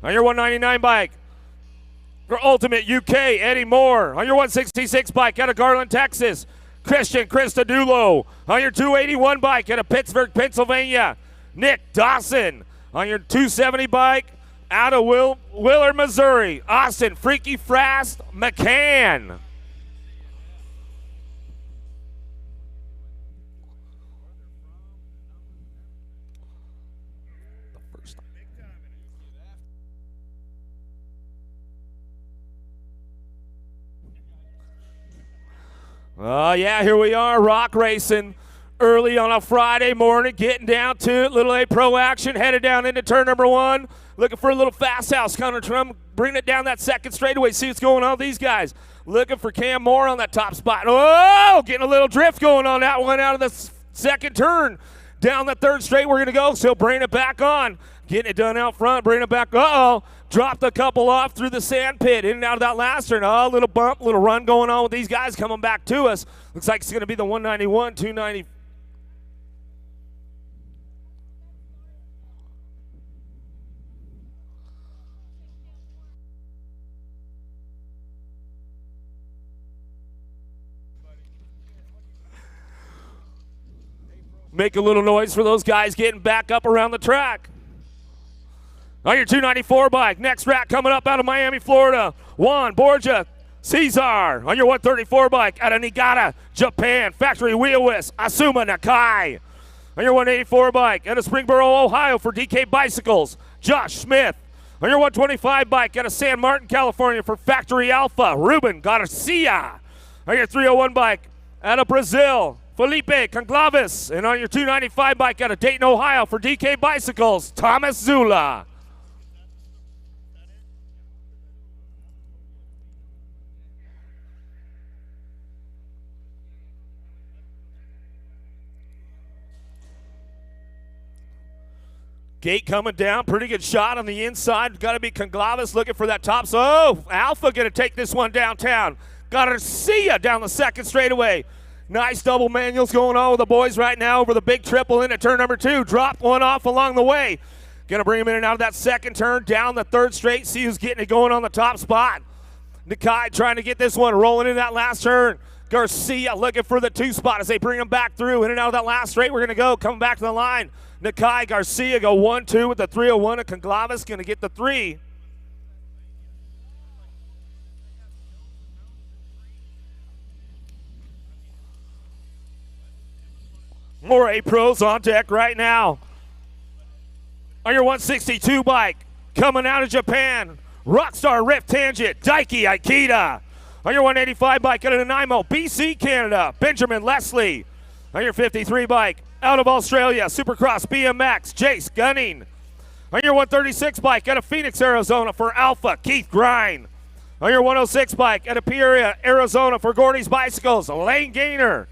On your 199 bike, for Ultimate UK, Eddie Moore. On your 166 bike out of Garland, Texas, Christian Christodoulou. On your 281 bike out of Pittsburgh, Pennsylvania, Nick Dawson. On your 270 bike out of Willard, Missouri, Austin Freaky Fast McCann. Yeah, here we are, rock racing early on a Friday morning, getting down to it. Little A Pro action, headed down into turn number 1. Looking for a little fast house, kind of bringing it down that second straightaway. See what's going on with these guys. Looking for Cam Moore on that top spot. Oh, getting a little drift going on that one out of the second turn. Down the third straight we're going to go, so bring it back on. Getting it done out front, bring it back. Uh-oh, dropped a couple off through the sand pit, in and out of that last turn. Oh, little bump, little run going on with these guys coming back to us. Looks like it's going to be the 191, 290. Make a little noise for those guys getting back up around the track. On your 294 bike, next rack coming up out of Miami, Florida, Juan Borja Cesar. On your 134 bike out of Niigata, Japan, Factory Wheelwist, Asuma Nakai. On your 184 bike out of Springboro, Ohio for DK Bicycles, Josh Smith. On your 125 bike out of San Martin, California for Factory Alpha, Ruben Garcia. On your 301 bike out of Brazil, Felipe Conglavis. And on your 295 bike out of Dayton, Ohio for DK Bicycles, Thomas Zula. Gate coming down, pretty good shot on the inside. Got to be Conglavis looking for that top. So Alpha going to take this one downtown. Garcia down the second straightaway. Nice double manuals going on with the boys right now over the big triple into turn number 2. Dropped one off along the way. Going to bring him in and out of that second turn, down the third straight. See who's getting it going on the top spot. Nakai trying to get this one rolling in that last turn. Garcia looking for the 2 spot as they bring him back through. In and out of that last straight, we're going to go. Coming back to the line. Nakai, Garcia go 1-2 with the 301, and Conglavis going to get the 3. More A-Pros on deck right now. On your 162 bike, coming out of Japan, Rockstar Rift Tangent, Daiki Aikida. On your 185 bike out of Nanaimo, BC, Canada, Benjamin Leslie. On your 53 bike, out of Australia, Supercross BMX, Jace Gunning. On your 136 bike out of Phoenix, Arizona for Alpha, Keith Grind. On your 106 bike out of Peoria, Arizona for Gordy's Bicycles, Lane Gainer.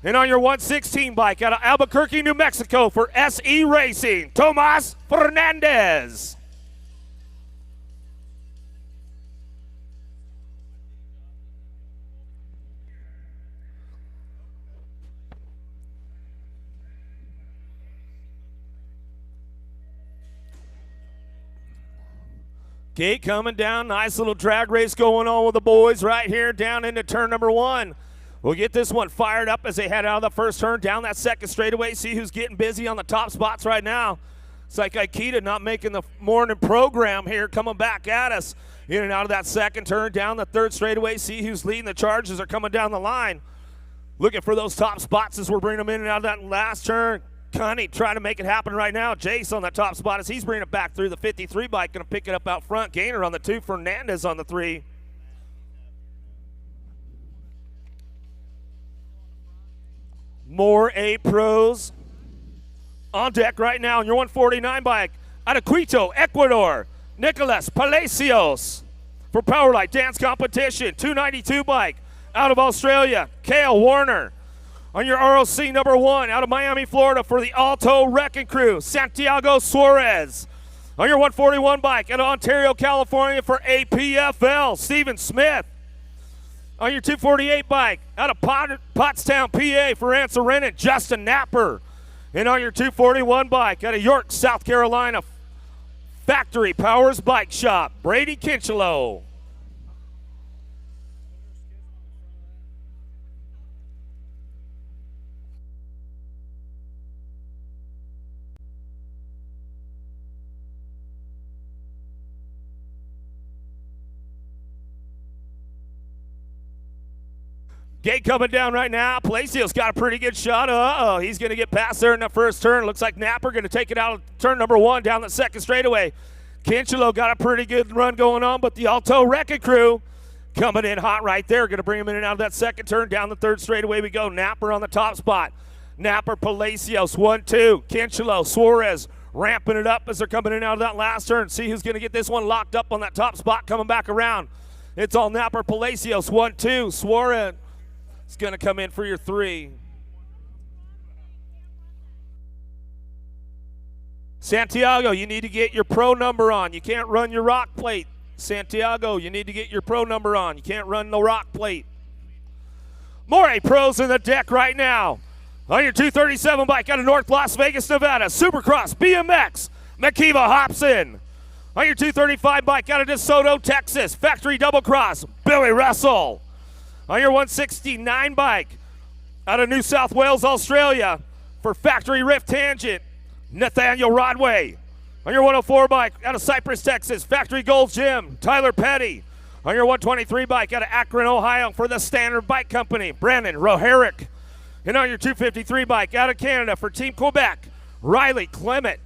And on your 116 bike out of Albuquerque, New Mexico for SE Racing, Tomas Fernandez. Gate coming down, nice little drag race going on with the boys right here down into turn number 1. We'll get this one fired up as they head out of the first turn, down that second straightaway. See who's getting busy on the top spots right now. It's like Aikida not making the morning program here, coming back at us. In and out of that second turn, down the third straightaway. See who's leading the charge as they're coming down the line. Looking for those top spots as we're bringing them in and out of that last turn. Connie trying to make it happen right now. Jace on the top spot as he's bringing it back through the 53 bike. Going to pick it up out front. Gainer on the 2. Fernandez on the 3. More A-Pros on deck right now on your 149 bike. Out of Quito, Ecuador, Nicolas Palacios for Powerlight Dance Competition. 292 bike. Out of Australia, Kale Warner. On your ROC number 1, out of Miami, Florida for the Alto Wrecking Crew, Santiago Suarez. On your 141 bike, out of Ontario, California for APFL, Stephen Smith. On your 248 bike, out of Pottstown, PA for Answer Rennan, Justin Napper. And on your 241 bike, out of York, South Carolina, Factory Powers Bike Shop, Brady Kinchelo. Gate coming down right now. Palacio's got a pretty good shot. Uh-oh, he's going to get past there in the first turn. Looks like Napper going to take it out of turn number 1 down the second straightaway. Kinchelo got a pretty good run going on, but the Alto Wrecking Crew coming in hot right there. Going to bring him in and out of that second turn. Down the third straightaway we go. Napper on the top spot. Napper, Palacios, 1-2. Kinchelo, Suarez ramping it up as they're coming in and out of that last turn. See who's going to get this one locked up on that top spot coming back around. It's all Napper, Palacios, 1-2. Suarez is going to come in for your 3. Santiago, you need to get your pro number on. You can't run your rock plate. Santiago, you need to get your pro number on. You can't run the rock plate. More pros in the deck right now. On your 237 bike out of North Las Vegas, Nevada, Supercross, BMX, Makiva Hobson. On your 235 bike out of DeSoto, Texas, Factory Double Cross, Billy Russell. On your 169 bike out of New South Wales, Australia, for Factory Rift Tangent, Nathaniel Rodway. On your 104 bike out of Cypress, Texas, Factory Gold Gym, Tyler Petty. On your 123 bike out of Akron, Ohio, for the Standard Bike Company, Brandon Roherick. And on your 253 bike out of Canada for Team Quebec, Riley Clement.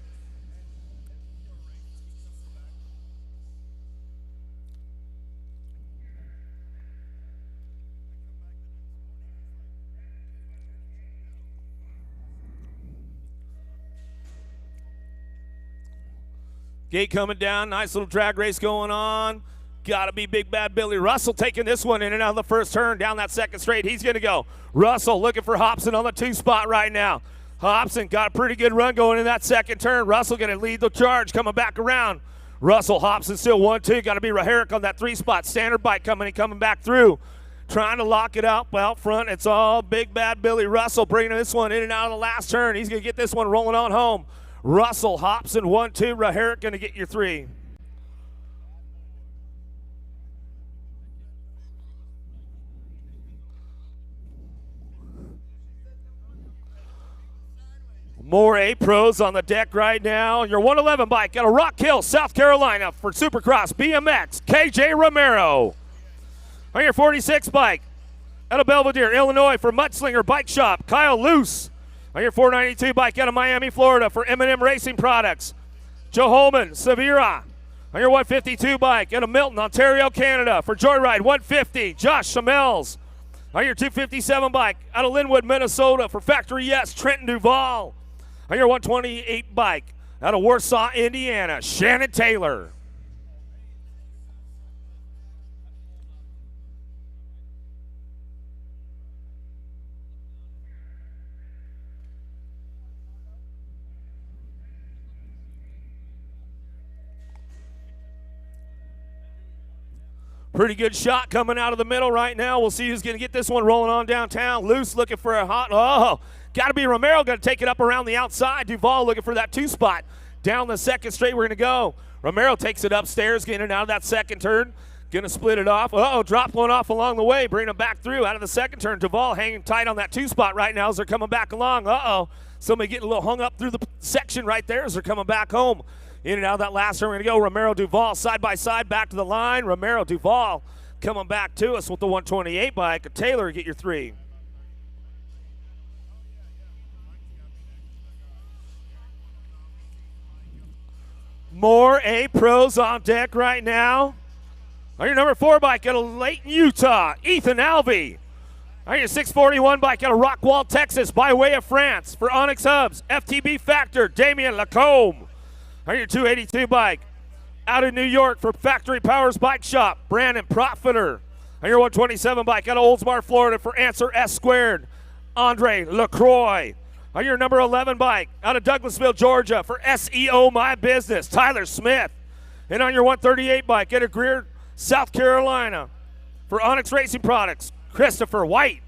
Gate coming down, nice little drag race going on. Got to be Big Bad Billy Russell taking this one in and out of the first turn. Down that second straight, he's going to go. Russell looking for Hobson on the 2 spot right now. Hobson got a pretty good run going in that second turn. Russell going to lead the charge coming back around. Russell, Hobson still 1-2. Got to be Raherick on that 3 spot. Standard bike coming back through. Trying to lock it out front. It's all Big Bad Billy Russell bringing this one in and out of the last turn. He's going to get this one rolling on home. Russell, Hobson, 1-2. Raherick going to get your 3. More pros on the deck right now. Your 111 bike out of Rock Hill, South Carolina, for Supercross BMX, KJ Romero. On your 46 bike out of Belvedere, Illinois, for Mudslinger Bike Shop, Kyle Luce. On your 492 bike out of Miami, Florida, for M&M Racing Products, Joe Holman, Severa. On your 152 bike out of Milton, Ontario, Canada, for Joyride 150, Josh Shamels. On your 257 bike out of Linwood, Minnesota, for Factory Yes, Trenton Duval. On your 128 bike out of Warsaw, Indiana, Shannon Taylor. Pretty good shot coming out of the middle right now. We'll see who's going to get this one rolling on downtown. Loose looking for a hot, got to be Romero, going to take it up around the outside. Duval looking for that 2 spot. Down the second straight, we're going to go. Romero takes it upstairs, getting it out of that second turn. Going to split it off. Dropped one off along the way. Bring them back through out of the second turn. Duval hanging tight on that 2 spot right now as they're coming back along. Somebody getting a little hung up through the section right there as they're coming back home. In and out of that last turn, we're going to go. Romero, Duval, side by side, back to the line. Romero, Duval coming back to us with the 128 bike. Taylor, get your 3. More pros on deck right now. On your number 4 bike out of Layton, Utah, Ethan Alvey. On your 641 bike out of Rockwall, Texas, by way of France, for Onyx Hubs, FTB Factor, Damian Lacombe. On your 282 bike out of New York for Factory Powers Bike Shop, Brandon Profiter. On your 127 bike out of Oldsmar, Florida, for Answer S Squared, Andre LaCroix. On your number 11 bike out of Douglasville, Georgia, for SEO My Business, Tyler Smith. And on your 138 bike out of Greer, South Carolina, for Onyx Racing Products, Christopher White.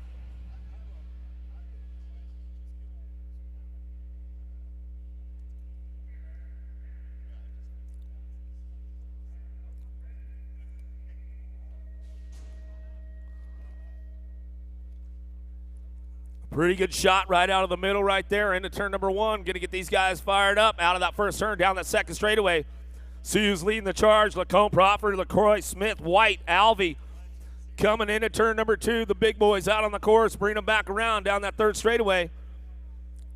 Pretty good shot right out of the middle right there into turn number 1. Going to get these guys fired up out of that first turn, down that second straightaway. Sue's leading the charge. Lacombe, Crawford, LaCroix, Smith, White, Alvey. Coming into turn number 2, the big boys out on the course, bring them back around down that third straightaway.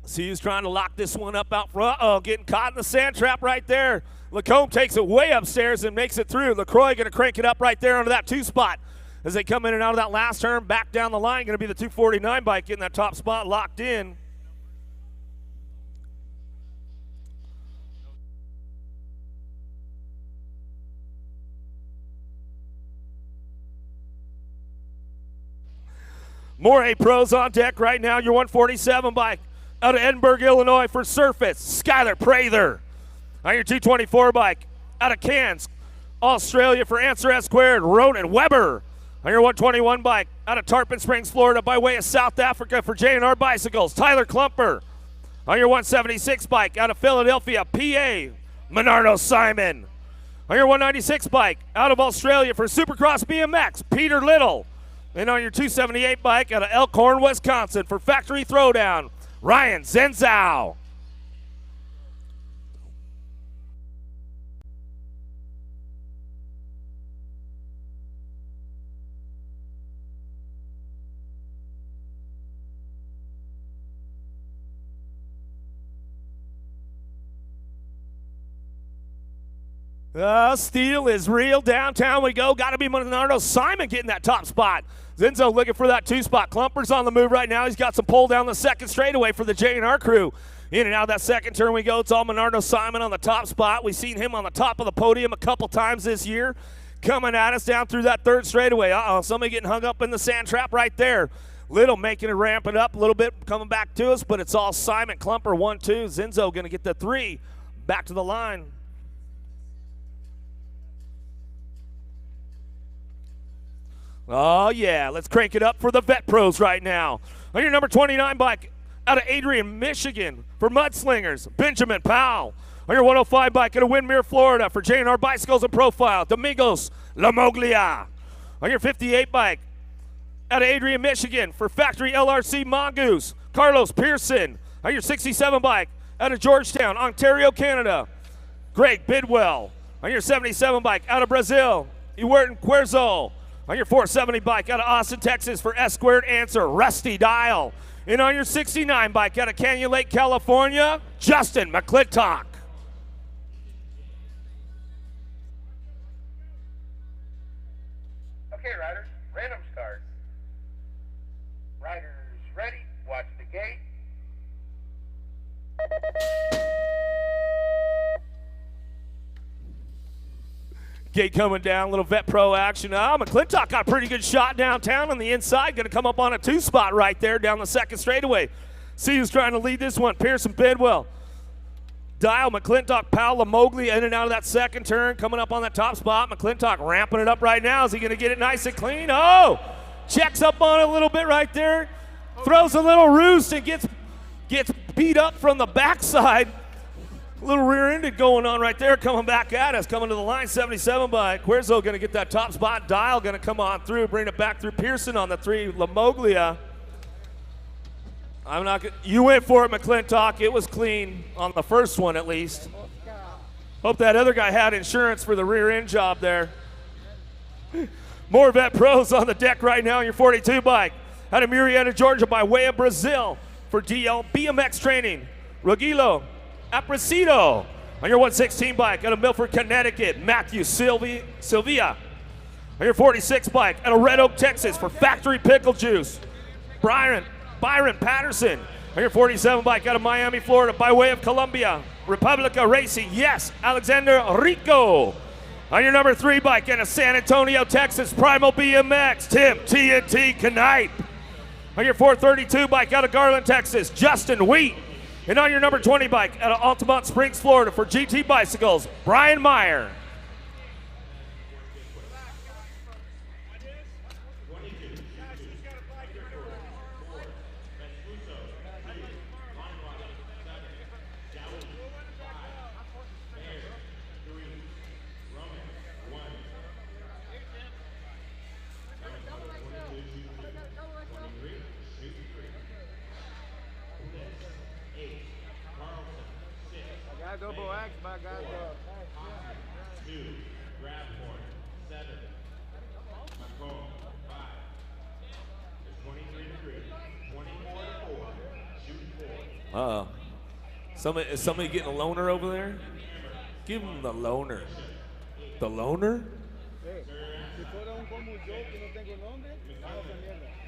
Sue's trying to lock this one up out front. Uh-oh, getting caught in the sand trap right there. Lacombe takes it way upstairs and makes it through. LaCroix going to crank it up right there onto that 2 spot. As they come in and out of that last turn, back down the line, going to be the 249 bike getting that top spot locked in. More A pros on deck right now. Your 147 bike out of Edinburgh, Illinois for Surface, Skylar Prather. On your 224 bike out of Cairns, Australia for Answer S Squared, Ronan Weber. On your 121 bike out of Tarpon Springs, Florida by way of South Africa for J&R Bicycles, Tyler Klumper. On your 176 bike out of Philadelphia, PA, Menardo Simon. On your 196 bike out of Australia for Supercross BMX, Peter Little. And on your 278 bike out of Elkhorn, Wisconsin for Factory Throwdown, Ryan Zenzao. Steel is real. Downtown we go. Got to be Menardo Simon getting that top spot. Zenzo looking for that 2 spot. Klumper's on the move right now. He's got some pull down the second straightaway for the J&R crew. In and out of that second turn we go. It's all Menardo Simon on the top spot. We've seen him on the top of the podium a couple times this year. Coming at us down through that third straightaway. Uh-oh, somebody getting hung up in the sand trap right there. Little making it ramp it up a little bit, coming back to us, but it's all Simon. Klumper 1-2. Zenzo going to get the 3 back to the line. Oh, yeah, let's crank it up for the vet pros right now. On your number 29 bike out of Adrian, Michigan for Mudslingers, Benjamin Powell. On your 105 bike out of Windmere, Florida for J&R Bicycles and Profile, Domingos Lamoglia. On your 58 bike out of Adrian, Michigan for Factory LRC Mongoose, Carlos Pearson. On your 67 bike out of Georgetown, Ontario, Canada, Greg Bidwell. On your 77 bike out of Brazil, Iwerton Querzo. On your 470 bike out of Austin, Texas for S Squared Answer, Rusty Dial. And on your 69 bike out of Canyon Lake, California, Justin McClintock. Okay, riders, random start. Riders ready, watch the gate. Gate coming down, little vet pro action. McClintock got a pretty good shot downtown on the inside. Going to come up on a 2 spot right there down the second straightaway. See who's trying to lead this one. Pearson Bidwell. Dial, McClintock, Powell, Mowgli in and out of that second turn. Coming up on that top spot. McClintock ramping it up right now. Is he going to get it nice and clean? Oh! Checks up on it a little bit right there. Throws a little roost and gets beat up from the backside. A little rear-ended going on right there, coming back at us, coming to the line, 77 by Querzo, going to get that top spot. Dial going to come on through, bring it back through Pearson on the 3, Lamoglia. I'm not. You went for it, McClintock. It was clean on the first one, at least. Hope that other guy had insurance for the rear-end job there. More vet pros on the deck right now on your 42 bike. Out of Murrieta, Georgia, by way of Brazil for DL BMX training. Rogilo Aprecido. On your 116 bike out of Milford, Connecticut, Matthew Sylvia. On your 46 bike out of Red Oak, Texas for Factory Pickle Juice, Byron Patterson. On your 47 bike out of Miami, Florida, by way of Columbia, Republica Racing, yes, Alexander Rico. On your number 3 bike out of San Antonio, Texas, Primal BMX, Tim TNT Knipe. On your 432 bike out of Garland, Texas, Justin Wheat. And on your number 20 bike out of Altamont Springs, Florida for GT Bicycles, Brian Meyer. double X, but I got the... 2, grab point, 7, Macomb, 5, there's 23 degrees, 24 to 4, shoot 4. Uh-oh. Is somebody getting a loner over there? Give him the loner. The loner?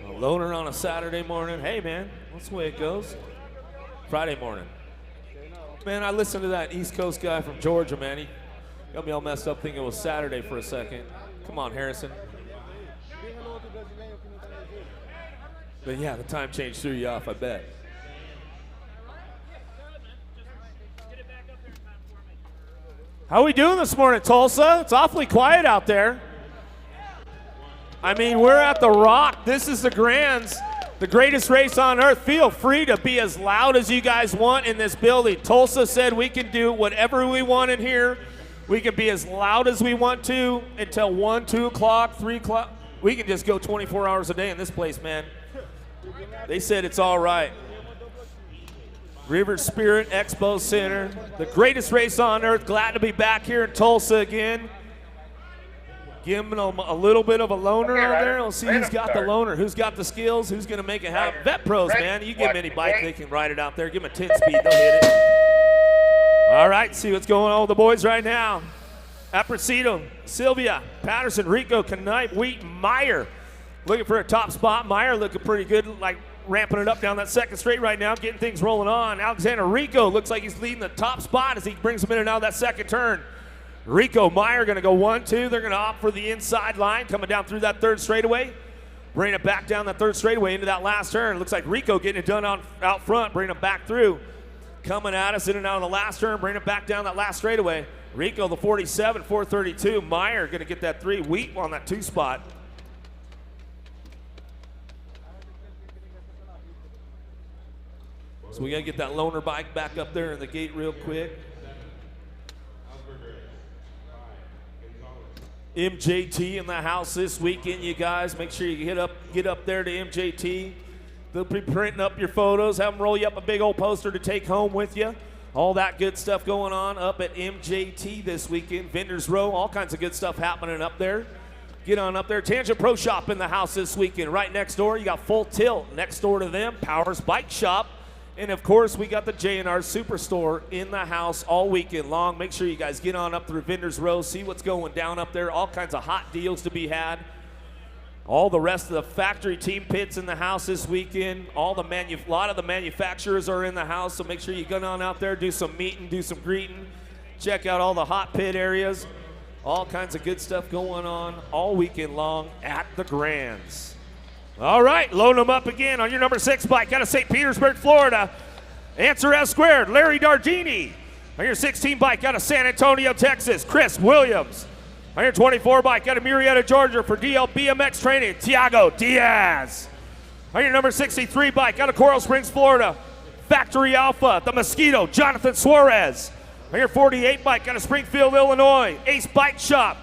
A loner on a Saturday morning. Hey, man, that's the way it goes. Friday morning. Man, I listened to that East Coast guy from Georgia, man. He got me all messed up thinking it was Saturday for a second. Come on, Harrison. But yeah, the time change threw you off, I bet. How we doing this morning, Tulsa? It's awfully quiet out there. I mean, we're at the Rock. This is the Grands, the greatest race on earth. Feel free to be as loud as you guys want in this building. Tulsa said we can do whatever we want in here. We can be as loud as we want to until 1, 2 o'clock, 3 o'clock. We can just go 24 hours a day in this place, man. They said it's all right. River Spirit Expo Center, the greatest race on earth. Glad to be back here in Tulsa again. Give them a little bit of a loner over there. We'll see who's got the loner, who's got the skills, who's going to make it happen. Vet Pros, man. You give them any bike, they can ride it out there. Give them a 10-speed, they'll hit it. All right, see what's going on with the boys right now. Aprecido, Sylvia, Patterson, Rico, Knipe, Wheaton, Meyer. Looking for a top spot. Meyer looking pretty good, like ramping it up down that second straight right now, getting things rolling on. Alexander Rico looks like he's leading the top spot as he brings him in and out of that second turn. Rico, Meyer going to go 1, 2. They're going to opt for the inside line, coming down through that third straightaway. Bringing it back down that third straightaway into that last turn. Looks like Rico getting it done out front, bringing it back through. Coming at us in and out of the last turn, bringing it back down that last straightaway. Rico, the 47, 432. Meyer going to get that 3. Wheat on that 2 spot. So we got to get that loaner bike back up there in the gate real quick. MJT in the house this weekend, you guys. Make sure you get up there to MJT. They'll be printing up your photos, have them roll you up a big old poster to take home with you. All that good stuff going on up at MJT this weekend. Vendors Row, all kinds of good stuff happening up there. Get on up there. Tangent Pro Shop in the house this weekend. Right next door, you got Full Tilt. Next door to them, Powers Bike Shop. And, of course, we got the J&R Superstore in the house all weekend long. Make sure you guys get on up through Vendors Row, see what's going down up there. All kinds of hot deals to be had. All the rest of the factory team pits in the house this weekend. A lot of the manufacturers are in the house, so make sure you get on out there, do some meeting, do some greeting. Check out all the hot pit areas. All kinds of good stuff going on all weekend long at the Grands. All right, load them up again on your number 6 bike out of St. Petersburg, Florida. Answer S squared, Larry Dardini. On your 16 bike out of San Antonio, Texas, Chris Williams. On your 24 bike out of Murrieta, Georgia for DL BMX training, Tiago Diaz. On your number 63 bike out of Coral Springs, Florida, Factory Alpha, the Mosquito, Jonathan Suarez. On your 48 bike out of Springfield, Illinois, Ace Bike Shop,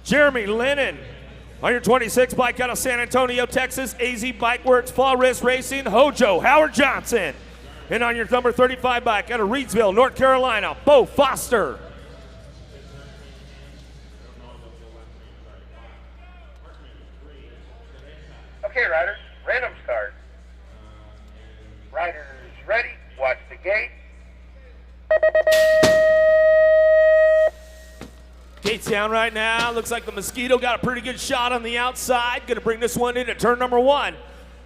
Jeremy Lennon. On your 26 bike out of San Antonio, Texas, AZ Bike Works, Fall Risk Racing, Hojo, Howard Johnson. And on your number 35 bike out of Reidsville, North Carolina, Bo Foster. Okay, riders, random start. Riders ready, watch the gate. Gates down right now. Looks like the Mosquito got a pretty good shot on the outside. Going to bring this one into turn number 1.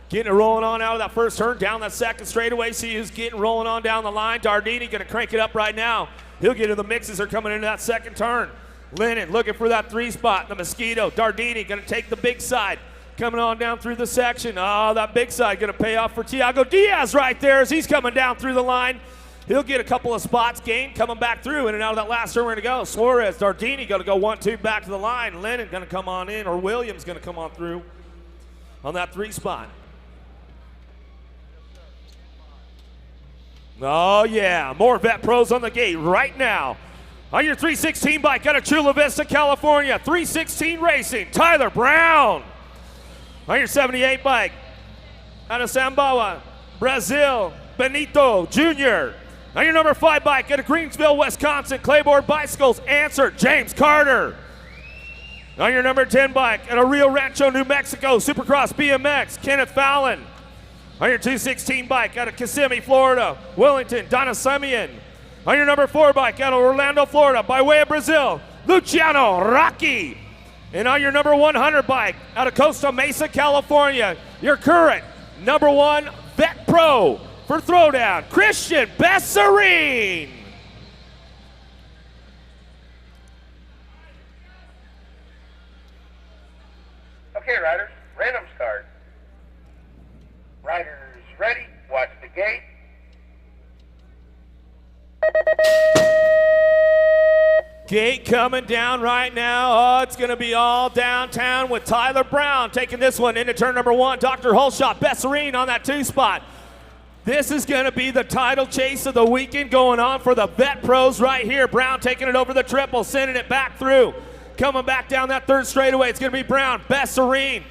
Getting it rolling on out of that first turn, down that second straightaway. See who's getting rolling on down the line. Dardini going to crank it up right now. He'll get in the mixes. They're coming into that second turn. Lennon looking for that 3 spot. The Mosquito. Dardini going to take the big side. Coming on down through the section. Oh, that big side going to pay off for Tiago Diaz right there as he's coming down through the line. He'll get a couple of spots gained coming back through in and out of that last turn. We're going to go. Suarez, Dardini going to go 1, 2 back to the line. Lennon going to come on in, or Williams going to come on through on that 3 spot. Oh, yeah. More Vet Pros on the gate right now. On your 316 bike out of Chula Vista, California, 316 Racing, Tyler Brown. On your 78 bike out of Sambawa, Brazil, Benito Jr. On your number 5 bike out of Greensville, Wisconsin, Claiborne Bicycles, Answer, James Carter. On your number 10 bike out of Rio Rancho, New Mexico, Supercross BMX, Kenneth Fallon. On your 216 bike out of Kissimmee, Florida, Wellington, Donna Simeon. On your number 4 bike out of Orlando, Florida, by way of Brazil, Luciano Rocky. And on your number 100 bike out of Costa Mesa, California, your current number 1 Vet Pro for Throwdown, Christian Besserine. Okay, riders, random start. Riders ready, watch the gate. Gate coming down right now. Oh, it's going to be all downtown with Tyler Brown taking this one into turn number 1. Dr. Holshot, Besserine on that 2 spot. This is going to be the title chase of the weekend going on for the Vet Pros right here. Brown taking it over the triple, sending it back through. Coming back down that 3rd straightaway, it's going to be Brown, Besserine.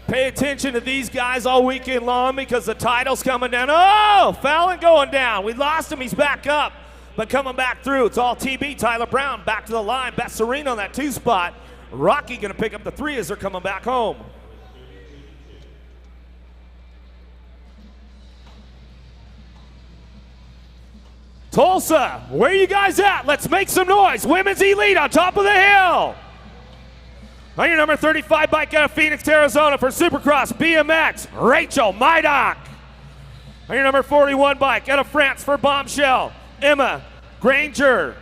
Pay attention to these guys all weekend long because the title's coming down. Oh, Fallon going down. We lost him, he's back up. But coming back through, it's all TB, Tyler Brown, back to the line. Besserine on that 2 spot. Rocky gonna pick up the 3 as they're coming back home. Tulsa, where you guys at? Let's make some noise. Women's Elite on top of the hill. On your number 35 bike out of Phoenix, Arizona for Supercross BMX, Rachel Mydock. On your number 41 bike out of France for Bombshell, Emma Granger.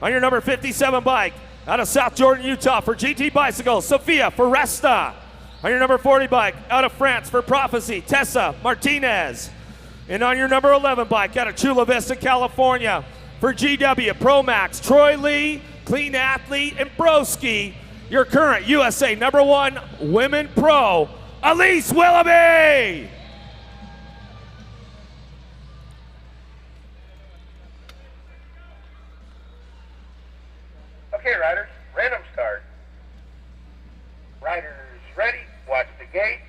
On your number 57 bike out of South Jordan, Utah for GT Bicycles, Sophia Foresta. On your number 40 bike out of France for Prophecy, Tessa Martinez. And on your number 11 bike out of Chula Vista, California for GW Pro Max, Troy Lee, Clean Athlete, and Broski, your current USA number 1 Women Pro, Elise Willoughby. Okay, riders, random start. Riders ready, watch the gate.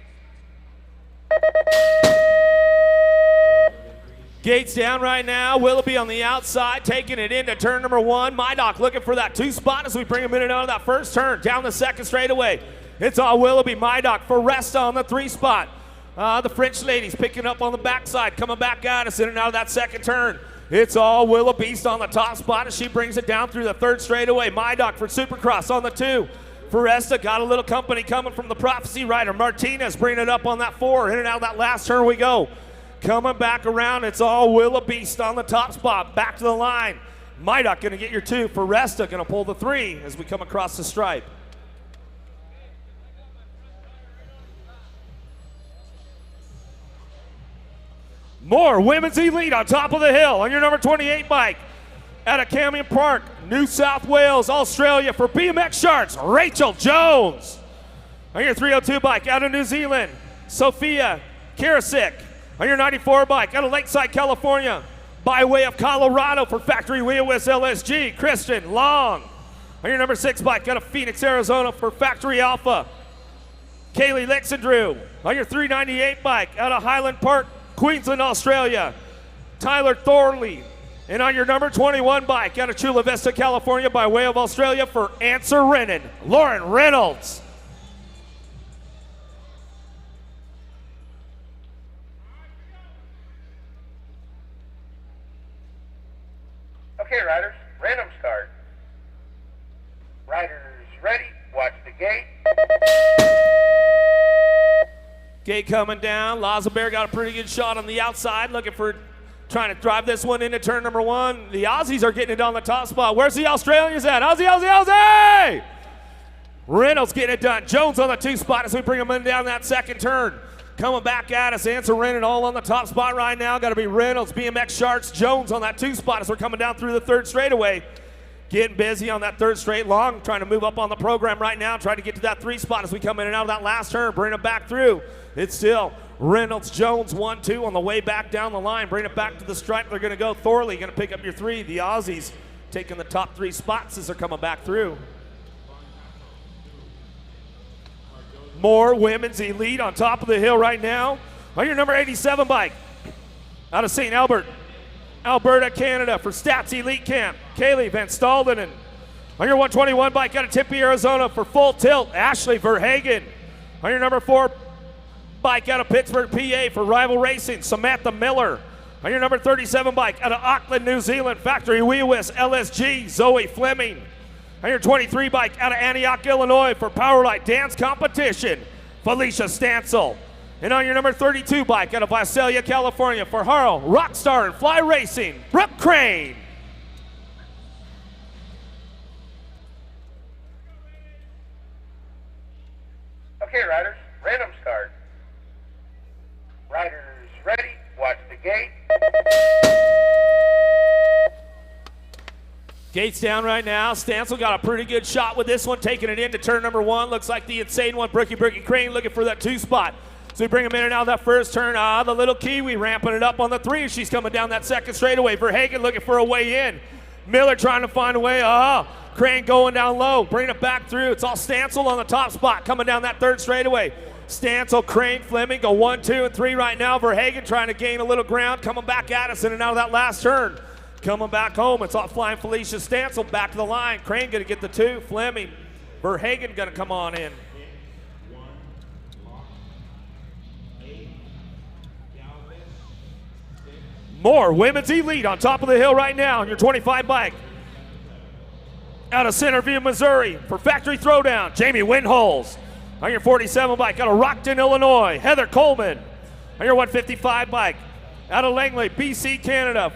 Gates down right now. Willoughby on the outside, taking it into turn number 1. Mydock looking for that 2 spot as we bring him in and out of that 1st turn. Down the 2nd straightaway. It's all Willoughby, Mydock, Foresta on the 3 spot. The French ladies picking up on the backside, coming back at us in and out of that 2nd turn. It's all Willoughby on the top spot as she brings it down through the 3rd straightaway. Mydock for Supercross on the 2. Foresta got a little company coming from the Prophecy rider. Martinez bringing it up on that 4. In and out of that last turn we go. Coming back around, it's all Willoughby on the top spot. Back to the line. Mydock gonna get your 2. Foresta gonna pull the 3 as we come across the stripe. More Women's Elite on top of the hill on your number 28 bike. Out of Camden Park, New South Wales, Australia for BMX Sharks, Rachel Jones. On your 302 bike out of New Zealand, Sophia Karasik. On your 94 bike out of Lakeside, California, by way of Colorado for Factory Wheelwis LSG, Kristen Long. On your number 6 bike out of Phoenix, Arizona for Factory Alpha, Kaylee Lexandrew. On your 398 bike out of Highland Park, Queensland, Australia, Tyler Thorley. And on your number 21 bike out of Chula Vista, California, by way of Australia for Answer Rennan, Lauren Reynolds. Okay, riders, random start. Riders ready, watch the gate. Gate coming down. Lazabear got a pretty good shot on the outside, looking for trying to drive this one into turn number 1. The Aussies are getting it on the top spot. Where's the Australians at? Aussie, Aussie, Aussie! Reynolds getting it done. Jones on the 2 spot as we bring him in down that 2nd turn. Coming back at us, Answer Rennan all on the top spot right now. Got to be Reynolds, BMX Sharks, Jones on that 2 spot as we're coming down through the 3rd straightaway. Getting busy on that 3rd straight long, trying to move up on the program right now, trying to get to that 3 spot as we come in and out of that last turn, bring it back through. It's still Reynolds, Jones, 1-2 on the way back down the line. Bring it back to the stripe. They're going to go. Thorley going to pick up your 3. The Aussies taking the top 3 spots as they're coming back through. More Women's Elite on top of the hill right now. On your number 87 bike, out of St. Albert, Alberta, Canada for Stats Elite Camp, Kaylee Van Stalden. On your 121 bike out of Tempe, Arizona for Full Tilt, Ashley Verhagen. On your number 4 bike out of Pittsburgh, PA for Rival Racing, Samantha Miller. On your number 37 bike out of Auckland, New Zealand, Factory Wheelwis, LSG, Zoe Fleming. On your 23 bike out of Antioch, Illinois for Powerlight Dance Competition, Felicia Stansel. And on your number 32 bike out of Visalia, California for Harl, Rockstar and Fly Racing, Brooke Crane. Okay, riders, random start. Riders ready, watch the gate. Gates down right now. Stansel got a pretty good shot with this one, taking it into turn number 1. Looks like the insane one, Brookie Crane, looking for that 2 spot. So we bring him in and out of that first turn. The little Kiwi ramping it up on the 3. She's coming down that second straightaway. Verhagen looking for a way in. Miller trying to find a way. Crane going down low, bringing it back through. It's all Stansel on the top spot, coming down that third straightaway. Stansel, Crane, Fleming go 1, 2, and 3 right now. Verhagen trying to gain a little ground, coming back at us in and out of that last turn. Coming back home, it's all flying Felicia Stansel back to the line. Crane gonna get the 2, Fleming. Verhagen gonna come on in. More women's elite on top of the hill right now on your 25 bike. Out of Centerview, Missouri for Factory Throwdown, Jamie Windholes. On your 47 bike out of Rockton, Illinois, Heather Coleman. On your 155 bike out of Langley, BC, Canada,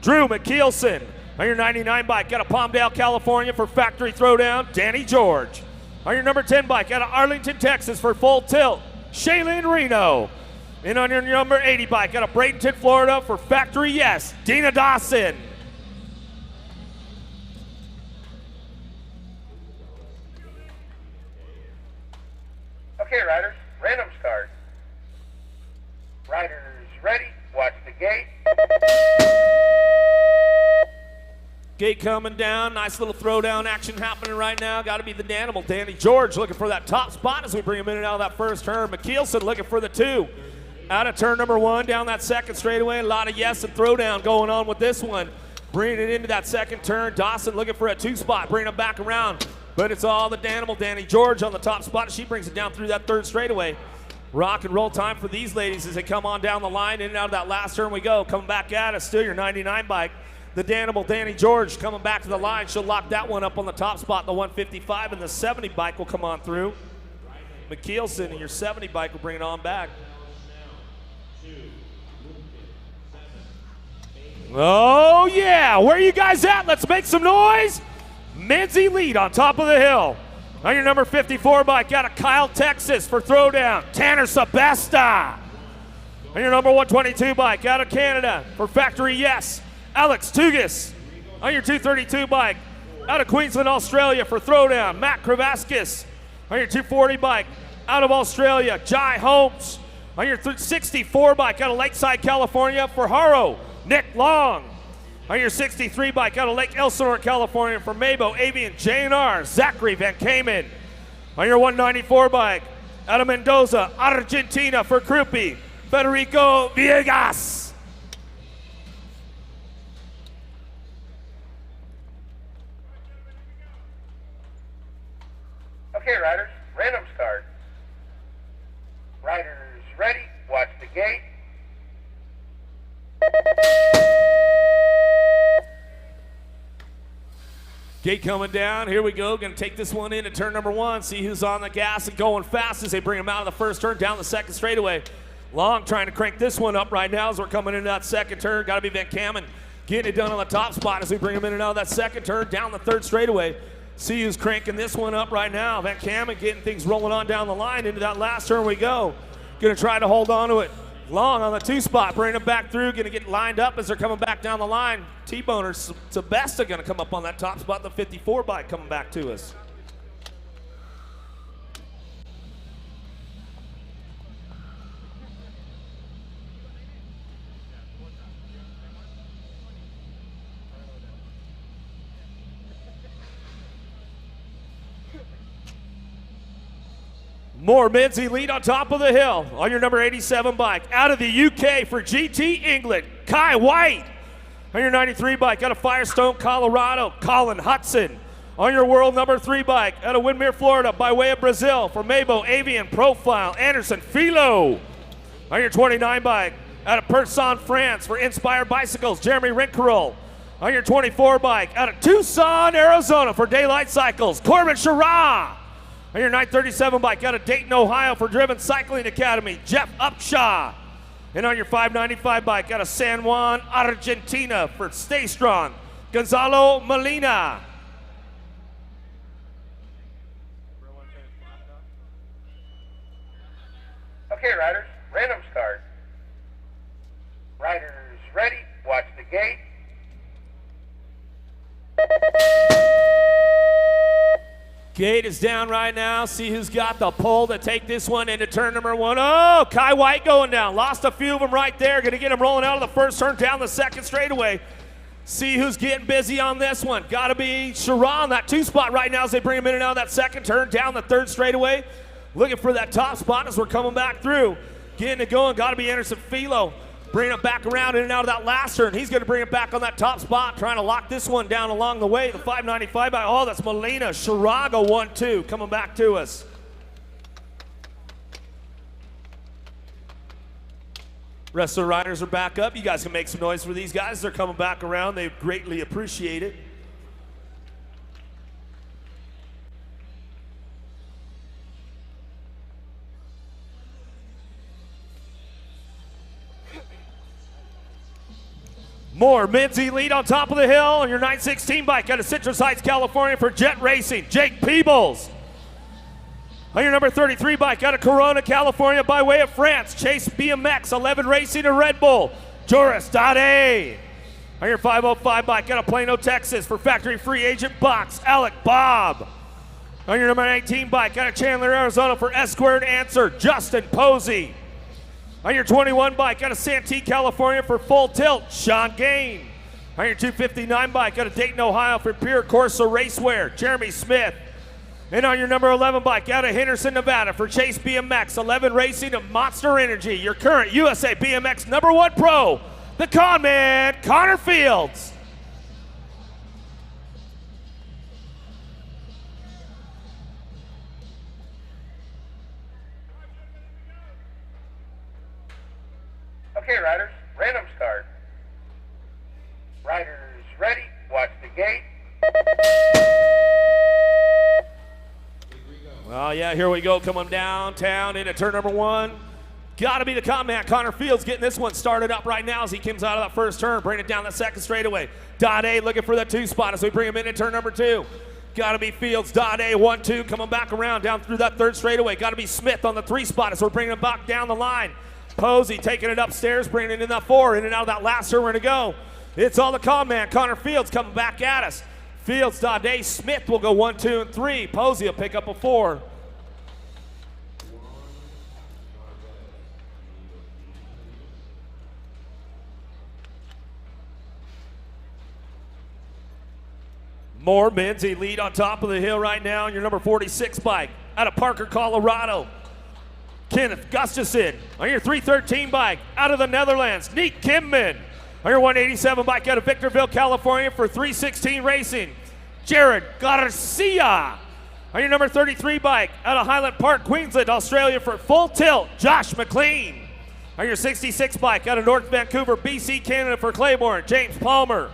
Drew McKeelson. On your 99 bike out of Palmdale, California for Factory Throwdown, Danny George. On your number 10 bike out of Arlington, Texas for Full Tilt, Shaylin Reno. And on your number 80 bike out of Bradenton, Florida for Factory Yes, Dina Dawson. Okay, riders, random start. Riders ready, watch the gate. Gate coming down, nice little throwdown action happening right now. Got to be the Danimal, Danny George looking for that top spot as we bring him in and out of that first turn. McKeelson looking for the 2. Out of turn number 1, down that second straightaway. A lot of yes and throwdown going on with this one. Bringing it into that second turn. Dawson looking for a 2 spot, bringing him back around. But it's all the Danimal, Danny George on the top spot. She brings it down through that third straightaway. Rock and roll time for these ladies as they come on down the line. In and out of that last turn we go. Coming back at us, still your 99 bike. The Danimal, Danny George coming back to the line. She'll lock that one up on the top spot. The 155 and the 70 bike will come on through. McKeelson and your 70 bike will bring it on back. Oh yeah, where are you guys at? Let's make some noise. Men's elite on top of the hill. On your number 54 bike out of Kyle, Texas for throwdown, Tanner Sebesta. On your number 122 bike out of Canada for Factory Yes, Alex Tugis. On your 232 bike out of Queensland, Australia for throwdown, Matt Kravaskis. On your 240 bike out of Australia, Jai Holmes. On your 64 bike out of Lakeside, California for Haro, Nick Long. On your 63 bike out of Lake Elsinore, California for Mabo, Avian, JNR, Zachary Van Kamen. On your 194 bike out of Mendoza, Argentina for Krupi, Federico Villegas. Okay, riders, random start. Riders ready, watch the gate. Gate coming down, here we go. Gonna take this one into turn number 1, see who's on the gas and going fast as they bring him out of the first turn, down the second straightaway. Long trying to crank this one up right now as we're coming into that second turn. Gotta be Van Kamen getting it done on the top spot as we bring him in and out of that second turn, down the third straightaway. See who's cranking this one up right now. Van Kamen getting things rolling on down the line. Into that last turn we go. Gonna try to hold on to it. Long on the 2 spot, bringing them back through, gonna get lined up as they're coming back down the line. T-Boner Sebesta gonna come up on that top spot, the 54 bike coming back to us. More men's elite on top of the hill. On your number 87 bike, out of the UK for GT England, Kai White. On your 93 bike, out of Firestone, Colorado, Colin Hudson. On your world number 3 bike, out of Windermere, Florida, by way of Brazil, for Mabo Avian Profile, Anderson Filo. On your 29 bike, out of Persan, France, for Inspired Bicycles, Jeremy Rinkerol. On your 24 bike, out of Tucson, Arizona, for Daylight Cycles, Corbin Shara. On your 937 bike, out of Dayton, Ohio, for Driven Cycling Academy, Jeff Upshaw. And on your 595 bike, out of San Juan, Argentina, for Stay Strong, Gonzalo Molina. Okay, riders, random start. Riders ready, watch the gate. Gate is down right now. See who's got the pull to take this one into turn number 1. Oh, Kai White going down. Lost a few of them right there. Going to get him rolling out of the first turn down the second straightaway. See who's getting busy on this one. Got to be Sharon, that 2 spot right now as they bring him in and out of that second turn down the third straightaway. Looking for that top spot as we're coming back through. Getting it going. Got to be Anderson Filo. Bringing it back around in and out of that last turn. He's going to bring it back on that top spot, trying to lock this one down along the way. The 595 by, oh, that's Molina. Shiraga 1-2 coming back to us. Rest of the riders are back up. You guys can make some noise for these guys. They're coming back around. They greatly appreciate it. More Minzy lead on top of the hill on your 916 bike out of Citrus Heights, California for Jet Racing, Jake Peebles. On your number 33 bike out of Corona, California by way of France, Chase BMX, 11 Racing to Red Bull, Joris Dade. On your 505 bike out of Plano, Texas for Factory Free Agent Box, Alec Bob. On your number 19 bike out of Chandler, Arizona for S-Squared Answer, Justin Posey. On your 21 bike out of Santee, California for Full Tilt, Sean Gain. On your 259 bike out of Dayton, Ohio for Pure Corsa Racewear, Jeremy Smith. And on your number 11 bike out of Henderson, Nevada for Chase BMX, 11 Racing and Monster Energy, your current USA BMX #1 pro, the con man, Connor Fields. Okay, riders, random start. Riders ready, watch the gate. Well, yeah, here we go, coming downtown into turn number 1. Got to be the combat. Connor Fields getting this one started up right now as he comes out of that first turn, bringing it down the second straightaway. Dade looking for that 2 spot as we bring him into turn number 2. Got to be Fields, Dade 1-2 coming back around down through that third straightaway. Got to be Smith on the 3 spot as we're bringing him back down the line. Posey taking it upstairs, bringing it in that 4, in and out of that last turn, we're going to go. It's all the con man, Connor Fields coming back at us. Fields, Dade, Smith will go 1, 2, and 3. Posey will pick up a 4. More Minzy lead on top of the hill right now on your number 46 bike out of Parker, Colorado. Kenneth Gustafson on your 313 bike out of the Netherlands, Nick Kimman. On your 187 bike out of Victorville, California for 316 Racing, Jared Garcia. On your number 33 bike out of Highland Park, Queensland, Australia for Full Tilt, Josh McLean. On your 66 bike out of North Vancouver, BC, Canada for Claiborne, James Palmer.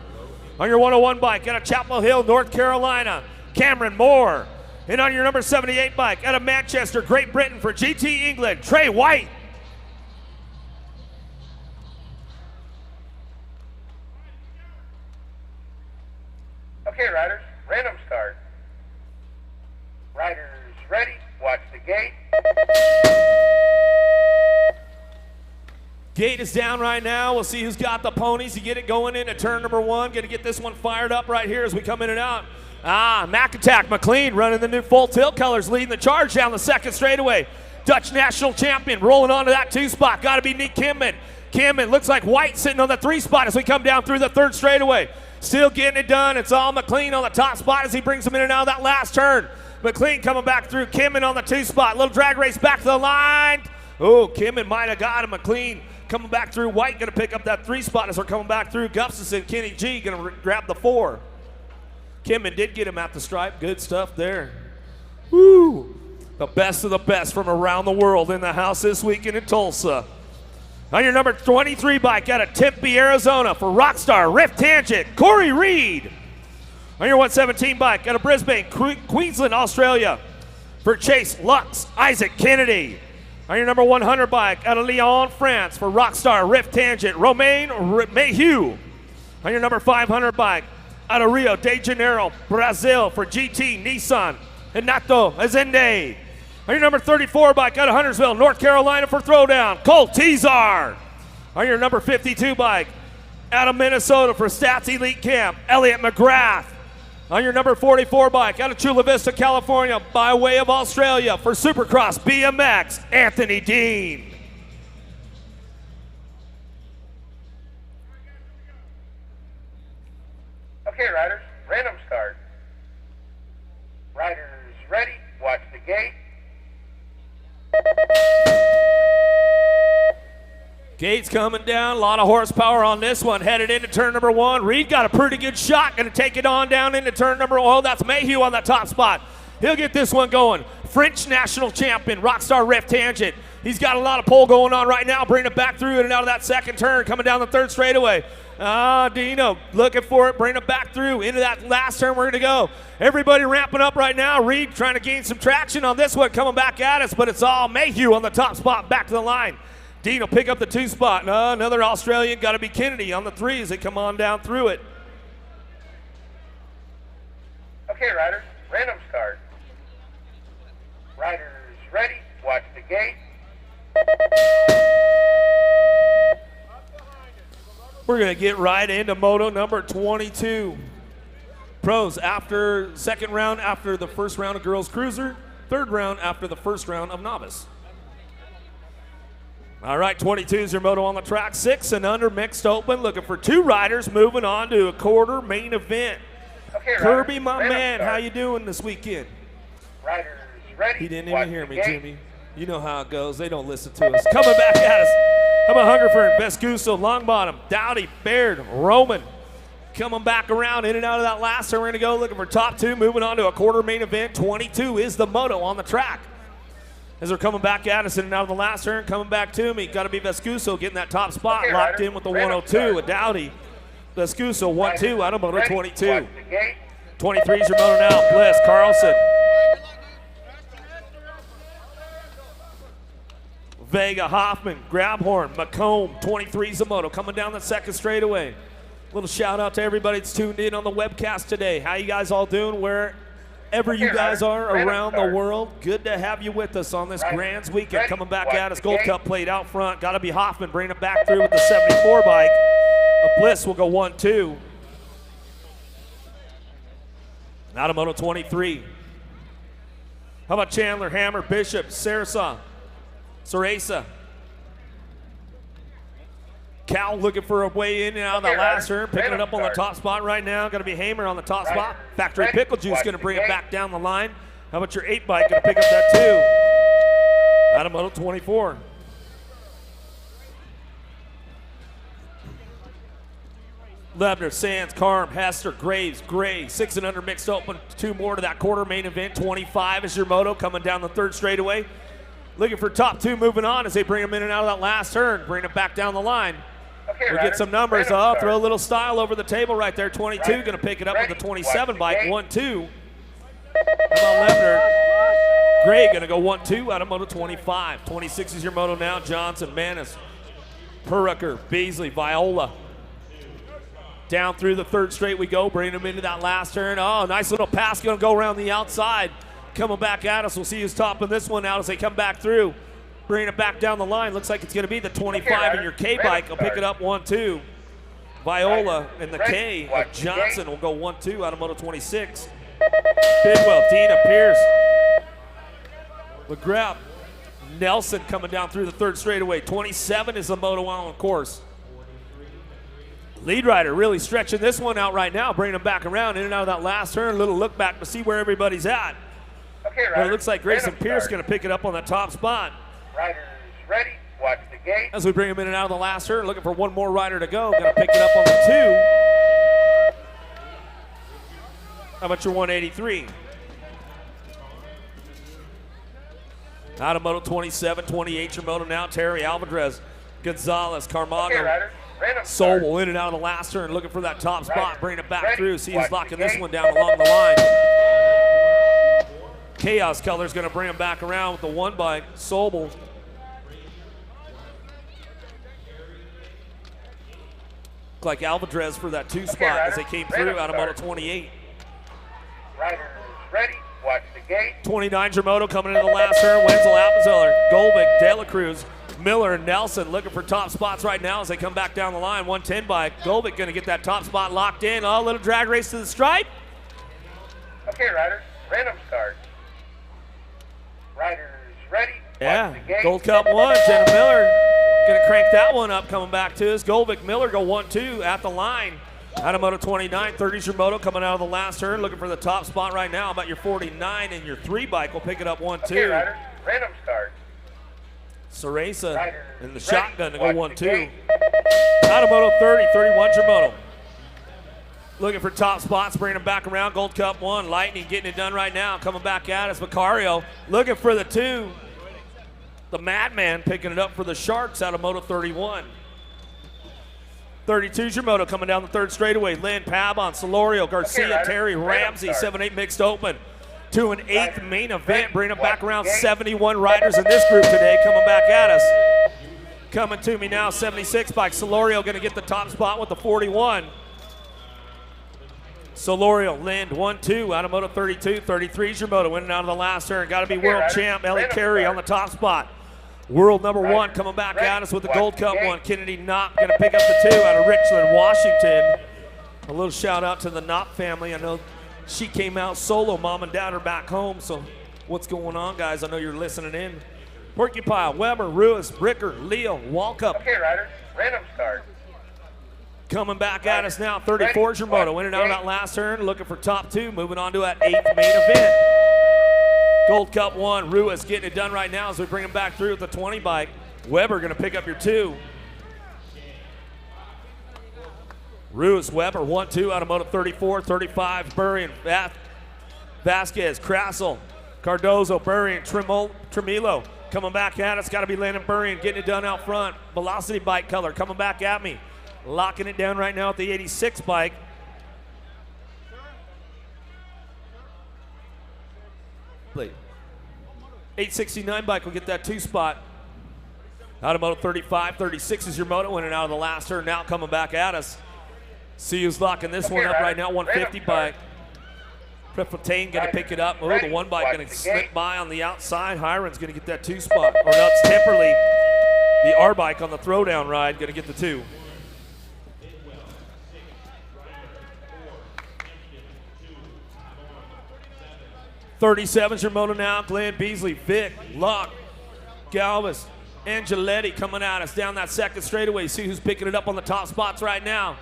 On your 101 bike out of Chapel Hill, North Carolina, Cameron Moore. And on your number 78 bike out of Manchester, Great Britain for GT England, Trey White. Okay, riders, random start. Riders ready, watch the gate. Gate is down right now. We'll see who's got the ponies to get it going into turn number 1. Going to get this one fired up right here as we come in and out. Mac Attack McLean running the new Full Tilt colors, leading the charge down the second straightaway. Dutch national champion rolling onto that 2 spot. Got to be Nick Kimman. Kimman looks like White sitting on the 3 spot as we come down through the third straightaway. Still getting it done. It's all McLean on the top spot as he brings him in and out of that last turn. McLean coming back through. Kimman on the 2 spot. Little drag race back to the line. Oh, Kimman might have got him. McLean Coming back through, White going to pick up that 3 spot as they're coming back through. Gustafson, Kenny G going to grab the 4. Kimman did get him at the stripe. Good stuff there. Woo! The best of the best from around the world in the house this weekend in Tulsa. On your number 23 bike out of Tempe, Arizona for Rockstar Rift Tangent, Corey Reed. On your 117 bike out of Brisbane, Queensland, Australia for Chase Lux, Isaac Kennedy. On your number 100 bike out of Lyon, France for Rockstar Rift Tangent, Romain Mayhew. On your number 500 bike out of Rio de Janeiro, Brazil for GT Nissan, Renato Azende. On your number 34 bike out of Huntersville, North Carolina for Throwdown, Cole Tezar. On your number 52 bike out of Minnesota for Stats Elite Camp, Elliot McGrath. On your number 44 bike out of Chula Vista, California, by way of Australia for Supercross BMX, Anthony Dean. Okay, riders, random start. Riders ready, watch the gate. Gates coming down, a lot of horsepower on this one, headed into turn number 1. Reed got a pretty good shot, gonna take it on down into turn number 1. Oh, that's Mayhew on the top spot. He'll get this one going. French national champion, Rockstar Rift Tangent. He's got a lot of pole going on right now, bringing it back through and out of that second turn, coming down the 3rd straightaway. Dino looking for it, bring it back through into that last turn. We're gonna go. Everybody ramping up right now. Reed trying to gain some traction on this one, coming back at us, but it's all Mayhew on the top spot, back to the line. Dean will pick up the 2 spot. No, another Australian, got to be Kennedy on the 3 as they come on down through it. Okay, riders, random start. Riders ready, watch the gate. We're going to get right into moto number 22. Pros after 2nd round after the 1st round of Girls Cruiser, 3rd round after the 1st round of Novice. All right, 22 is your moto on the track. 6 and under mixed open. Looking for 2 riders moving on to a quarter main event. Okay, Kirby, riders, my random man, start. how you doing this weekend? Riders ready, He didn't watch even hear the me, gate. Jimmy. You know how it goes. They don't listen to us. Coming back at us. How about Hungerford, Vescuso, Longbottom, Dowdy, Baird, Roman. Coming back around in and out of that last turn. We're going to go looking for top 2, moving on to a quarter main event. 22 is the moto on the track. As they're coming back at us in and out of the last turn, coming back to me. Got to be Vescuso getting that top spot, Okay, locked rider. in with the Random 102 start. with Dowdy. Vescuso 1-2 out of moto Ready, 22. watch the gate. 23 is your moto now. Bliss, Carlson. Vega, Hoffman, Grabhorn, McComb, 23 is the moto. Coming down the 2nd straightaway. Little shout out to everybody that's tuned in on the webcast today. How you guys all doing? Wherever you guys are around the world, good to have you with us on this Grands weekend. Coming back at us, Gold Cup plate out front. Got to be Hoffman bringing it back through with the 74 bike. A Bliss will go 1-2. Out of moto 23. How about Chandler, Hammer, Bishop, Sarasa, Ceresa? Cal looking for a way in and out of that last turn, picking it up on the top spot right now. Going to be Hamer on the top spot. Factory Pickle Juice going to bring it back down the line. How about your 8 bike? Going to pick up that 2. Out of moto 24. Lebner, Sands, Carm, Hester, Graves, Gray, 6 and under mixed open. 2 more to that quarter main event. 25 is your moto coming down the 3rd straightaway. Looking for top 2 moving on as they bring them in and out of that last turn. Bring it back down the line. Okay, We'll riders, get some numbers random up. start. Throw a little style over the table right there. 22 going to pick it up with the 27 bike. 1-2. How about Lebner? Gray going to go 1-2 out of moto 25. 26 is your moto now. Johnson, Manis, Perrucker, Beasley, Viola. Down through the 3rd straight we go. Bring them into that last turn. Oh, nice little pass going to go around the outside. Coming back at us. We'll see who's topping this one out as they come back through. Bringing it back down the line. Looks like it's going to be the 25 in your K bike. Will pick it up 1-2. Viola and the K of Johnson will go 1-2 out of moto 26. Bidwell, Dina, Pierce, McGrath, Nelson coming down through the 3rd straightaway. 27 is the moto on course. Lead rider really stretching this one out right now, bringing them back around in and out of that last turn. A little look back to see where everybody's at. Okay, But it looks like Grayson Pierce going to pick it up on the top spot. Riders ready, watch the gate. As we bring him in and out of the last turn, looking for one more rider to go. Gonna pick it up on the 2. How about your 183? Out of Moto 27, 28 your Moto now. Terry Alvarez, Gonzalez, Carmago. Okay, riders. Random start. Sobel in and out of the last turn, looking for that top spot, Rider, bringing it back ready, through. See who's watch the locking this gate. one down along the line. Chaos Color's going to bring him back around with the 1 bike. Sobel. Like Alvarez for that 2 spot as Rider, they came random through out of Moto start. 28. Riders ready, watch the gate. 29 Moto coming into the last turn. Wenzel, Appenzeller, Golvik, De La Cruz, Miller, and Nelson looking for top spots right now as they come back down the line. 110 bike. Golvik going to get that top spot locked in. Oh, little drag race to the stripe. Okay, riders, random start. Riders ready, Yeah, watch the gate. Gold Cup 1. Jenna Miller going to crank that one up coming back to us. Golvik, Miller go 1-2 at the line. Out of Moto 29, 30's your Moto coming out of the last turn, looking for the top spot right now. About your 49 and your 3 bike will pick it up 1-2. Okay, riders, random start. Cereza Riders in the ready, shotgun to go watch the 1-2. gate. Out of Moto 30, 31's your Moto. Looking for top spots, bringing them back around. Gold Cup 1, Lightning getting it done right now. Coming back at us, Vicario looking for the 2. The Madman picking it up for the Sharks out of Moto 31. 32's your Moto coming down the 3rd straightaway. Lynn, Pabon, Solorio, Garcia, Ryder. Terry, Random Ramsey, start. 7-8 mixed open. To an 8th Ryder. main event, Ready. bringing them back Watch around the gate. 71 riders in this group today coming back at us. Coming to me now, 76 bike. Solorio going to get the top spot with the 41. Solorio, Lind, 1-2 out of Moto 32. 33's your Moto winning out of the last turn. Got to be Okay, world Ryder. champ Ellie Random Carey start. on the top spot. World number Ryder. 1 coming back Ready. at us with the Watch Gold the Cup gate. 1. Kennedy Knopp going to pick up the 2 out of Richland, Washington. A little shout out to the Knopp family. I know she came out solo. Mom and Dad are back home. So what's going on, guys? I know you're listening in. Porcupine, Weber, Ruiz, Bricker, Leo, Walkup. Okay, riders, random start. Coming back at us now, 34's your Moto. In and out of that last turn, looking for top 2. Moving on to that 8th main event. Gold Cup 1, Ruiz getting it done right now as we bring him back through with the 20 bike. Weber going to pick up your 2. Ruiz, Weber, 1-2 out of Moto 34, 35, Burrian, Vasquez, Crassel, Cardozo, Burrian, Tremilo. Coming back at us, got to be Landon Burrian getting it done out front. Velocity bike color coming back at me. Locking it down right now at the 86 bike. Plate. 869 bike will get that 2 spot. Out of Moto 35, 36 is your Moto winning out of the last turn. Now coming back at us. See who's locking this one up right now, 150 bike. Prefontaine going to pick it up. Oh, the 1 bike going to slip by on the outside. Hiron's going to get that 2 spot. Or no, it's Temperley, the R bike on the throwdown ride, going to get the 2. .37's your Moto now. Glenn Beasley, Vic, Locke, Galvis, Angeletti coming at us down that 2nd straightaway. See who's picking it up on the top spots right now.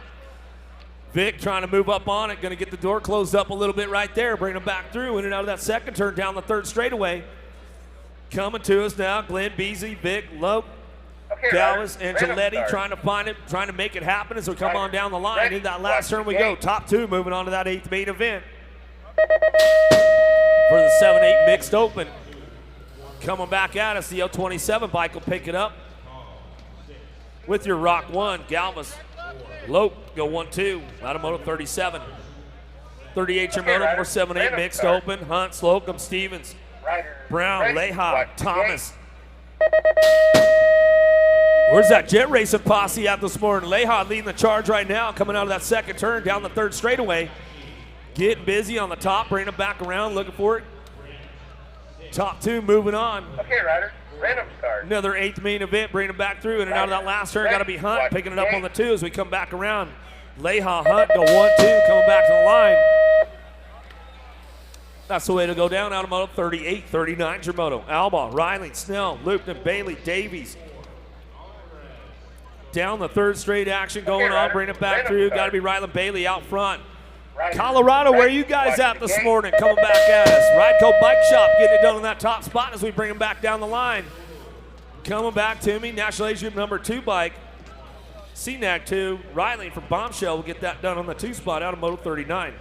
Vic trying to move up on it, going to get the door closed up a little bit right there, bring him back through in and out of that 2nd turn down the 3rd straightaway. Coming to us now, Glenn Beasley, Vic, Lope, Okay, Galvis, riders, random Angeletti start. trying to find it, trying to make it happen as we come on down the line. Ready, In that last watch turn we the go. gate. Top 2 moving on to that 8th main event. For the 7-8 mixed open. Coming back at us, the L27 bike will pick it up. With your Rock 1, Galvis, Lope go 1-2 out of Moto 37. 38 your Okay, Moto, more riders, 7-8 random mixed start. open. Hunt, Slocum, Stevens, Riders Brown, ready, Leha, watch the Thomas. Where's that jet racing posse at this morning? Leha leading the charge right now, coming out of that 2nd turn down the 3rd straightaway. Getting busy on the top, bringing them back around, looking for it. Top 2 moving on. gate. Okay, riders, random start. Another 8th main event, bringing them back through in and out of that last turn. Got to be Hunt picking it up on the 2 as we come back around. Leha, Hunt go 1-2, coming back to the line. That's the way to go down out of Moto 38, 39's your Moto. Alba, Riley, Snell, Lupton, Bailey, Davies. Down the 3rd straight action going on, bringing it back through. Got to be Ryland Bailey out front. Riders Colorado, where ready, you guys watch at the this gate. morning? Coming back at us. Rideco Bike Shop getting it done on that top spot as we bring them back down the line. Coming back to me, National Age Group number 2 bike. CNAG 2, Riley from Bombshell will get that done on the 2 spot out of Moto 39.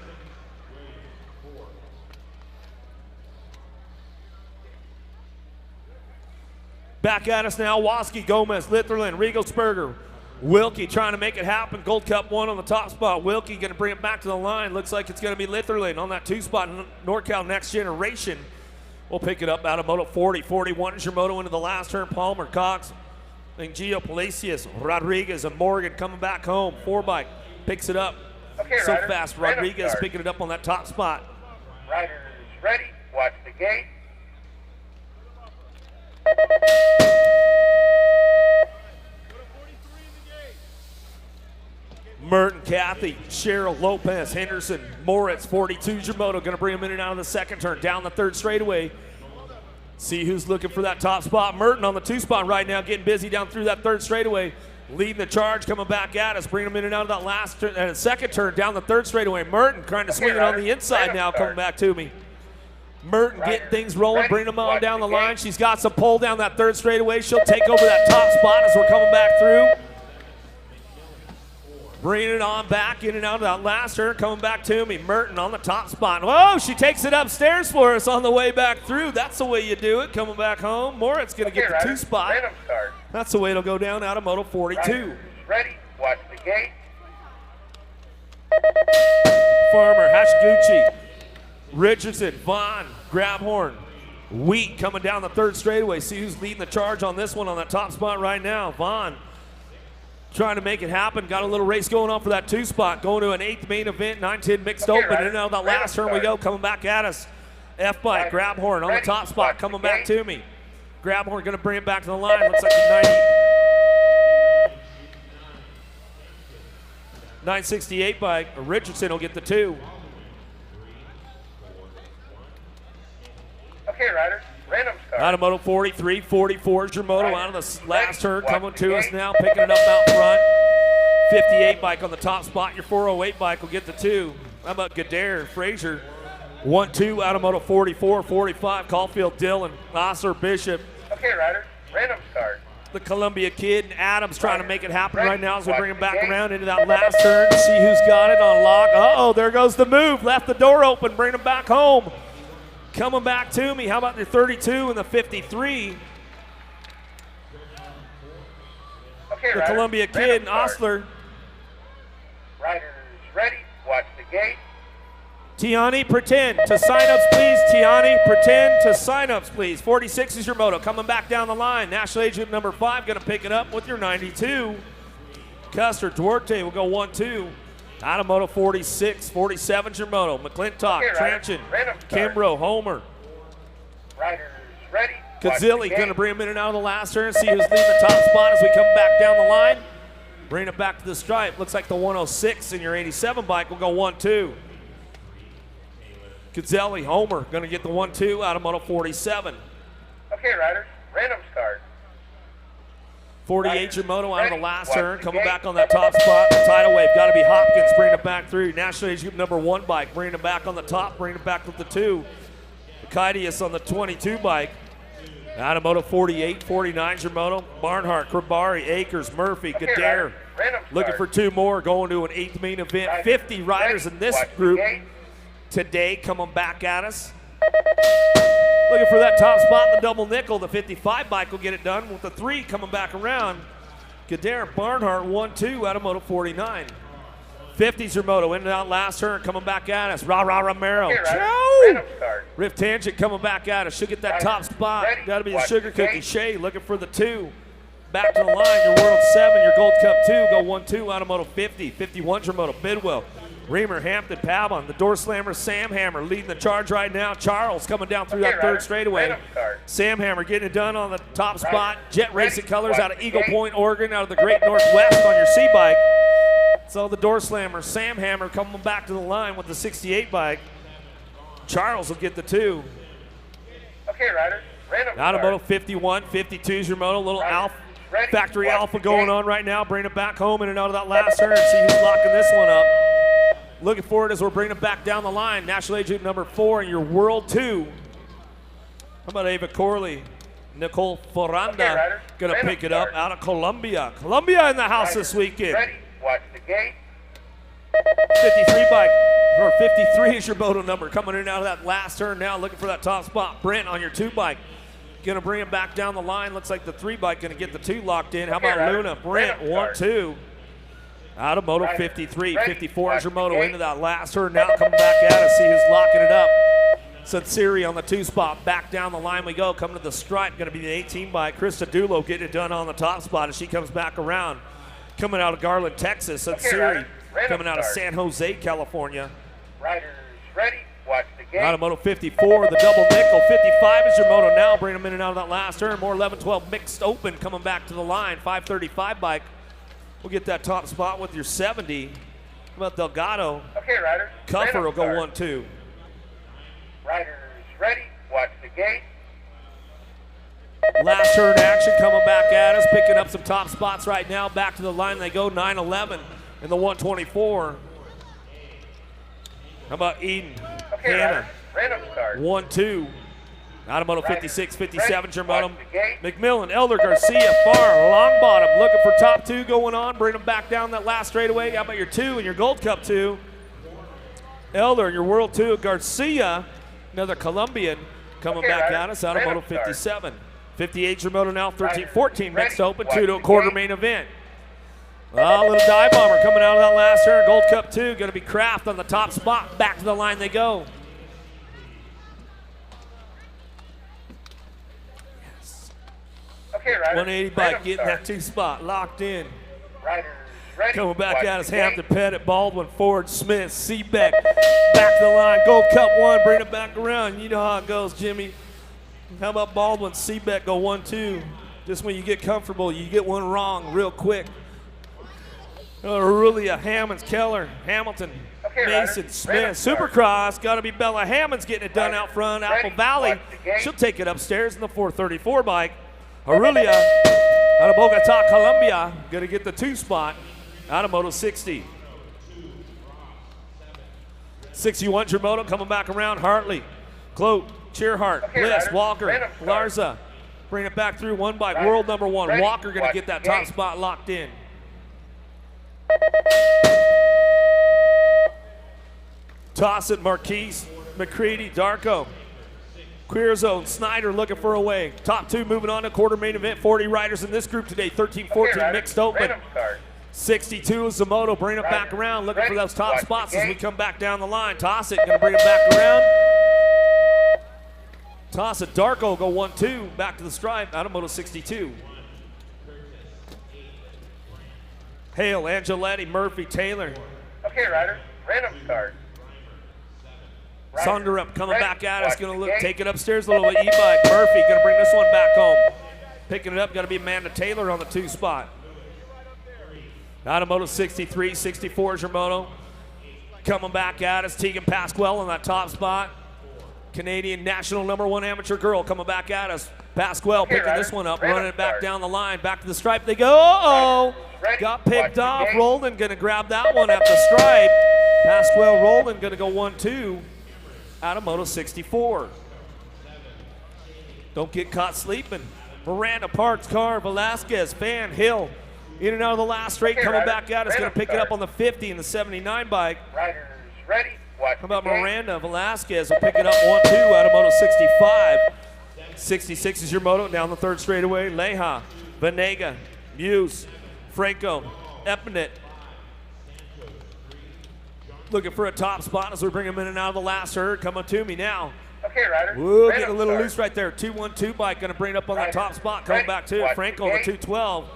Back at us now, Waski, Gomez, Litherland, Riegelsberger, Wilkie trying to make it happen. Gold Cup 1 on the top spot. Wilkie going to bring it back to the line. Looks like it's going to be Litherland on that 2 spot. NorCal Next Generation will pick it up out of Moto 40. 41 is your moto into the last turn. Palmer, Cox, and Gio Palacios, Rodriguez, and Morgan coming back home. 4 bike picks it up. Okay, So riders, fast, random Rodriguez start. picking it up on that top spot. Riders ready. Watch the gate. Merton, Kathy, Cheryl, Lopez, Henderson, Moritz, 42 is your moto. Going to bring him in and out of the second turn. Down the third straightaway. See who's looking for that top spot. Merton on the 2 spot right now, getting busy down through that third straightaway. Leading the charge, coming back at us. Bringing him in and out of that last turn, and second turn down the third straightaway. Merton trying to swing it on the inside now, coming back to me. Merton getting things rolling, bringing them on down the line. She's got some pull down that third straightaway. She'll take over that top spot as we're coming back through. Bringing it on back in and out of that last turn, coming back to me. Merton on the top spot. Whoa, she takes it upstairs for us on the way back through. That's the way you do it, coming back home. Moritz going to get the 2 spot. Random start. That's the way it'll go down out of Moto 42. Riders ready. Watch the gate. Farmer, Hashiguchi, Richardson, Vaughn, Grabhorn, Wheat coming down the third straightaway. See who's leading the charge on this one on that top spot right now. Vaughn trying to make it happen. Got a little race going on for that 2 spot. Going to an 8th main event, 9-10 mixed open. right. In and out of that last turn we go. Coming back at us. F-bike, Grabhorn on the top spot. Coming back to me. Grabhorn going to bring it back to the line. Looks like a 968 bike. Richardson will get the 2. Okay, riders. Random start. Out of Moto 43, 44 is your moto out of the last turn, coming to us now, picking it up out front. 58 bike on the top spot. Your 408 bike will get the 2. How about Gadare, Frazier? 1-2 out of Moto 44, 45. Caulfield, Dillon, Osler, Bishop. Okay, riders. Random start. The Columbia Kid and Adams trying to make it happen right now as we bring him back around into that last turn to see who's got it on lock. Uh-oh, there goes the move. Left the door open, bring him back home. Coming back to me. How about the 32 and the 53? Okay, The riders, Columbia Kid random and start. Osler. Riders ready. Watch the gate. Tiani, pretend to sign-ups, please. Tiani, pretend to sign-ups, please. 46 is your moto. Coming back down the line. National Age Group number 5 going to pick it up with your 92. Custer, Duarte will go 1-2. Out of Moto 46, 47 is your moto. McClintock, Okay, riders, Tranchin, random start. Kimbrough, Homer. Riders ready. Watch the Kazilli gate. going to bring him in and out of the last turn. See who's leading the top spot as we come back down the line. Bring it back to the stripe. Looks like the 106 in your 87 bike will go 1-2. Kazilli, Homer going to get the 1-2 out of Moto 47. Okay, riders. Random start. 48 your moto out of the last turn. Coming back on that top spot. The tidal wave got to be Hopkins. Bringing it back through. National Age Group number 1 bike. Bringing it back on the top. Bringing it back with the 2. Kidius on the 22 bike. Out of Moto 48, 49 is your moto. Barnhart, Krabari, Akers, Murphy, Okay, Gadare. riders. Random Looking start. for 2 more. Going to an 8th main event. Riders 50 riders ready. in this Watch the group gate. today coming back at us. Looking for that top spot in the double nickel. The 55 bike will get it done with the 3 coming back around. Gadare, Barnhart, 1-2 out of Moto 49. 50's your moto, in and out last turn, coming back at us. Romero. Okay, riders. Chow! Random start. Rift Tangent coming back at us. She'll get that Riders top spot. ready. Got to be the Watch sugar the cookie. gate. Shea looking for the 2. Back to the line. Your World 7, your Gold Cup 2. Go 1-2 out of Moto 50. 51's your moto. Bidwell, Reamer, Hampton, Pavon. The door slammer, Sam Hammer leading the charge right now. Charles coming down through Okay, that third riders. straightaway. Random start. Sam Hammer getting it done on the top spot. Riders Jet ready. Racing Colors Watch out of the Eagle gate. Point, Oregon, out of the Great Northwest on your C-Bike. So the door slammer, Sam Hammer coming back to the line with the 68 bike. Charles will get the 2. Okay, riders. Random Out of start. Moto 51, 52 is your moto. Little Riders alpha, ready. factory Watch alpha the going gate. on right now. Bring it back home in and out of that last turn. See who's locking this one up. Looking for it as we're bringing it back down the line. National Age Group number 4 and your World 2. How about Ava Corley? Nicole Okay, Foranda Ryder. going to Random pick it up start. out of Colombia. Colombia in the house this weekend. Ready, watch the gate. 53 bike, or 53 is your moto number. Coming in and out of that last turn now, looking for that top spot. Brent on your 2 bike. Going to bring him back down the line. Looks like the 3 bike going to get the 2 locked in. How Okay, about Ryder. Luna? Brent, Random 1-2. Out of moto Ryder. 53. Ready, 54 is your watch moto the gate. into that last turn. Now coming back at us. See who's locking it up. Sansiri on the 2 spot. Back down the line we go. Coming to the stripe. Going to be the 18 bike. Krista Dulo getting it done on the top spot as she comes back around. Coming out of Garland, Texas. Sansiri Ryder. Random coming out of start. San Jose, California. Riders ready, watch the gate. Out of moto 54, the double nickel. 55 is your moto now. Bring them in and out of that last turn. More 11-12 mixed open coming back to the line. 535 bike. We'll get that top spot with your 70. How about Delgado? Okay, riders. Cuffer will go random start. 1-2. Riders ready, watch the gate. Last turn action coming back at us, picking up some top spots right now. Back to the line they go, 9-11 in the 124. How about Eden? Okay, Hannah, riders. Random start. 1-2. Out of moto 56, 57, Ready, Germono. watch the gate. McMillan, Elder, Garcia, Farr, long bottom, looking for top 2 going on. Bring them back down that last straightaway. How about your 2 and your Gold Cup 2? Elder, your World 2. Garcia, another Colombian, coming Okay, back Ryder. at us out of Random moto start. 57. 58 your moto now, 13, Ryder. 14 mixed Ready, open, watch 2 to a the quarter gate. main event. A little dive bomber coming out of that last turn. Gold Cup 2, going to be Kraft on the top spot. Back to the line they go. Okay, riders. 180 bike, Random getting start. that 2 spot locked in. Riders ready, Coming back watch at us, the Hampton, gate. Pettit, Baldwin, Ford, Smith, Seebeck. Back to the line, Gold Cup 1, bring it back around. You know how it goes, Jimmy. How about Baldwin, Seebeck go 1-2. Just when you get comfortable, you get one wrong real quick. Really a Hammonds, Keller, Hamilton, Okay, Mason, Ryder. Smith, Random start. Supercross. Got to be Bella Hammonds getting it done Ryder. out front. Ready, Apple Valley, watch the gate. she'll take it upstairs in the 434 bike. Aurelia out of Bogota, Colombia, gonna get the 2 spot out of moto 60. 61 Moto coming back around. Hartley, Clote, Cheerhart, Okay, Bliss, Ryder. Walker, Random start. Larza. Bring it back through 1 bike. Ryder. World number 1. Ready, Walker gonna watch get that the top gate. spot locked in. Tossin, Marquise, McCready, Darko. Queer Zone, Snyder looking for a way. Top 2 moving on to quarter main event. 40 riders in this group today. 13, 14 Okay, riders. mixed open. Random start. 62 is the moto. Bring it back Ryder. around. Looking for Ready, those top watch the spots as we gate. come back down the line. Toss it. Going to bring it back around. Toss it. Darko go 1-2. Back to the stripe. Out of moto 62. Hale, Angeletti, Murphy, Taylor. Okay, riders. Random start. Ryder. Sonderup coming Ready, back at us. watch Going to the look, gate. take it upstairs a little bit. E-bike. Murphy going to bring this one back home. Picking it up. Got to be Amanda Taylor on the 2 spot. Out of moto 63, 64 is your moto. Coming back at us, Tegan Pasquale on that top spot. Canadian national number 1 amateur girl coming back at us. Pasquale Okay, picking Ryder. this one up, Random running it back start. down the line. Back to the stripe they go. Uh-oh! Ready, Got watch picked the off. gate. Roldan going to grab that one at the stripe. Pasquale Roldan going to go 1-2 out of moto 64. Don't get caught sleeping. Miranda, Parks, Carr, Velasquez, Fan, Hill. In and out of the last straight, Okay, coming Ryder. back at us. Going Random to pick it up start. on the 50 and the 79 bike. Riders ready, watch How about the gate. Miranda? Velasquez will pick it up 1-2 out of moto 65. 66 is your moto down the 3rd straightaway. Leja, Venega, Muse, Franco, Epinet. Looking for a top spot as we bring him in and out of the last herd. Coming to me now. Okay, riders. Whoa, Random getting a little start. loose right there. 2-1-2 bike going to bring it up on that Ryder. top spot. Coming Ready, back to watch Franco the on the gate. 212.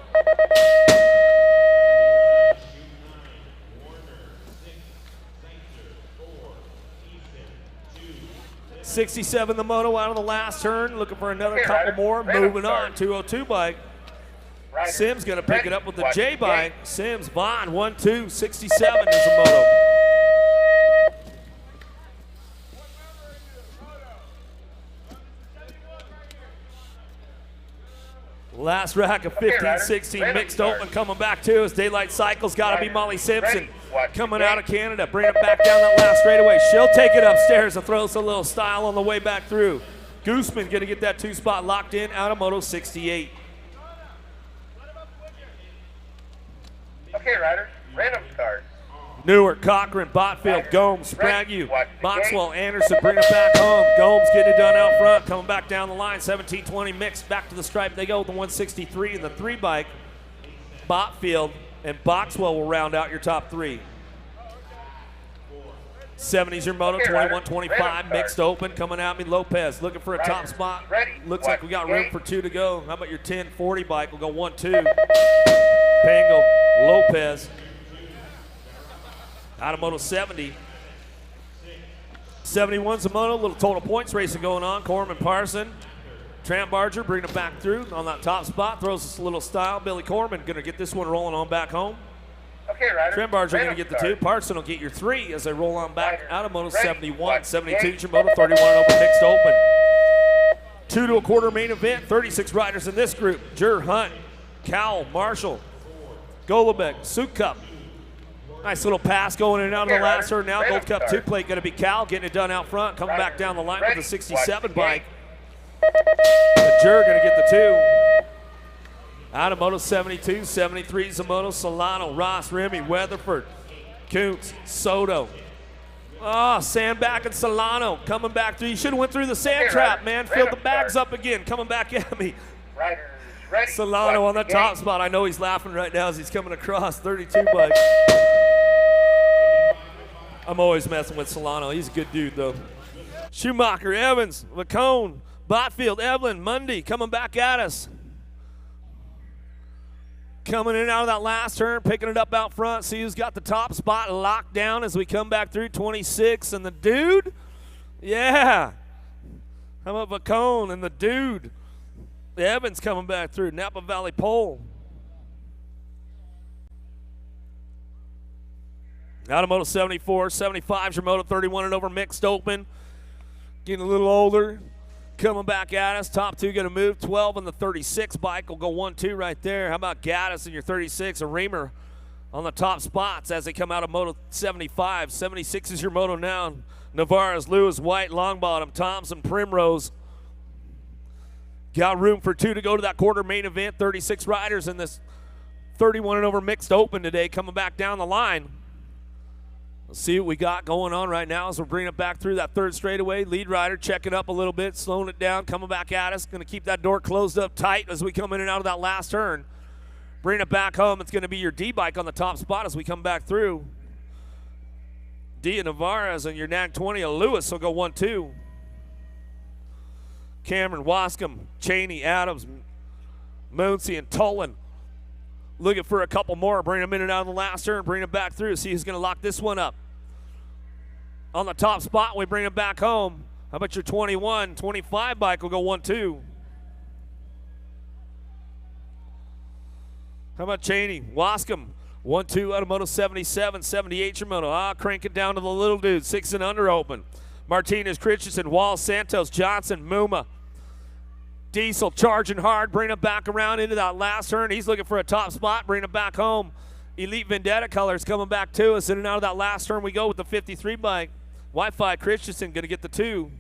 '67 the moto out of the last turn, looking for another Okay, couple Ryder. more. Random Moving on, start. 202 bike. Riders Sims going to pick ready, it up with the watch J gate. bike. Sims, Vaughn, 1-2, 67 is the moto. Last rack of 15, Ryder. 16 Random mixed start. open coming back to us. Daylight Cycle's got to be Ryder. Molly Simpson Ready. Watch the coming gate. out of Canada. Bring it back down that last straightaway. She'll take it upstairs and throw us a little style on the way back through. Gooseman going to get that 2 spot locked in out of Moto 68. Okay, riders, random start. Newark, Cochran, Botfield, Gomes, Sprague, Boxwell, Anderson, bring it back home. Gomes getting it done out front, coming back down the line. 17-20 mixed, back to the stripe. They go with the 163 and the 3 bike. Botfield and Boxwell will round out your top 3. 70's your moto, 21-25 mixed open, coming at me. Lopez looking for a top spot. Looks like we got room for 2 to go. How about your 10-40 bike? We'll go 1-2. Pango, Lopez. Out of Moto 70. 71's a moto, little total points racing going on. Corman Parson. Tramp Barger bringing it back through on that top spot. Throws us a little style. Billy Corman going to get this one rolling on back home. Okay, riders. Tramp Barger going to get the 2. Parson will get your 3 as they roll on back out of Moto 71. 72's your moto, 31 over mixed open. 2 to a quarter main event. 36 riders in this group. Jur, Hunt, Cowell, Marshall, Golubeck, Sukup. Nice little pass going in and out of the last turn now. Gold Cup 2 plate going to be Cal getting it done out front. Coming back down the line with the 67 bike. Jur going to get the 2. Out of Moto 72, 73 Zamoto, Solano, Ross, Remy, Weatherford, Kuntz, Soto. Oh, Sandback and Solano coming back through. You should have went through the sand trap, man. Filled the bags up again, coming back at me. Solano on the top spot. I know he's laughing right now as he's coming across. 32 bike. I'm always messing with Solano. He's a good dude, though. Schumacher, Evans, Lacone, Botfield, Evelyn, Mundy coming back at us. Coming in and out of that last turn, picking it up out front. See who's got the top spot locked down as we come back through. 26 and the dude. Yeah. How about Lacone and the dude? Evans coming back through. Napa Valley Pole. Out of Moto 74, 75's your Moto 31 and over mixed open. Getting a little older. Coming back at us. Top 2 going to move. 12 on the 36 bike will go 1-2 right there. How about Gaddis and your 36? A Reamer on the top spots as they come out of Moto 75. 76 is your Moto now. Navarez, Lewis, White, Longbottom, Thompson, Primrose. Got room for 2 to go to that quarter main event. 36 riders in this 31 and over mixed open today coming back down the line. Let's see what we got going on right now as we're bringing it back through that 3rd straightaway. Lead rider checking up a little bit, slowing it down, coming back at us. Going to keep that door closed up tight as we come in and out of that last turn. Bringing it back home, it's going to be your D-bike on the top spot as we come back through. D and Navarez and your Nag 20 of Lewis will go 1-2. Cameron, Wascom, Cheney, Adams, Moonsey, and Tolan. Looking for a couple more. Bring them in and out of the last turn. Bring them back through. See who's going to lock this one up. On the top spot, we bring them back home. How about your 21, 25 bike will go 1-2. How about Cheney? Wascom, 1-2 out of Moto 77, 78 your Moto. Crank it down to the little dude. 6 and under open. Martinez, Christensen, Wall, Santos, Johnson, Muma. Diesel charging hard, bring him back around into that last turn. He's looking for a top spot, bring him back home. Elite Vendetta colors coming back to us. In and out of that last turn we go with the 53 bike. Wi-Fi Christensen going to get the 2.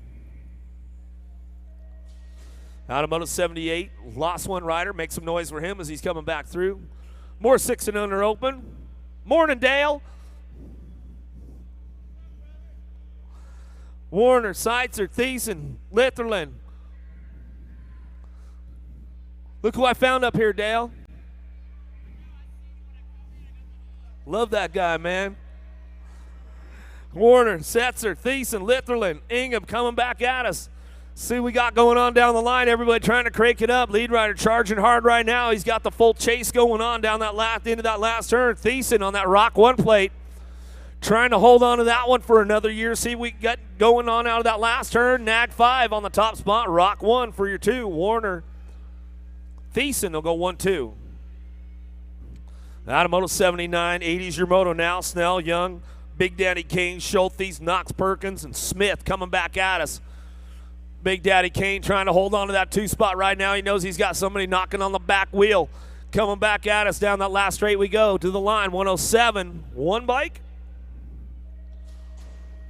Out of Moto 78, lost one rider. Make some noise for him as he's coming back through. More 6 and under open. Morning, Dale. Warner, Seitzer, Thiessen, Litherland. Look who I found up here, Dale. Love that guy, man. Warner, Setzer, Thiessen, Litherland, Ingham coming back at us. See what we got going on down the line. Everybody trying to crank it up. Lead rider charging hard right now. He's got the full chase going on down that into that last turn. Thiessen on that Rock 1 plate. Trying to hold on to that one for another year. See what we got going on out of that last turn. Nag 5 on the top spot. Rock 1 for your 2. Warner. Thiessen will go 1-2. Out of Moto 79, 80's your Moto now. Snell, Young, Big Daddy Kane, Schultz, Knox Perkins, and Smith coming back at us. Big Daddy Kane trying to hold on to that 2 spot right now. He knows he's got somebody knocking on the back wheel. Coming back at us down that last straight we go to the line. 107, 1 bike.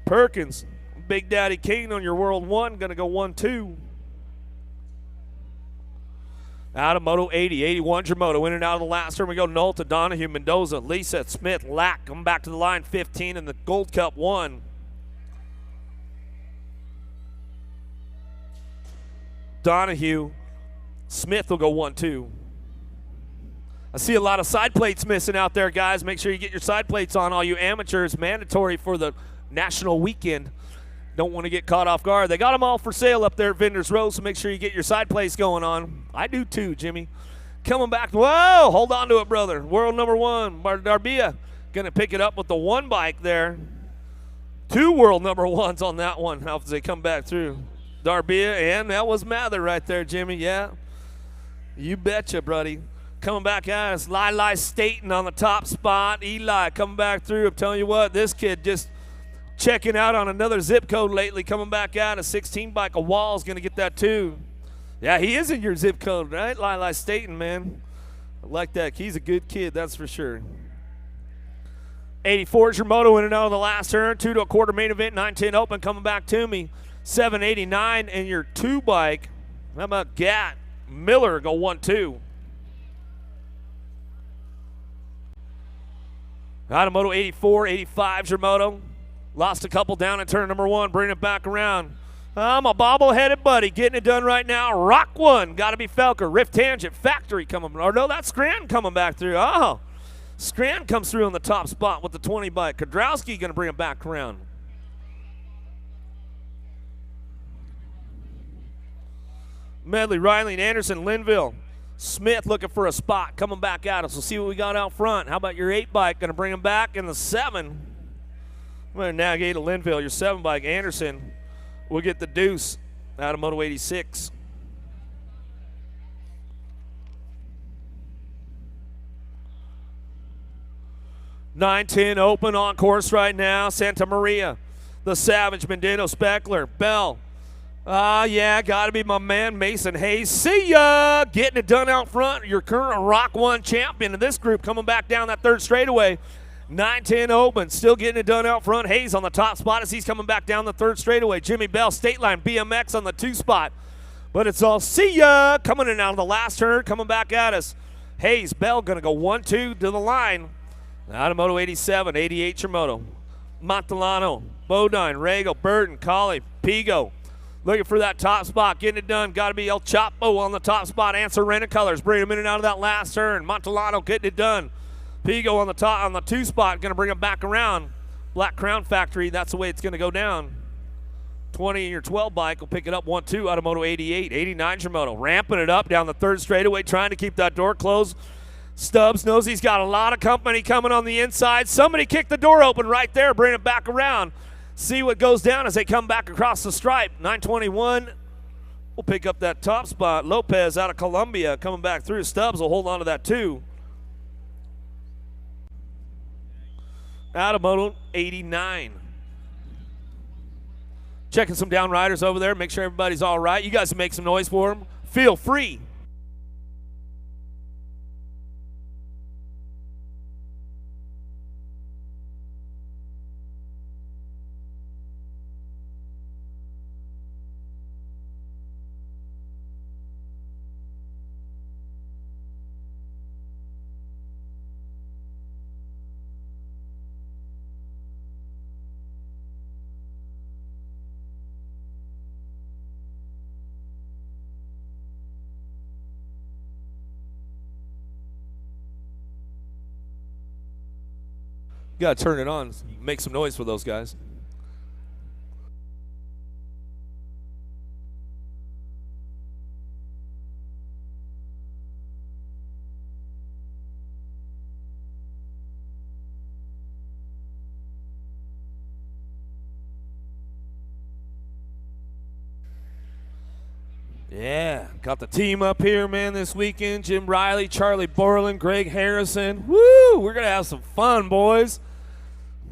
Perkins, Big Daddy Kane on your World 1, going to go 1-2. Out of Moto 80, 81's your Moto. In and out of the last turn, we go Nolte, Donahue, Mendoza, Lisa, Smith, Lack. Coming back to the line, 15 in the Gold Cup 1. Donahue, Smith will go 1-2. I see a lot of side plates missing out there, guys. Make sure you get your side plates on, all you amateurs. Mandatory for the national weekend. Don't want to get caught off guard. They got them all for sale up there at Vendors Row, so make sure you get your side plates going on. I do too, Jimmy. Coming back. Whoa, hold on to it, brother. World number 1, Darbia. Going to pick it up with the 1 bike there. 2 world number 1s on that one. How they come back through. Darbia, and that was Mather right there, Jimmy. Yeah, you betcha, buddy. Coming back at us, Lili Staten on the top spot. Eli coming back through. I'm telling you what, this kid just checking out on another zip code lately. Coming back at a 16 bike. A Wall's going to get that too. Yeah, he is in your zip code, right? Lili Staten, man. I like that. He's a good kid, that's for sure. 84 is your Moto in and out of the last turn. 2 to a quarter main event, 9-10 open. Coming back to me. 789 and your 2 bike. How about Gat Miller go 1-2? Out of Moto 84, 85's your Moto. Lost a couple down in turn number 1. Bring it back around. I'm a bobble-headed buddy. Getting it done right now. Rock 1. Got to be Felker. Rift Tangent. Factory coming. Or no, that's Scranton coming back through. Oh. Scranton comes through on the top spot with the 20 bike. Kodrowski going to bring it back around. Medley, Riley, and Anderson, Linville. Smith looking for a spot, coming back at us. We'll see what we got out front. How about your 8 bike? Going to bring him back in the 7. I'm going to navigate to Linville. Your 7 bike, Anderson, will get the deuce out of Moto 86. (9-10) open on course right now. Santa Maria, the Savage, Mendino, Speckler, Bell. Yeah, got to be my man, Mason Hayes. See ya! Getting it done out front. Your current Rock 1 champion in this group coming back down that 3rd straightaway. 9-10 open. Still getting it done out front. Hayes on the top spot as he's coming back down the 3rd straightaway. Jimmy Bell, State Line, BMX on the 2 spot. But it's all see ya! Coming in out of the last turn, coming back at us. Hayes, Bell going to go 1-2 to the line. Out of Moto 87, 88 your Moto. Montalano, Bodine, Regal, Burton, Colley, Pigo. Looking for that top spot, getting it done. Got to be El Chapo on the top spot. Answer Rent-A-Colors, bring him in and out of that last turn. Montalano getting it done. Pigo on the top, on the 2 spot, going to bring him back around. Black Crown Factory, that's the way it's going to go down. 20 in your 12 bike will pick it up 1-2 out of Moto 88. 89's your Moto, ramping it up down the 3rd straightaway, trying to keep that door closed. Stubbs knows he's got a lot of company coming on the inside. Somebody kicked the door open right there, bring it back around. See what goes down as they come back across the stripe. 921 will pick up that top spot. Lopez out of Columbia coming back through. Stubbs will hold on to that too. Out of Moto 89. Checking some down riders over there. Make sure everybody's all right. You guys make some noise for them. Feel free. You got to turn it on, make some noise for those guys. Yeah, got the team up here, man, this weekend. Jim Riley, Charlie Borland, Greg Harrison. Woo! We're going to have some fun, boys.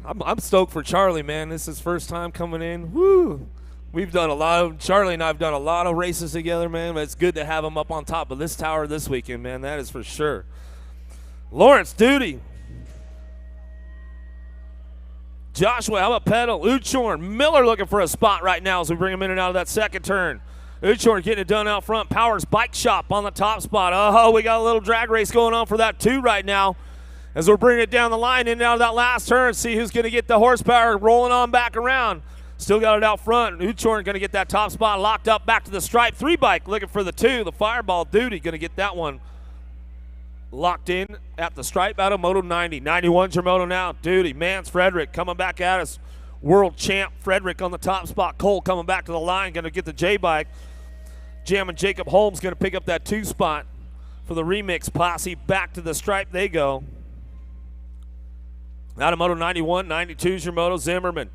I'm stoked for Charlie, man. This is his first time coming in. Woo! We've done a lot of, Charlie and I have done a lot of races together, man. But it's good to have him up on top of this tower this weekend, man. That is for sure. Lawrence Duty. Joshua, how about Pedal? Uchorn, Miller looking for a spot right now as we bring him in and out of that 2nd turn. Uchorn getting it done out front. Powers Bike Shop on the top spot. Oh, we got a little drag race going on for that 2 right now. As we're bringing it down the line in and out of that last turn, see who's going to get the horsepower rolling on back around. Still got it out front. Uchorn going to get that top spot locked up back to the stripe. 3 bike looking for the 2. The Fireball Duty going to get that one locked in at the stripe out of Moto 90. 91's your Moto now. Duty. Mans Frederick coming back at us. World champ Frederick on the top spot. Cole coming back to the line, going to get the J bike. Jamming Jacob Holmes going to pick up that 2 spot for the remix posse. Back to the stripe they go. Out of Moto 91, 92's your Moto. Zimmerman,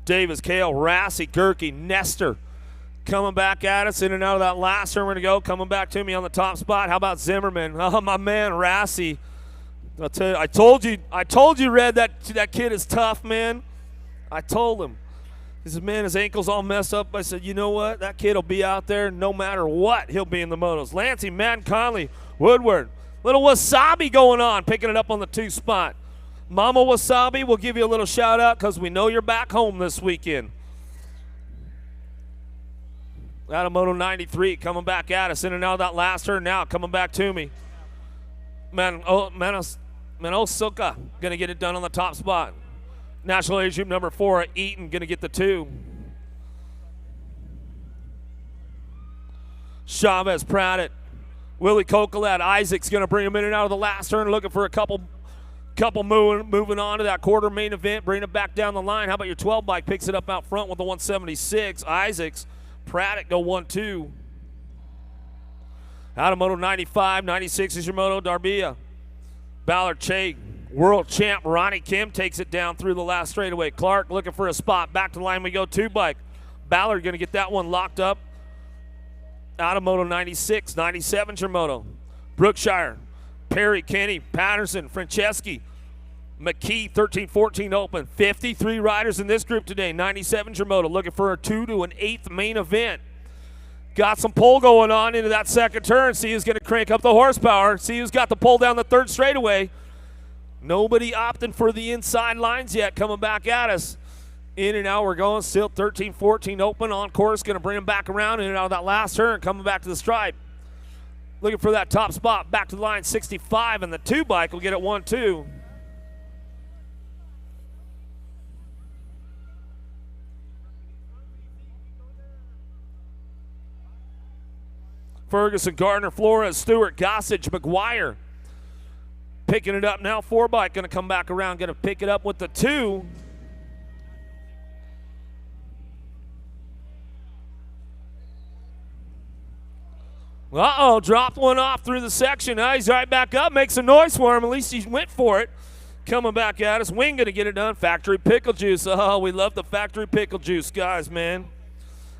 Davis, Kale, Rassy, Gerke, Nestor coming back at us in and out of that last turn. We're going to go. Coming back to me on the top spot. How about Zimmerman? Oh, my man, Rassy. I'll tell you, I told you, Red, that kid is tough, man. I told him. He said, man, his ankle's all messed up. I said, you know what? That kid will be out there no matter what. He'll be in the motos. Lancey, Madden, Conley, Woodward. Little Wasabi going on, picking it up on the 2 spot. Mama Wasabi, we'll give you a little shout out because we know you're back home this weekend. Out of Moto 93, coming back at us in and out of that last turn now, coming back to me. Manosuka going to get it done on the top spot. National Age Group number 4, Eaton going to get the 2. Chavez, Pradit, Willie Cocolat, Isaac's going to bring him in and out of the last turn, looking for a couple moving on to that quarter main event, bring it back down the line. How about your 12 bike picks it up out front with the 176. Isaacs, Praddock go 1-2. Out of Moto 95, 96 is your Moto. Darbia, Ballard, Che, world champ Ronnie Kim takes it down through the last straightaway. Clark looking for a spot. Back to the line we go. 2 bike. Ballard going to get that one locked up. Out of Moto 96, 97 is your Moto. Brookshire, Perry, Kenny, Patterson, Franceschi, McKee, 13-14 open. 53 riders in this group today. 97 Moto looking for a 2 to an 8th main event. Got some pull going on into that second turn. See who's going to crank up the horsepower. See who's got the pull down the 3rd straightaway. Nobody opting for the inside lines yet, coming back at us. In and out we're going. Still 13-14 open on course. Going to bring him back around in and out of that last turn. Coming back to the stripe. Looking for that top spot. Back to the line, 65, and the 2 bike will get it 1-2. Ferguson, Gardner, Flores, Stewart, Gossage, McGuire. Picking it up now. 4 bike going to come back around. Going to pick it up with the 2. Uh-oh, dropped one off through the section. Now he's right back up, makes a noise for him. At least he went for it. Coming back at us. Wing going to get it done. Factory Pickle Juice. Oh, we love the Factory Pickle Juice, guys, man.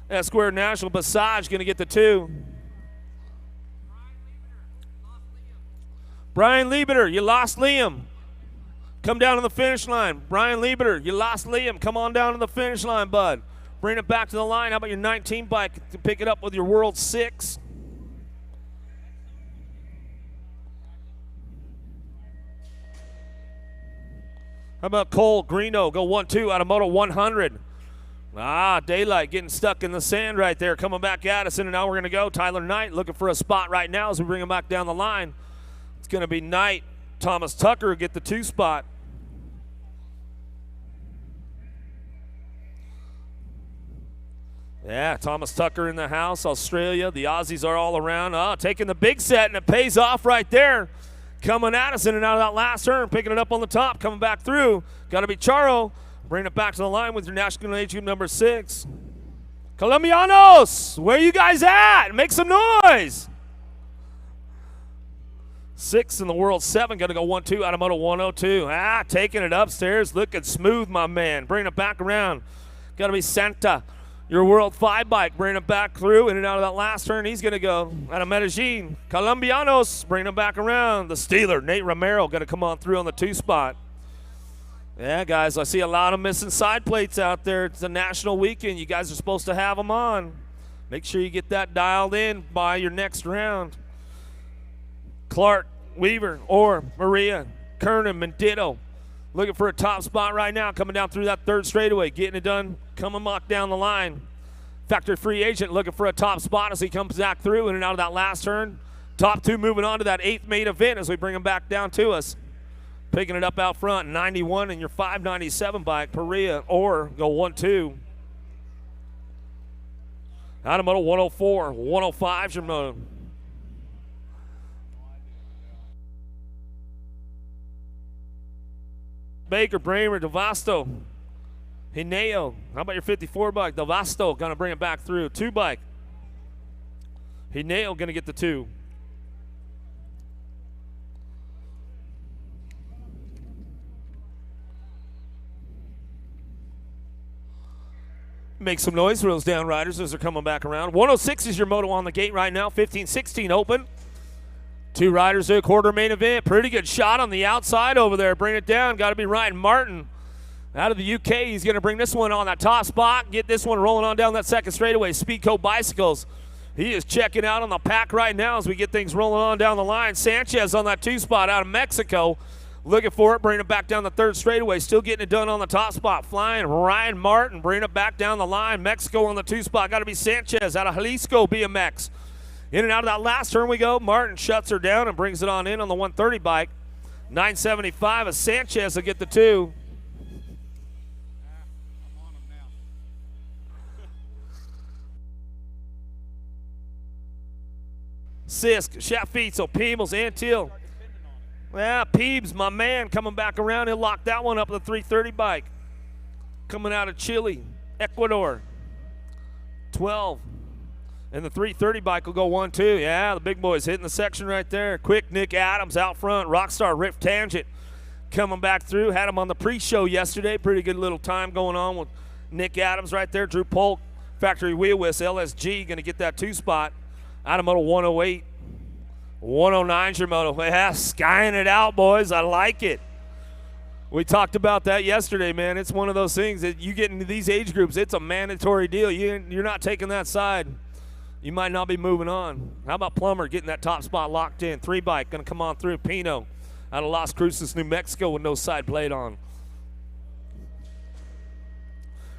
Esquire National. Passage going to get the 2. Brian Liebeter, you lost Liam. Come down to the finish line. Brian Liebeter, you lost Liam. Come on down to the finish line, bud. Bring it back to the line. How about your 19 bike to pick it up with your World 6? How about Cole Greeno, go 1-2 out of Moto 100. Daylight getting stuck in the sand right there. Coming back at us, and now we're going to go. Tyler Knight looking for a spot right now as we bring him back down the line. It's going to be Knight. Thomas Tucker get the 2 spot. Yeah, Thomas Tucker in the house, Australia. The Aussies are all around. Taking the big set, and it pays off right there. Coming at us in and out of that last turn, picking it up on the top, coming back through. Got to be Charo. Bring it back to the line with your National Age Group number 6. Colombianos, where you guys at? Make some noise. 6 in the world, 7 going to go 1-2 out of Moto 102. Taking it upstairs, looking smooth, my man. Bring it back around. Got to be Santa, your world 5 bike. Bring it back through in and out of that last turn. He's going to go out of Medellin. Colombianos, bring it back around. The Steeler, Nate Romero, going to come on through on the 2 spot. Yeah, guys, I see a lot of missing side plates out there. It's a national weekend. You guys are supposed to have them on. Make sure you get that dialed in by your next round. Clark, Weaver, Orr, Maria, Kernan, Mendito. Looking for a top spot right now, coming down through that 3rd straightaway, getting it done, coming mock down the line. Factory free agent looking for a top spot as he comes back through in and out of that last turn. Top two moving on to that 8th main event as we bring him back down to us. Picking it up out front, 91 in your 597 bike, Perea, or go 1-2. Out of moto 104, 105 is your moto. Baker, Bramer, Devasto, Hineo. How about your 54 bike? Devasto gonna bring it back through. 2 bike. Hineo gonna get the 2. Make some noise for those down riders as they're coming back around. 106 is your moto on the gate right now. 15-16 open. 2 riders to a quarter main event. Pretty good shot on the outside over there. Bring it down. Got to be Ryan Martin out of the UK. He's going to bring this one on that top spot. Get this one rolling on down that second straightaway. Speedco Bicycles. He is checking out on the pack right now as we get things rolling on down the line. Sanchez on that 2 spot out of Mexico. Looking for it, bringing it back down the third straightaway. Still getting it done on the top spot. Flying Ryan Martin, bringing it back down the line. Mexico on the 2 spot. Got to be Sanchez out of Jalisco BMX. In and out of that last turn we go. Martin shuts her down and brings it on in on the 130 bike. 975 as Sanchez will get the 2. Sisk, Shafitzo, Peebles, Antil. Yeah, Peebs, my man, coming back around. He'll lock that one up with a 330 bike. Coming out of Chile, Ecuador. 12. And the 330 bike will go 1-2. Yeah, the big boys hitting the section right there. Quick Nick Adams out front. Rockstar Rift Tangent coming back through. Had him on the pre-show yesterday. Pretty good little time going on with Nick Adams right there. Drew Polk, Factory Wheel Whisk, LSG, going to get that 2 spot. Out of moto 108. 109's your moto. Yeah, skying it out, boys. I like it. We talked about that yesterday, man. It's one of those things that you get into these age groups, it's a mandatory deal. You're not taking that side. You might not be moving on. How about Plummer getting that top spot locked in? 3 bike going to come on through. Pino out of Las Cruces, New Mexico with no side plate on.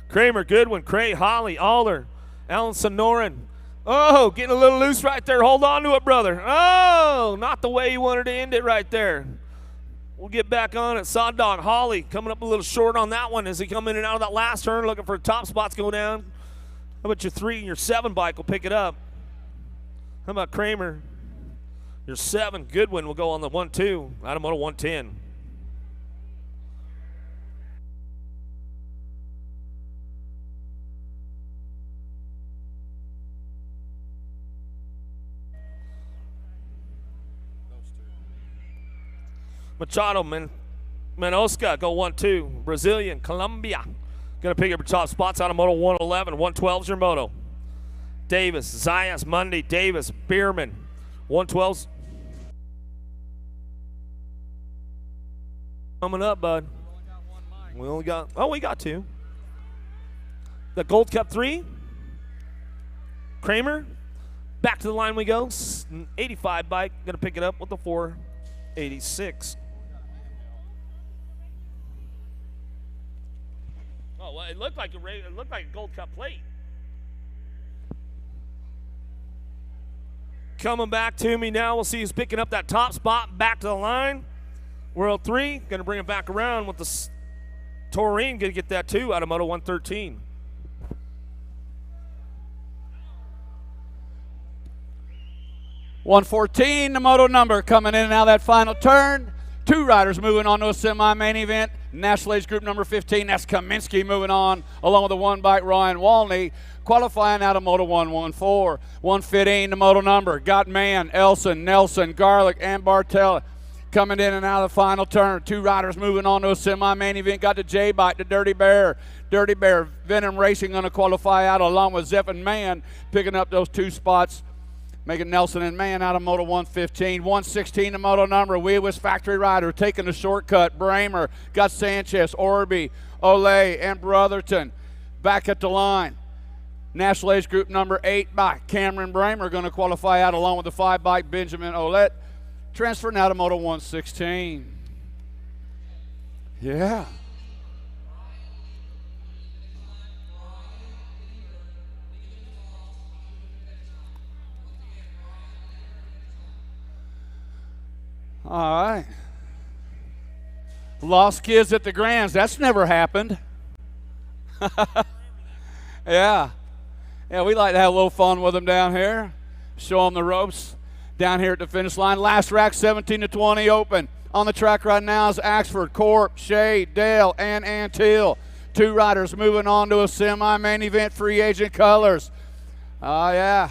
Kramer, Goodwin, Cray, Holly, Aller, Alan Sonoran. Oh, getting a little loose right there. Hold on to it, brother. Oh, not the way you wanted to end it right there. We'll get back on it. Sod Dog Holly coming up a little short on that one as he come in and out of that last turn looking for top spots go down. How about your 3 and your 7 bike will pick it up? How about Kramer? Your 7, Goodwin will go on the 1-2. Out of moto 110. Machado, Manosca, go 1-2. Brazilian, Colombia. Going to pick up your top spots out of moto 111. 112's your moto. Davis, Zayas, Mundy, Davis, Bierman. 112's. Coming up, bud. We only got, we got 2. The Gold Cup 3. Kramer. Back to the line we go. 85 bike. Going to pick it up with the 486. Oh, well, it looked like a Gold Cup plate. Coming back to me now. We'll see who's picking up that top spot. Back to the line. World 3. Going to bring it back around with the Taurine. Going to get that 2 out of moto 113. .114, the moto number coming in and out of that final turn. 2 riders moving on to a semi-main event. National Age Group number 15, that's Kaminsky moving on, along with the 1 bike Ryan Walney, qualifying out of moto 114. 115, the moto number. Got Man, Elson, Nelson, Garlic, and Bartell coming in and out of the final turn. 2 riders moving on to a semi-main event. Got the J-Bike, the Dirty Bear. Dirty Bear, Venom Racing going to qualify out along with Zepp and Man, picking up those 2 spots. Making Nelson and Man out of moto 115. 116, the moto number. Wheel Whisk Factory Rider taking the shortcut. Bramer got Sanchez, Orby, Olay, and Brotherton back at the line. National Age Group number 8 by Cameron Bramer going to qualify out along with the 5 bike Benjamin Olette. Transferring out of moto 116. Yeah. All right. Lost kids at the Grands. That's never happened. Yeah. Yeah, we like to have a little fun with them down here. Show them the ropes down here at the finish line. Last rack, 17 to 20 open. On the track right now is Axford, Corp, Shea, Dale, and Antill. 2 riders moving on to a semi-main event, free agent colors. Oh, yeah.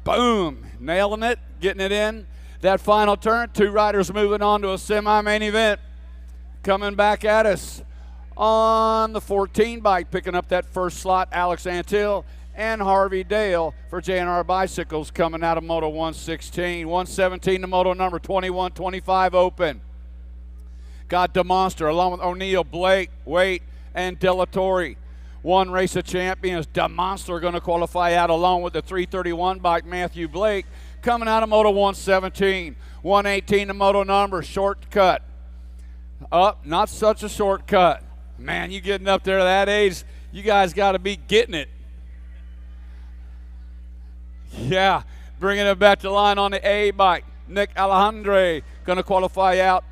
Boom. Nailing it, getting it in. That final turn, 2 riders moving on to a semi-main event. Coming back at us on the 14 bike, picking up that first slot, Alex Antill and Harvey Dale for J&R Bicycles coming out of Moto 116. 117 to Moto number 2125 open. Got DeMonster along with O'Neill, Blake, Waite, and Delatorre. One race of champions. DeMonster going to qualify out along with the 331 bike, Matthew Blake, coming out of Moto 117. 118 to Moto number, shortcut. Up, not such a shortcut. Man, you getting up there to that age, you guys got to be getting it. Yeah, bringing it back to line on the A bike. Nick Alejandre going to qualify out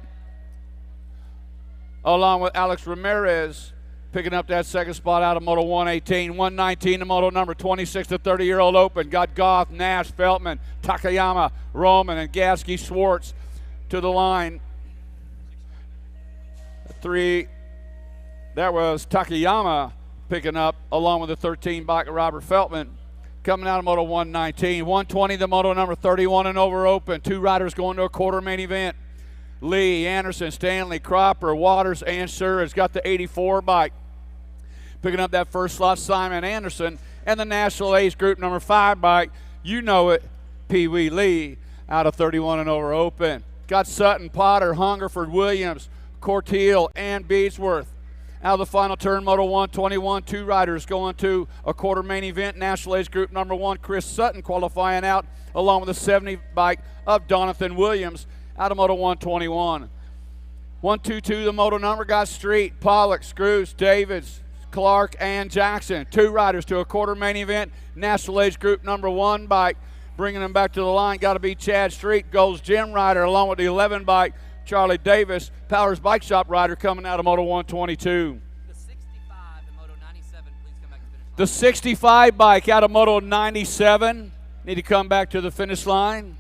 along with Alex Ramirez, picking up that second spot out of Moto 118. 119 to Moto number 26 to 30-year-old open. Got Goff, Nash, Feltman, Takayama, Roman, and Gasky Schwartz to the line. 3, that was Takayama picking up along with the 13 bike of Robert Feltman. Coming out of Moto 119. 120 the Moto number 31 and over open. 2 riders going to a quarter main event. Lee, Anderson, Stanley, Cropper, Waters, and Sure has got the 84 bike. Picking up that first slot, Simon Anderson, and the National Ace Group number 5 bike, you know it, Pee Wee Lee, out of 31 and over open. Got Sutton, Potter, Hungerford, Williams, Corteil, and Beadsworth. Out of the final turn, Moto 121, 2 riders going to a quarter main event. National Ace Group number 1, Chris Sutton qualifying out along with the 70 bike of Donathan Williams out of Moto 121. 122, the Moto number got Street, Pollock, Screws, Davids, Clark, and Jackson. 2 riders to a quarter main event. National Ace Group number 1 bike. Bringing them back to the line, got to be Chad Street, Gold's Gym rider along with the 11 bike. Charlie Davis, Powers Bike Shop rider coming out of Moto 122. The 65 and Moto 97, please come back to the finish line. The 65 bike out of Moto 97 need to come back to the finish line.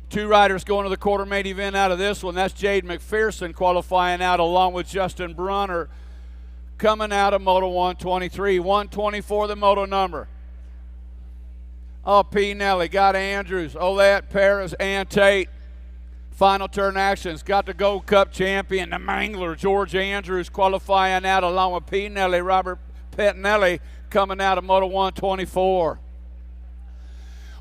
2 riders going to the quarter main event out of this one. That's Jade McPherson qualifying out along with Justin Brunner coming out of Moto 123. 124 the Moto number. Oh, P. Nelly, got Andrews, Olette, Perez, and Tate. Final turn actions, got the Gold Cup champion, the Mangler, George Andrews, qualifying out along with P. Nelly, Robert Pettinelli, coming out of Moto 124.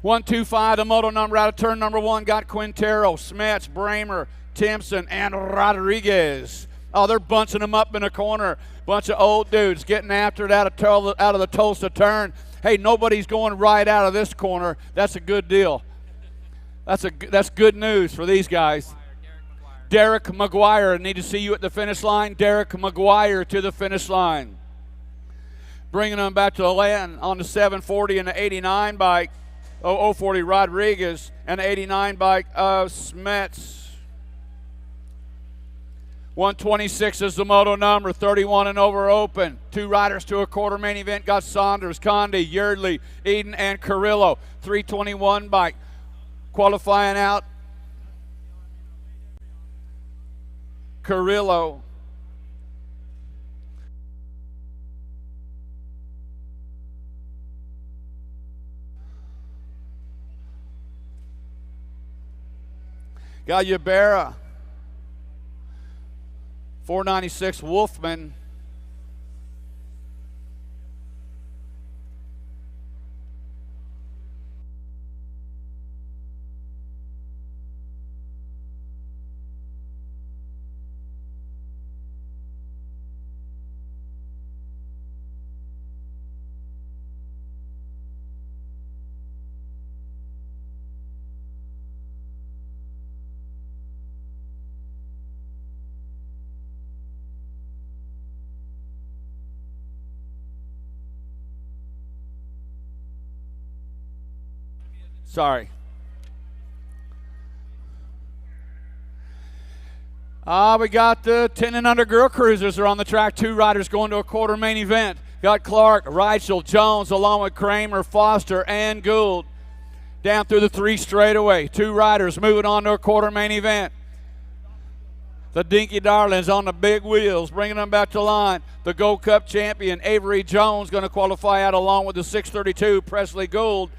125, the Moto number out of turn number 1, got Quintero, Smets, Bramer, Timpson, and Rodriguez. Oh, they're bunching them up in a corner. Bunch of old dudes getting after it out of the Tulsa turn. Hey, nobody's going right out of this corner. That's a good deal. That's good news for these guys. Derek McGuire, need to see you at the finish line. Derek McGuire to the finish line. Bringing them back to the land on the 740 and the 89 bike. 040 Rodriguez and the 89 bike of Smets. 126 is the Moto number, 31 and over open. 2 riders to a quarter main event. Got Saunders, Condi, Yeardley, Eden, and Carrillo. 321 bike. Qualifying out, Carrillo. Got Yubera, 496 Wolfman. Sorry. We got the 10 and under girl cruisers are on the track. 2 riders going to a quarter main event. Got Clark, Reichel, Jones, along with Kramer, Foster, and Gould. Down through the 3 straightaway. 2 riders moving on to a quarter main event. The Dinky Darlings on the big wheels, bringing them back to line. The Gold Cup champion, Avery Jones, going to qualify out along with the 632, Presley Gould,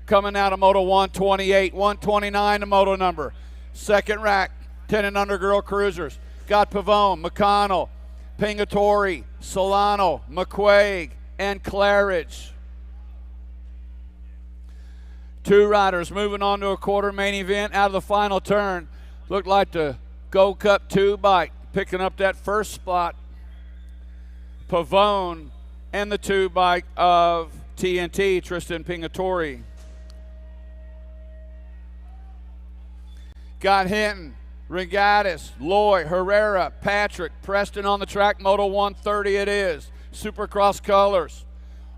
coming out of Moto 128, 129 the moto number. Second rack, 10 and under girl cruisers. Got Pavone, McConnell, Pingatori, Solano, McQuaig, and Claridge. 2 riders moving on to a quarter main event out of the final turn. Looked like the Gold Cup 2 bike picking up that first spot. Pavone and the 2 bike of TNT, Tristan Pingatori. Got Hinton, Regatas, Loy, Herrera, Patrick, Preston on the track. Moto 130 it is. Supercross colors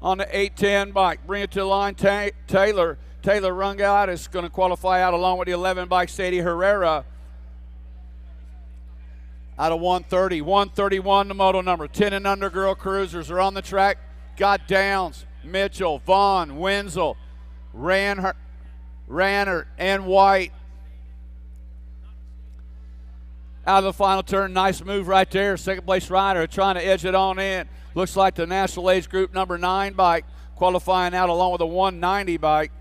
on the 810 bike. Bring it to the line, Taylor. Taylor Rungatis going to qualify out along with the 11 bike, Sadie Herrera. Out of 130, 131 the moto number. 10 and under girl cruisers are on the track. Got Downs, Mitchell, Vaughn, Wenzel, Rannert, and White. Out of the final turn, nice move right there. Second place rider trying to edge it on in. Looks like the National Age Group number 9 bike qualifying out along with the 190 bike.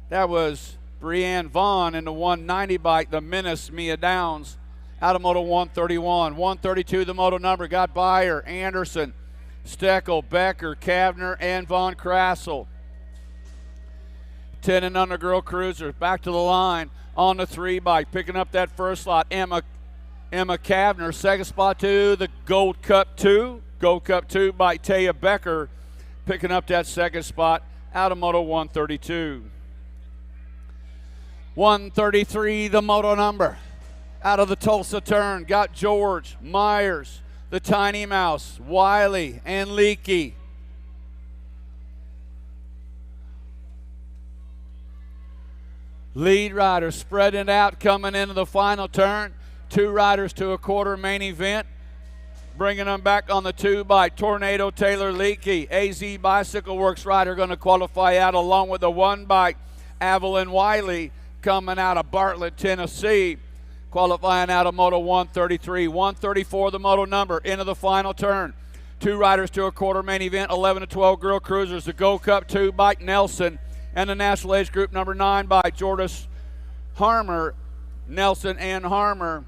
That was Brianne Vaughn in the 190 bike, the Menace, Mia Downs. Out of Moto 131, 132 the moto number. Got Beyer, Anderson, Steckel, Becker, Kavner, and Von Krassel. 10 and under girl cruisers back to the line on the 3 bike, picking up that first slot. Emma Kavner, second spot to the Gold Cup 2. Gold Cup 2 by Taya Becker, picking up that second spot out of Moto 132. 133 the moto number. Out of the Tulsa turn, got George, Myers, the Tiny Mouse, Wiley, and Leakey. Lead riders spreading out, coming into the final turn. 2 riders to a quarter main event. Bringing them back on the 2 bike, Tornado Taylor Leakey. AZ Bicycle Works rider going to qualify out along with the 1 bike, Evelyn Wiley, coming out of Bartlett, Tennessee. Qualifying out of Moto 133, 134 the moto number, into the final turn. 2 riders to a quarter main event, 11 to 12 girl cruisers. The Gold Cup 2 bike, Nelson, and the National Age Group number 9 bike, Jordis Harmer, Nelson and Harmer.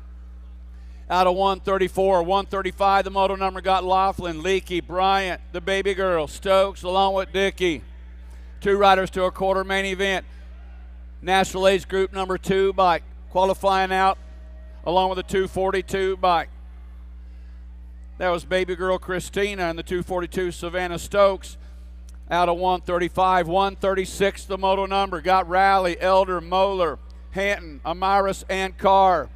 Out of 134, 135 the moto number, got Laughlin, Leakey, Bryant, the baby girl, Stokes, along with Dickey. 2 riders to a quarter main event. National Age Group number 2 bike, qualifying out along with the 242 bike. That was baby girl Christina and the 242 Savannah Stokes. Out of 135, 136 the moto number. Got Raleigh, Elder, Moeller, Hanton, Amiris, and Carr.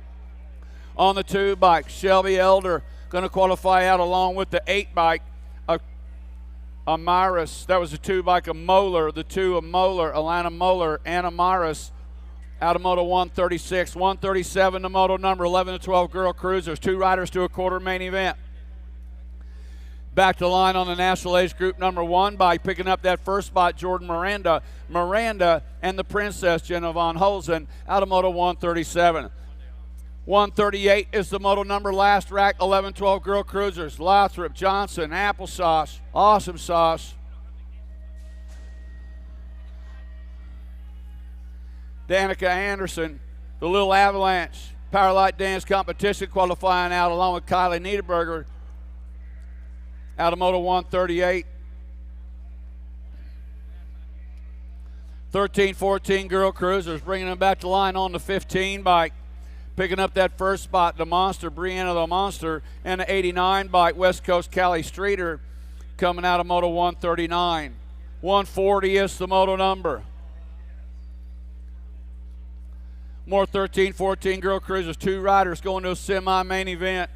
On the 2 bike, Shelby Elder going to qualify out along with the 8 bike of Amiris. That was the 2 bike of Moeller, the 2 of Moeller, Alana Moeller, and Amiris. Out of Moto 136, 137 the moto number, 11 to 12 girl cruisers. 2 riders to a quarter main event. Back to the line on the National Age Group number 1 by picking up that first spot, Jordan Miranda. Miranda and the Princess, Jenna Von Holzen, out of Moto 137. 138 is the moto number, last rack, 11, 12 girl cruisers. Lothrop, Johnson, Applesauce, Awesome Sauce. Danica Anderson, the Little Avalanche, Powerlight Dance Competition qualifying out along with Kylie Niederberger out of Moto 138. 13, 14 girl cruisers, bringing them back to line on the 15 bike. Picking up that first spot, the Monster, Brianna the Monster, and the 89 bike, West Coast Callie Streeter, coming out of Moto 139. 140 is the moto number. More 13, 14 girl cruisers, 2 riders going to a semi-main event.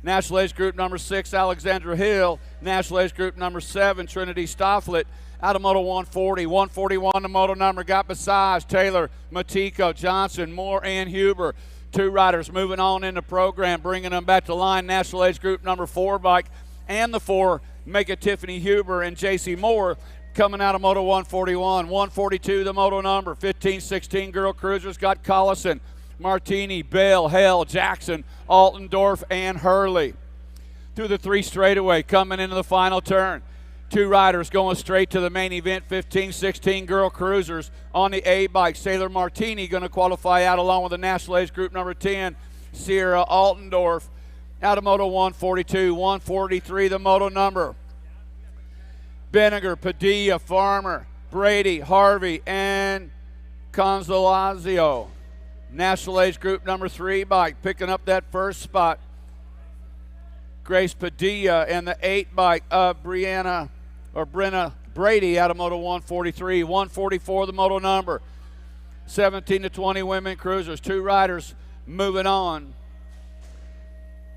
National Age Group number 6, Alexandra Hill. National Age Group number 7, Trinity Stofflet. Out of Moto 140, 141 the moto number, got Basage, Taylor, Matiko, Johnson, Moore, and Huber. Two riders moving on in the program, bringing them back to line. National Age Group number 4 bike and the 4, make it Tiffany Huber and JC Moore coming out of Moto 141. 142, the moto number. 15-16 girl cruisers got Collison, Martini, Bell, Hell, Jackson, Altendorf, and Hurley. Through the 3 straightaway, coming into the final turn. Two riders going straight to the main event, 15-16 girl cruisers on the A bike. Sailor Martini going to qualify out along with the National Age Group number 10, Sierra Altendorf, out of Moto 142. 143, the moto number. Benninger, Padilla, Farmer, Brady, Harvey, and Consolazio. National Age Group number 3 bike picking up that first spot. Grace Padilla and the 8 bike of Brenna Brady out of Moto 143. 144, the moto number. 17-20 women cruisers. Two riders moving on.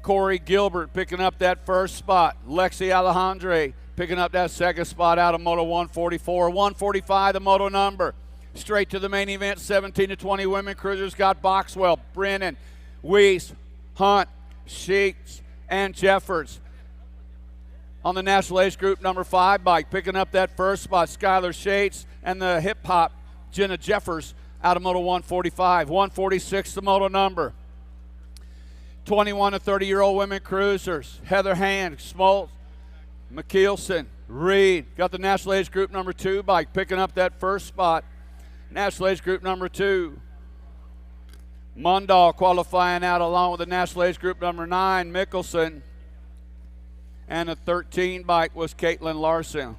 Corey Gilbert picking up that first spot. Lexi Alejandre picking up that second spot out of Moto 144. 145, the moto number. Straight to the main event, 17-20 women cruisers got Boxwell, Brennan, Weiss, Hunt, Sheets, and Jeffords. On the National Age Group number 5 bike, picking up that first spot, Skylar Shates and the hip-hop Jenna Jeffers out of Moto 145. 146, the moto number. 21 to 30-year-old women cruisers, Heather Hand, Smoltz, McKeelson, Reed. Got the National Age Group number 2 bike, picking up that first spot. National Age Group number 2. Mundahl qualifying out along with the National Age Group number 9, Mickelson. And the 13 bike was Caitlin Larson.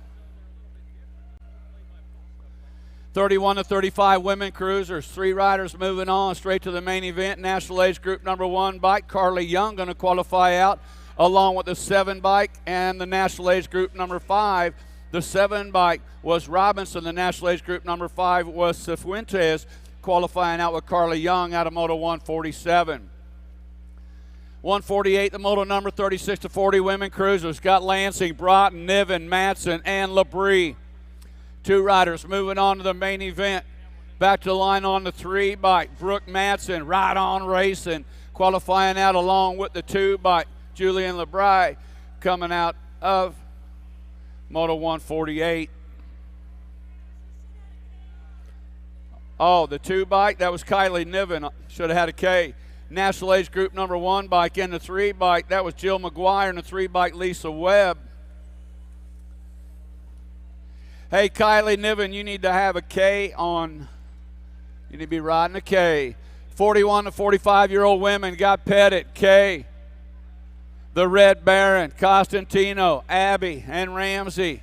31 to 35 women cruisers. 3 riders moving on straight to the main event. National Age Group number 1 bike. Carly Young going to qualify out along with the 7 bike and the National Age Group number 5. The 7 bike was Robinson. The National Age Group number 5 was Cifuentes, qualifying out with Carly Young out of Moto 147. 148, the moto number. 36 to 40 women cruisers. Got Lansing, Broughton, Niven, Matson, and Labrie. 2 riders moving on to the main event. Back to the line on the 3 bike. Brooke Matson, Right On Racing, qualifying out along with the 2 bike. Julian Labrie coming out of Moto 148. Oh, the 2 bike, that was Kylie Niven. Should have had a K. National Age Group number 1 bike and the 3 bike, that was Jill McGuire, and the 3 bike Lisa Webb. Hey, Kylie Niven, you need to have a K on, you need to be riding a K. 41 to 45-year-old women got Pettit, K. The Red Baron, Costantino, Abby, and Ramsey.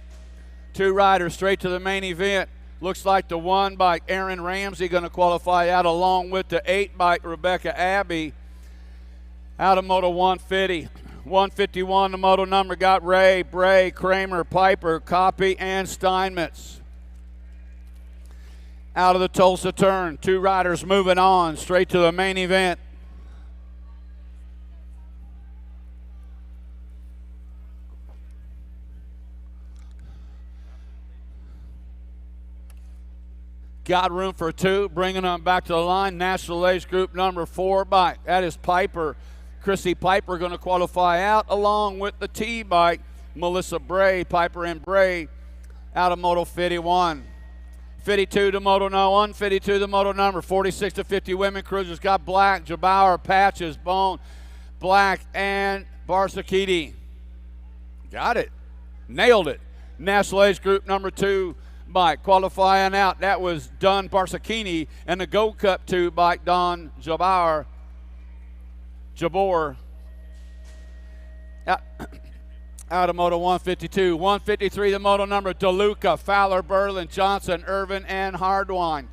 2 riders straight to the main event. Looks like the 1 bike, Aaron Ramsey, going to qualify out along with the 8 bike, Rebecca Abbey, out of Moto 150. 151, the moto number got Ray, Bray, Kramer, Piper, Copy, and Steinmetz. Out of the Tulsa turn, 2 riders moving on straight to the main event. Got room for 2, bringing them back to the line. National Age Group number 4 bike. That is Piper. Chrissy Piper going to qualify out along with the T bike. Melissa Bray, Piper and Bray out of Moto 51. 52 to Moto 1, 52 to Moto number. 46 to 50 women cruisers got Black, Jabauer, Patches, Bone, Black, and Barsakiti. Got it. Nailed it. National Age Group number 2 bike qualifying out. That was Don Barsakini, and the Gold Cup 2 bike, Don Jabor. Out of Moto 152. 153, the moto number, DeLuca, Fowler, Berlin, Johnson, Irvin, and Hardwine.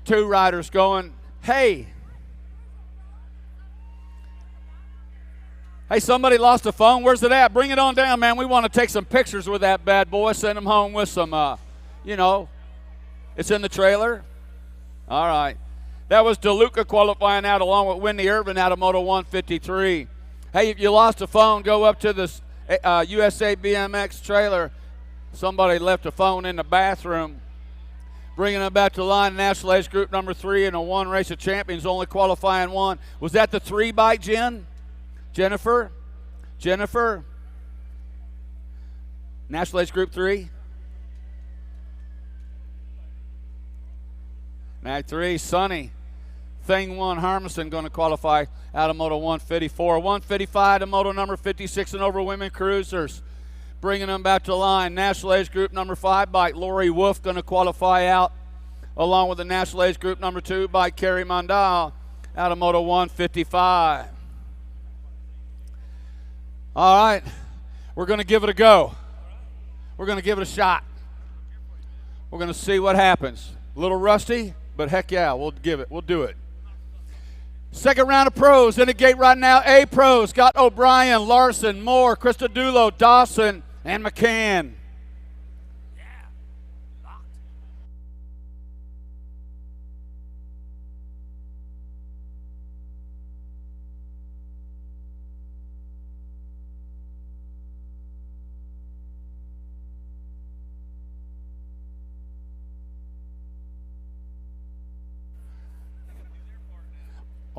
2 riders going, hey, somebody lost a phone. Where's it at? Bring it on down, man. We want to take some pictures with that bad boy. Send them home with some, it's in the trailer. All right. That was DeLuca qualifying out along with Wendy Irvin out of Moto 153. Hey, if you lost a phone, go up to this USA BMX trailer. Somebody left a phone in the bathroom. Bringing them back to the line, National Age Group number 3 in a one race of champions, only qualifying one. Was that the 3 bike, Jen? Jennifer? National Age Group 3? Mag 3, Sonny. Thing 1, Harmison going to qualify out of Moto 154. 155 to Moto number 56 and over women cruisers. Bringing them back to the line, National Age Group number 5 bike, Lori Wolf going to qualify out, along with the National Age Group number 2 bike, Carrie Mondal out of Moto 155. All right, we're going to give it a go. We're going to give it a shot. We're going to see what happens. A little rusty, but heck yeah, we'll give it. We'll do it. Second round of pros in the gate right now. A pros got O'Brien, Larson, Moore, Christodoulou, Dawson, and McCann.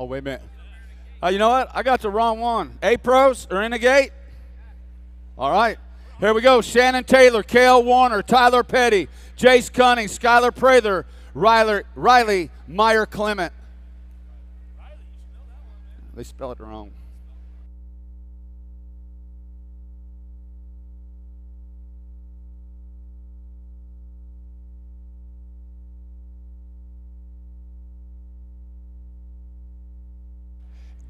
Oh, wait a minute. You know what? I got the wrong one. A pros are in the gate. All right. Here we go. Shannon Taylor, Cale Warner, Tyler Petty, Jace Cunning, Skylar Prather, Riley Meyer Clement. They spell it wrong.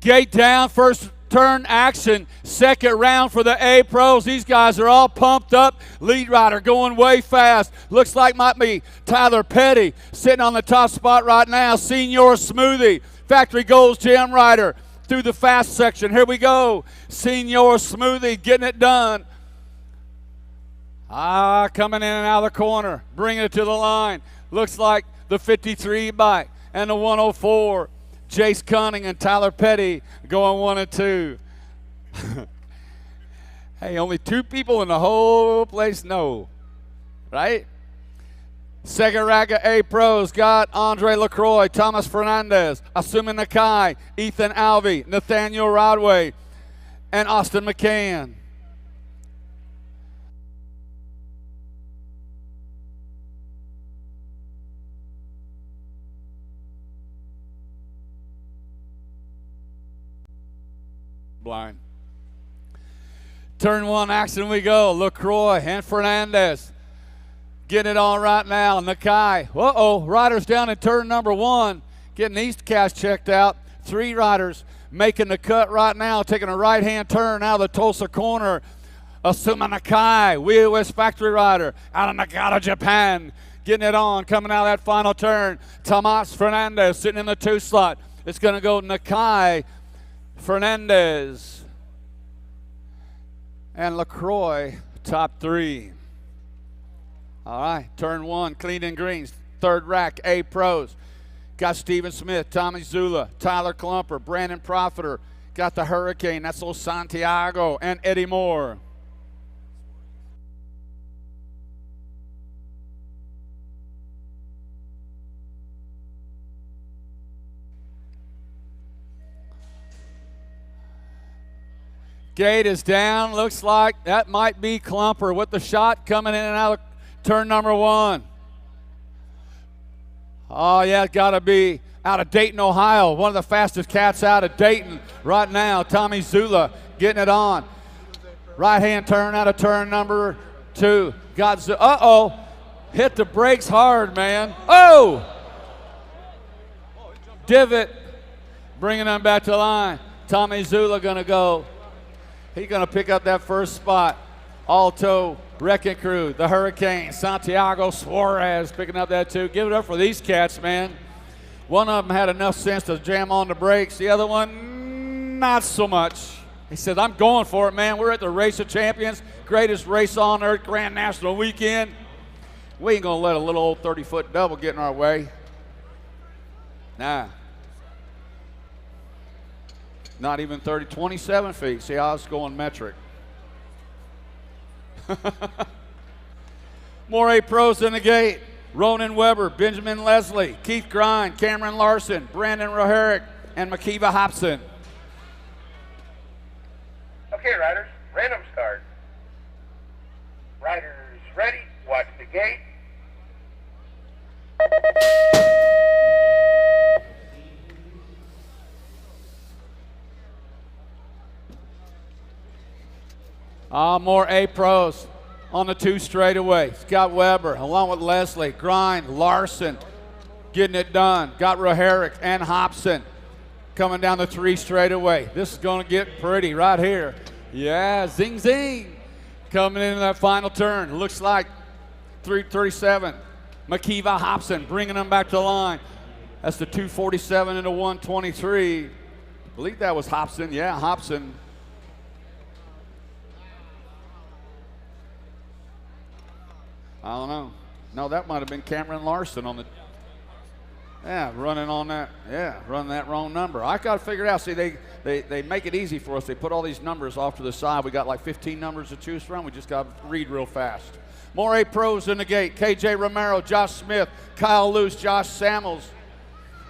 Gate down, first turn action, second round for the A pros. These guys are all pumped up. Lead rider going way fast. Looks like might be Tyler Petty sitting on the top spot right now. Senior Smoothie, Factory Goals Jam rider through the fast section. Here we go. Senior Smoothie getting it done. Coming in and out of the corner, bringing it to the line. Looks like the 53 bike and the 104. Jace Cunning and Tyler Petty going 1 and 2. Hey, only 2 people in the whole place know, right? Second rack of A pros got Andre LaCroix, Thomas Fernandez, Asuma Nakai, Ethan Alvey, Nathaniel Rodway, and Austin McCann. Blind. Turn 1 action we go. LaCroix and Fernandez getting it on right now. Nakai. Riders down in turn number 1. Getting these cats checked out. 3 riders making the cut right now. Taking a right-hand turn out of the Tulsa corner. Asuma Nakai, Wheel West Factory rider out of Nagata, Japan. Getting it on, coming out of that final turn. Tomas Fernandez sitting in the 2 slot. It's going to go Nakai, Fernandez, and LaCroix, top 3. All right, turn 1, clean and greens. Third rack, A pros. Got Steven Smith, Tommy Zula, Tyler Klumper, Brandon Profiter. Got the Hurricane, that's old Santiago, and Eddie Moore. Gate is down. Looks like that might be Klumper with the shot coming in and out of turn number 1. Oh, yeah, it's got to be out of Dayton, Ohio. One of the fastest cats out of Dayton right now. Tommy Zula getting it on. Right-hand turn out of turn number 2. Hit the brakes hard, man. Divot. Bringing them back to the line. Tommy Zula going to go. He's going to pick up that first spot. Alto, Wrecking Crew, the Hurricane, Santiago Suarez picking up that 2. Give it up for these cats, man. One of them had enough sense to jam on the brakes. The other one, not so much. He said, I'm going for it, man. We're at the Race of Champions, greatest race on earth, Grand National Weekend. We ain't going to let a little old 30-foot double get in our way. Nah. Not even 30, 27 feet. See how it's going metric. More A pros in the gate. Ronan Weber, Benjamin Leslie, Keith Grind, Cameron Larson, Brandon Roherick, and Makiva Hobson. Okay, riders, random start. Riders ready, watch the gate. More A-pros on the 2 straightaway. Scott Weber along with Leslie, Grind, Larson getting it done. Got Roherick and Hobson coming down the 3 straightaway. This is going to get pretty right here. Yeah, zing, zing. Coming into that final turn. Looks like 337. Makiva Hobson bringing them back to the line. That's the 247 into 123. I believe that was Hobson. Yeah, Hobson. I don't know. No, that might have been Cameron Larson on the. Yeah, running on that. Yeah, running that wrong number. I got to figure it out. See, they make it easy for us. They put all these numbers off to the side. We got like 15 numbers to choose from. We just got to read real fast. More A-pros in the gate. KJ Romero, Josh Smith, Kyle Luce, Josh Samuels,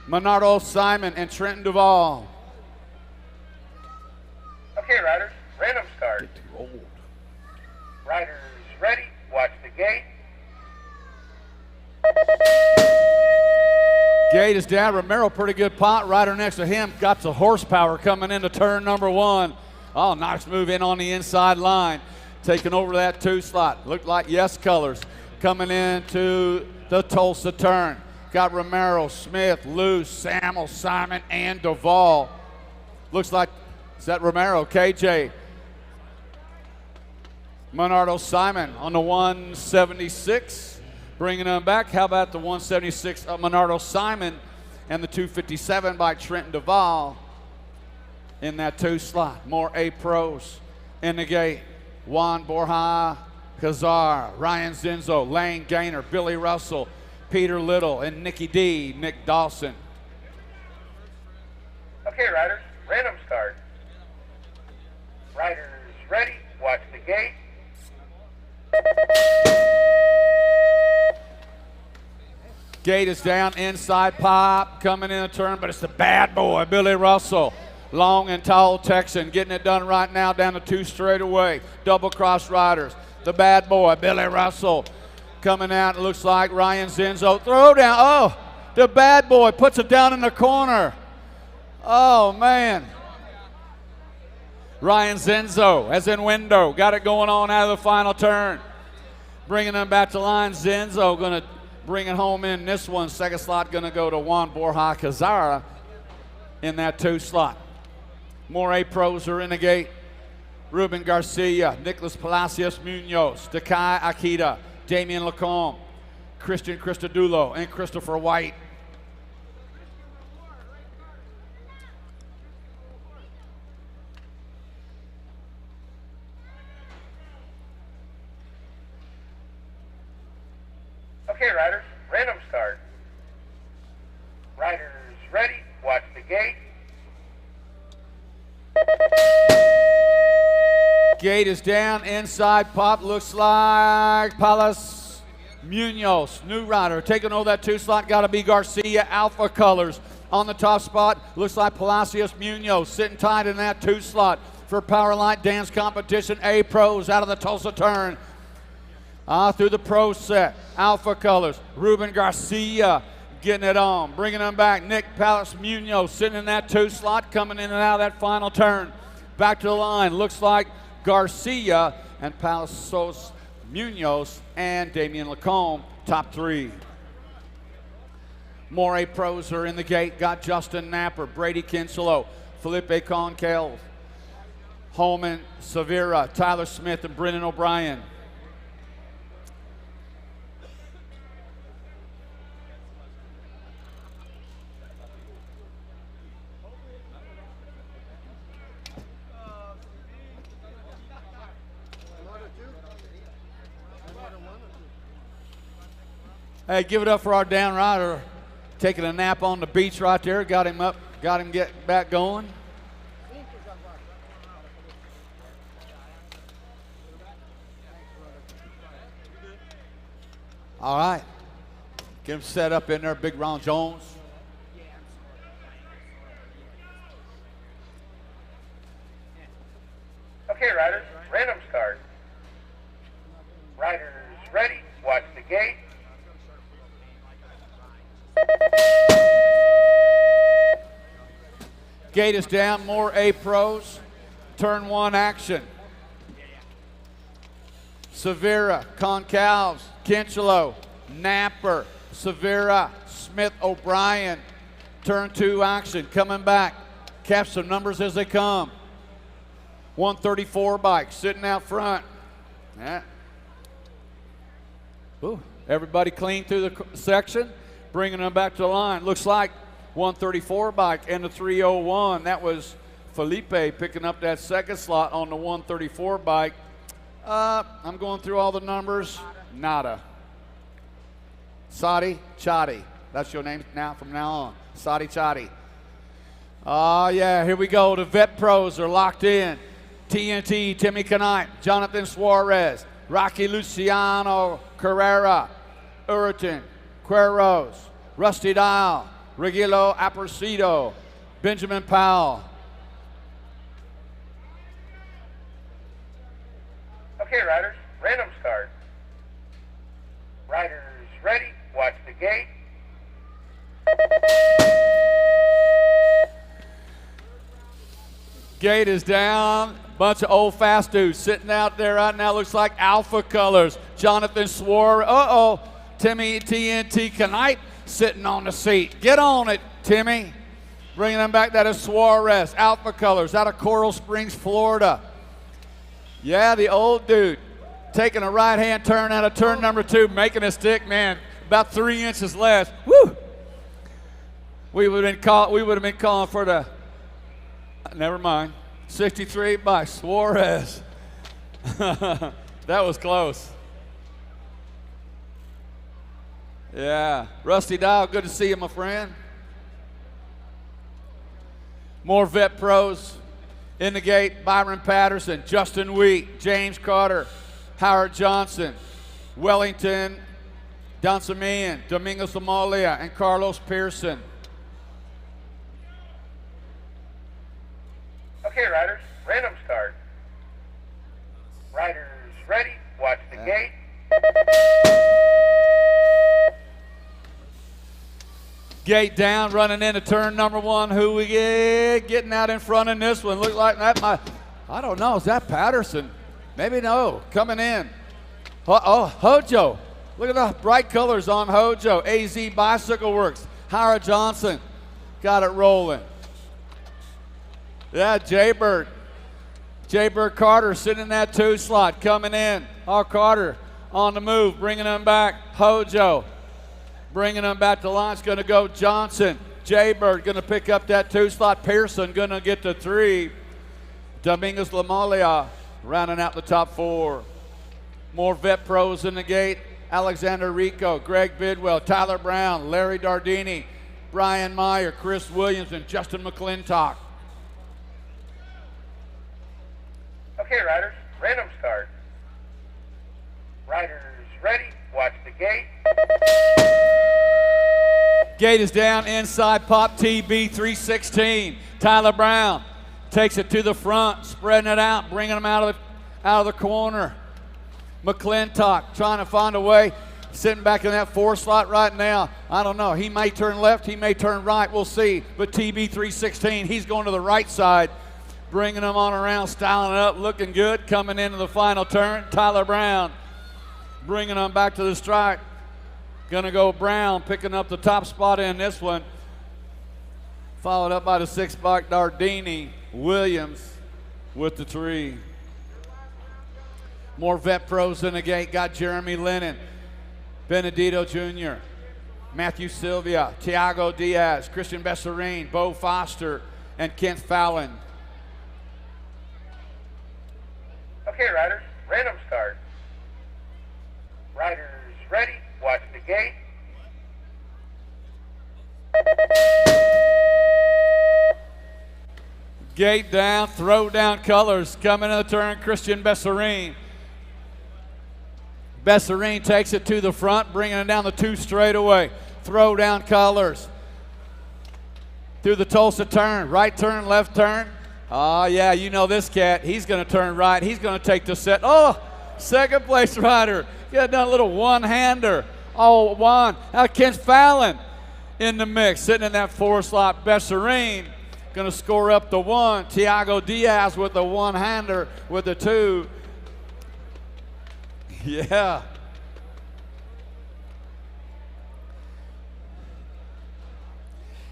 Menardo Simon, and Trenton Duvall. Okay, riders, random start. Riders ready, watch the gate. Gate is down. Romero, pretty good pot. Rider next to him got the horsepower coming into turn number 1. Oh, nice move in on the inside line. Taking over that 2 slot. Looked like yes colors coming into the Tulsa turn. Got Romero, Smith, Luce, Samuel, Simon, and Duvall. Looks like, is that Romero? KJ. Menardo Simon on the 176. Bringing them back. How about the 176 of Menardo Simon and the 257 by Trenton Duvall in that 2 slot. More A-pros in the gate. Juan Borja Kazar, Ryan Zinzo, Lane Gaynor, Billy Russell, Peter Little, and Nicky D, Nick Dawson. Okay, riders, random start. Riders ready, watch the gate. Gate is down, inside pop, coming in a turn, but it's the bad boy, Billy Russell. Long and tall Texan, getting it done right now down the 2 straightaway. Double cross riders. The bad boy, Billy Russell, coming out. It looks like Ryan Zinzo. Throw down. Oh, the bad boy puts it down in the corner. Oh, man. Ryan Zinzo, as in window, got it going on out of the final turn. Bringing them back to line. Zinzo going to bring it home in this one. Second slot going to go to Juan Borja Kazara in that 2 slot. More A-pros are in the gate. Ruben Garcia, Nicholas Palacios Munoz, Takai Akita, Damian Lacombe, Christian Cristodulo, and Christopher White. Okay, riders, random start. Riders ready, watch the gate. Gate is down, inside pop, looks like Palas Munoz, new rider, taking over that 2 slot, gotta be Garcia, Alpha Colors on the top spot, looks like Palacios Munoz sitting tight in that 2 slot for Powerlight Dance Competition, A-pros out of the Tulsa turn. Through the pro set, Alpha Colors, Ruben Garcia getting it on, bringing them back. Nick Palace Munoz sitting in that 2 slot, coming in and out of that final turn. Back to the line, looks like Garcia and Palacios Munoz and Damian Lacombe, top 3. More A-pros are in the gate. Got Justin Napper, Brady Kinselo, Felipe Conkel, Holman Severa, Tyler Smith, and Brennan O'Brien. Hey, give it up for our down rider. Taking a nap on the beach right there. Got him up, got him getting back going. All right. Get him set up in there, Big Ron Jones. Okay, riders, random start. Riders ready, watch the gate. Gate is down, more A pros. Turn 1 action. Severa, Concalves, Kinchelo, Napper, Severa, Smith, O'Brien. Turn 2 action, coming back. Catch some numbers as they come. 134 bike sitting out front. Yeah. Ooh, everybody clean through the section, bringing them back to the line. Looks like 134 bike and the 301. That was Felipe picking up that second slot on the 134 bike. I'm going through all the numbers. Nada. Sadi Chadi. That's your name now from now on. Sadi Chadi. Oh, yeah, here we go. The vet pros are locked in. TNT, Timmy Knight, Jonathan Suarez, Rocky Luciano Carrera, Uriton, Queros, Rusty Dial, Regilo Aparcido, Benjamin Powell. Okay, riders, random start. Riders ready, watch the gate. Gate is down. Bunch of old fast dudes sitting out there right now. Looks like Alpha Colors. Jonathan Suarez. Uh-oh. Timmy TNT Knight sitting on the seat. Get on it, Timmy. Bringing them back. That is Suarez. Alpha Colors out of Coral Springs, Florida. Yeah, the old dude taking a right-hand turn out of turn number 2, making a stick, man, about 3 inches less. Woo! We would have been calling for the, never mind, 63 by Suarez. That was close. Yeah, Rusty Dial, good to see you, my friend. More vet pros in the gate. Byron Patterson, Justin Wheat, James Carter, Howard Johnson, Wellington Dansamian, Domingos Amalia, and Carlos Pearson. Okay, riders, random start. Riders ready, watch the gate. Gate down, running into turn number 1. Who we get? Getting out in front in this one. Look like that might, I don't know, is that Patterson? Maybe no, coming in. Oh, Hojo. Look at the bright colors on Hojo. AZ Bicycle Works. Howard Johnson got it rolling. Yeah, Jaybird Carter sitting in that 2 slot, coming in. Oh, Carter on the move, bringing them back. Hojo bringing them back to line. It's going to go Johnson. Jaybird going to pick up that 2 slot. Pearson going to get to 3. Domingos Lamalia rounding out the top 4. More vet pros in the gate. Alexander Rico, Greg Bidwell, Tyler Brown, Larry Dardini, Brian Meyer, Chris Williams, and Justin McClintock. Okay, riders, random start. Riders ready, watch the gate. Gate is down inside Pop TB 316. Tyler Brown takes it to the front, spreading it out, bringing them out of the corner. McClintock trying to find a way, sitting back in that 4 slot right now. I don't know. He may turn left, he may turn right. We'll see. But TB 316, he's going to the right side, bringing them on around, styling it up, looking good, coming into the final turn. Tyler Brown bringing them back to the stripe. Gonna go Brown, picking up the top spot in this one. Followed up by the 6 bike Dardini. Williams with the 3. More vet pros in the gate. Got Jeremy Lennon, Benedito Jr., Matthew Sylvia, Tiago Diaz, Christian Besserine, Bo Foster, and Kent Fallon. Okay, riders, random start. Riders ready, watch the gate. Gate down, throw down colors, coming in the turn, Christian Besserine. Besserine takes it to the front, bringing it down the 2 straightaway. Throw down colors. Through the Tulsa turn, right turn, left turn. Oh, yeah, you know this cat. He's going to turn right. He's going to take the set. Oh, second place rider. Got done a little one-hander. Oh, one. Now Ken Fallon in the mix, sitting in that 4 slot. Besserine going to score up the 1. Tiago Diaz with the one-hander with the 2. Yeah.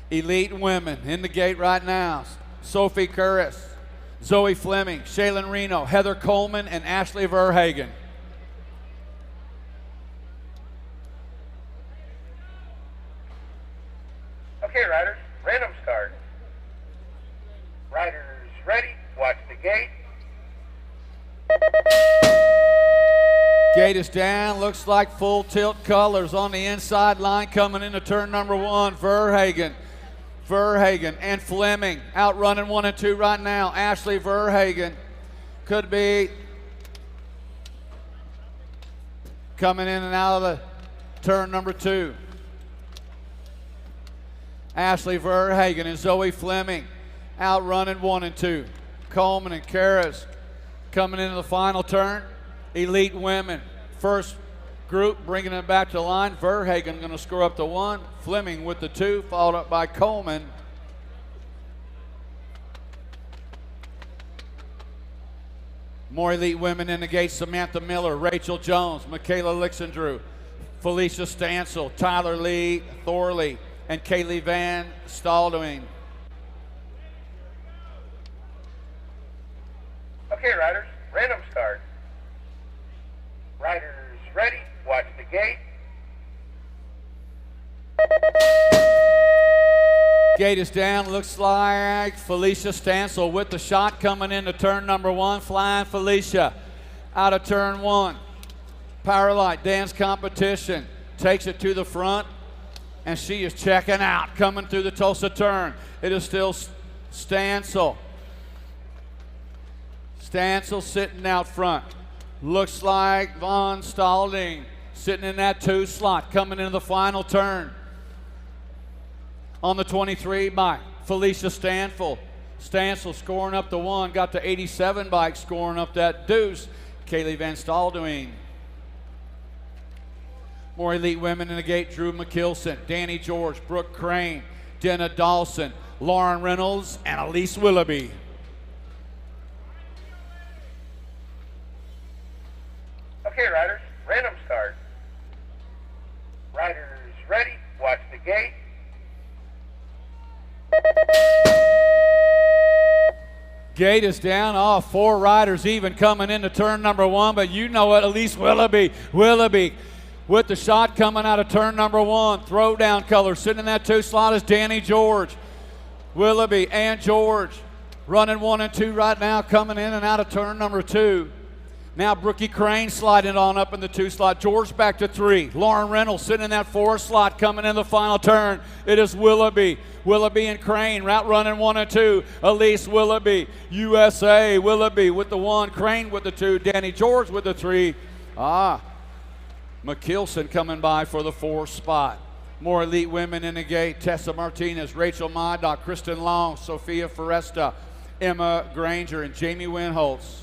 Elite women in the gate right now. Sophie Curris, Zoe Fleming, Shaylin Reno, Heather Coleman, and Ashley Verhagen. Okay, riders, random start. Riders ready, watch the gate. Gate is down, looks like full tilt colors on the inside line coming into turn number 1, Verhagen and Fleming outrunning 1 and 2 right now. Ashley Verhagen could be coming in and out of the turn number 2. Ashley Verhagen and Zoe Fleming outrunning 1 and 2. Coleman and Karras coming into the final turn. Elite women, first group bringing it back to the line. Verhagen going to score up the 1. Fleming with the 2, followed up by Coleman. More elite women in the gate. Samantha Miller, Rachel Jones, Michaela Lixendrew, Felicia Stansel, Tyler Lee Thorley, and Kaylee Van Staldwing. Okay, riders, random start. Riders ready, watch the gate. Gate is down, looks like Felicia Stansel with the shot coming into turn number 1. Flying Felicia out of turn 1. Powerlight dance competition, takes it to the front, and she is checking out, coming through the Tulsa turn. It is still Stansel. Stansel sitting out front. Looks like Von Stalding sitting in that 2 slot, coming into the final turn. On the 23 bike, Felicia Stansel scoring up the 1, got the 87 bike scoring up that deuce. Kaylee Van Staldwing. More elite women in the gate. Drew McKilson, Danny George, Brooke Crane, Jenna Dawson, Lauren Reynolds, and Elise Willoughby. Okay, riders, random start. Riders ready, watch the gate. Gate is down. All 4 riders even coming into turn number 1, but you know what, Elise Willoughby with the shot coming out of turn number 1. Throw down color, sitting in that 2 slot is Danny George. Willoughby and George running 1 and 2 right now, coming in and out of turn number 2. Now Brookie Crane sliding on up in the 2 slot. George back to 3. Lauren Reynolds sitting in that 4 slot, coming in the final turn. It is Willoughby. Willoughby and Crane route running 1 and 2. Elise Willoughby, USA. Willoughby with the 1. Crane with the 2. Danny George with the 3. McKilson coming by for the 4th spot. More elite women in the gate. Tessa Martinez, Rachel Maddock, Kristen Long, Sophia Foresta, Emma Granger, and Jamie Winholtz.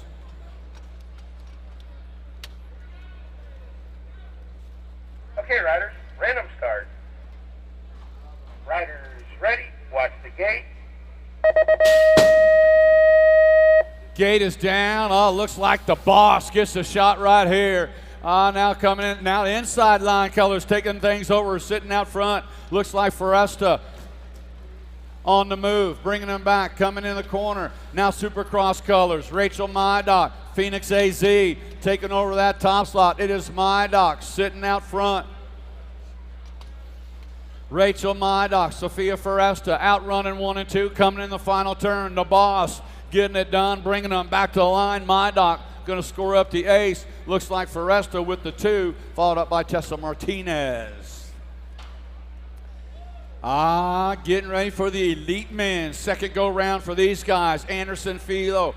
Okay, riders, random start. Riders ready, watch the gate. Gate is down. Oh, looks like the boss gets the shot right here. Now coming in. Now the inside line colors taking things over, sitting out front. Looks like Foresta on the move, bringing them back, coming in the corner. Now Supercross colors. Rachel Mydock, Phoenix AZ, taking over that top slot. It is Mydock sitting out front. Rachel Mydock, Sophia Foresta outrunning 1 and 2, coming in the final turn. The boss getting it done, bringing them back to the line. Mydock going to score up the ace. Looks like Foresta with the 2, followed up by Tessa Martinez. Getting ready for the elite men. Second go round for these guys. Anderson Filo,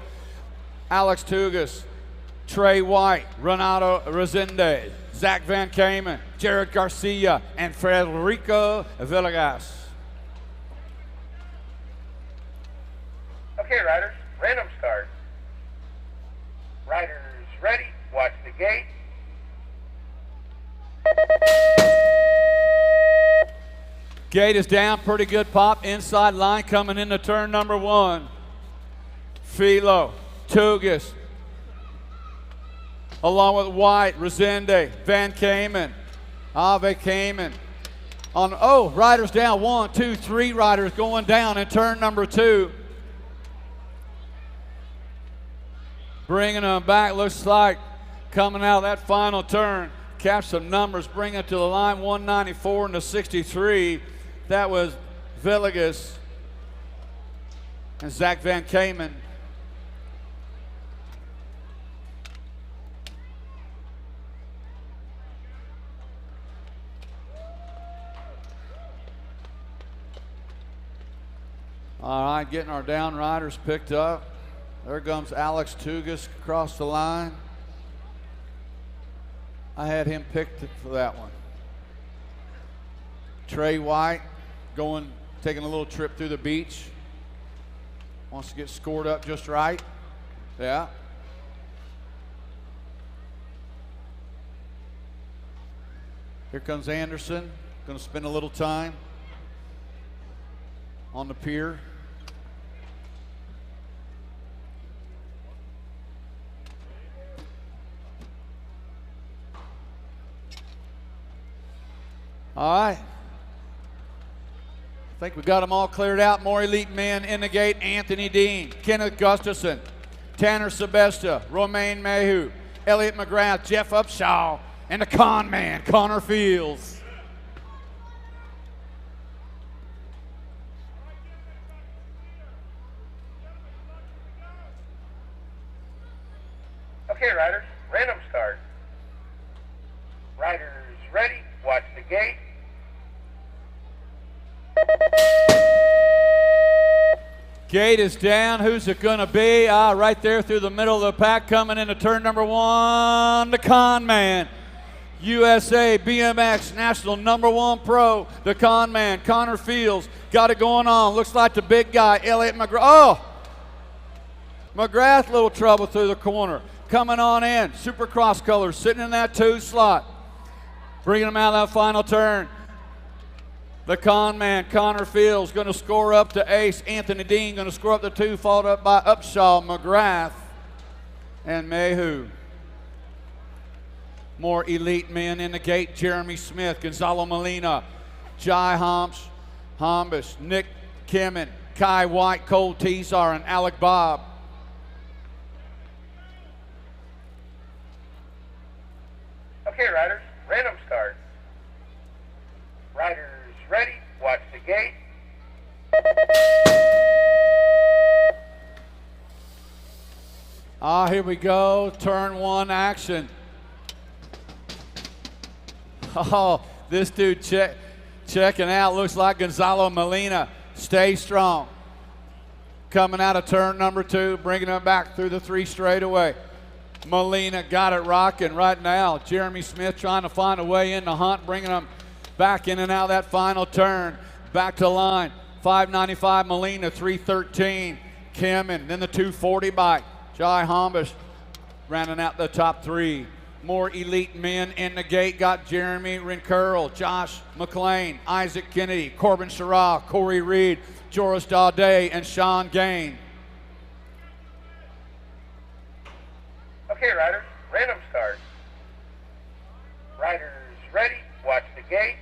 Alex Tugas, Trey White, Renato Resende, Zach Van Kamen, Jared Garcia, and Federico Villegas. Okay, riders, random start. Riders ready, watch the gate. Gate is down, pretty good pop. Inside line coming into turn number 1. Philo, Tugas, along with White, Resende, Van Kamen, Ave Kamen. Riders down, 1, 2, 3 riders going down in turn number 2. Bringing them back, looks like coming out of that final turn. Catch some numbers, bring it to the line, 194 and the 63. That was Villegas and Zach Van Kamen. All right, getting our down riders picked up. There comes Alex Tugas across the line. I had him picked for that one. Trey White taking a little trip through the beach. Wants to get scored up just right. Yeah. Here comes Anderson. Going to spend a little time on the pier. All right. I think we got them all cleared out. More elite men in the gate. Anthony Dean, Kenneth Gustafson, Tanner Sebesta, Romain Mayhew, Elliot McGrath, Jeff Upshaw, and the con man, Connor Fields. Okay, riders, random start. Riders ready, watch the gate. Gate is down. Who's it going to be? Right there through the middle of the pack, coming into turn number 1, the con man. USA BMX National #1 pro, the con man, Connor Fields. Got it going on. Looks like the big guy, Elliot McGrath. Oh! McGrath, little trouble through the corner. Coming on in, Supercross colors, sitting in that 2 slot. Bringing him out of that final turn. The con man, Connor Fields, going to score up to ace. Anthony Dean going to score up to 2, followed up by Upshaw, McGrath, and Mayhew. More elite men in the gate. Jeremy Smith, Gonzalo Molina, Jai Hombish, Nick Kimmin, Kai White, Cole Tezar, and Alec Bob. Okay, riders, random start. Riders ready, watch the gate. Here we go, turn 1 action. Oh, this dude checking out, looks like Gonzalo Molina. Stay strong. Coming out of turn number 2, bringing him back through the 3 straightaway. Molina got it rocking right now. Jeremy Smith trying to find a way in the hunt, bringing him back in and out of that final turn. Back to line. 595 Molina, 313 Kimmin. Then the 240 bike. Jai Hombish rounding out the top 3. More elite men in the gate. Got Jeremy Rincurl, Josh McLean, Isaac Kennedy, Corbin Sherrah, Corey Reed, Joris Daudet, and Sean Gain. Okay, riders, random start. Riders ready, watch the gate.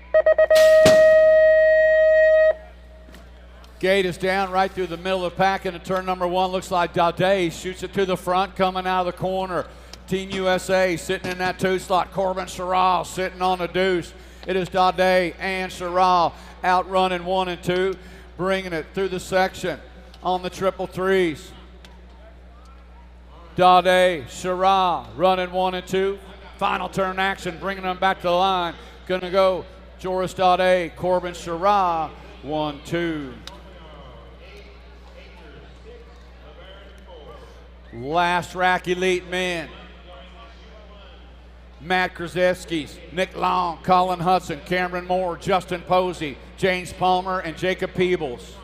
Gate is down right through the middle of the pack into turn number 1. Looks like Daudet shoots it to the front, coming out of the corner. Team USA sitting in that 2 slot. Corbin Sherrah sitting on the deuce. It is Daudet and Sherrah outrunning 1 and 2, bringing it through the section on the 333s. Daudet, Sherrah running 1 and 2. Final turn action, bringing them back to the line. Gonna go Joris Daudet, Corbin Sherrah, 1, 2. Last rack elite men. Matt Krzyzewski's, Nick Long, Colin Hudson, Cameron Moore, Justin Posey, James Palmer, and Jacob Peebles.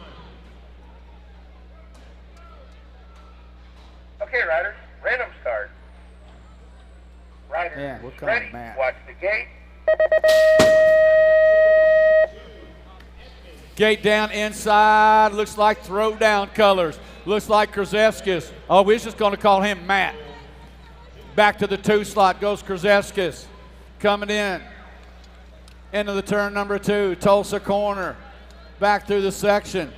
Okay, riders, random start. Riders, Yeah, we're calling ready, Matt. watch the gate. Gate down inside, looks like throwdown colors. Looks like Krzyzewski's. Oh, we're just going to call him Matt. Back to the 2 slot goes Krzyzewski's. Coming in. Into the turn number 2, Tulsa corner. Back through the section.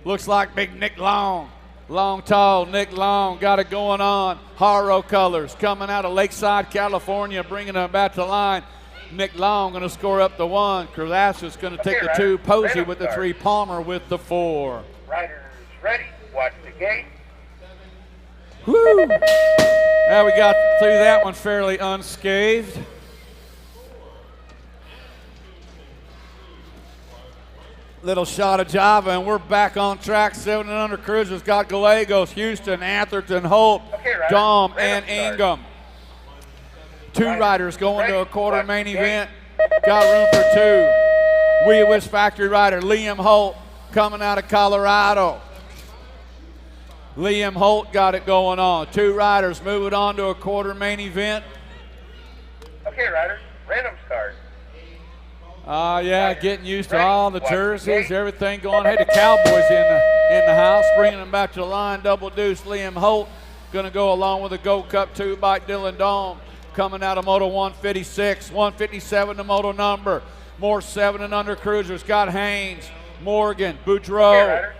Looks like big Nick Long. Long, tall, Nick Long got it going on. Haro colors coming out of Lakeside, California, bringing them back to the line. Nick Long going to score up the 1. Krzyzewski's going to take the 2. Posey with the 3. Palmer with the 4. Riders, ready, watch the gate. Woo! Now we got through that one fairly unscathed. Little shot of Java, and we're back on track. 7 and under cruisers got Gallegos, Houston, Atherton, Holt, Dom, and Ingham. 2 riders going to a quarter main event. Got room for 2. Wee Wish Factory rider Liam Holt coming out of Colorado. Liam Holt got it going on. 2 riders moving on to a quarter main event. Okay, riders, random start. Yeah, getting used to all the jerseys, everything going. Hey, the Cowboys in the house, bringing them back to the line. Double deuce, Liam Holt going to go along with the Gold Cup 2 by Dylan Dome. Coming out of Moto 156, 157 the Moto number. More 7 and under cruisers. Got Haynes, Morgan, Boudreau,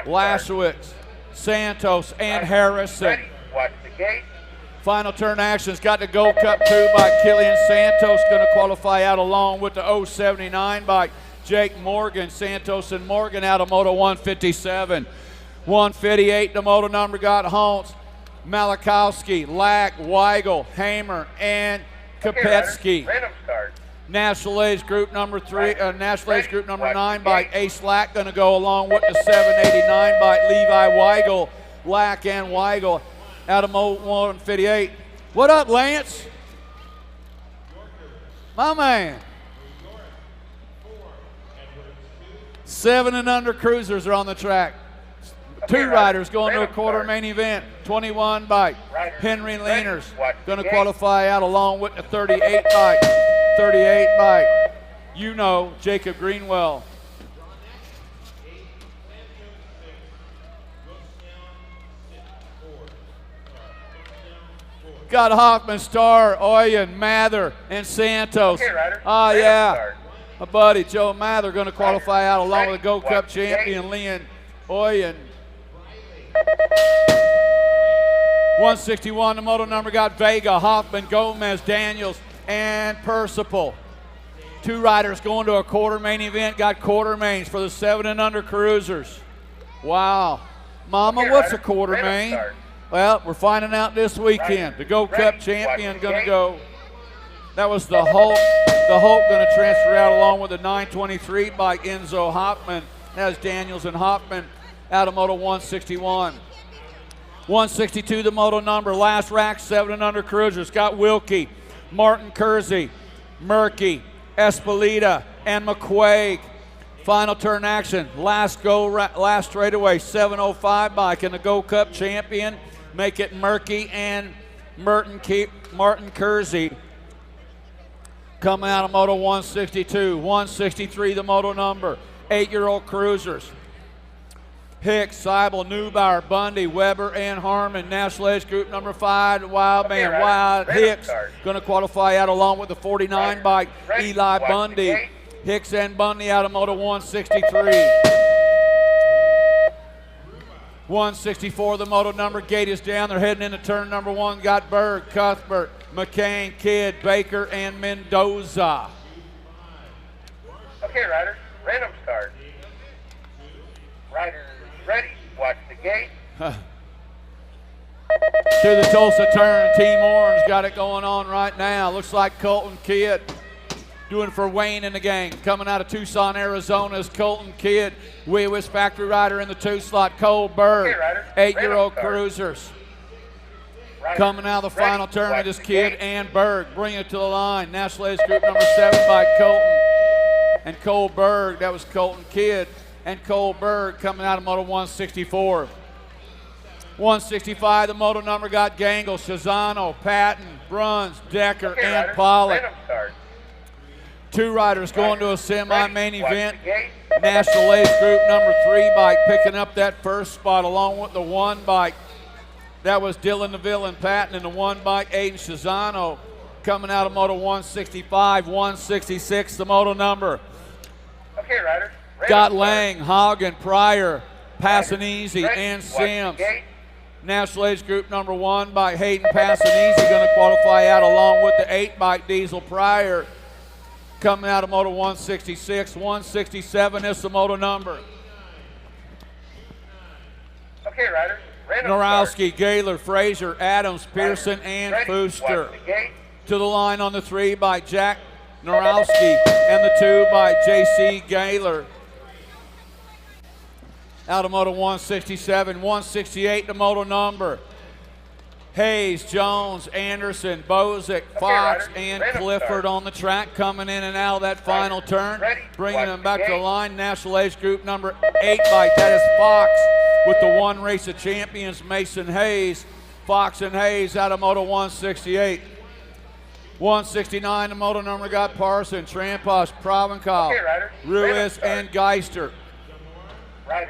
Lashowitz, Santos, and Harrison. Ready, watch the gate. Final turn action's got the Gold Cup 2 by Killian Santos, going to qualify out along with the 079 by Jake Morgan. Santos and Morgan out of Moto 157. 158, the Moto number got Holtz, Malakowski, Lack, Weigel, Hamer, and Kopetsky. Random start. National Age Group number 3, National Age Group number 9 by Ace Lack, going to go along with the 789 by Levi Weigel. Lack and Weigel out of Moto 158. What up, Lance? My man. 7 and under cruisers are on the track. 2 riders going to a quarter main event. 21 by Henry Leaners, going to qualify out along with the 38 bike. 38 bike, Jacob Greenwell. Got Hoffman, Starr, Oyen, Mather, and Santos. Yeah. My buddy Joe Mather going to qualify out along with the Gold Cup champion Leon Oyen. 161, the Moto number got Vega, Hoffman, Gomez, Daniels, and Percival. 2 riders going to a quarter main event. Got quarter mains for the 7 and under cruisers. Wow. Mama, what's a quarter main? Well, we're finding out this weekend. The Gold Cup champion going to go. That was the Hulk. The Hulk going to transfer out along with the 923 by Enzo Hoffman. That's Daniels and Hoffman out of Moto 161. 162, the Moto number. Last rack, 7 and under cruisers. Got Wilkie, Martin Kersey, Murky, Espelita, and McQuaig. Final turn action. Last straightaway, 705 bike, and the Gold Cup champion. Make it Murky and Martin Kersey. Coming out of Moto 162. 163, the Moto number. 8-year-old cruisers. Hicks, Seibel, Neubauer, Bundy, Weber, and Harmon. National Age Group number 5, Wild Man. Wild Hicks going to qualify out along with the 49 bike, Eli Bundy. Hicks and Bundy out of Moto 163. 164, the Moto number. Gate is down. They're heading into turn number 1. Got Berg, Cuthbert, McCain, Kidd, Baker, and Mendoza. Okay, riders, random start. Riders ready, watch the gate. To the Tulsa turn, Team Orange got it going on right now. Looks like Colton Kidd doing for Wayne in the gang. Coming out of Tucson, Arizona is Colton Kidd. Wee Wish Factory rider in the 2 slot, Cole Berg. 8-year-old cruisers. Coming out of the Ready. final turn Watch with this the kid, gate. Ann Berg, bring it to the line. National Ladies Group number 7 by Colton and Cole Berg. That was Colton Kidd and Cole Berg coming out of Moto 164. 165, the moto number got Gangle, Shazano, Patton, Bruns, Decker, Okay, and riders, Pollock. random start. 2 riders going to a Ready. semi-main Watch event. the gate. National Ladies Group number 3 bike picking up that first spot along with the 1 bike. That was Dylan Neville and Patton, and the 1 bike, Aiden Shazano, coming out of Moto 165, 166, the moto number. Okay, riders. random Got start. Lang, Hagen, Pryor, Passanese, Ready. and Watch the Sims. gate. National Ladies Group number 1 by Hayden Passanese going to qualify out along with the 8 bike Diesel Pryor coming out of Moto 166. 167 is the moto number. Okay, riders. Random start. Norowski, Gaylor, Frazier, Adams, Pearson, and Ready. Fooster. Watch the gate. To the line on the 3 by Jack Norowski and the 2 by J.C. Gaylor. Out of Moto 167, 168, the moto number. Hayes, Jones, Anderson, Bozick, Fox, riders. and Random Clifford start. on the track coming in and out of that final Riders. turn. Ready. Bringing Watch them the back to the gate. line. National Ladies Group number 8 bike. That is Fox with the 1 race of champions, Mason Hayes. Fox and Hayes out of Moto 168. 169, the moto number got Parson, Tramposh, Provencal, Okay, riders. Ruiz, Random start. and Geister. Riders.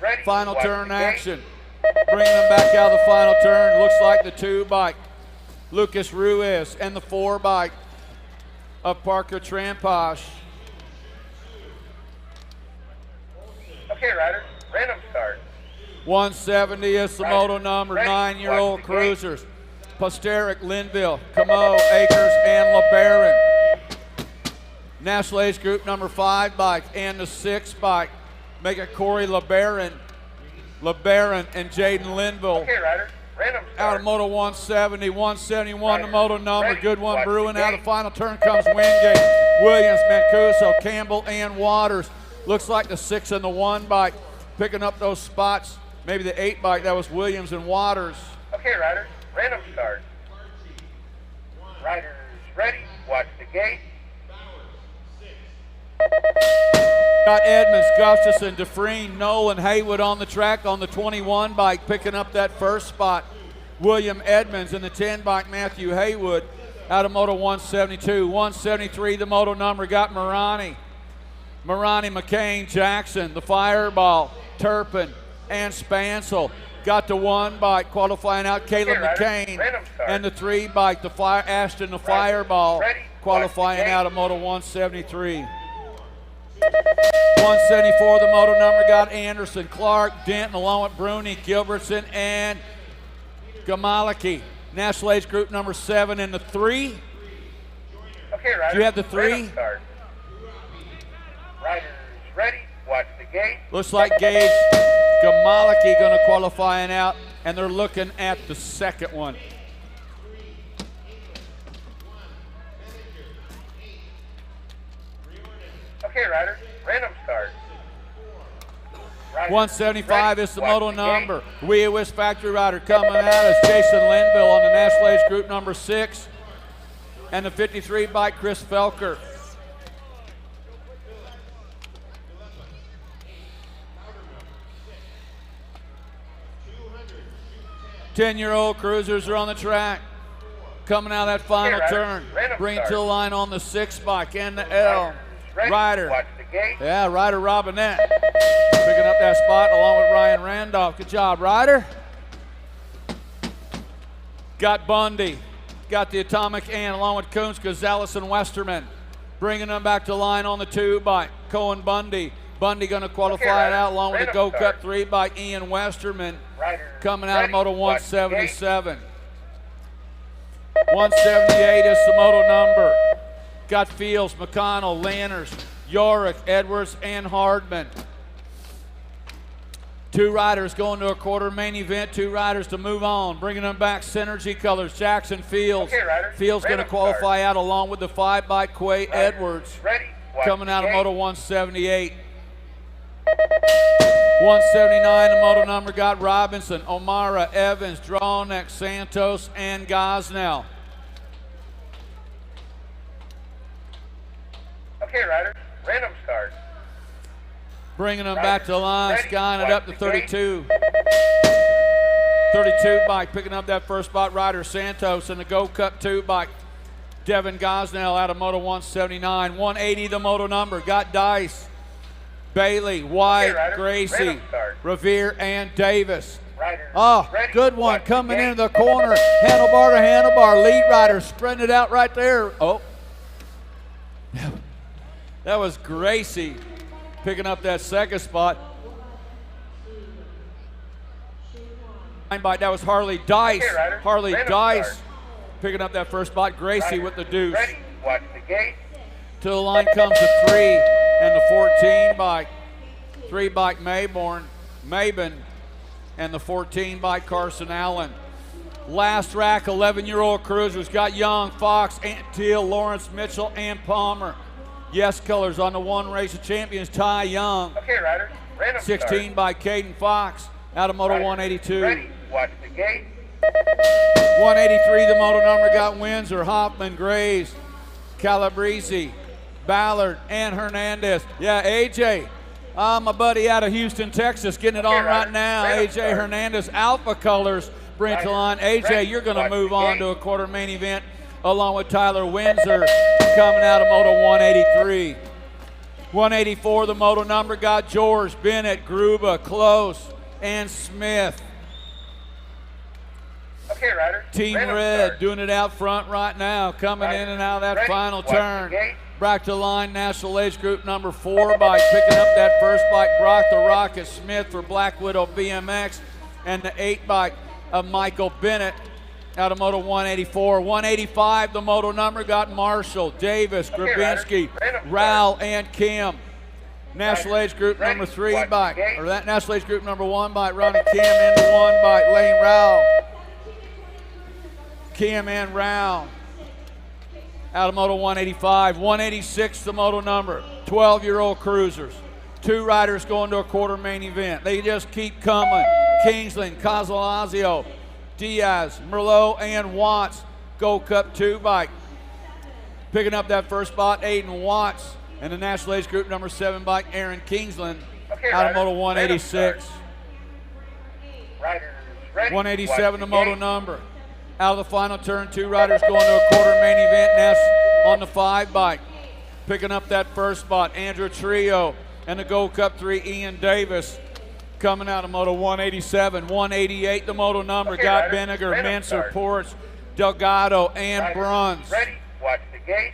Ready. Final Watch turn the gate. action. Bringing them back out of the final turn. Looks like the 2 bike, Lucas Ruiz, and the 4 bike of Parker Tramposh. Okay, riders. Random start. 170 is the Right. moto number, Ready. 9-year-old Watch the gate. cruisers. Posteric, Linville, Camo, Akers, and LeBaron. National Ladies Group number 5 bike and the 6 bike. Make it Corey LeBaron and Jaden Linville. Okay, riders. Random Out start. of Moto 170, 171, the Right. moto number. Ready. Good one Watch the brewing. Out of gate. the final turn comes Wingate, Williams, Mancuso, Campbell, and Waters. Looks like the 6 and the 1 bike picking up those spots. Maybe the 8 bike, that was Williams and Waters. Okay, riders. Random start. Riders. Ready. Watch the gate. Got Edmonds, Gustafson, DeFreen, Nolan, Haywood on the track on the 21 bike, picking up that first spot. William Edmonds and the 10 bike, Matthew Haywood, out of Moto 172. 173, the moto number got Marani, McCain, Jackson, the Fireball, Turpin, and Spansel. Got the 1 bike, qualifying out Caleb Okay, riders. McCain, Random start. and the 3 bike, the Ashton, the Fireball, Ready. qualifying Watch the out of Moto 173. 174, the moto number got Anderson, Clark, Denton, along with Bruni, Gilbertson, and Gamalaki. National Ladies Group number 7 and the 3. Okay, riders. Do you have the 3? Random start. Riders. Ready. Watch the gate. Looks like Gage Gamalaki going to qualifying out, and they're looking at the second one. Okay, riders. Random start. Riders. 175 Ready. is the Watch moto gate. number. Wee West Factory Rider coming out is Jason Linville on the National Ladies Group number 6. And the 53 bike, Chris Felker. Ten-year-old cruisers are on the track. Coming out of that final Okay, turn. riders. Random Bring it to start. the line on the 6 bike and the L. Ready. Ryder. Watch the gate. Yeah, Ryder Robinette picking up that spot along with Ryan Randolph. Good job, Ryder. Got Bundy. Got the Atomic Ant along with Coons, Gonzalez, and Westerman. Bringing them back to line on the 2 by Cohen Bundy. Bundy going to qualify Okay, it out along with the random Go start. Cup 3 by Ian Westerman. Riders. Coming out of Ready. Moto Watch the gate. 177. 178 is the moto number. Got Fields, McConnell, Lanners, Yorick, Edwards, and Hardman. 2 riders going to a quarter main event, 2 riders to move on. Bringing them back, Synergy Colors, Jackson Fields. Okay, riders. Fields going to Random qualify out along with the 5 by Quay Riders. Edwards. Ready. Watch Coming the out of gate. Moto 178. 179, the moto number got Robinson, O'Mara, Evans, Drawneck, Santos, and Gosnell. Okay, riders, random start. Bringing them back to the line, Ready, skying it up to watch the gate. 32. 32 bike, picking up that first spot, rider Santos, and the Go Cup 2 bike. Devin Gosnell out of Moto 179. 180 the moto number, got Dice, Bailey, White, riders, Gracie, random start. Revere, and Davis. Riders, Oh, ready, good one, watch the coming gate. into the corner, handlebar to handlebar, lead rider spreading it out right there. Oh, that was Gracie picking up that second spot. That was Harley Dice. Okay, riders, Harley random Dice start. picking up that first spot. Gracie Riders, with the deuce. Ready, watch the gate. To the line comes the 3 and the 14 bike. 3 bike Mayborn, Mabin, and the 14 bike Carson Allen. Last rack, 11-year-old cruisers got Young, Fox, Antiel, Lawrence Mitchell, and Palmer. Yes colors on the one race of champions, Ty Young. Okay, riders, random 16 by Caden Fox out of Moto start. 182. Ready, watch the gate. 183, the moto number got Windsor, Hoffman, Graves, Calabrese, Ballard, and Hernandez. Yeah, AJ, my buddy out of Houston, Texas, getting it on right now. AJ Hernandez, Alpha Colors, bring it to line. AJ, you're going to move on to a quarter main event along with Tyler Windsor coming out of Moto 183. 184, the moto number got George, Bennett, Gruba, Close, and Smith. Okay, riders, Team random Red start. doing it out front right now, coming in and out of that Ready, final watch the turn. gate. Back to the line, National Age Group number 4 bike, picking up that first bike, Brock the Rocket Smith for Black Widow BMX, and the 8 bike of Michael Bennett out of Moto 184. 185, the moto number got Marshall, Davis, Grabinski, random Rowell, and Kim. National Age Group Ready, number 3 watch the bike, gate. or that National Age Group number 1 bike, Ronnie Kim into 1 bike, Lane Rowell. Kim and Rowell out of Moto 185. 186 the moto number, 12-year-old cruisers. 2 riders going to a quarter main event. They just keep coming. Kingsland, Casalazio, Diaz, Merlot, and Watts. Go Cup 2 bike. Picking up that first spot, Aiden Watts. And the National Age Group number 7 bike, Aaron Kingsland Okay, out of riders, Moto random 186. start. Riders, ready, 187 watch the the moto gate. number. Out of the final turn, 2 riders going to a quarter main event. Now on the 5 bike. Picking up that first spot, Andrew Trio and the Gold Cup 3, Ian Davis. Coming out of Moto 187. 188 the moto number. Okay, got riders, Benniger, random Menser, start. Ports, Delgado, and Riders, Bruns. ready, watch the gate.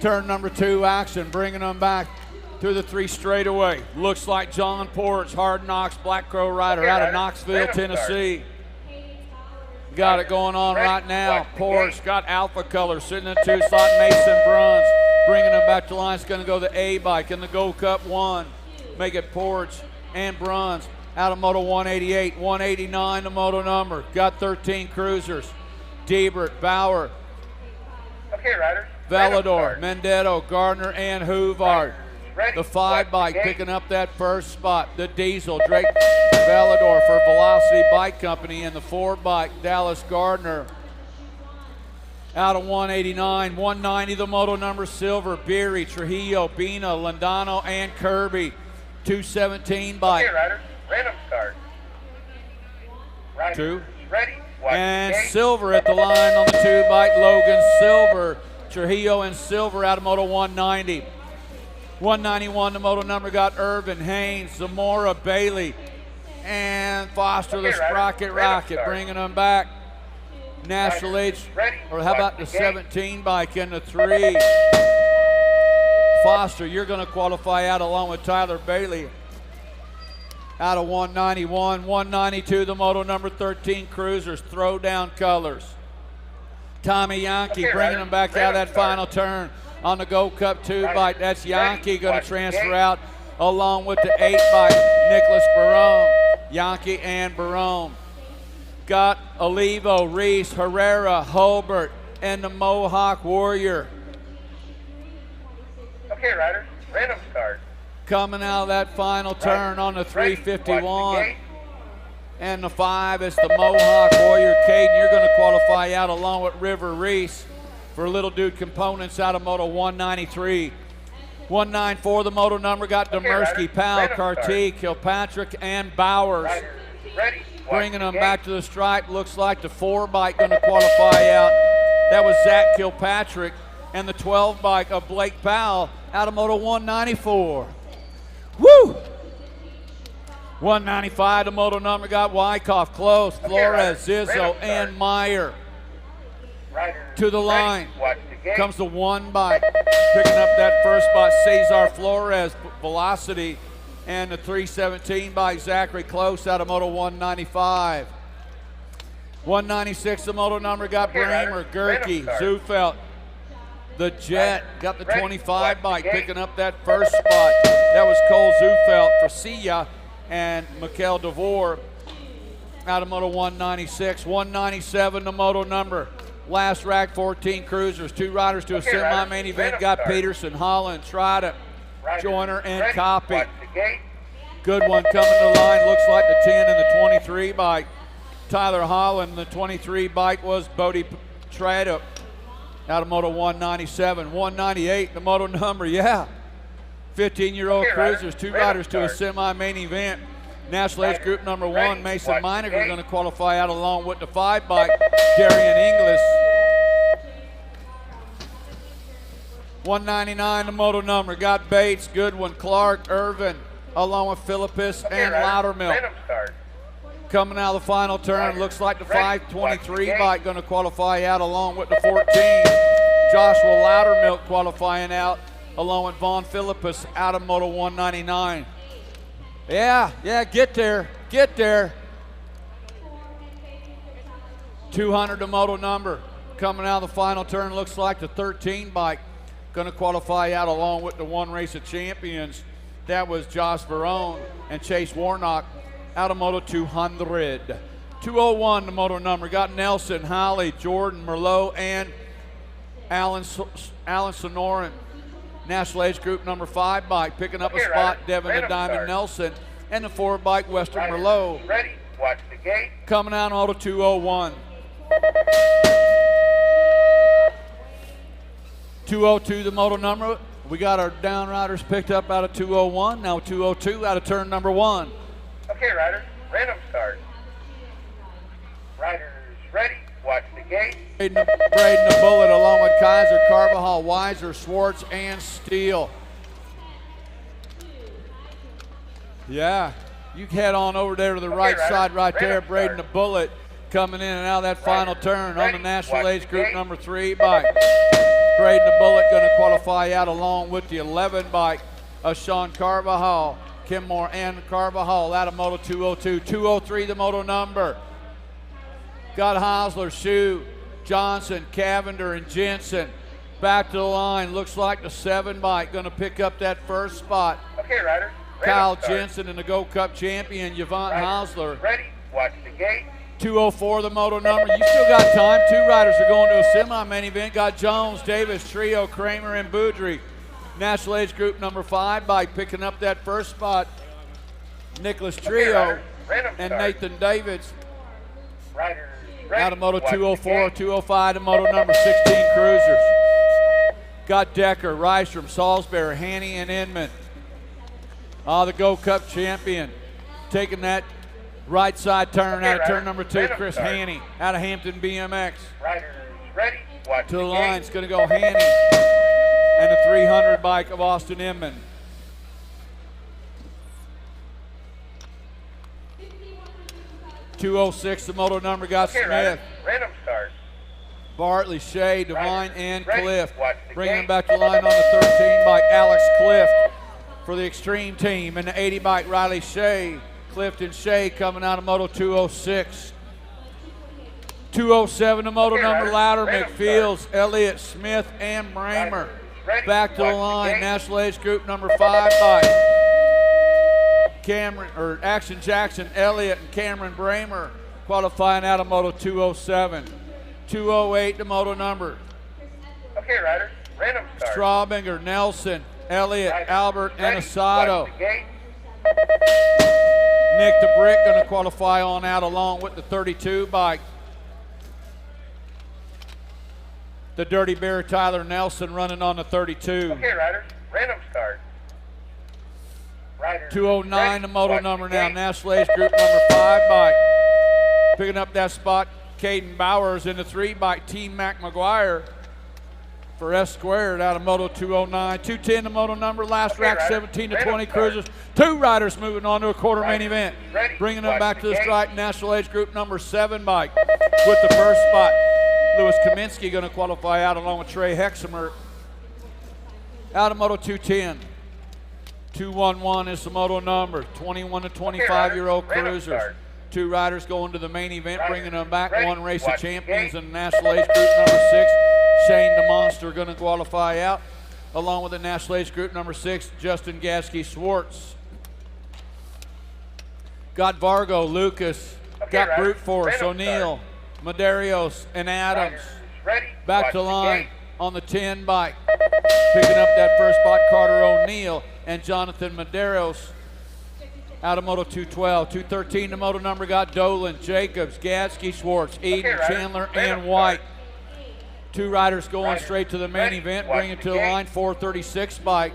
Turn number 2 action, bringing them back through the 3 straightaway. Looks like John Ports, Hard Knocks, Black Crow rider Okay, out of riders, Knoxville, random Tennessee. Got it going on Ready, right now. watch the Ports gate. got Alpha Color sitting in 2 slot. Mason Bruns bringing them back to line. It's going to go the A bike in the Gold Cup 1. Make it Ports and Bruns out of Moto 188. 189 the moto number. Got 13 cruisers. Diebert, Bauer, Okay, riders, random Valador, start. Mendetto, Gardner, and Huvard. Ready, The 5 watch bike the gate. picking up that first spot. The Diesel, Drake Valador for Velocity Bike Company, and the 4 bike, Dallas Gardner. Out of 189, 190 the moto number Silver, Beery, Trujillo, Bina, Landano, and Kirby. 217 bike. Okay, riders, random start. Riders, 2. ready, watch And the gate. Silver at the line on the 2 bike, Logan Silver, Trujillo and Silver out of Moto 190. 191, the moto number got Irvin, Haynes, Zamora, Bailey, and Foster, the Okay, riders, Sprocket random Rocket, start. bringing them back. National Age, Riders, ready, or how watch about the the gate. 17 bike in the 3. Foster, you're going to qualify out along with Tyler Bailey. Out of 191, 192, the moto number 13 cruisers, Throwdown Colors. Tommy Yankee Okay, bringing riders, them back out of that random final start. turn on the Gold Cup 2 Riders, bike. That's ready, Yankee going watch to the transfer gate. out along with the 8 bike, Nicholas Barone. Yankee and Barone. Got Olivo, Reese, Herrera, Holbert, and the Mohawk Warrior. Okay, riders, random start. Coming out of that final turn on the Ready, watch the 351. gate. And the 5 is the Mohawk Warrior. Caden, you're going to qualify out along with River Reese for Little Dude Components out of Moto 193. 194, the moto number, got Okay, Demersky, riders, Powell, random Cartier, Kilpatrick, and Bowers. Riders, ready, watch Bringing the them gate. back to the stripe. Looks like the 4 bike going to qualify out. That was Zach Kilpatrick. And the 12 bike of Blake Powell out of Moto 194. Woo! 195, the moto number, got Wyckoff, Close, Flores, riders, Zizzo, random and start. Meyer. Riders, To the ready, line. watch the gate. Comes the 1 bike, picking up that first spot, Cesar Flores, Velocity, and the 317 bike, Zachary Close out of Moto 195. 196, the moto number, got Okay, Bramer, riders, Gerke, random start. Zufelt. The Jet got the Ready, 25 watch bike, the gate. picking up that first spot. That was Cole Zufelt for Sia and Mikhail DeVore out of Moto 196. 197, the moto number. Last rack, 14 cruisers. 2 riders to a Okay, semi-main riders, event. random Got start. Peterson, Holland, Trident, Riders, Joyner, and ready, Copy. watch the gate. Good one coming to the line. Looks like the 10 and the 23 bike. Tyler Holland, the 23 bike was Bodie Tradup out of Moto 197. 198, the moto number, yeah. 15-year-old Okay, riders, cruisers, 2 random riders to a start. semi-main event. National Age Riders, Group number 1, ready, Mason watch the Meininger gate. going to qualify out along with the 5 bike, Darian Inglis. 199, the moto number, got Bates, Goodwin, Clark, Irvin, along with Philippus Okay, and riders, Loudermilk. random start. Coming out of the final turn, Riders, looks like the ready, 523 watch the gate. bike going to qualify out along with the 14. Joshua Loudermilk qualifying out along with Vaughn Philippus out of Moto 199. Yeah, get there. 200 the moto number. Coming out of the final turn, looks like the 13 bike going to qualify out along with the 1 race of champions. That was Josh Verone and Chase Warnock out of Moto 200. 201 the moto number. Got Nelson, Holly, Jordan, Merlot, and Alan Sonoran. National Age Group number 5 bike, picking up a Okay, spot, riders, Devin the random Diamond start. Nelson, and the 4 bike, Western Riders, Merlot. ready, watch the gate. Coming out on Moto 201. 202 the moto number. We got our down riders picked up out of 201. Now 202 out of turn number 1. Okay, riders, random start. Riders, ready, watch the gate. Braden the Bullet along with Kaiser, Carvajal, Weiser, Schwartz, and Steele. Yeah, you head on over there to the right riders, side right there. random Braden the start. Bullet coming in and out of that final Riders, turn on ready, the National watch Age the Group gate. number 3 bike. Braden the Bullet going to qualify out along with the 11 bike of Sean Carvajal, Kimmore, and Carvajal out of Moto 202. 203 the moto number. Got Hosler, Shue, Johnson, Cavender, and Jensen. Back to the line. Looks like the 7 bike going to pick up that first spot. Okay, riders, Kyle random start. Jensen and the Gold Cup champion, Yvonne Riders, Hosler. ready, watch the gate. 204 the moto number. You still got time. 2 riders are going to a semi-main event. Got Jones, Davis, Trio, Kramer, and Boudry. National Age Group number 5 bike picking up that first spot. Nicholas Trio riders, random and start. Nathan Davids. Riders, ready, Out of Moto watch the 204, gate. 205 to Moto number 16 cruisers. Got Decker, Rystrom, Salisbury, Haney, and Inman. The Gold Cup champion. Taking that right side turn Okay, out of turn riders, number 2, random Chris start. Haney out of Hampton BMX. Riders, ready, watch To the the line, gate. it's going to go Haney and the 300 bike of Austin Inman. .206 the moto number got Okay, Smith, riders, random start. Bartley, Shea, Devine, Riders, and ready, Clift. watch the Bringing gate. him back to the line on the 13 bike, Alex Clift for the Extreme team. And the 80 bike, Riley Shea. Clift and Shea coming out of Moto 206. 207 the moto Okay, number, riders, Louder, random McFields, Elliott, Smith, and Bramer. Riders, ready, Back to the watch the line, gate. National Age Group number 5 bike. Cameron, or Action Jackson, Elliott, and Cameron Bramer qualifying out of Moto 207. 208 the moto number. Okay, riders, random start. Straubinger, Nelson, Elliott, Riders Albert, and ready. Asado. Watch the gate. Nick the Brick going to qualify on out along with the 32 bike. The Dirty Bear Tyler Nelson running on the 32. Okay, riders. Random start. Riders 209 ready. the moto Watch number the now. gate. National Ace Group number 5 bike. Picking up that spot, Caden Bowers in the 3 bike. Team Mac McGuire for S squared out of Moto 209. 210 the moto number. Last Okay, rack riders. 17 to Random 20 start. cruisers. 2 riders moving on to a quarter main Riders event. ready. Bringing them Watch back the to the gate. stripe. National Age Group number 7 bike with the first spot. Lewis Kaminsky going to qualify out along with Trey Hexamer out of Moto 210. 211 is the moto number. 21 to 25-year-old riders. Random cruisers. start. 2 riders going to the main event, Riders bringing them back. ready. 1 race of Watch the champions gate. in the National Age Group number 6. Shane the Monster going to qualify out, along with the National Age Group number 6, Justin Gasky Swartz. Got Vargo, Lucas, Okay, got riders. Brute Force, Random O'Neill, Medeiros, and Adams. Riders ready. Back Watch to the line gate. on the 10 bike. Picking up that first spot, Carter O'Neill and Jonathan Medeiros out of Moto 212. 213, the moto number got Dolan, Jacobs, Gadsky, Schwartz, Eden, riders. Chandler, Random and White. start. 2 riders going Riders straight to the main ready. event, Watch bringing it the to the gate. line. 436 bike.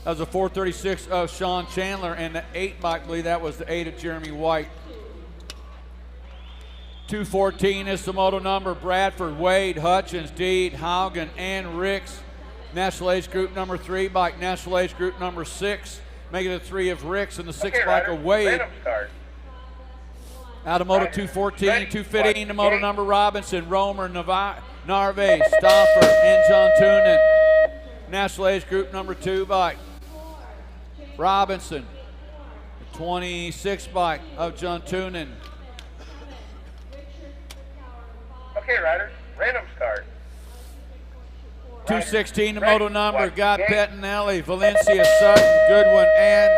That was a 436 of Sean Chandler, and the 8 bike, I believe that was the 8 of Jeremy White. 214 is the moto number. Bradford, Wade, Hutchins, Deed, Haugen, and Ricks. National Age Group number 3 bike. National Age Group number 6, making it 3 of Ricks and the 6 Okay, bike riders. of Wade. Random start. Out of Moto Riders 214, ready. 215, the Watch moto the gate. number Robinson, Romer, Narve, Stauffer, and John Toonan. National Age Group number 2 bike. Robinson, 26 bike of John Toonan. Okay, riders. Random start. 216, the Ready. moto number, Watch the got gate. Pettinelli, Valencia, Sutton, Goodwin, and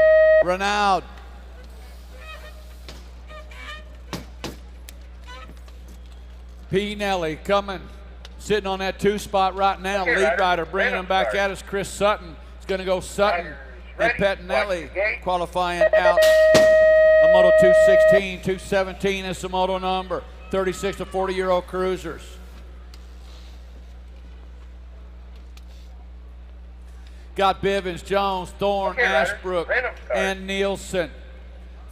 Renaud. P. Nelly coming, sitting on that 2 spot right now. Okay, Lead riders. rider bringing Random him back start. at us. Chris Sutton is going to go Sutton Riders and ready. Watch Pettinelli the gate. qualifying out. The Moto 216, 217 is the moto number. 36 to 40-year-old cruisers. Got Bivens, Jones, Thorne, Okay, riders. Ashbrook, Random start. and Nielsen.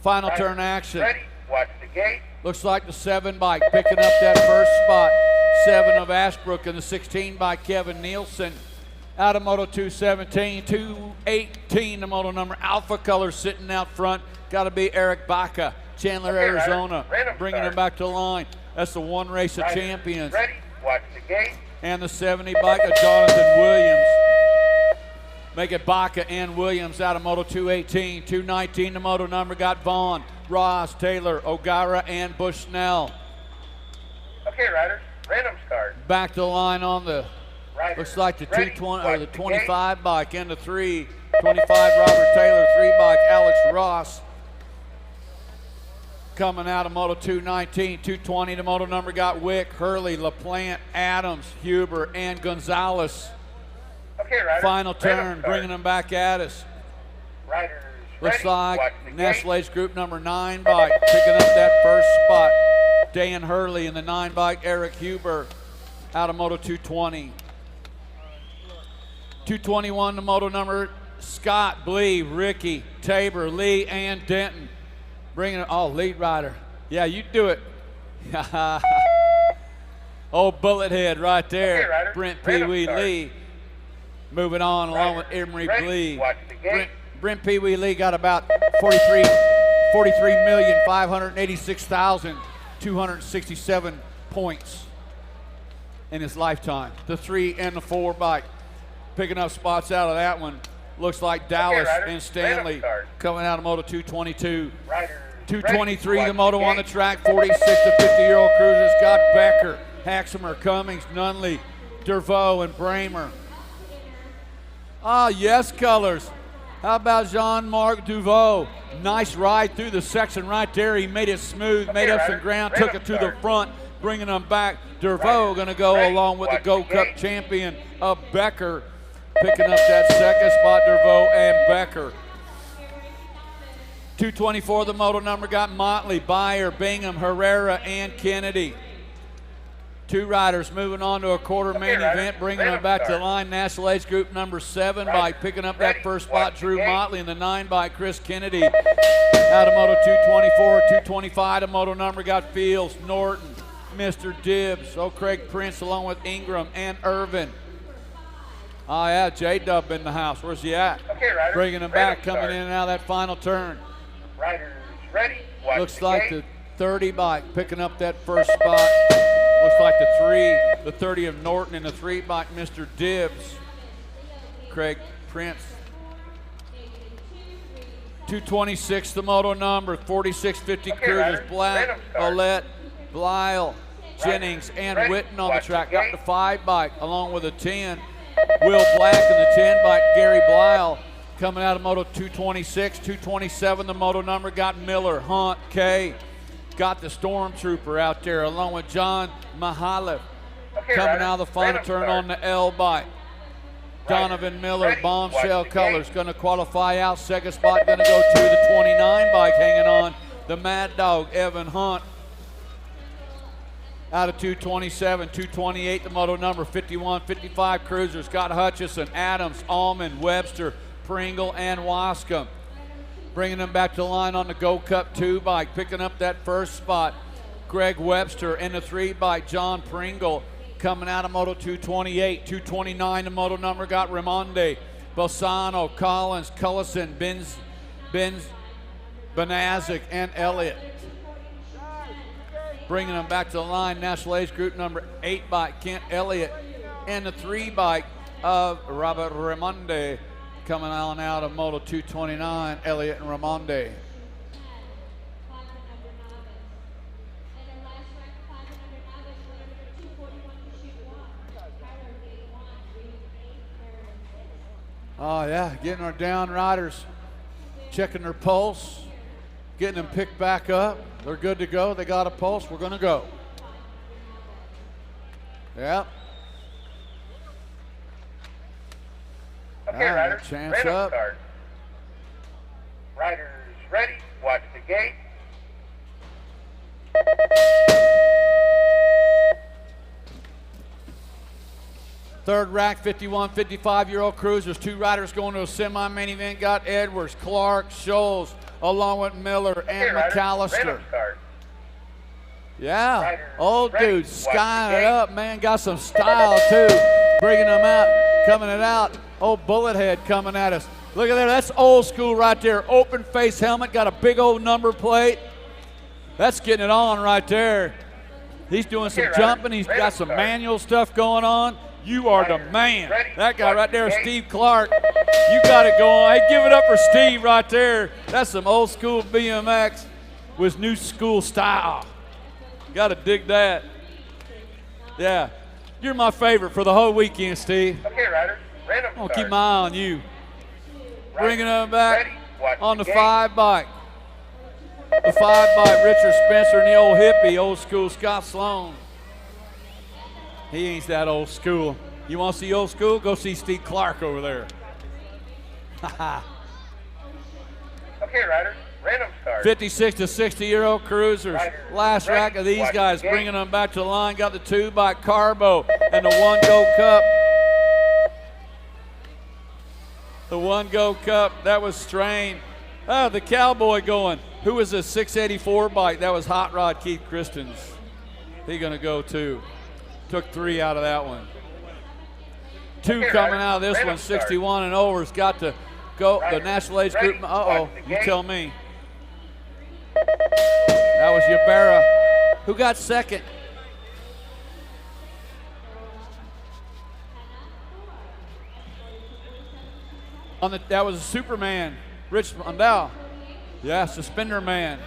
Final Riders turn action. Ready. Watch the gate. Looks like the 7 bike picking up that first spot. 7 of Ashbrook and the 16 by Kevin Nielsen. Out of Moto 217, 218 the moto number. Alpha Color sitting out front. Got to be Eric Baca, Chandler, Okay, riders. Arizona. Random Bringing start. him back to the line. That's the 1 race of Riders champions. Ready. Watch the gate. And the 70 bike of Jonathan Williams. Make it Baca and Williams out of Moto 218. 219 the moto number got Vaughn, Ross, Taylor, O'Gara, and Bushnell. Okay, riders. Random start. Back to the line on the, Riders looks like the ready. 220 Watch or the gate. 25 bike and the 3. 25 Robert Taylor, 3 bike Alex Ross. Coming out of Moto 219, 220 the moto number got Wick, Hurley, LaPlante, Adams, Huber, and Gonzalez. Okay, riders. Final Random turn, start. bringing them back at us. Riders Looks ready. like Watch the National gate. Age Group number 9 bike picking up that first spot. Dan Hurley in the 9 bike, Eric Huber out of Moto 220. 221 the moto number, Scott, Blee, Ricky, Tabor, Lee, and Denton. Bringing it, oh, lead rider. Yeah, you do it. Old bullet head right there. Okay, riders. Brent Random Pee Wee start. Lee. Moving on along with Riders Emery ready. Blee. Watch the gate. Brent Pee Wee Lee got about 43,586,267 points in his lifetime. The 3 and the 4 bike picking up spots out of that one. Looks like Dallas riders. and Stanley Random start. coming out of Moto 222. Riders 223 ready. the moto Watch on the gate. track. 46 to 50-year-old cruisers got Becker, Haxamer, Cummings, Nunley, Dervaux, and Bramer. Ah, yes, colors. How about Jean-Marc Duvaux? Nice ride through the section right there. He made it smooth, made up some riders. ground, Random took it to the start. front, Bringing them back, Dervaux going to go along with the Gold Cup champion of Becker. Picking up that second spot, Dervaux and Becker. 224, the moto number got Motley, Beyer, Bingham, Herrera, and Kennedy. Two riders moving on to a quarter main event, bringing them back to the line. National Age Group number 7 by picking up that first spot, Drew Motley, and the 9 by Chris Kennedy. Out of Moto 224, 225, the moto number got Fields, Norton, Mr. Dibbs, Craig Prince, along with Ingram and Irvin. Oh yeah, J-Dub in the house. Where's he at? Bringing them back, coming in and out of that final turn. Riders ready. Looks like the 30 bike picking up that first spot. Looks like the 30 of Norton, and the 3 bike Mr. Dibbs. Craig Prince. 226 the moto number, 4650 Cruisers, Black, Olette, Blyle, Jennings, and Witten on the track. Got the 5 bike along with a 10. Will Black and the 10 bike Gary Blyle. Coming out of Moto 226, 227, the moto number got Miller, Hunt, Kay. Got the Stormtrooper out there along with John Mahalev. Coming out of the final turn on the L bike. Donovan Miller, Bombshell Colors, going to qualify out. Second spot going to go to the 29 bike hanging on. The Mad Dog, Evan Hunt. Out of 227, 228, the moto number 51, 55 Cruisers. Got Hutchison, Adams, Allman, Webster, Pringle, and Wascom. Bringing them back to the line on the Gold Cup 2 bike. Picking up that first spot, Greg Webster, and the 3 bike, John Pringle. Coming out of Moto 228, 229, the moto number got Raimondi, Bolsano, Collins, Cullison, Benazik, and Elliott. Bringing them back to the line, National Age Group number 8 bike, Kent Elliott, and the 3 bike of Robert Raimondi. Coming on out of Moto 229, Elliott and Raimondi. Oh yeah, getting our down riders, checking their pulse, getting them picked back up. They're good to go. They got a pulse. We're gonna go. Yep. Okay, riders, chance random up. start. Riders ready. Watch the gate. Third rack, 51, 55-year-old Cruisers. 2 riders going to a semi-main event. Got Edwards, Clark, Scholes, along with Miller and McAllister. Yeah, Riders old ready. dude, Watch skying the it gate. up, man. Got some style, too. Bringing them out, coming it out. Old bullet head coming at us. Look at there, that's old school right there. Open face helmet, got a big old number plate. That's getting it on right there. He's doing some riders, jumping. He's random got some start. manual stuff going on. You are the Riders man. ready. That guy Watch right there, the gate. Steve Clark. You got it going. Hey, give it up for Steve right there. That's some old school BMX with new school style. Got to dig that. Yeah. You're my favorite for the whole weekend, Steve. Okay, riders, random I'm going start. to keep my eye on you. Riders Bringing them back ready. Watch on the gate. 5 bike. The 5 bike, Richard Spencer and the old hippie, old school Scott Sloan. He ain't that old school. You want to see old school? Go see Steve Clark over there. Okay, riders, random start. 56 to 60-year-old Cruisers. Riders Last ready. rack of these Watch guys, the gate. bringing them back to the line. Got the 2 by Carbo and the 1 Go Cup. The 1 Go Cup, that was Strain. Oh, the Cowboy going. Who was a 684 bike? That was Hot Rod Keith Christens. He gonna go too. Took 3 out of that one. 2 Okay, coming riders, out of this random one, start. 61 and over's got to go. The Riders National Age ready. Group. Uh-oh, Watch the you gate. tell me. That was Yabera. Who got second? That was a Superman, Rich Mondale. Yeah, Suspender Man,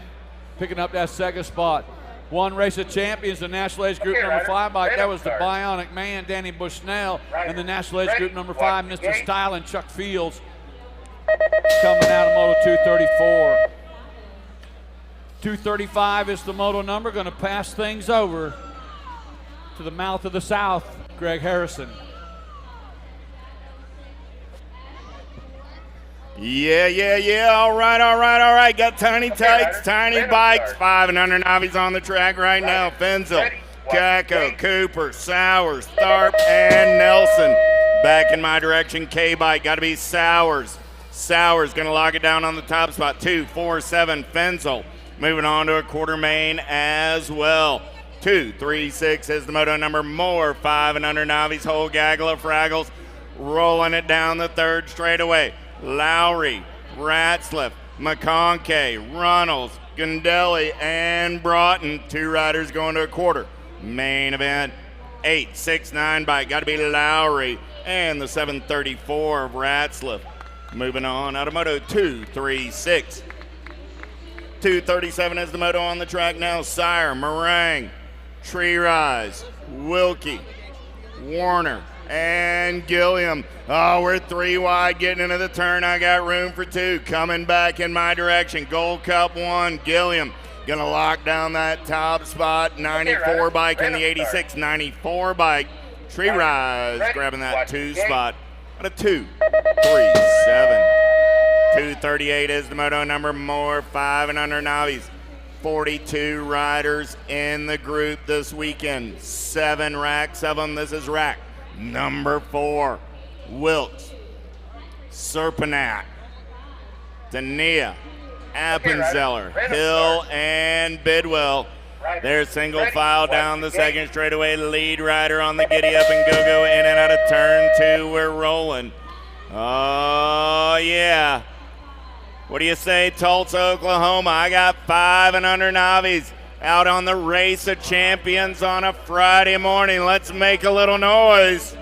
picking up that second spot. 1 Race of Champions, the National Age Group Okay, number riders, 5 bike. That random was the start. Bionic Man, Danny Bushnell, and the Riders National Age ready. Group number Watch 5, the Mr. gate. Style and Chuck Fields, coming out of Moto 234. 235 is the moto number, going to pass things over to the mouth of the South, Greg Harrison. Yeah. All right. Got tiny tights, tiny bikes, 5 and under novice on the track right now. Fenzel, Kako, Cooper, Sowers, Tharp, and Nelson. Back in my direction, K-bike. Got to be Sowers. Sowers going to lock it down on the top spot. 2, 4, 7, Fenzel. Moving on to a quarter main as well. 2, 3, 6 is the moto number. More 5 and under novice. Whole gaggle of fraggles. Rolling it down the third straightaway. Lowry, Ratzliff, McConkey, Runnels, Gundelli, and Broughton. 2 riders going to a quarter. Main event, 8, 6, 9 bike. Got to be Lowry and the 734 of Ratzliff. Moving on out of moto 2, 3, 6. 237 is the moto on the track now. Sire, Meringue, Tree Rise, Wilkie, Warner, and Gilliam. Oh, we're 3 wide getting into the turn. I got room for 2. Coming back in my direction. Gold Cup 1, Gilliam. Gonna lock down that top spot. 94 bike in the 86. 94 bike. Tree Rise grabbing that 2 spot. At a 2, 3, 7. 238 is the moto number. More 5 and under novice. 42 riders in the group this weekend. 7 racks of them. This is rack number 4. Wilkes, Serpenat, Dania, Appenzeller, Hill, and Bidwell. They're single file down the second straightaway. Lead rider on the giddy up and go in and out of turn 2. We're rolling. Oh, yeah. What do you say, Tulsa, Oklahoma? I got 5 and under novice out on the Race of Champions on a Friday morning. Let's make a little noise.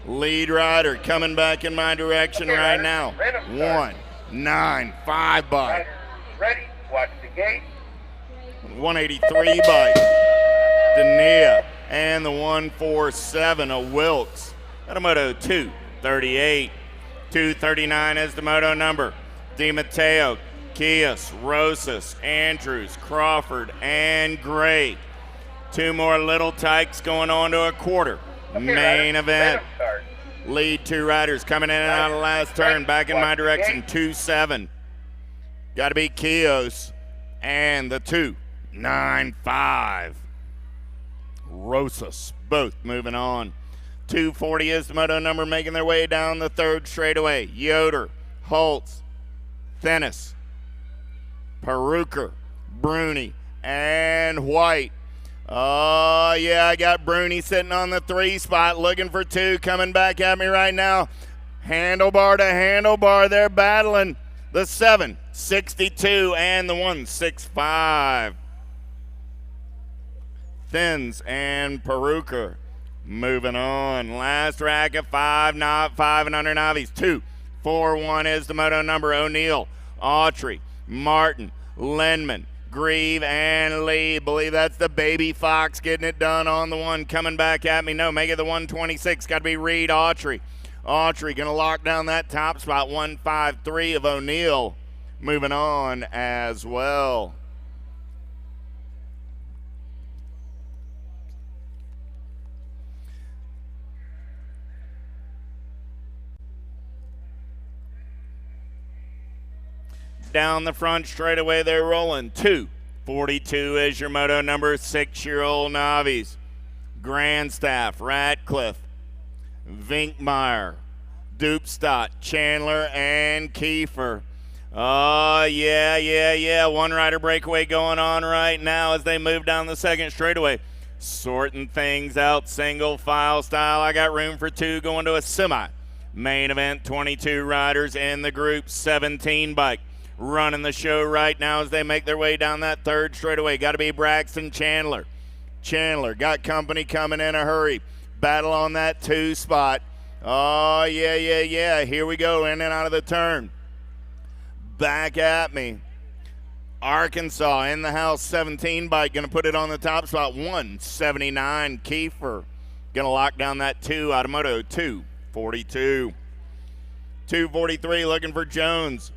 Lead rider coming back in my direction right now. 1, 9, 5 bike. Ready, watch the gate. 183 bike. Dania and the 147 of Wilkes. At a moto 238. 239 is the moto number. DiMatteo, Kias, Rosas, Andrews, Crawford, and Gray. 2 more little tykes going on to a quarter. Main event. Lead 2 riders coming in and out of the last turn. Back in my direction, 2-7. Got to be Kios and the 2-9-5. Rosas, both moving on. 240 is the moto number, making their way down the third straightaway. Yoder, Holtz, Thennis, Peruker, Bruni, and White. Oh, yeah, I got Bruni sitting on the 3 spot, looking for 2, coming back at me right now. Handlebar to handlebar, they're battling. The 762 and the 165. Thins and Peruker moving on. Last rack of 5, not 5 and under novice. 2-4-1 is the moto number. O'Neill, Autry, Martin, Lindman, Grieve, and Lee. Believe that's the Baby Fox getting it done on the 1. Coming back at me. No, make it the 126. Got to be Reed Autry. Autry going to lock down that top spot. 153 of O'Neill moving on as well. Down the front straightaway, they're rolling. 242 is your moto number. 6-year-old novice. Grandstaff, Ratcliffe, Vinkmeyer, Dupstadt, Chandler, and Kiefer. Oh, yeah. One rider breakaway going on right now as they move down the second straightaway. Sorting things out single file style. I got room for 2 going to a semi. Main event, 22 riders in the group, 17 bike. Running the show right now as they make their way down that third straightaway. Got to be Braxton Chandler. Chandler got company coming in a hurry. Battle on that 2 spot. Oh, yeah. Here we go, in and out of the turn. Back at me. Arkansas in the house, 17 bike. Going to put it on the top spot. 179 Kiefer. Going to lock down that 2 out of moto 242. 243 looking for Jones.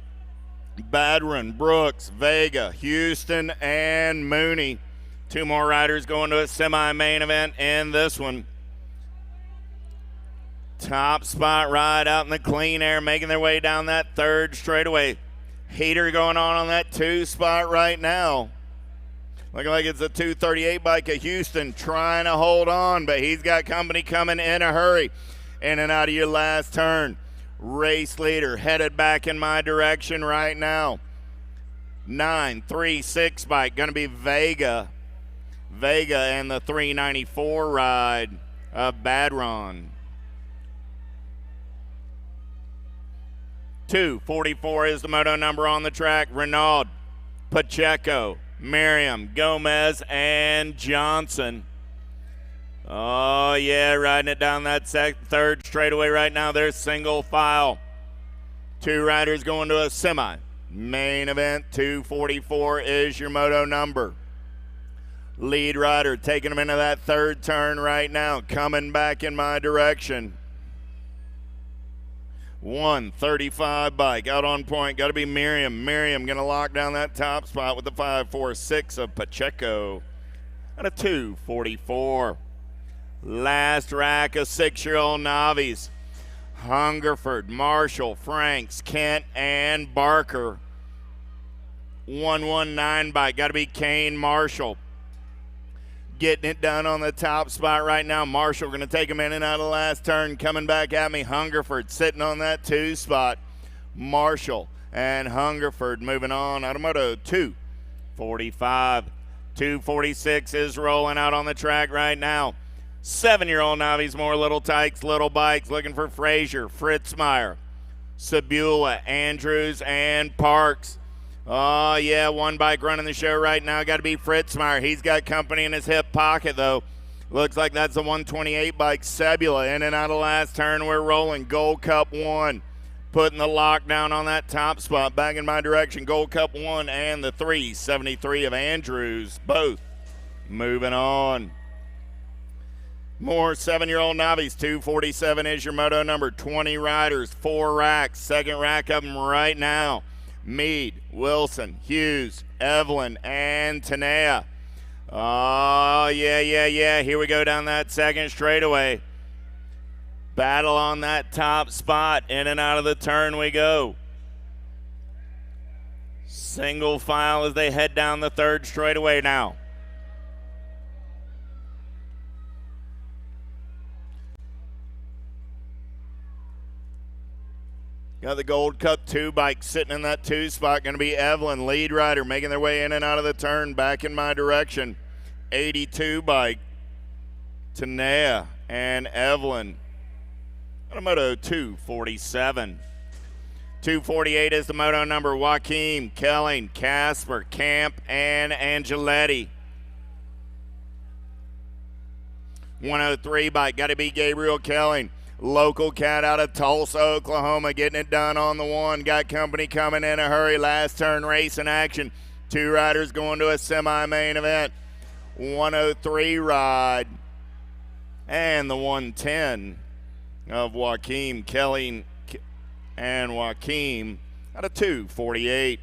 Badron, Brooks, Vega, Houston, and Mooney. Two more riders going to a semi-main event in this one. Top spot ride out in the clean air, making their way down that third straightaway. Heater going on that 2 spot right now. Looking like it's a 238 bike of Houston trying to hold on, but he's got company coming in a hurry. In and out of your last turn. Race leader headed back in my direction right now. 936 bike, going to be Vega. Vega and the 394 ride of Badron. 244 is the moto number on the track. Renaud, Pacheco, Miriam, Gomez, and Johnson. Oh, yeah, riding it down that third straightaway right now. There's single file. 2 riders going to a semi. Main event, 244 is your moto number. Lead rider taking him into that third turn right now, coming back in my direction. 135 bike out on point. Got to be Miriam. Miriam going to lock down that top spot with the 546 of Pacheco. And a 244. Last rack of 6-year-old Novice. Hungerford, Marshall, Franks, Kent, and Barker. 119 bike. Got to be Kane Marshall. Getting it done on the top spot right now. Marshall going to take him in and out of the last turn. Coming back at me, Hungerford sitting on that 2 spot. Marshall and Hungerford moving on. Automoto 245. 246 is rolling out on the track right now. 7-year-old Novice, more little tykes, little bikes, looking for Frazier, Fritzmeyer, Sabula, Andrews, and Parks. Oh, yeah, 1 bike running the show right now. Got to be Fritzmeyer. He's got company in his hip pocket, though. Looks like that's the 128 bike. Sebula in and out of last turn. We're rolling. Gold Cup 1. Putting the lockdown on that top spot. Back in my direction. Gold Cup 1 and the 373 of Andrews. Both moving on. More 7-year-old Novice. 247 is your moto number. 20 riders. 4 racks. Second rack of them right now. Meade, Wilson, Hughes, Evelyn, and Tanea. Oh, yeah. Here we go down that second straightaway. Battle on that top spot. In and out of the turn we go. Single file as they head down the third straightaway now. Got the Gold Cup 2 bike sitting in that 2 spot. Going to be Evelyn, lead rider, making their way in and out of the turn. Back in my direction. 82 bike. Tanea and Evelyn. Moto 247. 248 is the moto number. Joaquim, Kelling, Casper, Camp, and Angeletti. 103 bike. Got to be Gabriel Kelling. Local cat out of Tulsa, Oklahoma, getting it done on the 1. Got company coming in a hurry. Last turn race in action. 2 riders going to a semi-main event. 103 ride. And the 110 of Joaquim, Kelly, and Joaquim out of 248.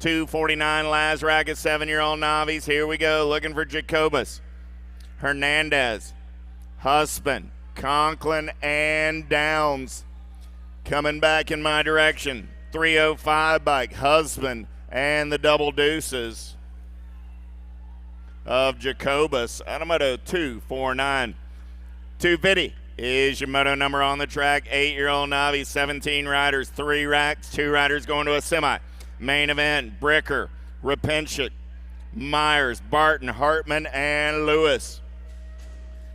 249 last rack of 7-year-old Novice. Here we go. Looking for Jacobus, Hernandez, Husband, Conklin, and Downs. Coming back in my direction. 305 bike, Husband, and the double deuces of Jacobus. Automoto 249. 250 is your moto number on the track. 8-year-old Novice, 17 riders, 3 racks, 2 riders going to a semi. Main event, Bricker, Rapenchik, Myers, Barton, Hartman, and Lewis.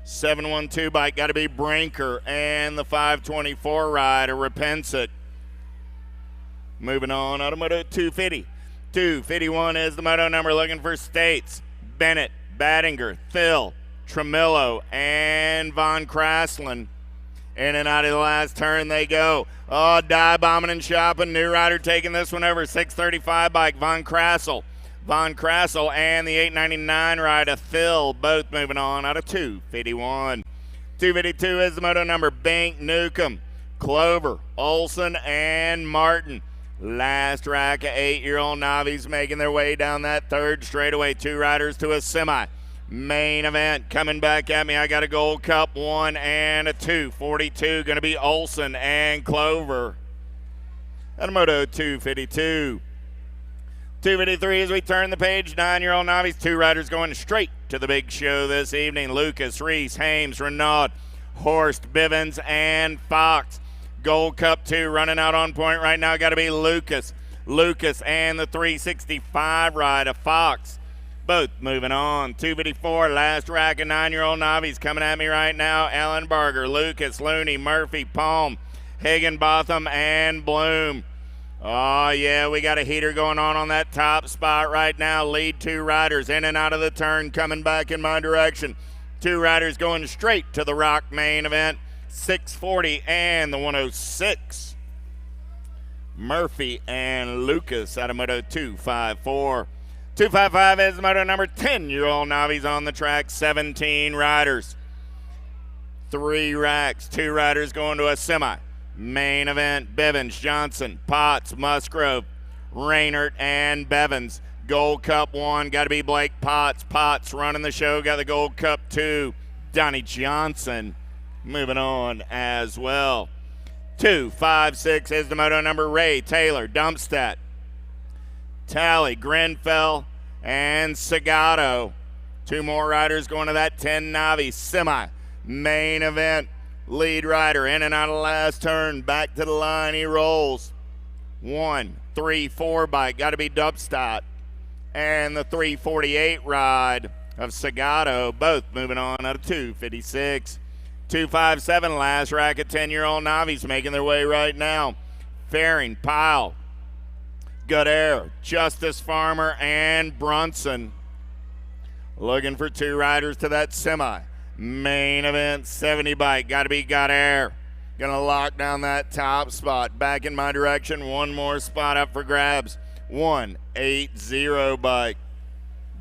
712 bike, got to be Brinker, and the 524 ride, a Rapensic. Moving on, Automoto 250. 251 is the moto number, looking for States, Bennett, Battinger, Thill, Tremillo, and Von Kraslin. In and out of the last turn they go. Oh, die bombing and shopping. New rider taking this one over. 635 bike, Von Krassel. Von Krassel and the 899 rider, Thill, both moving on out of 251. 252 is the moto number. Bink, Newcomb, Clover, Olson, and Martin. Last rack of 8-year-old Novice making their way down that third straightaway. 2 riders to a semi. Main event coming back at me. I got a Gold Cup 1 and a 2. 42 going to be Olson and Clover. And a Moto 252. 253 as we turn the page. 9-year-old Novice. 2 riders going straight to the big show this evening. Lucas, Reese, Hames, Renaud, Horst, Bivens, and Fox. Gold Cup 2 running out on point right now. Got to be Lucas. Lucas and the 365 ride of Fox. Both moving on. 254, last rack of 9-year-old Novice coming at me right now. Ellenberger, Lucas, Looney, Murphy, Palm, Higginbotham, and Bloom. Oh, yeah, we got a heater going on that top spot right now. Lead 2 riders in and out of the turn, coming back in my direction. 2 riders going straight to the Rock main event. 640 and the 106. Murphy and Lucas out of Moto 254. 255 is the Moto number 10-year-old Novice on the track. 17 riders. 3 racks. 2 riders going to a semi. Main event, Bevins, Johnson, Potts, Musgrove, Raynert, and Bevins. Gold Cup 1, got to be Blake Potts. Potts running the show, got the Gold Cup 2. Donnie Johnson moving on as well. 256 is the Moto number. Ray, Taylor, Dumpstat, Talley, Grenfell, and Segato. 2 more riders going to that 10 Novice semi. Main event, lead rider in and out of last turn. Back to the line he rolls. 1, 3, 4 bike. Got to be Dubstat. And the 348 ride of Segato. Both moving on out of 256. 257, last rack of 10-year-old Novice making their way right now. Faring, Pyle, Goodare, Justice Farmer, and Brunson. Looking for 2 riders to that semi. Main event, 70 bike. Got to be Goodare. Going to lock down that top spot. Back in my direction. 1 more spot up for grabs. 180 bike.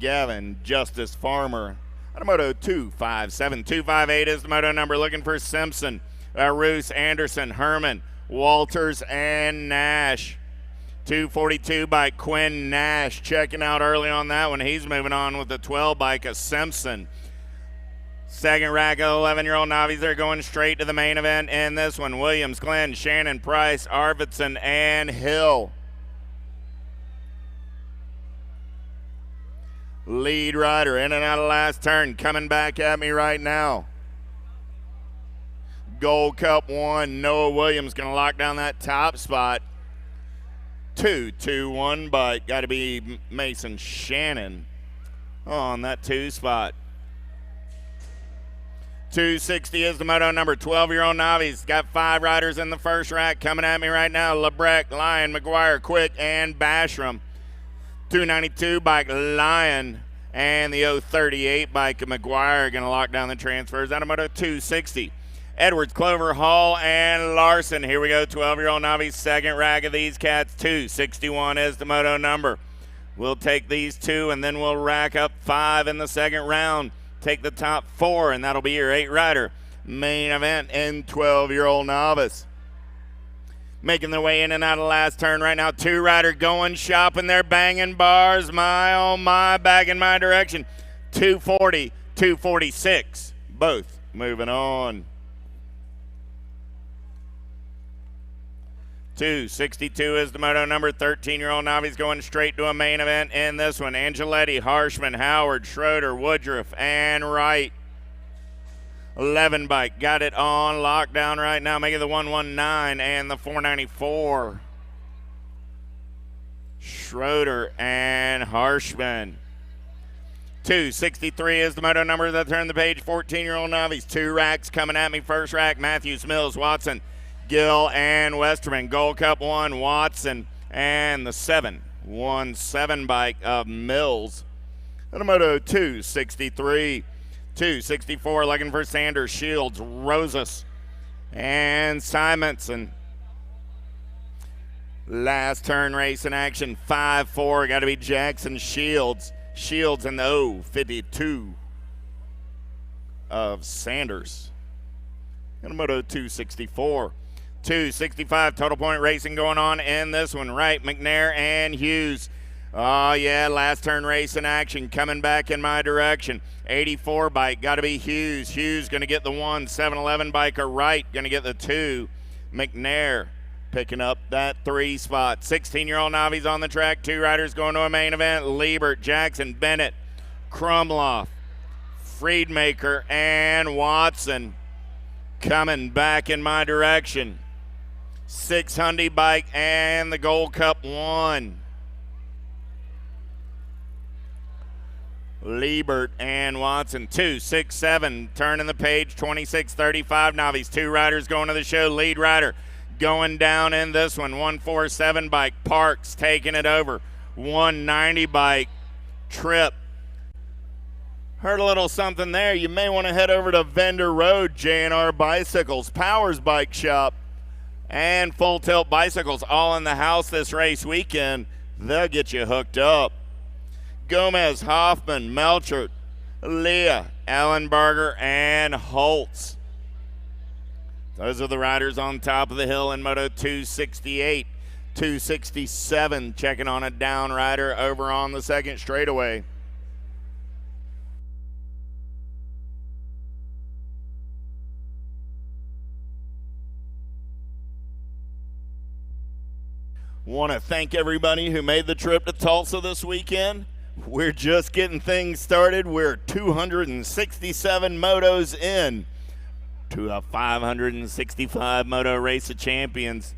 Gavin, Justice Farmer. On a Moto 257. 258 is the Moto number. Looking for Simpson, Roos, Anderson, Herman, Walters, and Nash. 242 by Quinn Nash. Checking out early on that one. He's moving on with the 12 bike of Simpson. Second rack of 11-year-old Novice. They're going straight to the main event in this one. Williams, Glenn, Shannon, Price, Arvidsson, and Hill. Lead rider in and out of last turn. Coming back at me right now. Gold Cup 1. Noah Williams going to lock down that top spot. 2-2-1 bike. Got to be Mason Shannon on that 2 spot. 260 is the Moto number. 12-year-old Novice. Got 5 riders in the first rack. Coming at me right now. Lebrecht, Lyon, McGuire, Quick, and Bashram. 292 bike Lyon and the 038 bike of McGuire going to lock down the transfers. Out of Moto 260. Edwards, Clover, Hall, and Larson. Here we go, 12-year-old Novice, second rack of these cats. 261 is the Moto number. We'll take these 2, and then we'll rack up 5 in the second round. Take the top 4, and that'll be your 8-rider main event in 12-year-old Novice. Making their way in and out of last turn right now. 2-rider going shopping. They're banging bars. My, oh my, back in my direction. 240, 246. Both moving on. 262 is the Moto number. 13-year-old Novice going straight to a main event in this one. Angeletti, Harshman, Howard, Schroeder, Woodruff, and Wright. 11 bike. Got it on lockdown right now. Making the 119 and the 494. Schroeder and Harshman. 263 is the Moto number that turned the page. 14-year-old Novice. 2 racks coming at me. First rack, Matthews, Mills, Watson, Gill, and Westerman. Gold Cup 1, Watson, and the 717 bike of Mills. And a Moto 263. 264 looking for Sanders, Shields, Rosas, and Simonson. Last turn race in action. 5-4. Got to be Jackson, Shields. Shields in the 052 of Sanders. And a Moto 264. 265 total point racing going on in this one. Wright, McNair, and Hughes. Oh, yeah, last turn race in action coming back in my direction. 84 bike, got to be Hughes. Hughes going to get the 1. 711 biker Wright going to get the 2. McNair picking up that 3 spot. 16-year-old Novice on the track. 2 riders going to a main event. Liebert, Jackson, Bennett, Krumloff, Friedmaker, and Watson coming back in my direction. 600 bike and the Gold Cup 1. Liebert and Watson, 2, 6, 7, turning the page, 26, 35 Novice. 2 riders going to the show. Lead rider going down in this one. 147 bike, Parks taking it over. 190 bike, Tripp. Heard a little something there. You may want to head over to Vendor Road, J&R Bicycles, Powers Bike Shop, and Full Tilt Bicycles, all in the house this race weekend. They'll get you hooked up. Gomez, Hoffman, Melchert, Leah, Ellenberger, and Holtz. Those are the riders on top of the hill in Moto 268. 267 checking on a down rider over on the second straightaway. Want to thank everybody who made the trip to Tulsa this weekend. We're just getting things started. We're 267 motos in to a 565 Moto Race of Champions.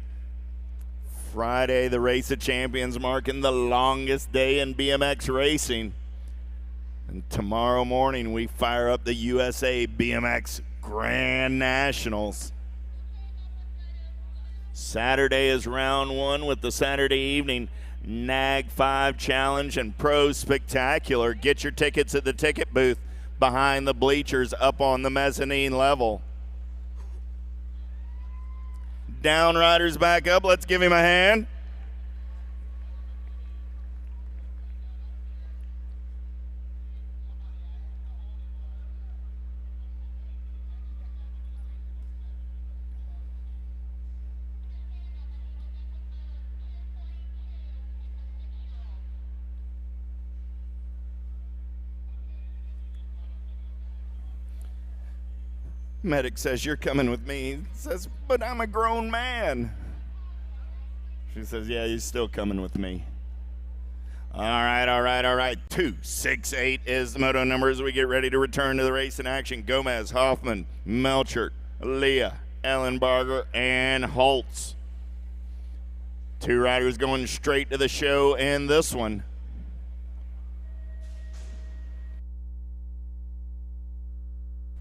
Friday, the Race of Champions marking the longest day in BMX racing. And tomorrow morning, we fire up the USA BMX Grand Nationals. Saturday is round 1 with the Saturday evening NAG 5 Challenge and Pro Spectacular. Get your tickets at the ticket booth behind the bleachers up on the mezzanine level. Down riders back up. Let's give him a hand. Medic says, "You're coming with me." He says, "But I'm a grown man." She says, "Yeah, you're still coming with me." All right. 268 is the moto number as we get ready to return to the race in action. Gomez, Hoffman, Melchert, Leah, Ellenberger, and Holtz. 2 riders going straight to the show in this one.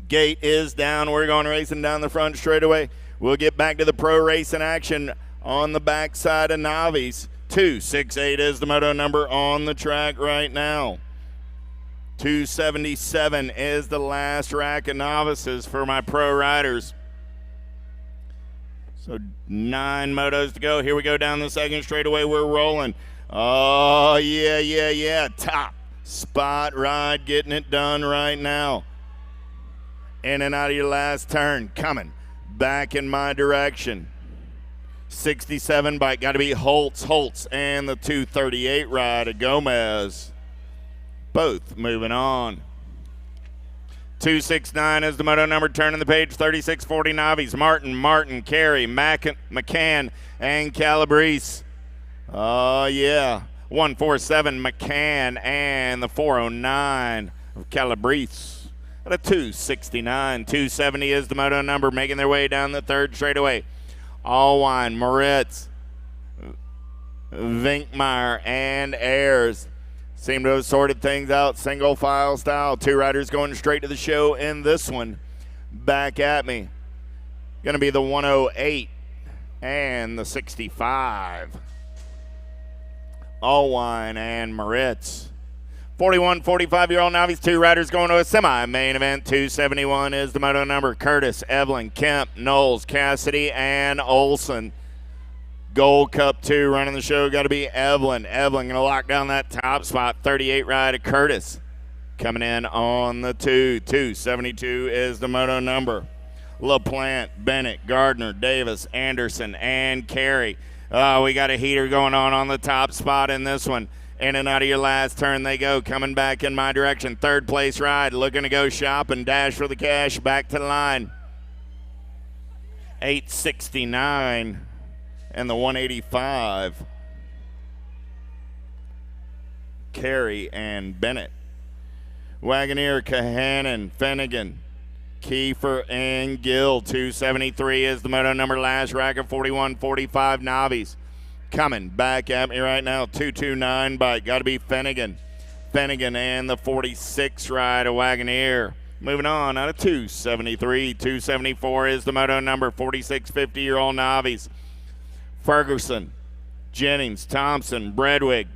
Gate is down. We're going racing down the front straightaway. We'll get back to the pro race in action on the backside of Novice. 268 is the moto number on the track right now. 277 is the last rack of novices for my pro riders. So 9 motos to go. Here we go down the second straightaway. We're rolling. Oh, yeah. Top spot ride getting it done right now. In and out of your last turn, coming back in my direction. 67 bike, got to be Holtz, and the 238 ride of Gomez. Both moving on. 269 is the moto number, turning the page. 3640 Novice, Martin, Carey, McCann, and Calabrese. Oh, yeah. 147 McCann and the 409 of Calabrese. At a 269, 270 is the moto number, making their way down the third straightaway. Allwine, Moritz, Vinkmeyer, and Ayers seem to have sorted things out single file style. 2 riders going straight to the show in this one. Back at me, going to be the 108 and the 65. Allwine and Moritz. 41, 45-year-old Novice, 2 riders going to a semi-main event. 271 is the moto number. Curtis, Evelyn, Kemp, Knowles, Cassidy, and Olson. Gold Cup 2 running the show. Got to be Evelyn. Evelyn going to lock down that top spot. 38 ride of Curtis coming in on the 2. 272 is the moto number. LaPlante, Bennett, Gardner, Davis, Anderson, and Carey. We got a heater going on the top spot in this one. In and out of your last turn they go, coming back in my direction. Third place ride, looking to go shop and dash for the cash, back to the line. 869 and the 185. Carey and Bennett. Wagoneer, Kahanen, Finnegan, Kiefer, and Gill. 273 is the moto number. Last racket, 41-45 Novice. Coming back at me right now, 229 bike. Got to be Finnegan. Finnegan and the 46 ride, a Wagoneer. Moving on out of 273. 274 is the moto number. 46, 50-year-old Novice. Ferguson, Jennings, Thompson, Bredwig,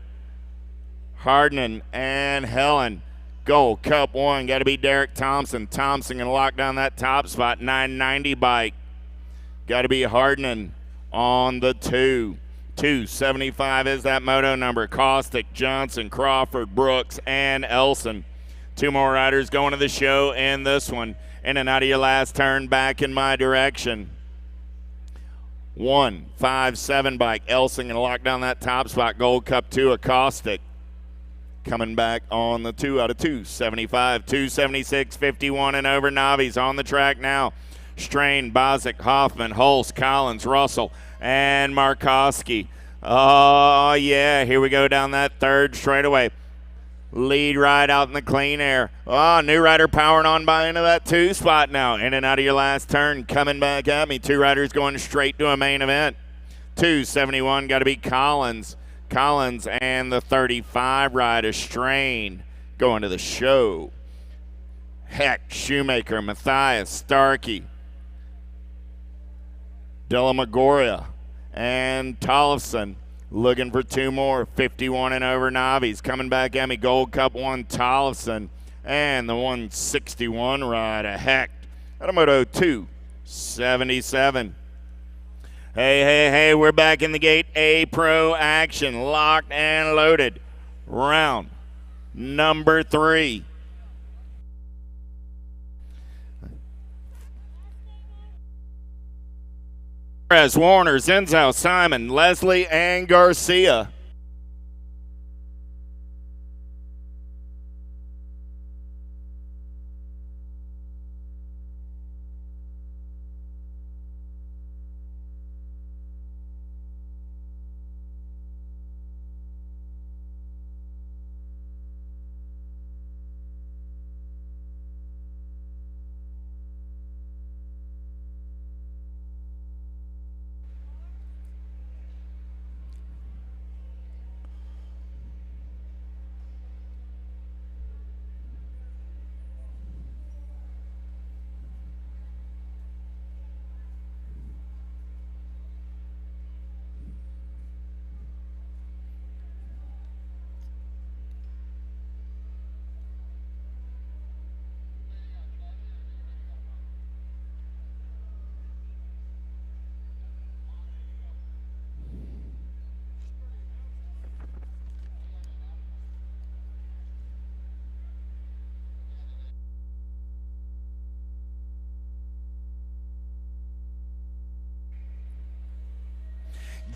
Hardman, and Helen. Gold Cup 1, got to be Derek Thompson. Thompson going to lock down that top spot. 990 bike. Got to be Hardman on the 2. 275 is that moto number. Caustic, Johnson, Crawford, Brooks, and Elson. 2 more riders going to the show in this one. In and out of your last turn, back in my direction. 157 bike. Elson going to lock down that top spot. Gold Cup 2, Caustic. Coming back on the 2 out of 275. 276, 51 and over Novice on the track now. Strain, Bozic, Hoffman, Hulse, Collins, Russell, and Markowski. Oh, yeah, here we go down that third straightaway. Lead ride out in the clean air. Oh, new rider powering on by into that 2 spot now. In and out of your last turn, coming back at me. 2 riders going straight to a main event. 271, got to be Collins. Collins and the 35 rider, Strain, going to the show. Heck, Shoemaker, Matthias, Starkey, Della Magoria, and Tollefson looking for 2 more. 51 and over Novice. Coming back at me, Gold Cup 1, Tollefson, and the 161 rider, Heck, out of Moto 277. Hey, we're back in the gate. A-Pro action, locked and loaded. Round number 3. Perez, Warner, Zenzow, Simon, Leslie, and Garcia.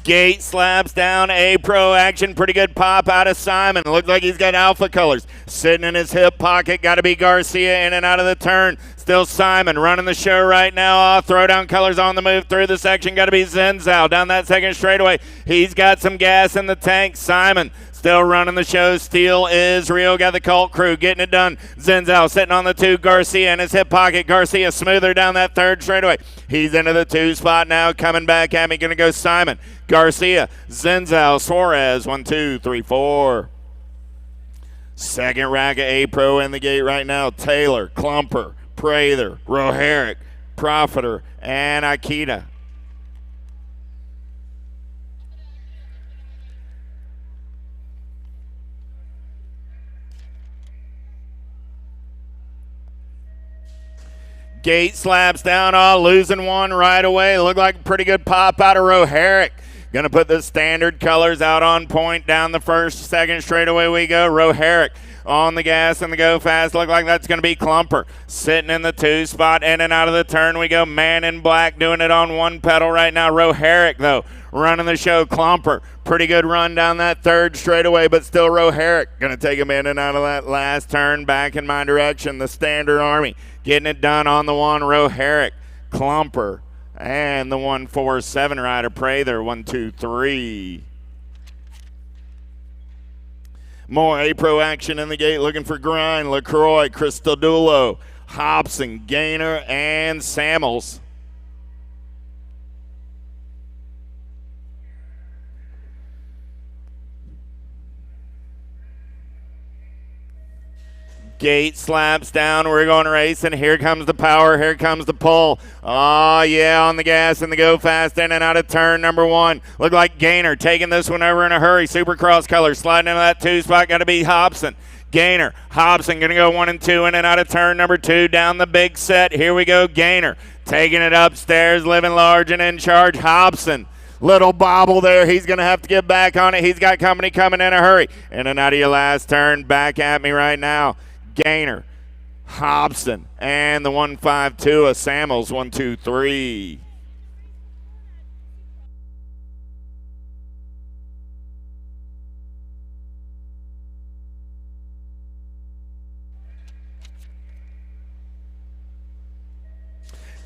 Gate slaps down, A-Pro action. Pretty good pop out of Simon. Looks like he's got alpha colors sitting in his hip pocket. Got to be Garcia in and out of the turn. Still Simon running the show right now. Throwdown colors on the move through the section. Got to be Zenzow down that second straightaway. He's got some gas in the tank. Simon still running the show. Steel is real. Got the Colt crew getting it done. Zenzow sitting on the 2. Garcia in his hip pocket. Garcia smoother down that third straightaway. He's into the 2 spot now. Coming back at me. Going to go Simon. Garcia, Zenzow, Suarez. 1, 2, 3, 4. Second rack of A-Pro in the gate right now. Taylor, Klumper, Prather, Roherick, Profiter, and Akita. Gate slaps down, losing one right away. Looked like a pretty good pop out of Roherick. Going to put the standard colors out on point down the first, second straightaway we go. Roherick on the gas and the go fast. Look like that's going to be Klumper sitting in the 2 spot. In and out of the turn we go. Man in black doing it on 1 pedal right now. Roharic, though, running the show. Klumper, pretty good run down that 3rd straightaway, but still Roharic going to take him in and out of that last turn back in my direction. The Standard Army getting it done on the 1. Roharic, Klumper, and the 147 rider Prather. 1, 2, 3. More A-Pro action in the gate, looking for Grind, LaCroix, Cristodulo, Hobson, Gaynor, and Samuels. Gate slaps down. We're going racing. Here comes the power. Here comes the pull. Oh, yeah, on the gas and the go fast in and out of turn number 1. Look like Gaynor taking this one over in a hurry. Supercross colors sliding into that 2 spot. Got to be Hobson. Gaynor. Hobson going to go 1 and 2 in and out of turn number 2 down the big set. Here we go. Gaynor taking it upstairs, living large and in charge. Hobson. Little bobble there. He's going to have to get back on it. He's got company coming in a hurry. In and out of your last turn. Back at me right now. Gaynor, Hobson, and the 152 of Samuels. 1, 2, 3.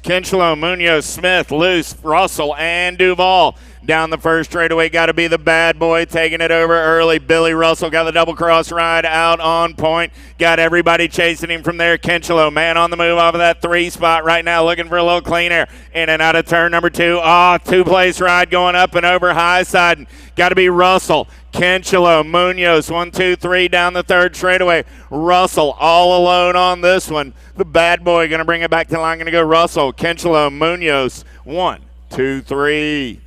Kinchlow, Munoz, Smith, Luce, Russell, and Duval. Down the first straightaway, got to be the bad boy taking it over early. Billy Russell got the double cross ride out on point. Got everybody chasing him from there. Kinchlow, man on the move off of that 3 spot right now, looking for a little clean air. In and out of turn number 2. 2-place ride going up and over high side. Got to be Russell. Kinchlow, Munoz, 1, 2, 3 down the 3rd straightaway. Russell all alone on this one. The bad boy going to bring it back to the line. Going to go Russell, Kinchlow, Munoz. 1, 2, 3.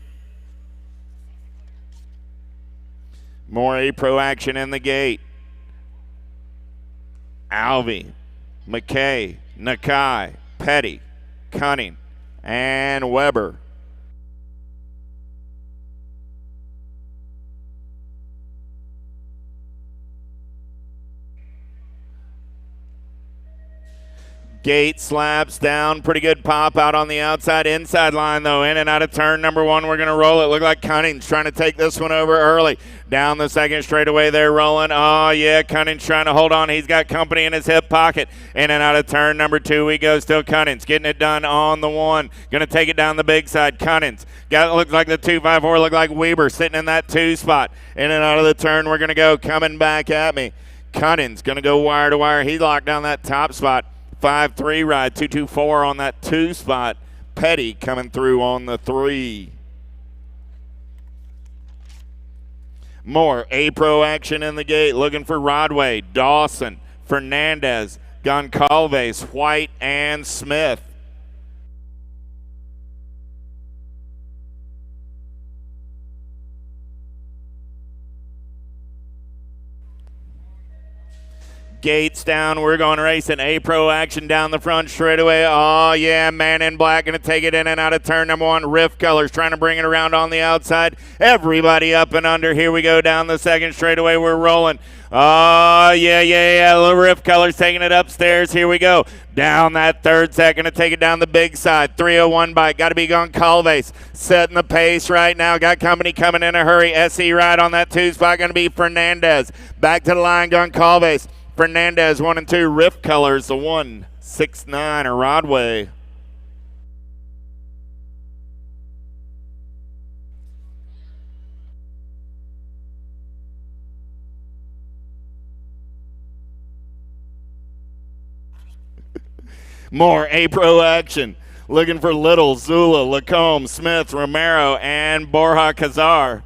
More A-Pro action in the gate. Alvey, McKay, Nakai, Petty, Cunning, and Weber. Gate slaps down. Pretty good pop out on the outside. Inside line, though. In and out of turn number 1. We're going to roll it. Look like Cunning's trying to take this one over early. Down the 2nd straightaway, they're rolling. Oh, yeah, Cunning's trying to hold on. He's got company in his hip pocket. In and out of turn number 2 we go. Still Cunning's getting it done on the 1. Going to take it down the big side. Cunning's got, looks like the 254. Look like Weber sitting in that 2 spot. In and out of the turn we're going to go. Coming back at me. Cunning's going to go wire to wire. He locked down that top spot. 5-3 ride, 224 on that 2 spot. Petty coming through on the 3. More A-Pro action in the gate. Looking for Rodway, Dawson, Fernandez, Goncalves, White, and Smith. Gates down. We're going racing. A-Pro action down the front straightaway. Oh, yeah. Man in black going to take it in and out of turn number 1. Riff Colors trying to bring it around on the outside. Everybody up and under. Here we go down the 2nd straightaway. We're rolling. Oh, yeah. Little Riff Colors taking it upstairs. Here we go. Down that 3rd set. Going to take it down the big side. 301 bike. Got to be Goncalves. Setting the pace right now. Got company coming in a hurry. SE ride on that 2 spot. Going to be Fernandez. Back to the line. Goncalves. Fernandez 1 and 2. Riff Colors, the 169 or Rodway. More A-Pro action. Looking for Little, Zula, Lacombe, Smith, Romero, and Borja Cazar.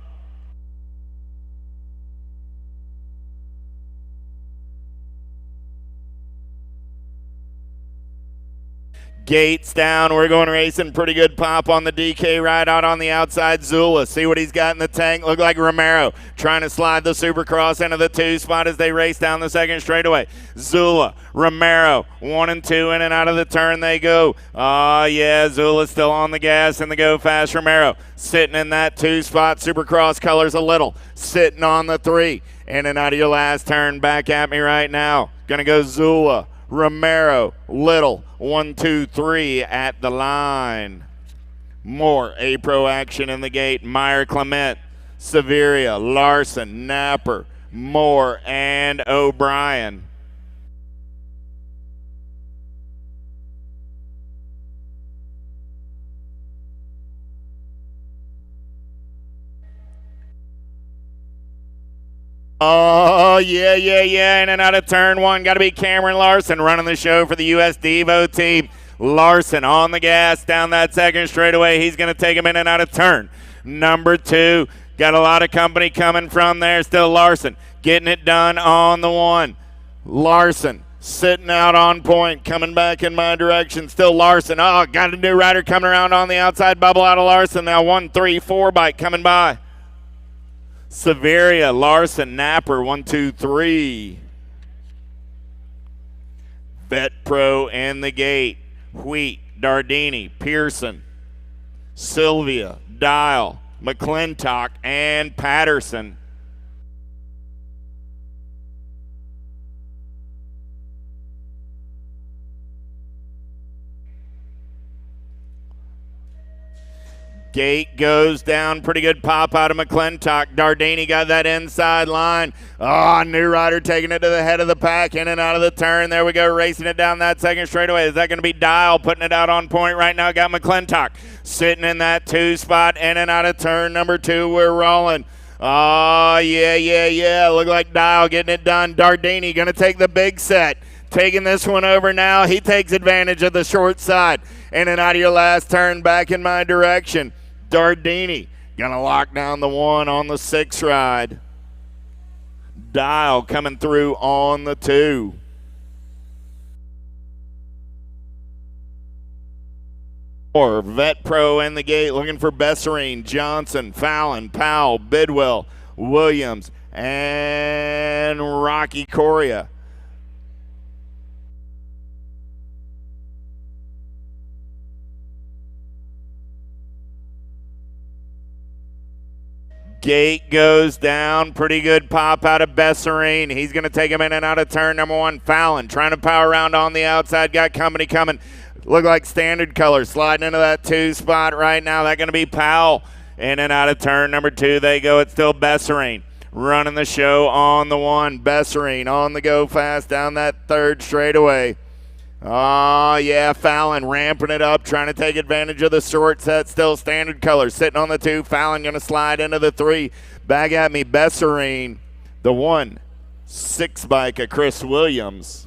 Gates down. We're going racing. Pretty good pop on the DK ride out on the outside. Zula. See what he's got in the tank. Look like Romero trying to slide the Supercross into the 2 spot as they race down the second straightaway. Zula, Romero, 1 and 2 in and out of the turn they go. Oh, yeah, Zula's still on the gas and the go fast. Romero sitting in that 2 spot. Supercross colors a little. Sitting on the 3. In and out of your last turn. Back at me right now. Gonna go Zula, Romero, Little, 1, 2, 3 at the line. More A-Pro action in the gate. Meyer, Clement, Severia, Larson, Napper, Moore, and O'Brien. Oh, yeah. In and out of turn 1. Got to be Cameron Larson running the show for the US Devo team. Larson on the gas down that second straightaway. He's going to take him in and out of turn number 2. Got a lot of company coming from there. Still Larson getting it done on the 1. Larson sitting out on point, coming back in my direction. Still Larson. Oh, got a new rider coming around on the outside. Bubble out of Larson. Now 1, 3, 4 bike coming by. Severia, Larson, Napper, 1, 2, 3. Vet Pro in the gate. Wheat, Dardini, Pearson, Sylvia, Dial, McClintock, and Patterson. Gate goes down. Pretty good pop out of McClintock. Dardini got that inside line. Oh, new rider taking it to the head of the pack. In and out of the turn. There we go. Racing it down that second straightaway. Is that going to be Dial putting it out on point right now? Got McClintock sitting in that 2 spot. In and out of turn number 2. We're rolling. Oh, yeah. Look like Dial getting it done. Dardini going to take the big set. Taking this one over now. He takes advantage of the short side. In and out of your last turn. Back in my direction. Dardini gonna lock down the 1 on the 6 ride. Dial coming through on the 2. Or Vet Pro in the gate looking for Besserine, Johnson, Fallon, Powell, Bidwell, Williams, and Rocky Coria. Gate goes down. Pretty good pop out of Besserine. He's going to take him in and out of turn number 1. Fallon trying to power around on the outside. Got company coming. Look like standard color. Sliding into that 2 spot right now. That's going to be Powell. In and out of turn number 2 they go. It's still Besserine running the show on the 1. Besserine on the go fast down that 3rd straightaway. Oh, yeah, Fallon ramping it up, trying to take advantage of the short set. Still standard color, sitting on the 2. Fallon going to slide into the 3. Back at me, Besserine, the 1, 6 bike of Chris Williams.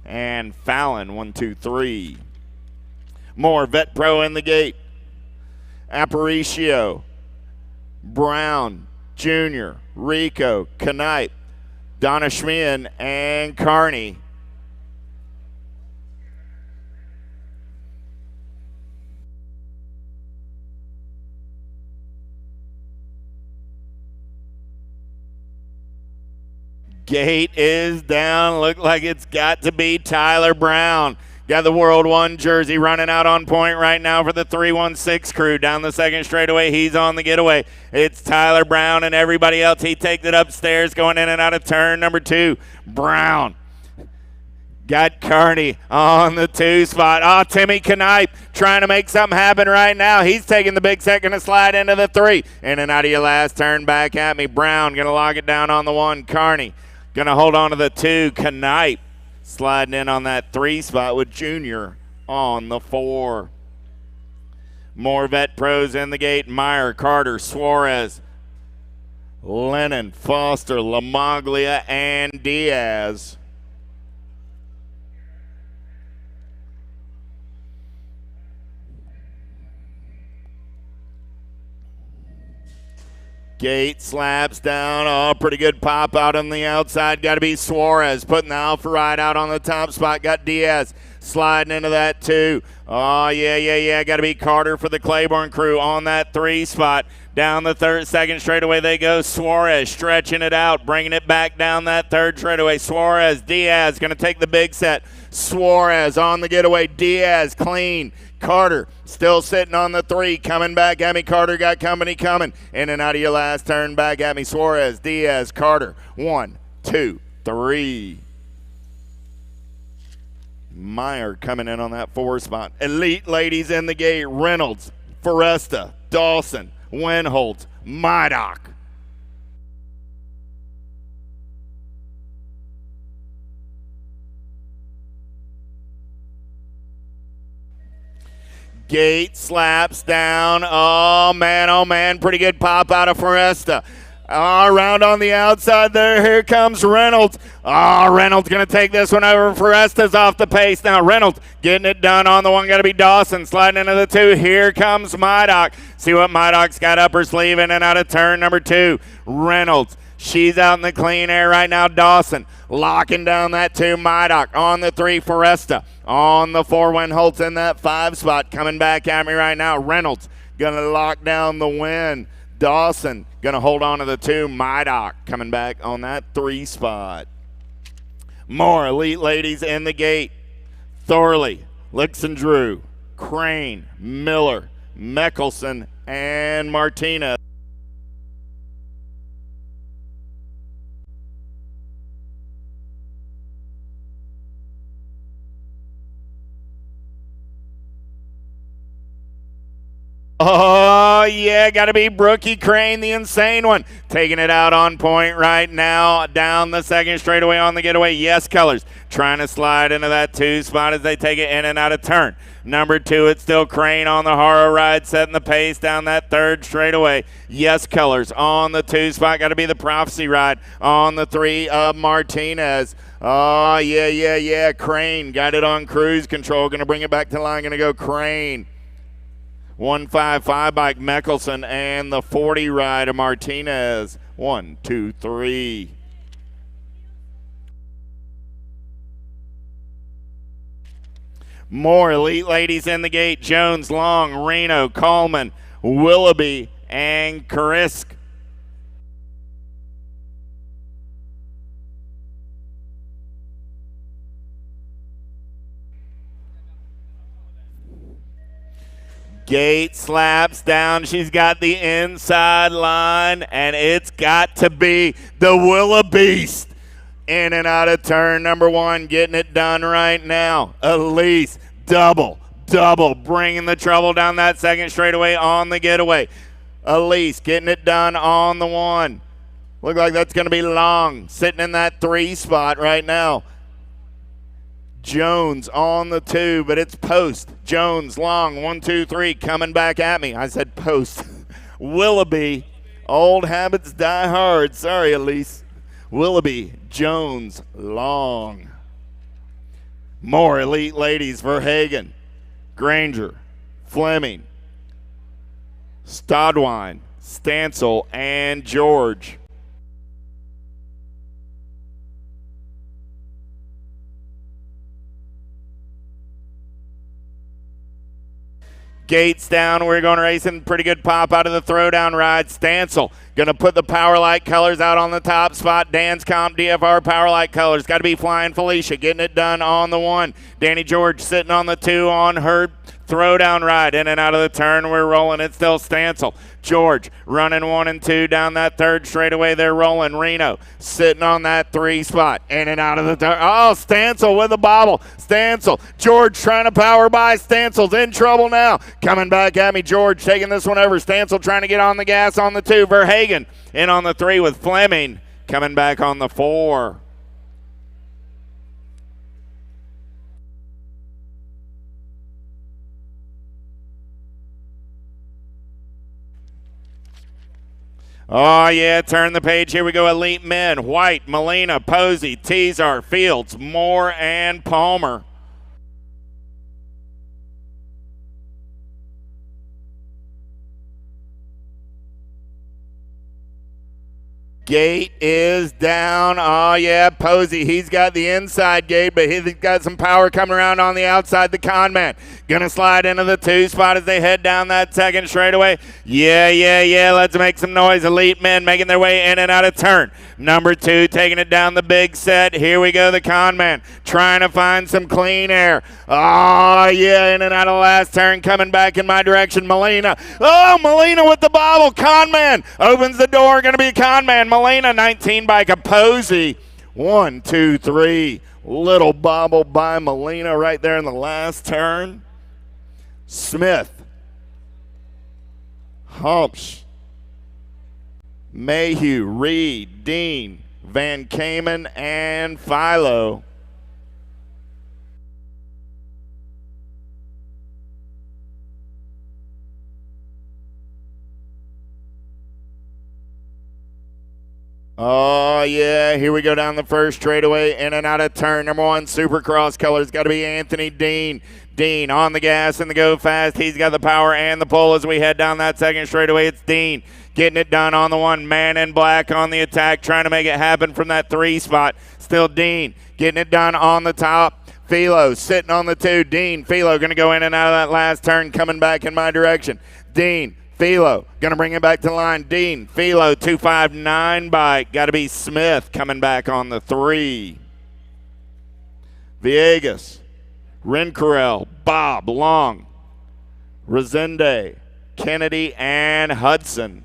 And Fallon, 1, 2, 3. More Vet Pro in the gate. Aparicio, Brown, Jr., Rico, Knipe, Donna Schmien, and Carney. Gate is down. Look like it's got to be Tyler Brown. Got the World 1 jersey running out on point right now for the 316 crew. Down the second straightaway, he's on the getaway. It's Tyler Brown and everybody else. He takes it upstairs going in and out of turn number 2. Brown. Got Carney on the 2 spot. Oh, Timmy Knipe trying to make something happen right now. He's taking the big set, going to slide into the 3. In and out of your last turn, back at me. Brown going to lock it down on the 1. Carney going to hold on to the 2. Knipe sliding in on that 3 spot with Junior on the 4. More Vet Pros in the gate. Meyer, Carter, Suarez, Lennon, Foster, Lamaglia, and Diaz. Gate slaps down. Oh, pretty good pop out on the outside. Got to be Suarez putting the Alpha ride out on the top spot. Got Diaz sliding into that 2. Oh, yeah. Got to be Carter for the Claiborne crew on that 3 spot. Down the second straightaway they go. Suarez stretching it out, bringing it back down that 3rd straightaway. Suarez, Diaz going to take the big set. Suarez on the getaway. Diaz clean. Carter still sitting on the 3, coming back at me. Carter got company coming. In and out of your last turn, back at me. Suarez, Diaz, Carter. 1, 2, 3. Meyer coming in on that 4 spot. Elite ladies in the gate. Reynolds, Foresta, Dawson, Winholtz, Mydock. Gate slaps down. Oh, man. Pretty good pop out of Foresta. Around on the outside there. Here comes Reynolds. Reynolds going to take this one over. Foresta's off the pace now. Reynolds getting it done on the 1. Got to be Dawson sliding into the 2. Here comes Mydock. See what Mydock's got up her sleeve in and out of turn number 2. Reynolds. She's out in the clean air right now. Dawson locking down that 2. Mydock on the 3. Foresta on the 4. Winholtz in that 5 spot. Coming back at me right now. Reynolds going to lock down the win. Dawson going to hold on to the 2. Mydock coming back on that 3 spot. More elite ladies in the gate. Thorley, Lixon-Drew, Crane, Miller, Meckelson, and Martinez. Oh, yeah, got to be Brookie Crane, the insane one. Taking it out on point right now. Down the second straightaway on the getaway. Yes, Colors trying to slide into that 2 spot as they take it in and out of turn. Number 2, it's still Crane on the horror ride, setting the pace down that 3rd straightaway. Yes, Colors on the 2 spot. Got to be the Prophecy ride on the 3 of Martinez. Oh, yeah. Crane got it on cruise control. Going to bring it back to line. Going to go Crane. 155 bike Meckelson and the 40 ride of Martinez. 1, 2, 3. More elite ladies in the gate. Jones, Long, Reno, Coleman, Willoughby, and Karisk. Gate slaps down. She's got the inside line, and it's got to be the Willoughbeast. In and out of turn number 1, getting it done right now. Elise, double, bringing the trouble down that second straightaway on the getaway. Elise getting it done on the 1. Look like that's going to be Long, sitting in that 3 spot right now. Jones on the 2, but it's Post. Jones, Long, 1, 2, 3, coming back at me. I said Post. Willoughby, old habits die hard. Sorry, Elise. Willoughby, Jones, Long. More elite ladies. Verhagen, Granger, Fleming, Stodwine, Stansel, and George. Gates down. We're going racing. Pretty good pop out of the throwdown ride. Stansel going to put the Powerlight colors out on the top spot. Dan's Comp DFR Powerlight colors. Got to be Flying Felicia getting it done on the 1. Danny George sitting on the 2 on her throwdown ride. In and out of the turn. We're rolling. It's still Stansel. George running 1 and 2 down that 3rd straightaway. They're rolling. Reno sitting on that 3 spot. In and out of the turn. Oh, Stansel with a bobble. Stansel. George trying to power by. Stansel's in trouble now. Coming back at me. George taking this one over. Stansel trying to get on the gas on the 2. Verhagen in on the 3 with Fleming. Coming back on the 4. Oh, yeah, turn the page. Here we go. Elite men. White, Molina, Posey, Teasar, Fields, Moore, and Palmer. Gate is down. Oh, yeah, Posey. He's got the inside gate, but he's got some power coming around on the outside. The con man going to slide into the 2 spot as they head down that second straightaway. Yeah. Let's make some noise. Elite men making their way in and out of turn. Number 2 taking it down the big set. Here we go, the con man trying to find some clean air. Oh, yeah, in and out of last turn. Coming back in my direction, Molina. Oh, Molina with the bobble. Con man opens the door. Going to be con man. Molina, 19 by Posey. 1, 2, 3. Little bobble by Molina right there in the last turn. Smith. Humps. Mayhew, Reed, Dean, Van Kamen, and Philo. Oh, yeah, here we go down the first straightaway, in and out of turn. Number 1, Supercross colors, got to be Anthony Dean. Dean on the gas and the go fast. He's got the power and the pull as we head down that second straightaway. It's Dean getting it done on the 1. Man in black on the attack, trying to make it happen from that 3 spot. Still Dean getting it done on the top. Philo sitting on the 2. Dean, Philo going to go in and out of that last turn, coming back in my direction. Dean, Philo going to bring it back to line. Dean, Philo, 259 bike. Got to be Smith coming back on the 3. Villegas, Rencarel, Bob, Long, Resende, Kennedy, and Hudson.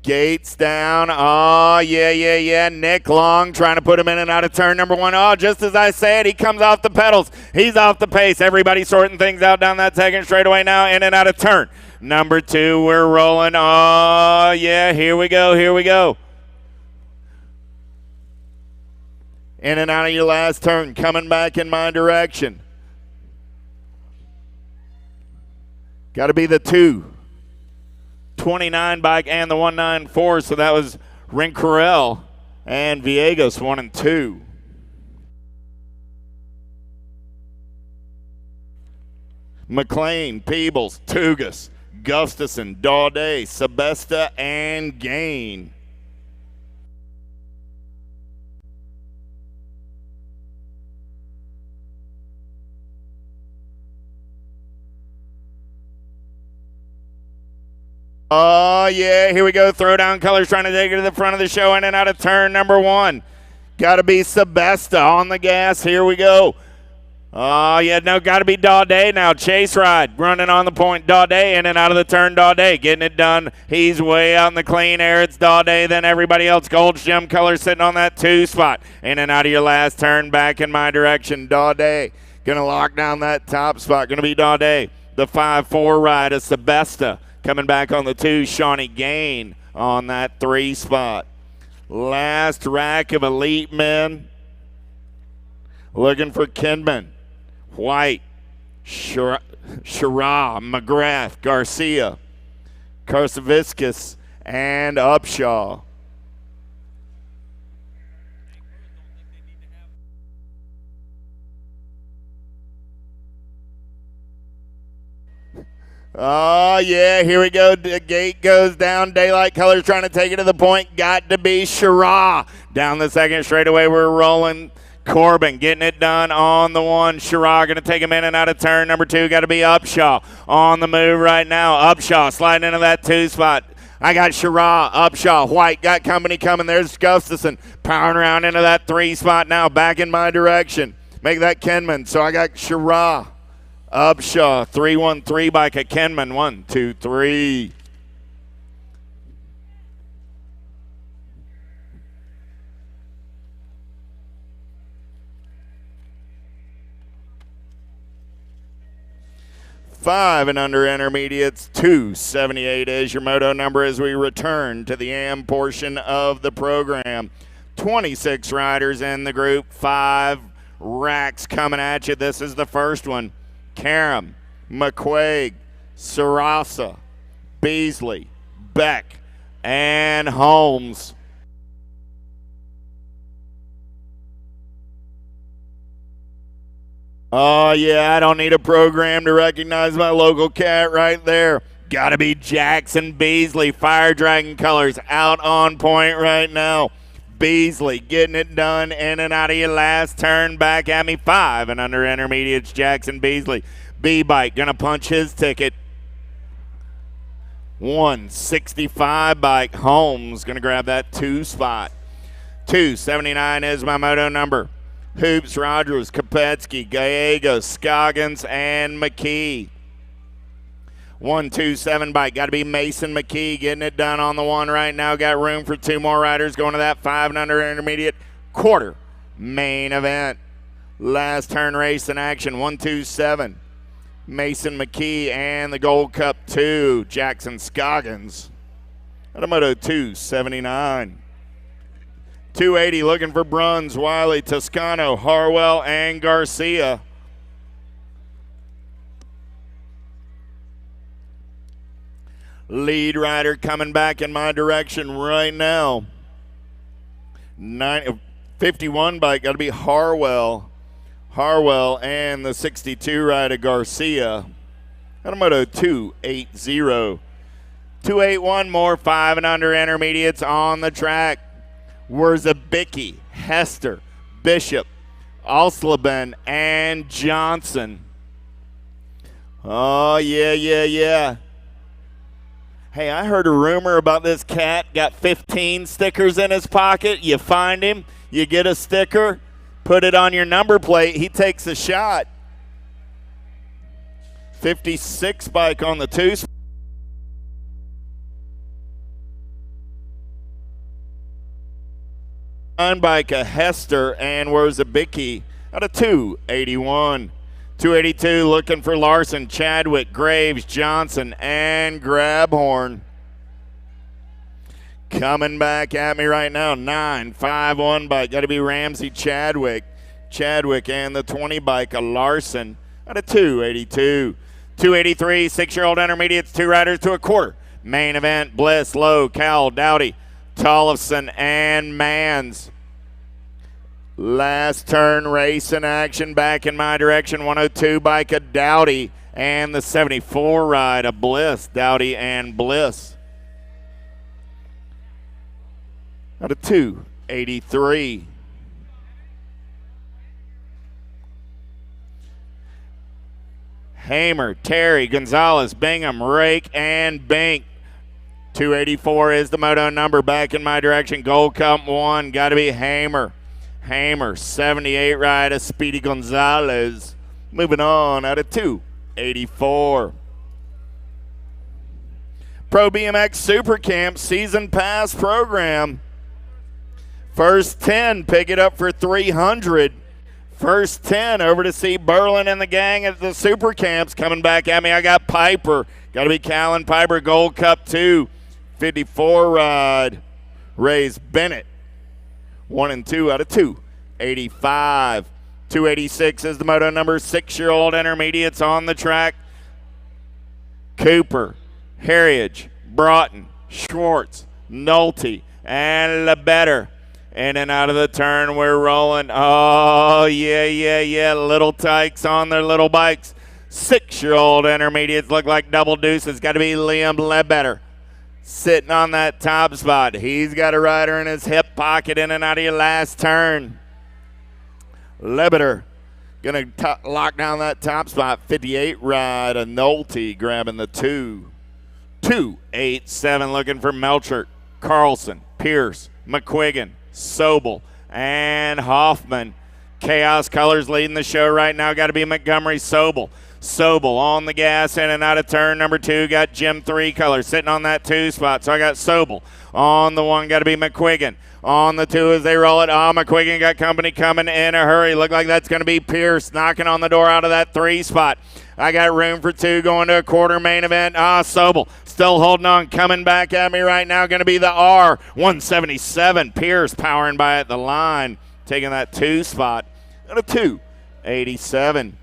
Gates down. Oh, yeah. Nick Long trying to put him in and out of turn number 1. Oh, just as I said, he comes off the pedals. He's off the pace. Everybody sorting things out down that second straightaway now, in and out of turn. Number 2, we're rolling. Oh, yeah, here we go. In and out of your last turn, coming back in my direction. Got to be the 229 bike and the 194, so that was Rencarel and Villegas, 1 and 2. McLean, Peebles, Tugas, Gustafson, Daudet, Sebesta, and Gain. Oh, yeah, here we go. Throwdown colors trying to take it to the front of the show, in and out of turn number 1. Got to be Sebesta on the gas. Here we go. Oh, yeah, no, got to be Daudet now. Chase ride, running on the point. Daudet in and out of the turn. Daudet getting it done. He's way out in the clean air. It's Daudet, then everybody else. Gold's Gem color sitting on that 2 spot. In and out of your last turn, back in my direction. Daudet going to lock down that top spot. Going to be Daudet. The 5-4 ride is Sebesta. Coming back on the 2, Shawnee Gain on that 3 spot. Last rack of elite men. Looking for Kinman, White, Shira, McGrath, Garcia, Karsaviskas, and Upshaw. Oh, yeah, here we go. The gate goes down. Daylight colors trying to take it to the point. Got to be Shira. Down the second straightaway, we're rolling. Corbin getting it done on the 1. Shira going to take him in and out of turn number 2. Got to be Upshaw on the move right now. Upshaw sliding into that 2 spot. I got Shira, Upshaw, White got company coming. There's Gustafson powering around into that 3 spot now. Back in my direction. Make that Kenman. So I got Shira, Upshaw, 313 bike at Kenman. 1, 2, 3. Five and under intermediates, 278 is your moto number as we return to the AM portion of the program. 26 riders in the group, 5 racks coming at you. This is the first one. Karam, McQuaig, Sarasa, Beasley, Beck, and Holmes. Oh, yeah, I don't need a program to recognize my local cat right there. Got to be Jackson Beasley, Fire Dragon colors out on point right now. Beasley getting it done in and out of your last turn. Back at me, 5 and under intermediates, Jackson Beasley. B-Bike going to punch his ticket. 165 bike. Holmes going to grab that 2 spot. 279 is my moto number. Hoops, Rogers, Kopetsky, Gallegos, Scoggins, and McKee. 127 bike. Got to be Mason McKee getting it done on the one right now. Got room for 2 more riders going to that 5 and under intermediate quarter main event. Last turn race in action. 127. Mason McKee and the Gold Cup 2. Jackson Scoggins. At a Moto 279. 280 looking for Bruns, Wiley, Toscano, Harwell, and Garcia. Lead rider coming back in my direction right now. 51 bike, got to be Harwell. Harwell and the 62 rider Garcia. At a Moto 280. 281 more 5 and under intermediates on the track. Wierzbicki, Hester, Bishop, Alsleben, and Johnson. Oh, yeah. Hey, I heard a rumor about this cat. Got 15 stickers in his pocket. You find him, you get a sticker, put it on your number plate. He takes a shot. 56 bike on the 2. Bike a Hester and Wierzbicki at a 281. 282 looking for Larson, Chadwick, Graves, Johnson, and Grabhorn. Coming back at me right now, 951 bike. Got to be Ramsey, Chadwick. Chadwick and the 20 bike, a Larson at a 282. 283, 6-year-old intermediates, 2 riders to a quarter. Main event, Bliss, Lowe, Cowell, Dowdy, Tollefson, and Mans. Last turn race in action back in my direction. 102 bike of Dowdy and the 74 ride of Bliss. Dowdy and Bliss. Out of 283. Hamer, Terry, Gonzalez, Bingham, Rake, and Bink. 284 is the moto number back in my direction. Gold Cup 1, got to be Hamer. Hamer, 78 ride of Speedy Gonzalez. Moving on out of 284. Pro BMX Super Camp Season Pass Program. First 10, pick it up for 300. First 10 over to see Berlin and the gang at the Super Camps. Coming back at me, I got Piper. Got to be Callan Piper, Gold Cup 2. 54 ride. Ray's Bennett. 1 and 2 out of 285. 286 is the moto number. 6-year-old intermediates on the track. Cooper, Heritage, Broughton, Schwartz, Nolte, and LeBetter. In and out of the turn, we're rolling. Oh, yeah. Little tykes on their little bikes. 6-year-old intermediates look like double deuces. Got to be Liam LeBetter. Sitting on that top spot. He's got a rider in his hip pocket in and out of your last turn. LeBetter going to lock down that top spot. 58 ride. A Nolte grabbing the 2. 287 looking for Melchert, Carlson, Pierce, McQuiggan, Sobel, and Hoffman. Chaos Colors leading the show right now. Got to be Montgomery, Sobel. Sobel on the gas in and out of turn number 2. Got Jim 3 Color sitting on that 2 spot. So I got Sobel on the 1. Got to be McQuiggan on the 2 as they roll it. Oh, McQuiggan got company coming in a hurry. Look like that's going to be Pierce knocking on the door out of that 3 spot. I got room for 2 going to a quarter main event. Sobel still holding on. Coming back at me right now. Going to be the R. 177. Pierce powering by at the line. Taking that 2 spot. And a 287.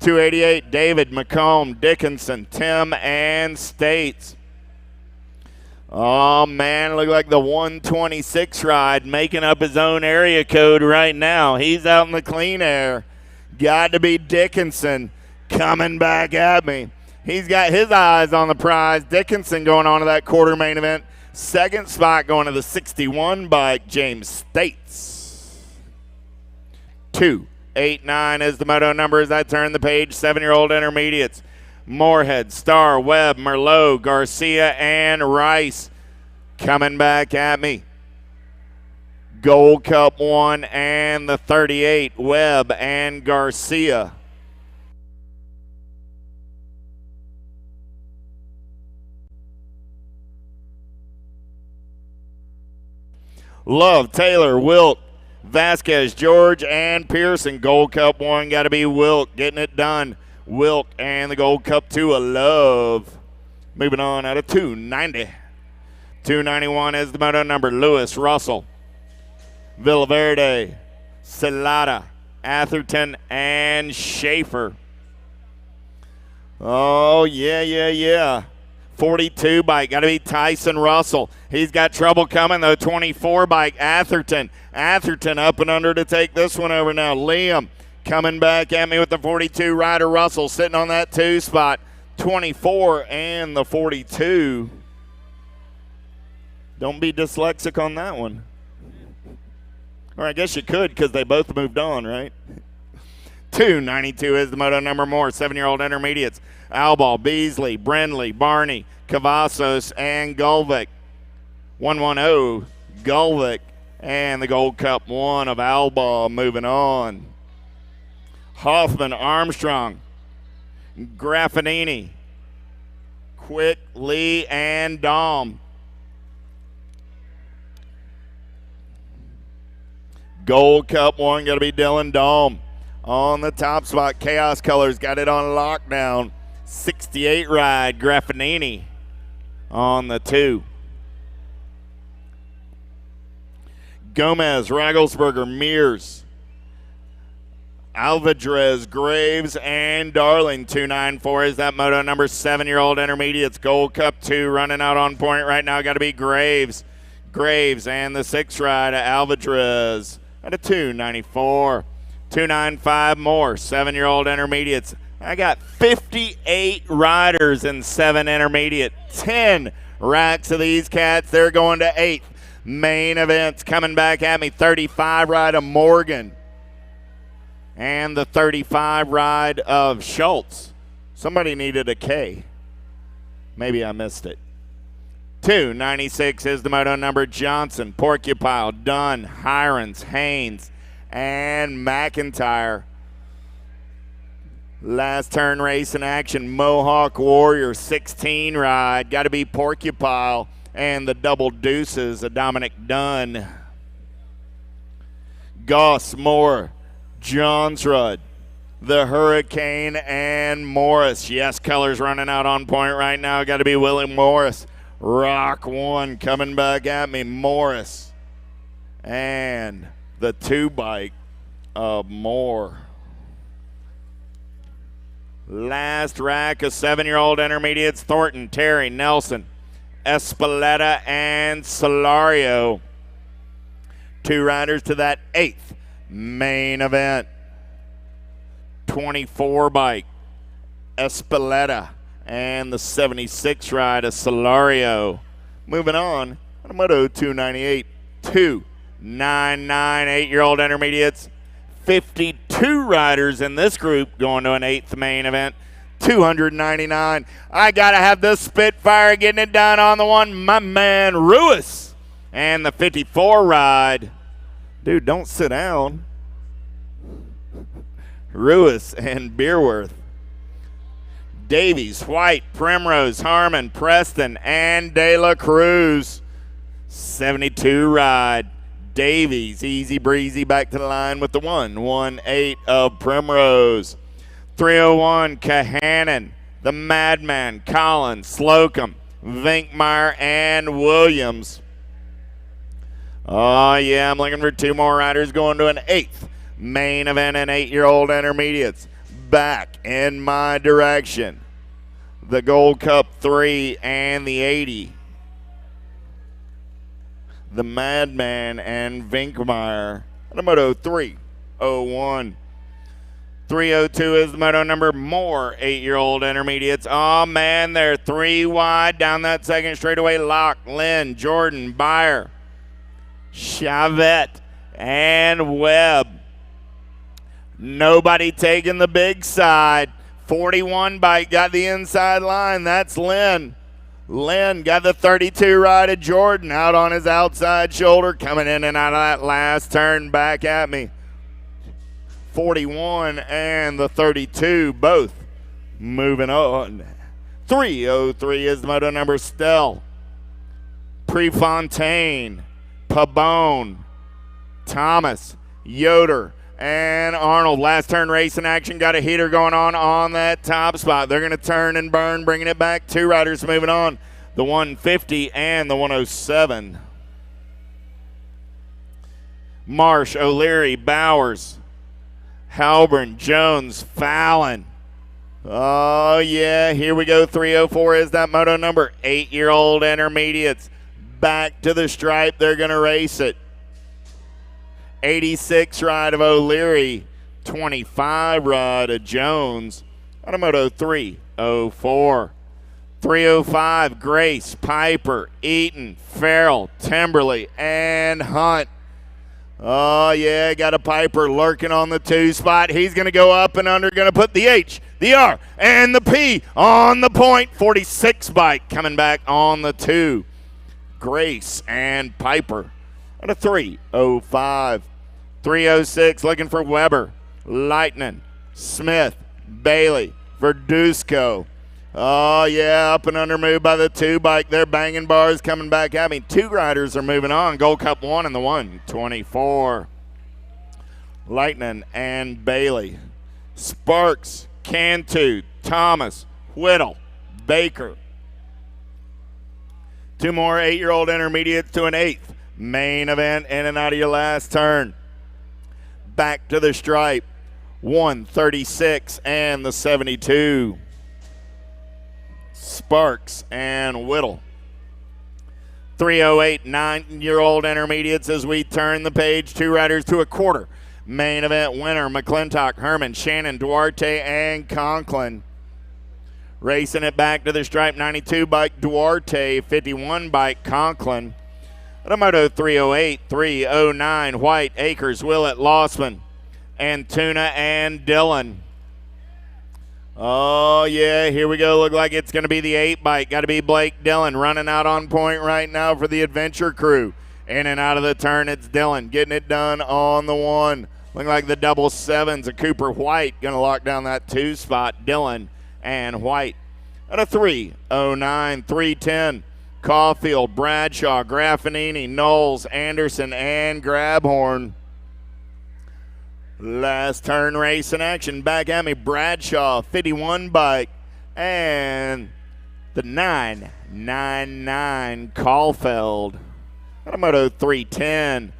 288, David, McComb, Dickinson, Tim, and States. Oh, man, look like the 126 ride making up his own area code right now. He's out in the clean air. got to be Dickinson coming back at me. He's got his eyes on the prize. Dickinson going on to that quarter main event. Second spot going to the 61 bike, James States. 289 is the moto number as I turn the page. 7-year-old intermediates. Moorhead, Starr, Webb, Merlot, Garcia, and Rice coming back at me. Gold Cup 1 and the 38, Webb and Garcia. Love, Taylor, Wilt, Vasquez, George, and Pearson. Gold Cup 1 got to be Wilt getting it done. Wilt and the Gold Cup 2 of Love. Moving on out of 290. 291 is the moto number. Lewis, Russell, Villaverde, Salata, Atherton, and Schaefer. Oh, yeah. 42 bike, got to be Tyson Russell. He's got trouble coming, though. 24 bike, Atherton. Atherton up and under to take this one over now. Liam coming back at me with the 42 rider. Russell sitting on that 2 spot. 24 and the 42. Don't be dyslexic on that one. Or I guess you could because they both moved on, right? 292 is the moto number more. 7-year-old intermediates. Albal, Beasley, Brindley, Barney, Cavazos, and Gulvik. 110, Gulvik, and the Gold Cup 1 of Albal moving on. Hoffman, Armstrong, Graffinini, Quick, Lee, and Dahm. Gold Cup 1 got to be Dylan Dahm. On the top spot, Chaos Colors got it on lockdown. 68 ride, Graffinini on the 2. Gomez, Ragelsberger, Mears, Alvadrez, Graves, and Darling. 294 is that moto number. 7-year-old intermediates. Gold Cup 2 running out on point right now. Got to be Graves. Graves and the 6 ride, Alvadrez at a 294. 295 more. 7-year-old intermediates. I got 58 riders in 7 intermediate. 10 racks of these cats. They're going to 8th. Main events coming back at me. 35 ride of Morgan. And the 35 ride of Schultz. Somebody needed a K. Maybe I missed it. 296 is the moto number. Johnson, Porcupine, Dunn, Hirons, Haynes, and McIntyre. Last turn race in action. Mohawk Warrior, 16 ride. Got to be Porcupine and the double deuces of Dominic Dunn. Goss, Moore, Johnsrud, the Hurricane, and Morris. Yes, colors running out on point right now. Got to be Willie Morris. Rock 1 coming back at me. Morris. And the 2 bike of Moore. Last rack of 7-year-old intermediates. Thornton, Terry, Nelson, Espaleta, and Solario. 2 riders to that 8th main event. 24 bike, Espaleta, and the 76 ride of Solario. Moving on to Moto 298. 299 8-year-old intermediates. 52 riders in this group going to an 8th main event. 299. I got to have the Spitfire getting it done on the one. My man, Ruiz. And the 54 ride. Dude, don't sit down. Ruiz and Beerworth. Davies, White, Primrose, Harmon, Preston, and De La Cruz. 72 ride. Davies, easy breezy back to the line with the 118 of Primrose. 301, Kahanen, the Madman, Collins, Slocum, Vinkmeyer, and Williams. Oh, yeah, I'm looking for 2 more riders going to an 8th main event in 8-year-old intermediates. Back in my direction. The Gold Cup 3 and the 80. The Madman and Vinkmeyer. And a Moto 301. 302 is the moto number. More 8-year-old intermediates. Oh, man, they're 3 wide down that second straightaway. Locke, Lynn, Jordan, Byer, Chavette, and Webb. Nobody taking the big side. 41 bike got the inside line. That's Lynn. Lynn got the 32 ride of Jordan out on his outside shoulder, coming in and out of that last turn back at me. 41 and the 32 both moving on. 303 is the moto number. Stell, Prefontaine, Pabone, Thomas, Yoder, and Arnold. Last turn racing action. Got a heater going on that top spot. They're going to turn and burn, bringing it back. 2 riders moving on. The 150 and the 107. Marsh, O'Leary, Bowers, Halburn, Jones, Fallon. Oh, yeah, here we go. 304 is that moto number. 8-year-old intermediates. Back to the stripe. They're going to race it. 86 ride of O'Leary, 25 ride of Jones on a moto 304. 305, Grace, Piper, Eaton, Farrell, Timberley, and Hunt. Oh, yeah, got a Piper lurking on the 2 spot. He's going to go up and under, going to put the H, the R, and the P on the point. 46 bike coming back on the 2. Grace and Piper on a 305. 306 looking for Weber, Lightning, Smith, Bailey, Verduzco. Oh, yeah, up and under move by the 2 bike. They're banging bars coming back at me. 2 riders are moving on. Gold Cup 1 and the 124. Lightning and Bailey. Sparks, Cantu, Thomas, Whittle, Baker. 2 more 8-year-old intermediates to an 8th. Main event in and out of your last turn. Back to the stripe. 136 and the 72. Sparks and Whittle. 308 9-year-old intermediates as we turn the page. 2 riders to a quarter. Main event winner McClintock, Herman, Shannon, Duarte, and Conklin. Racing it back to the stripe. 92 bike Duarte, 51 bike Conklin. The moto 308, 309, White, Akers, Willett, Lossman, Antuna, and Dillon. Oh, yeah, here we go. Look like it's going to be the 8 bike. Got to be Blake Dillon running out on point right now for the Adventure Crew. In and out of the turn, it's Dillon getting it done on the 1. Looking like the double 7s of Cooper White going to lock down that 2 spot. Dillon and White. At a 309, 310. Caulfield, Bradshaw, Graffinini, Knowles, Anderson, and Grabhorn. Last turn race in action. Back at me, Bradshaw, 51 bike, and the 999 Caulfield. Got a moto 310.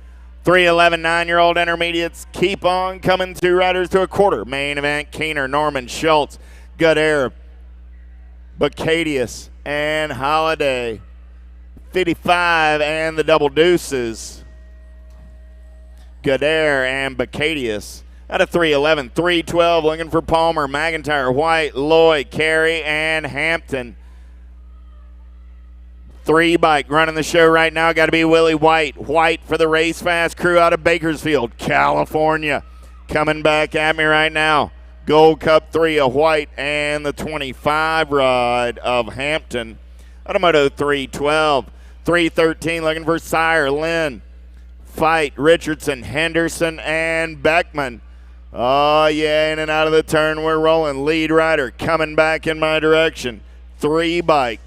311 9-year-old intermediates keep on coming. 2 riders to a quarter. Main event, Keener, Norman, Schultz, Goodair, Bacadius, and Holiday. 55 and the double deuces. Goodair and Bacadius. Out of 311, 312 looking for Palmer, McIntyre, White, Lloyd, Carey, and Hampton. 3 bike running the show right now. Got to be Willie White. White for the Race Fast crew out of Bakersfield, California. Coming back at me right now. Gold Cup 3 of White and the 25 ride of Hampton. Out of moto 312. 313 looking for Sire, Lynn, Fight, Richardson, Henderson, and Beckman. Oh, yeah, in and out of the turn we're rolling. Lead rider coming back in my direction. 3 bike.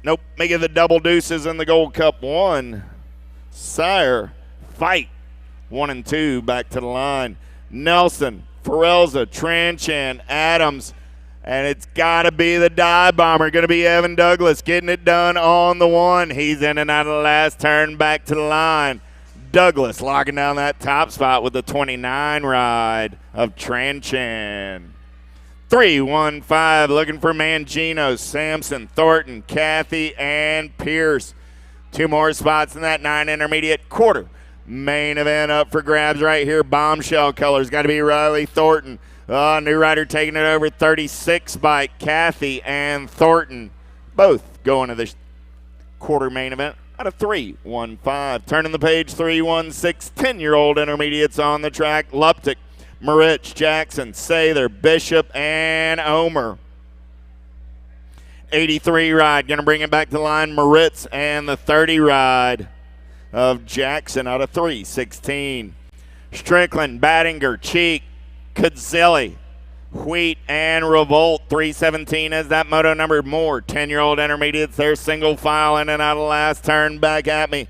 Nope, making the double deuces in the Gold Cup 1. Sire, Fight, 1 and 2 back to the line. Nelson, Ferelza, Tranchan, Adams, and it's got to be the dive bomber. Going to be Evan Douglas getting it done on the 1. He's in and out of the last turn back to the line. Douglas locking down that top spot with the 29 ride of Tranchan. 315 looking for Mangino, Sampson, Thornton, Cathy, and Pierce. 2 more spots in that 9 intermediate quarter. Main event up for grabs right here. Bombshell colors. Got to be Riley Thornton. New rider taking it over, 36 bike, Kathy and Thornton. Both going to the quarter main event out of 3-1-5. Turning the page, 3-1-6, 10-year-old intermediates on the track. Luptic, Maritz, Jackson, Sather, Bishop, and Omer. 83 ride, going to bring it back to the line, Maritz, and the 30 ride of Jackson out of 3-16. Strickland, Battinger, Cheek, Kudzilli, Wheat, and Revolt. 317 is that moto number. More 10-year-old intermediates. They're single file in and out of the last turn. Back at me.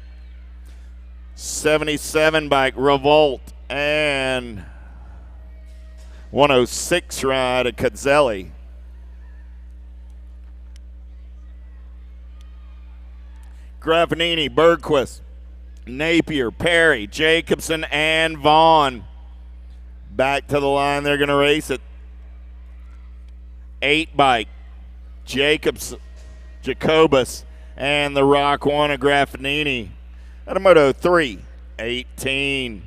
77 bike, Revolt, and 106 ride of Kudzilli. Graffinini, Bergquist, Napier, Perry, Jacobson, and Vaughn. Back to the line. They're going to race it. 8 bike, Jacobus, and the Rock One of Graffinini. At a Moto 3-18.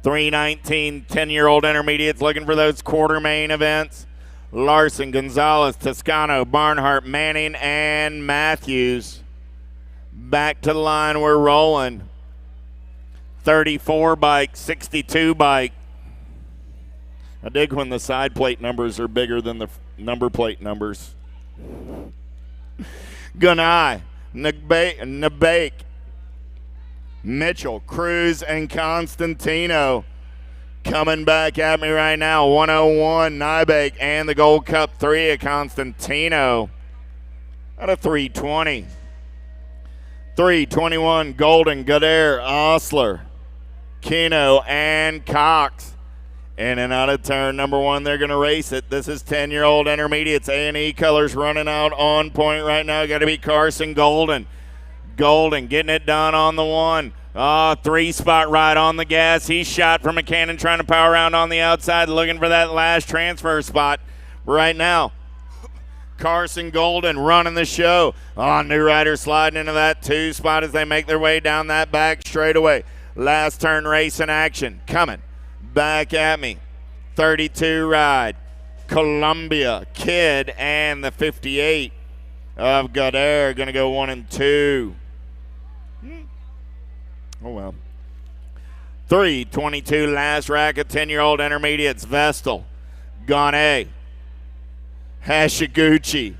319, 10-year-old intermediates looking for those quarter main events. Larson, Gonzalez, Toscano, Barnhart, Manning, and Matthews. Back to the line, we're rolling. 34 bike, 62 bike. I dig when the side plate numbers are bigger than the number plate numbers. Gunai, Nabake, Mitchell, Cruz, and Constantino. Coming back at me right now, 101, Nybake, and the Gold Cup 3 of Constantino. Out of 320. 321, Golden, Goddard, Osler, Kino, and Cox. In and out of turn number 1, they're going to race it. This is 10-year-old intermediates. A&E colors running out on point right now. Got to be Carson Golden. Golden getting it done on the 1. 3-spot ride on the gas. He's shot from a cannon trying to power around on the outside, looking for that last transfer spot. Right now, Carson Golden running the show. New rider sliding into that 2 spot as they make their way down that back straightaway. Last turn race in action. Coming back at me. 32 ride. Columbia, Kid, and the 58 of Goddard going to go 1 and 2. Oh, well. 322 last rack of 10-year-old intermediates. Vestal, Gane, Hashiguchi,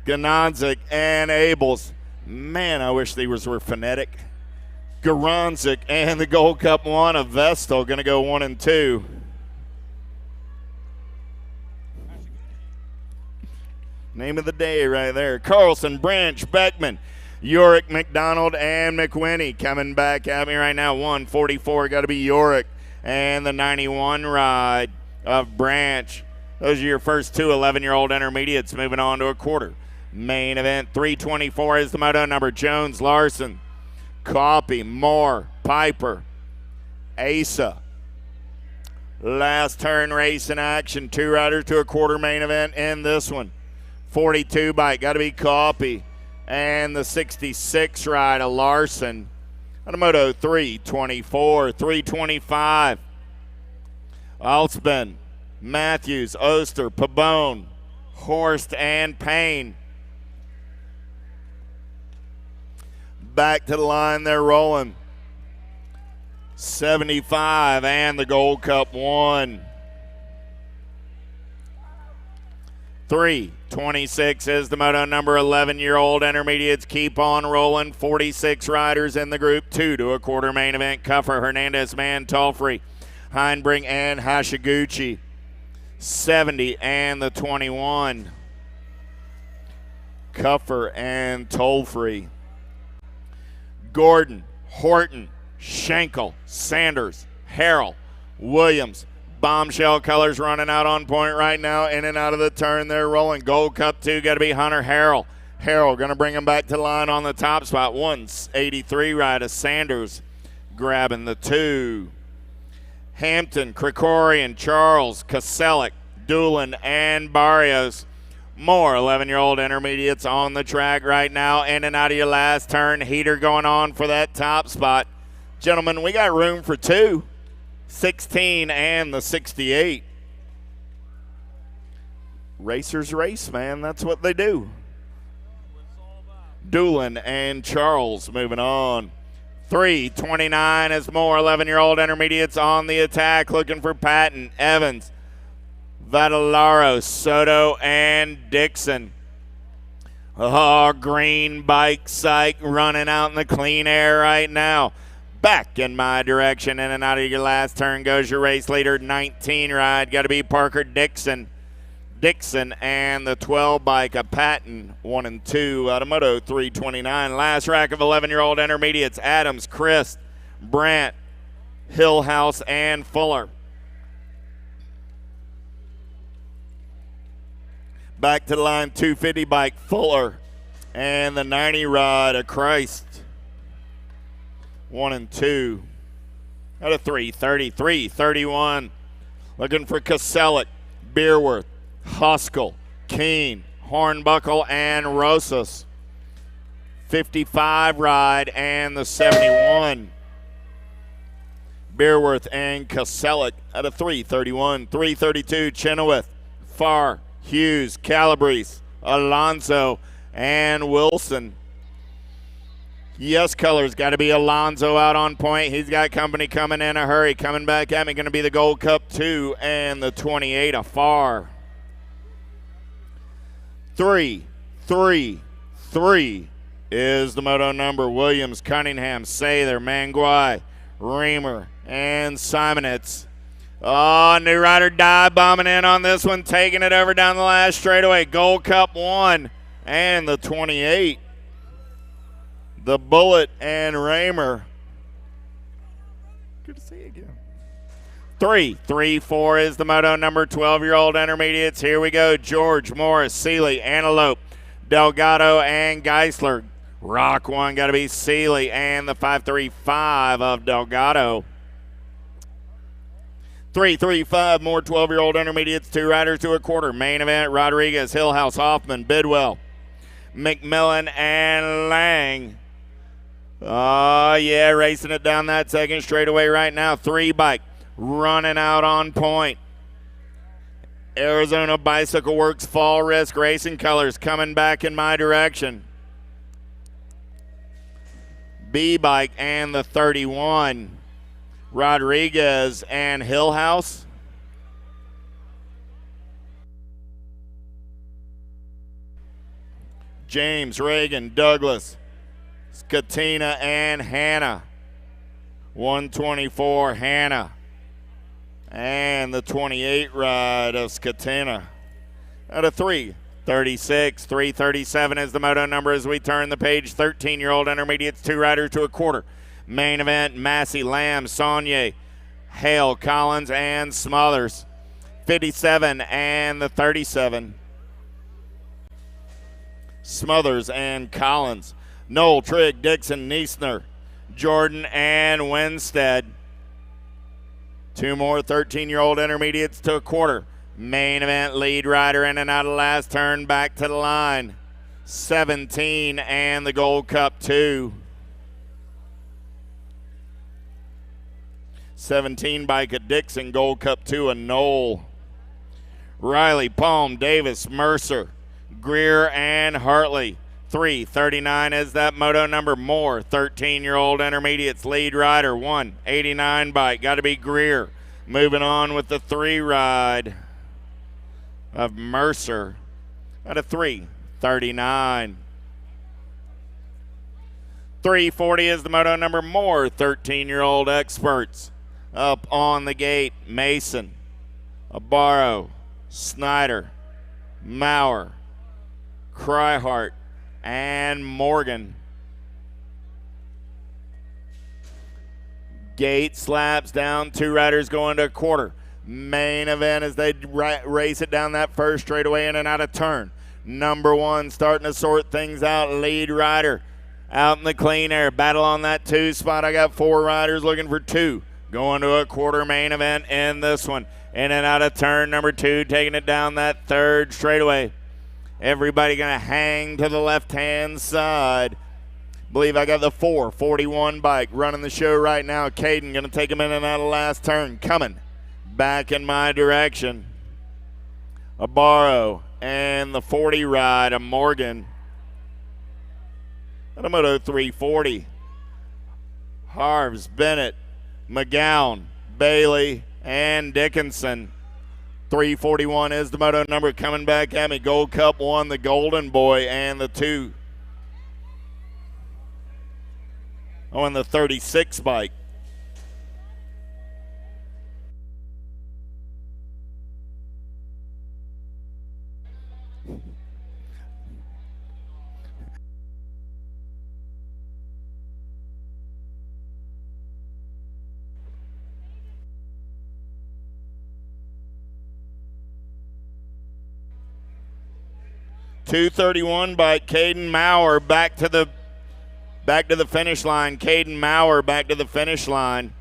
Ganonzik, and Abels. Man, I wish these were phonetic. Garanzik and the Gold Cup 1 of Vestal going to go 1 and 2. Name of the day right there. Carlson, Branch, Beckman, Yorick, McDonald, and McWhinney coming back at me right now. 144 got to be Yorick, and the 91 ride of Branch. Those are your first 2 11-year-old intermediates moving on to a quarter main event. 324 is the moto number. Jones, Larson, Coffey, Moore, Piper, Asa. Last turn race in action. 2 riders to a quarter main event in this one. 42 bike, got to be Coffey, and the 66 ride of Larson. On a Moto 324, 325. Alspen, Matthews, Oster, Pabone, Horst, and Payne. Back to the line, they're rolling. 75 and the Gold Cup 1. 326 is the moto number. 11-year-old intermediates keep on rolling. 46 riders in the group. 2 to a quarter main event. Cuffer, Hernandez, Mann, Tolfrey, Heinbring, and Hashiguchi. 70 and the 21. Cuffer and Tolfrey. Gordon, Horton, Schenkel, Sanders, Harrell, Williams. Bombshell colors running out on point right now. In and out of the turn, they're rolling. Gold Cup 2 got to be Hunter Harrell. Harrell going to bring him back to the line on the top spot. 183 ride of Sanders grabbing the 2. Hampton, Krikorian, Charles, Koselik, Doolin, and Barrios. More 11-year-old intermediates on the track right now. In and out of your last turn. Heater going on for that top spot. Gentlemen, we got room for 2. 16 and the 68. Racers race, man. That's what they do. Doolin and Charles moving on. 3:29 is more 11-year-old intermediates on the attack, looking for Patton, Evans, Vadalaro, Soto, and Dixon. Oh, green bike psych running out in the clean air right now. Back in my direction, in and out of your last turn goes your race leader, 19 ride. Got to be Parker Dixon. Dixon and the 12 bike, a Patton, 1 and 2 out of Moto 329. Last rack of 11-year-old intermediates, Adams, Christ, Brandt, Hillhouse, and Fuller. Back to the line, 250 bike, Fuller, and the 90 rod, a Christ, 1 and 2 out of 333, 31. Looking for Koselik, Beerworth, Huskell, Keene, Hornbuckle, and Rosas. 55 ride and the 71. Beerworth and Koselik out of 331. 332, Chenoweth, Farr, Hughes, Calabrese, Alonso, and Wilson. Yes, colors got to be Alonso out on point. He's got company coming in a hurry. Coming back at me, going to be the Gold Cup 2 and the 28, a Farr. 3 is the moto number. Williams, Cunningham, Sather, Manguai, Reamer, and Simonitz. Oh, new rider dive bombing in on this one, taking it over down the last straightaway. Gold Cup 1 and the 28. The Bullet and Raymer. Good to see you again. 3-4 is the moto number. 12-year-old intermediates. Here we go. George, Morris, Seeley, Antelope, Delgado, and Geisler. Rock 1 got to be Seeley and the 535 of Delgado. 3-5 more 12-year-old intermediates. 2 riders to a quarter. Main event, Rodriguez, Hillhouse, Hoffman, Bidwell, McMillan, and Lang. Oh, yeah, racing it down that second straightaway right now. 3 bike running out on point. Arizona Bicycle Works Fall Risk Racing colors coming back in my direction. B bike and the 31. Rodriguez and Hillhouse. James, Reagan, Douglas, Scatina, and Hannah. 124, Hannah. And the 28 ride of Scatina. Out of 336, 337 is the moto number as we turn the page. 13-year-old intermediates, 2 riders to a quarter. Main event, Massey, Lamb, Saunier, Hale, Collins, and Smothers. 57 and the 37. Smothers and Collins. Knoll, Trigg, Dixon, Niesner, Jordan, and Winstead. 2 more 13-year-old intermediates to a quarter. Main event, lead rider in and out of last turn, back to the line. 17 and the Gold Cup 2. 17 bike at Dixon, Gold Cup 2 a Knoll. Riley, Palm, Davis, Mercer, Greer, and Hartley. 339 is that moto number. Moore, 13-year-old intermediates, lead rider, 189 bike. Got to be Greer. Moving on with the 3 ride of Mercer out of 339. 340 is the moto number. Moore, 13-year-old experts. Up on the gate, Mason, Abaro, Snyder, Maurer, Kryhart, and Morgan. Gate slaps down, 2 riders going to a quarter. Main event as they race it down that first straightaway in and out of turn. Number 1 starting to sort things out. Lead rider out in the clean air. Battle on that 2 spot. I got 4 riders looking for 2. Going to a quarter main event in this one. In and out of turn number 2, taking it down that third straightaway. Everybody going to hang to the left-hand side. Believe I got the 441 bike running the show right now. Caden going to take him in and out of last turn. Coming back in my direction. Abaro, and the 40 ride of Morgan. And a Moto 340. Harves, Bennett, McGowan, Bailey, and Dickinson. 341 is the moto number coming back at me. Gold Cup 1, the Golden Boy, and the 2. Oh, and the 36 bike. .231 by Caden Maurer back to the finish line. Caden Maurer back to the finish line.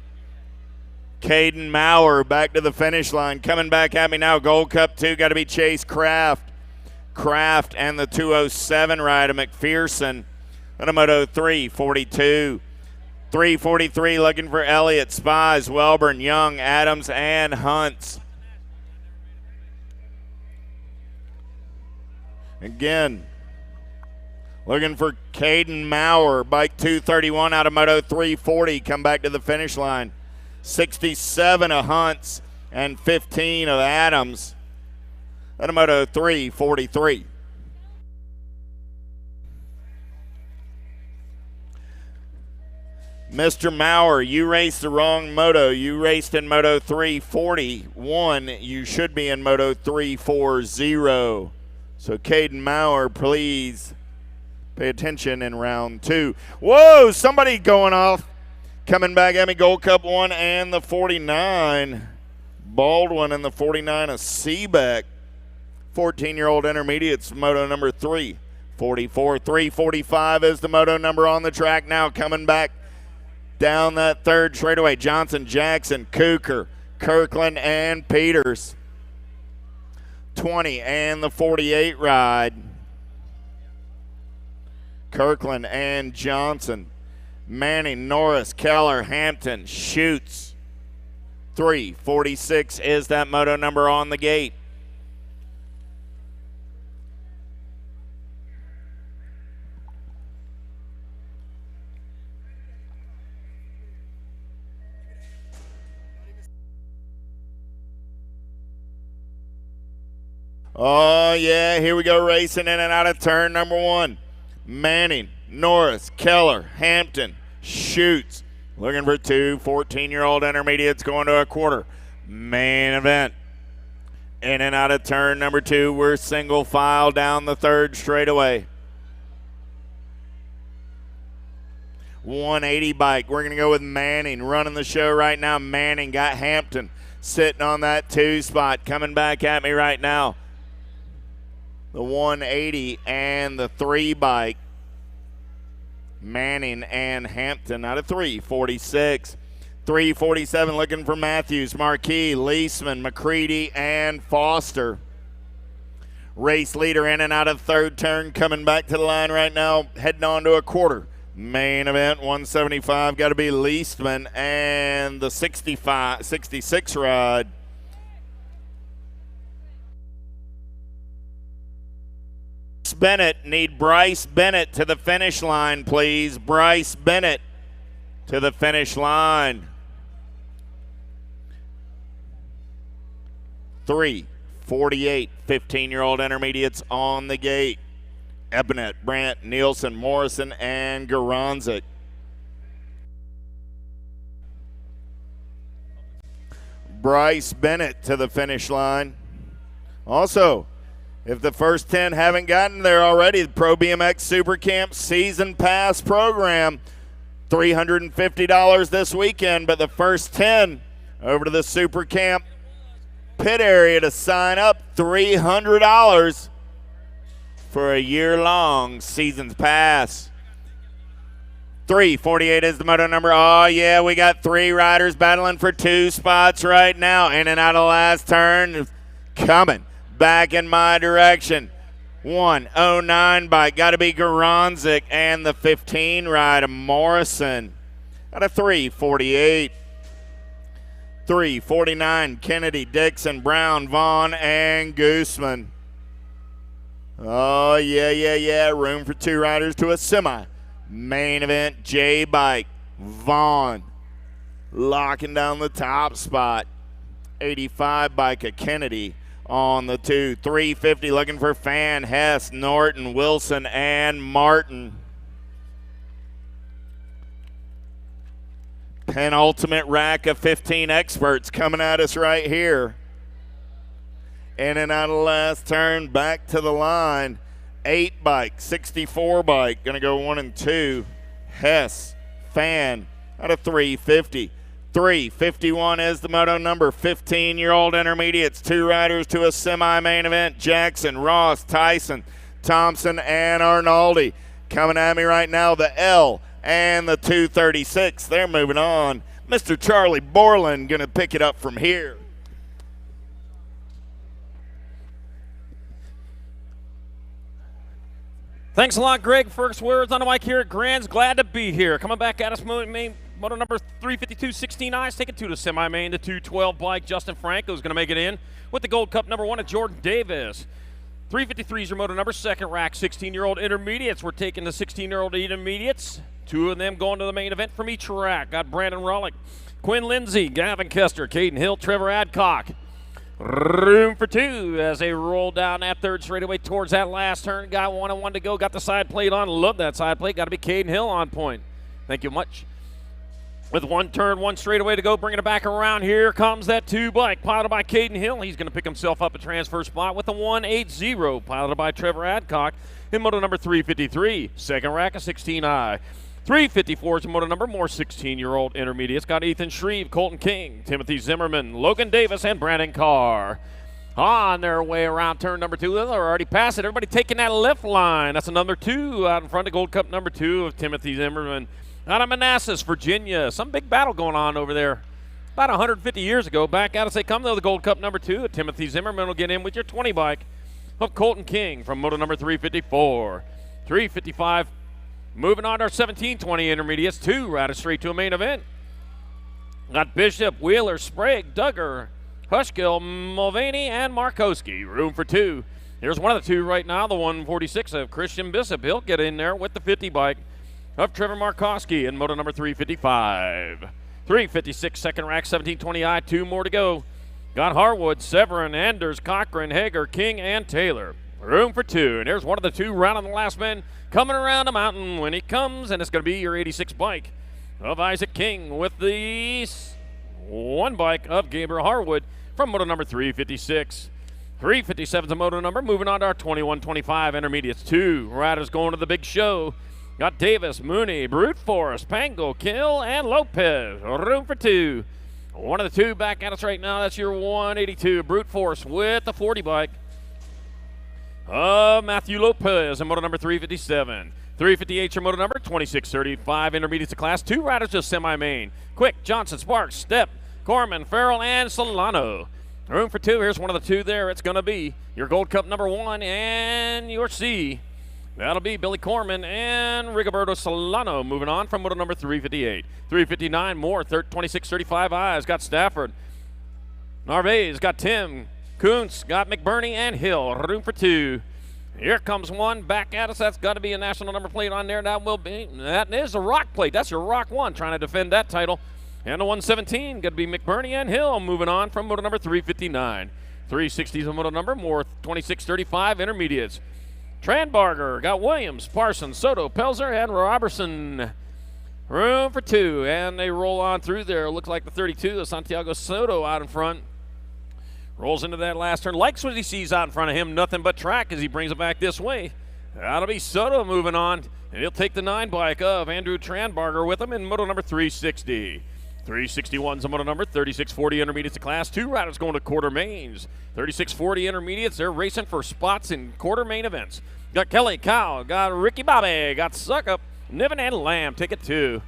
Caden Maurer back to the finish line. Coming back at me now. Gold Cup 2 got to be Chase Kraft. Kraft and the 207 ride of McPherson. And a Moto 342. 343 looking for Elliott, Spies, Welburn, Young, Adams, and Hunts. Again, looking for Caden Maurer, bike 231 out of Moto 340, come back to the finish line. 67 of Hunts and 15 of Adams at a Moto 343. Mr. Maurer, you raced the wrong moto. You raced in Moto 341. You should be in Moto 340. So Caden Maurer, please pay attention in round 2. Whoa, somebody going off. Coming back at me, Gold Cup 1 and the 49. Baldwin and the 49 of Seebeck. 14-year-old intermediates, moto number 3. 44, 345 is the moto number on the track now. Coming back down that third straightaway. Johnson, Jackson, Cooker, Kirkland, and Peters. 20 and the 48 ride. Kirkland and Johnson. Manning, Norris, Keller, Hampton, Shoots. 346 is that moto number on the gate. Oh, yeah, here we go, racing in and out of turn number 1. Manning, Norris, Keller, Hampton, Shoots. Looking for 2 14-year-old intermediates going to a quarter. Main event. In and out of turn number 2. We're single file down the third straightaway. 180 bike. We're going to go with Manning running the show right now. Manning got Hampton sitting on that 2 spot. Coming back at me right now. The 180 and the 3 bike. Manning and Hampton out of 346. 347 looking for Matthews, Marquis, Leisman, McCready, and Foster. Race leader in and out of third turn, coming back to the line right now, heading on to a quarter. Main event, 175, got to be Leisman and the 66 ride. Bennett, need Bryce Bennett to the finish line, please. Bryce Bennett to the finish line. 348, 15-year-old intermediates on the gate. Ebenet, Brandt, Nielsen, Morrison, and Garanzik. Bryce Bennett to the finish line. Also, if the first 10 haven't gotten there already, the Pro BMX Super Camp Season Pass program, $350 this weekend, but the first 10 over to the Super Camp pit area to sign up, $300 for a year-long Seasons Pass. 348 is the moto number. Oh, yeah, we got 3 riders battling for 2 spots right now. In and out of last turn, coming back in my direction. 109 bike, got to be Garanzik, and the 15 ride of Morrison out of 348. 349, Kennedy, Dixon, Brown, Vaughn, and Gooseman. Oh, yeah. Room for 2 riders to a semi. Main event, J-Bike. Vaughn locking down the top spot. 85 bike of Kennedy on the 2. 350 looking for Fan, Hess, Norton, Wilson, and Martin. Penultimate rack of 15 experts coming at us right here. In and out of the last turn, back to the line. 8 bike, 64 bike, gonna go 1 and 2. Hess, Fan, out of 350. 351 is the moto number. 15-year-old intermediates. 2 riders to a semi-main event. Jackson, Ross, Tyson, Thompson, and Arnaldi. Coming at me right now, the L and the 236. They're moving on. Mr. Charlie Borland gonna pick it up from here. Thanks a lot, Greg. First words on the mic here at Grand's. Glad to be here. Coming back at us, moto number 352, 16 eyes. Taking 2 to semi-main. The 212 bike, Justin Franco is going to make it in with the Gold Cup number 1 at Jordan Davis. 353 is your moto number. Second rack, 16-year-old intermediates. We're taking the 16-year-old intermediates. 2 of them going to the main event from each rack. Got Brandon Rollick, Quinn Lindsay, Gavin Kester, Caden Hill, Trevor Adcock. Room for 2 as they roll down that third straightaway towards that last turn. Got 1 and 1 to go. Got the side plate on. Love that side plate. Got to be Caden Hill on point. Thank you much. With 1 turn, 1 straightaway to go, bringing it back around. Here comes that 2 bike, piloted by Caden Hill. He's going to pick himself up a transfer spot with a 180, piloted by Trevor Adcock in moto number 353. Second rack, a 16i. 354 is the moto number, more 16-year-old intermediates. Got Ethan Shreve, Colton King, Timothy Zimmerman, Logan Davis, and Brandon Carr. On their way around turn number 2. They're already past it. Everybody taking that left line. That's a number 2 out in front of Gold Cup number 2 of Timothy Zimmerman. Out of Manassas, Virginia. Some big battle going on over there. About 150 years ago. Back out as they come, though, the Gold Cup number 2. Timothy Zimmerman will get in with your 20 bike of Colton King from moto number 354. 355. Moving on to our 1720 intermediates. 2 riders straight to a main event. Got Bishop, Wheeler, Sprague, Duggar, Hushkill, Mulvaney, and Markowski. Room for 2. Here's one of the 2 right now, the 146 of Christian Bishop. He'll get in there with the 50 bike of Trevor Markowski in moto number 355. 356, second rack, 1720i, 2 more to go. Got Harwood, Severin, Anders, Cochran, Hager, King, and Taylor. Room for 2. And there's one of the 2 rounding the last man coming around the mountain when he comes, and it's going to be your 86 bike of Isaac King with the 1 bike of Gabriel Harwood from moto number 356. 357 is the moto number. Moving on to our 2125 intermediates. 2 riders going to the big show. Got Davis, Mooney, Brute Force, Pango, Kill, and Lopez. Room for 2. One of the 2 back at us right now. That's your 182 Brute Force with the 40 bike Matthew Lopez in moto number 357. 358 your moto number, 2635 intermediates of class. 2 riders to semi-main. Quick, Johnson, Sparks, Stepp, Corman, Farrell, and Solano. Room for 2. Here's one of the 2 there. It's going to be your Gold Cup number 1 and your C. That'll be Billy Corman and Rigoberto Solano moving on from moto number 358. 359 more, 2635 eyes. Got Stafford. Narvaez got Tim. Kuntz got McBurney and Hill. Room for 2. Here comes one back at us. That's got to be a national number plate on there. That is a rock plate. That's your Rock 1 trying to defend that title. And the 117 going to be McBurney and Hill moving on from moto number 359. 360 is a moto number, more 2635 intermediates. Tranbarger got Williams, Parsons, Soto, Pelzer, and Robertson. Room for 2, and they roll on through there. Looks like the 32 of Santiago Soto out in front. Rolls into that last turn. Likes what he sees out in front of him. Nothing but track as he brings it back this way. That'll be Soto moving on, and he'll take the 9 bike of Andrew Tranbarger with him in moto number 360. 361's a moto number, 3640 intermediates of class. 2 riders going to quarter mains. 3640 intermediates, they're racing for spots in quarter main events. Got Kelly Cow, got Ricky Bobby, got Suckup, Niven, and Lamb. Ticket 2.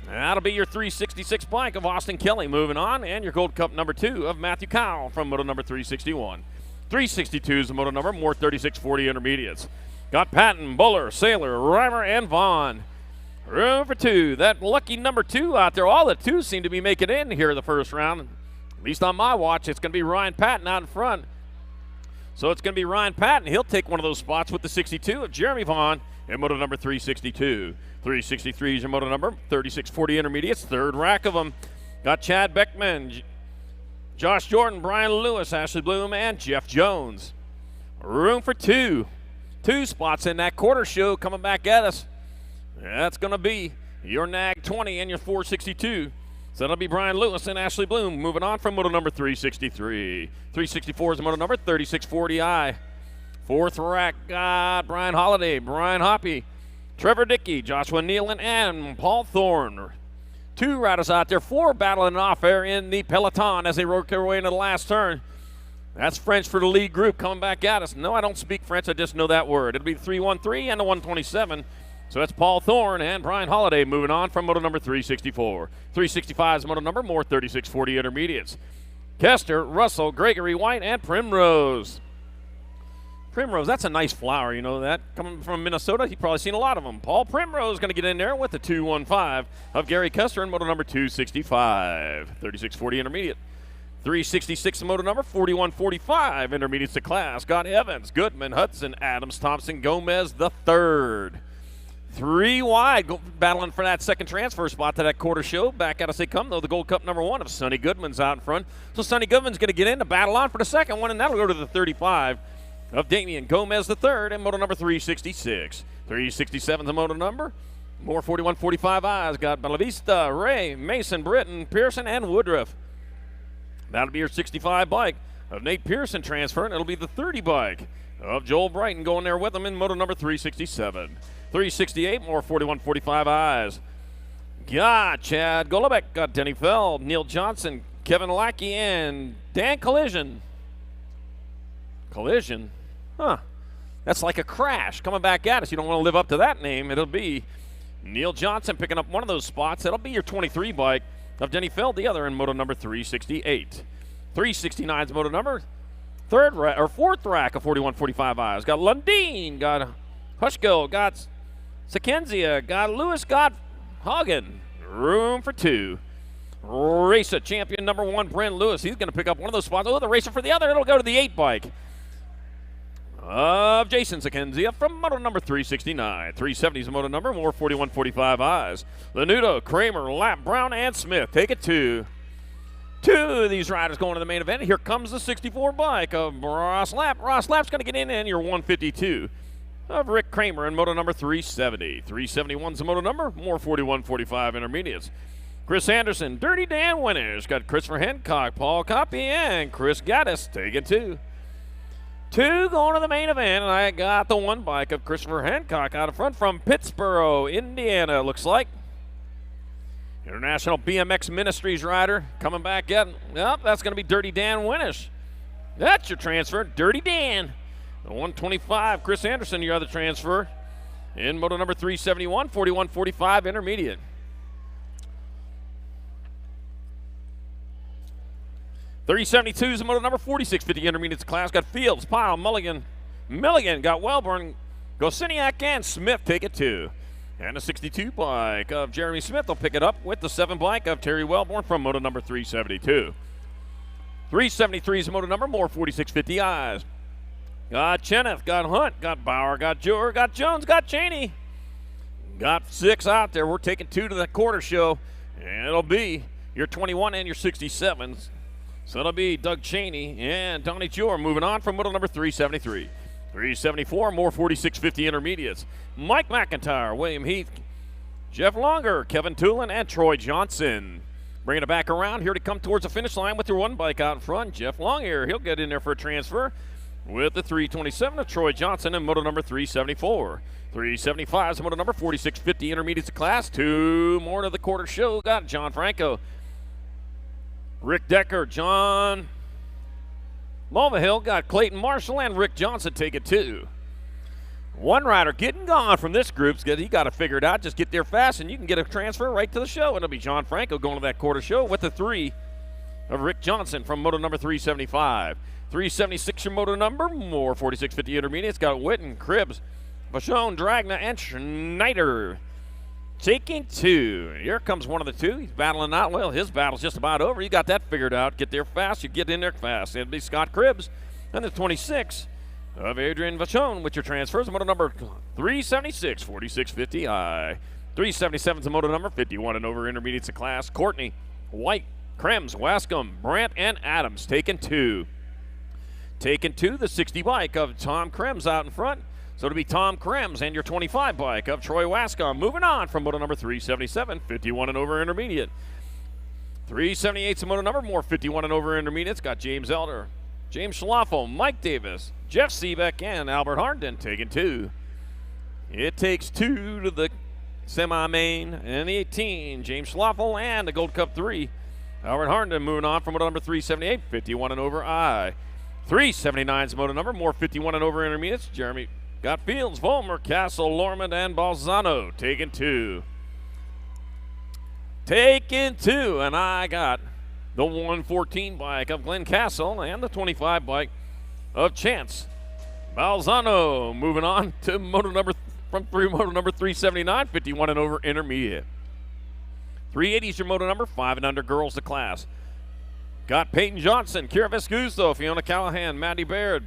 That'll be your 366 bike of Austin Kelly moving on, and your Gold Cup number 2 of Matthew Cowell from moto number 361. 362 is the moto number, more 3640 intermediates. Got Patton, Buller, Saylor, Reimer, and Vaughn. Room for 2. That lucky number 2 out there. All the 2s seem to be making in here the first round. At least on my watch, it's going to be Ryan Patton out in front. So it's going to be Ryan Patton. He'll take one of those spots with the 62 of Jeremy Vaughn in moto number 362. 363 is your moto number. 3640 intermediates, third rack of them. Got Chad Beckman, Josh Jordan, Brian Lewis, Ashley Bloom, and Jeff Jones. Room for two. Two spots in that quarter show coming back at us. That's going to be your NAG 20 and your 462. So that'll be Brian Lewis and Ashley Bloom. Moving on from moto number 363. 364 is the moto number, 3640i. Fourth rack, got Brian Holiday, Brian Hoppy, Trevor Dickey, Joshua Nealon, and Paul Thorne. Two riders out there, four battling off there in the peloton as they work their way into the last turn. That's French for the lead group coming back at us. No, I don't speak French, I just know that word. It'll be the 313 and the 127. So that's Paul Thorne and Brian Holiday moving on from moto number 364. 365 is moto number, more 3640 intermediates. Kester, Russell, Gregory White, and Primrose. Primrose, that's a nice flower, you know that. Coming from Minnesota, you've probably seen a lot of them. Paul Primrose going to get in there with the 215 of Gary Kester in moto number 265. 3640 intermediate. 366 moto number, 4145 intermediates to class. Got Evans, Goodman, Hudson, Adams, Thompson, Gomez the third. Three wide, battling for that second transfer spot to that quarter show. Back at us they come, though. The Gold Cup number 1 of Sonny Goodman's out in front. So Sonny Goodman's going to get in to battle on for the second one, and that'll go to the 35 of Damian Gomez the third and moto number 366. 367 the moto number. More 4145 eyes. Got Bellavista, Ray, Mason, Britton, Pearson, and Woodruff. That'll be your 65 bike of Nate Pearson transferring. It'll be the 30 bike of Joel Brighton going there with him in moto number 367. 368, more 4145 eyes. Got Chad Golobeck, got Denny Feld, Neil Johnson, Kevin Lackey, and Dan Collision. Collision? Huh. That's like a crash coming back at us. You don't want to live up to that name. It'll be Neil Johnson picking up one of those spots. That'll be your 23 bike of Denny Feld, the other in moto number 368. 369 is moto number, fourth rack of 4145 eyes. Got Lundeen, got Hushgill, got Sakenzia, got Lewis, got Hagen. Room for two. Racer champion number 1, Brent Lewis. He's going to pick up one of those spots. Oh, the racer for the other. It'll go to the 8 bike of Jason Sakenzia from moto number 369. 370 is the moto number, more 4145 eyes. Lanuto, Kramer, Lapp, Brown, and Smith take it to two of these riders going to the main event. Here comes the 64 bike of Ross Lapp. Ross Lapp's going to get in your 152 of Rick Kramer in moto number 370. 371's the moto number, more 4145 intermediates. Chris Anderson, Dirty Dan winners. Got Christopher Hancock, Paul Copy, and Chris Gaddis taking two. Two going to the main event, and I got the one bike of Christopher Hancock out in front from Pittsboro, Indiana, looks like. International BMX Ministries rider coming back in. Yep, that's going to be Dirty Dan Winnish. That's your transfer, Dirty Dan. The 125, Chris Anderson, your other transfer. In moto number 371, 4145 intermediate. .372 is the moto number, 4650 intermediate class. Got Fields, Pyle, Milligan, got Wellborn, Gosiniak, and Smith take it too. And a 62 bike of Jeremy Smith will pick it up with the 7 bike of Terry Wellborn from moto number 372. 373 is the moto number, more 4650 eyes. Got Cheneth, got Hunt, got Bauer, got Jure, got Jones, got Cheney. Got 6 out there. We're taking 2 to the quarter show, and it'll be your 21 and your 67s. So it'll be Doug Cheney and Donnie Jure moving on from moto number 373. 374, more 4650 intermediates. Mike McIntyre, William Heath, Jeff Longer, Kevin Toolin, and Troy Johnson. Bringing it back around here to come towards the finish line with your one bike out in front. Jeff Longer, he'll get in there for a transfer with the 327 of Troy Johnson and moto number 374. 375 is moto number 4650 intermediates class. 2 more to the quarter show. Got John Franco, Rick Decker, John Mulvihill, got Clayton Marshall, and Rick Johnson take it too. One rider getting gone from this group. He got to figure it out. Just get there fast, and you can get a transfer right to the show. It'll be John Franco going to that quarter show with the 3 of Rick Johnson from moto number 375. 376 your moto number, more 4650 intermediates. Got Witten, Cribbs, Vachon, Dragna, and Schneider. Taking 2. Here comes one of the 2. He's battling out. Well, his battle's just about over. You got that figured out. Get there fast. You get in there fast. It'll be Scott Cribbs. And the 26 of Adrian Vachon with your transfers. Moto number 376, 4650I. 377's the moto number, 51 and over intermediates of class. Courtney, White, Krems, Wascom, Brandt, and Adams taking 2. Taking 2, the 60 bike of Tom Krems out in front. So it'll be Tom Krems and your 25 bike of Troy Wascom. Moving on from moto number 377, 51 and over intermediate. 378's the moto number, more 51 and over intermediates. Got James Elder, James Schlafel, Mike Davis, Jeff Seebeck, and Albert Harnden taking 2. It takes 2 to the semi-main and the 18. James Schlafel and the Gold Cup 3. Albert Harnden moving on from moto number 378, 51 and over I. 379's moto number, more 51 and over intermediates. Jeremy got Fields, Volmer, Castle, Lormond, and Balzano taking 2. Taking 2, and I got the 114 bike of Glenn Castle and the 25 bike of Chance Balzano. Moving on to moto number 379, 51 and over intermediate. 380's your moto number, 5 and under girls to class. Got Peyton Johnson, Kira Vescuso, Fiona Callahan, Maddie Baird,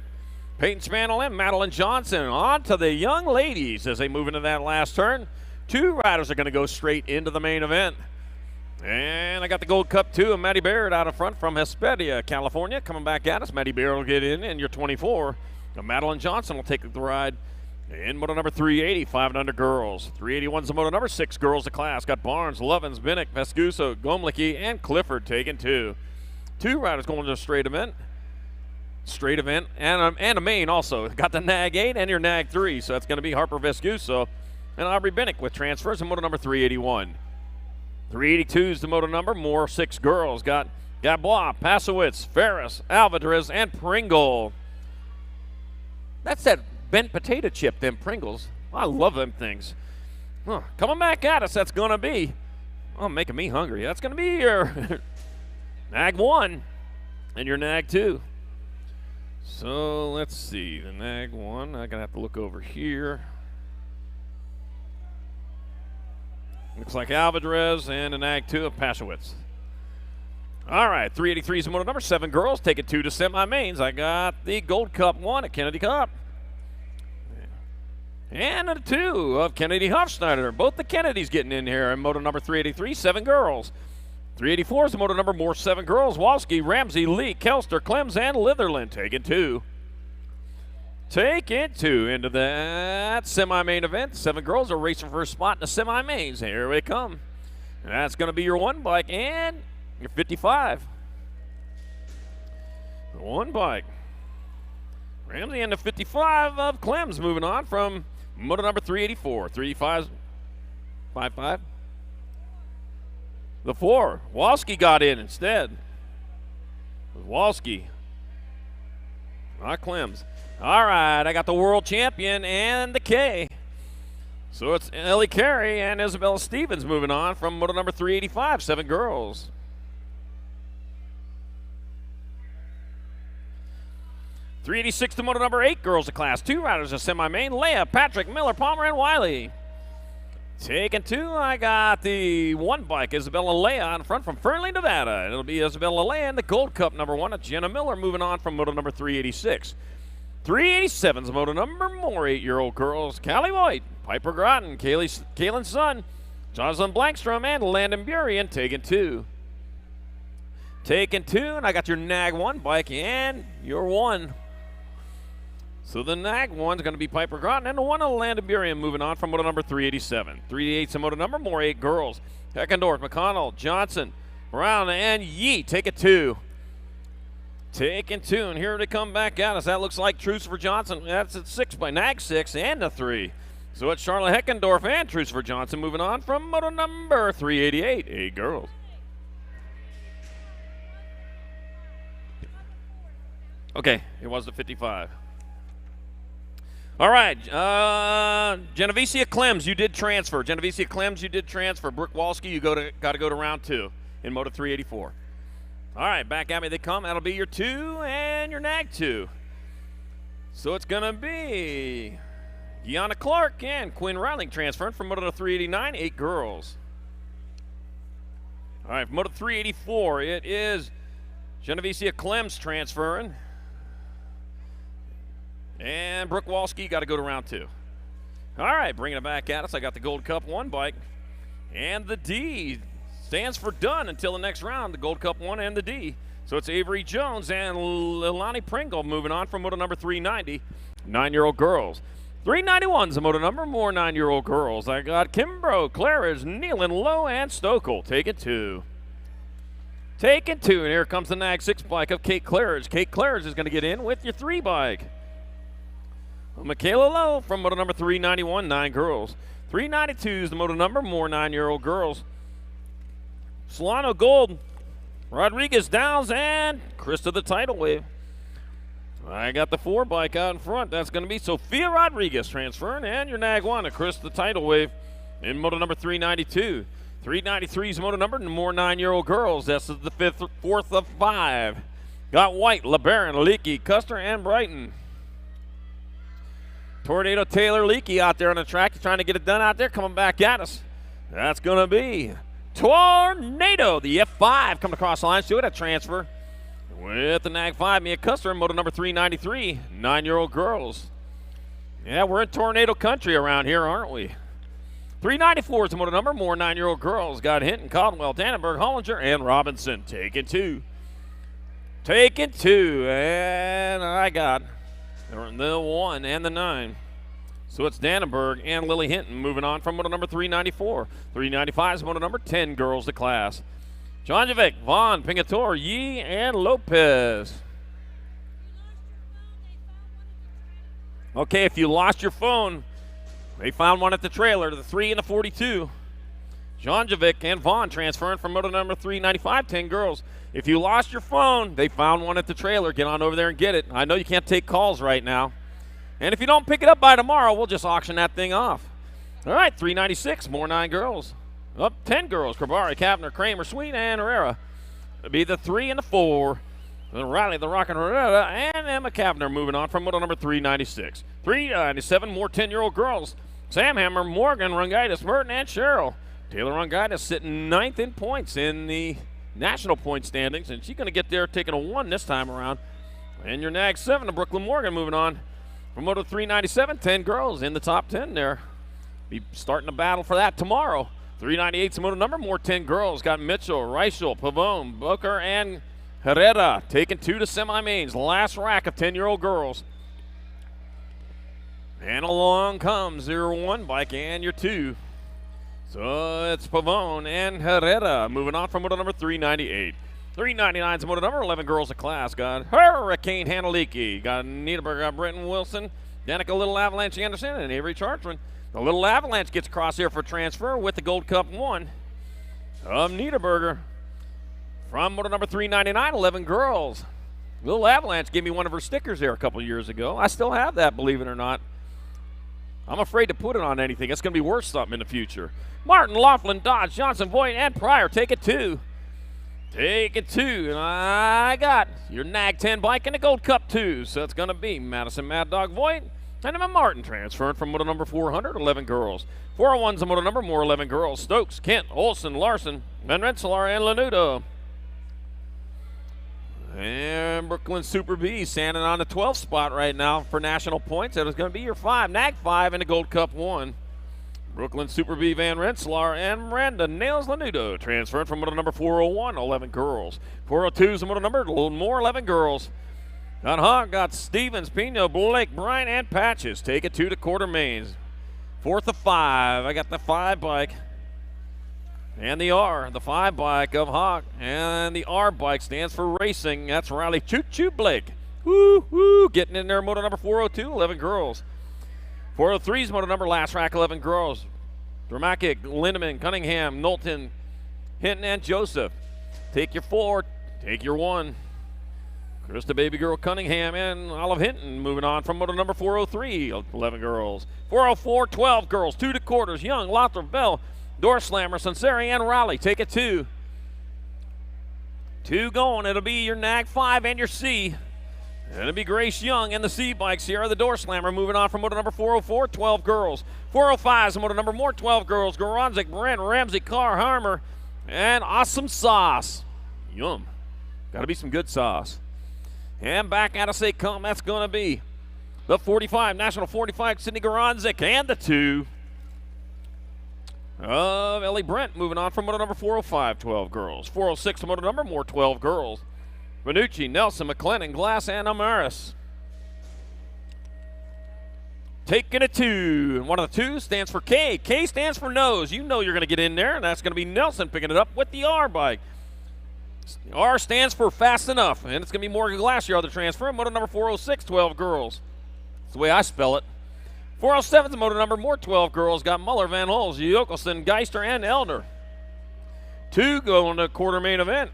Peyton Spaniel, and Madeline Johnson. On to the young ladies as they move into that last turn. 2 riders are going to go straight into the main event. And I got the Gold Cup 2 of Maddie Baird out in front from Hesperia, California. Coming back at us, Maddie Baird will get in, and your 24. Madeline Johnson will take the ride in moto number 380, 5 and under girls. 381's the moto number, 6 girls to class. Got Barnes, Lovins, Binnick, Vescuso, Gomlicki, and Clifford taking 2. 2 riders going to a straight event. Straight event and a main also. Got the Nag 8 and your Nag 3, so that's going to be Harper Vescuso and Aubrey Binnick with transfers in moto number 381. 382's the moto number, more 6 girls. Got Gabois, Pasowitz, Ferris, Alvarez, and Pringle. That's that bent potato chip, them Pringles. I love them things. Coming back at us, that's going to be, making me hungry. That's going to be your Nag 1 and your Nag 2. So let's see, the Nag 1, I'm going to have to look over here. Looks like Alvarez and a Nag 2 of Pasowitz. All right, 383's the moto number, 7 girls, taking 2 to semi-mains. I got the Gold Cup 1 at Kennedy Cup. And a 2 of Kennedy Hofschneider. Both the Kennedys getting in here in moto number 383, 7 girls. 384 is the moto number, more 7 girls. Walski, Ramsey, Lee, Kelster, Clems, and Litherland taking 2. Taking 2 into that semi-main event. 7 girls are racing for a spot in the semi-mains. Here we come. And that's going to be your 1 bike and your 55. The 1 bike. Ramsey and the 55 of Clems moving on from moto number 384. 385's 55. The 4. Walski got in instead. Walski. Not Clems. All right, I got the world champion and the K. So it's Ellie Carey and Isabella Stevens moving on from moto number 385, 7 girls. .386 to moto number 8 girls to class. 2 riders of semi-main. Leia, Patrick, Miller, Palmer, and Wiley. Taking 2, I got the 1 bike, Isabella Leia in front from Fernley, Nevada. It'll be Isabella Leia and the Gold Cup number 1 of Jenna Miller moving on from moto number 386. 387's moto number, more 8-year-old girls. Callie White, Piper Groton, Kaylin's son, Jocelyn Blankstrom, and Landon Burien taking 2. Taking 2, and I got your Nag 1 bike and your 1. So the Nag 1's going to be Piper Groton, and the 1 of Landon Burien moving on from moto number 387. 388's the moto number, more 8 girls. Heckendorf, McConnell, Johnson, Brown, and Yee taking 2. Taking 2, and here they come back at us. That looks like Trucifer Johnson. That's at 6 by Nag 6 and a 3. So it's Charlotte Heckendorf and Trucifer Johnson moving on from moto number 388, 8 girls. Okay, it was the 55. All right, Genovesia Clems, you did transfer. Genovesia Clems, you did transfer. Brooke Walski, you got to go to round 2 in moto 384. All right, back at me they come. That'll be your 2 and your Nag 2. So it's going to be Deanna Clark and Quinn Riley transferring from Moto 389, 8 girls. All right, Moto 384, it is Genevieve Clems transferring. And Brooke Walski got to go to round 2. All right, bringing it back at us. I got the Gold Cup 1 bike. And the D stands for done until the next round, the Gold Cup 1 and the D. So it's Avery Jones and Lilani Pringle moving on from Moto number 390, 9-year-old girls. 391's the Moto number, more 9-year-old girls. I got Kimbrough, Claridge, Nealon, Lowe, and Stokel. Taking 2. Taking 2, and here comes the Nag 6 bike of Kate Claridge. Kate Claridge is going to get in with your 3 bike. Michaela Lowe from Moto number 391, 9 girls. 392 is the Moto number, more 9-year-old girls. Solano Gold, Rodriguez Downs, and Krista the Tidal Wave. I got the 4 bike out in front. That's going to be Sophia Rodriguez transferring, and your Nag 1, Krista the Tidal Wave in Moto number 392. 393 is Moto number, more 9-year-old girls. This is the 4th of 5. Got White, LeBaron, Leakey, Custer, and Brighton. Tornado Taylor Leakey out there on the track. He's trying to get it done out there, coming back at us. That's going to be Tornado, the F5 coming across the line. See what a transfer with the Nag 5. Mia Custer in Moto number 393, 9-year-old girls. Yeah, we're in tornado country around here, aren't we? 394 is the Moto number, more 9-year-old girls. Got Hinton, Caldwell, Dannenberg, Hollinger, and Robinson. Taking 2. Taking 2, and I got the 1 and the 9. So it's Dannenberg and Lily Hinton moving on from Moto number 394. 395 is Moto number 10 girls to class. Jonjovic, Vaughn, Pingator, Yee, and Lopez. Okay, if you lost your phone, they found one at the trailer, the 3 and the 42. Jonjovic and Vaughn transferring from Moto number 395, 10 girls. If you lost your phone, they found one at the trailer. Get on over there and get it. I know you can't take calls right now. And if you don't pick it up by tomorrow, we'll just auction that thing off. All right, 396, more 9 girls. Up 10 girls, Krabari, Kavner, Kramer, Sweet, and Herrera. It'll be the 3 and the 4. Then Riley, the Rock and Herrera, and Emma Kavner moving on from Moto number 396. 397, more 10-year-old girls. Sam Hammer, Morgan, Rungitis, Merton, and Cheryl. Taylor Rungitis sitting 9th in points in the national point standings, and she's going to get there taking a 1 this time around. And your Nag 7, Brooklyn Morgan, moving on from Moto 397, 10 girls in the top 10 there. Be starting a battle for that tomorrow. 398's Moto number, more 10 girls. Got Mitchell, Reichel, Pavone, Booker, and Herrera taking 2 to semi-mains. Last rack of 10-year-old girls. And along comes your 1 bike and your 2. So it's Pavone and Herrera moving on from Moto number 398. 399's Moto number, 11 girls of class. Got Hurricane Hanaliki. Got Niederberg, got Britton Wilson, Danica Little Avalanche Anderson, and Avery Chartran. The Little Avalanche gets across here for transfer with the Gold Cup 1 of Niederberger. From Moto number 399, 11 girls. Little Avalanche gave me one of her stickers there a couple years ago. I still have that, believe it or not. I'm afraid to put it on anything. It's going to be worth something in the future. Martin, Laughlin, Dodge, Johnson, Voight, and Pryor take it 2. Take it 2. And I got your Nag 10 bike and the Gold Cup 2. So it's going to be Madison Mad Dog Voight and Emma Martin transferring from Moto number 400, 11 girls. 401's the Moto number, more 11 girls. Stokes, Kent, Olson, Larson, Van Rensselaer, and Lanudo. And Brooklyn Super B standing on the 12th spot right now for national points. That is going to be your 5, Nag 5 in the Gold Cup 1. Brooklyn Super B, Van Rensselaer, and Miranda Nails Lanudo transferring from Moto number 401, 11 girls. 402 is the Moto number, a little more, 11 girls. Got Hogg, got Stevens, Pino, Blake, Bryant, and Patches. Take it 2 to quarter mains. 4th of 5. I got the 5 bike. And the R, the 5 bike of Hawk. And the R bike stands for racing. That's Riley Choo Choo Blake. Woo, woo. Getting in there, Moto number 402, 11 girls. 403's Moto number, last rack, 11 girls. Dramatic, Lindemann, Cunningham, Knowlton, Hinton, and Joseph. Take your 4, take your 1. Krista Baby Girl Cunningham and Olive Hinton moving on from Moto number 403, 11 girls. 404, 12 girls, 2 to quarters. Young, Lothrop, Bell, Door Slammer, Sanseri, and Raleigh. Take it 2. 2 going. It'll be your Nag 5 and your C. And it'll be Grace Young and the C-Bike. Sierra the Door Slammer moving on from moto number 404, 12 girls. 405 is moto number 12 girls. Goronzik, Brent, Ramsey, Carr, Harmer, and Awesome Sauce. Yum. Got to be some good sauce. And back out of St. Com, that's going to be the 45, National 45, Sydney Goronzik, and the 2 of Ellie Brent moving on from moto number 405, 12 girls. 406 moto number, more 12 girls. Benucci, Nelson, McLennan, Glass, and Amaris. Taking a 2. And one of the 2 stands for K. K stands for nose. You know you're going to get in there, and that's going to be Nelson picking it up with the R bike. R stands for fast enough, and it's going to be Morgan Glacier, the transfer. Moto number 406, 12 girls. That's the way I spell it. 407 is the moto number, more 12 girls. Got Muller, Van Holz, Jokelson, Geister, and Elder. 2 going to quarter main event.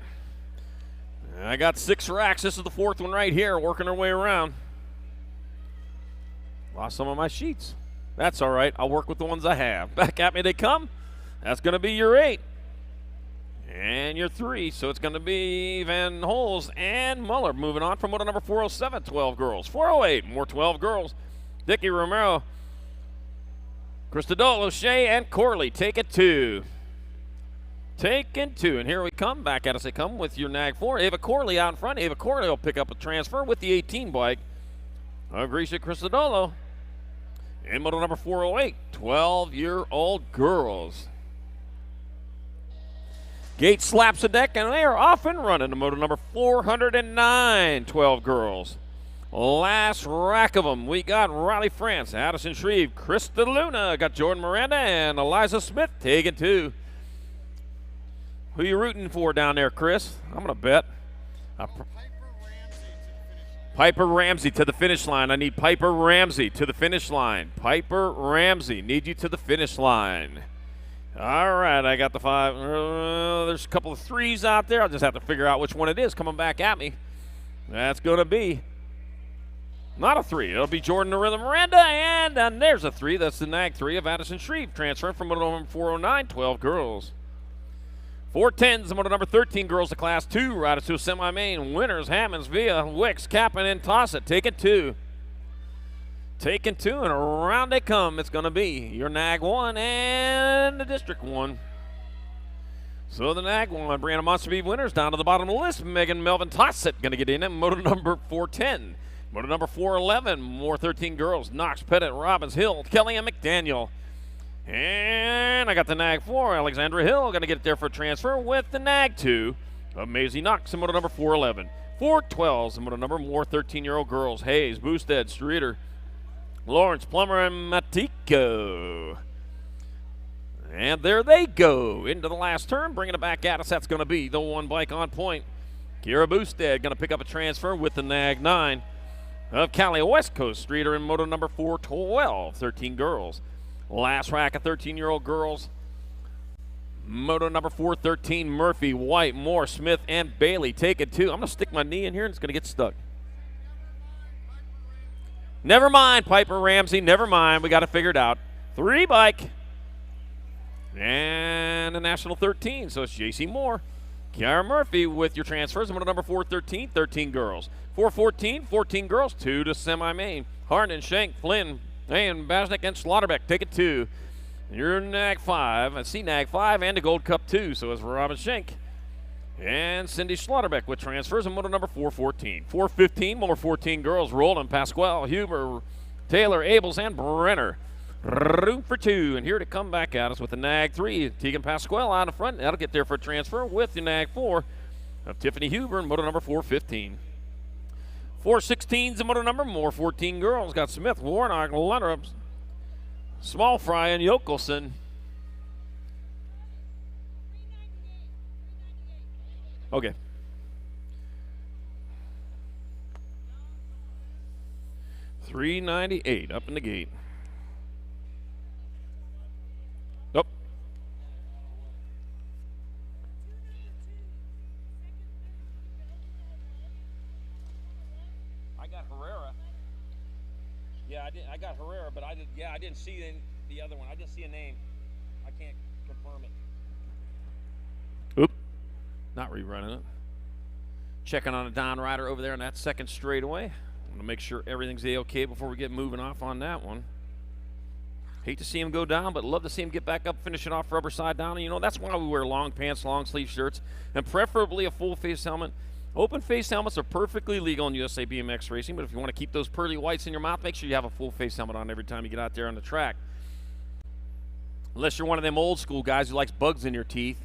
I got 6 racks. This is the 4th one right here, working our way around. Lost some of my sheets. That's all right. I'll work with the ones I have. Back at me they come. That's going to be your 8. And your 3. So it's going to be Van Holz and Muller. Moving on from moto number 407, 12 girls. 408, more 12 girls. Dicky Romero, Cristodolo, Shea, and Corley. Take it 2. Taken 2, and here we come. Back at us they come with your Nag 4. Ava Corley out in front. Ava Corley will pick up a transfer with the 18 bike of Grisha Cristodolo. And moto number 408, 12-year-old girls. Gate slaps the deck, and they are off and running to moto number 409, 12 girls. Last rack of them, we got Riley France, Addison Shreve, Krista Luna, got Jordan Miranda, and Eliza Smith taking 2. Who you rooting for down there, Chris? I'm going to bet. Piper Ramsey to the finish line. I need Piper Ramsey to the finish line. Piper Ramsey, need you to the finish line. All right, I got the 5. There's a couple of 3s out there. I'll just have to figure out which one it is coming back at me. That's going to be not a 3. It'll be Jordan Miranda, and there's a 3. That's the Nag 3 of Addison Shreve, transferring from moto number 409, 12 girls. 410s, moto number 13 girls to class 2, riders to a semi-main. Winners, Hammonds, Villa, Wicks, Kappan, and Tossett. Taking 2. Taking 2, and around they come. It's going to be your Nag 1 and the District 1. So the Nag 1, Brianna Monster Beef winners down to the bottom of the list. Megan Melvin Tossett going to get in at moto number 410. Moto number 411, more 13 girls. Knox, Pettit, Robbins, Hill, Kelly, and McDaniel. And I got the Nag 4, Alexandra Hill, going to get it there for a transfer with the Nag 2 of Maisie Knox in moto number 411. 412s in moto number, more 13-year-old girls. Hayes, Boosted, Streeter, Lawrence, Plummer, and Matico. And there they go into the last turn, bringing it back at us. That's going to be the 1 bike on point. Kira Boosted going to pick up a transfer with the Nag 9 of Cali West Coast. Streeter in moto number 412, 13 girls. Last rack of 13-year-old girls. Moto number 413, Murphy, White, Moore, Smith, and Bailey. Take it 2. I'm going to stick my knee in here, and it's going to get stuck. Never mind, Piper Ramsey. Never mind. We got it figured out. 3 bike. And a National 13. So it's J.C. Moore. Kiara Murphy with your transfers. Moto number 413, 13 girls. 414, 14 girls. 2 to semi-main. Harden, Shank, Flynn, and Basnick and Slaughterbeck. Take it 2. Your Nag 5. I see Nag 5 and a Gold Cup 2. So it's Robin Shank. And Cindy Slaughterbeck with transfers in moto number 414. 415, more 14 girls. Roland, Pasquale, Huber, Taylor, Abels, and Brenner. Room for 2. And here to come back at us with the Nag 3. Tegan Pasquale out in front. That'll get there for a transfer with the Nag 4 of Tiffany Huber in moto number 415. 416's a moto number, more 14 girls. Got Smith, Warnock, Lunderup, Small Fry, and Jokelson. Okay. $398 up in the gate. Nope. I got Herrera. Yeah, I got Herrera, but I didn't see the other one. I didn't see a name. I can't confirm it. Oop. Not rerunning it. Checking on a down rider over there on that second straightaway. I'm going to make sure everything's A-okay before we get moving off on that one. Hate to see him go down, but love to see him get back up, finish it off rubber side down. And, you know, that's why we wear long pants, long sleeve shirts, and preferably a full face helmet. Open face helmets are perfectly legal in USA BMX racing, but if you want to keep those pearly whites in your mouth, make sure you have a full face helmet on every time you get out there on the track. Unless you're one of them old school guys who likes bugs in your teeth.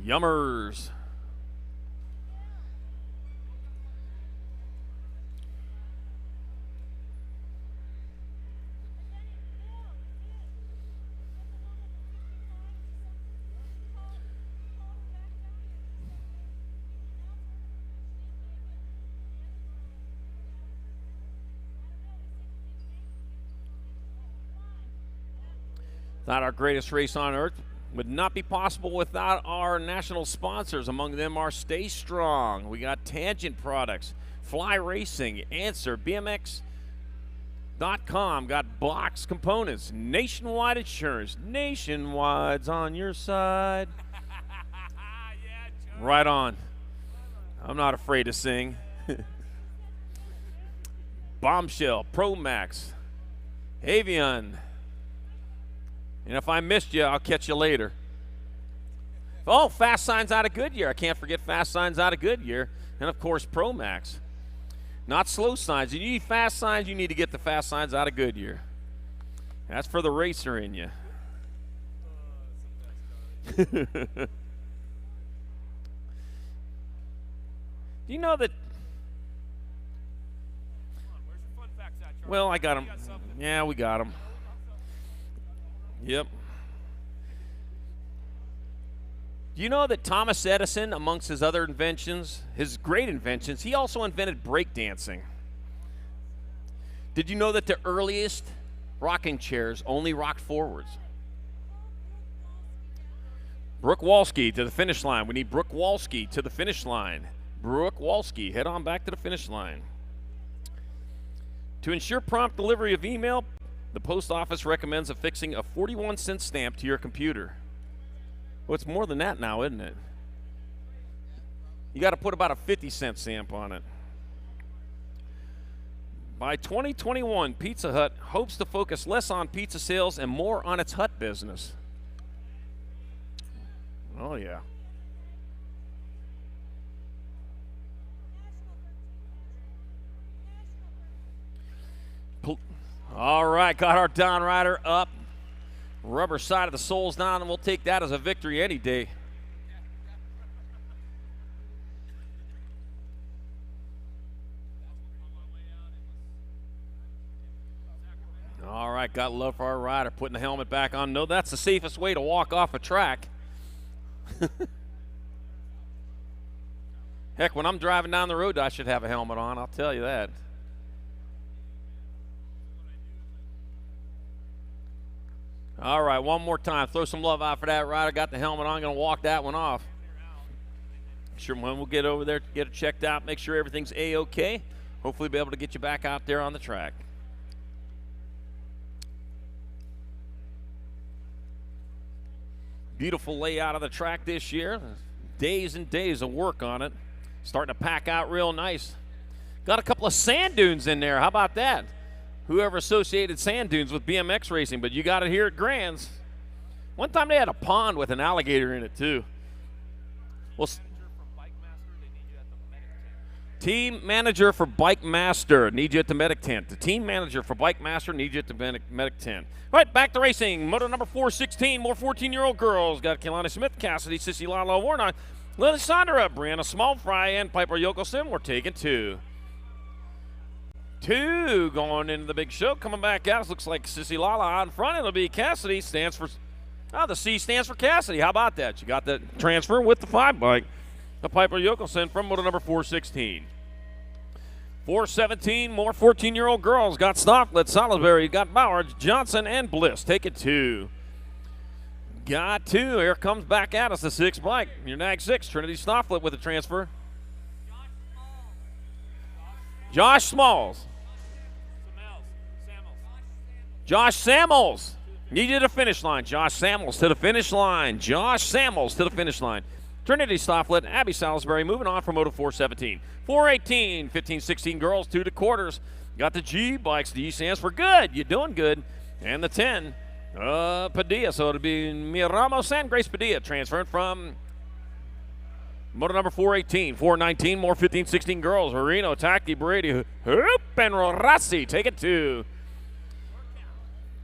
Yummers. Not our greatest race on earth. Would not be possible without our national sponsors. Among them are Stay Strong. We got Tangent Products, Fly Racing, Answer, BMX.com, got Box Components, Nationwide Insurance. Nationwide's on your side. Right on. I'm not afraid to sing. Bombshell, Pro Max, Avion. And if I missed you, I'll catch you later. Oh, Fast Signs out of Goodyear. I can't forget Fast Signs out of Goodyear. And, of course, Pro Max. Not slow signs. You need fast signs, you need to get the Fast Signs out of Goodyear. That's for the racer in you. Do you know that? Well, I got them. Yeah, we got them. Yep. Do you know that Thomas Edison, amongst his other inventions, his great inventions, he also invented breakdancing? Did you know that the earliest rocking chairs only rocked forwards? Brooke Walski to the finish line. We need Brooke Walski to the finish line. Brooke Walski, head on back to the finish line. To ensure prompt delivery of email, the post office recommends affixing a 41-cent stamp to your computer. Well, it's more than that now, isn't it? You got to put about a 50-cent stamp on it. By 2021, Pizza Hut hopes to focus less on pizza sales and more on its hut business. Oh, yeah. All right, got our down rider up. Rubber side of the soles down, and we'll take that as a victory any day. All right, got love for our rider. Putting the helmet back on. No, that's the safest way to walk off a track. Heck, when I'm driving down the road, I should have a helmet on, I'll tell you that. All right, one more time. Throw some love out for that rider. Got the helmet on. Going to walk that one off. Sure, when we'll get over there, get it checked out, make sure everything's A-okay. Hopefully be able to get you back out there on the track. Beautiful layout of the track this year. Days and days of work on it. Starting to pack out real nice. Got a couple of sand dunes in there. How about that? Whoever associated sand dunes with BMX racing, but you got it here at Grand's. One time they had a pond with an alligator in it too. Well, team manager for Bike Master, need you at the medic tent. The team manager for Bike Master, need you at the medic tent. All right, back to racing. Moto number 416, more 14-year-old girls. Got Kehlani Smith, Cassidy, Sissy Lala Warnock, Lily Sondra, Brianna Small Fry, and Piper Yokelson. We're taking two. Two going into the big show. Coming back out, looks like Sissy Lala out in front. It'll be Cassidy. Stands for, the C stands for Cassidy. How about that? You got the transfer with the 5 bike. The Piper Yokelson from Moto number 416. 417, more 14-year-old girls. Got Stocklet, Salisbury, got Bauer, Johnson, and Bliss. Take it two. Got two. Here comes back at us the 6 bike. Your NAG 6, Trinity Stocklet with a transfer. Josh Smalls. Josh Samuels. Need you to the finish line. Josh Samuels to the finish line. Josh Samuels to the finish line. Trinity Stofflet, Abby Salisbury moving on from Moto 417. 418, 15-16 girls, 2 quarters. Got the G bikes. D stands for good. You're doing good. And the 10, Padilla. So it'll be Mia Ramos and Grace Padilla transferring from Moto number 418. 419, more 15-16 girls. Marino, Taki, Brady, Hoop, and Rossi. Take it to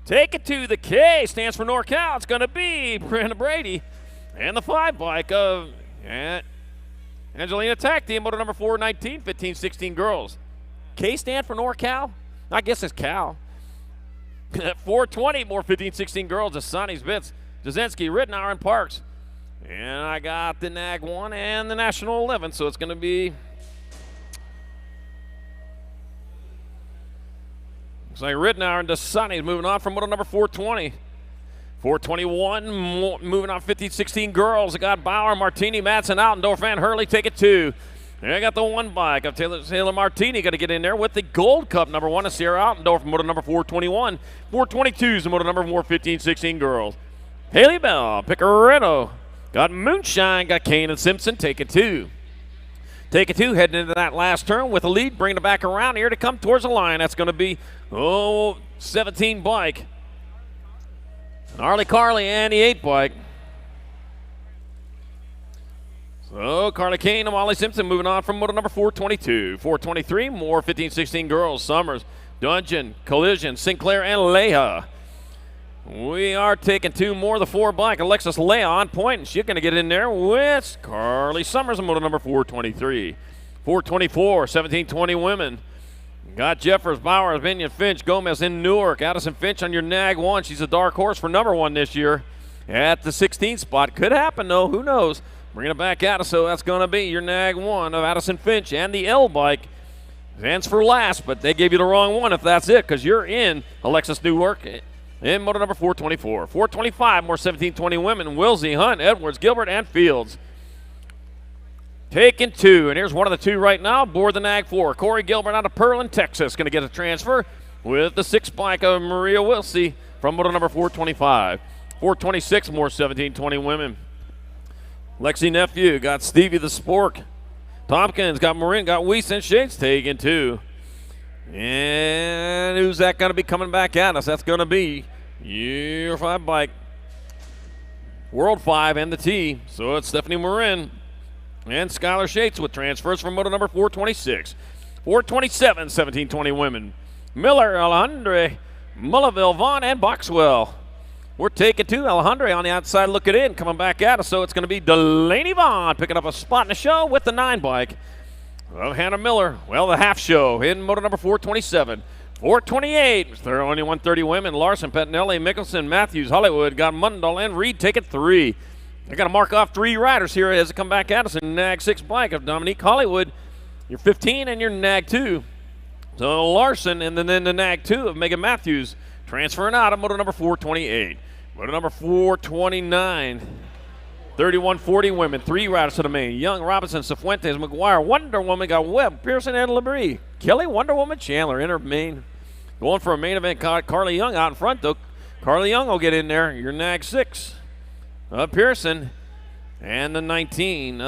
the K. Stands for NorCal. It's going to be Brenda Brady. And the 5 bike of Angelina Tacti, Moto number 419, 15-16 girls. K stand for NorCal? I guess it's Cal. 420, more 15-16 girls. The Sonny's Bits, Jazinski, Rittenauer, and Parks. And I got the NAG 1 and the National 11, so it's going to be. Looks like Rittenauer and DeSantis moving on from Moto number 420. 421, moving on 15-16 girls. I got Bauer, Martini, Madsen, Altendorf, Van Hurley, take it 2. And I got the 1 bike of Taylor Martini. Got to get in there with the Gold Cup number 1 of Sierra Altendorf, Moto number 421. 422 is the Moto number 4, 15-16 girls. Haley Bell, Picaretto. Got Moonshine, got Kane and Simpson, take it 2. Take it 2, heading into that last turn with a lead, bringing it back around here to come towards the line. That's going to be, 17 bike. Gnarly Carly and the 8 bike. So Carly Kane and Molly Simpson moving on from Moto number 422. 423, more 15-16 girls. Summers, Dungeon, Collision, Sinclair, and Leah. We are taking 2 more. The 4 bike, Alexis Leah on point, and she's going to get in there with Carly Summers on Moto number 423. 424, 17-20 women. Got Jeffers, Bowers, Binion, Finch, Gomez in Newark. Addison Finch on your NAG 1. She's a dark horse for number 1 this year at the 16th spot. Could happen, though. Who knows? Bringing it back out. So that's going to be your NAG 1 of Addison Finch. And the L bike stands for last, but they gave you the wrong one if that's it, because you're in Alexis Newark in Moto number 424. 425, more 17-20 women. Wilsey, Hunt, Edwards, Gilbert, and Fields. Taking 2, and here's one of the 2 right now aboard the NAG 4. Corey Gilbert out of Pearland, Texas, going to get a transfer with the 6 bike of Maria Wilsey from Moto number 425. 426, more 17-20 women. Lexi Nephew got Stevie the Spork. Tompkins got Marin, got Weiss, and Shades taking 2. And who's that going to be coming back at us? That's going to be your 5 bike. World 5 and the T. So it's Stephanie Marin and Skylar Shates with transfers from Moto number 426. 427, 17-20 women. Miller, Alejandre, Mullaville, Vaughn, and Boxwell. We're taking 2. Alejandre on the outside looking in, coming back at us. So it's going to be Delaney Vaughn picking up a spot in the show with the 9 bike of Hannah Miller. Well, the half show in Moto number 427. 428, there are only 130 women. Larson, Pettinelli, Mickelson, Matthews, Hollywood, got Mundell, and Reed take it 3. I got to mark off 3 riders here as they come back at us in NAG 6 bike of Dominique Hollywood. You're 15 and you're NAG 2. So Larson and then the NAG 2 of Megan Matthews transferring out of Moto number 428. Moto number 429. 3140 women, 3 riders to the main. Young, Robinson, Cifuentes, McGuire, Wonder Woman got Webb, Pearson, and Labrie. Kelly, Wonder Woman, Chandler in her main. Going for a main event, Carly Young out in front though. Carly Young will get in there. Your NAG 6. Pearson and the 19,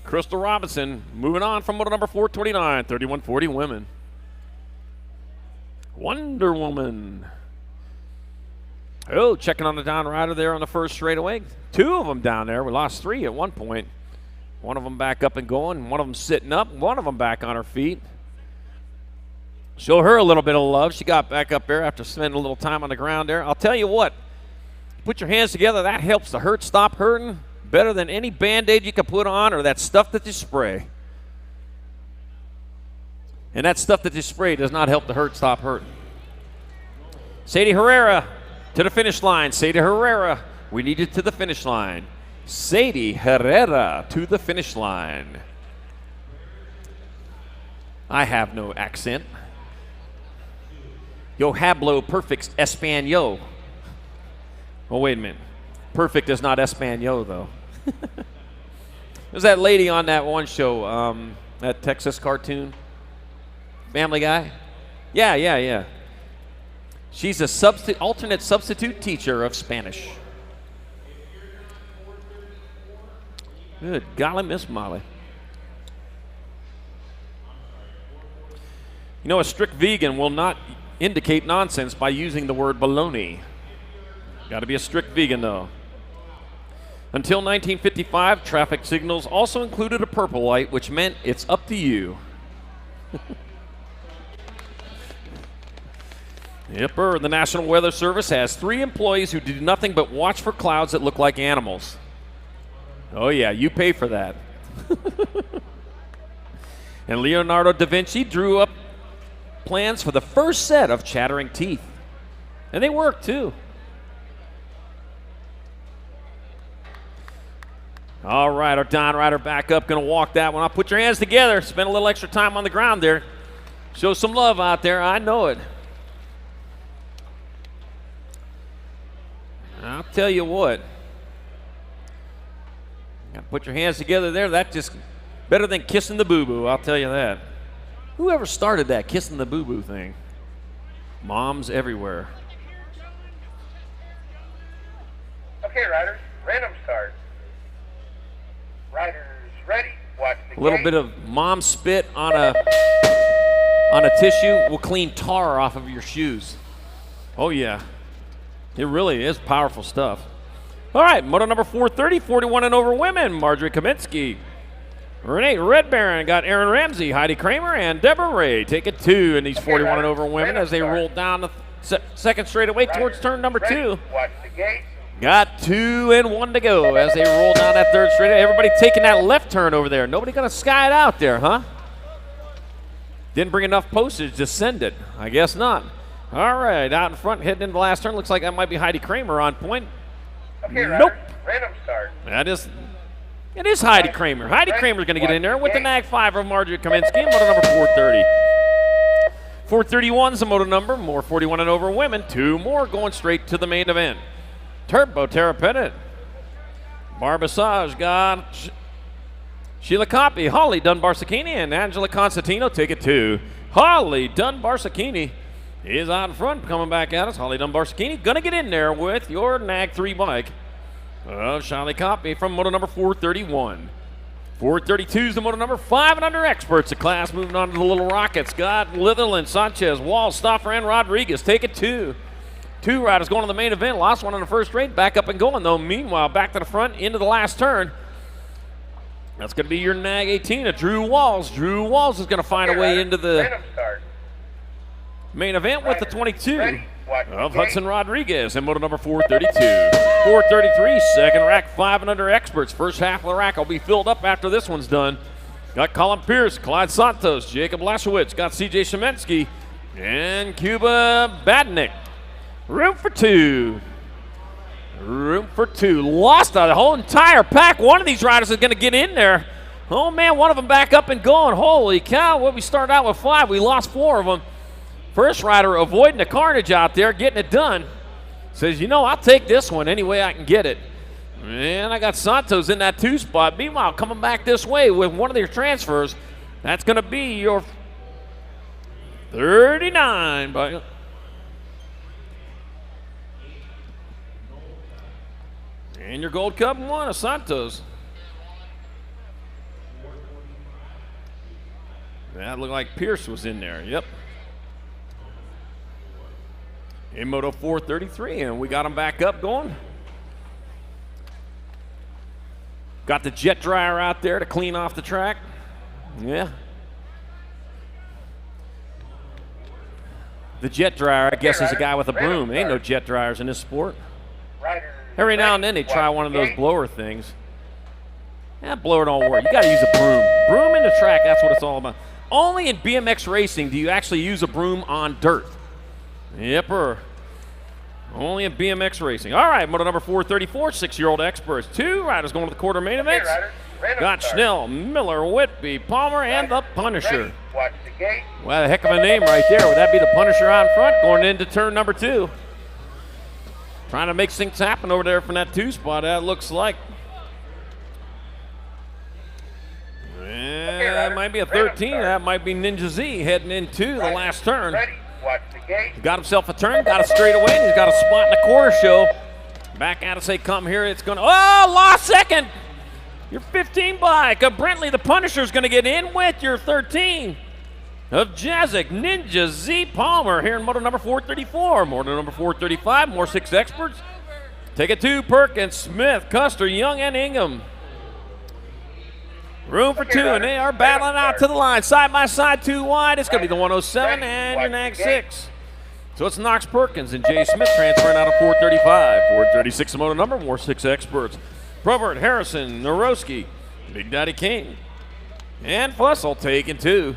Crystal Robinson moving on from Moto number 429, 3140 women. Wonder Woman. Oh, checking on the down rider there on the first straightaway. 2 of them down there. We lost 3 at one point. One of them back up and going. One of them sitting up. One of them back on her feet. Show her a little bit of love. She got back up there after spending a little time on the ground there. I'll tell you what. Put your hands together. That helps the hurt stop hurting better than any Band-Aid you can put on or that stuff that you spray. And that stuff that you spray does not help the hurt stop hurting. Sadie Herrera to the finish line. Sadie Herrera, we need you to the finish line. Sadie Herrera to the finish line. I have no accent. Yo hablo perfect Espanol. Oh, wait a minute. Perfect is not Espanol, though. There's that lady on that one show, that Texas cartoon. Family Guy? Yeah. She's a alternate substitute teacher of Spanish. Good golly, Miss Molly. You know, a strict vegan will not indicate nonsense by using the word baloney. Got to be a strict vegan, though. Until 1955, traffic signals also included a purple light, which meant it's up to you. Yepper, the National Weather Service has 3 employees who do nothing but watch for clouds that look like animals. Oh yeah, you pay for that. And Leonardo da Vinci drew up plans for the first set of chattering teeth. And they worked too. All right, our Don Rider back up, gonna walk that one up. Put your hands together, spend a little extra time on the ground there. Show some love out there, I know it. I'll tell you what. Gotta put your hands together there. That's just better than kissing the boo-boo, I'll tell you that. Whoever started that kissing the boo-boo thing? Moms everywhere. Okay, riders, random start. Riders ready, watch the A little gate. bit of mom spit on a tissue will clean tar off of your shoes. Oh yeah. It really is powerful stuff. All right, moto number 430, 41 and over women. Marjorie Kaminsky. Renee Red Baron got Aaron Ramsey, Heidi Kramer, and Deborah Ray. Take it 2 in these 41 and over women as they roll down the second straightaway towards turn number 2. Watch the gate. Got 2 and 1 to go as they roll down that third straightaway. Everybody taking that left turn over there. Nobody gonna sky it out there, huh? Didn't bring enough postage to send it. I guess not. All right, out in front, heading into the last turn. Looks like that might be Heidi Kramer on point. Okay, Nope. riders, random start. It is Heidi Kramer. Heidi Kramer's going to get in there with the Nag 5 of Marjorie Kaminsky and moto number 430. 431's the moto number. More 41 and over women. 2 more going straight to the main event. Turbo Terra Pettit. Barbasage got Sheila Coppi, Holly Dunbar-Sakini, and Angela Constantino. Take it 2. Holly Dunbar-Sakini is out in front, coming back at us. Holly Dunbar-Sakini gonna get in there with your Nag 3 bike of Shiley Coppi from moto number 431. 432 is the moto number 5 and under experts. The class moving on to the Little Rockets. Got Litherland, Sanchez, Walls, Stoffer, and Rodriguez. Take it 2. 2 riders going to the main event. Lost one on the first straight. Back up and going though. Meanwhile, back to the front into the last turn. That's going to be your Nag 18 of Drew Walls. Drew Walls is going to find a way into the Random start. main event with the 22 Ready, watch the of gate. Hudson Rodriguez in moto number 432. 433, second rack, 5 and under experts. First half of the rack will be filled up after this one's done. Got Colin Pierce, Clyde Santos, Jacob Lashowitz, got CJ Shemensky, and Cuba Badnick. Room for 2. Room for 2. Lost a whole entire pack. One of these riders is going to get in there. Oh man, one of them back up and going. Holy cow, well, we started out with 5. We lost 4 of them. First rider avoiding the carnage out there, getting it done. Says, you know, I'll take this one any way I can get it. And I got Santos in that 2 spot. Meanwhile, coming back this way with one of their transfers, that's going to be your 39. And your Gold Cup 1 of Santos. That looked like Pierce was in there. Yep. In Moto 433, and we got him back up going. Got the jet dryer out there to clean off the track. Yeah. The jet dryer, I guess, is a guy with a broom. Ain't no jet dryers in this sport. Riders Every now and then they try one of those blower things. That blower don't work. You got to use a broom. Broom in the track, that's what it's all about. Only in BMX racing do you actually use a broom on dirt. Yepper. Only in BMX racing. All right, moto number 434, 6-year-old experts. 2 riders going to the quarter main events. Got Schnell, Miller, Whitby, Palmer, and the Punisher. Watch the gate. Well, a heck of a name right there. Would that be the Punisher out in front going into turn number 2? Trying to make things happen over there from that 2 spot, that looks like. That might be a 13. That might be Ninja Z heading into the last turn. Ready, watch the gate. Got himself a turn, got a straightaway, and he's got a spot in the quarter show. Back at us, they come here. It's going to, oh, lost second. Your 15 bike of Brentley the Punisher is going to get in with your 13 of Jazik Ninja Z Palmer here in moto number 434. Moto number 435, more 6 experts. Take it 2, Perkins, Smith, Custer, Young, and Ingham. Room for 2, and they are battling out to the line. Side by side, 2 wide. It's going to be the 107 and your nag 6. So it's Knox Perkins and Jay Smith transferring out of 435. 436 moto number, more 6 experts. Probert, Harrison, Norowski, Big Daddy King, and Fussell taking 2.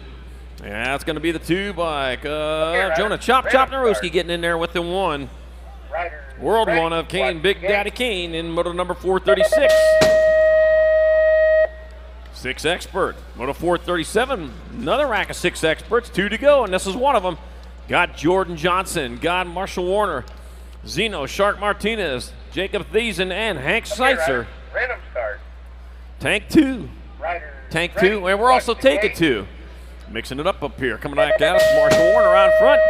And that's going to be the 2 bike. Jonah Chop Norowski getting in there with the 1. World 1 of Kane, Big Daddy Kane in moto number 436. 6 expert. Moto 437, another rack of 6 experts, 2 to go, and this is one of them. Got Jordan Johnson, got Marshall Warner, Zeno, Shark Martinez, Jacob Thiessen, and Hank Seitzer. Random start. Tank 2. Tank 2, and we're also taking 2. Mixing it up here. Coming back at us, Marshall Warner out front.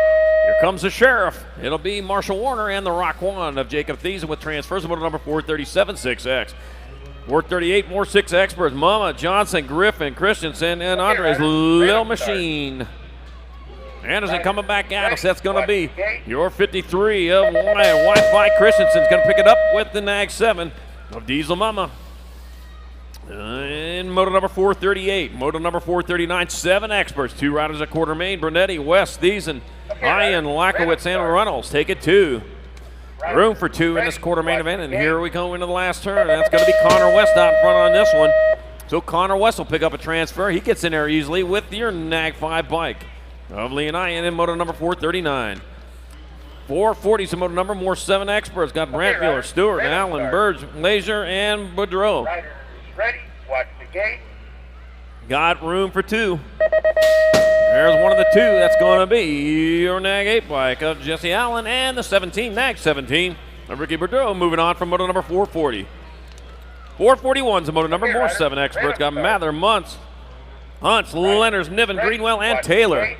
Here comes the Sheriff. It'll be Marshall Warner and the Rock 1 of Jacob Thiessen with transfers. Moto number 437, 6X. 438, more 6 experts. Mama, Johnson, Griffin, Christensen, and Andres Lil Machine. Anderson coming back at us. That's going to be your 53 of Wi-Fi. Christensen's going to pick it up with the nag 7 of Diesel Mama. In moto number 438, moto number 439, 7 experts. 2 riders at quarter main. Brunetti, West, Thiessen, Ian, Lakowitz, and Reynolds. Take it 2. Room for 2 in this quarter main event, and here we go into the last turn. That's going to be Connor West out in front on this one. So Connor West will pick up a transfer. He gets in there easily with your nag 5 bike of Leonian in moto number 439. 440's a moto number, more 7 experts. Got Brant Mueller, Stewart, Allen, Burge, Laser, and Boudreau. Riders ready, watch the gate. Got room for 2. There's one of the 2. That's going to be your nag 8 bike of Jesse Allen and the 17, nag 17 of Ricky Boudreau. Moving on from moto number 440. 441's a moto number, more 7 experts. Got Mather, Muntz, Hunts, Lenners, Niven, Greenwell, and Taylor.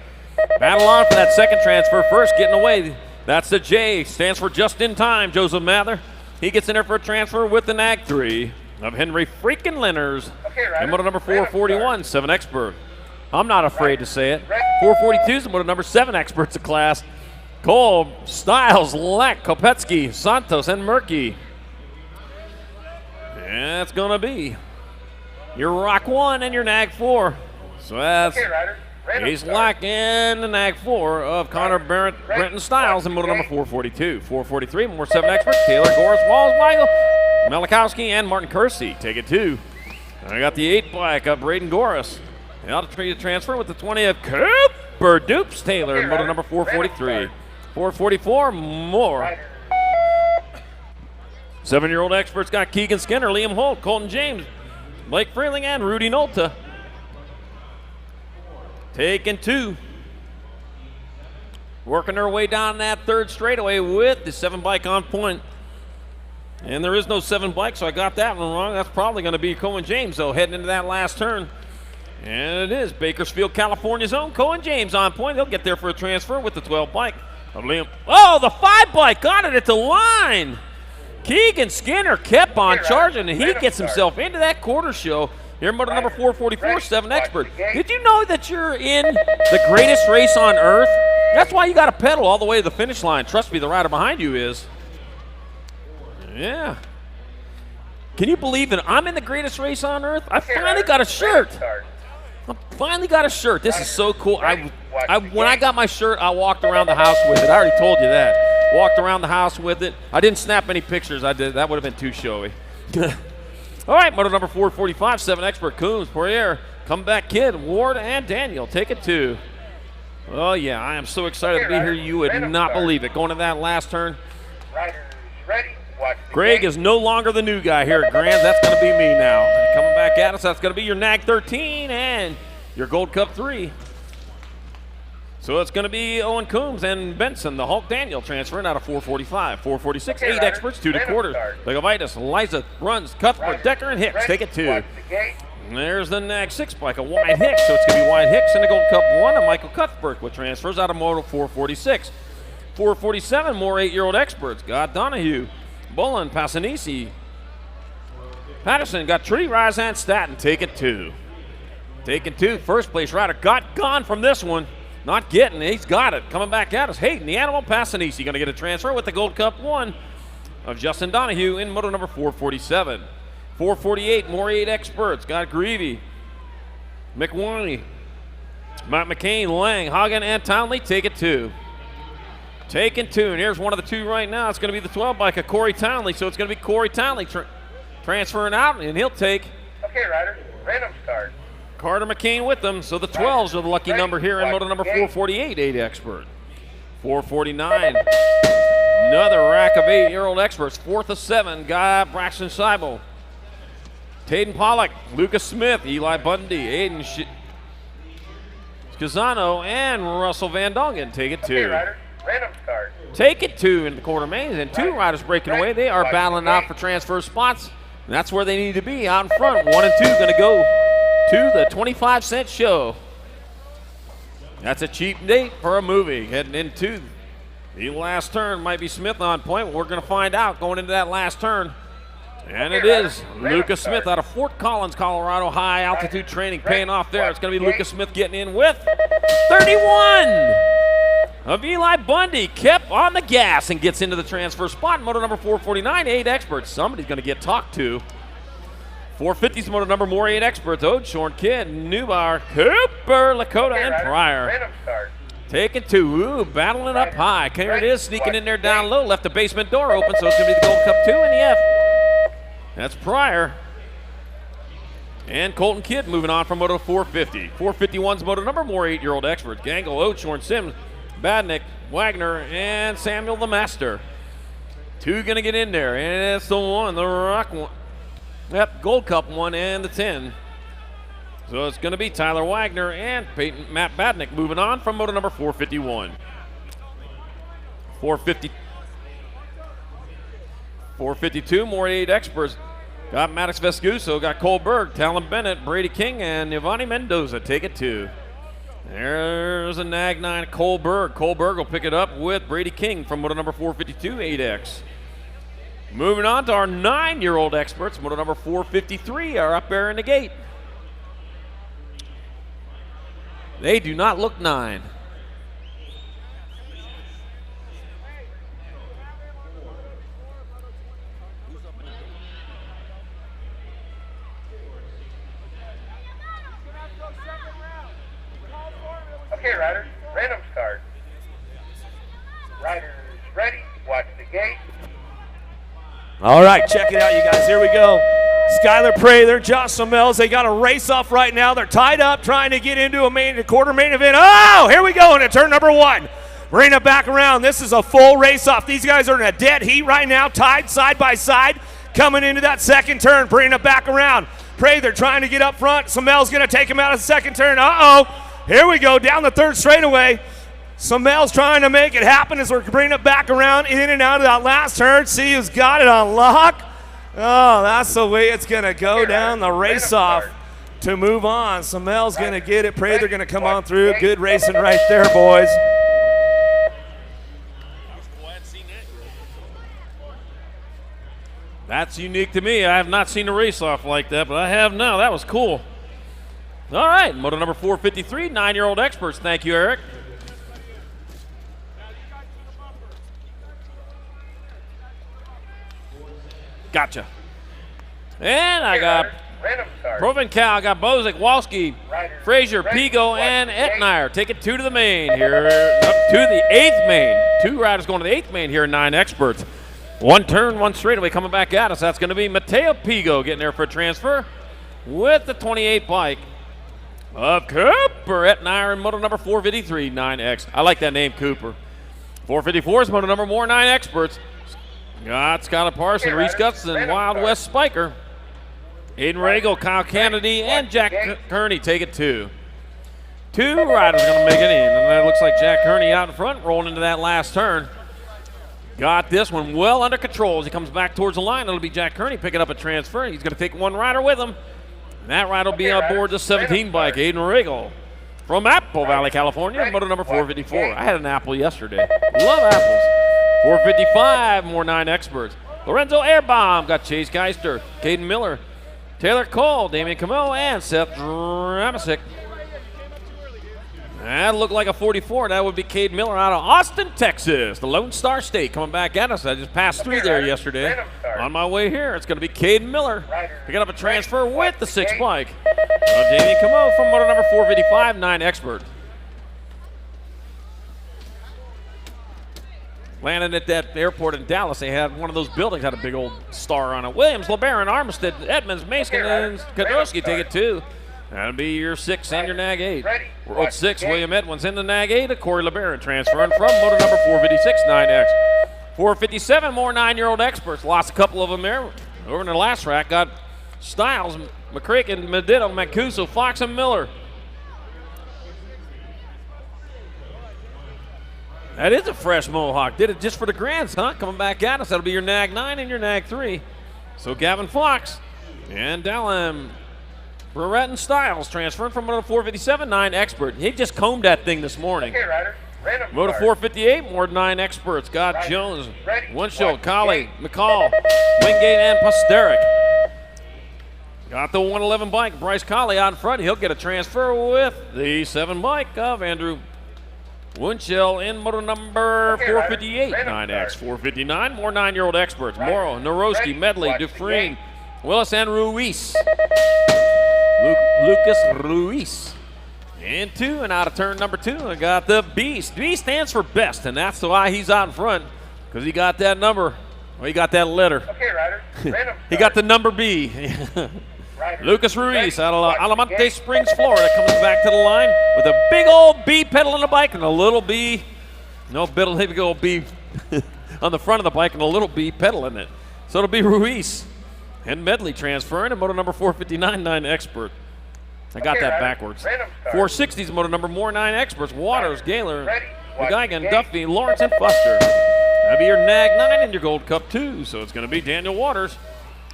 Battle on for that second transfer. First getting away, that's the J. Stands for just in time, Joseph Mather. He gets in there for a transfer with the nag 3 of Henry freaking Lenners. And moto number 441, 7 expert. I'm not afraid to say it. 442 is moto number 7 experts of class. Cole, Stiles, Leck, Kopetsky, Santos, and Murky. And that's going to be your Rock 1 and your nag 4. So that's Ace Lack and the nag 4 of Connor Brenton Stiles in moto number 442. 443, more 7 experts. Taylor, Goris, Walls, Michael, Malakowski, and Martin Kersey. Take it 2. I got the 8 bike of Braden Goris. Out to transfer with the 20 of Cooper Dupes Taylor in moto number 443. 444, more. 7-year-old experts got Keegan Skinner, Liam Holt, Colton James, Blake Freeling, and Rudy Nolta. Taking 2. Working their way down that 3rd straightaway with the 7 bike on point. And there is no 7 bike, so I got that one wrong. That's probably going to be Cohen James, though, heading into that last turn. And it is Bakersfield, California's own Cohen James on point. They'll get there for a transfer with the 12 bike of Liam. Oh, the 5 bike got it at the line. Keegan Skinner kept on charging, and he gets himself into that quarter show. Here, moto number 444, 7 expert. Did you know that you're in the greatest race on earth? That's why you got to pedal all the way to the finish line. Trust me, the rider behind you is. Yeah. Can you believe that I'm in the greatest race on earth? I finally got a shirt. I finally got a shirt. This is so cool. When I got my shirt, I walked around the house with it. I already told you that. Walked around the house with it. I didn't snap any pictures. That would have been too showy. All right, moto number 445, 7 expert. Coombs, Poirier, Comeback Kid, Ward, and Daniel. Take it 2. Oh, yeah, I am so excited to be here. You would not believe it. Going to that last turn. Riders ready, watch the Greg gate. is no longer the new guy here at Grand. That's going to be me now. And coming back at us, that's going to be your nag 13 and your Gold Cup 3. So it's going to be Owen Coombs and Benson, the Hulk Daniel, transferring out of 445. 446, 8 experts, 2 to quarters. Legovitis, Liza, Runs, Cuthbert, Decker, and Hicks. Take it 2. Watch the gate. And there's the nag 6 bike of Wyatt Hicks. So it's going to be Wyatt Hicks in the Gold Cup 1 and Michael Cuthbert with transfers out of Moto 446. 447, more 8-year-old experts. Got Donahue, Bullen, Passanisi, Patterson got Tree Rise and Staten taking 2. Taking 2. First place rider got gone from this one. Not getting it. He's got it. Coming back at us. Hayden, the Animal Passanisi, going to get a transfer with the Gold Cup 1 of Justin Donahue in moto number 447. 448, more 8 experts. Got Greavy, McWarney, Matt McCain, Lang, Hagen, and Townley take it 2. Taking 2, and here's one of the 2 right now. It's going to be the 12 bike of Corey Townley, so it's going to be Corey Townley transferring out, and he'll take Okay, riders, random start. Carter McCain with them, so the 12s are the lucky number here in moto number 448, 8 expert. 449, another rack of 8-year-old experts. 4th of 7, got Braxton Seibel. Tayden Pollock, Lucas Smith, Eli Bundy, Aiden Scazano, and Russell Van Dongen take it 2. Okay, riders, random start. Take it 2 in the quarter mains, and 2 riders breaking away. They are battling out for transfer spots. And that's where they need to be, out in front. 1 and 2 going to go to the 25-cent show. That's a cheap date for a movie. Heading into the last turn, might be Smith on point. We're going to find out going into that last turn. And it is Lucas Smith out of Fort Collins, Colorado. High altitude training paying off there. It's going to be Lucas Smith getting in with 31 of Eli Bundy. Kept on the gas and gets into the transfer spot. Moto number 449, 8 experts. Somebody's going to get talked to. 450's moto number more 8 experts. Odeshorn, Kidd, Newbar, Cooper, Lakota, and Pryor. Random start. Taking 2. Ooh, battling up high. Here it is, sneaking in there down low. Left the basement door open, so it's going to be the Gold Cup 2 in the F. That's Pryor. And Colton Kidd moving on from moto 450. 451's moto number more 8-year-old experts. Gangle, Odeshorn, Sims, Badnick, Wagner, and Samuel the Master. 2 going to get in there, and it's the 1, the Rock 1. Yep, Gold Cup 1 and the 10. So it's going to be Tyler Wagner and Matt Badnick moving on from moto number 451. 452, more 8 experts. Got Maddox Vescuso, got Cole Berg, Talon Bennett, Brady King, and Giovanni Mendoza take it 2. There's a Nag 9, Cole Berg. Cole Berg will pick it up with Brady King from moto number 452, 8X. Moving on to our 9-year-old experts, moto number 453 are up there in the gate. They do not look 9. Okay, riders, random start. Riders ready, watch the gate. All right, check it out, you guys. Here we go. Skylar Prather, Josh Summels, they got a race off right now. They're tied up trying to get into a quarter main event. Oh, here we go into turn number 1. Bring it back around. This is a full race off. These guys are in a dead heat right now, tied side by side, coming into that second turn. Bring it back around. Prather trying to get up front. Summels going to take him out of the second turn. Uh-oh. Here we go, down the third straightaway. Summels trying to make it happen as we're bringing it back around, in and out of that last turn. See who's got it on lock. Oh, that's the way it's going to go down the race-off to move on. Summels going to get it. Prather going to come on through. Good racing right there, boys. That's unique to me. I have not seen a race-off like that, but I have now. That was cool. All right, moto number 453, 9-year-old experts. Thank you, Eric. Gotcha. And I got Provencal, I got Bozic, Walski, Frazier, Pigo, and Etnier. Take it 2 to the main here, up to the 8th main. 2 riders going to the 8th main here, 9 experts. 1 turn, 1 straightaway coming back at us. That's going to be Mateo Pigo getting there for a transfer with the 28 bike of Cooper Etnier in moto number 453, 9X. I like that name, Cooper. 454 is moto number more 9 experts. Got Skylar Parson, Reese Gutson, Wild West Spiker, Aiden Regal, Kyle Kennedy, and Jack Kearney take it 2. 2 riders going to make it in, and that looks like Jack Kearney out in front, rolling into that last turn. Got this one well under control as he comes back towards the line. It'll be Jack Kearney picking up a transfer. He's going to take 1 rider with him, and that rider will be on board the 17 bike, Aiden Regal from Apple Valley, California, moto number 454. I had an apple yesterday. Love apples. 455, more 9 experts. Lorenzo Airbomb got Chase Geister, Caden Miller, Taylor Cole, Damian Camo, and Seth Ramasick. That looked like a 44. That would be Cade Miller out of Austin, Texas, the Lone Star State, coming back at us. I just passed through there yesterday. On my way here, it's going to be Cade Miller picking up a transfer with the 6 bike. Damian Camo from motor number 455, 9 Expert. Landed at that airport in Dallas, they had one of those buildings had a big old star on it. Williams, LeBaron, Armistead, Edmonds, Mason, and Kodrowski take it 2. That'll be your 6 and your nag 8. Road 6, William Edmonds in the nag 8. Corey LeBaron transferring from motor number 456, 9X. 457, more 9-year-old experts. Lost a couple of them there. Over in the last rack, got Styles, McCracken, Meditto, Mancuso, Fox, and Miller. That is a fresh Mohawk. Did it just for the grands, huh? Coming back at us. That'll be your nag 9 and your nag 3. So Gavin Fox and Dallin Barrett and Styles transferring from motor 457, 9 Expert. He just combed that thing this morning. Okay, Ryder. Random Motor start. 458, more 9 Experts. Got Ryder, Jones, ready, Winchell, watch, Colley, game. McCall, Wingate, and Posteric. Got the 111 bike, Bryce Colley out in front. He'll get a transfer with the 7 bike of Andrew Winchell in motor number Okay, 458, Ryder, 9X. random 459, more 9-year-old experts. Ryder, Morrow, Narowski, ready, Medley, watch the Dufresne, game. Willis, and Ruiz. Lucas Ruiz. In 2 and out of turn number 2, I got the Beast. B stands for best, and that's why he's out in front, because he got that number. Well, he got that letter. Okay, Ryder. Random He got the number B. Ryder, Lucas Ruiz ready, out of watch the Alamonte game. Springs, Florida, comes back to the line with a big old B pedal on the bike and a little B. No, big old B on the front of the bike and a little B pedal in it. So it'll be Ruiz and Medley transferring to motor number 459, 9 Expert. I got Okay, that Ryder. backwards. Random start. 460s motor number more 9 Experts. Waters, Gaylor, Ready, watch McGuigan, the game. Duffy, Lawrence, and Fuster. That'll be your nag 9 and your Gold Cup 2. So it's going to be Daniel Waters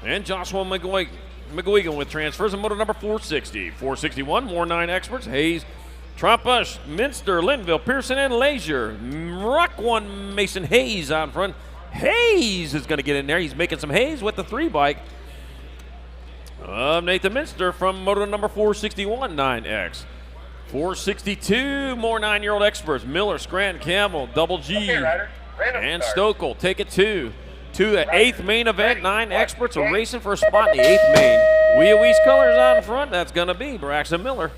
and Joshua McGuigan with transfers in motor number 460. 461, more 9 Experts. Hayes, Trumpush, Minster, Linville, Pearson, and Leisure. Rock 1, Mason Hayes out in front. Hayes is going to get in there. He's making some haze with the 3 bike. Nathan Minster from motor number 461, 9X. 462, more 9-year-old experts. Miller, Scranton, Campbell, Double G, Okay, Ryder. Random and start. Stokel. Take it 2. To the 8th main event, 9 experts are racing for a spot in the 8th main. Wheel East colors out in front. That's going to be Braxton Miller.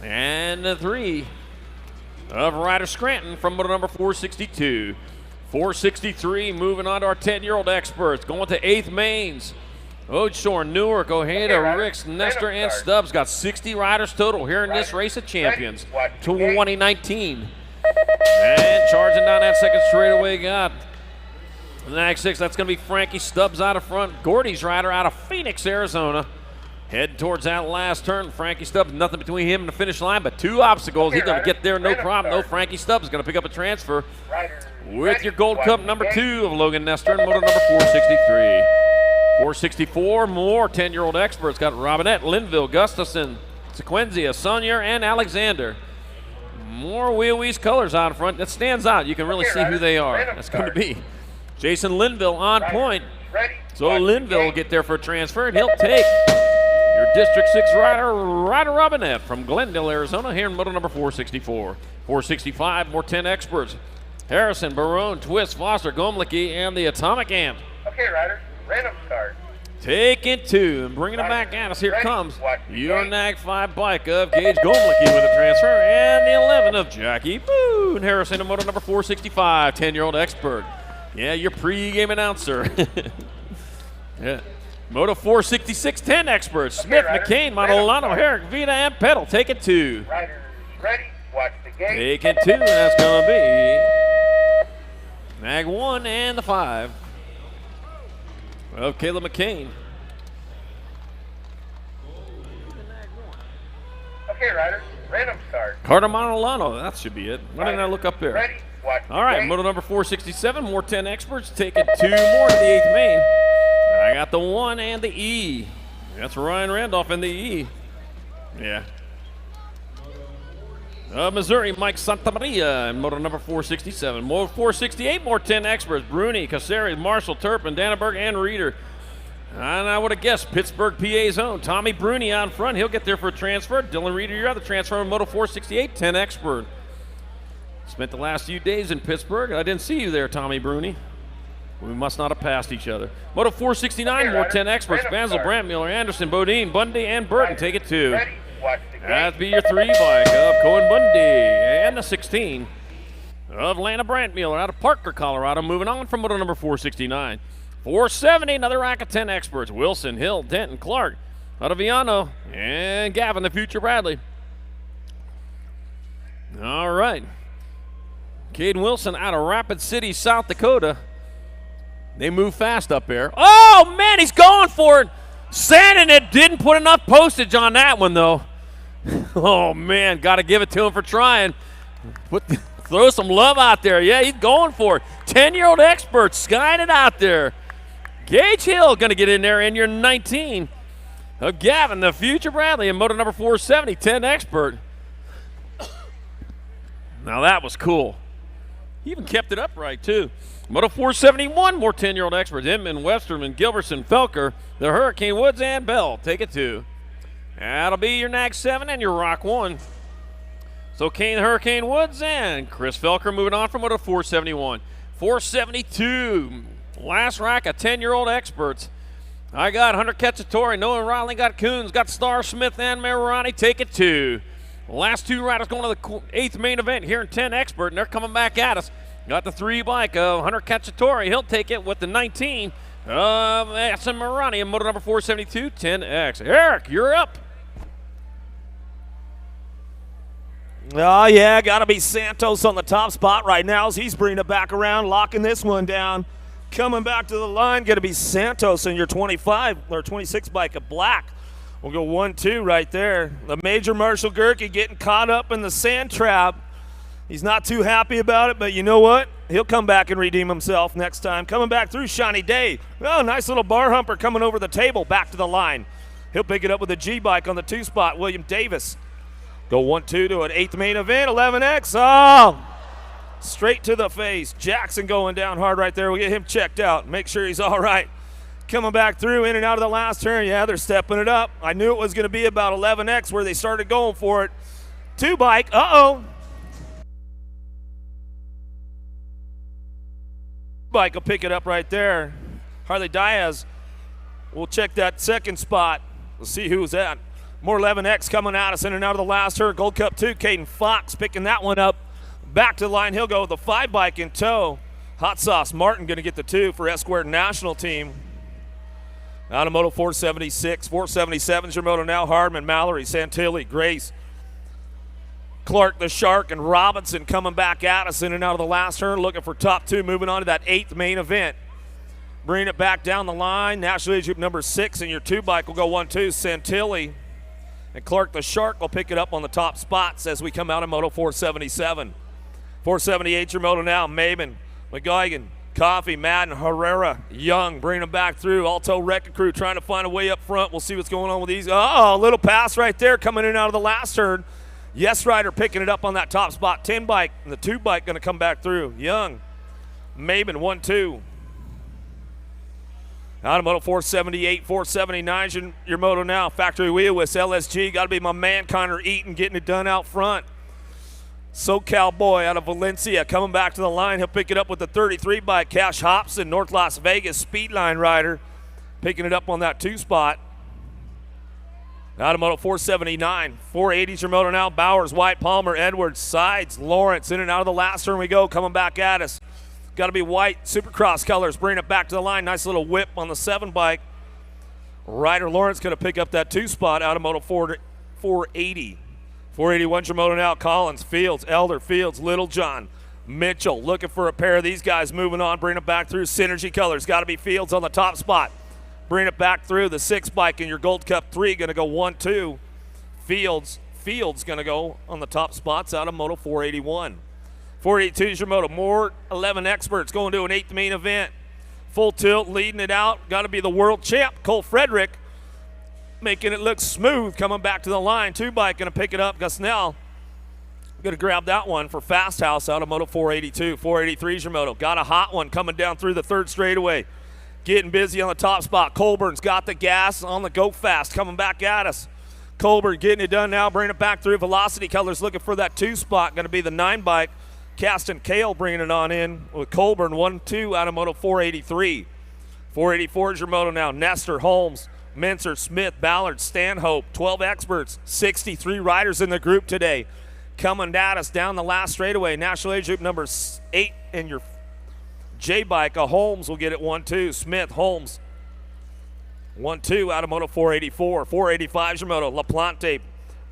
And the 3 of Ryder Scranton from motor number 462. 463, moving on to our 10-year-old experts. Going to 8th mains. Odeshorn, Newark, Ojeda, Ryder. Ricks, Nestor, Random and start. Stubbs got 60 riders total here in this Ryder. race of champions. Ready. Watch the game. 2019. And charging down that second straightaway, got the nag 6. That's going to be Frankie Stubbs out of front. Gordy's rider out of Phoenix, Arizona. Heading towards that last turn. Frankie Stubbs, nothing between him and the finish line, but 2 obstacles. Okay, He's going to Ryder. get there, no Random problem. No start. Frankie Stubbs is going to pick up a transfer Ryder, with ready, your Gold watch Cup the number game. 2 of Logan Nestor and motor number 463. 464, more 10-year-old experts. Got Robinette, Linville, Gustafson, Sequenzia, Sonier, and Alexander. More Wheel East colors out in front. That stands out. You can really Okay, see who Ryder. they are. Random That's going to start. be Jason Linville on Ryder, point. ready, So watch the Linville will game. get there for a transfer, and he'll take your District 6 rider, Ryder Robinette from Glendale, Arizona, here in motor number 464. 465, more 10 experts. Harrison, Barone, Twist, Foster, Gomlicki, and the Atomic Ant. Okay, Ryder. Random start. Taking 2 and bringing it back at us. Here Ready, comes watch the your game. nag 5 bike of Gage Gomlicki with a transfer, and the 11 of Jackie Boone. Harrison to motor number 465, 10-year-old expert. Yeah, your pre-game announcer. Yeah. Moto 466, 10 experts. Smith, Ryder. McCain, Random Montalano, start. Herrick, Vita, and Pedal. Take it 2. Ryder, ready, watch the game. Taking 2, and that's going to be nag 1 and the 5 of Caleb McCain. Okay, Ryder. Random start. Carter Montalano, that should be it. Why didn't I look up there? Ready, watch the All right, game. moto number 467, more 10 experts, taking 2 more to the 8th main. I got the 1 and the E. That's Ryan Randolph and the E. Yeah. Missouri, Mike Santamaria, and moto number 467. Moto 468, more 10 experts. Bruni, Caceres, Marshall, Turpin, Dannenberg, and Reeder. And I would have guessed Pittsburgh, PA's own Tommy Bruni out in front. He'll get there for a transfer. Dylan Reeder, your other transfer on Moto 468, 10 expert. Spent the last few days in Pittsburgh. I didn't see you there, Tommy Bruni. We must not have passed each other. Moto 469, more 10 experts. Basil, Brandt, Miller, Anderson, Bodine, Bundy, and Burton. Take it 2. Ready, watch the gate. That'd be your 3 bike of Cohen Bundy. And the 16 of Lana Brandt Miller out of Parker, Colorado. Moving on from Moto number 469. 470, another rack of 10 experts. Wilson, Hill, Denton, Clark out of Viano. And Gavin, the future Bradley. All right. Caden Wilson out of Rapid City, South Dakota. They move fast up there. Oh, man, he's going for it. Sanding it, didn't put enough postage on that one, though. Oh, man, got to give it to him for trying. Throw some love out there. Yeah, he's going for it. 10-year-old expert skying it out there. Gage Hill going to get in there in your 19 of Gavin, the future Bradley, in Moto number 470, 10 expert. Now that was cool. He even kept it upright, too. Moto 471, more 10-year-old experts. Inman, Westerman, Gilbertson, Felker, the Hurricane Woods, and Bell. Take it 2. That'll be your NAG 7 and your Rock 1. So Kane, Hurricane Woods, and Chris Felker moving on from Moto 471. 472, last rack of 10-year-old experts. I got Hunter Ketchatori, Noah Riley, got Coons, got Star Smith and Marirani. Take it 2. The last 2 riders going to the 8th main event here in 10 expert, and they're coming back at us. Got the 3 bike of Hunter Cacciatore. He'll take it with the 19 of Assen Marani in Moto number 472, 10X. Eric, you're up. Oh, yeah, got to be Santos on the top spot right now as he's bringing it back around, locking this one down. Coming back to the line, going to be Santos in your 25 or 26 bike of black. We'll go 1-2 right there. The Major Marshall Gerke getting caught up in the sand trap. He's not too happy about it, but you know what? He'll come back and redeem himself next time. Coming back through, Shawnee Day. Oh, nice little bar humper coming over the table, back to the line. He'll pick it up with a G-bike on the 2 spot, William Davis. Go 1-2 to an 8th main event, 11X. Oh, straight to the face. Jackson going down hard right there. We'll get him checked out, make sure he's all right. Coming back through, in and out of the last turn. Yeah, they're stepping it up. I knew it was going to be about 11X where they started going for it. 2 bike, uh-oh. Bike will pick it up right there. Harley Diaz will check that 2nd spot. We'll see who's at. More 11X coming at us in and out of the last turn. Gold Cup 2, Caden Fox picking that one up. Back to the line, he'll go with the 5 bike in tow. Hot Sauce Martin going to get the 2 for Esquire National Team. Out of Moto 476, 477's your Moto now. Hardman, Mallory, Santilli, Grace, Clark the Shark, and Robinson coming back at us in and out of the last turn, looking for top 2, moving on to that 8th main event. Bringing it back down the line, National Age Group number 6, and your 2 bike will go 1-2. Santilli and Clark the Shark will pick it up on the top spots as we come out of Moto 477. 478 your Moto now. Maben, McGuigan, Coffee, Madden, Herrera, Young, bringing them back through. Alto Wrecking Crew trying to find a way up front. We'll see what's going on with these. Oh, a little pass right there coming in and out of the last turn. Yes Rider picking it up on that top spot. 10 bike and the 2 bike going to come back through. Young, Maben, 1-2. Out of Moto 478, 479 your Moto now. Factory Wheel with LSG. Got to be my man Connor Eaton getting it done out front. SoCal Boy out of Valencia coming back to the line. He'll pick it up with the 33 bike. Cash Hobson, North Las Vegas Speedline rider, picking it up on that 2 spot. Out of Moto 479, 480's your Moto now. Bowers, White, Palmer, Edwards, Sides, Lawrence. In and out of the last turn we go, coming back at us. Got to be white, Supercross colors, bringing it back to the line. Nice little whip on the 7 bike. Ryder Lawrence going to pick up that 2 spot out of Moto 480. 481's your Moto now. Collins, Fields, Elder, Fields, Littlejohn, Mitchell. Looking for a pair of these guys moving on, bringing it back through. Synergy colors, got to be Fields on the top spot. Bring it back through. The 6 bike in your Gold Cup 3 going to go 1-2. Fields going to go on the top spots out of Moto 481. 482 is your Moto. More 11 experts going to an 8th main event. Full tilt, leading it out. Got to be the world champ, Cole Frederick, making it look smooth, coming back to the line. 2 bike going to pick it up. Gusnell going to grab that one for Fast House out of Moto 482. 483 is your Moto. Got a hot one coming down through the 3rd straightaway. getting busy on the top spot. Colburn's got the gas on the go fast, coming back at us. Colburn getting it done now, bringing it back through. Velocity Colors looking for that 2 spot, going to be the 9 bike. Caston Kale bringing it on in with Colburn 1-2 out of Moto 483. 484 is your moto now. Nestor, Holmes, Mincer, Smith, Ballard, Stanhope, 12 experts, 63 riders in the group today. Coming at us down the last straightaway. National Age Group number 8 in your J bike. Holmes will get it 1-2. Smith, Holmes, 1-2 out of Moto 484. 485 is your moto. LaPlante,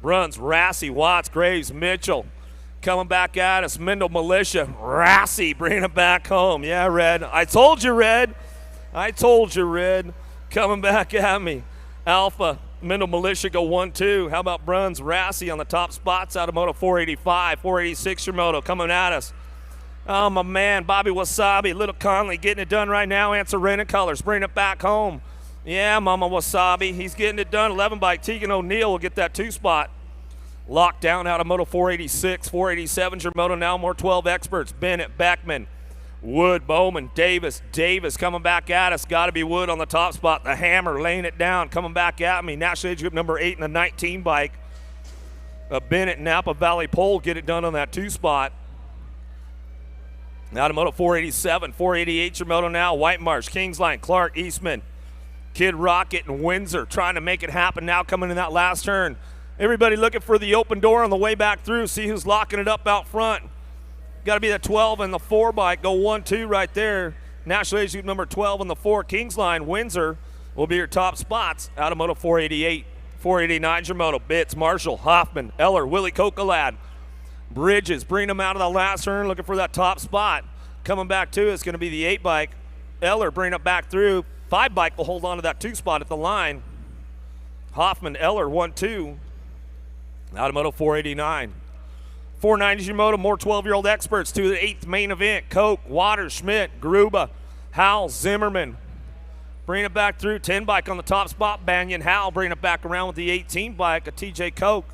Bruns, Rassi, Watts, Graves, Mitchell. Coming back at us. Mendel Militia, Rassi bringing it back home. Yeah, Red. I told you, Red. I told you, Red. Coming back at me. Alpha, Mendel Militia go 1-2. How about Bruns, Rassi on the top spots out of Moto 485. 486 your moto coming at us. Oh, my man, Bobby Wasabi, Little Conley getting it done right now. Answer Rain and Colors, bringing it back home. Yeah, Mama Wasabi, he's getting it done. 11 bike. Tegan O'Neill will get that 2 spot. Locked down out of Moto 486. 487's your moto now. More 12 experts. Bennett, Beckman, Wood, Bowman, Davis. Davis coming back at us. Got to be Wood on the top spot. The Hammer laying it down, coming back at me. National Age Group number 8 in the 19 bike. Bennett, Napa Valley Pole get it done on that 2 spot. Out of Moto 487. 488 your moto now. White Marsh, Kingsline, Clark, Eastman, Kid Rocket, and Windsor trying to make it happen now coming in that last turn. Everybody looking for the open door on the way back through. See who's locking it up out front. Got to be the 12 and the 4 bike. Go 1-2 right there. National Age Group number 12 and the 4. Kingsline, Windsor will be your top spots out of Moto 488. 489's your moto. Bitts, Marshall, Hoffman, Eller, Willie Cocolad. Bridges, bring them out of the last turn, looking for that top spot. Coming back to it's going to be the 8 bike. Eller bring it back through. 5 bike will hold on to that 2 spot at the line. Hoffman, Eller, 1-2. Out of Moto 489. 490 is your moto. More 12-year-old experts to the 8th main event. Koch, Waters, Schmidt, Garuba, Howell, Zimmerman. Bring it back through. 10 bike on the top spot. Banyan, Howell bring it back around with the 18 bike. A TJ Koch.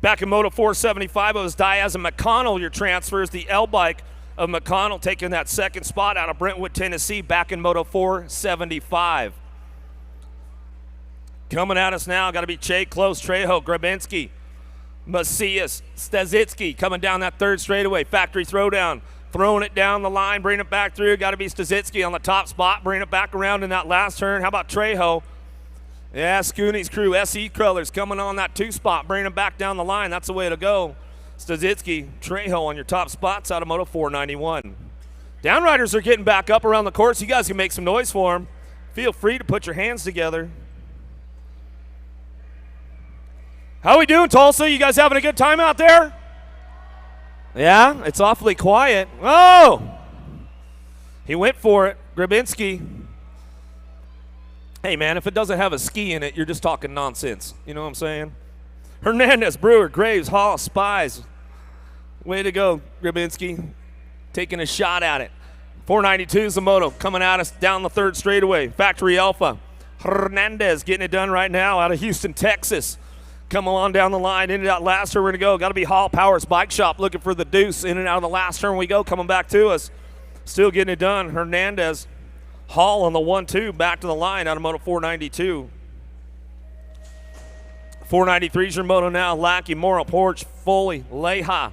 Back in Moto 475, it was Diaz and McConnell, your transfers. The L bike of McConnell taking that 2nd spot out of Brentwood, Tennessee, back in Moto 475. Coming at us now, got to be Che, Close, Trejo, Grabinski, Macias, Stazitsky coming down that 3rd straightaway. Factory throwdown, throwing it down the line, bring it back through. Got to be Stazitsky on the top spot, bring it back around in that last turn. How about Trejo? Yeah, Scooney's crew, SE Crullers coming on that 2 spot, bringing them back down the line. That's the way to go. Stazitsky, Trejo on your top spots out of Moto 491. Downriders are getting back up around the course. You guys can make some noise for them. Feel free to put your hands together. How we doing, Tulsa? You guys having a good time out there? Yeah, it's awfully quiet. Oh! He went for it. Grabinski. Hey, man, if it doesn't have a ski in it, you're just talking nonsense. You know what I'm saying? Hernandez, Brewer, Graves, Hall, Spies. Way to go, Grabinski. Taking a shot at it. 492 is the moto coming at us down the 3rd straightaway. Factory Alpha. Hernandez getting it done right now out of Houston, Texas. Come on down the line, into that last turn we're going to go. Got to be Hall Powers Bike Shop looking for the deuce. In and out of the last turn we go, coming back to us. Still getting it done. Hernandez. Hall on the 1-2, back to the line out of Moto 492. 493 is your moto now. Lackey, Morrow, Porch, Foley, Leha.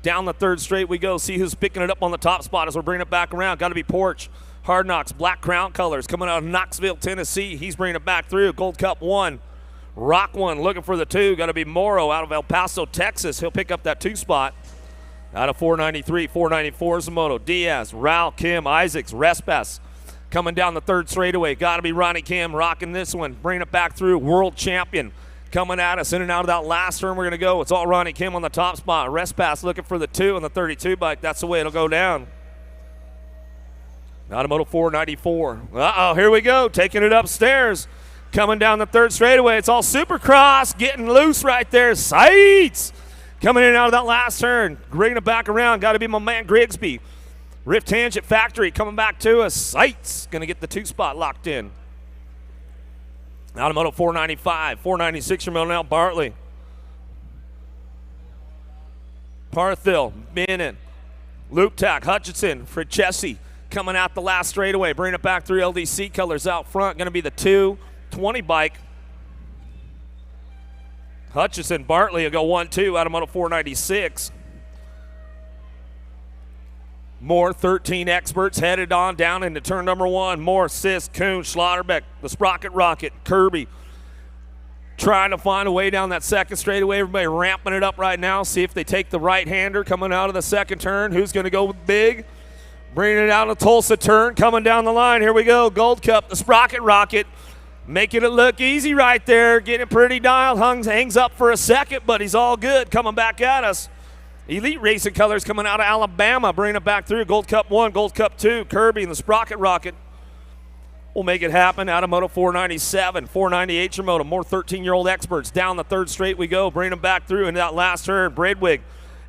Down the 3rd straight we go. See who's picking it up on the top spot as we're bringing it back around. Got to be Porch. Hard Knocks, Black Crown Colors coming out of Knoxville, Tennessee. He's bringing it back through. Gold Cup 1. Rock 1 looking for the 2. Got to be Morrow out of El Paso, Texas. He'll pick up that 2 spot. Out of 493, 494 is the moto. Diaz, Rao, Kim, Isaacs, Respas. Coming down the 3rd straightaway. Got to be Ronnie Kim rocking this one. Bringing it back through. World champion coming at us in and out of that last turn we're going to go. It's all Ronnie Kim on the top spot. Respass looking for the 2 on the 32 bike. That's the way it'll go down. Out of Moto 494. Uh-oh, here we go. Taking it upstairs. Coming down the 3rd straightaway. It's all Supercross. Getting loose right there. Sights. Coming in and out of that last turn. Bringing it back around. Got to be my man Grigsby. Rift Tangent Factory coming back to us. Sights going to get the 2 spot locked in. Out of Moto 495, 496 your moto now, Bartley. Parthill, Bennett, Loop Tack, Hutchinson, Francesi coming out the last straightaway. Bring it back through LDC colors out front. Going to be the 220 bike. Hutchinson, Bartley will go 1-2 out of Moto 496. More 13 experts headed on down into turn number 1. Moore, Sis, Kuhn, Schlotterbeck, the Sprocket Rocket, Kirby. Trying to find a way down that second straightaway. Everybody ramping it up right now. See if they take the right-hander coming out of the second turn. Who's going to go big? Bringing it out of Tulsa turn, coming down the line. Here we go. Gold Cup, the Sprocket Rocket. Making it look easy right there. Getting it pretty dialed. Hangs up for a second, but he's all good. Coming back at us. Elite Racing colors coming out of Alabama. Bringing it back through. Gold Cup 1, Gold Cup 2. Kirby and the Sprocket Rocket. We'll make it happen out of Moto 497, 498 your moto. More 13-year-old experts. Down the third straight we go. Bring them back through into that last turn. Braidwig,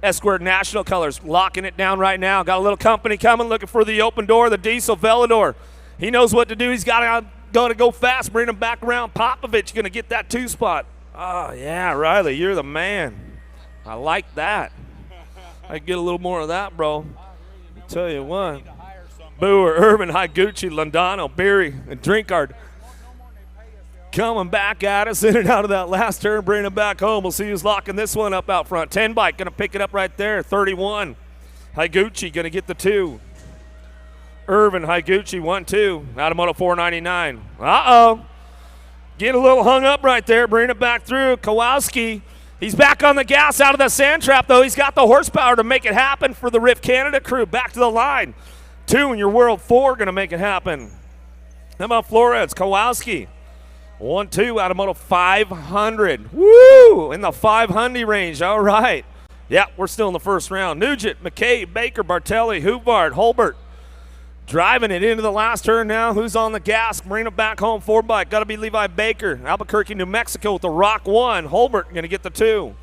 S-Squared National colors. Locking it down right now. Got a little company coming looking for the open door. The Diesel Velador. He knows what to do. He's got to go fast. Bring him back around. Popovich going to get that 2 spot. Oh, yeah, Riley, you're the man. I like that. I get a little more of that, bro. I'll tell you what. Booer, Irvin, Higuchi, Londano, Beery, and Drinkard coming back at us in and out of that last turn, bringing it back home. We'll see who's locking this one up out front. 10 bike going to pick it up right there. 31. Higuchi going to get the 2. Irvin, Higuchi, 1-2. Out of Moto 499. Uh-oh. Get a little hung up right there. Bring it back through. Kowalski. He's back on the gas out of the sand trap, though. He's got the horsepower to make it happen for the Riff Canada crew. Back to the line. 2 in your world, 4 going to make it happen. How about Flores? Kowalski. 1-2 out of Moto 500. Woo! In the 500 range. All right. Yeah, we're still in the first round. Nugent, McKay, Baker, Bartelli, Huvard, Holbert. Driving it into the last turn now. Who's on the gas? Bring it back home. 4 bike. Got to be Levi Baker. Albuquerque, New Mexico with the Rock 1. Holbert going to get the 2.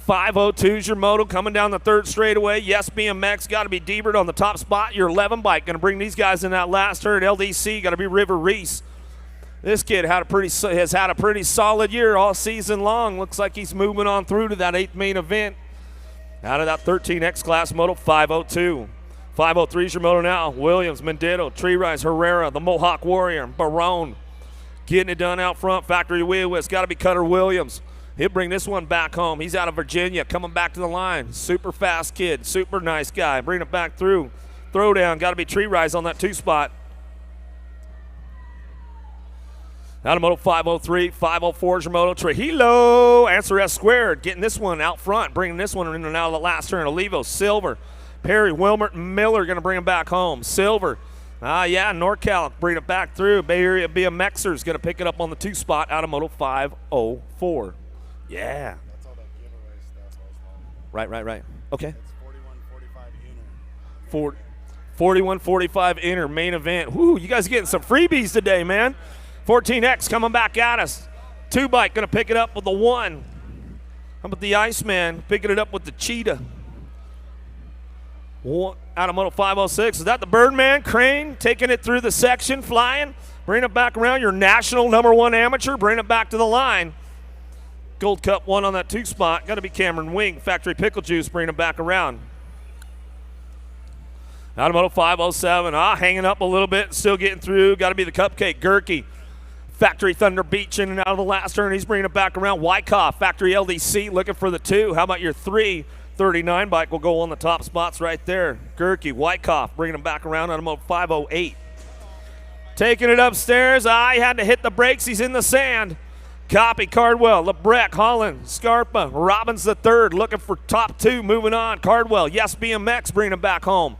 502's your moto coming down the third straightaway. Yes, BMX. Got to be Diebert on the top spot. Your 11 bike going to bring these guys in that last turn. LDC got to be River Reese. This kid has had a pretty solid year all season long. Looks like he's moving on through to that 8th main event. Out of that 13X class moto, 502. 503's your moto now. Williams, Mendito, Tree Rise, Herrera, the Mohawk Warrior, Barone. Getting it done out front. Factory wheel. It's got to be Cutter Williams. He'll bring this one back home. He's out of Virginia, coming back to the line. Super fast kid, super nice guy. Bring it back through. Throwdown, got to be Tree Rise on that 2 spot. Out of Moto 503, 504 is your moto. Trujillo, answer S-Squared. Getting this one out front, bringing this one in and out of the last turn. Olivo, Silver, Perry, Wilmert, Miller going to bring him back home. Silver, NorCal, bring it back through. Bay Area BMXers going to pick it up on the 2 spot out of Moto 504. Yeah. That's all that giveaway stuff was. Right. Okay. It's 41-45 inner. 41-45 inner main event. Woo, you guys are getting some freebies today, man. 14X coming back at us. 2 bike going to pick it up with the 1. How about the Iceman picking it up with the Cheetah? Out of Moto 506. Is that the Birdman? Crane taking it through the section, flying. Bring it back around. Your national #1 amateur. Bring it back to the line. Gold Cup 1 on that 2 spot. Got to be Cameron Wing. Factory Pickle Juice. Bring it back around. Out of Moto 507. Hanging up a little bit. Still getting through. Got to be the Cupcake. Gurkey. Factory Thunder Beach in and out of the last turn. He's bringing it back around. Wyckoff. Factory LDC looking for the 2. How about your 3? 39 bike will go on the top spots right there. Gurkey, Wyckoff bringing him back around on a Moto 508. Taking it upstairs. He had to hit the brakes. He's in the sand. Copy, Cardwell, Lebrecht, Holland, Scarpa, Robbins the 3rd looking for top 2. Moving on. Cardwell, yes, BMX bringing him back home.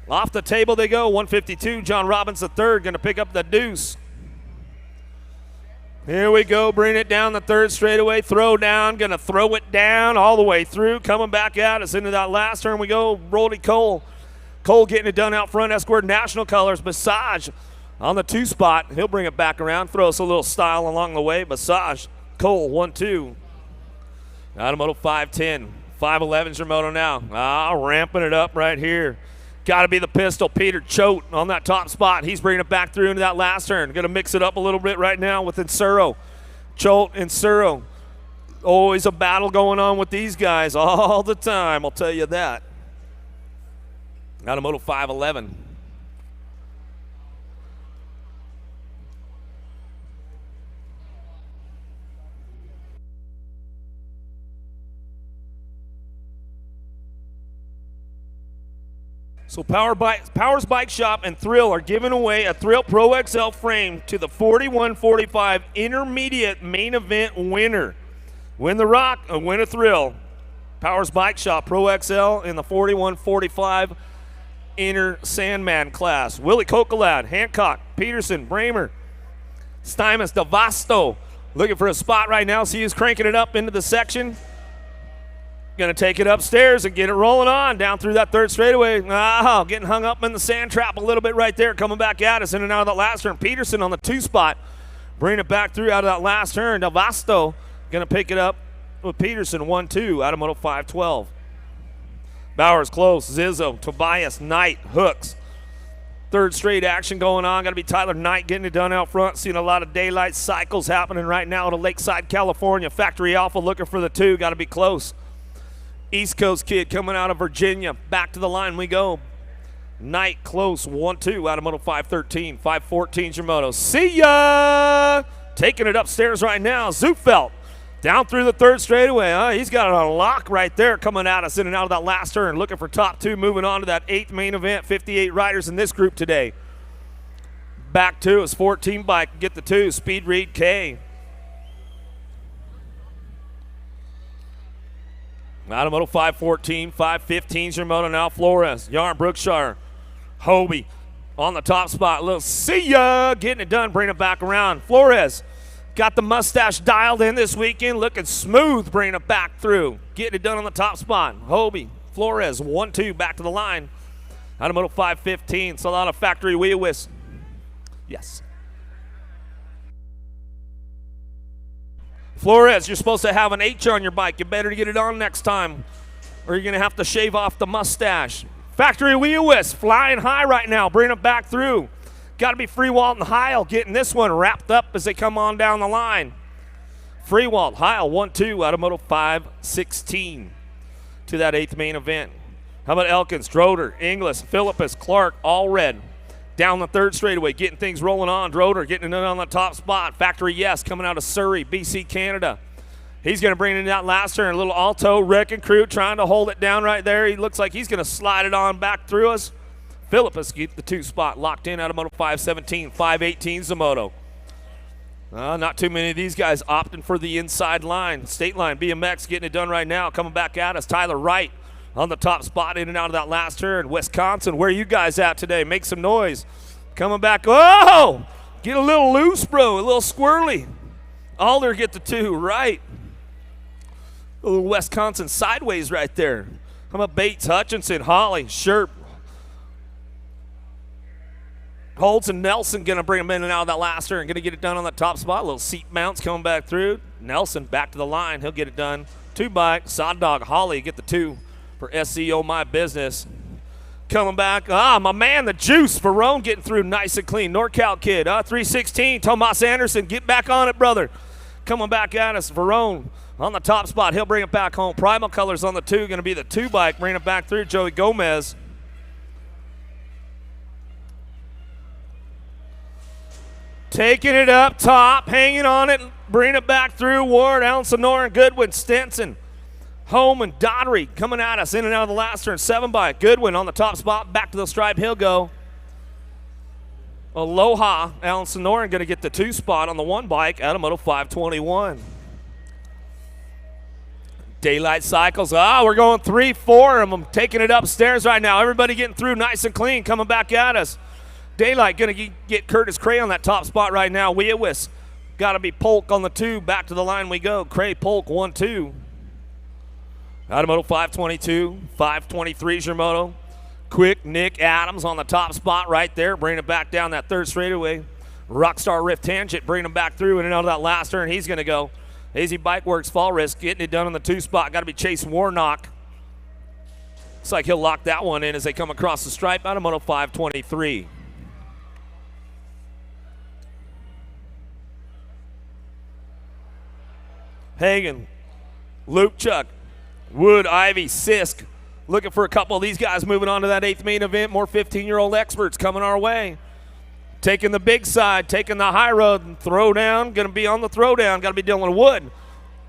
Off the table they go. 152. John Robbins the 3rd going to pick up the deuce. Here we go. Bring it down the 3rd straightaway. Throw down. Going to throw it down all the way through. Coming back at us into that last turn we go. Brody Cole. Cole getting it done out front. S-Squared National colors. Massage on the 2 spot. He'll bring it back around. Throw us a little style along the way. Massage. Cole, 1-2. Out of Moto 510. 511's your moto now. Ramping it up right here. Got to be the pistol. Peter Choate on that top spot. He's bringing it back through into that last turn. Going to mix it up a little bit right now with Insuro. Choate, Insuro. Always a battle going on with these guys all the time, I'll tell you that. Out of Moto 511. So Powers Bike Shop and Thrill are giving away a Thrill Pro XL frame to the 4145 Intermediate Main Event winner. Win the rock and win a thrill. Powers Bike Shop Pro XL in the 4145 Inner Sandman class. Willie Cocolad, Hancock, Peterson, Bramer, Stymus, Devasto looking for a spot right now. See who's cranking it up into the section. Going to take it upstairs and get it rolling on down through that third straightaway. Getting hung up in the sand trap a little bit right there. Coming back at us in and out of that last turn. Peterson on the 2 spot. Bringing it back through out of that last turn. Devasto going to pick it up with Peterson 1-2 out of Moto 512. Bowers close. Zizzo, Tobias, Knight, Hooks. Third straight action going on. Got to be Tyler Knight getting it done out front. Seeing a lot of daylight cycles happening right now to Lakeside, California. Factory Alpha looking for the 2. Got to be close. East Coast kid coming out of Virginia. Back to the line we go. Knight close, 1-2 out of Moto 513. 514's your moto. See ya! Taking it upstairs right now. Zufelt down through the third straightaway. He's got it on lock right there coming at us in and out of that last turn. Looking for top 2, moving on to that 8th main event. 58 riders in this group today. Back 2 is 14 bike. Get the 2. Speed Reed K. Out of Moto 514, 515's your moto now. Flores, Yarn, Brookshire, Hobie on the top spot. Little see ya, getting it done, bring it back around. Flores got the mustache dialed in this weekend, looking smooth, bringing it back through. Getting it done on the top spot. Hobie, Flores, 1-2, back to the line. Out of Moto 515, so a lot of factory wheel whist. Yes. Flores, you're supposed to have an H on your bike. You better get it on next time, or you're going to have to shave off the mustache. Factory wheel whisk, flying high right now. Bring it back through. Got to be Freewalt and Heil getting this one wrapped up as they come on down the line. Freewalt, Heil, 1-2 out of Moto 516 to that 8th main event. How about Elkins, Droder, Inglis, Philippus, Clark, all red. Down the third straightaway, getting things rolling on. Droder getting it on the top spot. Factory Yes coming out of Surrey, BC, Canada. He's going to bring it in that last turn. A little Alto, Wrecking Crew trying to hold it down right there. He looks like he's going to slide it on back through us. Philippus get the 2 spot locked in out of Moto 517. 518's the moto. Not too many of these guys opting for the inside line. State line, BMX getting it done right now. Coming back at us, Tyler Wright on the top spot in and out of that last turn. Wisconsin, where are you guys at today? Make some noise. Coming back. Oh! Get a little loose, bro. A little squirrely. Alder get the 2. Right. A little Wisconsin sideways right there. How about Bates, Hutchinson, Holly, Sherp, Holtz, and Nelson going to bring them in and out of that last turn. Going to get it done on that top spot. A little seat mounts coming back through. Nelson back to the line. He'll get it done. 2 bike. Sod Dog, Holly get the 2. For SEO My Business. Coming back. My man, the Juice. Verone getting through nice and clean. NorCal kid. 316. Tomas Anderson. Get back on it, brother. Coming back at us. Verone on the top spot. He'll bring it back home. Primal Colors on the 2. Going to be the 2 bike. Bringing it back through. Joey Gomez. Taking it up top. Hanging on it. Bringing it back through. Ward, Alan Sonoran, Goodwin, Stenson. Home and Daughtery coming at us in and out of the last turn. 7 bike. Goodwin on the top spot. Back to the stripe. He'll go. Aloha. Alan Sonoran going to get the 2 spot on the 1 bike out of Moto 521. Daylight Cycles. We're going 3-4 of them. Taking it upstairs right now. Everybody getting through nice and clean. Coming back at us. Daylight going to get Curtis Cray on that top spot right now. Weawis. Got to be Polk on the 2. Back to the line we go. Cray, Polk, 1-2. Out of Moto 522, 523's your moto. Quick Nick Adams on the top spot right there. Bringing it back down that third straightaway. Rockstar Rift Tangent, bringing him back through in and out of that last turn. He's going to go. Easy Bike Works Fall Risk, getting it done on the 2 spot. Got to be Chase Warnock. Looks like he'll lock that one in as they come across the stripe out of Moto 523. Hagen, Luke Chuck, Wood, Ivy, Sisk. Looking for a couple of these guys moving on to that 8th main event. More 15-year-old experts coming our way. Taking the big side, taking the high road, throw down. Going to be on the throw down. Got to be Dylan Wood.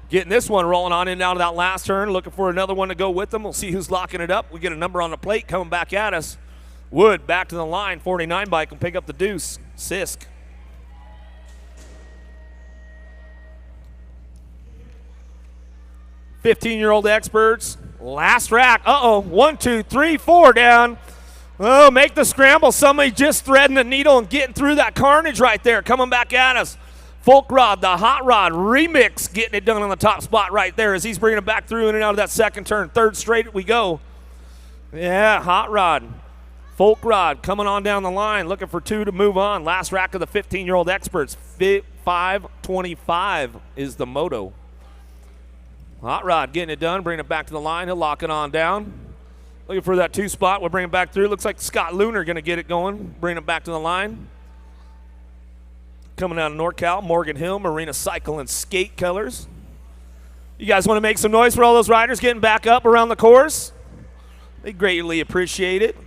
Getting this one rolling on in and out of that last turn. Looking for another one to go with them. We'll see who's locking it up. We get a number on the plate coming back at us. Wood back to the line. 49 bike will pick up the deuce. Sisk. $15-year-old experts. Last rack. Uh-oh. 1, 2, 3, 4 down. Oh, make the scramble. Somebody just threading the needle and getting through that carnage right there. Coming back at us. Folk Rod, the Hot Rod remix, getting it done on the top spot right there as he's bringing it back through in and out of that second turn. Third straight we go. Yeah, Hot Rod. Folk Rod coming on down the line, looking for 2 to move on. Last rack of the 15-year-old experts. 525 is the moto. Hot Rod getting it done, bringing it back to the line. He'll lock it on down. Looking for that 2 spot. We'll bring it back through. Looks like Scott Lunar going to get it going, bring it back to the line. Coming out of NorCal, Morgan Hill, Marina Cycle and Skate colors. You guys want to make some noise for all those riders getting back up around the course? They greatly appreciate it.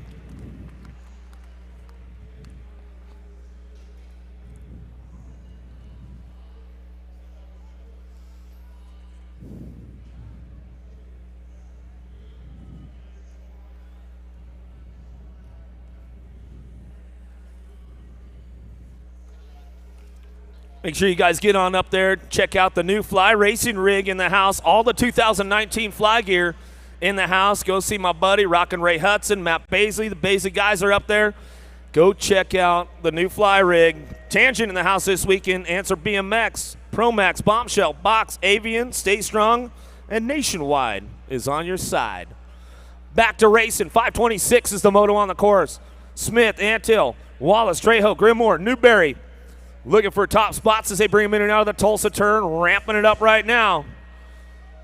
Make sure you guys get on up there, check out the new Fly Racing rig in the house, all the 2019 Fly gear in the house. Go see my buddy, Rockin' Ray Hudson, Matt Baisley. The Baisley guys are up there. Go check out the new Fly rig. Tangent in the house this weekend. Answer BMX, Promax, Bombshell, Box, Avian, Stay Strong, and Nationwide is on your side. Back to racing. 526 is the moto on the course. Smith, Antill, Wallace, Trejo, Grimoire, Newberry. Looking for top spots as they bring them in and out of the Tulsa turn, ramping it up right now.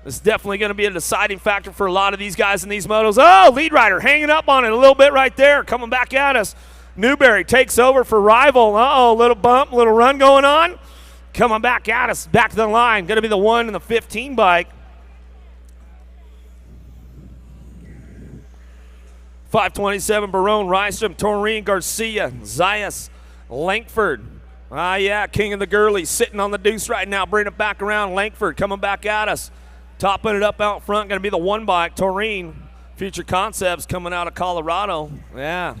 This is definitely going to be a deciding factor for a lot of these guys in these motos. Oh, lead rider hanging up on it a little bit right there, coming back at us. Newberry takes over for Rival. Uh-oh, little bump, little run going on. Coming back at us, back to the line. Going to be the 1 and the 15 bike. 527, Barone, Rystrom, Taurine, Garcia, Zayas, Lankford. Yeah, King of the Girlies sitting on the deuce right now. Bring it back around. Lankford coming back at us. Topping it up out front. Going to be the 1 bike. Taurine, Future Concepts coming out of Colorado. Yeah.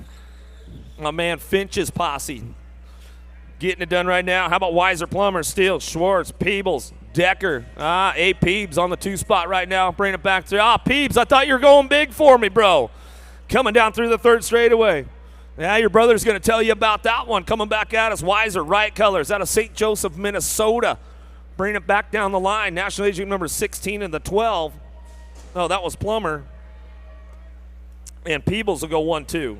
My man Finch's posse. Getting it done right now. How about Weiser Plummer, Steele, Schwartz, Peebles, Decker. A. Peebs on the 2 spot right now. Bring it back through. Peebs, I thought you were going big for me, bro. Coming down through the 3rd straightaway. Yeah, your brother's going to tell you about that one. Coming back at us, Weiser, Riot Colors, out of St. Joseph, Minnesota. Bring it back down the line. National Agent number 16 and the 12. Oh, that was Plummer. And Peebles will go 1-2.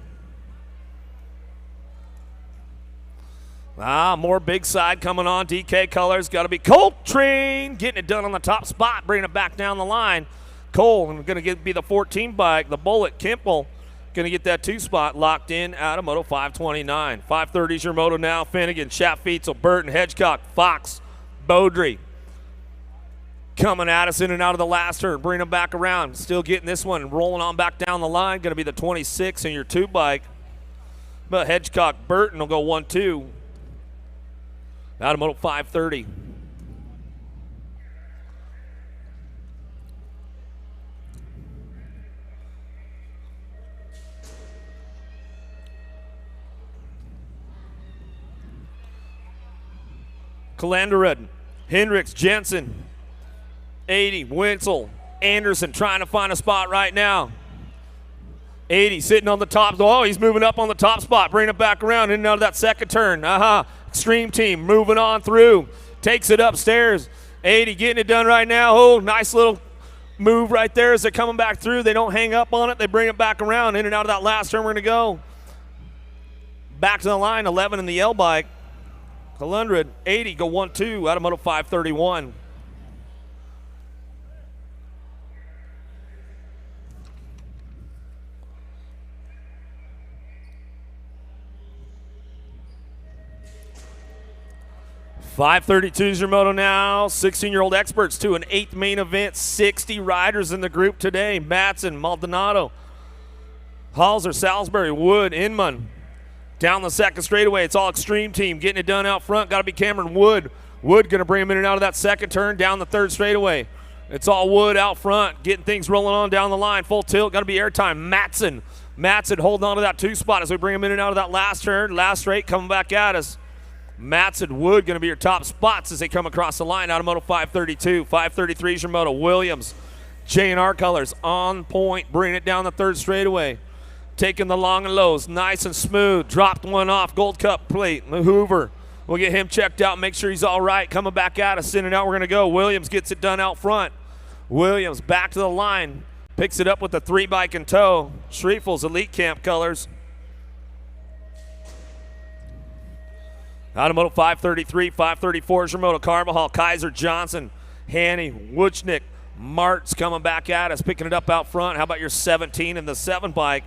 More big side coming on. DK Colors. Got to be Coltrane. Getting it done on the top spot. Bringing it back down the line. Cole, and going to be the 14 bike. The Bullet, Kimple. Going to get that 2 spot locked in out of Moto 529. 530 is your moto now. Finnegan, Schaff-Feetzel, Burton, Hedgecock, Fox, Beaudry. Coming at us in and out of the last turn. Bring them back around. Still getting this one. Rolling on back down the line. Going to be the 26 in your 2 bike. But Hedgecock, Burton will go 1-2. Out of Moto 530. Calendarud, Hendricks, Jensen, 80, Wenzel, Anderson trying to find a spot right now. 80 sitting on the top. Oh, he's moving up on the top spot. Bring it back around in and out of that second turn. Extreme Team moving on through. Takes it upstairs. 80 getting it done right now. Oh, nice little move right there as they're coming back through. They don't hang up on it. They bring it back around in and out of that last turn. We're going to go back to the line. 11 in the L bike. 100, 80, go 1-2 out of Moto 531. 532 is your moto now. 16-year-old experts to an 8th main event. 60 riders in the group today. Matson, Maldonado, Halser, Salisbury, Wood, Inman. Down the second straightaway, it's all extreme team. Getting it done out front, got to be Cameron Wood. Wood going to bring him in and out of that second turn. Down the third straightaway. It's all Wood out front, getting things rolling on down the line. Full tilt, got to be airtime. Matson holding on to that 2 spot as we bring him in and out of that last turn. Last straight coming back at us. Matson, Wood going to be your top spots as they come across the line out of Moto 532. 533 is your Moto. Williams, J&R colors on point, bringing it down the third straightaway. Taking the long and lows, nice and smooth. Dropped one off, Gold Cup plate. Hoover, we'll get him checked out, make sure he's all right. Coming back at us, in and out we're going to go. Williams gets it done out front. Williams back to the line, picks it up with the 3 bike in tow. Schrieffel's Elite Camp colors. Out of Moto 533, 534 is your Moto. Carvajal, Kaiser, Johnson, Hanny, Wuchnick, Martz coming back at us, picking it up out front. How about your 17 and the 7 bike?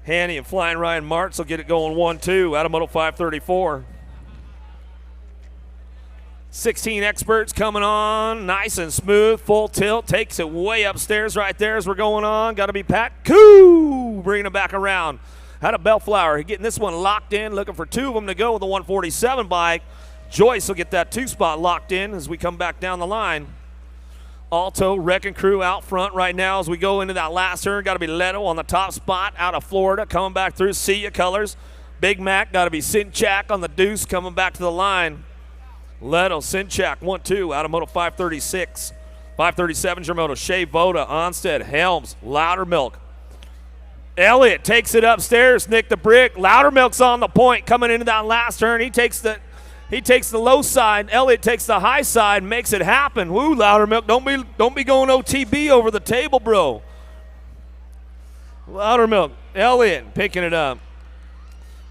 Hanny and Flying Ryan Martz will get it going 1-2 out of Moto 534. 16 experts coming on, nice and smooth, full tilt, takes it way upstairs right there as we're going on. Got to be Pat Koo bringing it back around. Out of Bellflower, getting this one locked in, looking for 2 of them to go with the 147 bike. Joyce will get that 2 spot locked in as we come back down the line. Alto, Wrecking Crew out front right now as we go into that last turn. Got to be Leto on the top spot out of Florida, coming back through. See ya colors. Big Mac, got to be Sinchak on the deuce, coming back to the line. Leto, Sinchak, 1-2 out of Moto 536. 537 is your Moto. Shea, Voda, Onstead, Helms, Loudermilk. Elliott takes it upstairs, Nick the Brick. Loudermilk's on the point, coming into that last turn. He takes the low side. Elliott takes the high side, makes it happen. Woo, Loudermilk, don't be going OTB over the table, bro. Loudermilk, Elliott picking it up.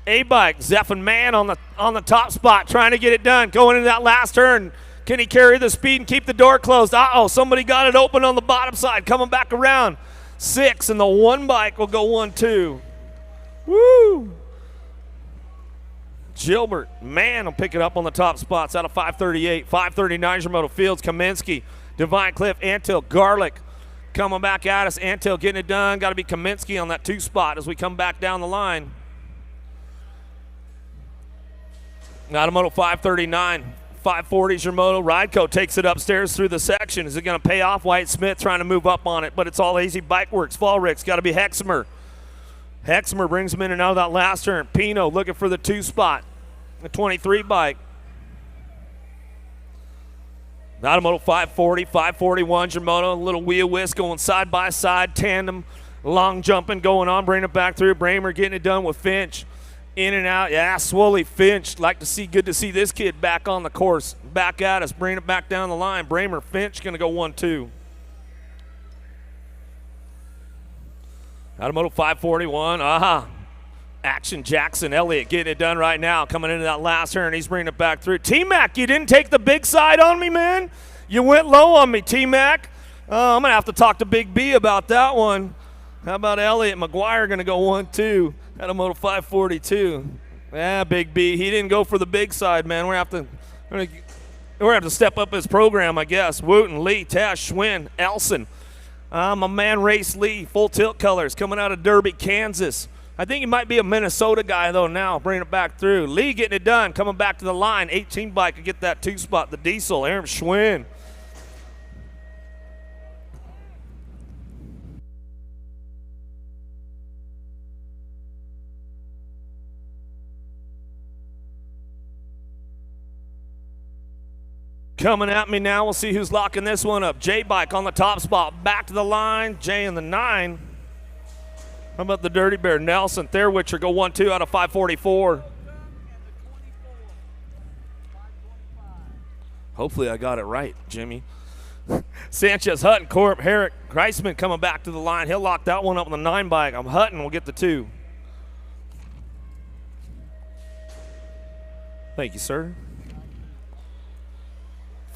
A-bike, Zephin Man on the top spot, trying to get it done. Going into that last turn. Can he carry the speed and keep the door closed? Uh-oh, somebody got it open on the bottom side. Coming back around. 6, and the 1 bike will go 1-2. Woo! Gilbert, man, will pick it up on the top spots out of 538. 539 is your Moto. Fields, Kaminsky, Divine Cliff, Antil, Garlic coming back at us. Antil getting it done. Got to be Kaminsky on that 2 spot as we come back down the line. Out of Moto 539. 540 is your Moto. Rideco takes it upstairs through the section. Is it going to pay off? White Smith trying to move up on it, but it's all easy. Bike Works, Fallricks, got to be Hexamer. Hexamer brings him in and out of that last turn. Pino looking for the 2 spot. The 23 bike. Out of Moto 540, 541 is your Moto. A little wheel whisk going side by side, tandem, long jumping going on, bringing it back through. Bramer getting it done with Finch. In and out, yeah, Swoley, Finch. Good to see this kid back on the course. Back at us, bringing it back down the line. Bramer, Finch going to go 1-2. Out of Moto 541, Action Jackson, Elliott getting it done right now. Coming into that last turn, he's bringing it back through. T-Mac, you didn't take the big side on me, man. You went low on me, T-Mac. I'm going to have to talk to Big B about that one. How about Elliott McGuire going to go 1-2 out of Moto 542? Yeah, Big B. He didn't go for the big side, man. We're going to have to step up his program, I guess. Wooten, Lee, Tash, Schwinn, Elson. My man Race Lee, full tilt colors, coming out of Derby, Kansas. I think he might be a Minnesota guy, though, now, bringing it back through. Lee getting it done, coming back to the line. 18 bike to get that 2 spot, the diesel. Aaron Schwinn. Coming at me now, we'll see who's locking this one up. J-Bike on the top spot, back to the line. J in the 9. How about the Dirty Bear? Nelson, Therwitcher go 1-2 out of 544. Hopefully I got it right, Jimmy. Sanchez, Hutton, Corp, Herrick, Kreisman coming back to the line. He'll lock that one up on the 9 bike. Hutton will get the 2. Thank you, sir.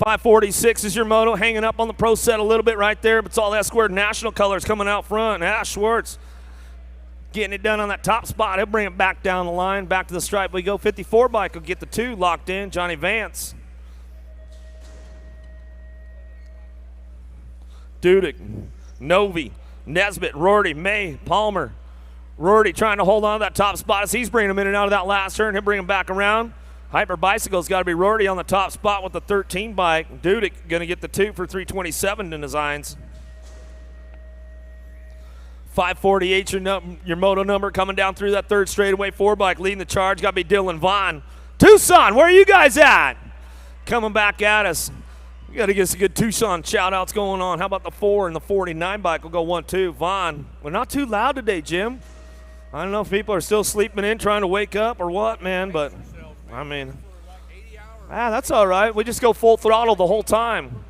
546 is your Moto, hanging up on the pro set a little bit right there, but it's all that squared national colors coming out front. Ash Schwartz getting it done on that top spot. He'll bring it back down the line, back to the stripe we go. 54 bike will get the 2 locked in. Johnny Vance. Dudick, Novi, Nesbitt, Rorty, May, Palmer. Rorty trying to hold on to that top spot as he's bringing him in and out of that last turn. He'll bring him back around. Hyper Bicycle's got to be Rorty on the top spot with the 13 bike. Dudick going to get the 2 for 327 in designs. 548 your moto number coming down through that third straightaway 4 bike. Leading the charge got to be Dylan Vaughn. Tucson, where are you guys at? Coming back at us. We got to get some good Tucson shout-outs going on. How about the 4 and the 49 bike will go 1-2. Vaughn, we're not too loud today, Jim. I don't know if people are still sleeping in trying to wake up or what, man, but I mean, that's all right. We just go full throttle the whole time.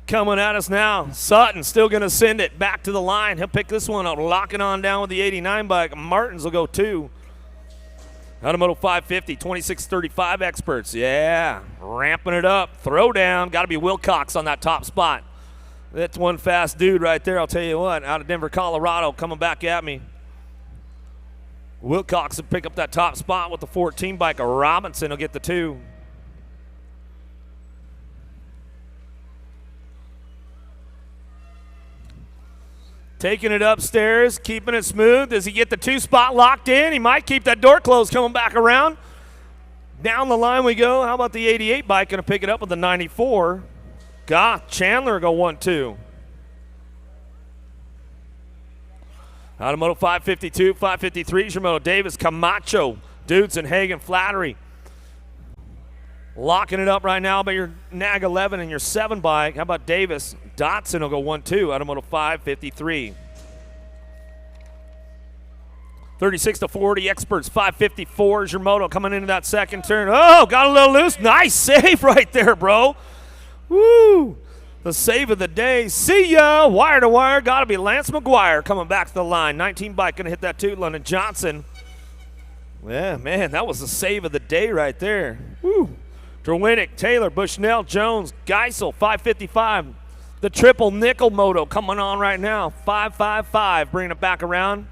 Coming at us now. Sutton still going to send it back to the line. He'll pick this one up, lock it on down with the 89 bike. Martins will go 2. Out of Moto 550, 2635 experts. Yeah, ramping it up. Throw down. Got to be Wilcox on that top spot. That's one fast dude right there, I'll tell you what. Out of Denver, Colorado, coming back at me. Wilcox will pick up that top spot with the 14 bike. Robinson will get the 2. Taking it upstairs, keeping it smooth. Does he get the 2 spot locked in? He might keep that door closed, coming back around. Down the line we go. How about the 88 bike? Going to pick it up with the 94. Chandler go 1-2. Out of Moto 552, 553 is your Moto Davis, Camacho, Dudes and Hagen, Flattery. Locking it up right now by your Nag 11 and your 7 bike. How about Davis? Dotson will go 1-2 out of Moto 553. 36-40 experts, 554 is your moto coming into that second turn. Oh, got a little loose. Nice save right there, bro. Woo! The save of the day. See ya! Wire to wire. Got to be Lance McGuire coming back to the line. 19 bike going to hit that 2. London Johnson. Yeah, man, that was the save of the day right there. Woo! Derwinnick, Taylor, Bushnell, Jones, Geisel, 555. The triple nickel moto coming on right now. 555, bringing it back around.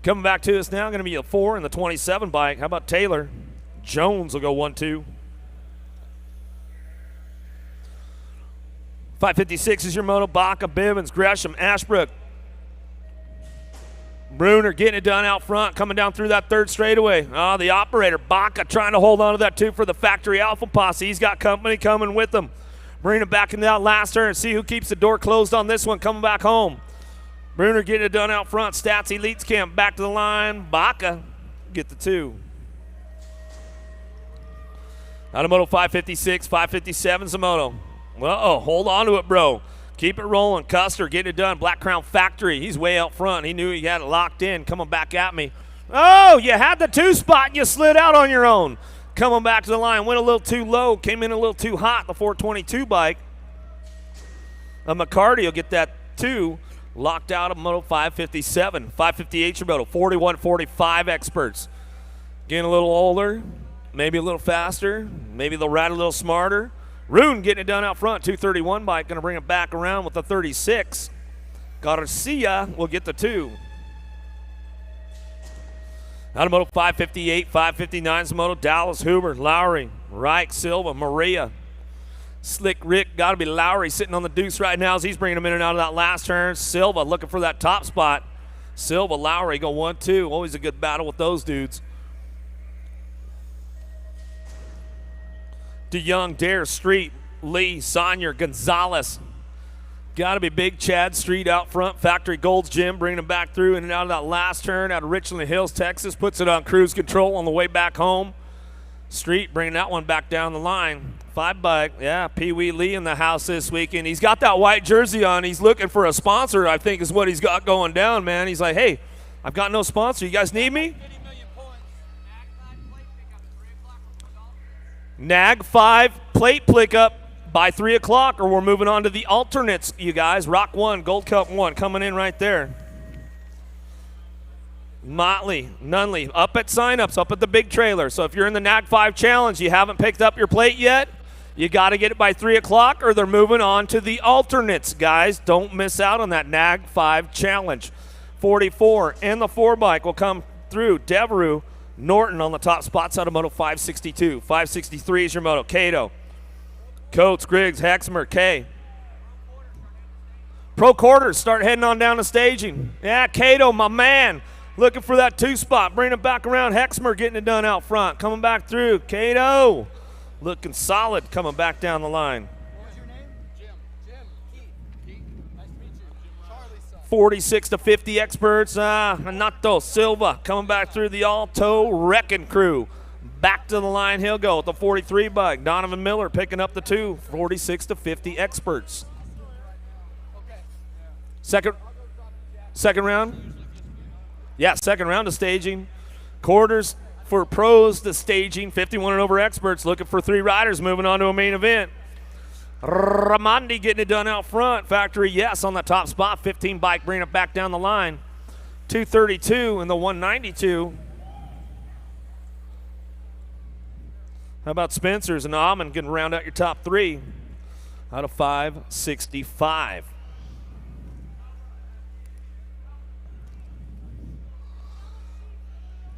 Coming back to us now, going to be a 4 and the 27 bike. How about Taylor? Jones will go 1-2. 556 is your moto. Baca, Bivens, Gresham, Ashbrook. Bruner getting it done out front, coming down through that third straightaway. Oh, the operator, Baca, trying to hold on to that 2 for the Factory Alpha Posse. He's got company coming with him. Bringing it back into that last turn and see who keeps the door closed on this one, coming back home. Bruner getting it done out front. Stats Elites Camp back to the line. Baca get the 2. Out of Moto 556, 557 Zamoto. Uh-oh, hold on to it, bro. Keep it rolling. Custer getting it done. Black Crown Factory. He's way out front. He knew he had it locked in. Coming back at me. Oh, you had the 2 spot and you slid out on your own. Coming back to the line. Went a little too low. Came in a little too hot. The 422 bike. McCarty will get that 2. Locked out of Moto 557. 558 your Moto. 41-45 experts. Getting a little older. Maybe a little faster. Maybe they'll ride a little smarter. Rune getting it done out front. 231 bike. Going to bring it back around with the 36. Garcia will get the 2. Out of Moto 558, 559 Moto. Dallas, Huber, Lowry, Reich, Silva, Maria. Slick Rick, got to be Lowry sitting on the deuce right now as he's bringing him in and out of that last turn. Silva looking for that top spot. Silva, Lowry go 1-2. Always a good battle with those dudes. DeYoung, Dare, Street, Lee, Sonyer, Gonzalez. Got to be Big Chad Street out front. Factory Gold's Gym bringing him back through in and out of that last turn out of Richland Hills, Texas. Puts it on cruise control on the way back home. Street bringing that one back down the line. 5 bike, yeah, Pee Wee Lee in the house this weekend. He's got that white jersey on. He's looking for a sponsor, I think is what he's got going down, man. He's like, hey, I've got no sponsor. You guys need me? Nag 5 plate pickup by 3 o'clock, or we're moving on to the alternates, you guys. Rock 1, Gold Cup 1 coming in right there. Motley, Nunley, up at signups, up at the big trailer. So if you're in the Nag 5 challenge, you haven't picked up your plate yet, You got to get it by 3 o'clock or they're moving on to the alternates, guys. Don't miss out on that NAG 5 challenge. 44 and the 4 bike will come through. Devereux, Norton on the top spots out of Moto 562. 563 is your Moto. Cato, Coates, Griggs, Hexmer, K. Pro quarters start heading on down to staging. Yeah, Cato, my man, looking for that 2 spot. Bring it back around. Hexmer getting it done out front. Coming back through. Cato looking solid coming back down the line. 46 to 50 experts. Renato Silva coming back through the Alto Wrecking Crew. Back to the line he'll go with the 43 bike. Donovan Miller picking up the 2. 46 to 50 experts. Second round. Yeah, second round of staging. Quarters for pros to staging. 51 and over experts looking for 3 riders moving on to a main event. Ramondi getting it done out front. Factory, yes, on the top spot. 15 bike bringing it back down the line. 232 and the 192. How about Spencer's and Almond getting round out your top 3 out of 565.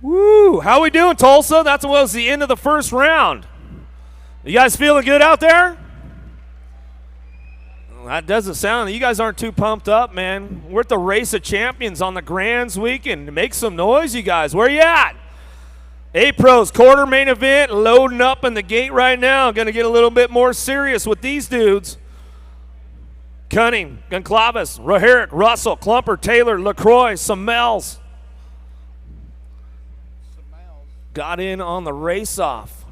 Woo! How we doing, Tulsa? That was the end of the first round. You guys feeling good out there? That doesn't sound, you guys aren't too pumped up, man. We're at the Race of Champions on the Grands weekend. Make some noise, you guys. Where you at? A-Pros quarter main event, loading up in the gate right now. Going to get a little bit more serious with these dudes. Cunning, Goncalves, Raherick, Russell, Klumper, Taylor, LaCroix, Samels. Got in on the race-off.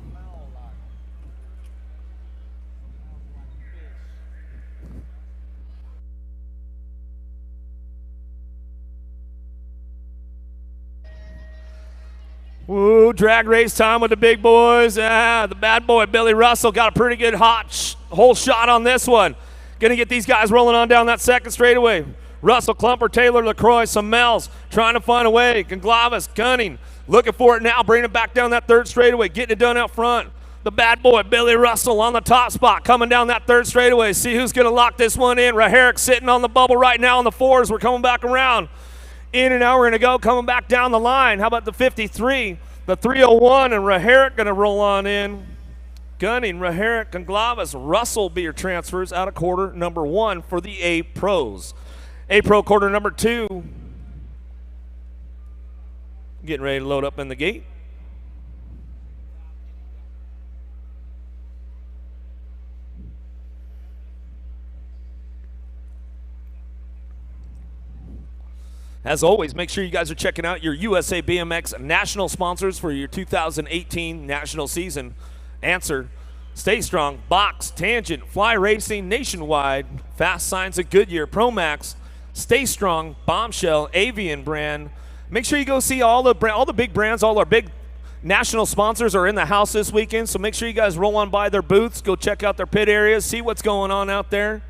Woo, drag race time with the big boys. The bad boy, Billy Russell, got a pretty good hot hole shot on this one. Gonna get these guys rolling on down that second straightaway. Russell, Klumper, Taylor, LaCroix, Samels trying to find a way. Goncalves, Cunning, looking for it now, bringing it back down that third straightaway, getting it done out front. The bad boy, Billy Russell, on the top spot, coming down that third straightaway. See who's gonna lock this one in. Raherick sitting on the bubble right now on the 4s. We're coming back around. In and out, we're gonna go, coming back down the line. How about the 53, the 301, and Raherick gonna roll on in. Gunning, Raherick, Goncalves, Russell be your transfers out of quarter number 1 for the A-Pros. A-Pro quarter number 2. Getting ready to load up in the gate. As always, make sure you guys are checking out your USA BMX national sponsors for your 2018 national season. Answer, Stay Strong, Box, Tangent, Fly Racing, Nationwide, Fast Signs of Goodyear, Promax, Stay Strong, Bombshell, Avian brand. Make sure you go see all the big brands, all our big national sponsors are in the house this weekend, so make sure you guys roll on by their booths, go check out their pit areas, see what's going on out there.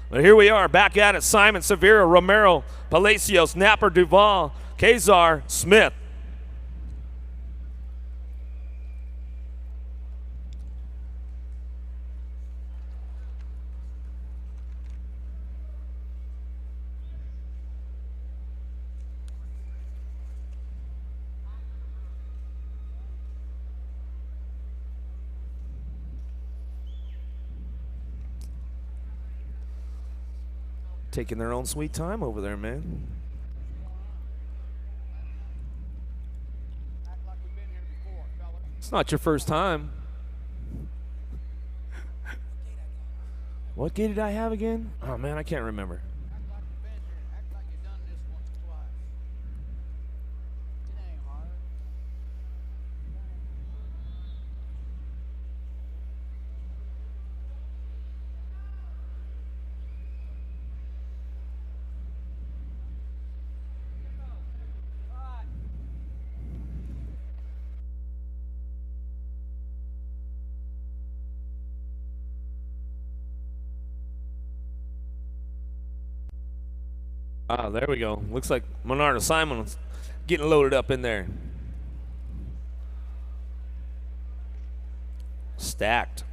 But here we are, back at it. Simon, Severa, Romero, Palacios, Napper, Duval, Kazar, Smith. Taking their own sweet time over there, man. It's not your first time. What gate did I have again? Oh, man, I can't remember. Ah, there we go. Looks like Monardo Simon's getting loaded up in there. Stacked.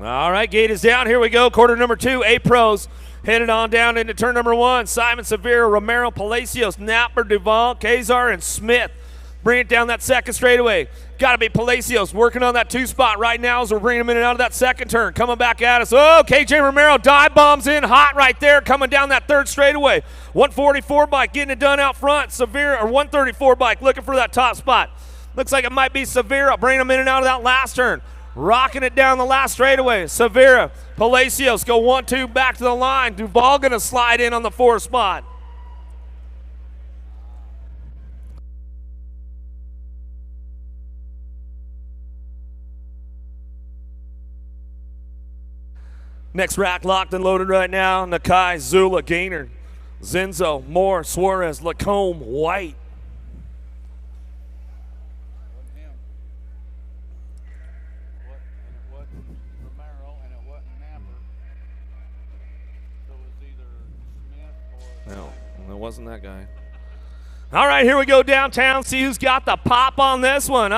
All right, gate is down. Here we go. Quarter number 2, A-Pros. Headed on down into turn number 1. Simon Severa, Romero, Palacios, Napper, Duval, Kazar, and Smith. Bring it down that second straightaway. Got to be Palacios working on that 2 spot right now as we're bringing him in and out of that second turn. Coming back at us. Oh, KJ Romero dive bombs in hot right there. Coming down that third straightaway. 144 bike getting it done out front. Severa, or 134 bike looking for that top spot. Looks like it might be Severa bringing him in and out of that last turn. Rocking it down the last straightaway. Severa, Palacios go 1-2 back to the line. Duval going to slide in on the 4 spot. Next rack locked and loaded right now. Nakai, Zula, Gaynor, Zenzo, Moore, Suarez, Lacombe, White. No, it wasn't that guy. All right, here we go downtown. See who's got the pop on this one.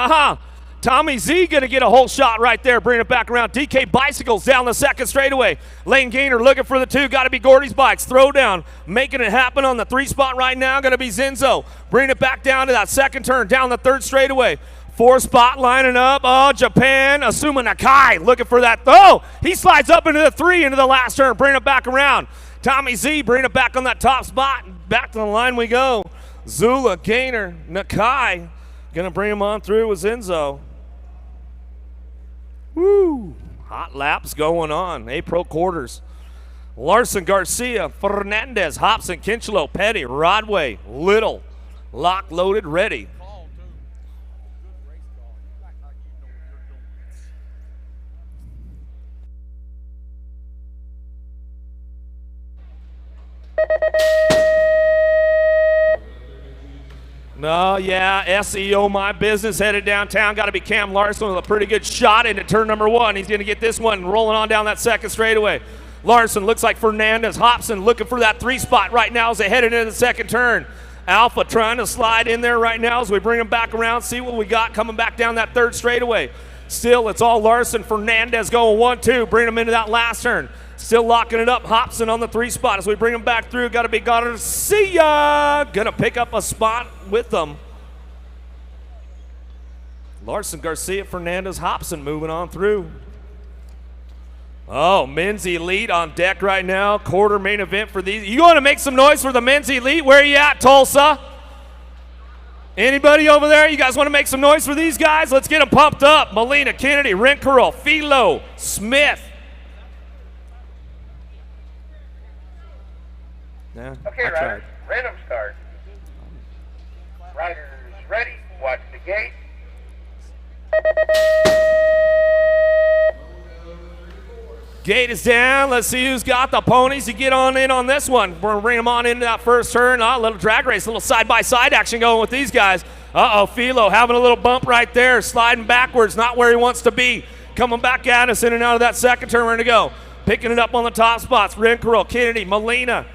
Tommy Z going to get a whole shot right there. Bring it back around. DK Bicycles down the second straightaway. Lane Gaynor looking for the 2. Got to be Gordy's Bikes. Throw down. Making it happen on the 3 spot right now. Going to be Zenzo. Bring it back down to that second turn. Down the third straightaway. 4 spot lining up. Oh, Japan. Asuma Nakai looking for that. Oh, he slides up into the 3 into the last turn. Bring it back around. Tommy Z bring it back on that top spot. Back to the line we go. Zula, Gaynor, Nakai. Going to bring him on through with Zenzo. Woo! Hot laps going on. A-Pro quarters. Larson, Garcia, Fernandez, Hobson, Kinchelo, Petty, Rodway, Little. Lock, loaded, ready. No, yeah, SEO My Business headed downtown. Got to be Cam Larson with a pretty good shot into turn number 1. He's going to get this one rolling on down that second straightaway. Larson looks like Fernandez. Hobson looking for that 3 spot right now as they headed into the second turn. Alpha trying to slide in there right now as we bring him back around, see what we got coming back down that third straightaway. Still, it's all Larson. Fernandez going 1-2, bring him into that last turn. Still locking it up. Hobson on the 3 spot as we bring him back through. Got to be Garcia. Gonna pick up a spot with them. Larson, Garcia, Fernandez, Hobson moving on through. Oh, men's elite on deck right now. Quarter main event for these. You want to make some noise for the men's elite? Where are you at, Tulsa? Anybody over there? You guys want to make some noise for these guys? Let's get them pumped up. Molina, Kennedy, Renkerl, Philo, Smith. Yeah, Okay, riders, random start. Riders ready, watch the gate. Gate is down. Let's see who's got the ponies to get on in on this one. We're going to bring them on into that first turn. A little drag race, a little side-by-side action going with these guys. Uh-oh, Philo having a little bump right there, sliding backwards, not where he wants to be. Coming back at us in and out of that second turn. We're going to go. Picking it up on the top spots. Renkerl, Kennedy, Molina,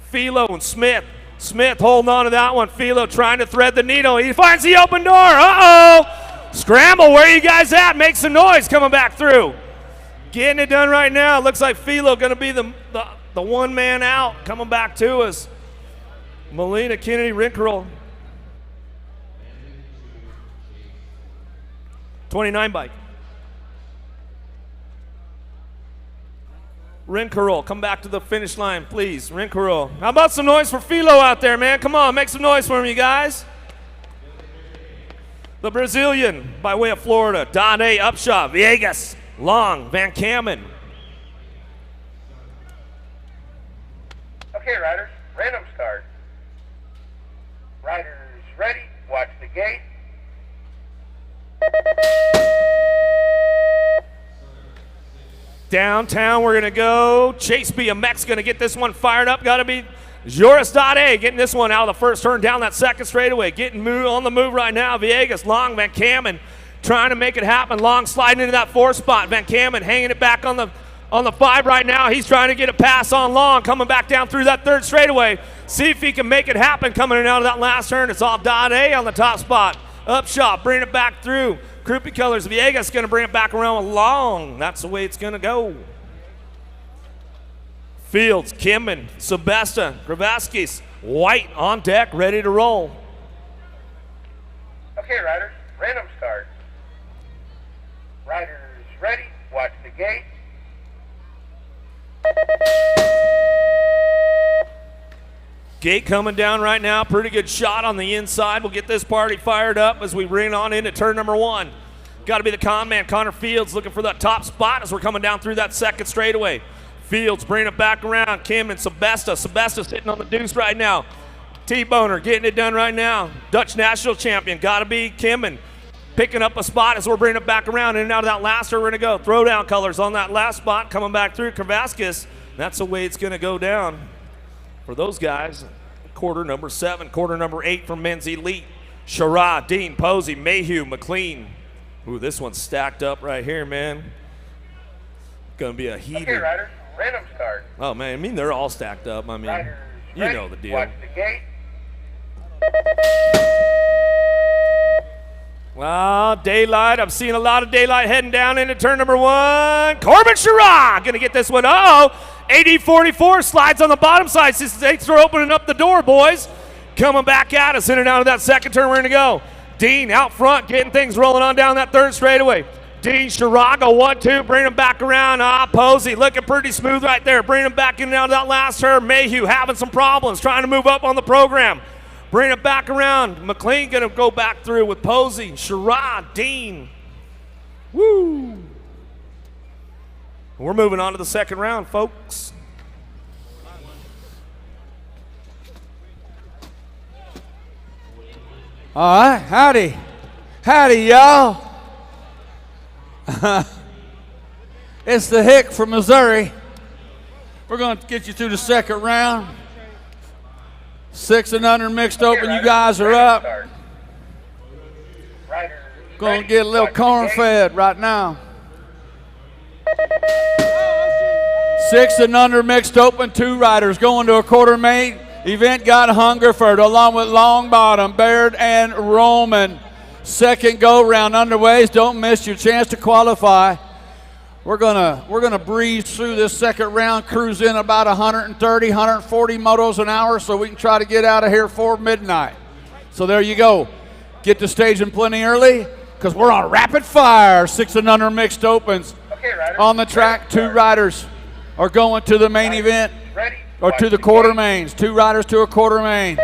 Philo, and Smith. Smith holding on to that one. Philo trying to thread the needle. He finds the open door. Uh-oh. Scramble, where are you guys at? Make some noise coming back through. Getting it done right now. Looks like Philo going to be the one man out coming back to us. Molina, Kennedy, Renkerl. 29 bike. Renkerl, come back to the finish line, please. Renkerl. How about some noise for Philo out there, man? Come on, make some noise for him, you guys. The Brazilian, by way of Florida. Dade, Upshaw, Viegas, Long, Van Kamen. Okay, riders, random start. Riders ready, watch the gate. Downtown, we're going to go. Chase BMX going to get this one fired up. Got to be Joris Dade getting this one out of the first turn down that second straightaway. Getting on the move right now. Viegas, Long, Van Kamen trying to make it happen. Long sliding into that 4 spot. Van Kamen hanging it back on the 5 right now. He's trying to get a pass on Long, coming back down through that third straightaway. See if he can make it happen coming in out of that last turn. It's all Dade on the top spot. Upshot, bring it back through. Croupi Colors, Viegas going to bring it back around with Long. That's the way it's going to go. Fields, Kimman, Sebesta, Gravaskis, White on deck, ready to roll. Okay, riders, random start. Riders ready, watch the gate. Gate coming down right now. Pretty good shot on the inside. We'll get this party fired up as we bring on into turn number 1. Got to be the con man, Connor Fields, looking for that top spot as we're coming down through that second straightaway. Fields bringing it back around. Kim and Sebesta. Sebesta sitting on the deuce right now. T-Boner getting it done right now. Dutch national champion. Got to be Kimman. Picking up a spot as we're bringing it back around. In and out of that last we're going to go. Throwdown Colors on that last spot. Coming back through. Kravaskis. That's the way it's going to go down for those guys. Quarter number 7. Quarter number 8 from men's elite. Sherrod, Dean, Posey, Mayhew, McLean. Ooh, this one's stacked up right here, man. Going to be a heater. Okay, riders, random start. Oh, man, I mean, they're all stacked up. I mean, Riders you ready, know the deal. watch the gate. Well, daylight. I'm seeing a lot of daylight heading down into turn number 1. Corbin Sherrod going to get this one. Uh-oh. AD44 slides on the bottom side. States are opening up the door, boys. Coming back at us in and out of that second turn. We're going to go. Dean out front, getting things rolling on down that third straightaway. Dean, Shiraga, 1-2, bring him back around. Posey looking pretty smooth right there. Bring him back in and out of that last turn. Mayhew having some problems, trying to move up on the program. Bring it back around. McLean going to go back through with Posey, Sherrod, Dean. Woo! We're moving on to the second round, folks. All right, howdy. Howdy, y'all. It's the Hick from Missouri. We're going to get you through the second round. 6 and under mixed open, you guys are up. Going to get a little corn fed right now. 6 and under mixed open, 2 riders going to a quarter main. Event got Hungerford along with Longbottom, Baird, and Roman. Second go round underway. Don't miss your chance to qualify. We're gonna breeze through this second round, cruise in about 130, 140 motos an hour so we can try to get out of here for midnight. So there you go. Get to staging plenty early because we're on rapid fire. 6 and under mixed opens. Okay, riders, on the track, 2 riders are going to the main event or to the quarter mains. 2 riders to a quarter main.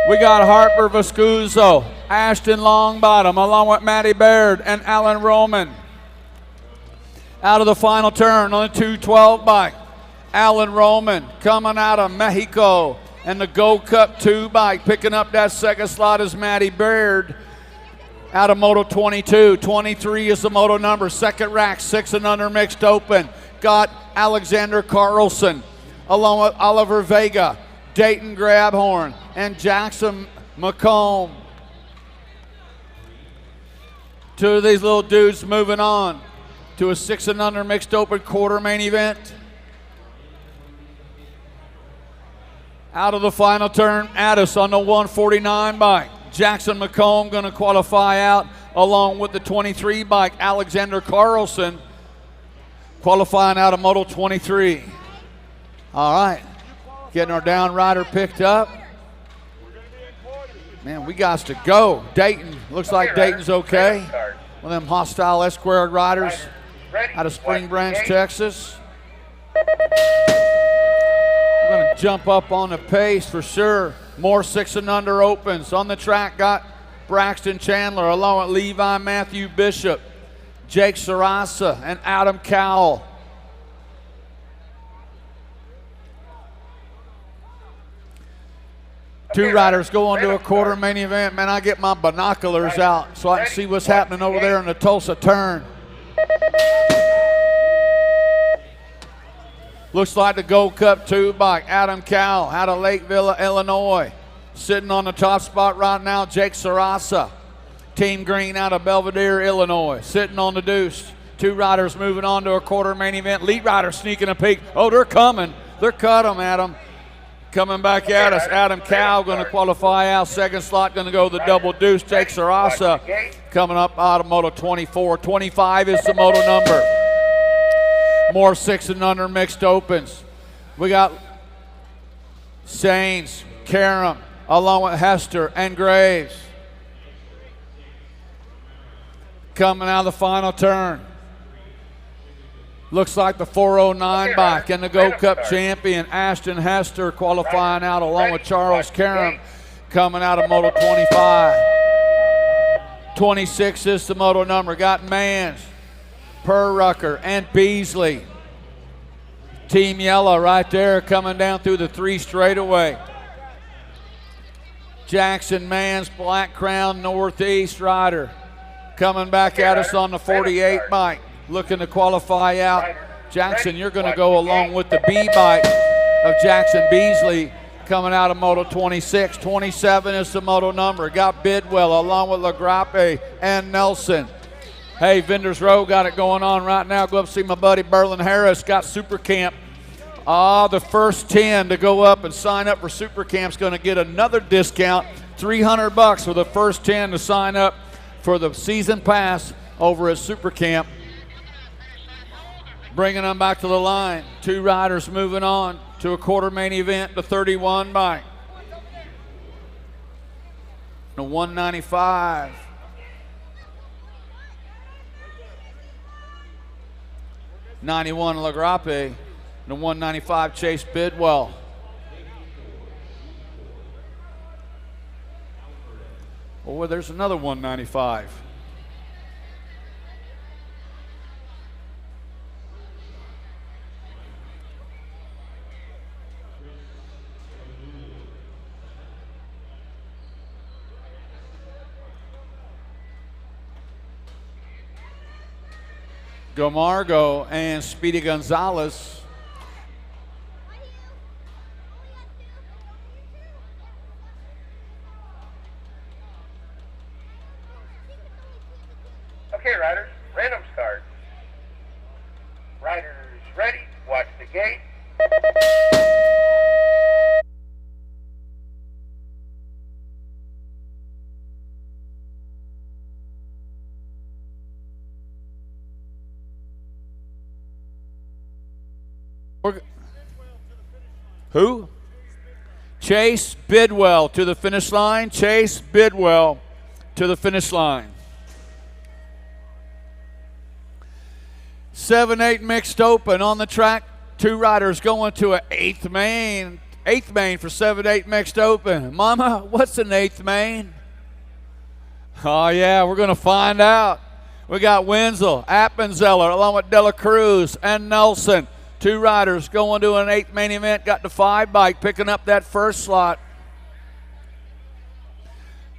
We got Harper Vascuso, Ashton Longbottom, along with Matty Baird and Alan Roman. Out of the final turn on the 212 bike, Alan Roman coming out of Mexico, and the Gold Cup 2 bike picking up that second slot is Matty Baird out of Moto 22. 23 is the moto number. Second rack, 6 and under mixed open. Got Alexander Carlson along with Oliver Vega, Dayton Grabhorn, and Jackson McComb. 2 of these little dudes moving on to a 6 and under mixed open quarter main event. Out of the final turn, Addis on the 149 bike. Jackson McComb going to qualify out along with the 23 bike. Alexander Carlson qualifying out of Moto 23. All right, getting our down rider picked up. Man, we got to go. Dayton, looks like Dayton's okay. One of them hostile S-squared riders out of Spring Branch, Texas. We're going to jump up on the pace for sure. More 6 and under opens. On the track, got Braxton Chandler along with Levi Matthew Bishop, Jake Sarasa, and Adam Cowell. Two riders going to a quarter main event. Man, I get my binoculars out so I can see what's happening over there in the Tulsa turn. Looks like the Gold Cup 2 bike. Adam Cowell out of Lakeville, Illinois. Sitting on the top spot right now, Jake Sarasa. Team Green out of Belvedere, Illinois. Sitting on the deuce. 2 riders moving on to a quarter main event. Lead rider sneaking a peek. Oh, they're coming. They're cut them, Adam. Coming back at us, Adam Cow going to qualify out. Second slot going to go the double deuce. Jake Sarasa coming up out of Moto 24. 25 is the Moto number. More 6 and under mixed opens. We got Sains, Karam, along with Hester and Graves. Coming out of the final turn. Looks like the 409 bike and the Gold Cup champion Ashton Hester qualifying out along with Charles Karam coming out of Moto 25. 26 is the Moto number. Got Mans, Perrucker, and Beasley. Team Yellow right there coming down through the 3 straightaway. Jackson Mans, Black Crown, Northeast rider coming back at us on the 48 bike. Looking to qualify out. Jackson, you're going to go along with the B bike of Jackson Beasley coming out of Moto 26. 27 is the Moto number. Got Bidwell along with LaGrappe and Nelson. Hey, Vendors Row got it going on right now. Go up see my buddy Berlin Harris. Got Super Camp. The first 10 to go up and sign up for Super Camp's going to get another discount. $300 for the first 10 to sign up for the season pass over at Super Camp. Bringing them back to the line. 2 riders moving on to a quarter main event, the 31 bike. The 195. '91 LaGrappe. The 195 Chase Bidwell. Oh, there's another 195. Gomargo and Speedy Gonzalez. Okay, riders, random start. Riders ready, watch the gate. Who? Chase Bidwell to the finish line. Chase Bidwell to the finish line. 7-8 mixed open on the track. 2 riders going to an 8th main. 8th main for 7-8 mixed open. Mama, what's an 8th main? Oh yeah, we're gonna find out. We got Wenzel, Appenzeller, along with Dela Cruz and Nelson. 2 riders going to an 8th main event. Got the 5 bike picking up that first slot.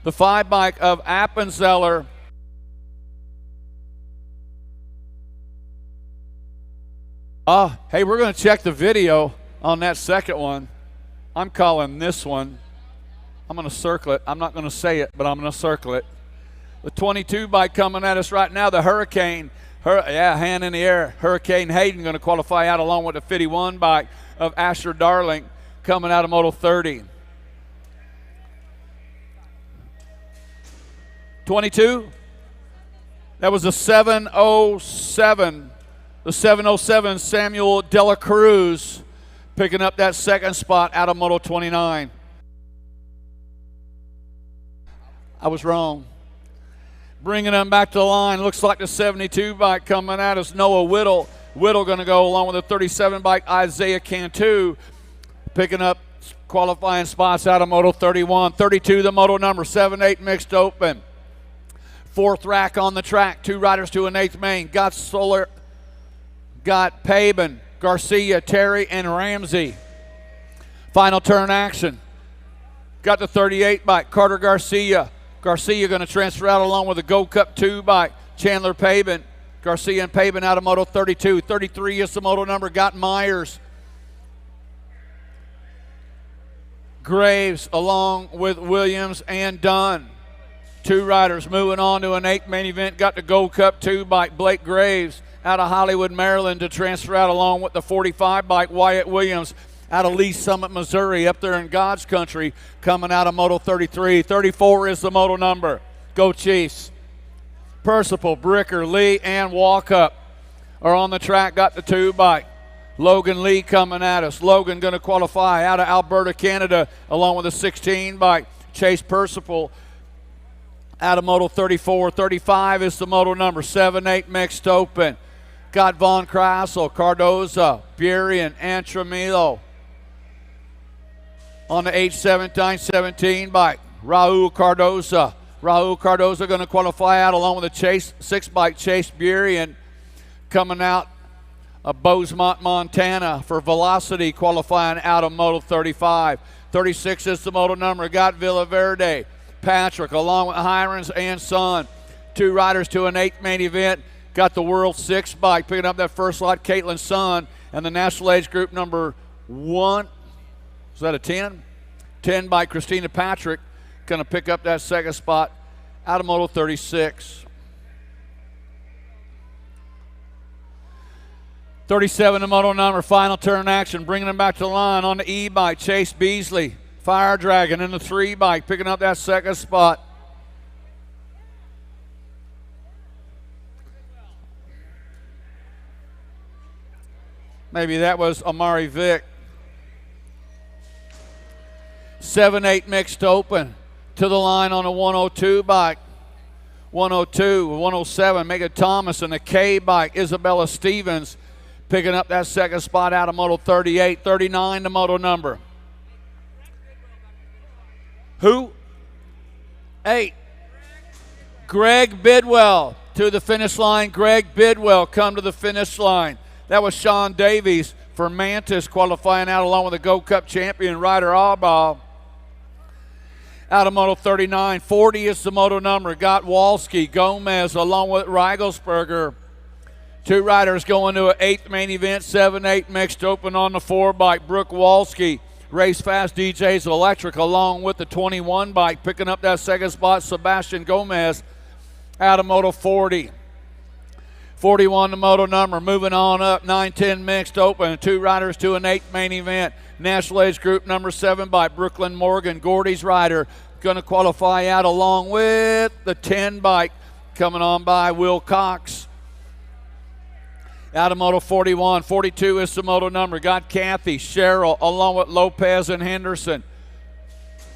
The 5 bike of Appenzeller. Hey, we're going to check the video on that second one. I'm calling this one. I'm going to circle it. I'm not going to say it, but I'm going to circle it. The 22 bike coming at us right now, the Hurricane. Hand in the air. Hurricane Hayden going to qualify out along with the 51 bike of Asher Darling coming out of Moto 30. 22. That was the 707. The 707 Samuel Dela Cruz picking up that second spot out of Moto 29. I was wrong. Bringing them back to the line. Looks like the 72 bike coming at us. Noah Whittle. Whittle going to go along with the 37 bike Isaiah Cantu. Picking up qualifying spots out of Moto 31. 32 the Moto number. 7-8 mixed open. 4th rack on the track. 2 riders to an 8th main. Got Solar. Got Pabin, Garcia, Terry, and Ramsey. Final turn action. Got the 38 bike. Carter Garcia. Garcia going to transfer out along with the Gold Cup 2 bike. Chandler Pabin. Garcia and Pabin out of Moto 32. 33 is the Moto number. Got Myers. Graves along with Williams and Dunn. 2 riders moving on to an 8th main event. Got the Gold Cup 2 bike. Blake Graves out of Hollywood, Maryland to transfer out along with the 45 bike. Wyatt Williams out of Lee Summit, Missouri, up there in God's country, coming out of Moto 33. 34 is the moto number. Go Chiefs. Percival, Bricker, Lee, and Walkup are on the track, got the 2 bike. Logan Lee coming at us. Logan going to qualify out of Alberta, Canada, along with a 16 bike. Chase Percival out of Moto 34. 35 is the moto number. 7-8 mixed open. Got Von Kreisel, Cardoza, Burien, and Tremilo. On the 8-7-9-17 bike, Raul Cardoza. Raul Cardoza going to qualify out along with a Chase 6 bike, Chase Burien, coming out of Bozeman, Montana for Velocity, qualifying out of Moto 35. 36 is the moto number. Got Villaverde, Patrick, along with Hirons and Son. 2 riders to an 8th main event. Got the World 6 bike, picking up that first lot, Caitlin Son, and the National Age Group number 1. Is that a 10? 10 by Christina Patrick, going to pick up that second spot out of Moto 36. 37 the moto number, final turn action, bringing them back to the line on the E-bike, Chase Beasley. Fire Dragon in the 3 bike, picking up that second spot. Maybe that was Amari Vick. 7-8 mixed open to the line on a 102 bike. 102, 107, Megan Thomas, and the K bike, Isabella Stevens, picking up that second spot out of Moto 38. 39 the moto number. Who? 8. Greg Bidwell to the finish line. Greg Bidwell come to the finish line. That was Sean Davies for Mantis, qualifying out along with the Gold Cup champion Ryder Arbaugh. Out of Moto 39, 40 is the moto number. Got Walski, Gomez, along with Reigelsberger. 2 riders going to an 8th main event, 7-8 mixed open on the 4 bike. Brooke Walski, Race Fast DJs Electric, along with the 21 bike, picking up that second spot. Sebastian Gomez out of Moto 40. 41 the moto number, moving on up, 9-10 mixed open. 2 riders to an 8th main event. National Age Group number 7 by Brooklyn Morgan, Gordy's rider, going to qualify out along with the 10 bike coming on by Will Cox. Out of Moto 41, 42 is the moto number. Got Kathy, Cheryl, along with Lopez and Henderson.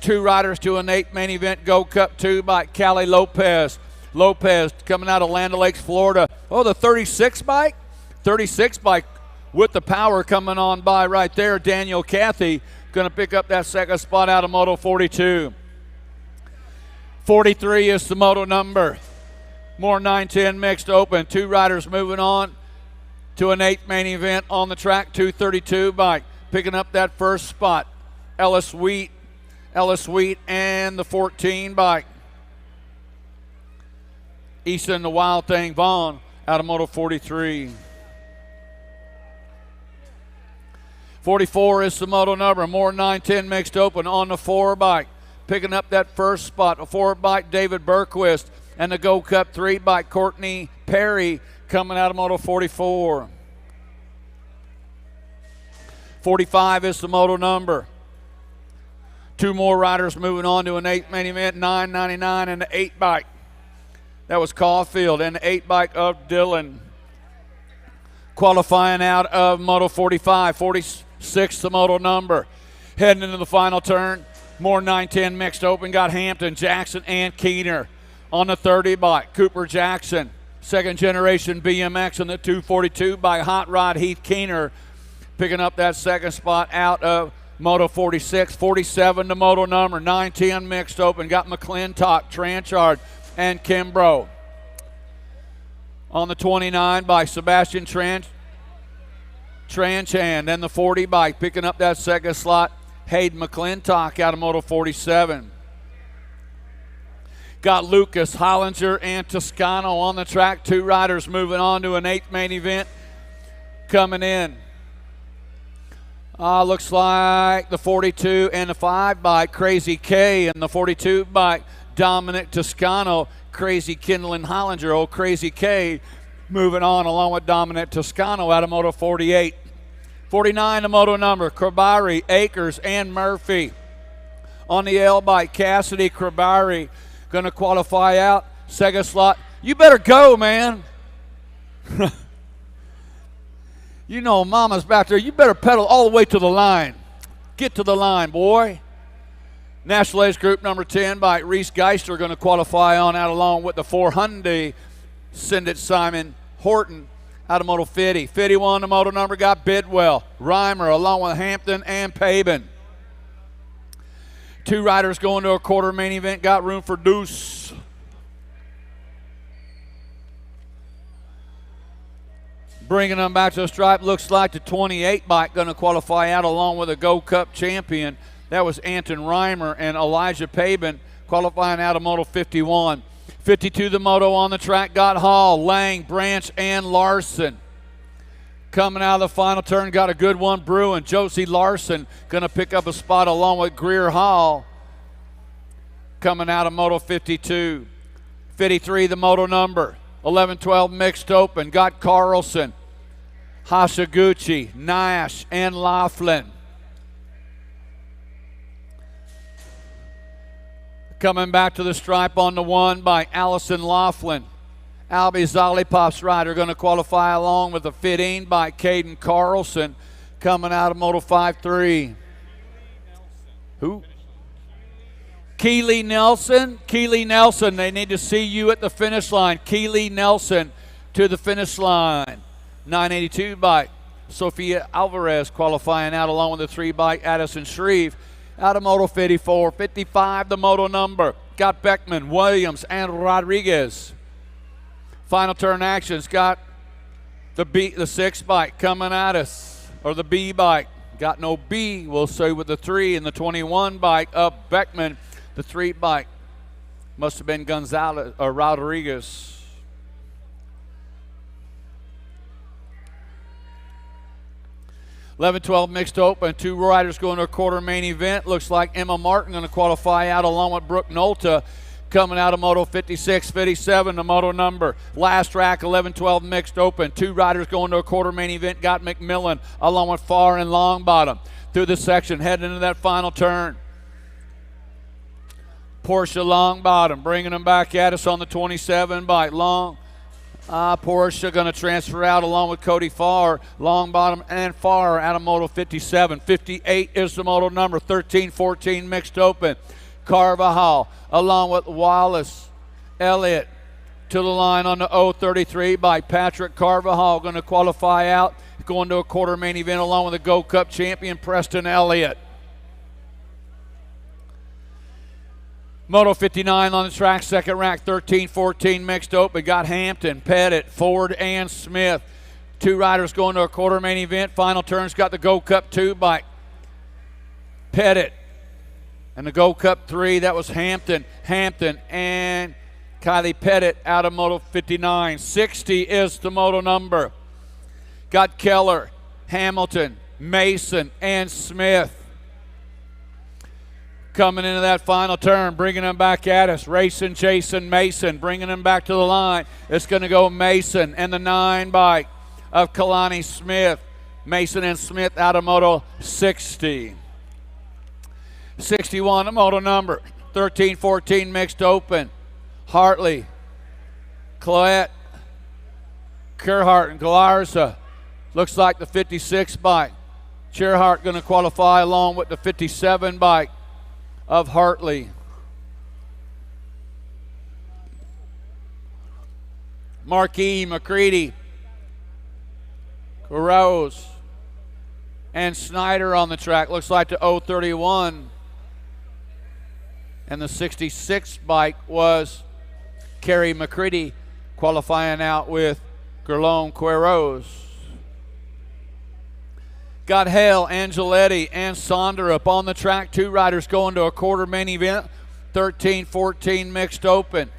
2 riders to an 8th main event, Gold Cup 2 by Callie Lopez. Lopez coming out of Land O'Lakes, Florida. Oh, the 36 bike? 36 bike with the power coming on by right there. Daniel Cathy going to pick up that second spot out of Moto 42. 43 is the moto number. More 9-10 mixed open. 2 riders moving on to an 8th main event on the track. 232 bike picking up that first spot. Ellis Wheat and the 14 bike. Easton the Wild Thing Vaughn out of Moto 43. 44 is the moto number. More 9-10 mixed open on the 4 bike. Picking up that first spot. A 4 bike, David Berquist, and the Gold Cup 3 bike, Courtney Perry, coming out of Moto 44. 45 is the moto number. 2 more riders moving on to an 8th main event, 9.99 and the 8 bike. That was Caulfield and the 8 bike of Dillon. Qualifying out of Moto 45, 46 the moto number. Heading into the final turn, more 9-10 mixed open. Got Hampton, Jackson, and Keener on the 30 bike. Cooper Jackson, second generation BMX on the 242 by Hot Rod Heath Keener, picking up that second spot out of Moto 46. 47 the moto number, 9-10 mixed open. Got McClintock, Tranchard, and Kimbrough. On the 29 by Sebastian Tranchan, and the 40 bike picking up that second slot, Hayden McClintock out of Moto 47. Got Lucas, Hollinger, and Toscano on the track. 2 riders moving on to an 8th main event coming in. Looks like the 42 and the 5 bike, Crazy K, and the 42 bike, Dominic Toscano, Crazy Kindlin Hollinger, old Crazy K, moving on along with Dominic Toscano out of Moto 48. 49, the moto number, Krabari, Akers, and Murphy. On the L bike, Cassidy, Krabari, going to qualify out. Second slot. You better go, man. You know Mama's back there. You better pedal all the way to the line. Get to the line, boy. National Age Group number 10 by Reese Geister going to qualify on out along with the 400. Send it Simon Horton out of Moto 50. 51, the moto number got Bidwell, Reimer, along with Hampton and Paben. 2 riders going to a quarter main event, got room for Deuce. Bringing them back to the stripe, looks like the 28 bike going to qualify out along with a Gold Cup champion. That was Anton Reimer and Elijah Paben qualifying out of Moto 51. 52, the moto on the track, got Hall, Lang, Branch, and Larson. Coming out of the final turn, got a good one brewing. Josie Larson going to pick up a spot along with Greer Hall. Coming out of Moto 52. 53, the moto number. 11-12 mixed open, got Carlson, Hashiguchi, Nash, and Laughlin. Coming back to the stripe on the 1 by Allison Laughlin. Albie Zollipops rider going to qualify along with the 15 by Caden Carlson coming out of Moto 5-3. Who? Keely Nelson. Keely Nelson, they need to see you at the finish line. Keely Nelson to the finish line. 982 by Sofia Alvarez qualifying out along with the 3 by Addison Shreve. Out of Moto 54. 55, the moto number. Got Beckman, Williams, and Rodriguez. Final turn actions got the 6 bike coming at us, or the B bike. Got no B, we'll say, with the 3 and the 21 bike of Beckman. The 3 bike must have been Gonzalez or Rodriguez. (11-12) mixed open. 2 riders going to a quarter main event. Looks like Emma Martin going to qualify out along with Brooke Nolta. Coming out of Moto 56, 57, the moto number. Last track, 11-12 mixed open. 2 riders going to a quarter main event. Got McMillan along with Farr and Longbottom through the section, heading into that final turn. Porsche Longbottom bringing them back at us on the 27 by Long. Porsche going to transfer out along with Cody Farr. Longbottom and Farr out of Moto 57. 58 is the moto number. 13-14 mixed open. Carvajal along with Wallace Elliott to the line on the 033 by Patrick Carvajal going to qualify out, going to a quarter main event along with the Gold Cup champion Preston Elliott. Moto 59 on the track, second rack, 13-14 mixed open. Got Hampton, Pettit, Ford, and Smith. 2 riders going to a quarter main event. Final turns got the Gold Cup 2 by Pettit. And the Gold Cup 3, that was Hampton, and Kylie Pettit out of Moto 59. 60 is the moto number. Got Keller, Hamilton, Mason, and Smith. Coming into that final turn, bringing them back at us. Racing Jason Mason, bringing them back to the line. It's going to go Mason and the 9 bike of Kalani Smith. Mason and Smith out of Moto 60. 61, the moto number. 13-14 mixed open. Hartley, Cloette, Kerhart, and Galarza. Looks like the 56 bike. Cherhart going to qualify along with the 57 bike of Hartley. Marquis, McCready, Rose, and Snyder on the track. Looks like the 031. And the 66 bike was Kerry McCready qualifying out with Gerlone Quiroz. Got Hale, Angeletti, and Sonder up on the track. 2 riders going to a quarter main event. 13-14 mixed open.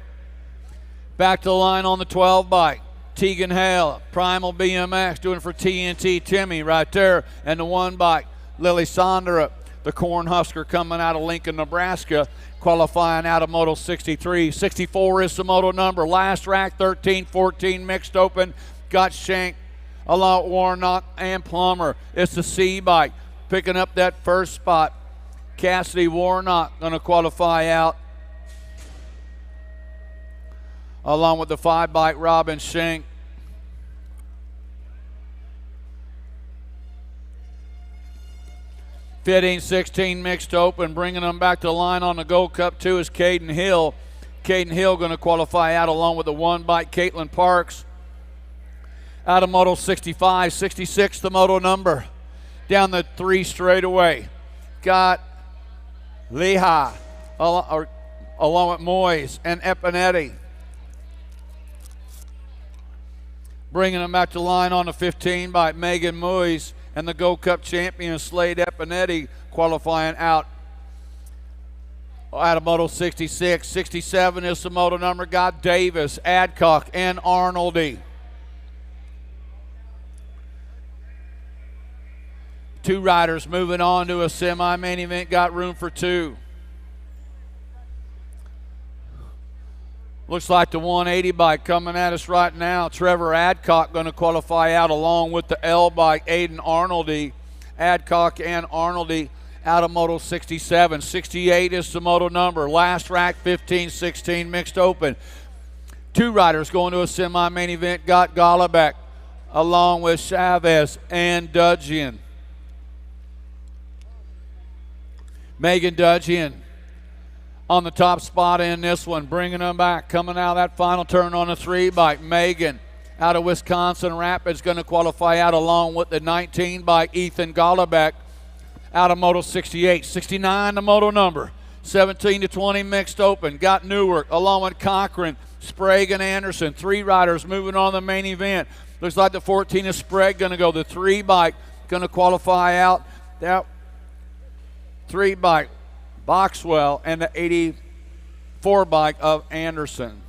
Back to the line on the 12 bike. Tegan Hale, Primal BMX, doing for TNT Timmy right there. And the 1 bike, Lily Sondera, the Cornhusker coming out of Lincoln, Nebraska, qualifying out of Moto 63. 64 is the moto number. Last rack, 13-14 mixed open. Got Shank, along with Warnock and Plummer. It's the C bike picking up that first spot. Cassidy Warnock going to qualify out, along with the 5 bike Robin Schenk. Fitting 16 mixed open, bringing them back to the line on the Gold Cup 2 is Caden Hill. Caden Hill going to qualify out along with the 1 bike Caitlin Parks. Out of Moto 65, 66 the moto number. Down the 3 straightaway. Got Leha along with Moyes and Epinetti. Bringing them back to the line on the 15 by Megan Moyes and the Gold Cup champion Slade Epinetti qualifying out of Moto 66. 67 is the moto number. Got Davis, Adcock, and Arnoldy. 2 riders moving on to a semi-main event. Got room for 2. Looks like the 180 bike coming at us right now. Trevor Adcock going to qualify out along with the L bike, Aiden Arnoldy. Adcock and Arnoldy out of Moto 67. 68 is the moto number. Last rack, 15-16 mixed open. 2 riders going to a semi-main event. Got Golubeck along with Chavez and Dudgeon. Megan Dudgeon on the top spot in this one, bringing them back, coming out of that final turn on the 3 bike. Megan out of Wisconsin Rapids going to qualify out along with the 19 bike Ethan Golubeck out of Moto 68. 69 the moto number. 17-20 mixed open. Got Newark along with Cochran, Sprague, and Anderson. 3 riders moving on the main event. Looks like the 14 is Sprague going to go. The 3 bike going to qualify out. That 3 bike Boxwell and the 84 bike of Anderson.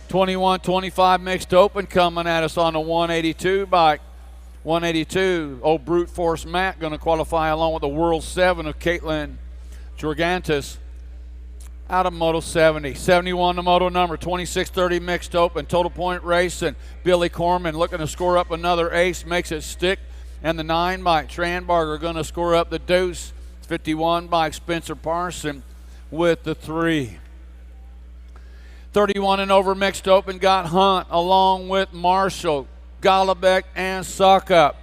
(21-25) mixed open coming at us on the 182 bike. 182, old brute force Matt going to qualify along with the World 7 of Caitlin Jorgantis out of Moto 70. 71 the moto number. 26-30 mixed open. Total point racing. Billy Corman looking to score up another ace, makes it stick. And the 9 bike Tranbarger going to score up the deuce. 51 bike Spencer Parson with the 3. 31 and over mixed open. Got Hunt along with Marshall, Golubeck, and Suckup.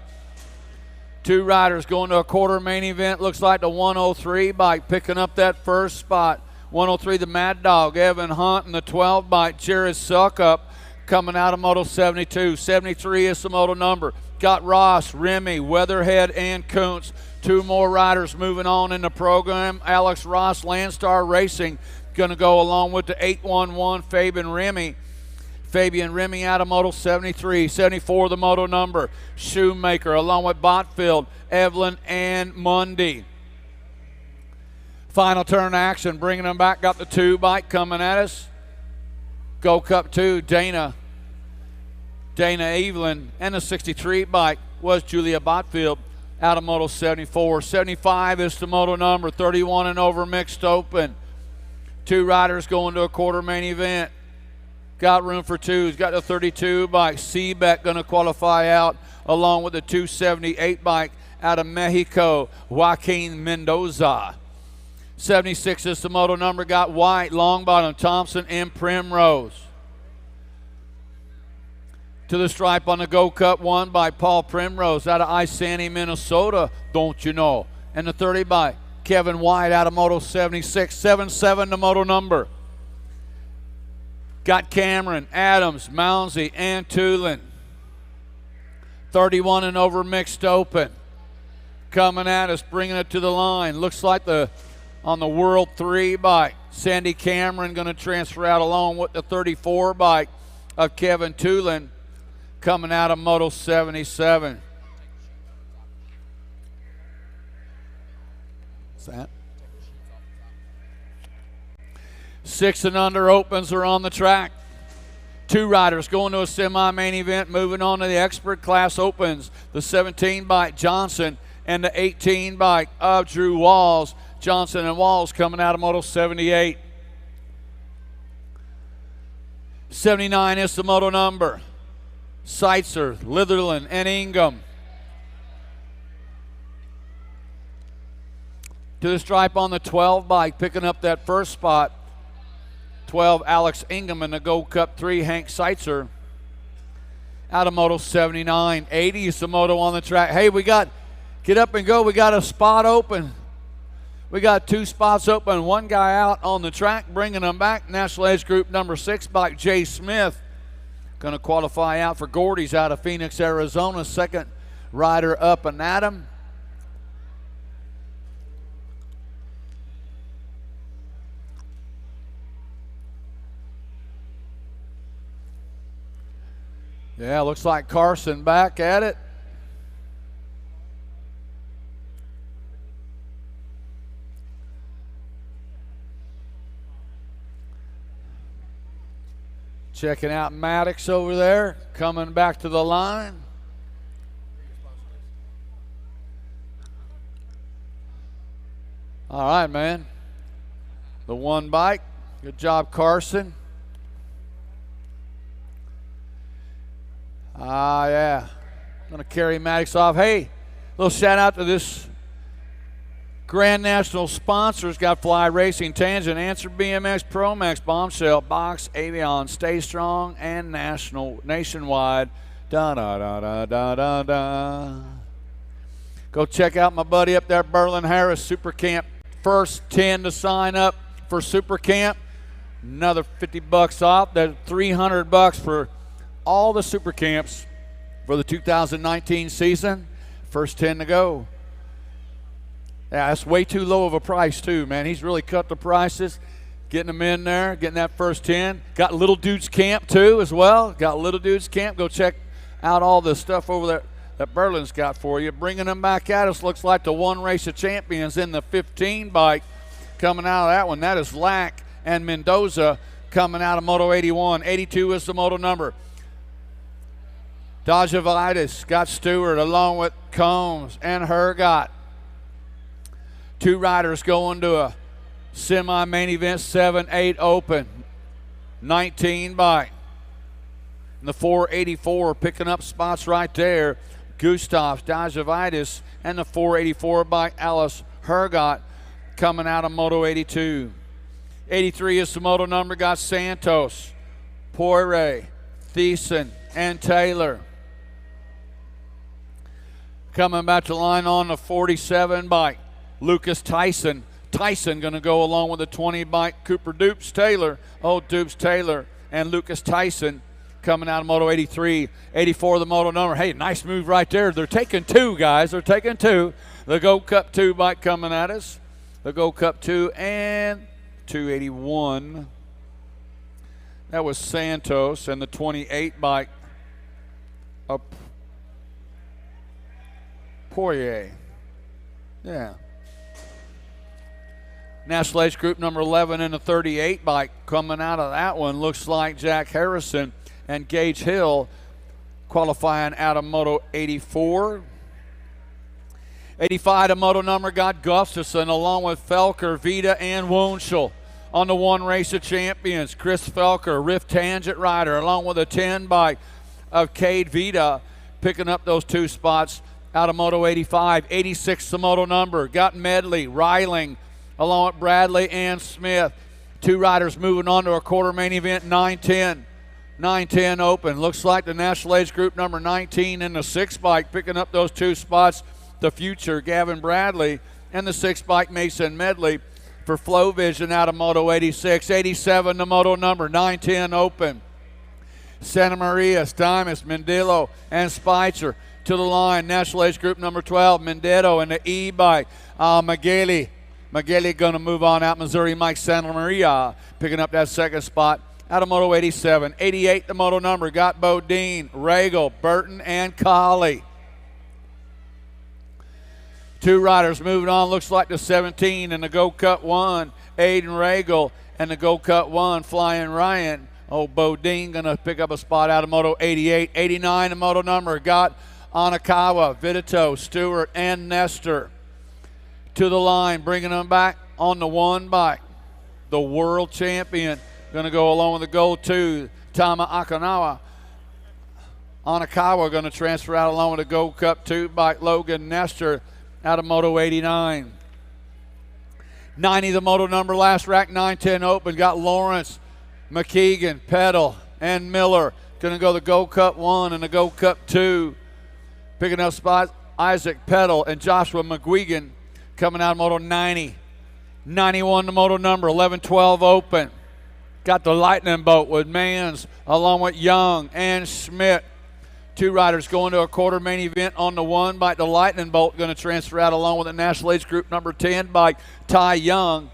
2 riders going to a quarter main event. Looks like the 103 bike picking up that first spot. 103 the Mad Dog, Evan Hunt, and the 12 bike Jared Suckup coming out of Moto 72. 73 is the moto number. Got Ross, Remy, Weatherhead, and Kuntz. 2 more riders moving on in the program. Alex Ross, Landstar Racing, going to go along with the 811 Fabian Remy out of Moto 73. 74 the moto number. Shoemaker along with Botfield, Evelyn, and Mundy. Final turn action, bringing them back. Got the 2 bike coming at us. Gold Cup 2, Dana Evelyn, and the 63 bike was Julia Botfield out of Moto 74. 75 is the moto number. 31 and over mixed open. 2 riders going to a quarter main event. Got room for 2. He's got the 32 bike. Seabeck going to qualify out along with the 278 bike out of Mexico, Joaquin Mendoza. 76 is the moto number. Got White, Longbottom, Thompson, and Primrose. To the stripe on the Gold Cup 1 by Paul Primrose out of Isani, Minnesota, don't you know. And the 30 by Kevin White out of Moto 76. 77 the moto number. Got Cameron, Adams, Mounsey, and Tulin. 31 and over mixed open. Coming at us, bringing it to the line. Looks like on the World 3 bike, Sandy Cameron going to transfer out along with the 34 bike of Kevin Tulin coming out of Moto 77. What's that? 6 and under opens are on the track. 2 riders going to a semi-main event, moving on to the expert class opens. The 17 bike Johnson and the 18 bike of Drew Walls. Johnson and Walls coming out of Moto 78. 79 is the moto number. Seitzer, Litherland, and Ingham. To the stripe on the 12 bike, picking up that first spot. 12, Alex Ingham in the Gold Cup 3, Hank Seitzer. Out of Moto 79. 80 is the moto on the track. Hey, we got, get up and go. We got a spot open. We got 2 spots open. 1 guy out on the track, bringing them back. National Age Group number 6 bike, Jay Smith. Going to qualify out for Gordy's out of Phoenix, Arizona. Second rider up and at him. Yeah, looks like Carson back at it. Checking out Maddox over there, coming back to the line. All right, man. The 1 bike. Good job, Carson. Yeah. Gonna carry Maddox off. Hey, little shout out to this Grand National sponsors. Got Fly Racing, Tangent, Answer BMX, Promax, Bombshell, Box, Avion, Stay Strong, and Nationwide. Da da da da da da da. Go check out my buddy up there, Berlin Harris, Super Camp. First 10 to sign up for Super Camp. Another $50 off. That's $300 for all the Super Camps for the 2019 season. First 10 to go. Yeah, that's way too low of a price too, man. He's really cut the prices, getting them in there, getting that first 10. Got Little Dudes Camp too as well. Got Little Dudes Camp. Go check out all the stuff over there that Berlin's got for you. Bringing them back at us. Looks like the 1 race of champions in the 15 bike coming out of that one. That is Lack and Mendoza coming out of Moto 81. 82 is the moto number. Dajavitis, Scott Stewart, along with Combs and Hergott. 2 riders going to a semi-main event, 7-8 open. 19 bike. And the 484 picking up spots right there. Gustav Dajavitis and the 484 bike, Alice Hergott, coming out of Moto 82. 83 is the moto number, got Santos, Poirier, Thiessen, and Taylor. Coming back to line on the 47 bike, Lucas Tyson. Tyson going to go along with the 20 bike, Cooper Dupes Taylor. Dupes Taylor and Lucas Tyson coming out of Moto 83. 84 the moto number. Hey, nice move right there. They're taking 2, guys. They're taking 2. The Gold Cup 2 bike coming at us. The Gold Cup 2 and 281. That was Santos and the 28 bike up Poirier. Yeah. National Age Group number 11 and the 38 bike coming out of that one. Looks like Jack Harrison and Gage Hill qualifying out of Moto 84. 85 the moto number got Gustafson along with Felker, Vita, and Wunschel. On the 1 race of champions, Chris Felker, Rift Tangent rider, along with a 10 bike of Cade Vita, picking up those 2 spots out of Moto 85. 86 the moto number, got Medley, Reiling, along with Bradley and Smith. 2 riders moving on to a quarter main event, 9-10. 9-10 open. Looks like the National Age Group number 19 and the 6 bike picking up those 2 spots. The future, Gavin Bradley, and the 6 bike, Mason Medley, for Flow Vision out of Moto 86. 87 the moto number, 9-10 open. Santa Maria, Stimus, Mendillo, and Spicer to the line. National Age Group number 12, Mendetto and the E-bike. Magali going to move on out. Missouri, Mike Santa Maria picking up that 2nd spot out of Moto 87. 88 the moto number, got Bodine, Regal, Burton, and Colley. 2 riders moving on. Looks like the 17 and the Gold Cup 1, Aiden Regal, and the Gold Cup 1, Flying Ryan. Bodine going to pick up a spot out of Moto 88. 89 the moto number, got Anakawa, Vidito, Stewart, and Nestor. To the line, bringing them back on the 1 bike. The world champion going to go along with the Gold 2, Tama Akanawa. Anakawa going to transfer out along with the Gold Cup 2 bike. Logan Nestor out of Moto 89. 90 the moto number, last rack, 9-10 open. Got Lawrence, McKeegan, Peddle, and Miller. Going to go the Gold Cup 1 and the Gold Cup 2. Picking up spots, Isaac Peddle and Joshua McGuigan coming out of Moto 90. 91 the moto number, 11-12 open. Got the Lightning Boat with Mans along with Young and Schmidt. 2 riders going to a quarter main event on the 1 bike. The Lightning Bolt going to transfer out along with the National Age Group number 10 bike, Ty Young.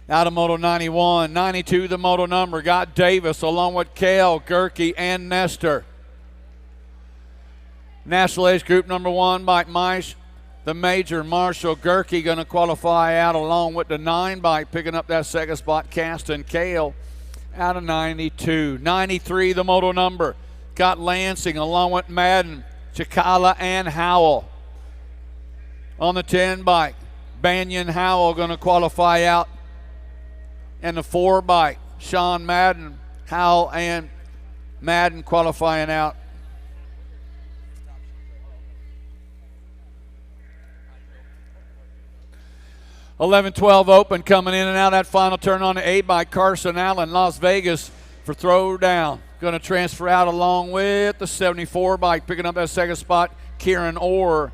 Out of Moto 91. 92 the moto number. Got Davis along with Kale, Gerke, and Nestor. National Age Group number 1 bike, Mice. The major, Marshall Gerke, going to qualify out along with the 9 bike, picking up that second spot, Caston Kale out of 92. 93 the moto number. Got Lansing along with Madden, Chikala, and Howell. On the 10 bike, Banyan Howell going to qualify out. And the 4 bike, Sean Madden, Howell, and Madden qualifying out. $11-12 open, coming in and out that final turn on the 8 by Carson Allen, Las Vegas for throwdown. Going to transfer out along with the 74 bike, picking up that second spot, Kieran Orr.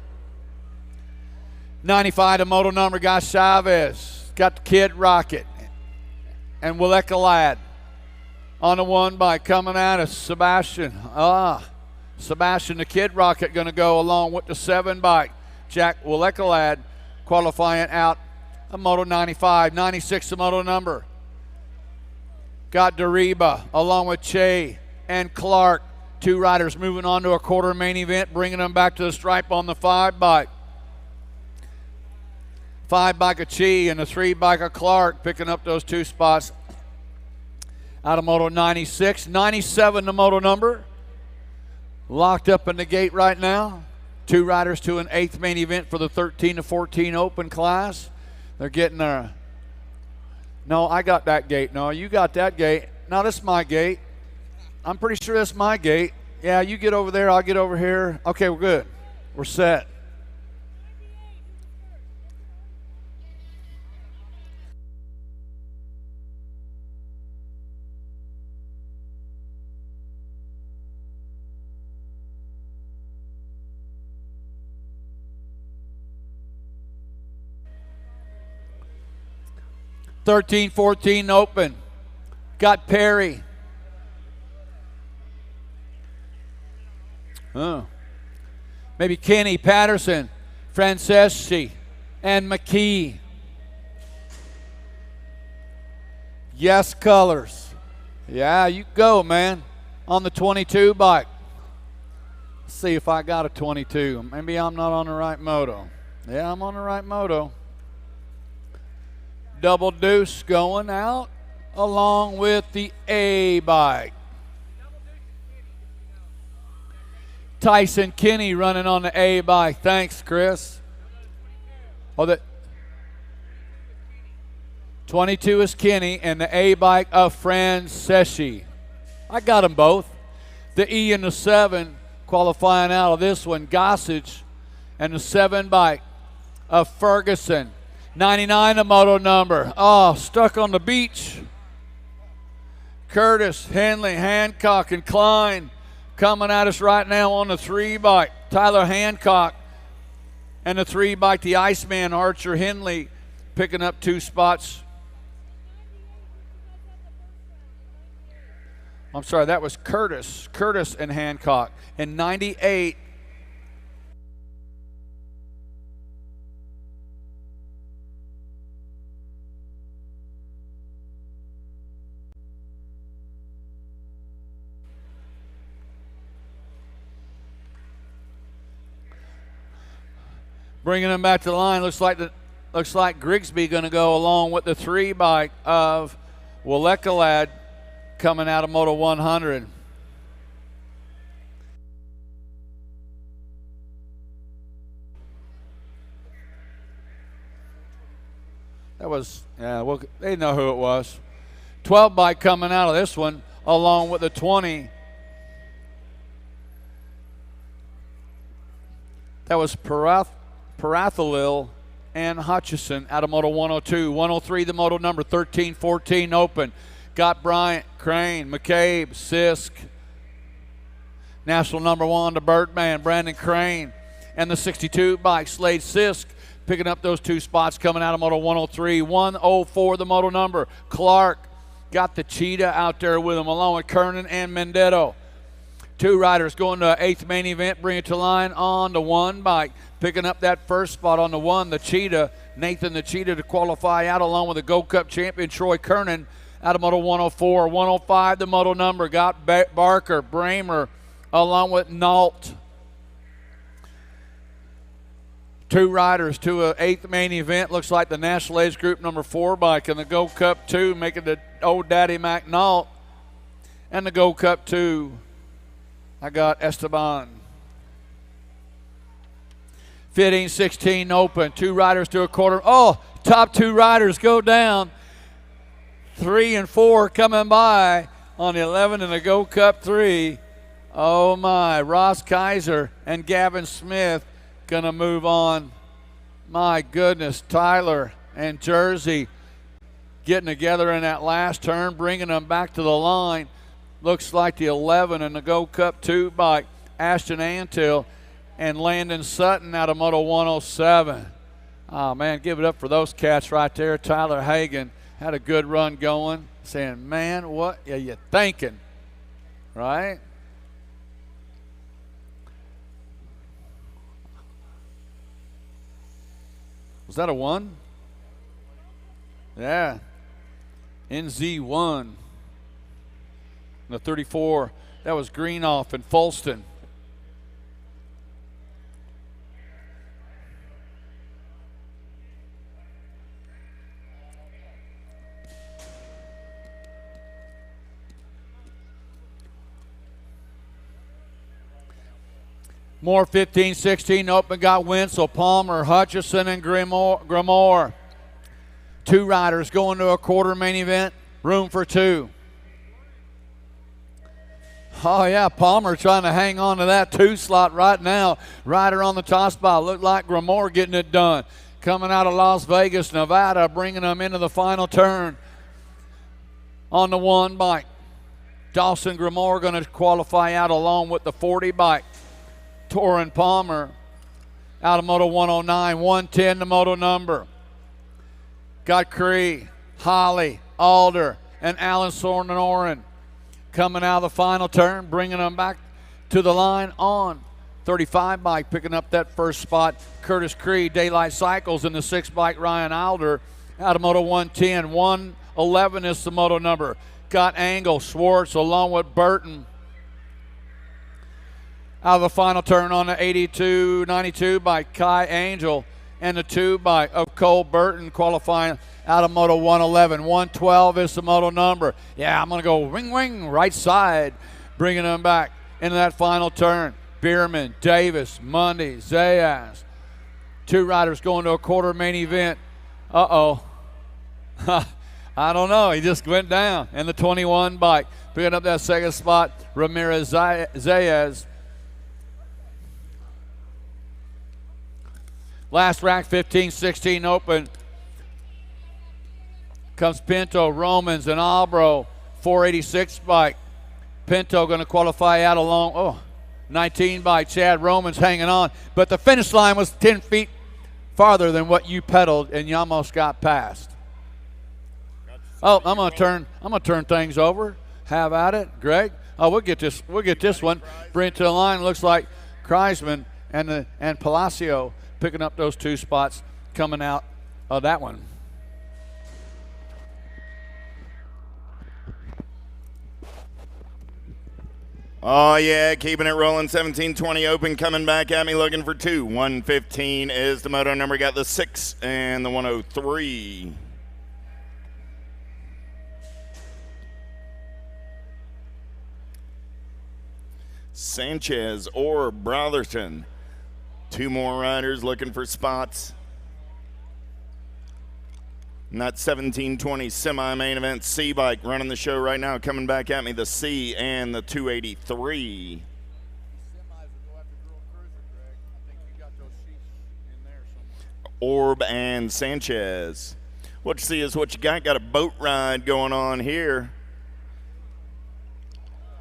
95 the moto number, got Chavez. Got the Kid Rocket and Willeka Ladd. On the 1 bike, coming out of Sebastian. Sebastian the Kid Rocket going to go along with the 7 bike. Jack Willeka Ladd qualifying out. A Moto 95, 96 the moto number. Got Dariba along with Che and Clark. 2 riders moving on to a quarter main event, bringing them back to the stripe on the 5 bike. 5 bike of Chi and the 3 bike of Clark, picking up those 2 spots out of Moto 96. 97 the moto number. Locked up in the gate right now. 2 riders to an 8th main event for the 13 to 14 open class. They're getting a, no, I got that gate. No, you got that gate. No, this is my gate. I'm pretty sure that's my gate. Yeah, you get over there, I'll get over here. Okay, we're good. We're set. $13-14 open. Got Perry. Maybe Kenny, Patterson, Franceschi, and McKee. Yes, colors. Yeah, you go, man. On the 22 bike. Let's see if I got a 22. Maybe I'm not on the right moto. Yeah, I'm on the right moto. Double Deuce going out along with the A bike. Tyson Kinney running on the A bike. Thanks, Chris. Oh, the 22 is Kinney and the A bike of Franceschi. I got them both. The E and the 7 qualifying out of this one, Gossage, and the 7 bike of Ferguson. 99 the moto number. Stuck on the beach. Curtis, Henley, Hancock, and Klein coming at us right now on the 3 bike. Tyler Hancock and the 3 bike, the Iceman, Archer Henley, picking up 2 spots. I'm sorry, that was Curtis and Hancock. And 98. Bringing them back to the line, looks like Grigsby going to go along with the 3 bike of Willeka Ladd coming out of Moto 100. That was, yeah, well, they know who it was. 12 bike coming out of this one, along with the 20. That was Parathalil and Hutchison out of Moto 102. 103, the Moto number 13-14 open. Got Bryant, Crane, McCabe, Sisk. National number 1 to Birdman, Brandon Crane. And the 62 bike, Slade Sisk, picking up those 2 spots coming out of Moto 103. 104, the Moto number. Clark got the Cheetah out there with him, along with Kernan and Mendetto. 2 riders going to 8th main event, bring it to line on the 1 bike. Picking up that first spot on the 1, the Cheetah. Nathan the Cheetah to qualify out, along with the Gold Cup champion Troy Kernan out of Moto 104. 105, the Moto number. Got Barker, Bramer, along with Nault. 2 riders to an 8th main event. Looks like the National Age Group number 4 bike and the Gold Cup 2, making the old Daddy Mac Nault. And the Gold Cup 2, I got Esteban. 15-16 open. 2 riders to a quarter. Oh, top 2 riders go down. 3 and 4 coming by on the 11 in the Gold Cup 3. Oh my, Ross Kaiser and Gavin Smith gonna move on. My goodness, Tyler and Jersey getting together in that last turn, bringing them back to the line. Looks like the 11 in the Gold Cup 2 bike, Ashton Antill and Landon Sutton out of Moto 107. Oh man, give it up for those cats right there. Tyler Hagan had a good run going, saying, man, what are you thinking, right? Was that a 1? Yeah. NZ1. The 34, that was Greenoff and Folston. More 15-16 open, got Winslow, Palmer, Hutchison, and Grimoire. 2 riders going to a quarter main event, room for 2. Oh yeah, Palmer trying to hang on to that 2 slot right now. Rider on the top spot, looked like Grimoire getting it done. Coming out of Las Vegas, Nevada, bringing them into the final turn on the 1 bike. Dawson Grimoire going to qualify out along with the 40 bike. Torin Palmer out of Moto 109, 110 the Moto number. Got Cree, Holly, Alder, and Alan Sornoren coming out of the final turn, bringing them back to the line on 35 bike, picking up that first spot. Curtis Cree, Daylight Cycles in the 6 bike. Ryan Alder out of Moto 110, 111 is the Moto number. Got Angle, Schwartz, along with Burton. Out of the final turn on the 82-92 by Kai Angel and the 2 by of Cole Burton qualifying out of Moto 111. 112 is the Moto number. Yeah, I'm going to go wing, right side, bringing them back into that final turn. Bierman, Davis, Mundy, Zayas. 2 riders going to a quarter main event. Uh-oh. I don't know. He just went down. And the 21 bike, picking up that second spot, Ramirez Zayas. Last rack, 15-16 open. Comes Pinto, Romans, and Albro, 486 bike. Pinto going to qualify out along, 19 by Chad Romans hanging on. But the finish line was 10 feet farther than what you pedaled, and you almost got past. Oh, I'm gonna turn things over. Have at it, Greg. Oh, we'll get this one. Bring it to the line. Looks like Kreisman and Palacio picking up those 2 spots coming out of that one. Oh, yeah, keeping it rolling. 17-20 open, coming back at me looking for 2. 115 is the Moto number. Got the 6 and the 103. Sanchez or Brotherton. 2 more riders looking for spots. And that 1720 semi-main event C bike running the show right now. Coming back at me, the C and the 283. Orb and Sanchez. What you see is what you got. Got a boat ride going on here.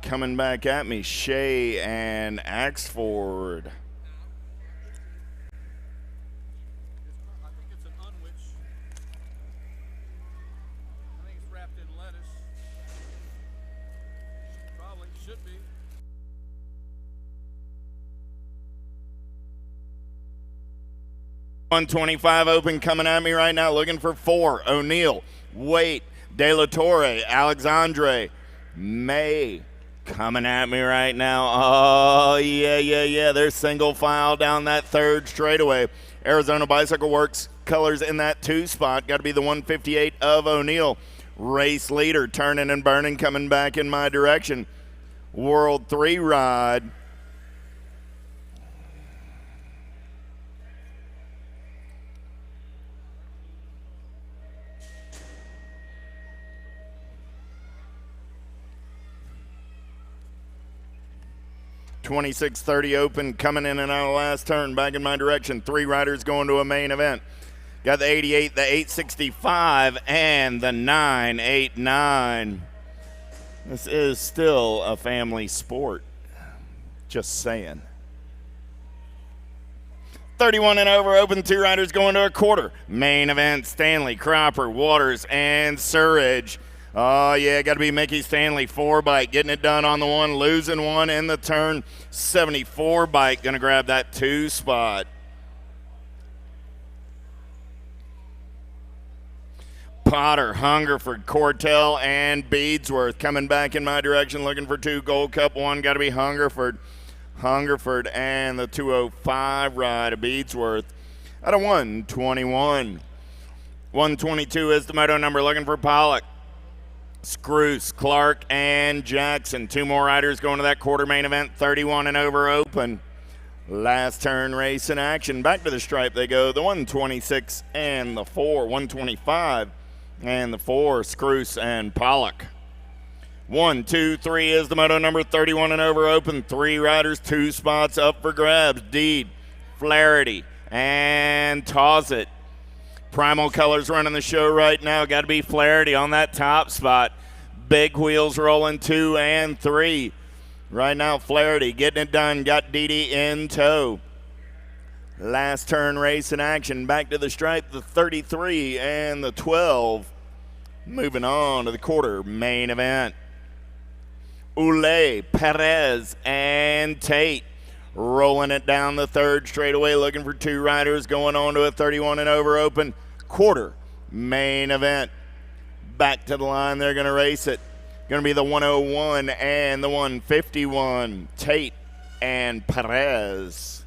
Coming back at me, Shea and Axford. I think it's an unwich. I think it's wrapped in lettuce. Probably should be. .125 open coming at me right now, looking for 4. O'Neill, Waite, De La Torre, Alexandre, May. Coming at me right now. Oh, yeah. They're single file down that third straightaway. Arizona Bicycle Works colors in that 2 spot. Got to be the 158 of O'Neill. Race leader turning and burning, coming back in my direction. World 3 ride. .2630 open, coming in and out of last turn, back in my direction. 3 riders going to a main event. Got the 88, the 865, and the 989. This is still a family sport. Just saying. 31 and over, open. 2 riders going to a quarter. Main event, Stanley, Cropper, Waters, and Surridge. Oh, yeah, got to be Mickey Stanley, 4 bike, getting it done on the 1, losing 1 in the turn. 74 bike, going to grab that 2 spot. Potter, Hungerford, Cortell, and Beadsworth coming back in my direction, looking for 2. Gold Cup 1, got to be Hungerford. Hungerford and the 205 ride of Beadsworth out of 121. 122 is the moto number, looking for Pollock. Scroose, Clark, and Jackson. 2 more riders going to that quarter main event. 31 and over open. Last turn race in action. Back to the stripe they go. The 126 and the 4. 125 and the 4. Scroose and Pollock. 1, 2, 3 is the moto number. 31 and over open. 3 riders, 2 spots up for grabs. Deed, Flaherty, and Tossett. Primal Colors running the show right now. Got to be Flaherty on that top spot. Big wheels rolling 2 and 3. Right now, Flaherty getting it done. Got Didi in tow. Last turn race in action. Back to the stripe, the 33 and the 12. Moving on to the quarter main event. Oulet, Perez, and Tate. Rolling it down the third straightaway, looking for 2 riders going on to a 31 and over open quarter main event. Back to the line, they're going to race it. Going to be the 101 and the 151. Tate and Perez.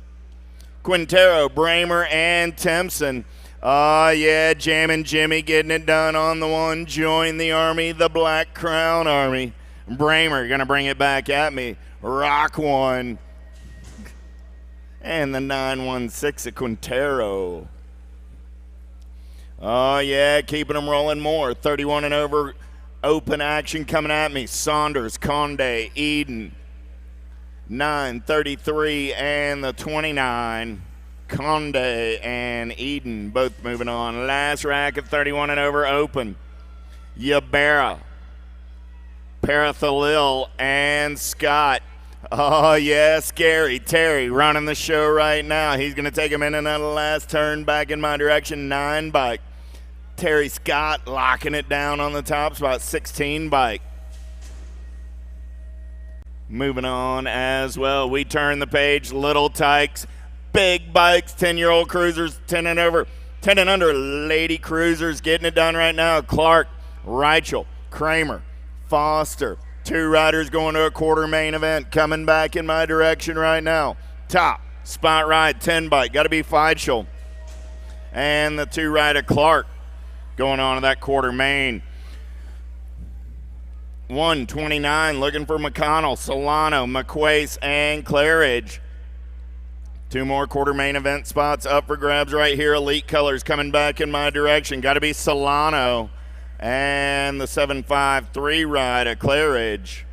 Quintero, Bramer, and Timpson. Oh, yeah, Jammin' Jimmy getting it done on the 1. Join the Army, the Black Crown Army. Bramer going to bring it back at me. Rock 1. And the 916 of Quintero. Oh, yeah, keeping them rolling more. 31 and over open action coming at me. Saunders, Conde, Eden. 933 and the 29. Conde and Eden both moving on. Last rack at 31 and over open. Yabera, Parathalil, and Scott. Oh, yeah, Scary Terry running the show right now. He's going to take him in and out of the last turn back in my direction. 9 bike. Terry Scott locking it down on the top spot. 16 bike. Moving on as well. We turn the page. Little Tykes, big bikes, 10-year-old cruisers, 10 and over, 10 and under lady cruisers getting it done right now. Clark, Reichel, Kramer, Foster. 2 riders going to a quarter main event coming back in my direction right now. Top spot ride, 10 bike, got to be Feichel. And the 2 rider Clark going on to that quarter main. 129 looking for McConnell, Solano, McQuace, and Claridge. Two more quarter main event spots up for grabs right here. Elite colors coming back in my direction. Got to be Solano and the 753 ride at Claridge.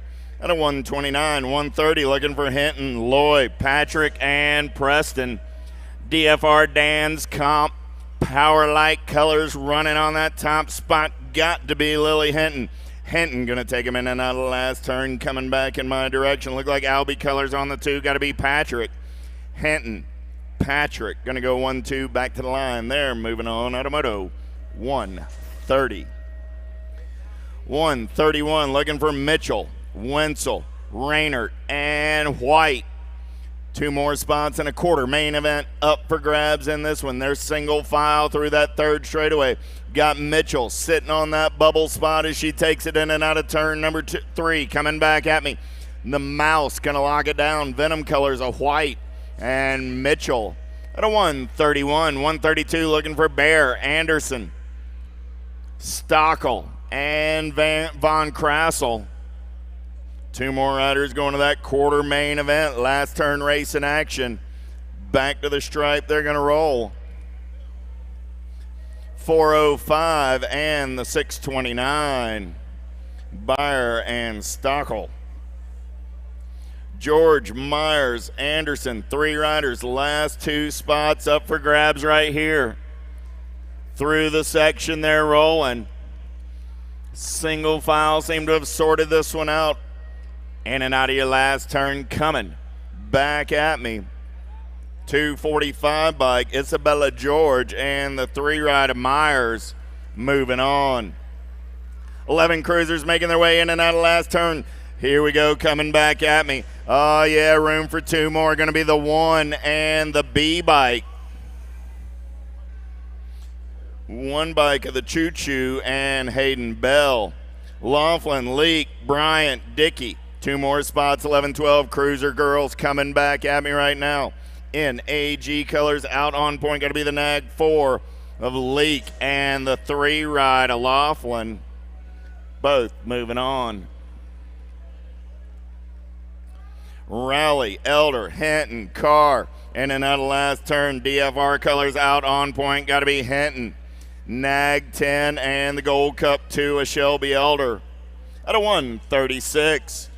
At a 129, 130, looking for Hinton, Lloyd, Patrick, and Preston. DFR Dan's comp. Power light colors running on that top spot. Got to be Lily Hinton. Hinton going to take him in and out of the last turn, coming back in my direction. Look like Albie colors on the 2. Got to be Patrick. Hinton, Patrick, going to go 1-2 back to the line there. Moving on out of Moto 130. 131, looking for Mitchell, Wenzel, Raynert, and White. Two more spots and a quarter main event up for grabs in this one. They're single file through that third straightaway. Got Mitchell sitting on that bubble spot as she takes it in and out of turn number 3. Coming back at me. The Mouse going to lock it down. Venom colors of White and Mitchell. At a 131, 132, looking for Bear, Anderson, Stockel, and Von Krassel. Two more riders going to that quarter main event. Last turn race in action. Back to the stripe, they're going to roll. 405 and the 629. Beyer and Stockel. George, Myers, Anderson, 3 riders. Last 2 spots up for grabs right here. Through the section they're rolling. Single file seem to have sorted this one out. In and out of your last turn coming. Back at me. 245 bike, Isabella George, and the 3 rider Myers moving on. 11 cruisers making their way in and out of last turn. Here we go, coming back at me. Oh, yeah, room for 2 more. Going to be the 1 and the B bike. 1 bike of the Choo Choo and Hayden Bell. Laughlin, Leak, Bryant, Dickey. 2 more spots, 11-12 cruiser girls coming back at me right now. In AG colors, out on point. Got to be the Nag 4 of Leak and the 3 ride of Laughlin. Both moving on. Rowley, Elder, Hinton, Carr, in and out of last turn. DFR colors out on point. Got to be Hinton. Nag 10 and the Gold Cup 2 of Shelby Elder. At a 136.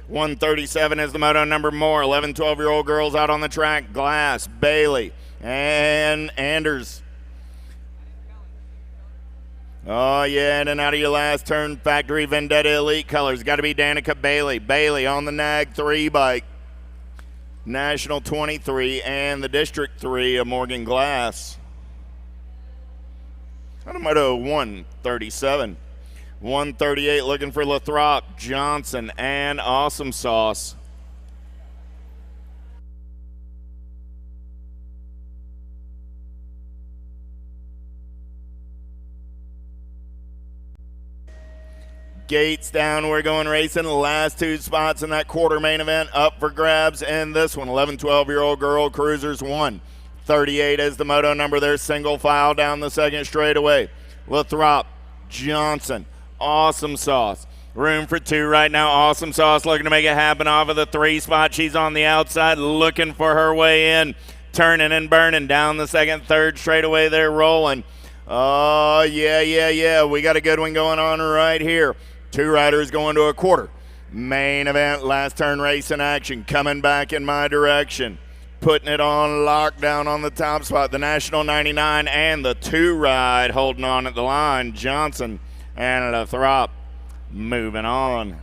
137 is the moto number more. 11, 12-year-old girls out on the track. Glass, Bailey, and Anders. Oh, yeah, in and out of your last turn. Factory Vendetta Elite colors. Got to be Danica Bailey. Bailey on the Nag 3 bike. National 23 and the District 3 of Morgan Glass. Out of Moto 137. 138 looking for Lathrop, Johnson, and Awesome Sauce. Gates down, we're going racing. The last 2 spots in that quarter main event up for grabs in this one. 11, 12-year-old girl cruisers 1. 38 is the moto number. They're single file down the second straightaway. Lathrop, Johnson, Awesome Sauce. Room for 2 right now. Awesome Sauce looking to make it happen off of the 3 spot. She's on the outside looking for her way in. Turning and burning down the second, third straightaway. They're rolling. Oh, yeah. We got a good one going on right here. 2 riders going to a quarter. Main event, last turn race in action. Coming back in my direction. Putting it on lockdown on the top spot. The National 99 and the 2 ride holding on at the line. Johnson and Lathrop moving on.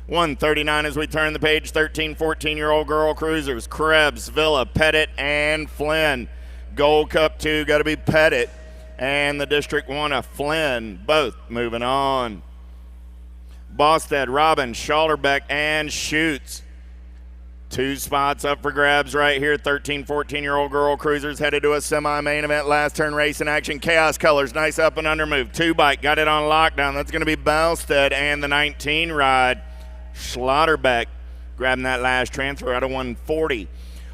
139 as we turn the page. 13, 14-year-old girl cruisers. Krebs, Villa, Pettit, and Flynn. Gold Cup 2 got to be Pettit. And the District 1 of Flynn. Both moving on. Bosted, Robbins, Schalderbeck, and Schutz. 2 spots up for grabs right here. 13, 14-year-old girl cruisers headed to a semi-main event. Last turn race in action. Chaos colors. Nice up and under move. 2 bike. Got it on lockdown. That's going to be Bosted and the 19 ride. Schlotterbeck grabbing that last transfer out of 140.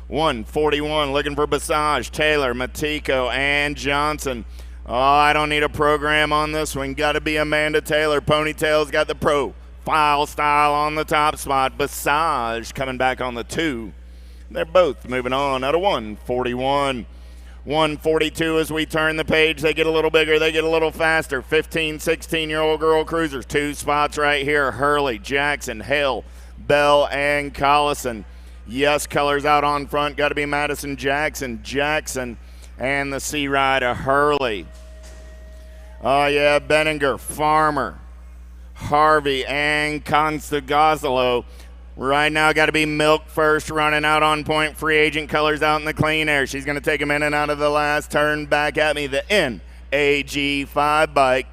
141 looking for Basage, Taylor, Matico, and Johnson. Oh, I don't need a program on this one. Got to be Amanda Taylor. Ponytail's got the profile style on the top spot. Basage coming back on the 2. They're both moving on out of 141. 142 as we turn the page. They get a little bigger. They get a little faster. 15, 16-year-old girl cruisers. 2 spots right here. Hurley, Jackson, Hale, Bell, and Collison. Yes, colors out on front. Got to be Madison Jackson. Jackson and the C Rider Hurley. Oh, yeah, Benninger, Farmer, Harvey, and Constagazolo. Right now, got to be Milk first, running out on point. Free agent colors out in the clean air. She's going to take him in and out of the last turn. Back at me, the NAG5 bike.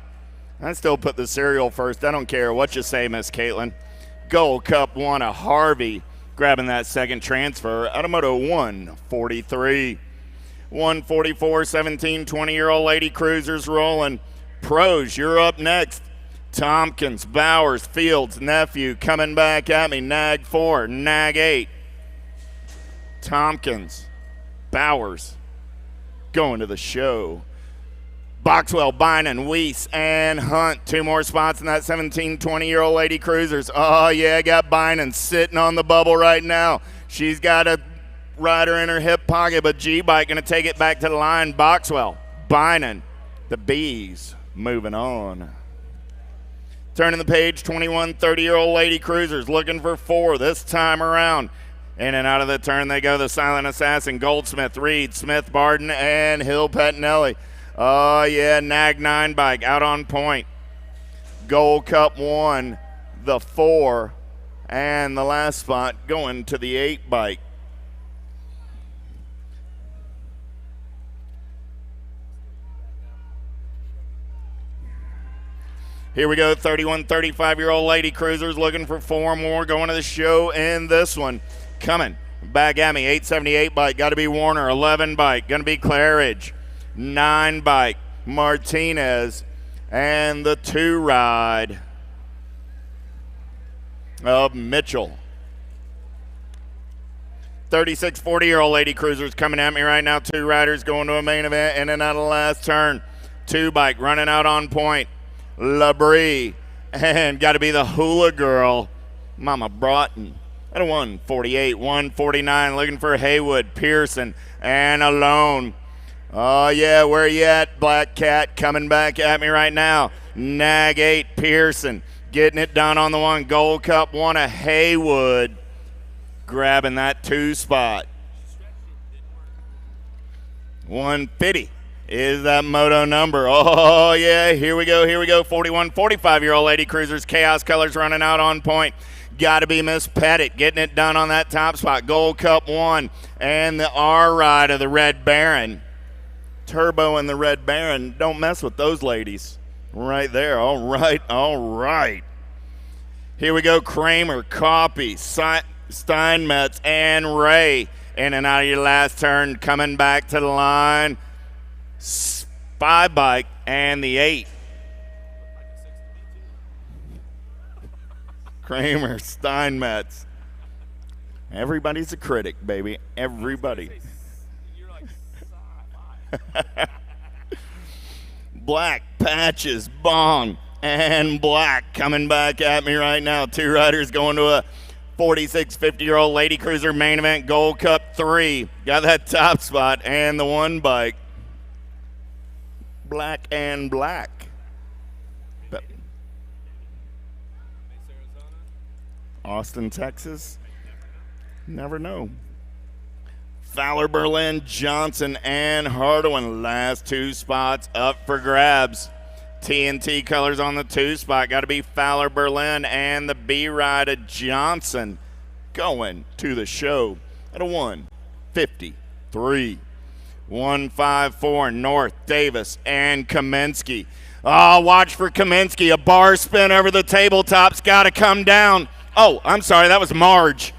I still put the serial first. I don't care what you say, Miss Caitlin. Gold Cup 1 of Harvey, grabbing that second transfer out of Moto 143. 144, 17, 20-year-old lady cruisers rolling. Pros, you're up next. Tompkins, Bowers, Fields, Nephew coming back at me. Nag 4, Nag 8. Tompkins, Bowers going to the show. Boxwell, Bynum, Weiss, and Hunt. 2 more spots in that 17, 20-year-old lady cruisers. Oh, yeah, got Bynum sitting on the bubble right now. She's got a rider in her hip pocket, but G-Bike going to take it back to the line. Boxwell, Bynum, the Bees moving on. Turning the page, 21, 30-year-old lady cruisers looking for 4 this time around. In and out of the turn they go. The Silent Assassin, Goldsmith, Reed, Smith, Barden, and Hill Pettinelli. Oh, yeah, Nag 9 bike out on point. Gold Cup 1, the 4, and the last spot going to the 8 bike. Here we go, 31, 35-year-old lady cruisers looking for 4 more, going to the show in this one. Coming back at me, 878 bike, got to be Warner, 11 bike, going to be Claridge, 9 bike, Martinez, and the 2 ride of Mitchell. 36, 40-year-old lady cruisers coming at me right now, 2 riders going to a main event, in and out of the last turn. 2 bike running out on point. Labrie, and got to be the Hula Girl, Mama Broughton. At a 148, 149, looking for Haywood, Pearson, and Alone. Oh, yeah, where you at, Black Cat? Coming back at me right now. Nag 8, Pearson, getting it done on the 1. Gold Cup 1 of Haywood, grabbing that 2 spot. 150. Is that moto number. Oh, yeah, here we go. 41, 45-year-old lady cruisers, Chaos colors running out on point. Got to be Miss Pettit getting it done on that top spot. Gold Cup 1 and the R ride of the Red Baron. Turbo and the Red Baron. Don't mess with those ladies. Right there. All right. Here we go. Kramer, Coppy, Steinmetz, and Ray. In and out of your last turn. Coming back to the line. Spy bike and the 8. Kramer, Steinmetz. Everybody's a critic, baby. Everybody. Black, Patches, Bong, and Black coming back at me right now. 2 riders going to a 46, 50-year-old lady cruiser main event. Gold Cup 3. Got that top spot and the 1 bike. Black and Black. Austin, Texas. Never know. Fowler, Berlin, Johnson, and Hardwin. Last 2 spots up for grabs. TNT colors on the 2 spot. Got to be Fowler, Berlin, and the B ride of Johnson going to the show at a 153. 154 North, Davis, and Kaminsky. Oh, watch for Kaminsky. A bar spin over the tabletop's got to come down. Oh, I'm sorry, that was Marge.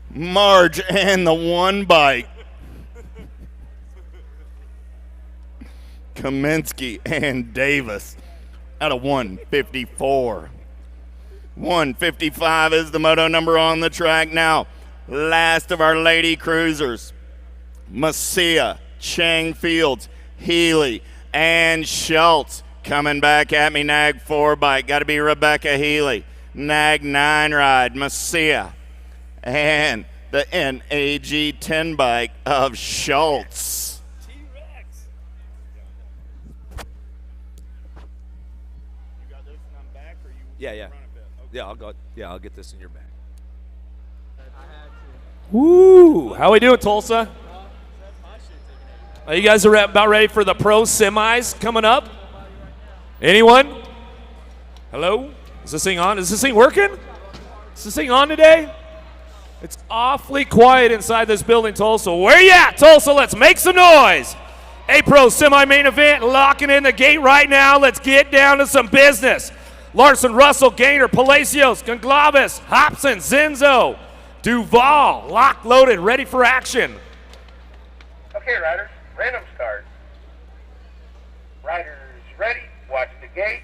Marge and the 1 bike. Kaminsky and Davis at a 154. 155 is the moto number on the track now. Last of our lady cruisers. Macia, Chang Fields, Healy, and Schultz coming back at me. Nag 4 bike. Got to be Rebecca Healy. Nag 9 ride. Macia and the NAG 10 bike of Schultz. T-Rex. You got this and I'm back, or you Yeah. run a bit? Okay. Yeah, I'll go. Yeah, I'll get this in your bag. Woo! How we doing, Tulsa? You guys are about ready for the pro semis coming up? Anyone? Hello? Is this thing on? Is this thing working? Is this thing on today? It's awfully quiet inside this building, Tulsa. Where you at, Tulsa? Let's make some noise. A-Pro semi-main event, locking in the gate right now. Let's get down to some business. Larson, Russell, Gaynor, Palacios, Gonzalez, Hobson, Zenzo, Duval, locked, loaded, ready for action. Okay, riders, random start. Riders ready, watch the gate.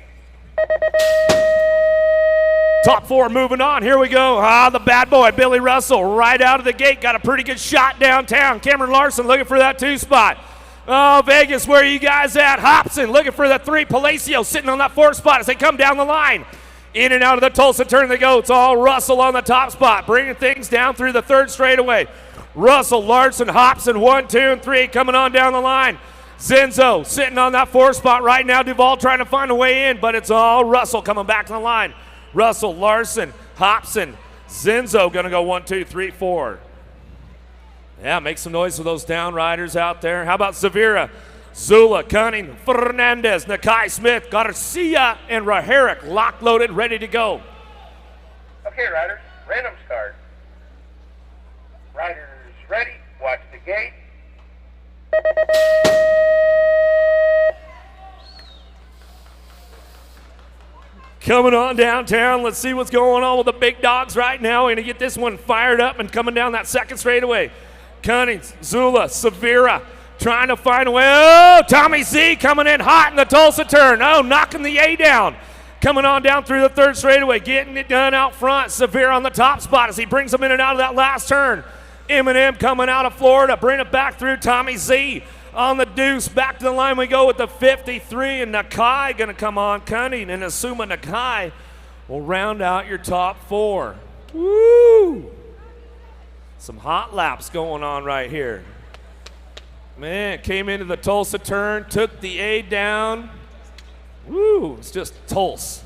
Top four moving on. Here we go. The bad boy, Billy Russell, right out of the gate. Got a pretty good shot downtown. Cameron Larson looking for that 2 spot. Oh, Vegas, where are you guys at? Hobson looking for the 3. Palacio sitting on that 4 spot as they come down the line. In and out of the Tulsa turn they go. It's all Russell on the top spot, bringing things down through the 3rd straightaway. Russell, Larson, Hobson, 1, 2, and 3 coming on down the line. Zenzo sitting on that 4 spot right now. Duval trying to find a way in, but it's all Russell coming back to the line. Russell, Larson, Hobson, Zenzo going to go 1, 2, 3, 4. Yeah, make some noise for those down riders out there. How about Severa, Zula, Cunning, Fernandez, Nakai Smith, Garcia, and Raharic locked, loaded, ready to go. Okay, riders, random start. Riders ready, watch the gate. Coming on downtown, let's see what's going on with the big dogs right now. We're going to get this one fired up and coming down that 2nd straightaway. Cunnings, Zula, Severa, trying to find a way. Oh, Tommy Z coming in hot in the Tulsa turn. Oh, knocking the A down. Coming on down through the 3rd straightaway, getting it done out front. Severa on the top spot as he brings them in and out of that last turn. Eminem coming out of Florida, bring it back through Tommy Z. On the deuce, back to the line we go with the 53, and Nakai going to come on. Cunning and Asuma Nakai will round out your top 4. Woo! Some hot laps going on right here. Man, came into the Tulsa turn, took the A down. Woo, it's just Tulsa.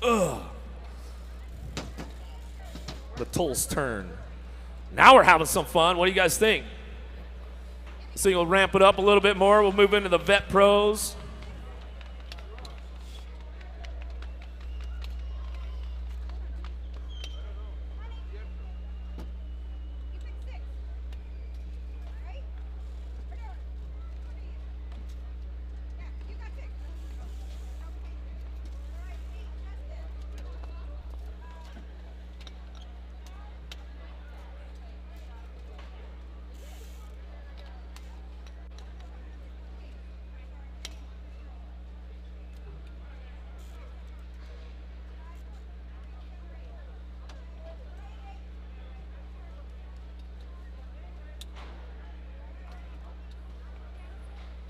Ugh. The Tulsa turn. Now we're having some fun. What do you guys think? So we'll ramp it up a little bit more. We'll move into the vet pros.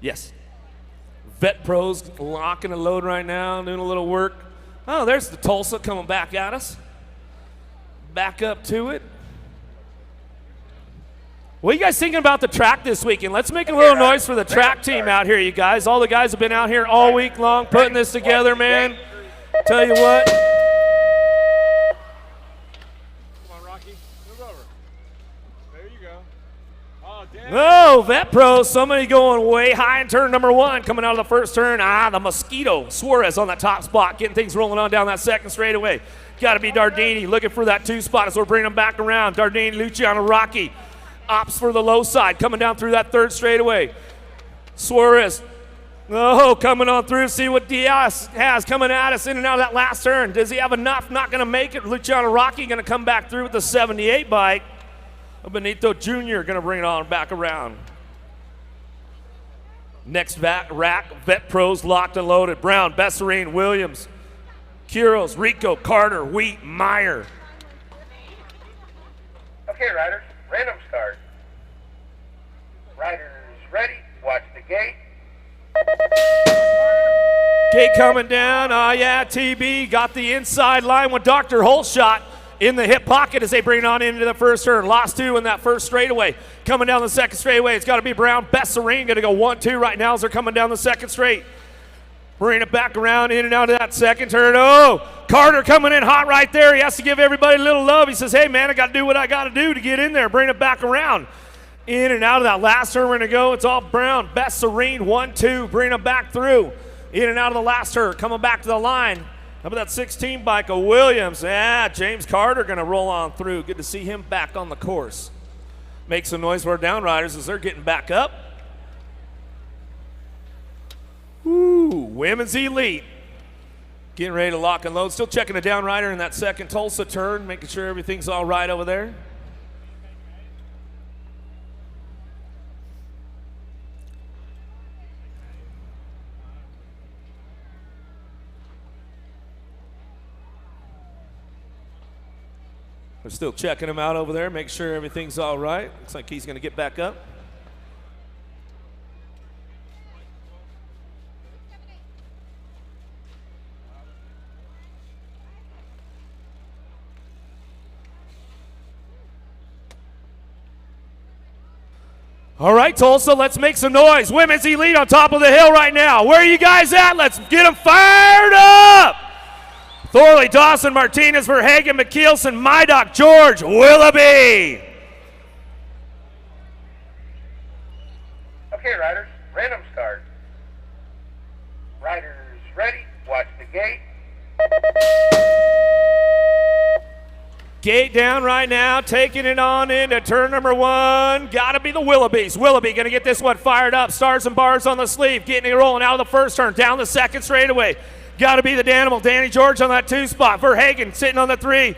Yes. Vet pros locking and load right now, doing a little work. Oh, there's the Tulsa coming back at us. Back up to it. What are you guys thinking about the track this weekend? Let's make a little noise for the track team out here, you guys. All the guys have been out here all week long putting this together, man. Tell you what. Come on, Rocky. Move over. There you go. Oh, damn. Oh, Vet Pro, somebody going way high in turn number 1, coming out of the first turn. The Mosquito, Suarez on that top spot, getting things rolling on down that 2nd straightaway. Got to be Dardini looking for that 2 spot as we're bringing them back around. Dardini, Luciano, Rocky, opts for the low side, coming down through that 3rd straightaway. Suarez, coming on through, see what Diaz has coming at us in and out of that last turn. Does he have enough? Not going to make it. Luciano Rocky going to come back through with the 78 bike. Benito Jr. going to bring it on back around. Next rack, Vet Pros locked and loaded. Brown, Besserine, Williams, Quiros, Rico, Carter, Wheat, Meyer. Okay, riders, random start. Riders ready, watch the gate. Gate coming down. Oh, yeah, TB got the inside line with Dr. Holshot. in the hip pocket as they bring it on into the first turn. Lost 2 in that first straightaway. Coming down the second straightaway, it's got to be Brown. Best Serene going to go 1-2 right now as they're coming down the second straight. Bring it back around in and out of that second turn. Oh, Carter coming in hot right there. He has to give everybody a little love. He says, hey, man, I got to do what I got to do to get in there. Bring it back around. In and out of that last turn, we're going to go. It's all Brown. Best Serene, 1-2. Bring them back through. In and out of the last turn. Coming back to the line. How about that 16 bike of Williams? Yeah, James Carter going to roll on through. Good to see him back on the course. Make some noise for our downriders as they're getting back up. Woo, women's elite. Getting ready to lock and load. Still checking the downrider in that second Tulsa turn, making sure everything's all right over there. We're still checking him out over there, make sure everything's all right. Looks like he's going to get back up. All right, Tulsa, let's make some noise. Women's elite on top of the hill right now. Where are you guys at? Let's get them fired up. Thorley, Dawson, Martinez, Verhagen, McKeelson, Mydock, George, Willoughby. Okay, riders, random start. Riders ready, watch the gate. Gate down right now, taking it on into turn number 1. Got to be the Willoughbys. Willoughby going to get this one fired up. Stars and bars on the sleeve, getting it rolling out of the first turn, down the second straightaway. Got to be the Danimal. Danny George on that 2 spot. Verhagen sitting on the 3.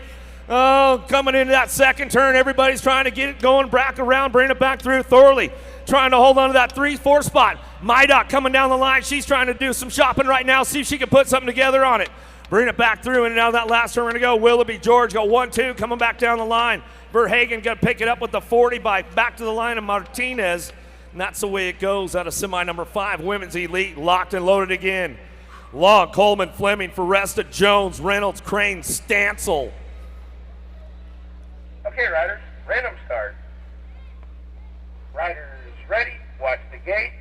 Oh, coming into that second turn. Everybody's trying to get it going back around, bring it back through. Thorley trying to hold on to that 3-4 spot. Mydock coming down the line. She's trying to do some shopping right now, see if she can put something together on it. Bring it back through, and now that last turn we're going to go. Willoughby, George go 1-2, coming back down the line. Verhagen going to pick it up with the 40 bike. Back to the line of Martinez, and that's the way it goes out of semi number 5. Women's elite, locked and loaded again. Long, Coleman, Fleming, Foresta, Jones, Reynolds, Crane, Stancil. Okay, riders, random start. Riders ready, watch the gate.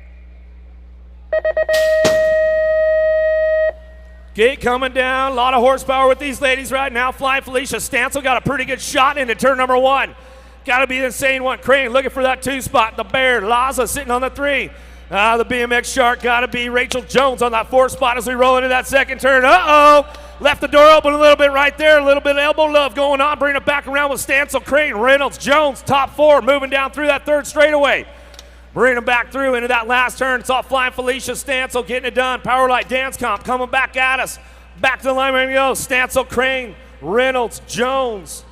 Gate coming down, a lot of horsepower with these ladies right now. Flying Felicia Stancil got a pretty good shot into turn number 1. Got to be the insane one. Crane looking for that 2 spot. The Bear, Laza sitting on the 3. The BMX Shark got to be Rachel Jones on that 4 spot as we roll into that second turn. Uh-oh, left the door open a little bit right there. A little bit of elbow love going on. Bring it back around with Stancil, Crane, Reynolds, Jones, top 4, moving down through that 3rd straightaway. Bring them back through into that last turn. It's all Flying Felicia Stancil getting it done. Powerlight Dance Comp coming back at us. Back to the line, we're going to go. Stancil, Crane, Reynolds, Jones.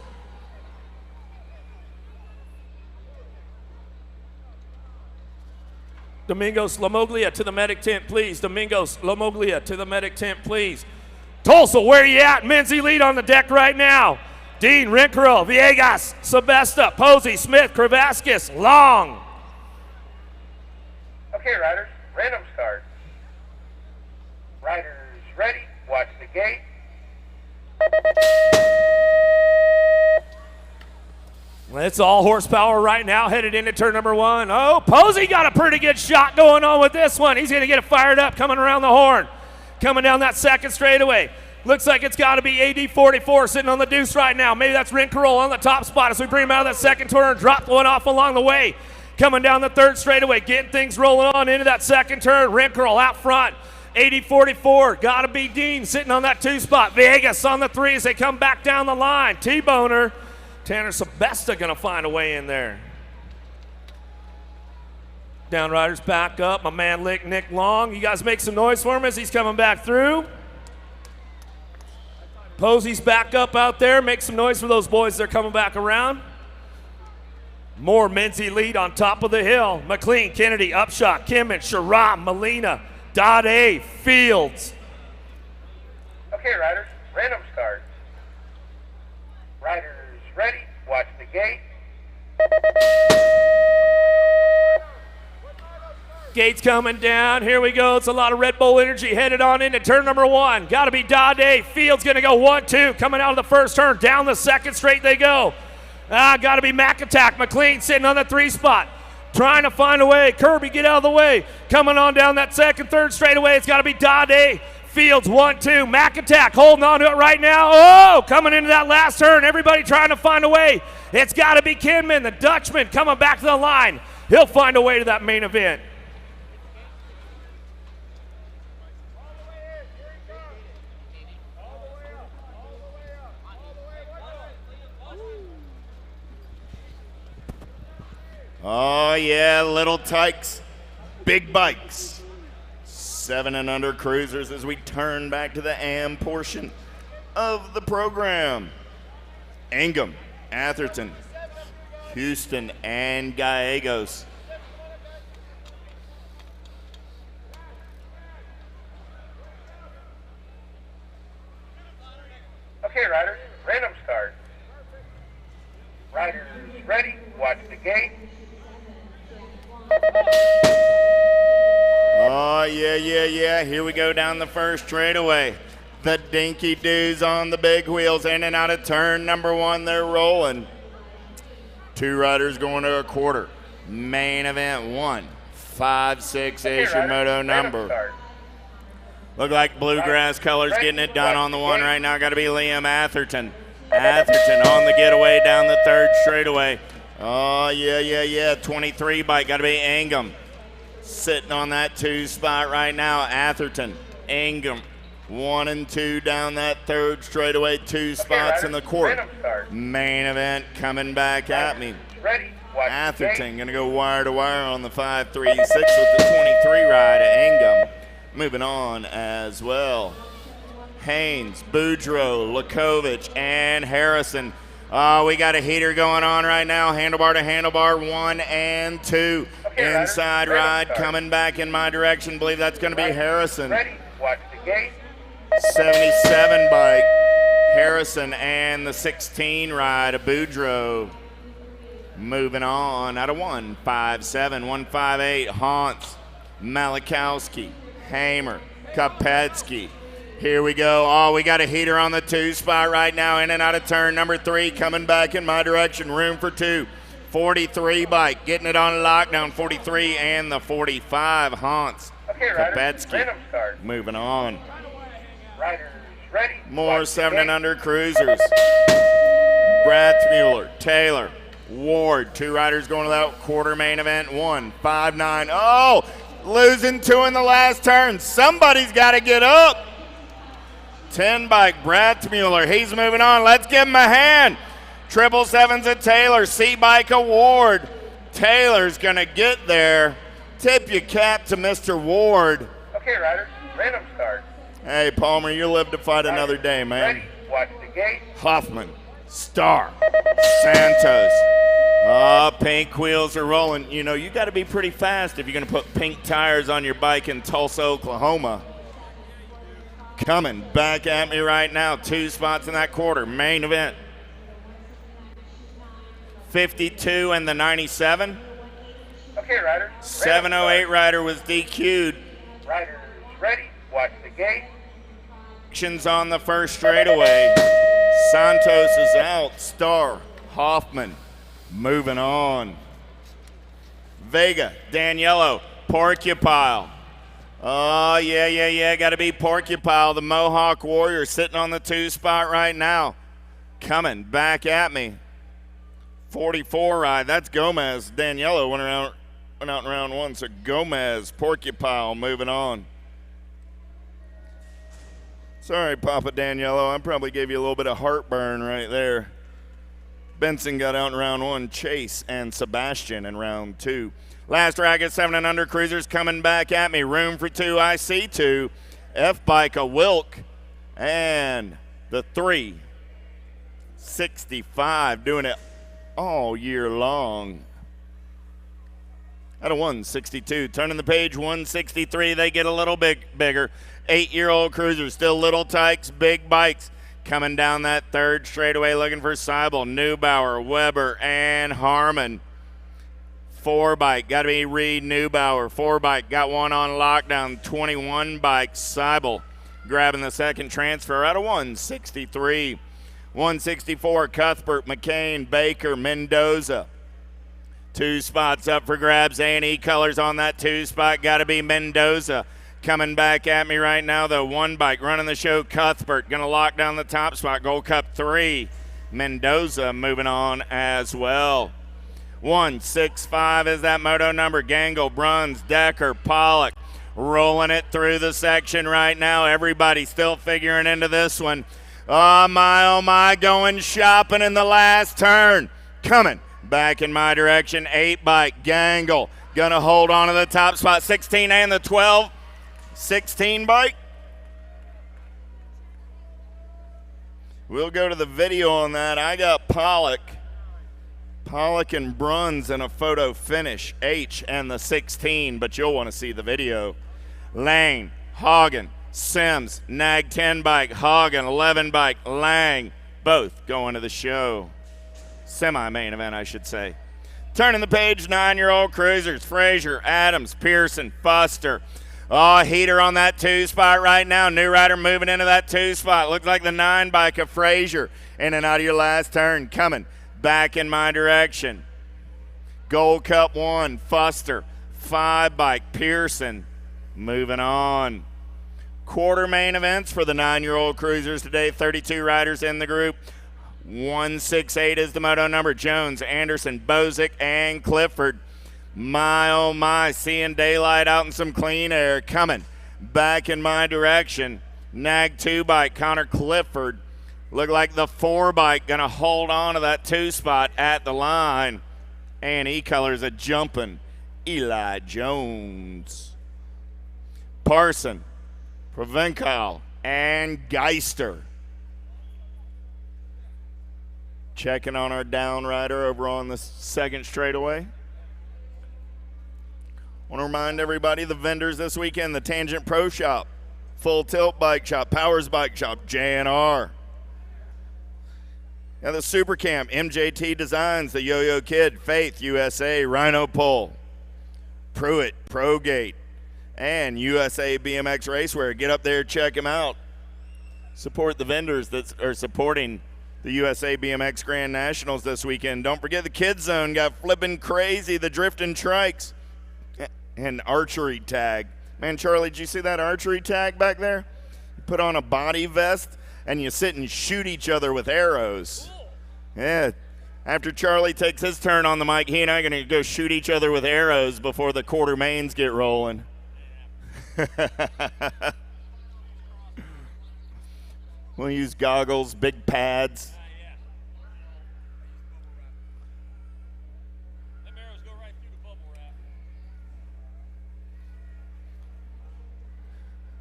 Domingos Lamoglia to the medic tent, please. Domingos Lamoglia to the medic tent, please. Tulsa, where you at? Men's elite on the deck right now. Dean, Rincaro, Villegas, Sebesta, Posey, Smith, Kravaskis, Long. Okay, riders, random start. Riders ready, watch the gate. It's all horsepower right now, headed into turn number 1. Oh, Posey got a pretty good shot going on with this one. He's going to get it fired up, coming around the horn. Coming down that second straightaway. Looks like it's got to be AD44 sitting on the deuce right now. Maybe that's Rincaro on the top spot as we bring him out of that second turn. Dropped one off along the way. Coming down the 3rd straightaway, getting things rolling on into that second turn. Rincaro out front. 80-44, got to be Dean sitting on that 2 spot. Vegas on the 3 as they come back down the line. T-Boner. Tanner Sebesta going to find a way in there. Downriders back up. My man Nick Long. You guys make some noise for him as he's coming back through. Posey's back up out there. Make some noise for those boys. They're coming back around. More men's elite on top of the hill. McLean, Kennedy, Upshot, Kimmon, Sharam, Molina, Dade, Fields. Okay, riders, random start. Riders ready, watch the gate. Skates coming down. Here we go. It's a lot of Red Bull energy headed on into turn number 1. Got to be Dade. Fields going to go 1-2. Coming out of the first turn. Down the second straight they go. Got to be Mac Attack. McLean sitting on the 3 spot. Trying to find a way. Kirby, get out of the way. Coming on down that second, third straightaway. It's got to be Dade. Fields 1-2. Mac Attack holding on to it right now. Oh, coming into that last turn. Everybody trying to find a way. It's got to be Kinman, the Dutchman, coming back to the line. He'll find a way to that main event. Oh, yeah, little tykes, big bikes. 7 and under cruisers as we turn back to the AM portion of the program. Ingham, Atherton, Houston, and Gallegos. Okay, riders, random start. Riders ready, watch the gate. Oh, yeah. Here we go down the first straightaway. The Dinky Doos on the big wheels in and out of turn number 1. They're rolling. 2 riders going to a quarter. Main event 1. 5-6 is your moto number. Look like bluegrass colors getting it done on the 1 right now. Got to be Liam Atherton. Atherton on the getaway down the third straightaway. Oh, yeah. 23 bike. Got to be Ingham. Sitting on that 2 spot right now. Atherton, Ingham, 1 and 2 down that third straightaway. 2 spots in the court. Main event coming back at me. Atherton going to go wire to wire on the 5-3-6 with the 23 ride at Ingham. Moving on as well. Haynes, Boudreaux, Lakovich, and Harrison. We got a heater going on right now. Handlebar to handlebar, 1 and 2. Inside ride coming back in my direction. Believe that's going to be Harrison. Ready, watch the gate. 77 bike, Harrison, and the 16 ride of Boudreaux. Moving on out of 157, 158, Hans, Malakowski, Hamer, Kopetsky. Here we go. Oh, we got a heater on the 2 spot right now. In and out of turn number 3, coming back in my direction. Room for 2. 43 bike, getting it on lockdown. 43 and the 45, Hans. Okay, riders, Kopetsky. random start. Moving on. Riders ready. More watch the 7 and gate. under cruisers. Brathmuller, Taylor, Ward. 2 riders going to that quarter main event. 1, 5, 9. Oh, losing 2 in the last turn. Somebody's got to get up. 10 bike, Brathmuller. He's moving on. Let's give him a hand. 777's a Taylor. C bike award. Taylor's going to get there. Tip your cap to Mr. Ward. Okay, riders, random start. Hey, Palmer, you live to fight another day, man. Ready, watch the gate. Hoffman, Starr, Santos. Pink wheels are rolling. You know, you got to be pretty fast if you're going to put pink tires on your bike in Tulsa, Oklahoma. Coming back at me right now. 2 spots in that quarter. Main event. 52 and the 97. Okay, riders. 708 rider was DQ'd. Riders ready, watch the gate. Actions on the first straightaway. Santos is out. Starr, Hoffman, moving on. Vega, Daniello, Porcupine. Oh, yeah. Got to be Porcupine, the Mohawk Warrior, sitting on the 2 spot right now. Coming back at me. 44 ride. That's Gomez. Daniello went out in round 1. So Gomez, Porcupine, moving on. Sorry, Papa Daniello. I probably gave you a little bit of heartburn right there. Benson got out in round 1. Chase and Sebastian in round 2. Last racket, 7 and under cruisers coming back at me. Room for 2. I see 2. F-Bike, a Wilk, and the 365 doing it all year long. Out of 162, turning the page, 163. They get a little bigger. 8-year-old cruisers, still little tykes, big bikes. Coming down that third straightaway, looking for Seibel, Neubauer, Weber, and Harmon. 4 bike, got to be Reed Neubauer. 4 bike, got one on lockdown. 21 bike, Seibel grabbing the second transfer out of 163. 164, Cuthbert, McCain, Baker, Mendoza. 2 spots up for grabs. A&E colors on that 2 spot. Got to be Mendoza. Coming back at me right now, the 1 bike running the show, Cuthbert. Going to lock down the top spot. Gold Cup 3. Mendoza moving on as well. 165 is that moto number. Gangle, Bruns, Decker, Pollock. Rolling it through the section right now. Everybody still figuring into this one. Oh my, going shopping in the last turn. Coming back in my direction. 8 bike, Gangle. Going to hold on to the top spot. 16 and the 12. 16 bike. We'll go to the video on that. I got Pollock and Bruns in a photo finish. H and the 16, but you'll want to see the video. Lang, Hagen, Sims, Nag 10 bike, Hagen 11 bike, Lang, both going to the show. Semi-main event, I should say. Turning the page, 9-year-old cruisers, Frazier, Adams, Pearson, Foster. Oh, heater on that 2 spot right now. New rider moving into that 2 spot. Looks like the 9 bike of Frazier. In and out of your last turn. Coming back in my direction. Gold Cup 1, Foster. 5 bike, Pearson. Moving on. Quarter main events for the 9-year-old cruisers today. 32 riders in the group. 168 is the moto number. Jones, Anderson, Bozick, and Clifford. My, oh my, seeing daylight out in some clean air. Coming back in my direction. Nag 2 bike, Connor Clifford. Look like the 4 bike going to hold on to that 2 spot at the line. And E-colors a jumping Eli Jones. Parson, Provencal, and Geister. Checking on our down rider over on the second straightaway. Want to remind everybody the vendors this weekend, the Tangent Pro Shop, Full Tilt Bike Shop, Powers Bike Shop, JNR. Now the Super Camp, MJT Designs, the Yo-Yo Kid, Faith, USA, Rhino Pole, Pruitt, ProGate, and USA BMX Racewear. Get up there, check them out. Support the vendors that are supporting the USA BMX Grand Nationals this weekend. Don't forget the Kids Zone got flipping crazy, the drifting trikes. And archery tag. Man, Charlie, did you see that archery tag back there? You put on a body vest and you sit and shoot each other with arrows. Yeah. After Charlie takes his turn on the mic, he and I are going to go shoot each other with arrows before the quarter mains get rolling. We'll use goggles, big pads.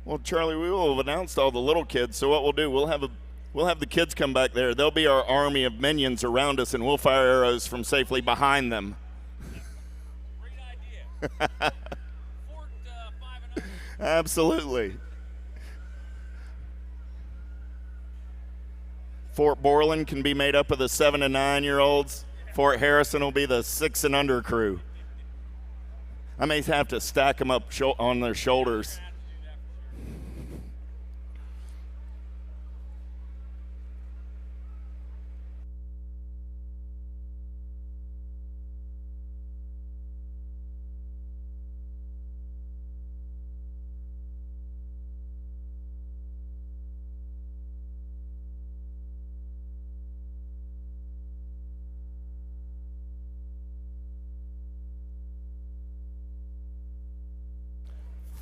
Well, Charlie, we will have announced all the little kids, so what we'll do, we'll have the kids come back there. They'll be our army of minions around us, and we'll fire arrows from safely behind them. Great idea. Fort 5-0. Absolutely. Fort Borland can be made up of the 7 and 9-year-olds. Fort Harrison will be the 6 and under crew. I may have to stack them up on their shoulders.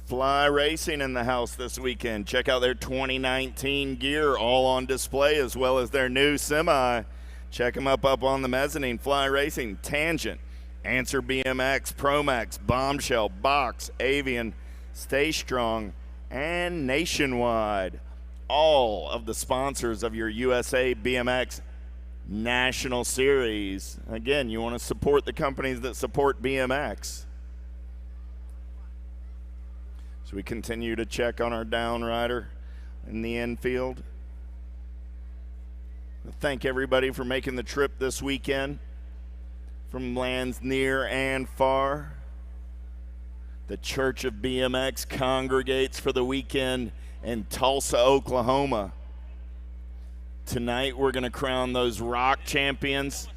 Fly Racing in the house this weekend. Check out their 2019 gear all on display, as well as their new semi. Check them up on the mezzanine. Fly Racing, Tangent, Answer BMX, Promax, Bombshell, Box, Avian, Stay Strong, and Nationwide. All of the sponsors of your USA BMX National Series. Again, you want to support the companies that support BMX. So we continue to check on our down rider in the infield. Thank everybody for making the trip this weekend from lands near and far. The Church of BMX congregates for the weekend in Tulsa, Oklahoma. Tonight we're going to crown those rock champions.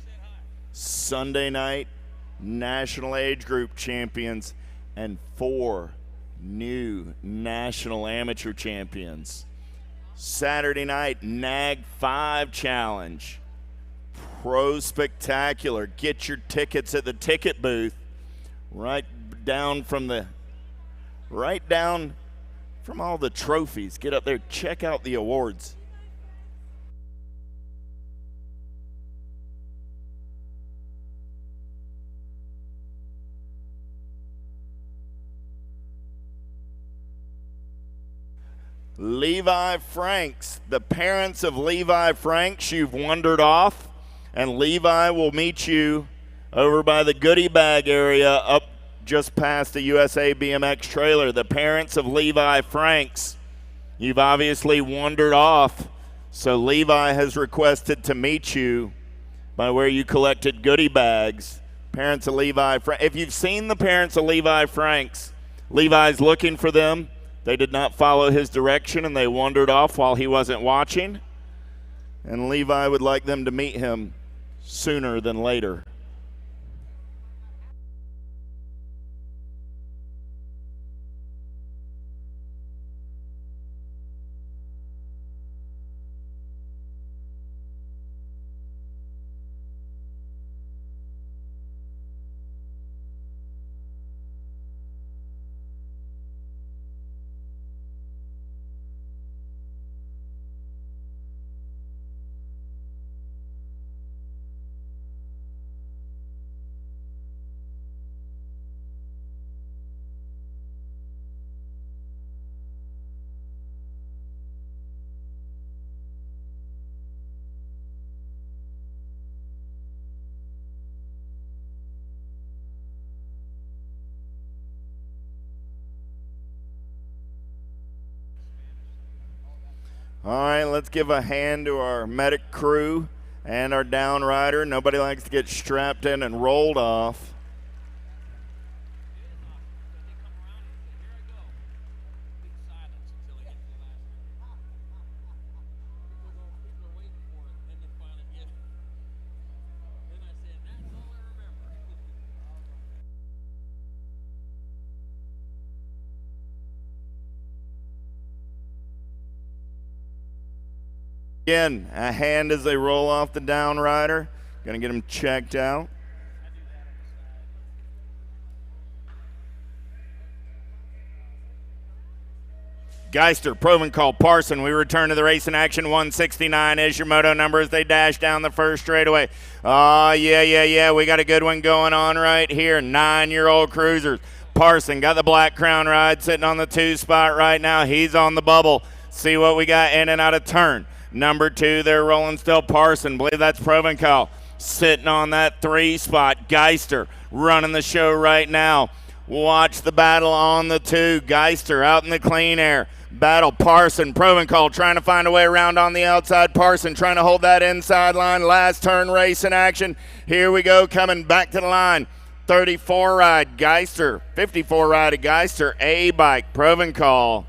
Sunday night, national age group champions, and 4 new national amateur champions. Saturday night, NAG 5 Challenge. Pro Spectacular. Get your tickets at the ticket booth. Right down from all the trophies. Get up there, check out the awards. Levi Franks, the parents of Levi Franks, you've wandered off, and Levi will meet you over by the goodie bag area up just past the USA BMX trailer. The parents of Levi Franks, you've obviously wandered off, so Levi has requested to meet you by where you collected goodie bags. Parents of Levi Franks, if you've seen the parents of Levi Franks, Levi's looking for them. They did not follow his direction, and they wandered off while he wasn't watching. And Levi would like them to meet him sooner than later. All right, let's give a hand to our medic crew and our down rider. Nobody likes to get strapped in and rolled off. Again, a hand as they roll off the down rider. Gonna get them checked out. Geister, Provencal, Parson. We return to the race in action. 169 is your moto number as they dash down the first straightaway. Oh, yeah. We got a good one going on right here. 9-year-old cruisers. Parson got the black crown ride sitting on the 2 spot right now. He's on the bubble. See what we got in and out of turn. Number 2, they're rolling still. Parson, believe that's Provencal, sitting on that 3 spot. Geister running the show right now. Watch the battle on the 2. Geister out in the clean air. Battle Parson, Provencal trying to find a way around on the outside. Parson trying to hold that inside line. Last turn race in action. Here we go, coming back to the line. 34 ride Geister, 54 ride of Geister. A-bike Provencal.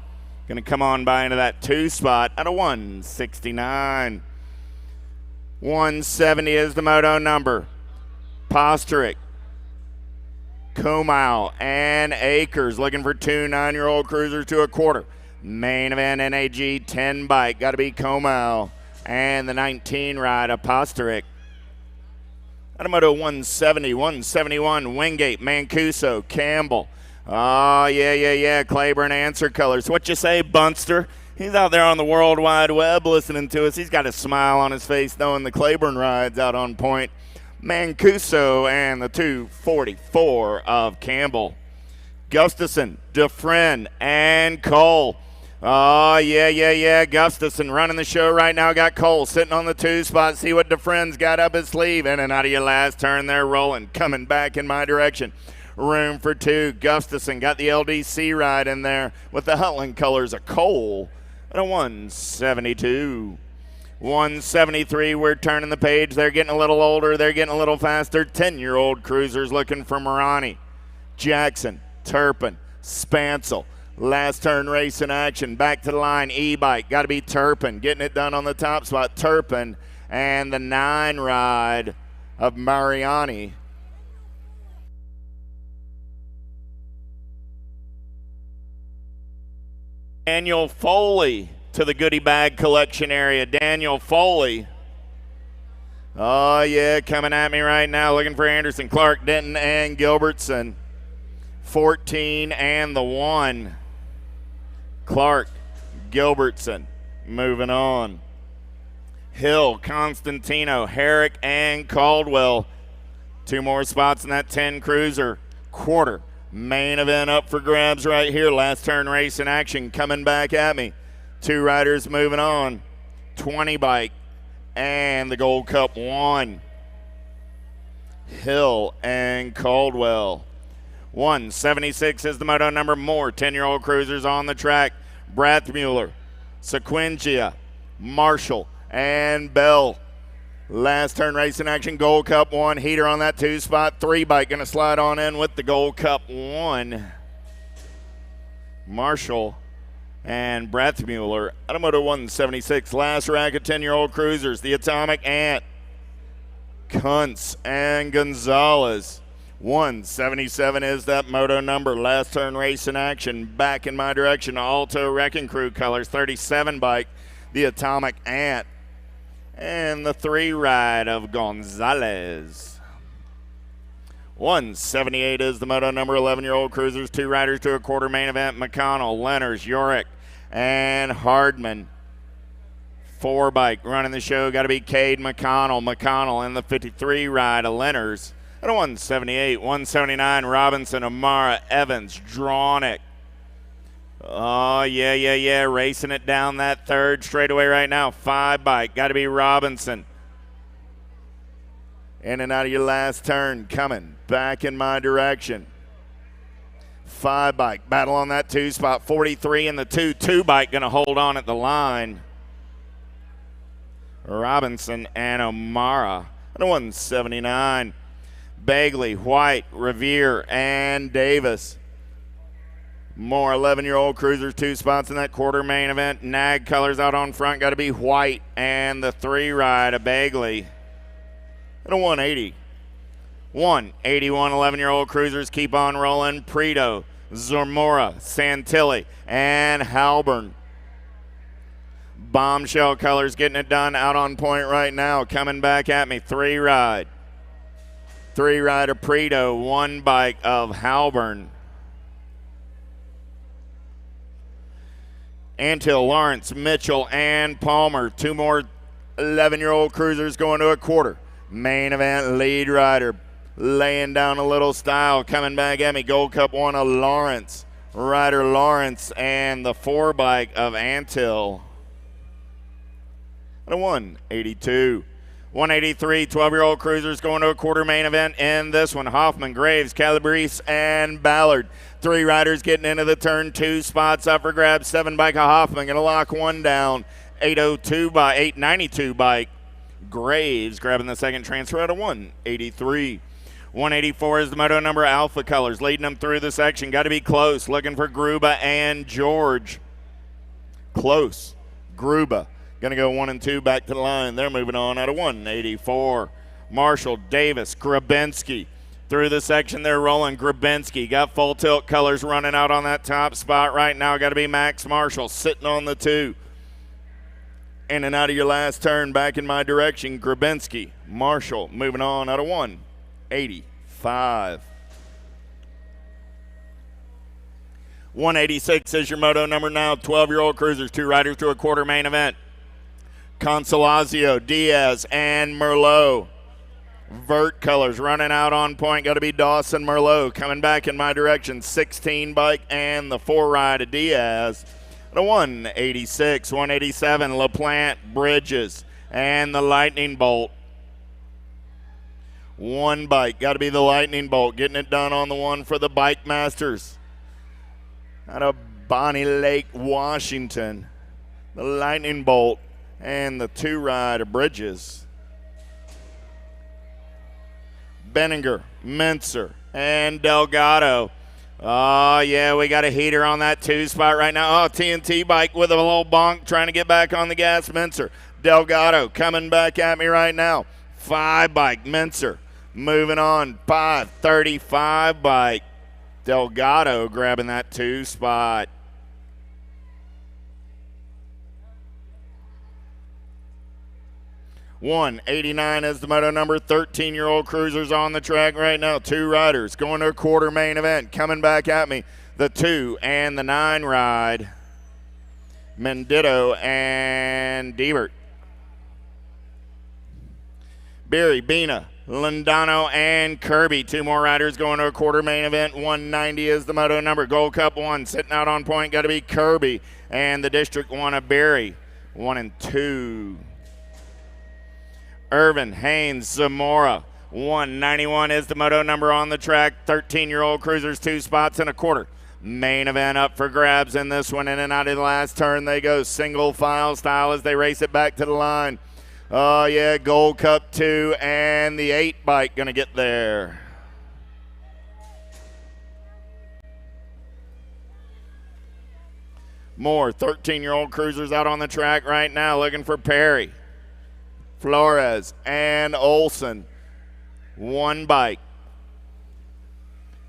Going to come on by into that 2 spot at a 169. 170 is the moto number. Posterick, Kumau, and Akers looking for 2 9-year-old cruisers to a quarter. Main event NAG 10 bike. Got to be Kumau. And the 19 ride of Posterick. At a moto 170, 171, Wingate, Mancuso, Campbell. Oh, yeah. Claiborne answer colors. What you say, Bunster? He's out there on the World Wide Web listening to us. He's got a smile on his face knowing the Claiborne ride's out on point. Mancuso and the 244 of Campbell. Gustafson, Dufresne, and Cole. Oh, yeah. Gustafson running the show right now. Got Cole sitting on the 2 spot. See what Dufresne's got up his sleeve. In and out of your last turn there, rolling. Coming back in my direction. Room for 2. Gustafson got the LDC ride in there with the Hutland colors of Cole at a 172. 173, we're turning the page. They're getting a little older. They're getting a little faster. 10-year-old cruisers looking for Marani. Jackson, Turpin, Spancel. Last turn race in action. Back to the line. E-bike. Got to be Turpin. Getting it done on the top spot. Turpin and the 9 ride of Mariani. Daniel Foley to the goodie bag collection area. Daniel Foley. Oh, yeah, coming at me right now. Looking for Anderson, Clark, Denton, and Gilbertson. 14 and the 1. Clark, Gilbertson. Moving on. Hill, Constantino, Herrick, and Caldwell. 2 more spots in that 10 cruiser. Quarter. Main event up for grabs right here. Last turn race in action coming back at me. 2 riders moving on. 20 bike and the Gold Cup 1. Hill and Caldwell. 176 is the moto number. More 10-year-old cruisers on the track. Brathmuller, Sequentia, Marshall, and Bell. Last turn race in action. Gold Cup 1. Heater on that 2 spot. 3 bike going to slide on in with the Gold Cup 1. Marshall and Brathmuller. Automoto 176. Last rack of 10-year-old cruisers. The Atomic Ant, Kuntz, and Gonzalez. 177 is that moto number. Last turn race in action. Back in my direction. Alto Wrecking Crew colors. 37 bike. The Atomic Ant. And the 3 ride of Gonzalez. 178 is the moto number. 11-year-old cruisers. 2 riders to a quarter main event. McConnell, Lenners, Yorick, and Hardman. 4 bike running the show. Got to be Cade McConnell. McConnell in the 53 ride of Lenners. At a 178, 179, Robinson, Amara, Evans, Drawnick. Oh, yeah. Racing it down that 3rd straightaway right now. 5 bike. Got to be Robinson. In and out of your last turn. Coming back in my direction. 5 bike. Battle on that 2 spot. 43 in the 2. 2 bike going to hold on at the line. Robinson and O'Mara. At a 179. Bagley, White, Revere, and Davis. More 11-year-old cruisers, 2 spots in that quarter main event. Nag colors out on front. Got to be White and the 3 ride of Bagley. At a 180. 181 11-year-old cruisers keep on rolling. Preto, Zamora, Santilli, and Halburn. Bombshell colors getting it done out on point right now. Coming back at me. 3 ride. 3 ride of Preto, 1 bike of Halburn. Antill, Lawrence, Mitchell, and Palmer. 2 more 11-year-old cruisers going to a quarter. Main event lead rider laying down a little style. Coming back at me. Gold Cup 1 of Lawrence. Rider Lawrence and the 4 bike of Antill. At a 182. 183, 12-year-old cruisers going to a quarter main event in this one. Hoffman, Graves, Calabrese, and Ballard. 3 riders getting into the turn. 2 spots up for grabs. 7 bike of Hoffman going to lock 1 down. 892 bike. Graves grabbing the second transfer out of 183. 184 is the moto number. Alpha colors leading them through the section. Got to be close. Looking for Gruba and George. Close. Gruba. Going to go 1 and 2 back to the line. They're moving on out of 184. Marshall, Davis, Grabinski. Through the section, they're rolling. Grabinski got full tilt colors running out on that top spot right now. Got to be Max Marshall sitting on the 2. In and out of your last turn back in my direction. Grabinski, Marshall moving on out of 185. 186 is your moto number now. 12-year-old cruisers, 2 riders to a quarter main event. Consolazio, Diaz, and Merlot. Vert colors running out on point. Got to be Dawson Merlot coming back in my direction. 16 bike and the 4 ride of Diaz. The 186, 187, LaPlante, Bridges, and the Lightning Bolt. 1 bike. Got to be the Lightning Bolt. Getting it done on the 1 for the Bike Masters. Out of Bonnie Lake, Washington. The Lightning Bolt and the 2 ride of Bridges. Benninger, Mincer, and Delgado. Oh, yeah, we got a heater on that 2 spot right now. Oh, TNT bike with a little bonk trying to get back on the gas. Mincer, Delgado coming back at me right now. 5 bike, Mincer. Moving on, 535 bike. Delgado grabbing that 2 spot. $189 is the moto number. 13-year-old cruisers on the track right now. 2 riders going to a quarter main event. Coming back at me, the 2 and the 9 ride. Mendito and Diebert. Beery, Bina, Lindano, and Kirby. 2 more riders going to a quarter main event. 190 is the moto number. Gold Cup 1 sitting out on point. Got to be Kirby and the District 1 of Berry. 1 and 2. Irvin, Haynes, Zamora. 191 is the moto number on the track. 13-year-old cruisers, 2 spots and a quarter. Main event up for grabs in this one. In and out of the last turn they go. Single file style as they race it back to the line. Oh, yeah, Gold Cup 2 and the 8 bike going to get there. More 13-year-old cruisers out on the track right now looking for Perry, Flores, and Olson. 1 bike.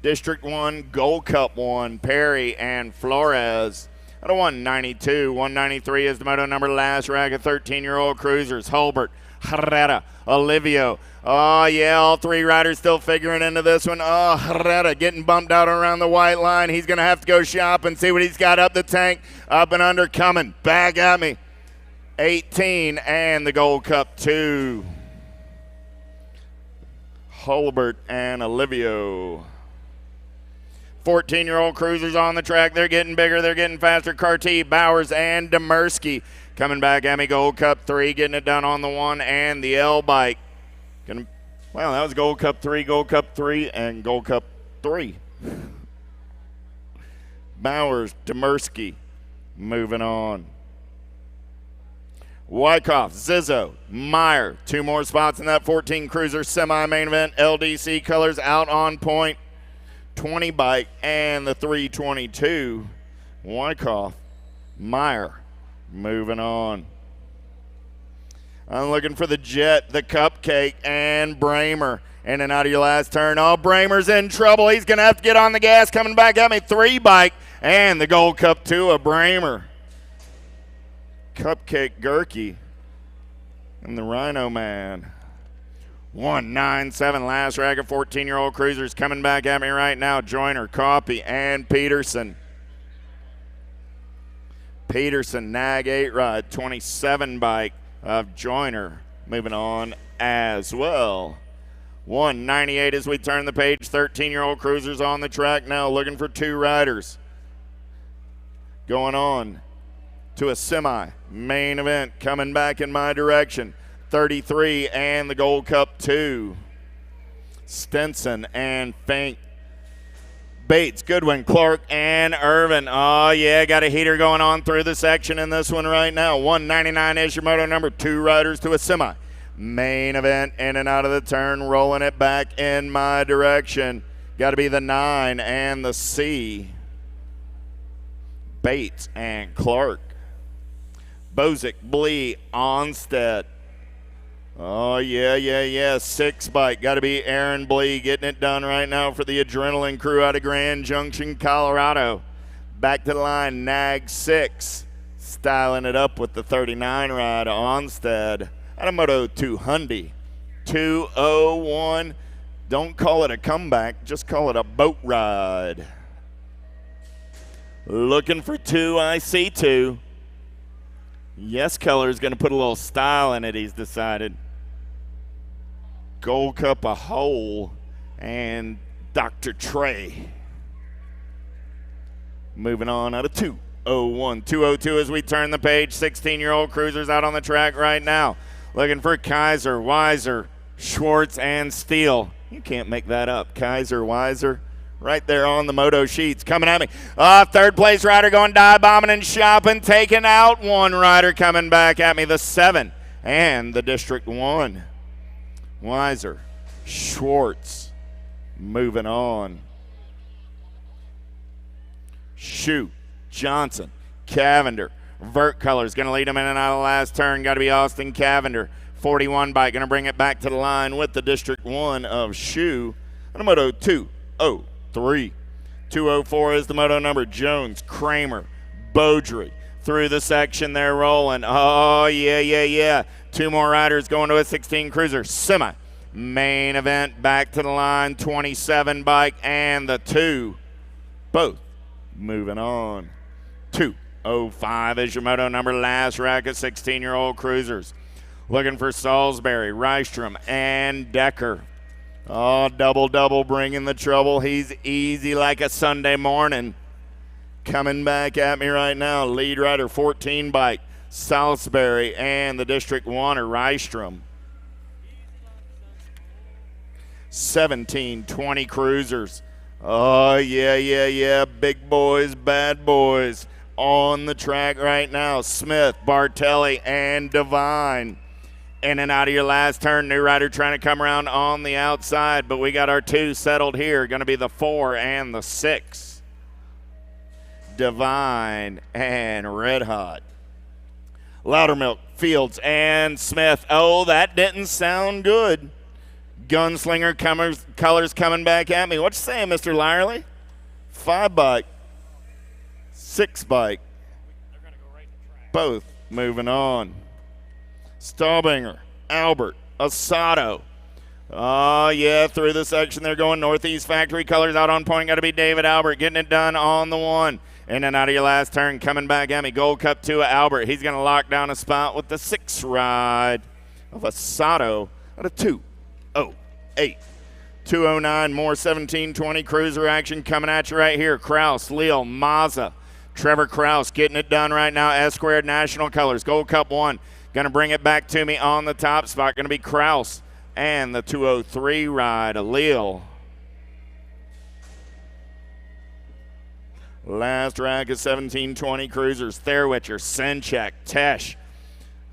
District 1, Gold Cup 1, Perry and Flores. At a 192, 193 is the moto number. Last rack of 13-year-old cruisers. Hulbert, Herrera, Olivio. Oh, yeah, all 3 riders still figuring into this one. Oh, Herrera getting bumped out around the white line. He's going to have to go shop and see what he's got up the tank. Up and under coming. Back at me. 18 and the Gold Cup 2. Hulbert and Olivio. 14-year-old cruisers on the track. They're getting bigger. They're getting faster. Carty, Bowers, and Demersky coming back at me. Gold Cup 3 getting it done on the 1 and the L bike. Well, that was Gold Cup 3, Gold Cup 3, and Gold Cup 3. Bowers, Demersky moving on. Wyckoff, Zizzo, Meyer. 2 more spots in that 14 cruiser semi-main event. LDC colors out on point. 20 bike and the 322. Wyckoff, Meyer moving on. I'm looking for the Jet, the Cupcake, and Bramer. In and out of your last turn. Oh, Bramer's in trouble. He's going to have to get on the gas. Coming back at me. 3 bike and the Gold Cup 2 of Bramer. Cupcake Gerke and the Rhino Man. 197 last rack of 14-year-old cruisers coming back at me right now. Joyner, Coffey, and Peterson. Peterson, Nag 8 ride, 27 bike of Joyner moving on as well. 198 as we turn the page. 13-year-old cruisers on the track now looking for 2 riders. Going on to a semi-main event coming back in my direction. 33 and the Gold Cup 2. Stenson and Fink. Bates, Goodwin, Clark, and Irvin. Oh, yeah, got a heater going on through the section in this one right now. 199 is your moto number. 2 riders to a semi. Main event in and out of the turn, rolling it back in my direction. Got to be the 9 and the C. Bates and Clark. Bozick, Blee, Onstead. Oh, yeah. 6 bike. Got to be Aaron Blee getting it done right now for the Adrenaline crew out of Grand Junction, Colorado. Back to the line, Nag 6. Styling it up with the 39 ride, Onstead. Out of Moto 2 Hyundai. 201. Don't call it a comeback, just call it a boat ride. Looking for 2, I see 2. Yes, Keller's going to put a little style in it, he's decided. Gold Cup a hole and Dr. Trey. Moving on out of 201. 202 as we turn the page. 16-year-old cruisers out on the track right now. Looking for Kaiser, Weiser, Schwartz, and Steele. You can't make that up. Kaiser, Weiser, right there on the Moto Sheets. Coming at me. Third place rider going dive bombing and shopping, taking out one rider coming back at me, the 7 and the District 1. Weiser, Schwartz, moving on. Shoot, Johnson, Cavender. Vert Colors going to lead him in and out of the last turn. Got to be Austin Cavender. 41 bike going to bring it back to the line with the District 1 of Shoe. And a Moto 203. 204 is the Moto number. Jones, Kramer, Beaudry. Through the section they're rolling. Oh, yeah. 2 more riders going to a 16 cruiser. Semi. Main event back to the line. 27 bike and the 2. Both moving on. 205 is your Moto number. Last rack of 16-year-old cruisers. Looking for Salisbury, Rystrom, and Decker. Oh, double bringing the trouble. He's easy like a Sunday morning. Coming back at me right now, lead rider 14 bike, Salisbury, and the District 1 or Rystrom. 17-20 cruisers. Oh, yeah. Big boys, bad boys on the track right now. Smith, Bartelli, and Devine. In and out of your last turn. New rider trying to come around on the outside, but we got our 2 settled here. Going to be the 4 and the 6. Devine and Red Hot. Loudermilk, Fields, and Smith. Oh, that didn't sound good. Gunslinger Colors coming back at me. What you saying, Mr. Lyerly? 5 bike. 6 bike. Both moving on. Staubinger, Albert, Asado. Oh, yeah, through the section they're going. Northeast Factory Colors out on point. Got to be David Albert getting it done on the 1. In and out of your last turn. Coming back at me. Gold Cup 2 Albert. He's going to lock down a spot with the 6 ride of Asado at a 2:08. 2:09 more 17-20 cruiser action coming at you right here. Kraus, Leal, Mazza. Trevor Kraus getting it done right now. S-squared National Colors. Gold Cup 1. Going to bring it back to me on the top spot. Going to be Kraus and the 2:03 ride, Leal. Last rack of 17-20 cruisers. Therwitcher, Senchek, Tesh.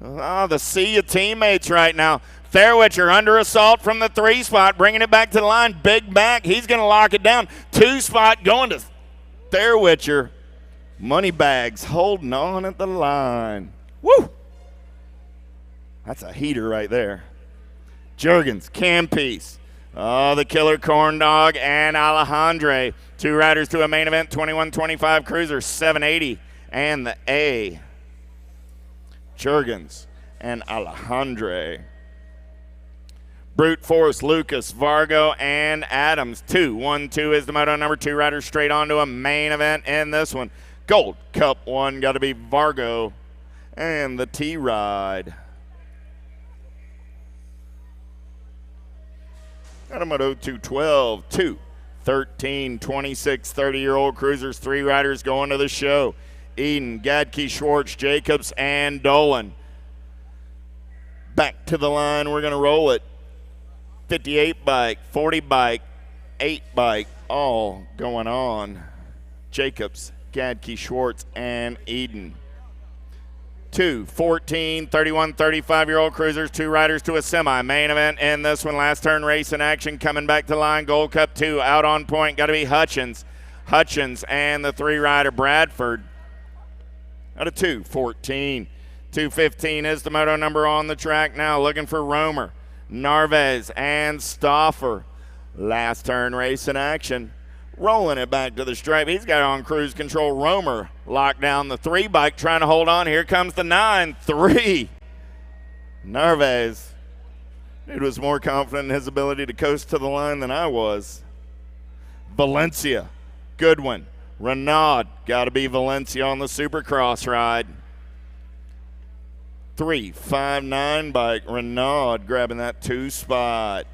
Oh, the sea of teammates right now. Therwitcher under assault from the 3 spot, bringing it back to the line. Big back. He's going to lock it down. 2 spot going to Therwitcher. Moneybags holding on at the line. Woo! That's a heater right there. Juergens, Campiece. Oh, the killer corn dog and Alejandre. 2 riders to a main event, 21-25 cruiser, 780. And the A. Juergens and Alejandre. Brute Force, Lucas, Vargo, and Adams. 2-1-2 is the Moto number. 2 riders straight on to a main event in this one. Gold Cup 1 got to be Vargo and the T-Ride. Got a Moto 212, 2, 13, 26, 30-year-old cruisers. 3 riders going to the show. Eden, Gadke, Schwartz, Jacobs, and Dolan. Back to the line. We're going to roll it. 58 bike, 40 bike, 8 bike, all going on. Jacobs, Gadke, Schwartz, and Eden. 2, 14, 31, 35-year-old cruisers, 2 riders to a semi. Main event in this one. Last turn race in action coming back to line. Gold Cup 2 out on point. Got to be Hutchins. Hutchins and the 3 rider Bradford. Out of 2, 14. 215 is the Moto number on the track now. Looking for Romer, Narvaez, and Stauffer. Last turn race in action. Rolling it back to the stripe. He's got on cruise control. Romer locked down the 3 bike, trying to hold on. Here comes the 9-3. Narvaez. Dude was more confident in his ability to coast to the line than I was. Valencia. Goodwin. Renaud. Got to be Valencia on the Supercross ride. 3-5-9 bike. Renaud grabbing that 2 spot.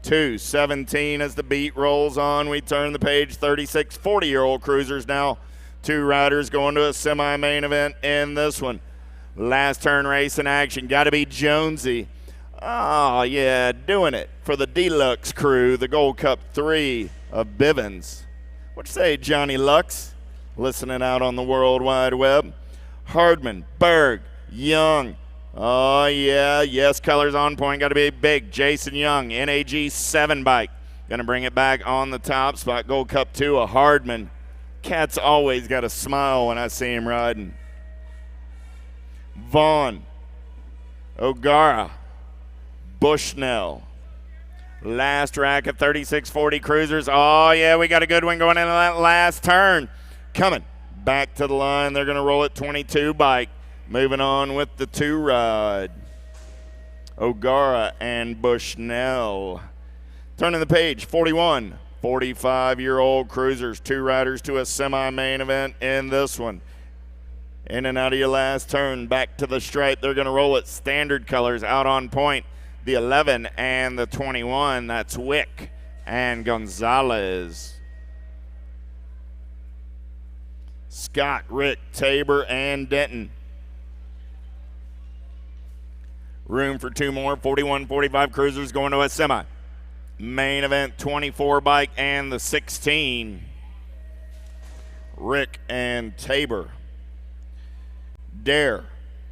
2:17 as the beat rolls on. We turn the page. 36 40-year-old cruisers now. 2 riders going to a semi-main event in this one. Last turn race in action. Got to be Jonesy. Oh, yeah, doing it for the Deluxe crew. The Gold Cup 3 of Bivens. What'd you say, Johnny Lux? Listening out on the World Wide Web. Hardman, Berg, Young. Oh, yeah. Yes, colors on point. Got to be big. Jason Young, NAG 7 bike. Going to bring it back on the top spot. Gold Cup 2, a Hardman. Cat's always got a smile when I see him riding. Vaughn, O'Gara, Bushnell. Last rack of 3640 cruisers. Oh, yeah, we got a good one going into that last turn. Coming back to the line. They're going to roll it 22 bike. Moving on with the 2 ride. O'Gara and Bushnell. Turning the page, 41, 45-year-old cruisers. 2 riders to a semi-main event in this one. In and out of your last turn, back to the stripe. They're going to roll it standard colors out on point. The 11 and the 21, that's Wick and Gonzalez. Scott, Rick, Tabor, and Denton. Room for 2 more, 41, 45 cruisers going to a semi. Main event, 24 bike and the 16. Rick and Tabor. Dare,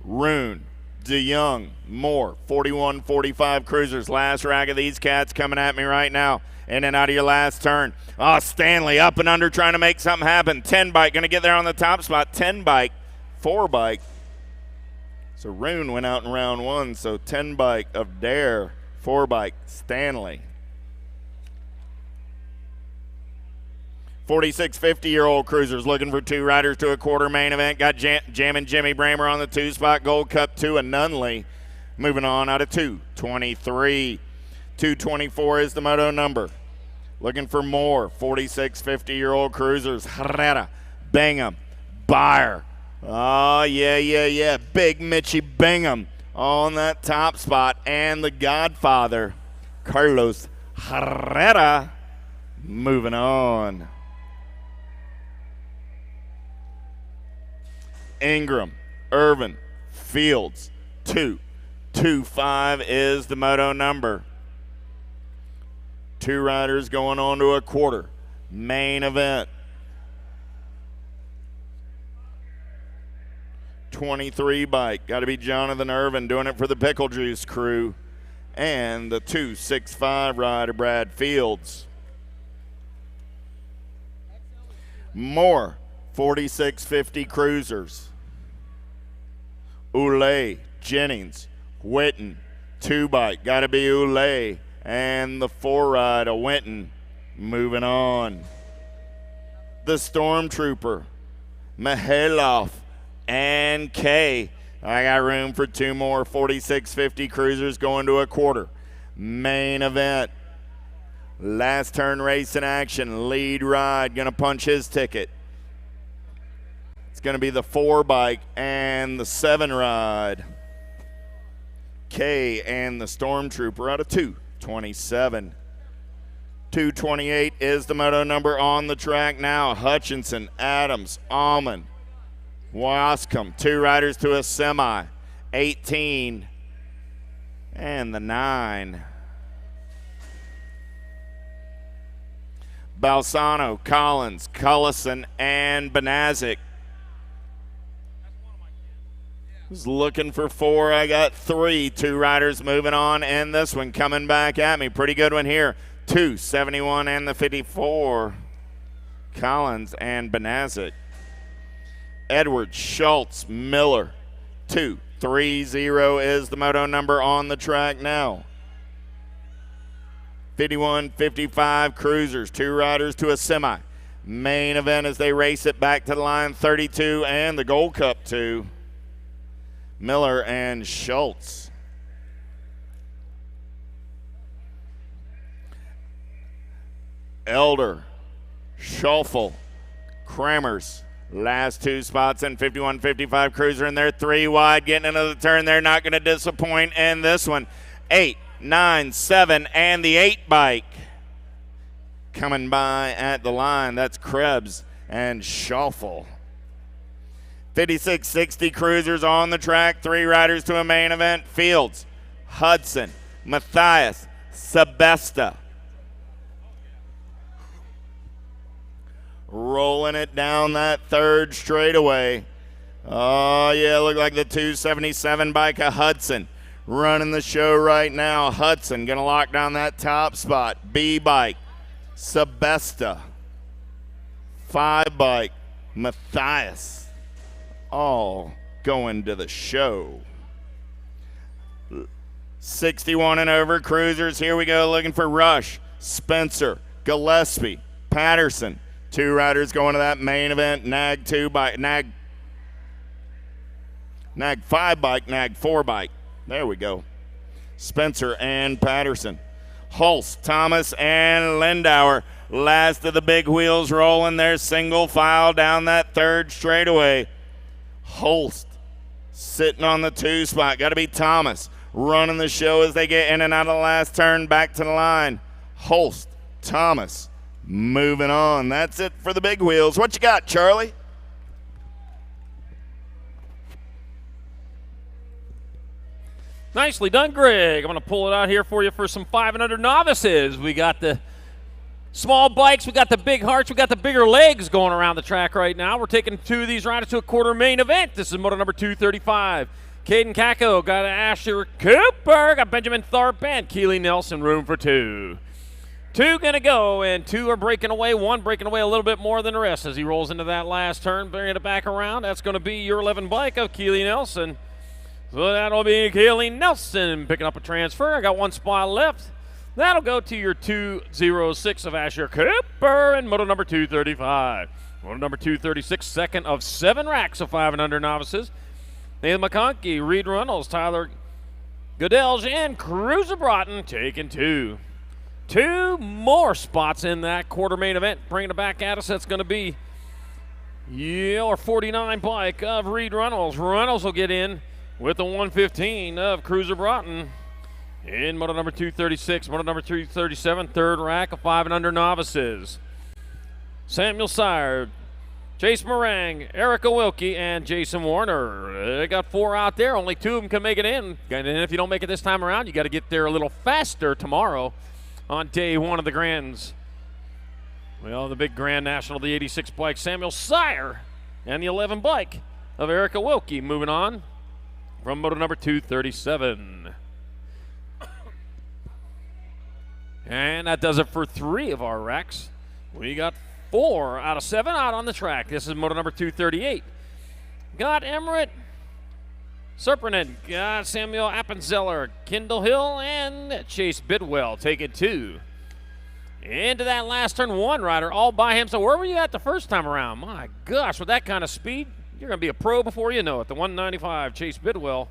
Rune, DeYoung, Moore, 41, 45 cruisers. Last rack of these cats coming at me right now. In and out of your last turn. Oh, Stanley up and under trying to make something happen. 10 bike, going to get there on the top spot. 10 bike, 4 bike. So Rune went out in round 1. So 10 bike of Dare, 4 bike, Stanley. 46, 50-year-old cruisers looking for 2 riders to a quarter main event. Got Jammin' Jimmy Bramer on the 2 spot. Gold Cup 2, a Nunley. Moving on out of 223. 224 is the moto number. Looking for more 46, 50-year-old cruisers. Herrera, Bingham, Beyer. Oh, yeah. Big Mitchy Bingham on that top spot. And the Godfather, Carlos Herrera, moving on. Ingram, Irvin, Fields, 225 is the moto number. 2 riders going on to a quarter. Main event. 23 bike. Got to be Jonathan Irvin doing it for the Pickle Juice crew. And the 265 rider, Brad Fields. More 4650 cruisers. Oulet, Jennings, Witten, 2 bike. Got to be Oulet. And the 4 ride of Winton. Moving on. The Stormtrooper, Mihailov, and Kay. I got room for 2 more 4650 cruisers going to a quarter. Main event. Last turn race in action. Lead ride. Going to punch his ticket. It's going to be the 4 bike and the 7 ride. Kay and the Stormtrooper out of 227. 228 is the moto number on the track now. Hutchinson, Adams, Almond, Wascom, 2 riders to a semi. 18 and the 9. Balsano, Collins, Cullison, and Benazik. Was looking for 4. I got 3. 2 riders moving on, and this one coming back at me. Pretty good one here. 271 and the 54. Collins and Benazik. Edwards, Schultz, Miller. 230 is the moto number on the track now. 51, 55 cruisers. 2 riders to a semi. Main event as they race it back to the line. 32 and the Gold Cup 2. Miller and Schultz. Elder, Shuffle, Kramers. Last 2 spots in 51, 55 cruiser, and they're 3 wide getting into the turn. They're not going to disappoint. And this one, 8, 9, 7, and the 8 bike. Coming by at the line, that's Krebs and Shuffle. 56, 60 cruisers on the track. 3 riders to a main event. Fields, Hudson, Matthias, Sebesta. rolling it down that third straightaway. Oh, yeah, look like the 277 bike of Hudson running the show right now. Hudson going to lock down that top spot. B bike, Sebesta. 5 bike, Matthias. All going to the show. 61 and over cruisers. Here we go, looking for Rush, Spencer, Gillespie, Patterson. 2 riders going to that main event. Nag 5 bike, Nag 4 bike. There we go. Spencer and Patterson. Hulse, Thomas, and Lindauer. Last of the big wheels rolling their single file down that third straightaway. Holst sitting on the 2 spot. Got to be Thomas running the show as they get in and out of the last turn back to the line. Holst, Thomas, moving on. That's it for the big wheels. What you got, Charlie? Nicely done, Greg. I'm going to pull it out here for you for some 5 and under novices. We got the small bikes, we got the big hearts, we got the bigger legs going around the track right now. We're taking 2 of these riders to a quarter main event. This is moto number 235. Caden Kako got Asher Cooper, got Benjamin Tharp and Keely Nelson, room for 2. 2 going to go, and 2 are breaking away. 1 breaking away a little bit more than the rest as he rolls into that last turn, bringing it back around. That's going to be your 11 bike of Keely Nelson. So that'll be Keely Nelson picking up a transfer. I got 1 spot left. That'll go to your 206 of Asher Cooper and moto number 235. Moto number 236, second of 7 racks of 5 and under novices. Nathan McConkey, Reed Reynolds, Tyler Goodell, and Cruiser Broughton taking 2. 2 more spots in that quarter main event. Bringing it back at us, that's going to be your 49 bike of Reed Reynolds. Reynolds will get in with the 115 of Cruiser Broughton. In moto number 236, moto number 237, third rack of 5 and under novices. Samuel Sire, Chase Morang, Erica Wilkie, and Jason Warner. They got 4 out there. Only 2 of them can make it in. And if you don't make it this time around, you got to get there a little faster tomorrow on day 1 of the Grands. Well, the big Grand National, the 86 bike, Samuel Sire, and the 11 bike of Erica Wilkie. Moving on from moto number 237. And that does it for 3 of our racks. We got 4 out of 7 out on the track. This is moto number 238. Got Emmerich Serpenen, got Samuel Appenzeller, Kendall Hill, and Chase Bidwell taking 2. Into that last turn, 1 rider all by himself. Where were you at the first time around? My gosh, with that kind of speed, you're going to be a pro before you know it. The 195, Chase Bidwell.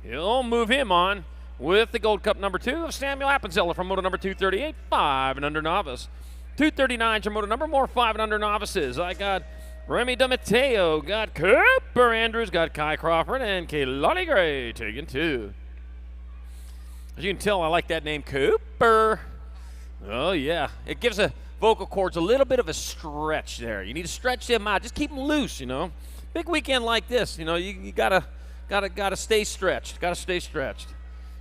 He'll move him on with the Gold Cup number 2 of Samuel Appenzeller from moto number 238, 5 and under novice. 239 is your moto number, more 5 and under novices. I got Remy DeMatteo, got Cooper Andrews, got Kai Crawford, and Kehlani Gray taking 2. As you can tell, I like that name, Cooper. Oh, yeah. It gives the vocal cords a little bit of a stretch there. You need to stretch them out. Just keep them loose, you know. Big weekend like this, you know, you gotta stay stretched. Gotta stay stretched.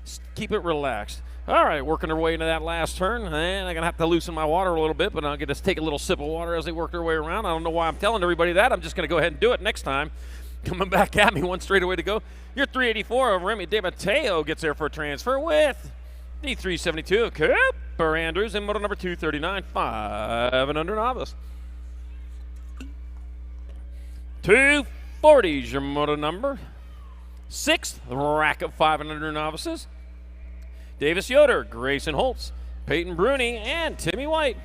Just keep it relaxed. All right, working their way into that last turn, and I'm going to have to loosen my water a little bit, but I'm going to take a little sip of water as they work their way around. I don't know why I'm telling everybody that. I'm just going to go ahead and do it next time. Coming back at me, 1 straightaway to go. Your 384 of Remy DeMatteo gets there for a transfer with the 372 of Cooper Andrews in moto number 239, 5 and under novice. 240 is your moto number. 6th rack of 5 and under novices. Davis Yoder, Grayson Holtz, Peyton Bruni, and Timmy White.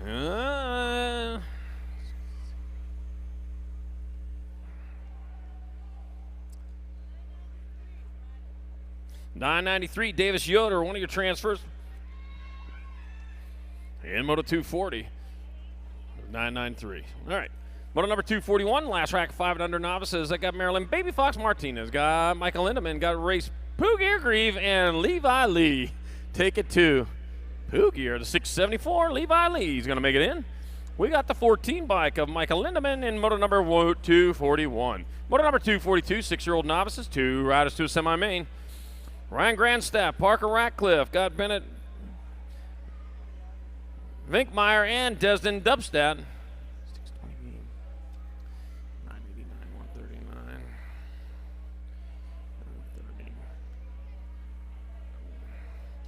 993, Davis Yoder, one of your transfers. In Moto 240, 993. All right. Moto number 241, last rack 5 and under novices. I got Marilyn Baby Fox Martinez, got Michael Lindemann, got Race Poogier Grieve, and Levi Lee. Take it to Poogier, the 674, Levi Lee. He's going to make it in. We got the 14 bike of Michael Lindemann in moto number 241. Moto number 242, 6-year-old novices, 2 riders to a semi-main. Ryan Grandstaff, Parker Ratcliffe, got Bennett Vinkmeyer and Desden Dubstad. 620, 989, 139. 130.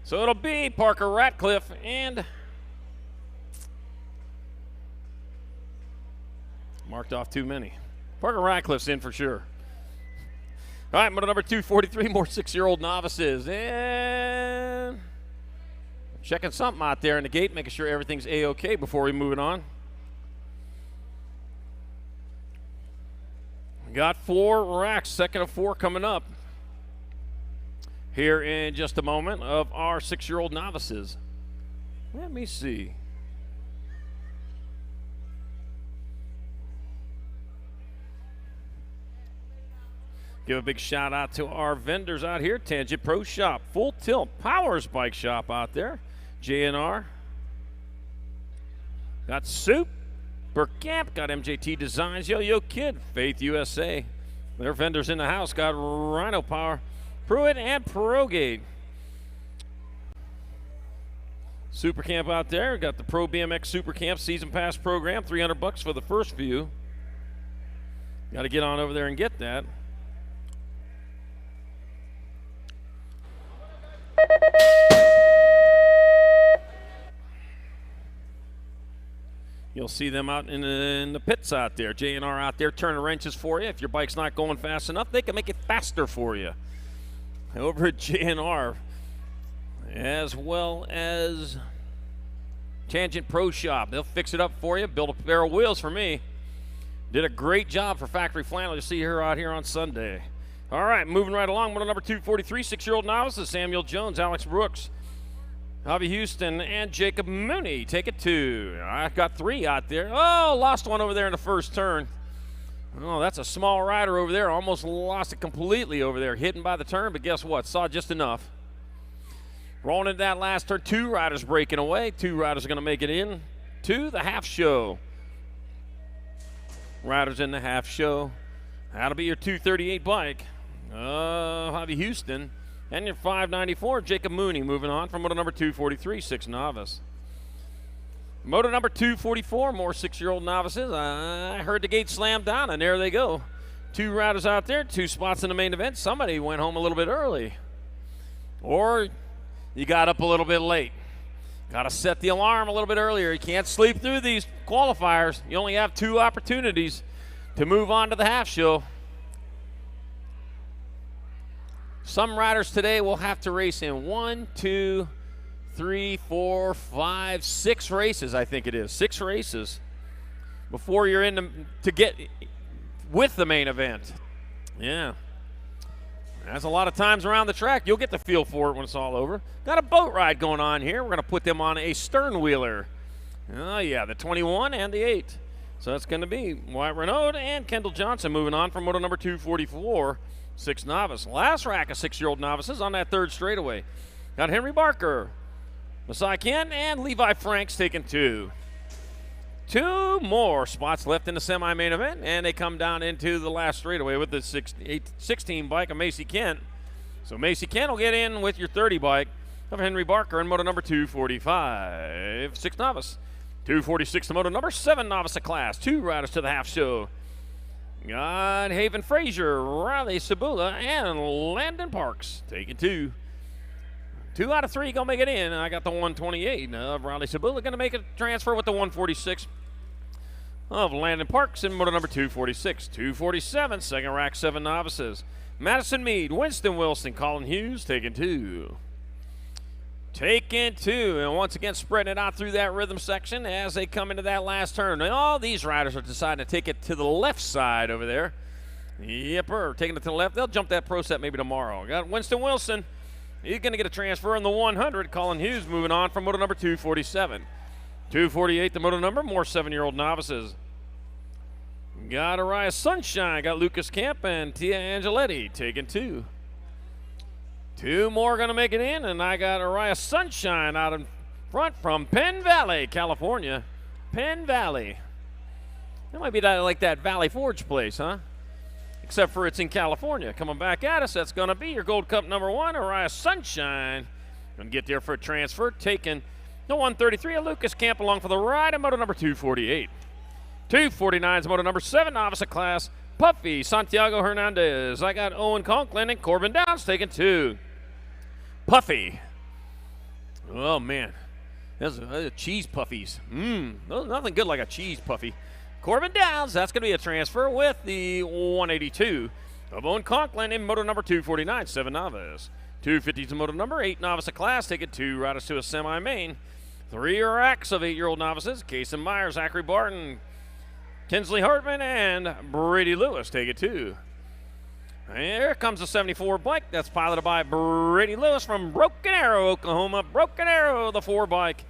So it'll be Parker Ratcliffe and marked off too many. Parker Ratcliffe's in for sure. All right, moto number 243, more 6-year-old novices. And checking something out there in the gate, making sure everything's A-OK before we move it on. We got 4 racks, second of 4 coming up here in just a moment of our 6-year-old novices. Let me see. Give a big shout out to our vendors out here. Tangent Pro Shop, Full Tilt, Powers Bike Shop out there. JNR. Got Super Camp, got MJT Designs, Yo-Yo Kid, Faith USA. Their vendors in the house got Rhino Power, Pruitt, and Progate. Super Camp out there. Got the Pro BMX Super Camp Season Pass program, $300 for the first few. Got to get on over there and get that. You'll see them out in the pits out there. JNR out there turning wrenches for you. If your bike's not going fast enough, they can make it faster for you. Over at JNR, as well as Tangent Pro Shop. They'll fix it up for you, build a pair of wheels for me. Did a great job for Factory Flannel. You'll see her out here on Sunday. All right, moving right along. Moto number 243, 6-year-old novices. Samuel Jones, Alex Brooks, Javi Houston, and Jacob Mooney. Take it 2. I got 3 out there. Oh, lost one over there in the first turn. Oh, that's a small rider over there. Almost lost it completely over there. Hidden by the turn, but guess what? Saw just enough. Rolling into that last turn. 2 riders breaking away. 2 riders are going to make it in to the half show. Riders in the half show. That'll be your 238 bike. Javi Houston. And your 594, Jacob Mooney, moving on from moto number 243, 6 novice. Moto number 244, more 6-year-old novices. I heard the gate slam down, and there they go. 2 riders out there, 2 spots in the main event. Somebody went home a little bit early. Or you got up a little bit late. Got to set the alarm a little bit earlier. You can't sleep through these qualifiers. You only have 2 opportunities to move on to the half show. Some riders today will have to race in 1, 2, 3, 4, 5, 6 races, I think it is. 6 races before you're in to get with the main event. Yeah. That's a lot of times around the track. You'll get the feel for it when it's all over. Got a boat ride going on here. We're going to put them on a stern wheeler. Oh, yeah, the 21 and the 8. So that's going to be Wyatt Renaud and Kendall Johnson moving on from moto number 244. 6 novice. Last rack of 6-year-old novices on that 3rd straightaway. Got Henry Barker, Masai Ken, and Levi Franks taking 2. 2 more spots left in the semi-main event, and they come down into the last straightaway with the 16 bike of Macy Kent. So Macy Kent will get in with your 30 bike of Henry Barker in moto number 245. 6 novice. 246 to moto number 7 novice of class. 2 riders to the half show. Got Haven Frazier, Riley Sabula, and Landon Parks taking 2. 2 out of 3 gonna make it in. I got the 128 of Riley Sabula gonna make a transfer with the 146 of Landon Parks in moto number 246. 247, second rack, 7 novices. Madison Mead, Winston Wilson, Colin Hughes taking 2. Taking 2, and once again spreading it out through that rhythm section as they come into that last turn. And all these riders are deciding to take it to the left side over there. Yepper, taking it to the left. They'll jump that pro set maybe tomorrow. Got Winston Wilson. He's going to get a transfer in the 100. Colin Hughes moving on from moto number 247. 248, the moto number, more 7-year-old novices. Got Arias Sunshine. Got Lucas Camp and Tia Angeletti taking 2. 2 more going to make it in, and I got Arias Sunshine out in front from Penn Valley, California. Penn Valley. That might be like that Valley Forge place, huh? Except for it's in California. Coming back at us, that's going to be your Gold Cup number 1, Arias Sunshine. Going to get there for a transfer, taking The 133 of Lucas Camp along for the ride in Moto number 248. 249 is Moto number 7 novice class, Puffy Santiago Hernandez. I got Owen Conklin and Corbin Downs taking 2. Puffy. Oh, man. Those are cheese puffies. Nothing good like a cheese puffy. Corbin Downs, that's going to be a transfer with the 182 of Owen Conklin in Moto number 249, 7 novice. 250 is Moto number 8 novice class, taking 2 riders to a semi-main. 3 racks of 8-year-old novices, Kason Myers, Zachary Barton, Tinsley Hartman, and Brady Lewis take it 2. And here comes the 74 bike. That's piloted by Brady Lewis from Broken Arrow, Oklahoma. Broken Arrow, the 4 bike.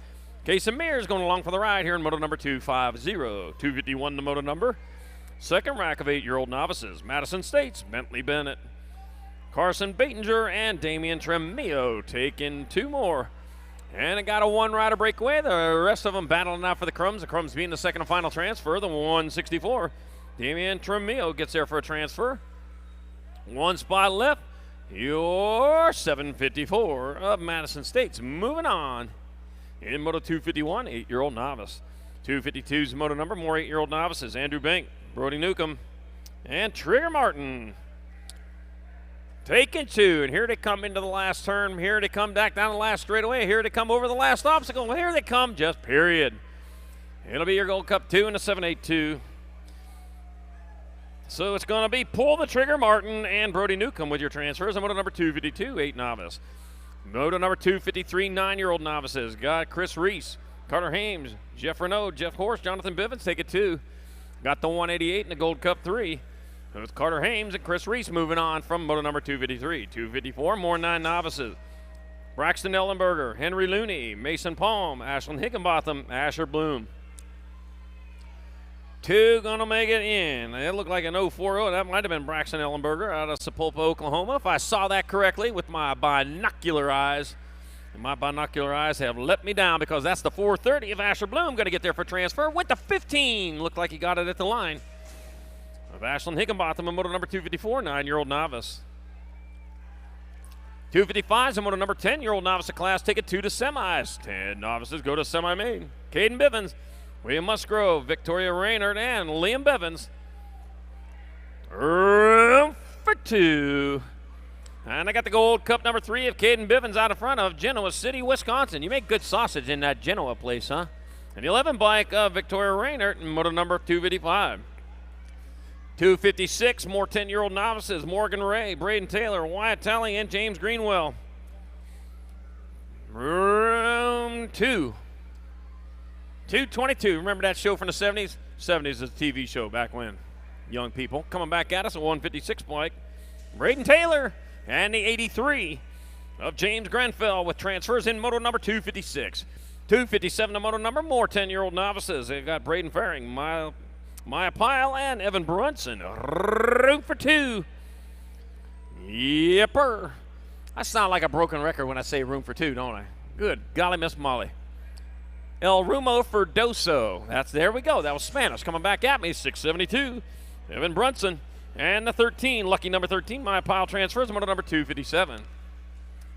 Kason Mears going along for the ride here in Moto number 250. 251 the Moto number. Second rack of 8-year-old novices. Madison States, Bentley Bennett, Carson Batinger, and Damian Tremillo taking 2 more. And it got a 1-rider breakaway. The rest of them battling out for the crumbs. The crumbs being the second and final transfer, the 164. Damian Tremillo gets there for a transfer. 1 spot left. Your 754 of Madison States. Moving on. In Moto 251, 8-year-old novice. 252's Moto number, more 8-year-old novices. Andrew Bank, Brody Newcomb, and Trigger Martin. Taking 2, and here they come into the last turn. Here they come back down the last straightaway. Here they come over the last obstacle. Well, here they come, just period. It'll be your Gold Cup 2 and a 782. So it's going to be Pull the Trigger Martin and Brody Newcomb with your transfers. And Moto number 252, 8 novice. Moto number 253, 9-year-old novices. Got Chris Reese, Carter Hames, Jeff Renaud, Jeff Horst, Jonathan Bivens take it 2. Got the 188 in the Gold Cup 3. With Carter Hames and Chris Reese moving on from Moto number 253. 254, more 9 novices. Braxton Ellenberger, Henry Looney, Mason Palm, Ashlyn Higginbotham, Asher Bloom. 2 going to make it in. It looked like an 040. That might have been Braxton Ellenberger out of Sapulpa, Oklahoma, if I saw that correctly with my binocular eyes. And my binocular eyes have let me down because that's the 430 of Asher Bloom going to get there for transfer. Went to 15. Looked like he got it at the line. Of Ashlyn Higginbotham in Moto number 254, 9-year-old novice. 255 is a Moto number 10-year-old novice class. Take it 2 to semis. 10 novices go to semi-main. Caden Bivens, William Musgrove, Victoria Raynard, and Liam Bevins. Room for 2. And I got the Gold Cup number 3 of Caden Bivens out in front of Genoa City, Wisconsin. You make good sausage in that Genoa place, huh? And the 11 bike of Victoria Raynard in Moto number 255. 256, more 10-year-old novices. Morgan Ray, Braden Taylor, Wyatt Talley, and James Greenwell. Room 2. 222. Remember that show from the 70s? 70s is a TV show back when. Young people. Coming back at us, a 156 bike. Braden Taylor and the 83 of James Grenfell with transfers in Moto number 256. 257 the Moto number, more 10-year-old novices. They've got Braden Faring, Maya Pyle, and Evan Brunson. Room for 2. Yepper. I sound like a broken record when I say room for 2, don't I? Good golly, Miss Molly. El Rumo Ferdoso. There we go. That was Spanish coming back at me. 672. Evan Brunson. And the 13, lucky number 13, Maya Pyle transfers. Moto number 257.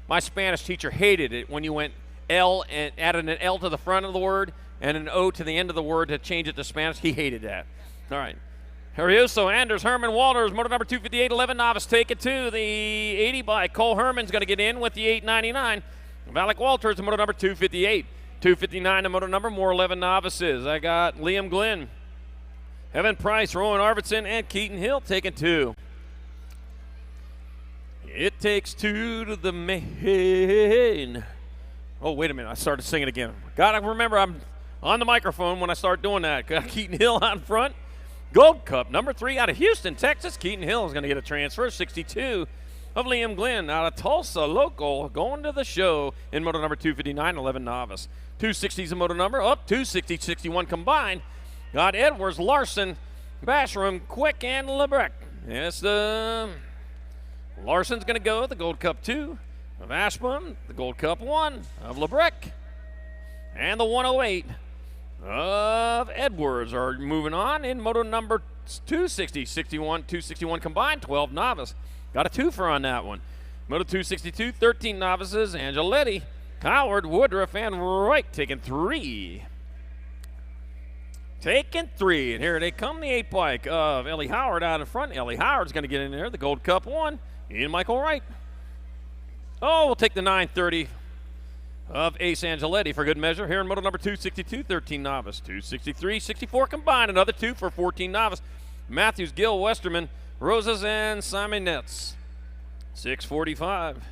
My Spanish teacher hated it when you went L and added an L to the front of the word and an O to the end of the word to change it to Spanish. He hated that. All right. Harioso, Anders, Herman, Walters, Moto number 258, 11 novice, take it to the 80 bike. Cole Herman's going to get in with the 899. Alec Walters, Moto number 258. 259 the Moto number, more 11 novices. I got Liam Glenn, Evan Price, Rowan Arvidsson, and Keaton Hill taking 2. It takes 2 to the main. Oh, wait a minute. I started singing again. Gotta remember I'm on the microphone when I start doing that. Got Keaton Hill out in front. Gold Cup number 3 out of Houston, Texas. Keaton Hill is going to get a transfer. 62 of Liam Glenn out of Tulsa, local, going to the show in Moto number 259, 11 novice. 260's a Moto number, up 260, 61 combined. Got Edwards, Larson, Bashram, Quick, and Lebrecht. Yes, the Larson's going to go the Gold Cup 2 of Ashburn, the Gold Cup 1 of Lebrecht, and the 108 of Edwards are moving on in Moto number 260, 61, 261 combined, 12 novice. Got a twofer on that one. Moto 262, 13 novices, Angeletti, Howard, Woodruff, and Wright taking 3. Taking 3, and here they come, the 8 bike of Ellie Howard out in front. Ellie Howard's going to get in there, the Gold Cup 1, and Michael Wright. Oh, we'll take the 930 of Ace Angeletti for good measure. Here in Moto number 262, 13 novice. 263, 64 combined, another 2 for 14 novice. Matthews, Gill, Westerman, Rosas, and Simon Netz. 645.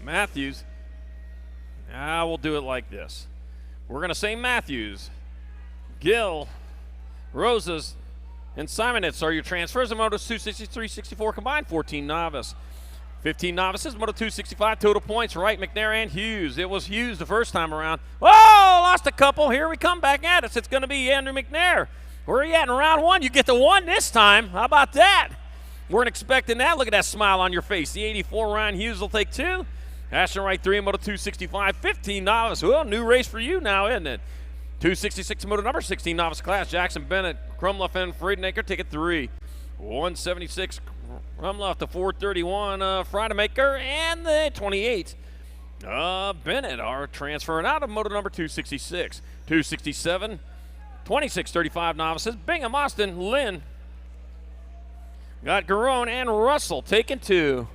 Matthews. Now we'll do it like this. We're going to say Matthews, Gill, Rosas, and Simon Netz are your transfers of Moto 263, 64 combined, 14 novice. 15 novices, Moto 265 total points, Wright, McNair, and Hughes. It was Hughes the first time around. Oh, lost a couple. Here we come back at us. It's going to be Andrew McNair. Where are you at in round 1? You get the 1 this time. How about that? Weren't expecting that. Look at that smile on your face. The 84 Ryan Hughes will take 2. Ashton Wright 3 in Moto 265, 15 novice. Well, new race for you now, isn't it? 266 Moto number 16 novice class. Jackson Bennett, Crumluff, and Friedenaker take it 3. 176 Crumluff, the 431 Freidemaker, and the 28 Bennett are transferring out of Moto number 266. 267, 26-35 novices. Bingham, Austin, Lynn. Got Garone and Russell taking 2.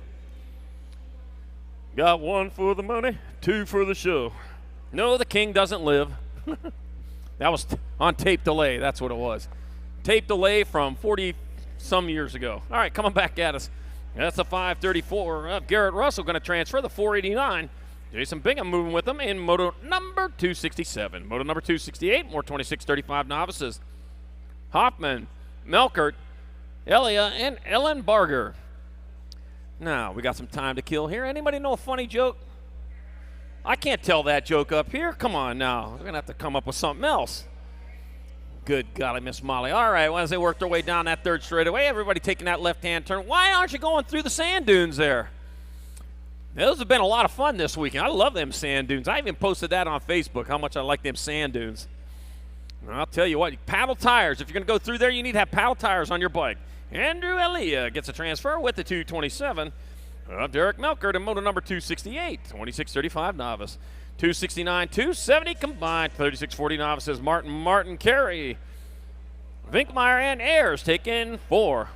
Got 1 for the money, 2 for the show. No, the king doesn't live. That was on tape delay. That's what it was. Tape delay from 40-some years ago. All right, coming back at us. That's the 534 of Garrett Russell going to transfer the 489. Jason Bingham moving with them in Moto number 267. Moto number 268, more 26-35 novices. Hoffman, Melkert, Elia, and Ellen Barger. Now, we got some time to kill here. Anybody know a funny joke? I can't tell that joke up here. Come on now. We're going to have to come up with something else. Good golly, Miss Molly. All right, well, as they work their way down that third straightaway, everybody taking that left-hand turn. Why aren't you going through the sand dunes there? Those have been a lot of fun this weekend. I love them sand dunes. I even posted that on Facebook, how much I like them sand dunes. And I'll tell you what, paddle tires. If you're going to go through there, you need to have paddle tires on your bike. Andrew Elia gets a transfer with the 227 of Derek Melkert in Moto number 268, 26-35 novice. 269, 270 combined, 36-40 novices. Martin Carey, Vinkmeyer, and Ayers taking 4.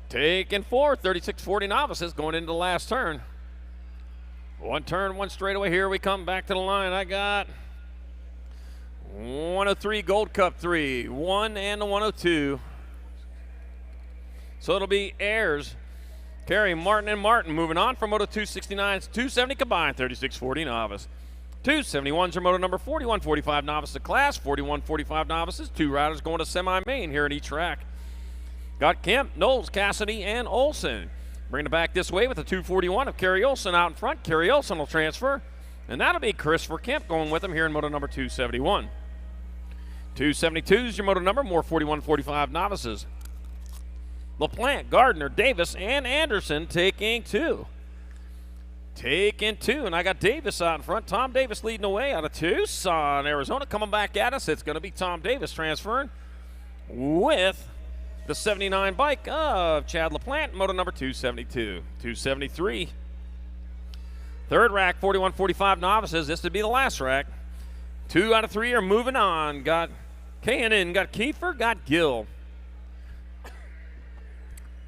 Taking 4, 36-40 novices going into the last turn. 1 turn, 1 straightaway. Here we come back to the line. I got 103 Gold Cup 3, 1 and the 102. So it'll be Ayers, Carey, Martin, and Martin moving on from Moto 269's 270 combined, 36-40 novice. 271s are Moto number 41-45 novice to class, 41-45 novices. 2 riders going to semi-main here in each track. Got Kemp, Knowles, Cassidy, and Olson. Bringing it back this way with the 241 of Kerry Olson out in front. Kerry Olson will transfer, and that'll be Christopher Kemp going with him here in Moto number 271. 272 is your Moto number, more 41-45 novices. LaPlante, Gardner, Davis, and Anderson taking 2. Taking 2, and I got Davis out in front. Tom Davis leading the way out of Tucson, Arizona. Coming back at us, it's going to be Tom Davis transferring with the 79 bike of Chad LaPlante, Moto number 272. 273. Third rack, 41-45 novices. This would be the last rack. 2 out of 3 are moving on. Got K&N, got Kiefer, got Gill.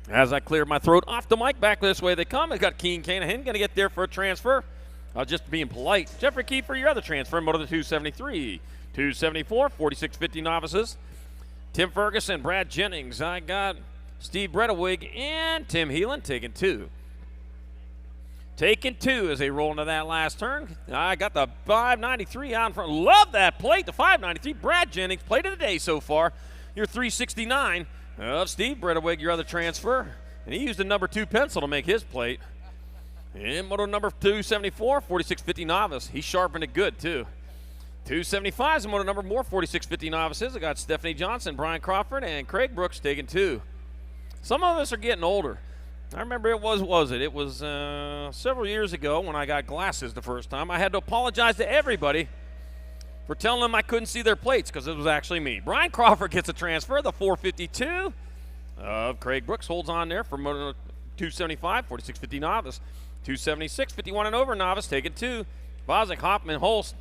As I clear my throat off the mic, back this way they come. I got Keen Canahan going to get there for a transfer. Just being polite. Jeffrey Kiefer, your other transfer, Moto the 273. 274, 46-50 novices. Tim Ferguson, Brad Jennings. I got Steve Bredewig and Tim Heelan taking 2. Taking 2 as they roll into that last turn. I got the 593 out in front. Love that plate, the 593. Brad Jennings, plate of the day so far. Your 369 of Steve Bredewig, your other transfer. And he used a number 2 pencil to make his plate. And Moto number 274, 46-50 novice. He sharpened it good, too. 275 is Moto number more 46-50 novices. I got Stephanie Johnson, Brian Crawford, and Craig Brooks taking 2. Some of us are getting older. I remember it was several years ago when I got glasses the first time. I had to apologize to everybody for telling them I couldn't see their plates because it was actually me. Brian Crawford gets a transfer, the 452 of Craig Brooks holds on there for Moto 275, 46-50 novice. 276, 51 and over novice, taking 2. Bozic, Hoffman, Holst,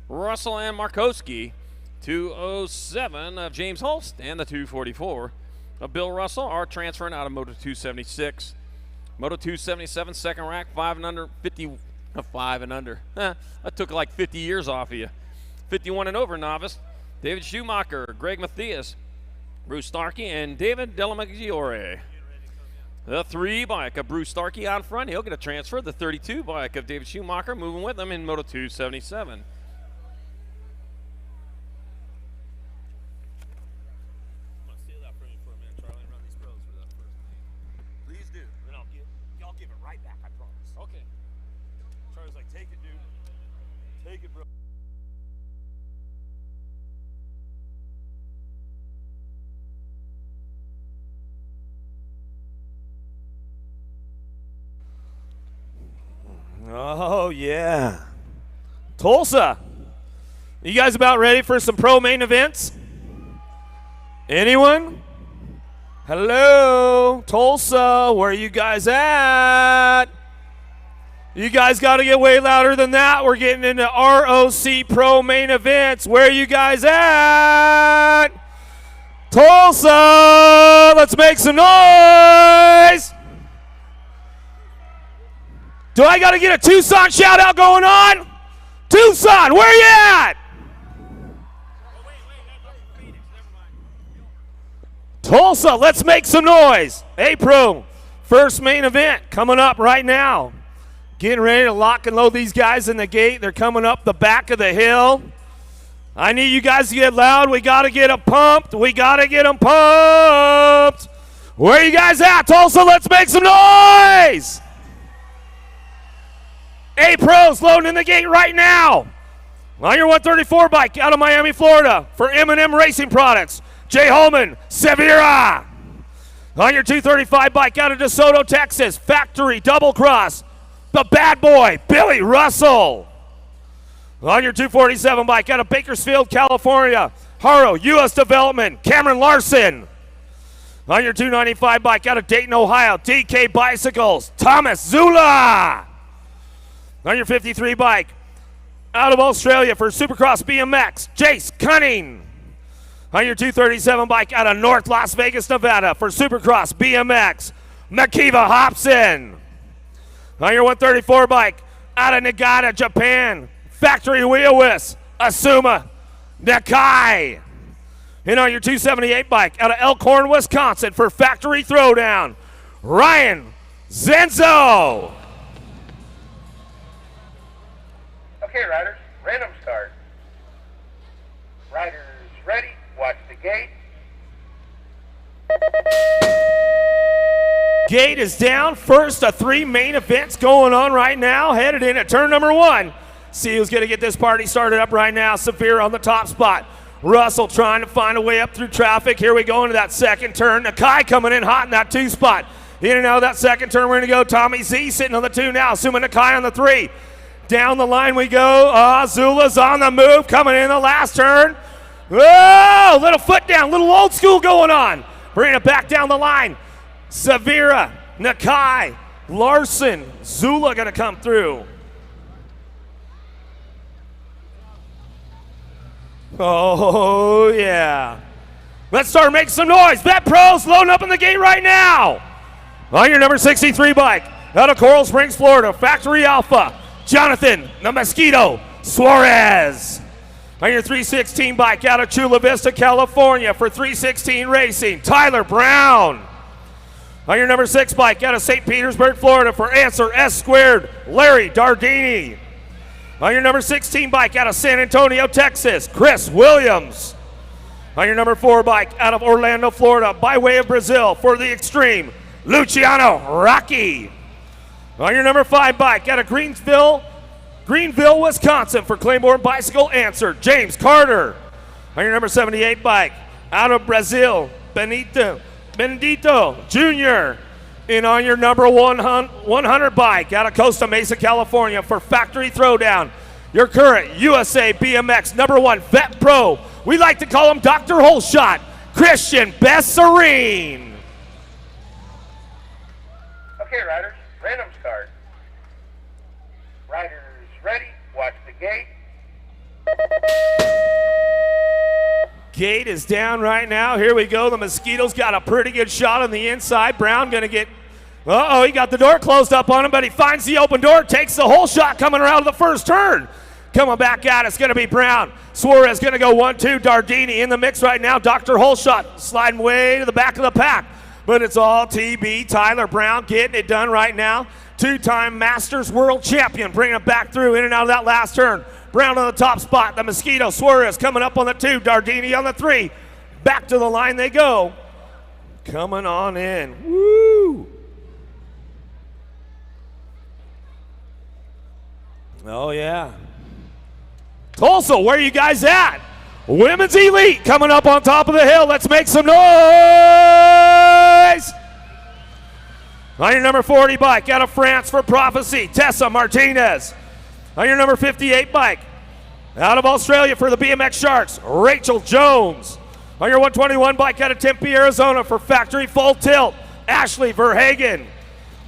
Russell, and Markowski. 207 of James Holst, and the 244 of Bill Russell are transferring out of Moto 276. Moto 277, second rack, 5 and under, 5 and under. That took like 50 years off of you. 51 and over novice. David Schumacher, Greg Mathias, Bruce Starkey, and David Delamagiore. The 3 bike of Bruce Starkey out front. He'll get a transfer. The 32 bike of David Schumacher moving with him in Moto 277. Oh, yeah. Tulsa. You guys about ready for some pro main events? Anyone? Hello, Tulsa. Where are you guys at? You guys got to get way louder than that. We're getting into ROC pro main events. Where are you guys at? Tulsa. Let's make some noise. Do I got to get a Tucson shout out going on? Tucson, where you at? Tulsa, let's make some noise. A-Pro, first main event coming up right now. Getting ready to lock and load these guys in the gate. They're coming up the back of the hill. I need you guys to get loud. We got to get them pumped. We got to get them pumped. Where you guys at, Tulsa? Let's make some noise. A-Pro's loading in the gate right now. On your 134 bike out of Miami, Florida for M&M Racing Products, Jay Holman, Severa. On your 235 bike out of DeSoto, Texas, Factory Double Cross, the bad boy, Billy Russell. On your 247 bike out of Bakersfield, California, Haro U.S. Development, Cameron Larson. On your 295 bike out of Dayton, Ohio, DK Bicycles, Thomas Zula. On your 53 bike, out of Australia for Supercross BMX, Jace Cunning. On your 237 bike out of North Las Vegas, Nevada for Supercross BMX, Makiva Hobson. On your 134 bike out of Nagata, Japan, Factory Wheelwis, Asuma Nakai. And on your 278 bike out of Elkhorn, Wisconsin for Factory Throwdown, Ryan Zenzo. Okay, riders, random start. Riders ready, watch the gate. Gate is down. First of 3 main events going on right now. Headed in at turn number 1. See who's going to get this party started up right now. Severe on the top spot. Russell trying to find a way up through traffic. Here we go into that second turn. Nakai coming in hot in that 2 spot. In and out of that second turn, we're going to go. Tommy Z sitting on the 2 now. Suma Nakai on the 3. Down the line we go. Zula's on the move, coming in the last turn. Whoa, little foot down, little old school going on. Bringing it back down the line. Severa, Nakai, Larson, Zula going to come through. Oh, yeah. Let's start making some noise. Bet Pro's loading up in the gate right now. On your number 63 bike, out of Coral Springs, Florida, Factory Alpha, Jonathan, the Mosquito, Suarez. On your 316 bike out of Chula Vista, California for 316 Racing, Tyler Brown. On your number 6 bike out of St. Petersburg, Florida for Answer S Squared, Larry Dardini. On your number 16 bike out of San Antonio, Texas, Chris Williams. On your number 4 bike out of Orlando, Florida, by way of Brazil for the Extreme, Luciano Rocky. On your number 5 bike out of Greenville, Wisconsin for Claiborne Bicycle Answer, James Carter. On your number 78 bike out of Brazil, Benedito Jr. And on your number 100 bike out of Costa Mesa, California for Factory Throwdown, your current USA BMX number 1 vet pro. We like to call him Dr. Holshot, Christian Besserine. Okay, riders, random start. Riders ready, gate. Gate is down right now. Here we go. The Mosquitoes got a pretty good shot on the inside. Brown going to get, he got the door closed up on him, but he finds the open door, takes the whole shot coming around the first turn. Coming back at it's going to be Brown. Suarez going to go 1-2. Dardini in the mix right now. Dr. Holshot sliding way to the back of the pack. But it's all TB. Tyler Brown getting it done right now. Two-time Masters World Champion, bringing it back through in and out of that last turn. Brown on the top spot. The Mosquito. Suarez coming up on the 2. Dardini on the 3. Back to the line they go. Coming on in. Woo! Oh, yeah. Tulsa, where you guys at? Women's Elite coming up on top of the hill. Let's make some noise. On your number 40 bike, out of France for Prophecy, Tessa Martinez. On your number 58 bike, out of Australia for the BMX Sharks, Rachel Jones. On your 121 bike, out of Tempe, Arizona for Factory Full Tilt, Ashley Verhagen.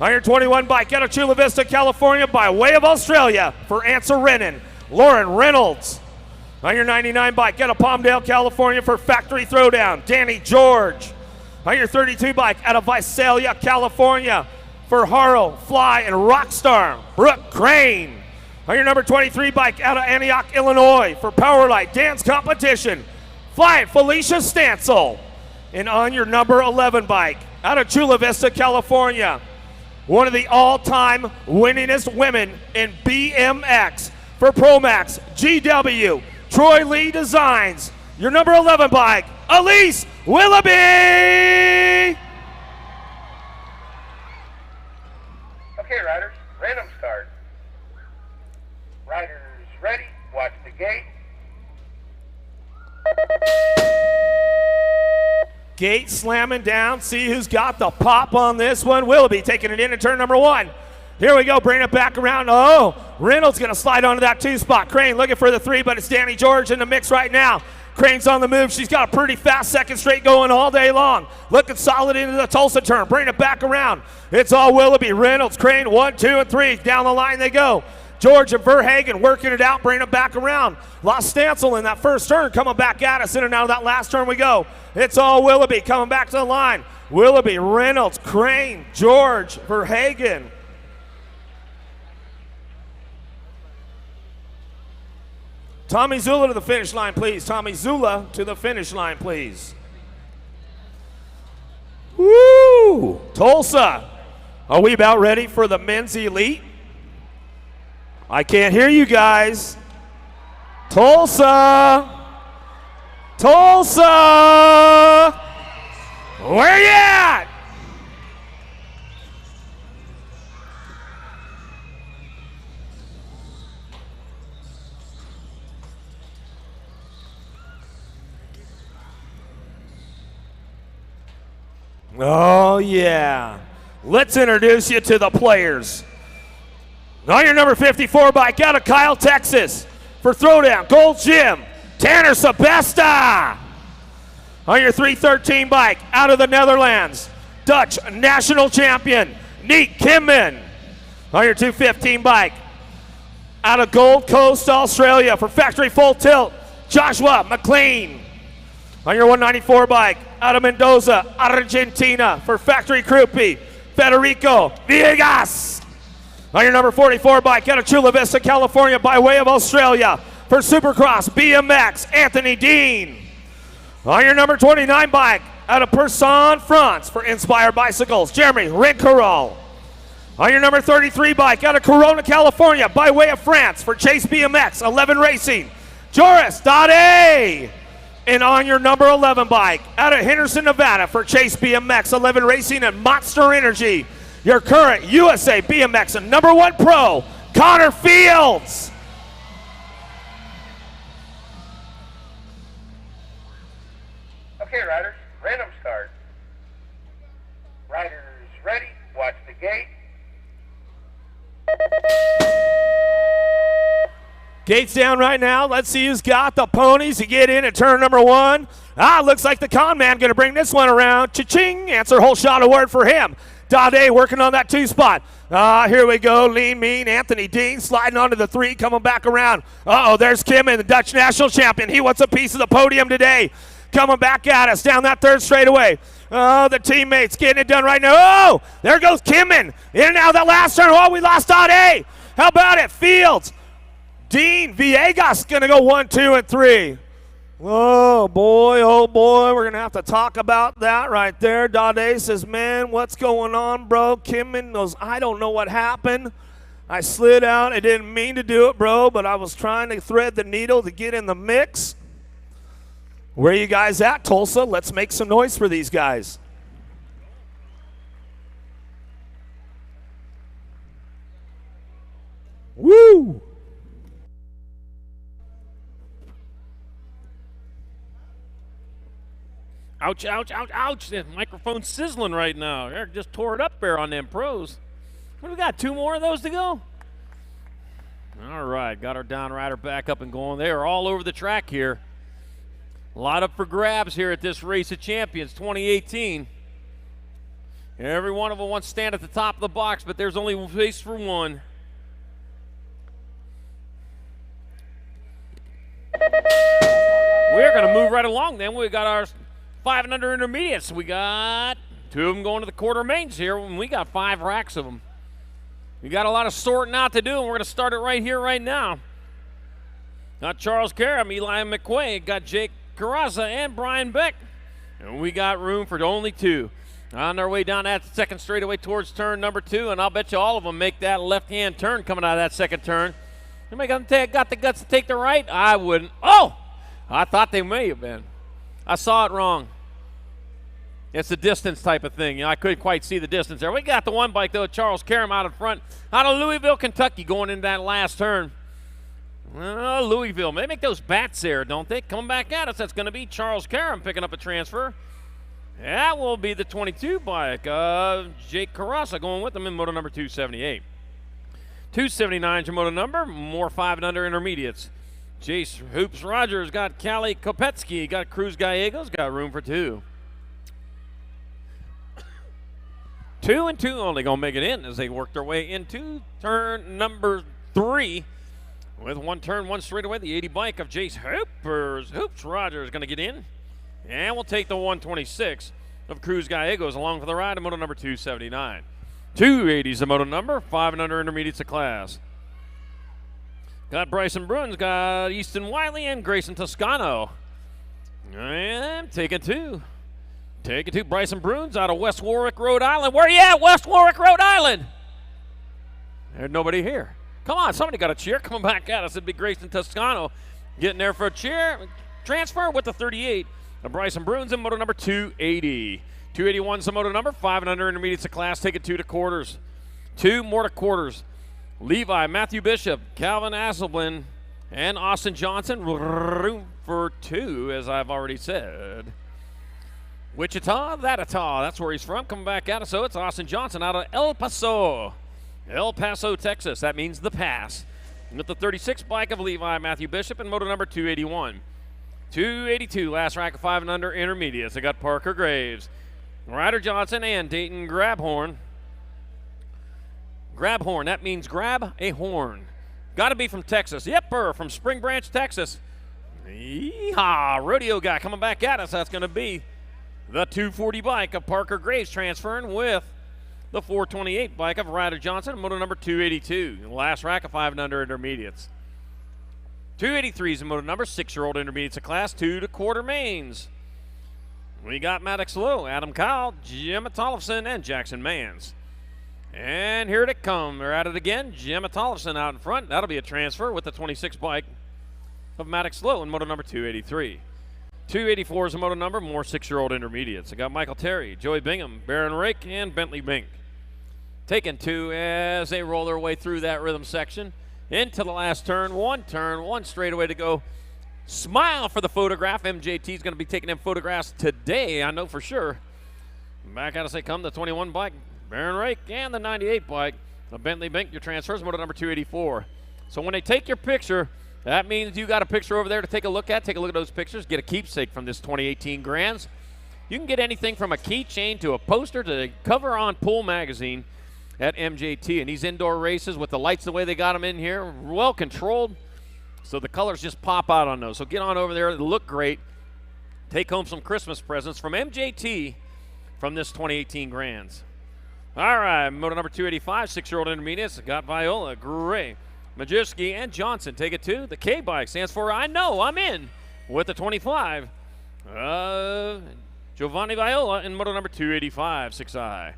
On your 21 bike, out of Chula Vista, California, by way of Australia for Ansa Renan, Lauren Reynolds. On your 99 bike, out of Palmdale, California for Factory Throwdown, Danny George. On your 32 bike, out of Visalia, California for Haro, Fly, and Rockstar, Brooke Crane. On your number 23 bike, out of Antioch, Illinois for Powerlight Dance Competition, Fly, Felicia Stansel. And on your number 11 bike, out of Chula Vista, California, one of the all-time winningest women in BMX for Promax, GW, Troy Lee Designs. Your number 11 bike, Elise Willoughby. Okay, riders, random start. Riders ready, watch the gate. Gate slamming down, see who's got the pop on this one. Willoughby taking it in turn number 1. Here we go, bring it back around. Oh, Reynolds gonna slide onto that 2 spot. Crane looking for the 3, but it's Danny George in the mix right now. Crane's on the move. She's got a pretty fast second straight going all day long. Looking solid into the Tulsa turn. Bring it back around. It's all Willoughby. Reynolds, Crane, 1, 2, and 3. Down the line they go. George and Verhagen working it out, bringing it back around. Lost Stansel in that first turn, coming back at us. In and out of that last turn we go. It's all Willoughby coming back to the line. Willoughby, Reynolds, Crane, George, Verhagen. Tommy Zula to the finish line, please. Tommy Zula to the finish line, please. Woo! Tulsa, are we about ready for the men's elite? I can't hear you guys. Tulsa! Tulsa! Where you at? Oh, yeah. Let's introduce you to the players. On your number 54 bike, out of Kyle, Texas, for Throwdown, Gold Gym, Tanner Sebesta. On your 313 bike, out of the Netherlands, Dutch national champion, Nick Kimman. On your 215 bike, out of Gold Coast, Australia, for Factory Full Tilt, Joshua McLean. On your 194 bike, out of Mendoza, Argentina, for Factory Krupi, Federico Villegas. On your number 44 bike, out of Chula Vista, California, by way of Australia, for Supercross BMX, Anthony Dean. On your number 29 bike, out of Person, France, for Inspire Bicycles, Jeremy Rincarol. On your number 33 bike, out of Corona, California, by way of France, for Chase BMX, 11 Racing, Joris Dade. And on your number 11 bike, out of Henderson, Nevada, for Chase BMX, 11 Racing, and Monster Energy, your current USA BMX and number 1 pro, Connor Fields. Okay, riders, random start. Riders ready, watch the gate. Gates down right now. Let's see who's got the ponies to get in at turn number 1. Looks like the con man going to bring this one around. Cha-ching, answer whole shot award for him. Dade working on that 2 spot. Here we go. Lean, mean. Anthony Dean sliding onto the 3, coming back around. There's Kimmin, the Dutch national champion. He wants a piece of the podium today. Coming back at us down that 3rd straightaway. The teammates getting it done right now. Oh, there goes Kimmin. In and out of that last turn. Oh, we lost Dade. How about it? Fields. Dean, Villegas going to go 1, 2, and 3. Oh boy, we're going to have to talk about that right there. Dade says, man, what's going on, bro? Kimmin goes, I don't know what happened. I slid out. I didn't mean to do it, bro, but I was trying to thread the needle to get in the mix. Where are you guys at, Tulsa? Let's make some noise for these guys. Woo! Ouch, ouch, ouch, ouch. The microphone's sizzling right now. Eric just tore it up there on them pros. What do we got, 2 more of those to go? All right, got our down rider back up and going. They are all over the track here. A lot up for grabs here at this Race of Champions 2018. Every one of them wants to stand at the top of the box, but there's only place for one. We're going to move right along then. We got our 5 and under intermediates. We got 2 of them going to the quarter mains here, and we got 5 racks of them. We got a lot of sorting out to do, and we're going to start it right here, right now. Got Charles Karam, Eli McQuay, got Jake Carrazza, and Brian Beck. And we got room for only 2. On their way down that 2nd straightaway towards turn number 2, and I'll bet you all of them make that left-hand turn coming out of that 2nd turn. Anybody got the guts to take the right? I wouldn't. Oh! I thought they may have been. I saw it wrong. It's a distance type of thing. You know, I couldn't quite see the distance there. We got the one bike, though, Charles Karam out in front, out of Louisville, Kentucky, going into that last turn. Well, Louisville, they make those bats there, don't they? Coming back at us, that's going to be Charles Karam picking up a transfer. That will be the 22 bike. Jake Carrazza going with them in moto number 278. 279 is your moto number. More 5 and under intermediates. Jace Hoops Rogers got Callie Kopetsky, got Cruz Gallegos, got room for 2. 2 and 2 only going to make it in as they work their way into turn number 3. With 1 turn, 1 straightaway, the 80 bike of Jace Hoops Rogers going to get in. And we'll take the 126 of Cruz Gallegos along for the ride in moto number 279. 280 is the moto number, 5 and under intermediates of class. Got Bryson Bruns, got Easton Wiley, and Grayson Toscano. And taking 2. Taking 2, Bryson Bruns out of West Warwick, Rhode Island. Where are you at, West Warwick, Rhode Island? There's nobody here. Come on, somebody got a cheer coming back at us. It'd be Grayson Toscano getting there for a cheer. Transfer with the 38 of Bryson Bruns in moto number 280. 281 is the moto number, 5 and under intermediates of class. Take it 2 to quarters. 2 more to quarters. Levi, Matthew Bishop, Calvin Asselblin, and Austin Johnson. Room for 2, as I've already said. Wichita, that's where he's from. Coming back at us, so it's Austin Johnson out of El Paso, Texas. That means the pass. With the 36 bike of Levi, Matthew Bishop, and moto number 281. 282, last rack of 5 and under intermediates. I got Parker Graves, Ryder Johnson, and Dayton Grabhorn. Grabhorn, that means grab a horn. Got to be from Texas. Yep, from Spring Branch, Texas. Yeehaw, rodeo guy coming back at us. That's going to be the 240 bike of Parker Graves transferring with the 428 bike of Ryder Johnson, moto number 282. Last rack of 5 and under intermediates. 283 is the moto number, 6-year-old intermediates of class, 2 to quarter mains. We got Maddox Lowe, Adam Kyle, Gemma Tollefson, and Jackson Mans. And here they come. They're at it again. Gemma Tollefson out in front. That'll be a transfer with the 26 bike of Maddox Lowe in moto number 283. 284 is the moto number, more 6-year-old intermediates. I got Michael Terry, Joey Bingham, Baron Rake, and Bentley Bink. Taking 2 as they roll their way through that rhythm section. Into the last turn, 1 straightaway to go. Smile for the photograph. MJT is going to be taking them photographs today, I know for sure. Back at us they come, the 21 bike, Baron Rake, and the 98 bike, the Bentley Bink, your transfers, moto number 284. So when they take your picture, that means you got a picture over there to take a look at. Take a look at those pictures. Get a keepsake from this 2018 Grands. You can get anything from a keychain to a poster to the cover on Pool magazine at MJT. And these indoor races with the lights the way they got them in here, well controlled, so the colors just pop out on those. So get on over there. It'll look great. Take home some Christmas presents from MJT from this 2018 Grands. All right, moto number 285, 6-year-old intermediates. Got Viola, Gray, Majewski, and Johnson. Take it to the K bike. Stands for I know I'm in with the 25. Giovanni Viola in moto number 285, 6I.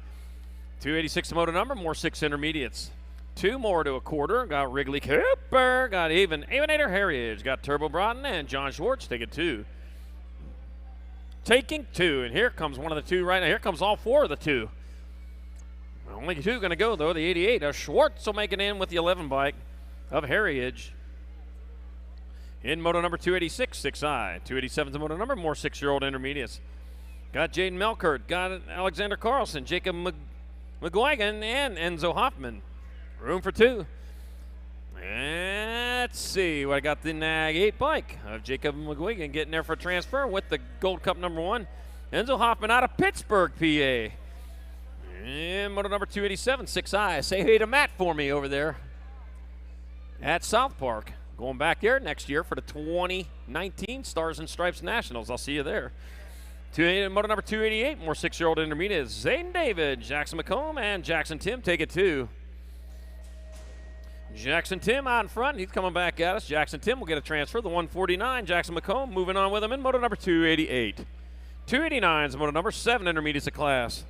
286 moto number, more 6 intermediates. 2 more to a quarter. Got Wrigley Cooper. Got Avinator Heritage. Got Turbo Broughton and John Schwartz. Take it 2. Taking 2, and here comes one of the 2 right now. Here comes all 4 of the 2. Only 2 going to go, though. The 88. Schwartz will make it in with the 11 bike of Heritage. In moto number 286, 6I. 287's the moto number, more 6-year-old intermediates. Got Jaden Melkert. Got Alexander Carlson, Jacob McGuigan, and Enzo Hoffman. Room for 2. Let's see what I got. The Nag 8 bike of Jacob McGuigan getting there for a transfer with the Gold Cup number 1. Enzo Hoffman out of Pittsburgh, PA. And moto number 287, 6I. Say hey to Matt for me over there at South Park. Going back there next year for the 2019 Stars and Stripes Nationals. I'll see you there. Moto number 288, more 6-year-old intermediates. Zayden David, Jackson McComb, and Jackson Tim take it 2. Jackson Tim out in front. He's coming back at us. Jackson Tim will get a transfer. The 149, Jackson McComb, moving on with him in moto number 288. 289 is moto number 7 intermediates of class.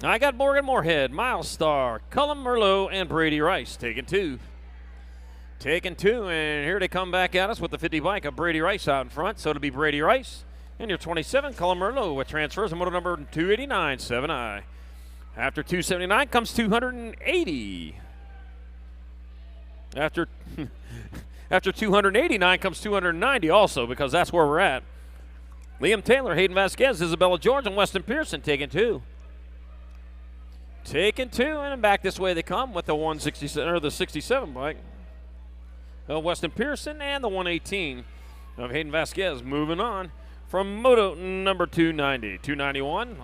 I got Morgan Moorhead, Miles Starr, Cullum Merlot, and Brady Rice taking 2. Taking 2, and here they come back at us with the 50 bike of Brady Rice out in front. So it'll be Brady Rice. And your 27, Cullum Merlot with transfers in moto number 289, 7I. After 279 comes 280. After 289 comes 290 also, because that's where we're at. Liam Taylor, Hayden Vasquez, Isabella George, and Weston Pearson taking 2. Taking 2, and back this way they come with the 167 or the 67 bike of Weston Pearson and the 118 of Hayden Vasquez. Moving on from moto number 290, 291.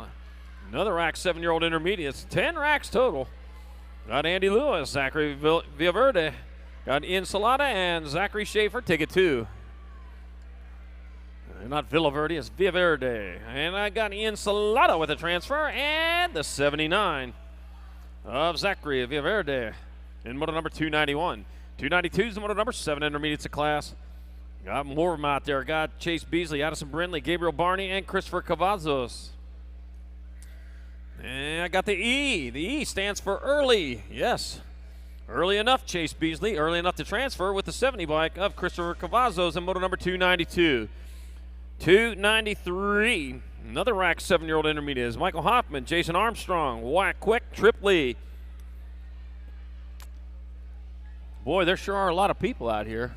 Another rack 7-year-old intermediates, 10 racks total. Got Andy Lewis, Zachary Villaverde, got Ian Salata, and Zachary Schaefer, ticket 2. Not Villaverde, it's Villaverde. And I got Ian Salata with a transfer, and the 79 of Zachary Villaverde in moto number 291. 292 is the moto number 7 intermediates of class. Got more of them out there. Got Chase Beasley, Addison Brindley, Gabriel Barney, and Christopher Cavazos. And I got the E. The E stands for early. Yes. Early enough, Chase Beasley. Early enough to transfer with the 70 bike of Christopher Cavazos in moto number 292. 293. Another rack 7-year-old intermediate is Michael Hoffman, Jason Armstrong, Wyatt Quick, Trip Lee. Boy, there sure are a lot of people out here.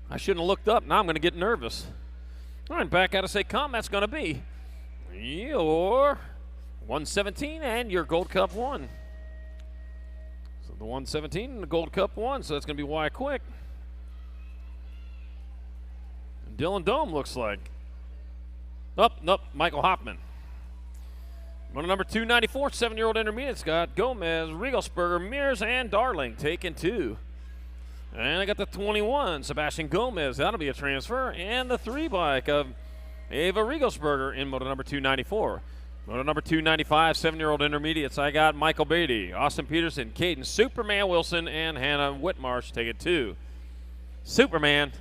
I shouldn't have looked up. Now I'm going to get nervous. All right, back out of say come. That's going to be your 117 and your Gold Cup 1. So the 117 and the Gold Cup 1. So that's going to be Wyatt Quick. And Dylan Dome looks like. Nope, Michael Hoffman. Moto number 294, 7-year-old intermediates got Gomez, Riegelsberger, Mears, and Darling taking 2. And I got the 21, Sebastian Gomez. That'll be a transfer. And the 3 bike of Ava Riegelsberger in moto number 294. Moto number 295, 7-year-old intermediates. I got Michael Beatty, Austin Peterson, Caden Superman Wilson, and Hannah Whitmarsh taking 2. Superman.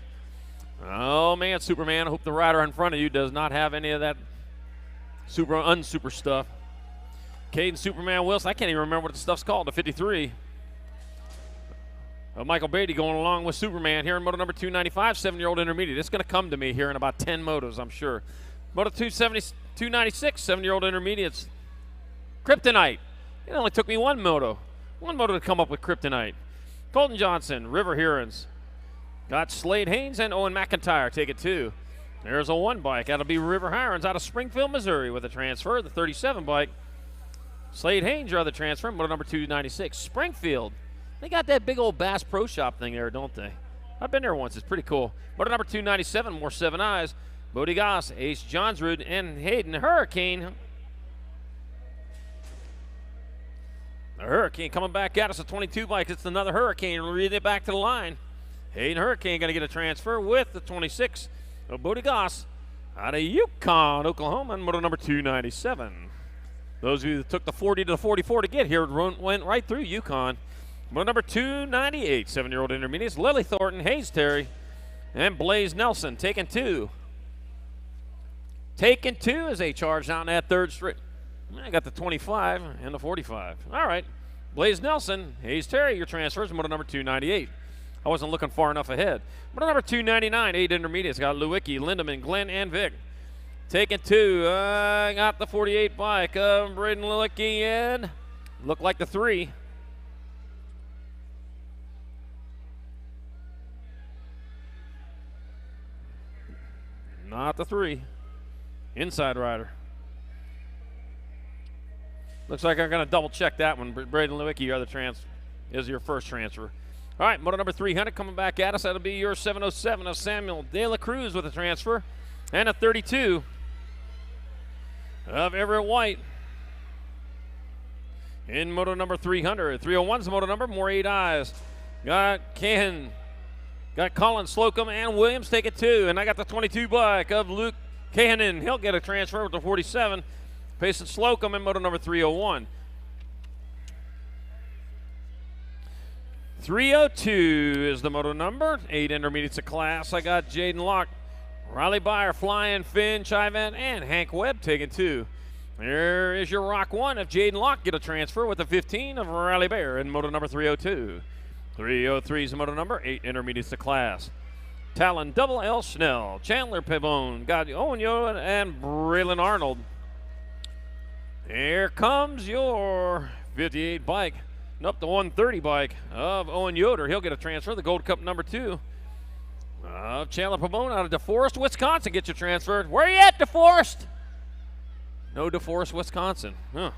Oh, man, Superman. I hope the rider in front of you does not have any of that unsuper stuff. Caden Superman Wilson. I can't even remember what the stuff's called, the 53. Michael Beatty going along with Superman here in moto number 295, 7-year-old intermediate. It's going to come to me here in about 10 motos, I'm sure. Moto 296, 7-year-old intermediates. Kryptonite. It only took me one moto to come up with Kryptonite. Colton Johnson, River Herons. Got Slade Haynes and Owen McIntyre. Take it 2. There's a 1 bike. That'll be River Herons out of Springfield, Missouri with a transfer. The 37 bike. Slade Haynes are the transfer. Moto number 296. Springfield. They got that big old Bass Pro Shop thing there, don't they? I've been there once. It's pretty cool. Moto number 297, more 7 eyes. Bodie Goss, Ace Johnsrud, and Hayden Hurricane. The Hurricane coming back at us, a 22 bike. It's another Hurricane. Read it back to the line. Hayden Hurricane going to get a transfer with the 26 of Bodie Goss out of Yukon, Oklahoma, and moto number 297. Those of you that took the 40 to the 44 to get here went right through Yukon. Moto number 298, 7-year-old intermediates, Lily Thornton, Hayes Terry, and Blaze Nelson taking 2. Taking 2 as they charge down that third straight. I got the 25 and the 45. All right. Blaze Nelson, Hayes Terry, your transfers, moto number 298. I wasn't looking far enough ahead. Moto number 299, 8 intermediates. Got Lewicki, Lindemann, Glenn, and Vic. Taking 2. Got the 48 bike of Braden Lewicki in. Looked like the 3. Not the 3. Inside rider. Looks like I'm going to double check that one. Braden Lewicki, your other is your first transfer. All right, moto number 300 coming back at us. That'll be your 707 of Samuel De La Cruz with a transfer. And a 32 of Everett White. In moto number 300. 301's the moto number, more 8 eyes. Got Cahan, got Colin Slocum and Williams take it 2. And I got the 22 bike of Luke Cahanan. He'll get a transfer with the 47. Payson Slocum in moto number 301. 302 is the moto number. 8 intermediates of class. I got Jaden Locke, Riley Byer, Flying Finn, Chivant, and Hank Webb taking 2. There is your Rock 1 if Jaden Locke get a transfer with the 15 of Riley Bear in moto number 302. 303 is the moto number. 8 intermediates of class. Talon Double L Schnell, Chandler Pavone, got Owen Yoder and Braylon Arnold. Here comes your 58 bike. Up the 130 bike of Owen Yoder. He'll get a transfer. The Gold Cup number 2 of Chandler Pavone out of DeForest, Wisconsin. Get your transfer. Where you at, DeForest? No DeForest, Wisconsin. Huh.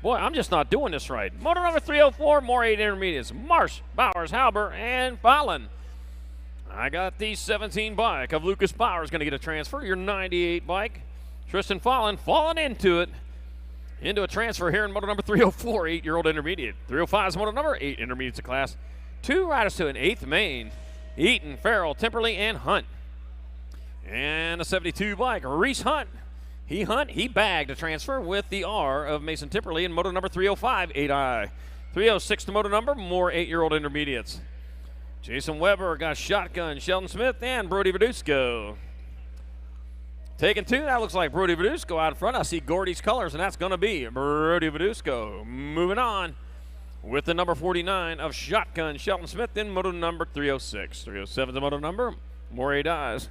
Boy, I'm just not doing this right. Motor number 304, more 8 intermediates. Marsh, Bowers, Halber, and Fallon. I got the 17 bike of Lucas Bowers going to get a transfer. Your 98 bike. Tristan Fallon falling into it. Into a transfer here in moto number 304, 8-year-old intermediate. 305 is moto number, 8 intermediates of class. 2 riders to an 8th main. Eaton, Farrell, Temperley, and Hunt. And a 72 bike, Reese Hunt. He bagged a transfer with the R of Mason Temperley in moto number 305, 8I. 306 the moto number, more 8-year-old intermediates. Jason Weber got Shotgun, Sheldon Smith, and Brody Verdusco. Taking 2, that looks like Brody Verdusco out in front. I see Gordy's colors, and that's going to be Brody Verdusco. Moving on with the number 49 of Shotgun, Sheldon Smith, in moto number 306. 307 the moto number, more 8 eyes.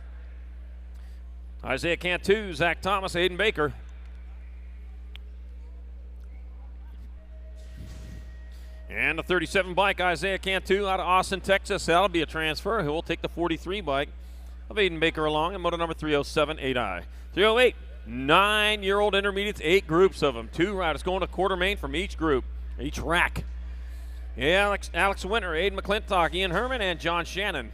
Isaiah Cantu, Zach Thomas, Aiden Baker. And the 37 bike, Isaiah Cantu out of Austin, Texas. That'll be a transfer. He'll take the 43 bike of Aiden Baker along in moto number 307, 8I. 308, 9-year-old intermediates, 8 groups of them. 2 riders going to quarter main from each group, each rack. Yeah, Alex Winter, Aiden McClintock, Ian Herman, and John Shannon.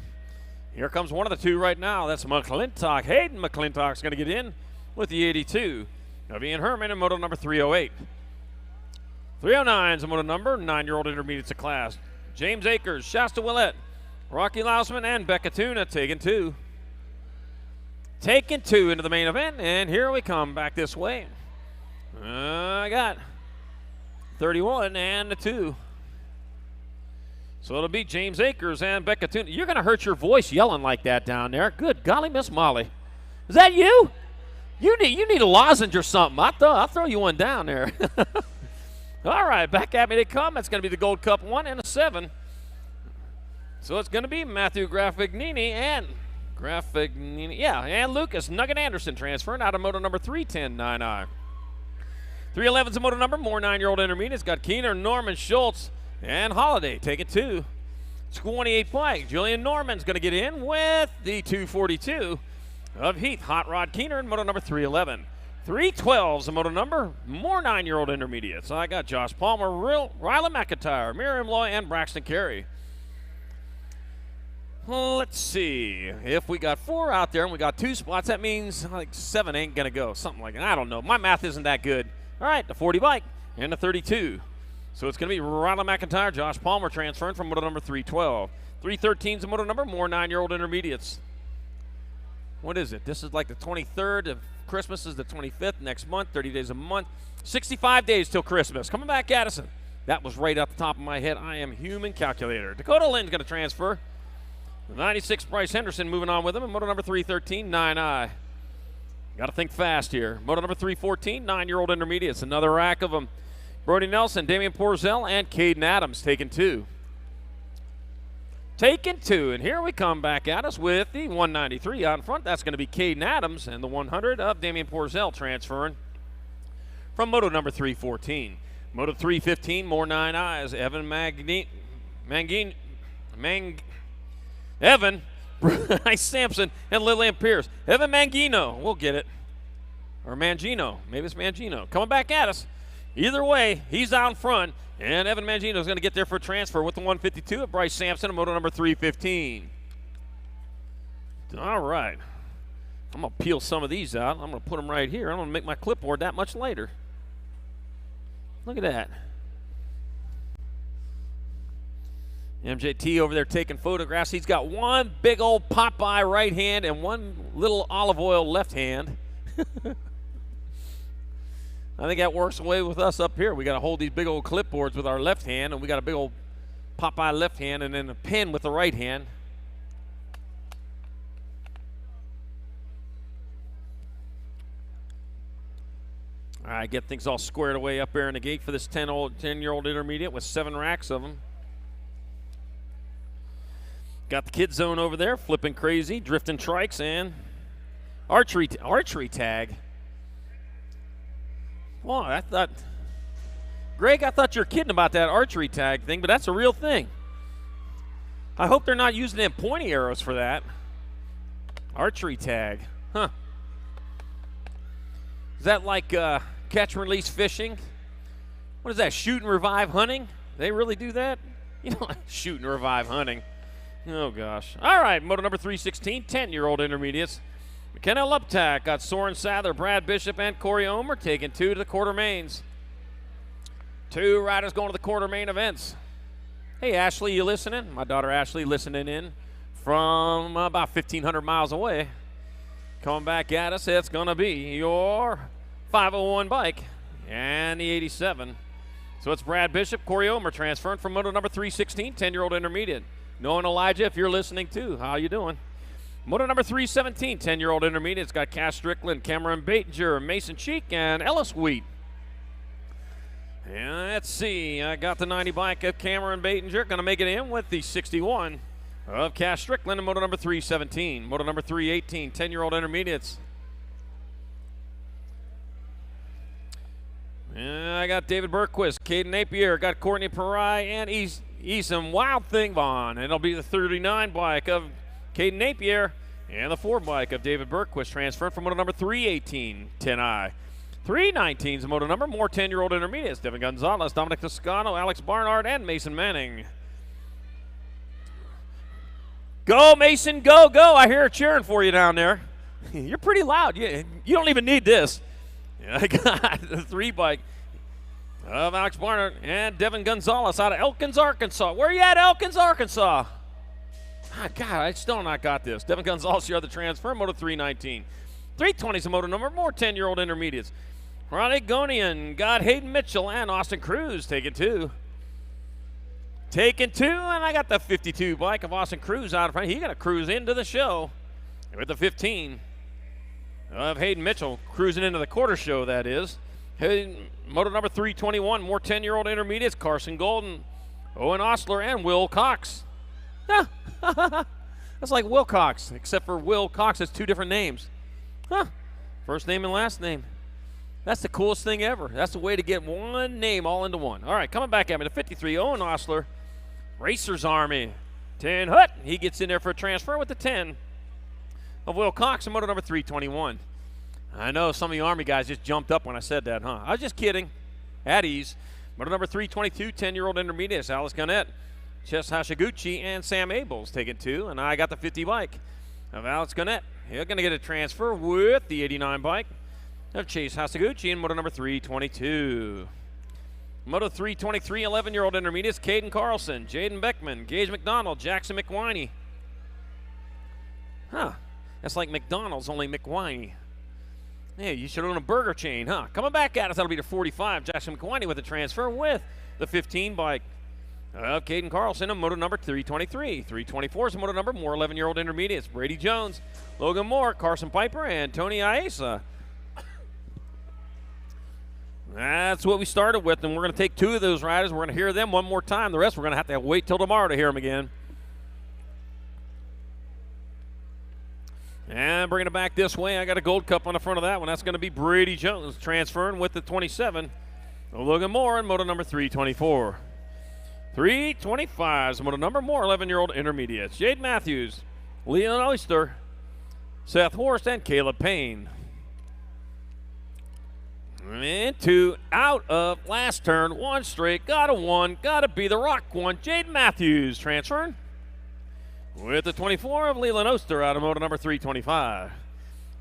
Here comes one of the 2 right now. That's McClintock. Hayden McClintock's going to get in with the 82 of Ian Herman in moto number 308. 309 is the moto number, 9-year-old intermediates of class. James Akers, Shasta Willett, Rocky Lausman, and Becca Tuna taking 2. Taking 2 into the main event, and here we come back this way. I got 31 and the 2. So it'll be James Akers and Becca Tuna. You're going to hurt your voice yelling like that down there. Good golly, Miss Molly. Is that you? You need a lozenge or something. I'll throw you one down there. All right, back at me they come. That's going to be the Gold Cup 1 and a 7. So it's going to be Matthew Graffignini and Lucas Nugget Anderson transferring out of moto number 310, 9I. 311's a moto number, more 9-year-old intermediates. Got Keener, Norman, Schultz, and Holiday taking 2. 28 bike. Julian Norman's going to get in with the 242 of Heath, Hot Rod Keener in moto number 311. 312's the moto number, more 9-year-old intermediates. I got Josh Palmer, Rylan McIntyre, Miriam Loy, and Braxton Carey. Well, let's see. If we got 4 out there and we got 2 spots, that means like 7 ain't going to go. Something like that. I don't know. My math isn't that good. All right, the 40 bike and the 32. So it's going to be Ronald McIntyre, Josh Palmer transferring from moto number 312. 313 is the moto number, more 9-year-old intermediates. What is it? This is like the 23rd of Christmas is the 25th next month, 30 days a month. 65 days till Christmas. Coming back at us. That was right off the top of my head. I am human calculator. Dakota Lynn's going to transfer. The 96 Bryce Henderson moving on with him. And moto number 313, 9i. Got to think fast here. Moto number 314, 9-year-old intermediates. Another rack of them. Brody Nelson, Damian Porzel, and Caden Adams taking 2. Taking 2, and here we come back at us with the 193 out in front. That's going to be Caden Adams, and the 100 of Damian Porzel transferring from moto number 314. Moto 315, more 9Is. Evan, Bryce Sampson, and Lillian Pierce. Evan Mangino, we'll get it. Or Mangino, maybe it's Mangino. Coming back at us. Either way, he's out in front, and Evan Mangino is going to get there for a transfer with the 152 of Bryce Sampson and moto number 315. All right. I'm going to peel some of these out. I'm going to put them right here. I'm going to make my clipboard that much lighter. Look at that. MJT over there taking photographs. He's got one big old Popeye right hand and one little olive oil left hand. I think that works away with us up here. We got to hold these big old clipboards with our left hand, and we got a big old Popeye left hand and then a pen with the right hand. All right, get things all squared away up there in the gate for this 10-year-old intermediate with 7 racks of them. Got the kid zone over there, flipping crazy, drifting trikes, and archery tag. Well, I thought, Greg, I thought you were kidding about that archery tag thing, but that's a real thing. I hope they're not using them pointy arrows for that. Archery tag, huh? Is that like catch and release fishing? What is that, shoot and revive hunting? They really do that? You know, shoot and revive hunting. Oh, gosh. All right, moto number 316, 10-year-old intermediates. McKenna Luptak got Soren Sadler, Brad Bishop, and Corey Omer taking 2 to the quarter mains. 2 riders going to the quarter main events. Hey, Ashley, you listening? My daughter Ashley listening in from about 1,500 miles away. Coming back at us, it's going to be your 501 bike and the 87. So it's Brad Bishop, Corey Omer transferring from moto number 316, 10-year-old intermediate. Noah and Elijah, if you're listening too, how you doing? Moto number 317, 10-year-old intermediate. It's got Cass Strickland, Cameron Batinger, Mason Cheek, and Ellis Wheat. And let's see, I got the 90 bike of Cameron Batinger. Going to make it in with the 61 of Cass Strickland in moto number 317. Moto number 318, 10-year-old intermediates. And I got David Bergquist, Caden Napier, got Courtney Parai, and Eason Wild Thing Vaughn. And it'll be the 39 bike of Caden Napier and the 4 bike of David Bergquist transferring from moto number 318, 10i. 319 is the moto number, more 10-year-old intermediates. Devin Gonzalez, Dominic Toscano, Alex Barnard, and Mason Manning. Go, Mason, go, go. I hear her cheering for you down there. You're pretty loud. You don't even need this. I got the 3 bike of Alex Barnard and Devin Gonzalez out of Elkins, Arkansas. Where you at, Elkins, Arkansas? Ah, God, I still not got this. Devin Gonzalez, your other transfer, moto 319. 320 is the moto number, more 10-year-old intermediates. Ronnie Gonian got Hayden Mitchell and Austin Cruz taking 2. Taking 2, and I got the 52 bike of Austin Cruz out in front. He's going to cruise into the show with the 15 of Hayden Mitchell, cruising into the quarter show, that is. Moto number 321, more 10-year-old intermediates. Carson Golden, Owen Osler, and Will Cox. That's like Will Cox, except for Will Cox has 2 different names. Huh. First name and last name. That's the coolest thing ever. That's the way to get one name all into one. All right, coming back at me, the 53, Owen Osler, Racers Army. 10 Hut, he gets in there for a transfer with the 10 of Will Cox in moto number 321. I know some of you Army guys just jumped up when I said that, huh? I was just kidding. At ease. Moto number 322, 10-year-old intermediates. Alice Gunnett, Ches Hashiguchi and Sam Abels taking 2. And I got the 50 bike of Alex Gannett. You're going to get a transfer with the 89 bike of Chase Hashiguchi in moto number 322. Moto 323, 11-year-old intermediates, Caden Carlson, Jaden Beckman, Gage McDonald, Jackson McWhiney. Huh, that's like McDonald's, only McWhiney. Hey, you should own a burger chain, huh? Coming back at us, that'll be the 45, Jackson McWhiney with a transfer with the 15 bike of Caden Carlson in moto number 323. 324 is the moto number, more 11-year-old intermediates, Brady Jones, Logan Moore, Carson Piper, and Tony Iesa. That's what we started with, and we're going to take 2 of those riders. We're going to hear them one more time. The rest we're going to have to wait till tomorrow to hear them again. And bringing it back this way, I got a gold cup on the front of that one. That's going to be Brady Jones transferring with the 27. Logan Moore in moto number 324. 325 is moto number, more 11-year-old intermediates. Jade Matthews, Leon Oyster, Seth Horst, and Caleb Payne. Into out of last turn, 1 straight, got a 1, got to be the rock one. Jade Matthews transferring with the 24 of Leland Oster out of moto number 325.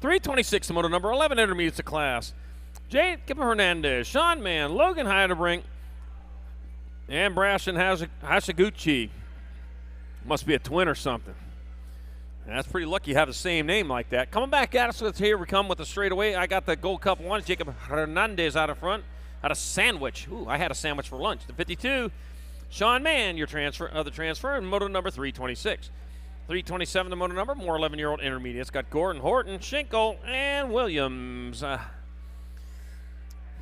326 moto number 11 intermediates of class. Jacob Hernandez, Sean Mann, Logan Heidebrink, and Braston Hashiguchi. Must be a twin or something. That's pretty lucky you have the same name like that. Coming back at us, here we come with the straightaway. I got the Gold Cup 1, Jacob Hernandez out of front. Out of sandwich. Ooh, I had a sandwich for lunch. The 52, Sean Mann, your transfer, and moto number 326. 327, the moto number, more 11-year-old intermediates. Got Gordon, Horton, Schinkel, and Williams. I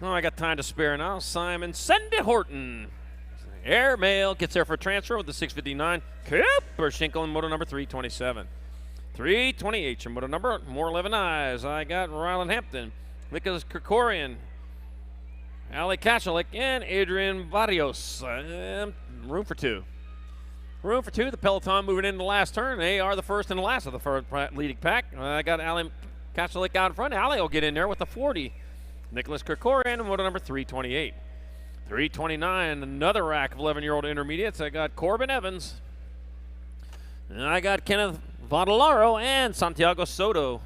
got time to spare now. Simon Sendy Horton. Airmail gets there for a transfer with the 659. Cooper Schinkel in moto number 327. 328, your moto number, more 11 eyes. I got Rylan Hampton, Nicholas Krikorian, Ali Kachalik, and Adrian Barrios. Room for 2. Room for 2. The peloton moving into the last turn. They are the first and the last of the first leading pack. I got Ali Kachalik out in front. Ali will get in there with the 40. Nicholas Krikorian, moto number 328. 329, another rack of 11-year-old intermediates. I got Corbin Evans. And I got Kenneth Vadalaro and Santiago Soto.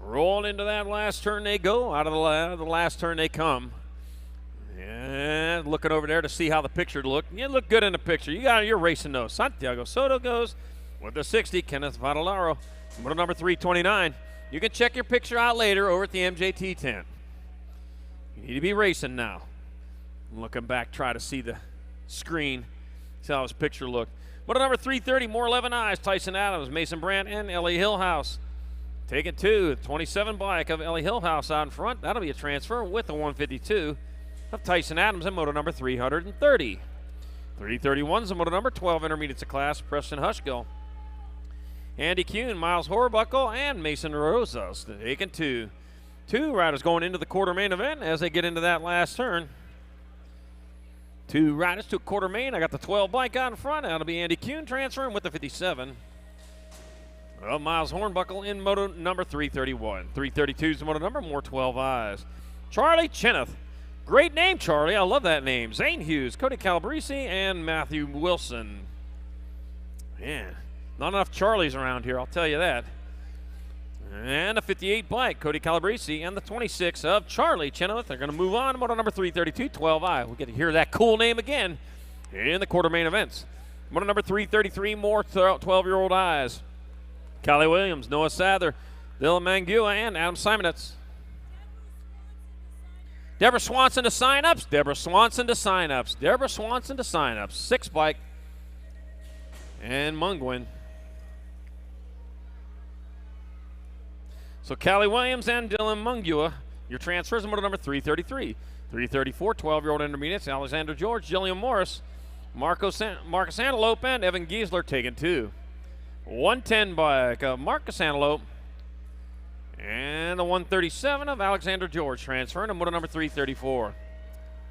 Roll into that last turn they go. Out of the last turn they come. And looking over there to see how the picture looked. You look good in the picture. You're racing those. Santiago Soto goes with the 60. Kenneth Vadalaro, moto number 329. You can check your picture out later over at the MJT tent. You need to be racing now. Looking back, try to see the screen. See how his picture looked. Moto number 330, more 11 eyes. Tyson Adams, Mason Brandt, and Ellie Hillhouse. Taking 2, 27 bike of Ellie Hillhouse out in front. That'll be a transfer with the 152 of Tyson Adams in moto number 330. 331 is the moto number 12 intermediates of class, Preston Hushgill. Andy Kuhn, Miles Horbuckle, and Mason Rosas. Taking 2. 2 riders going into the quarter main event as they get into that last turn. 2 riders to quarter main. I got the 12 bike out in front. That'll be Andy Kuhn transferring with the 57. Well, Miles Hornbuckle in moto number 331. 332 is the moto number, more 12 eyes. Charlie Cheneth. Great name, Charlie. I love that name. Zane Hughes, Cody Calabrese, and Matthew Wilson. Man, not enough Charlies around here, I'll tell you that. And the 58 bike, Cody Calabrese, and the 26 of Charlie Chenoweth. They're going to move on to moto number 332, 12i. We'll get to hear that cool name again in the quarter main events. Moto number 333, more 12-year-old eyes. Callie Williams, Noah Sather, Dylan Mangua, and Adam Simonetz. Deborah Swanson to sign-ups. Deborah Swanson to sign-ups. Deborah Swanson to sign-ups. 6 bike. And Mungwin. So Callie Williams and Dylan Mungua, your transfers in moto number 333. 334, 12-year-old intermediates, Alexander George, Jillian Morris, Marcus Antelope, and Evan Giesler taking 2. 110 bike of Marcus Antelope. And the 137 of Alexander George transferring to moto number 334.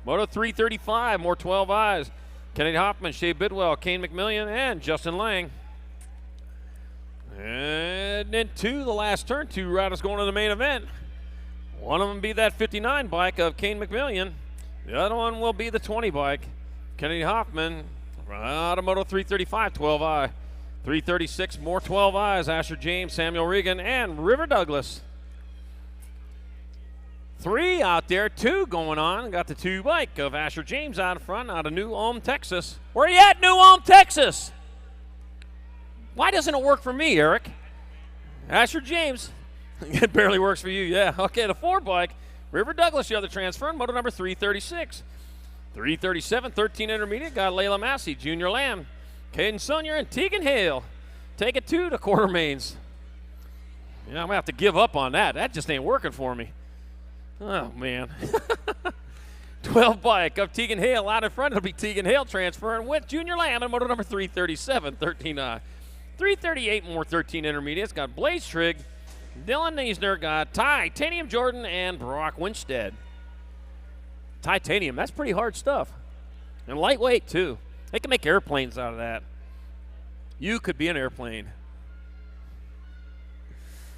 Moto 335, more 12 eyes. Kennedy Hoffman, Shea Bidwell, Kane McMillian, and Justin Lang. And into the last turn, 2 riders going to the main event. One of them be that 59 bike of Kane McMillian. The other one will be the 20 bike, Kennedy Hoffman. Out of Moto 335, 12I. 336, more 12Is. Asher James, Samuel Regan, and River Douglas. 3 out there, 2 going on. Got the 2 bike of Asher James out in front, out of New Ulm, Texas. Where you at, New Ulm, Texas? Why doesn't it work for me, Eric? Asher James. It barely works for you, yeah. Okay, the 4 bike. River Douglas, the other transfer, moto number 336. 337, 13 intermediate, got Layla Massey, Junior Lamb, Caden Sonier, and Tegan Hale. Take it to the quarter mains. Yeah, I'm going to have to give up on that. That just ain't working for me. Oh, man. 12 bike of Tegan Hale out in front. It'll be Tegan Hale transferring with Junior Lamb in moto number 337, 13I. 338, more 13 intermediates, got Blaze Trigg, Dylan Neisner, got Titanium Jordan, and Brock Winstead. Titanium, that's pretty hard stuff. And lightweight, too. They can make airplanes out of that. You could be an airplane.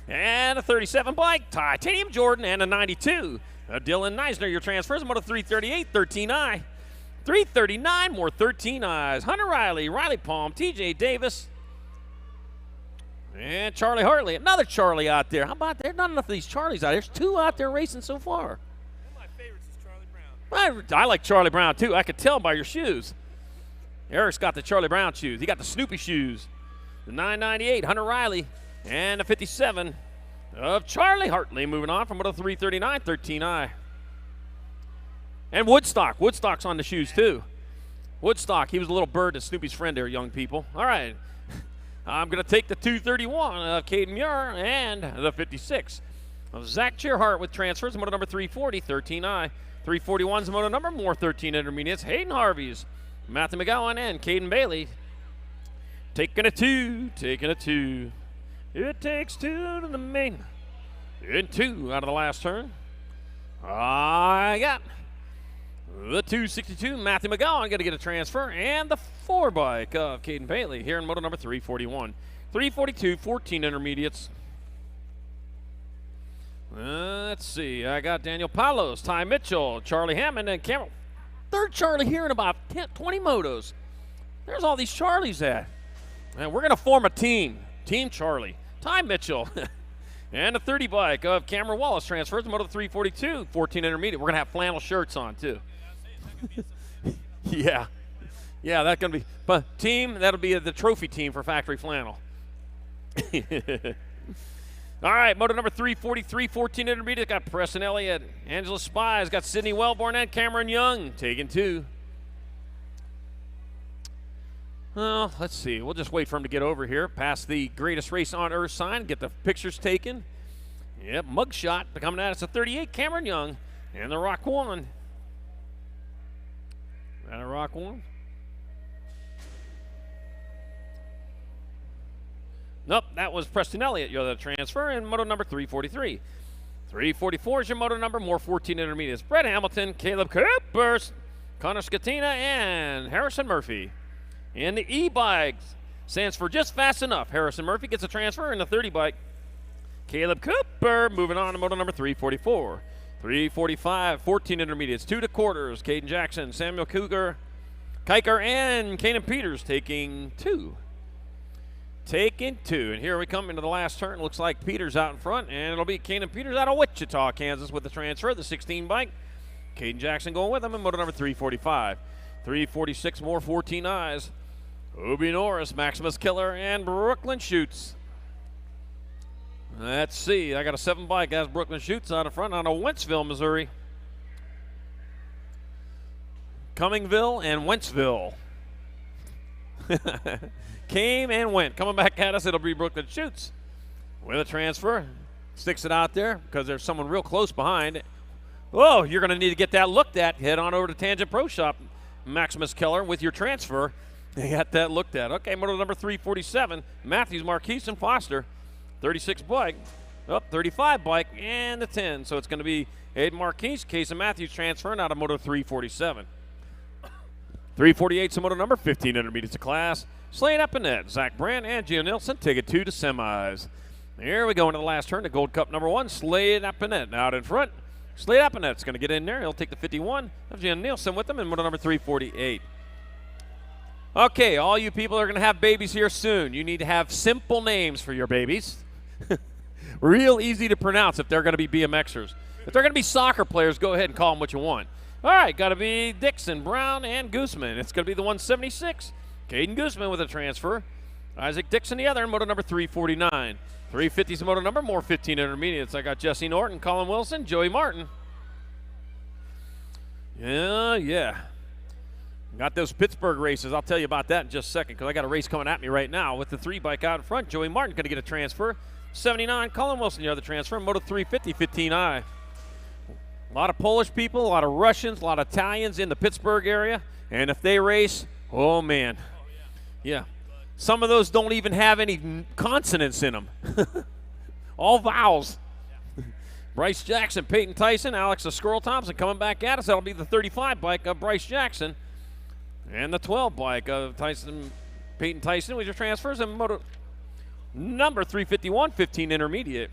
And a 37 bike, Titanium Jordan, and a 92. Dylan Neisner, your transfers, moto 338, 13I. 339, more 13Is. Hunter Riley, Riley Palm, TJ Davis, and Charlie Hartley. Another Charlie out there. How about there's not enough of these Charlies out there. There's 2 out there racing so far. One of my favorites is Charlie Brown. I like Charlie Brown, too. I could tell by your shoes. Eric's got the Charlie Brown shoes. He got the Snoopy shoes. The 998, Hunter Riley. And the 57 of Charlie Hartley moving on from moto 339, 13I. And Woodstock. Woodstock's on the shoes, too. Woodstock, he was a little bird to Snoopy's friend there, young people. All right. I'm going to take the 231 of Caden Muir and the 56 of Zach Cheerhart with transfers, moto number 340, 13I. 341's moto number, more 13 intermediates. Hayden Harvey's, Matthew McGowan, and Caden Bailey. Taking a 2, taking a 2. It takes 2 to the main. And 2 out of the last turn. I got the 262, Matthew McGowan, going to get a transfer, and the 4 bike of Caden Bailey here in moto number 341. 342, 14 intermediates. Let's see. I got Daniel Palos, Ty Mitchell, Charlie Hammond, and Cameron. 3rd Charlie here in about 20 motos. There's all these Charlies at. And we're going to form a team. Team Charlie. Ty Mitchell. And a 30 bike of Cameron Wallace transfers to moto 342, 14 intermediate. We're going to have flannel shirts on, too. Yeah. Yeah, that's going to be. But team, that'll be the trophy team for Factory Flannel. All right, moto number 343, 14 intermediate. Got Preston Elliott, Angela Spies, got Sydney Wellborn, and Cameron Young taking 2. Well, let's see. We'll just wait for him to get over here, past the greatest race on earth sign, get the pictures taken. Yep, mugshot coming at us. A 38, Cameron Young, and the Rock 1. That a Rock 1? Nope, that was Preston Elliott. You're the transfer in moto number 343. 344 is your moto number, more 14 intermediates. Brett Hamilton, Caleb Cooper, Connor Scatina, and Harrison Murphy. And the E-bikes stands for just fast enough. Harrison Murphy gets a transfer in the 30 bike. Caleb Cooper moving on to moto number 344. 345, 14 intermediates, 2 to quarters. Caden Jackson, Samuel Kiker, and Kanan Peters taking 2. Taking 2. And here we come into the last turn. Looks like Peters out in front, and it'll be Kanan Peters out of Wichita, Kansas with the transfer, the 16 bike. Caden Jackson going with him in moto number 345. 346 more 14Is. Obi Norris, Maximus Killer, and Brooklyn Shoots. Let's see. I got a 7 bike. That's Brooklyn Shoots out in front out of Wentzville, Missouri. Cummingville and Wentzville. Came and went. Coming back at us, it'll be Brooklyn Shoots with a transfer. Sticks it out there because there's someone real close behind. Oh, you're going to need to get that looked at. Head on over to Tangent Pro Shop, Maximus Keller, with your transfer. They got that looked at. Okay, moto number 347, Matthews, Marquise, and Foster. 36 bike, 35 bike, and the 10. So it's going to be Aiden Marquise, Case and Matthews transferring out of moto 347. 348's a moto number, 15 intermediates of class. Slade Epinette, Zach Brandt, and Gio Nilsson take it 2 to semis. Here we go into the last turn, the Gold Cup number 1, Slade Epinette out in front. Slade Epinette's going to get in there. He'll take the 51 of Gio Nilsson with him in moto number 348. Okay, all you people are going to have babies here soon. You need to have simple names for your babies. Real easy to pronounce if they're going to be BMXers. If they're going to be soccer players, go ahead and call them what you want. All right, got to be Dixon, Brown, and Gooseman. It's going to be the 176. Caden Gooseman with a transfer. Isaac Dixon the other, moto number 349. 350 is the moto number, more 15 intermediates. I got Jesse Norton, Colin Wilson, Joey Martin. Yeah. Got those Pittsburgh races. I'll tell you about that in just a second because I got a race coming at me right now with the 3 bike out in front. Joey Martin going to get a transfer. 79, Colin Wilson, the other transfer. Moto 350, 15I. A lot of Polish people, a lot of Russians, a lot of Italians in the Pittsburgh area. And if they race, oh, man. Yeah. Some of those don't even have any consonants in them. All vowels. Bryce Jackson, Peyton Tyson, Alex the Squirrel Thompson coming back at us. That'll be the 35 bike of Bryce Jackson. And the 12 bike of Peyton Tyson with your transfers. And moto number 351, 15 intermediate.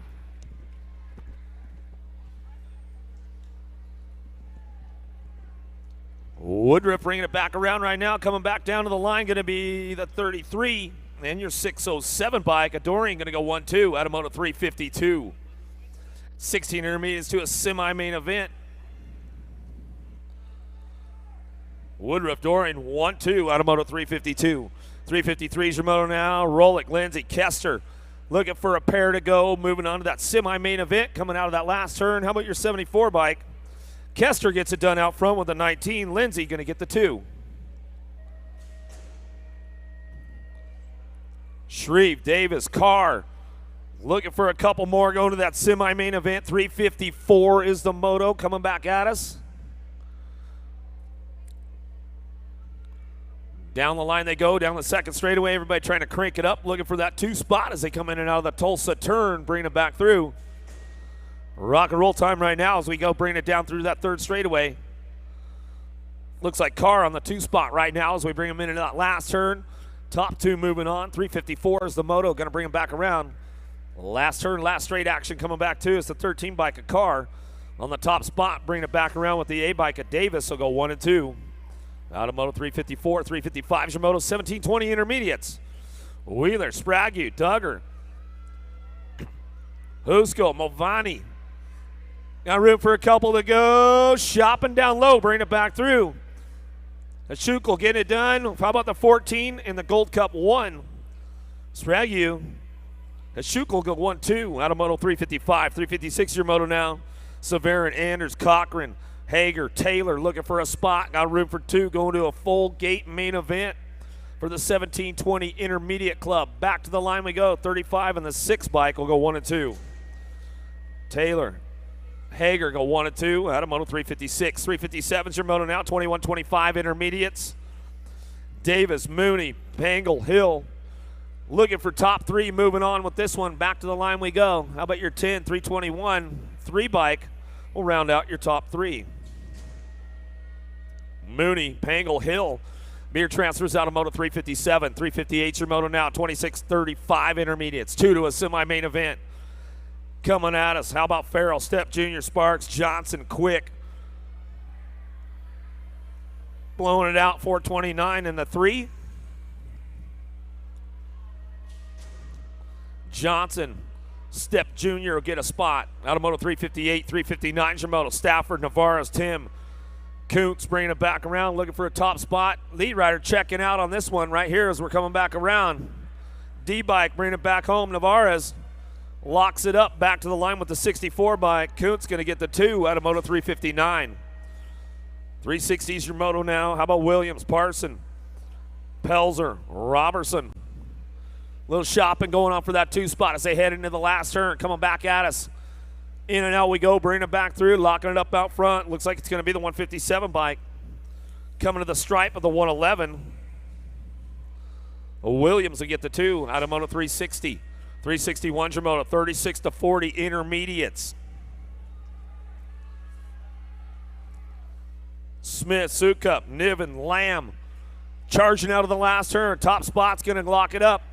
Woodruff bringing it back around right now. Coming back down to the line, going to be the 33. And your 607 bike, Adorian, going to go 1-2 out of moto 352. 16 intermediates to a semi-main event. Woodruff, Dorian, 1-2 out of moto 352. 353 is your moto now. Rolick, Lindsay, Kester looking for a pair to go. Moving on to that semi-main event, coming out of that last turn. How about your 74 bike? Kester gets it done out front with a 19. Lindsay going to get the 2. Shreve, Davis, Carr looking for a couple more going to that semi-main event. 354 is the moto coming back at us. Down the line they go, down the second straightaway. Everybody trying to crank it up, looking for that 2 spot as they come in and out of the Tulsa turn, bringing it back through. Rock and roll time right now as we go bring it down through that third straightaway. Looks like Carr on the 2 spot right now as we bring him into that last turn. Top 2 moving on. 354 is the moto, going to bring him back around. Last turn, last straight action coming back too. It's the 13 bike of Carr on the top spot, bringing it back around with the A bike of Davis. Will go 1 and 2. Out of moto 354, 355 is your moto 1720 intermediates. Wheeler, Sprague, Duggar, Husko, Movani. Got room for a couple to go. Shopping down low, bring it back through. The Schukel getting it done. How about the 14 in the Gold Cup 1? Sprague, the Schukel go 1-2 out of moto 355. 356 your moto now. Severin, Anders, Cochran, Hager, Taylor looking for a spot. Got room for 2 going to a full gate main event for the 1720 Intermediate Club. Back to the line we go. 35 and the 6 bike will go 1 and 2. Taylor, Hager go 1 and 2 out of moto 356. 357 is your moto now. 21-25 intermediates. Davis, Mooney, Pangle, Hill looking for top 3. Moving on with this one. Back to the line we go. How about your 10, 321, 3 bike will round out your top 3. Mooney, Pangle, Hill. Beer transfers out of moto 357. 358 your moto now. 26-35 intermediates. 2 to a semi-main event. Coming at us. How about Farrell, Step Jr., Sparks, Johnson, Quick. Blowing it out, 429 in the 3. Johnson, Step Jr. will get a spot. Out of moto 358, 359 is your moto. Stafford, Navarro's, Tim. Koontz bringing it back around, looking for a top spot. Lead rider checking out on this one right here as we're coming back around. D-bike bringing it back home. Navarez locks it up back to the line with the 64 bike. Koontz going to get the 2 out of moto 359. 360 is your moto now. How about Williams, Parson, Pelzer, Robertson. Little shopping going on for that 2 spot as they head into the last turn. Coming back at us. In and out we go, bringing it back through, locking it up out front. Looks like it's going to be the 157 bike. Coming to the stripe of the 111. Williams will get the 2 out of moto 360. 361's your moto, 36-40 intermediates. Smith, Sukup, Niven, Lamb charging out of the last turn. Top spot's going to lock it up.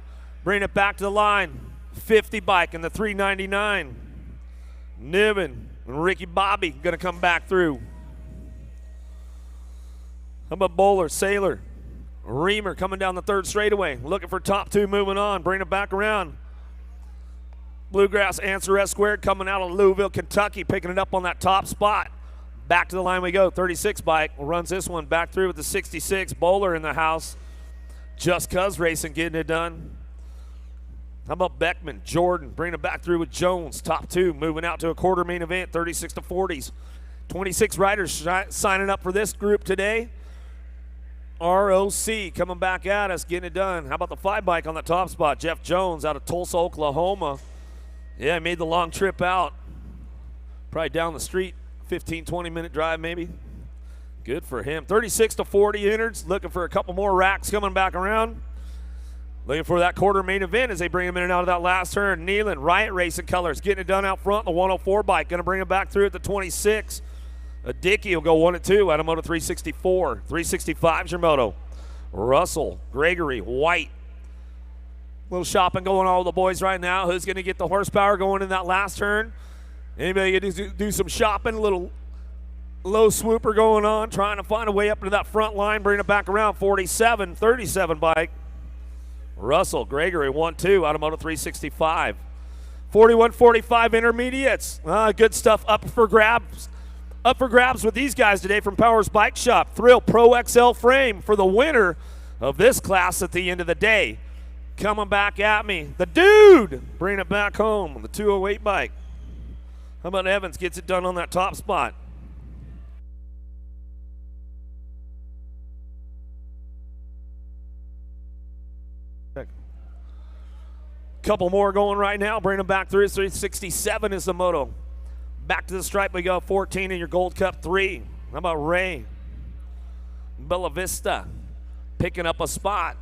Bring it back to the line. 50 bike in the 399. Niven and Ricky Bobby going to come back through. How about Bowler, Sailor, Reamer coming down the third straightaway, looking for top two, moving on, bring it back around. Bluegrass Answer S Squared coming out of Louisville, Kentucky, picking it up on that top spot. Back to the line we go. 36 bike runs this one back through with the 66. Bowler in the house. Just Cuz Racing getting it done. How about Beckman, Jordan, bringing it back through with Jones. Top two, moving out to a quarter main event, 36 to 40s. 26 riders signing up for this group today. ROC coming back at us, getting it done. How about the 5 bike on the top spot? Jeff Jones out of Tulsa, Oklahoma. Yeah, he made the long trip out. Probably down the street, 15, 20-minute drive maybe. Good for him. 36 to 40 innards, looking for a couple more racks coming back around. Looking for that quarter main event as they bring him in and out of that last turn. Nealon, Riot Racing Colors, getting it done out front. The 104 bike, going to bring him back through at the 26. Dickey will go 1 and 2 out of Moto 364. 365's your moto. Russell, Gregory, White. Little shopping going on with the boys right now. Who's going to get the horsepower going in that last turn? Anybody going to do some shopping? A little low swooper going on, trying to find a way up into that front line, bring it back around. 47, 37 bike. Russell, Gregory, 1-2 out of Moto 365. 41-45 intermediates. Good stuff up for grabs. Up for grabs with these guys today from Powers Bike Shop. Thrill Pro XL frame for the winner of this class at the end of the day. Coming back at me, the dude, bringing it back home on the 208 bike. How about Evans gets it done on that top spot? Couple more going right now. Bring them back through. 367 is the moto. Back to the stripe we go. 14 in your Gold Cup 3. How about Ray? Bella Vista picking up a spot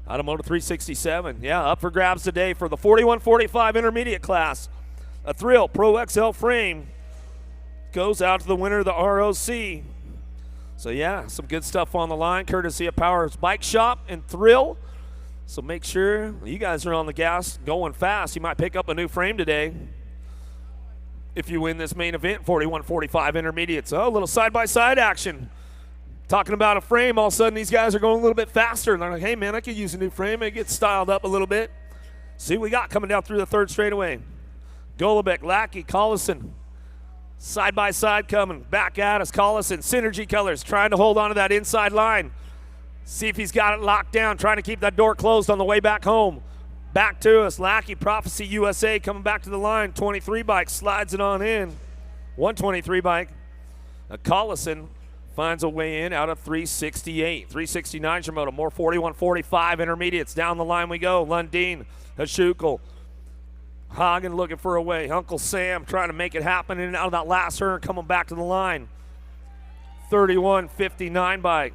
out of Moto 367. Yeah, up for grabs today for the 41-45 intermediate class. A Thrill Pro XL frame goes out to the winner of the ROC. So yeah, some good stuff on the line, courtesy of Powers Bike Shop and Thrill. So make sure you guys are on the gas, going fast. You might pick up a new frame today if you win this main event, 41-45 intermediates. Oh, a little side-by-side action. Talking about a frame, all of a sudden these guys are going a little bit faster. And they're like, hey, man, I could use a new frame. It gets styled up a little bit. See what we got coming down through the third straightaway. Golubeck, Lackey, Collison. Side-by-side coming back at us. Collison, Synergy Colors, trying to hold on to that inside line. See if he's got it locked down, trying to keep that door closed on the way back home. Back to us, Lackey, Prophecy USA coming back to the line. 23 bike slides it on in. 123 bike. Collison finds a way in out of 368. 369's your moto. More 41-45 intermediates. Down the line we go. Lundeen, Hashukel. Hagen looking for a way. Uncle Sam trying to make it happen in and out of that last turn, coming back to the line. 31-59 bike.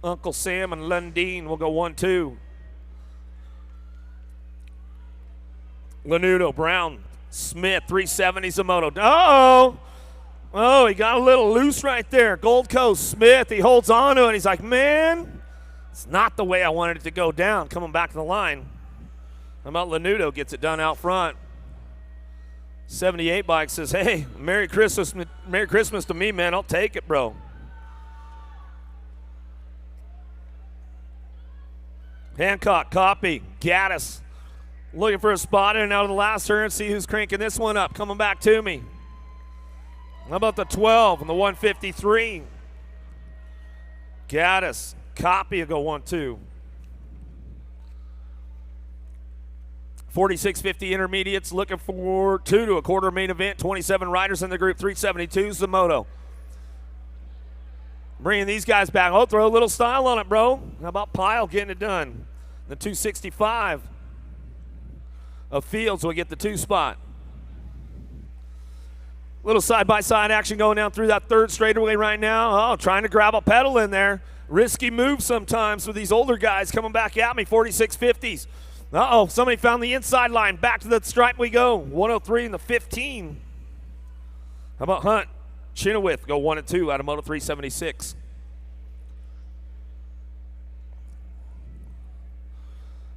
Uncle Sam and Lundeen will go 1-2. Lanudo, Brown, Smith, 370's a moto. Oh, he got a little loose right there. Gold Coast, Smith, he holds on to it. He's like, man, it's not the way I wanted it to go down. Coming back to the line. How about Lanudo gets it done out front? 78 bike says, hey, Merry Christmas to me, man. I'll take it, bro. Hancock, Copy, Gaddis. Looking for a spot in and out of the last turn. See who's cranking this one up. Coming back to me. How about the 12 and the 153? Gaddis, Copy will go 1-2. 46-50 intermediates looking for 2 to a quarter main event. 27 riders in the group. 372's the moto. Bringing these guys back. Oh, throw a little style on it, bro. How about Pyle getting it done? The 265 of Fields will get the 2 spot. Little side-by-side action going down through that third straightaway right now. Oh, trying to grab a pedal in there. Risky move sometimes with these older guys coming back at me. 46-50s. Uh-oh, somebody found the inside line. Back to the stripe we go. 103 and the 15. How about Hunt? Chenoweth go 1-2 out of Moto 376.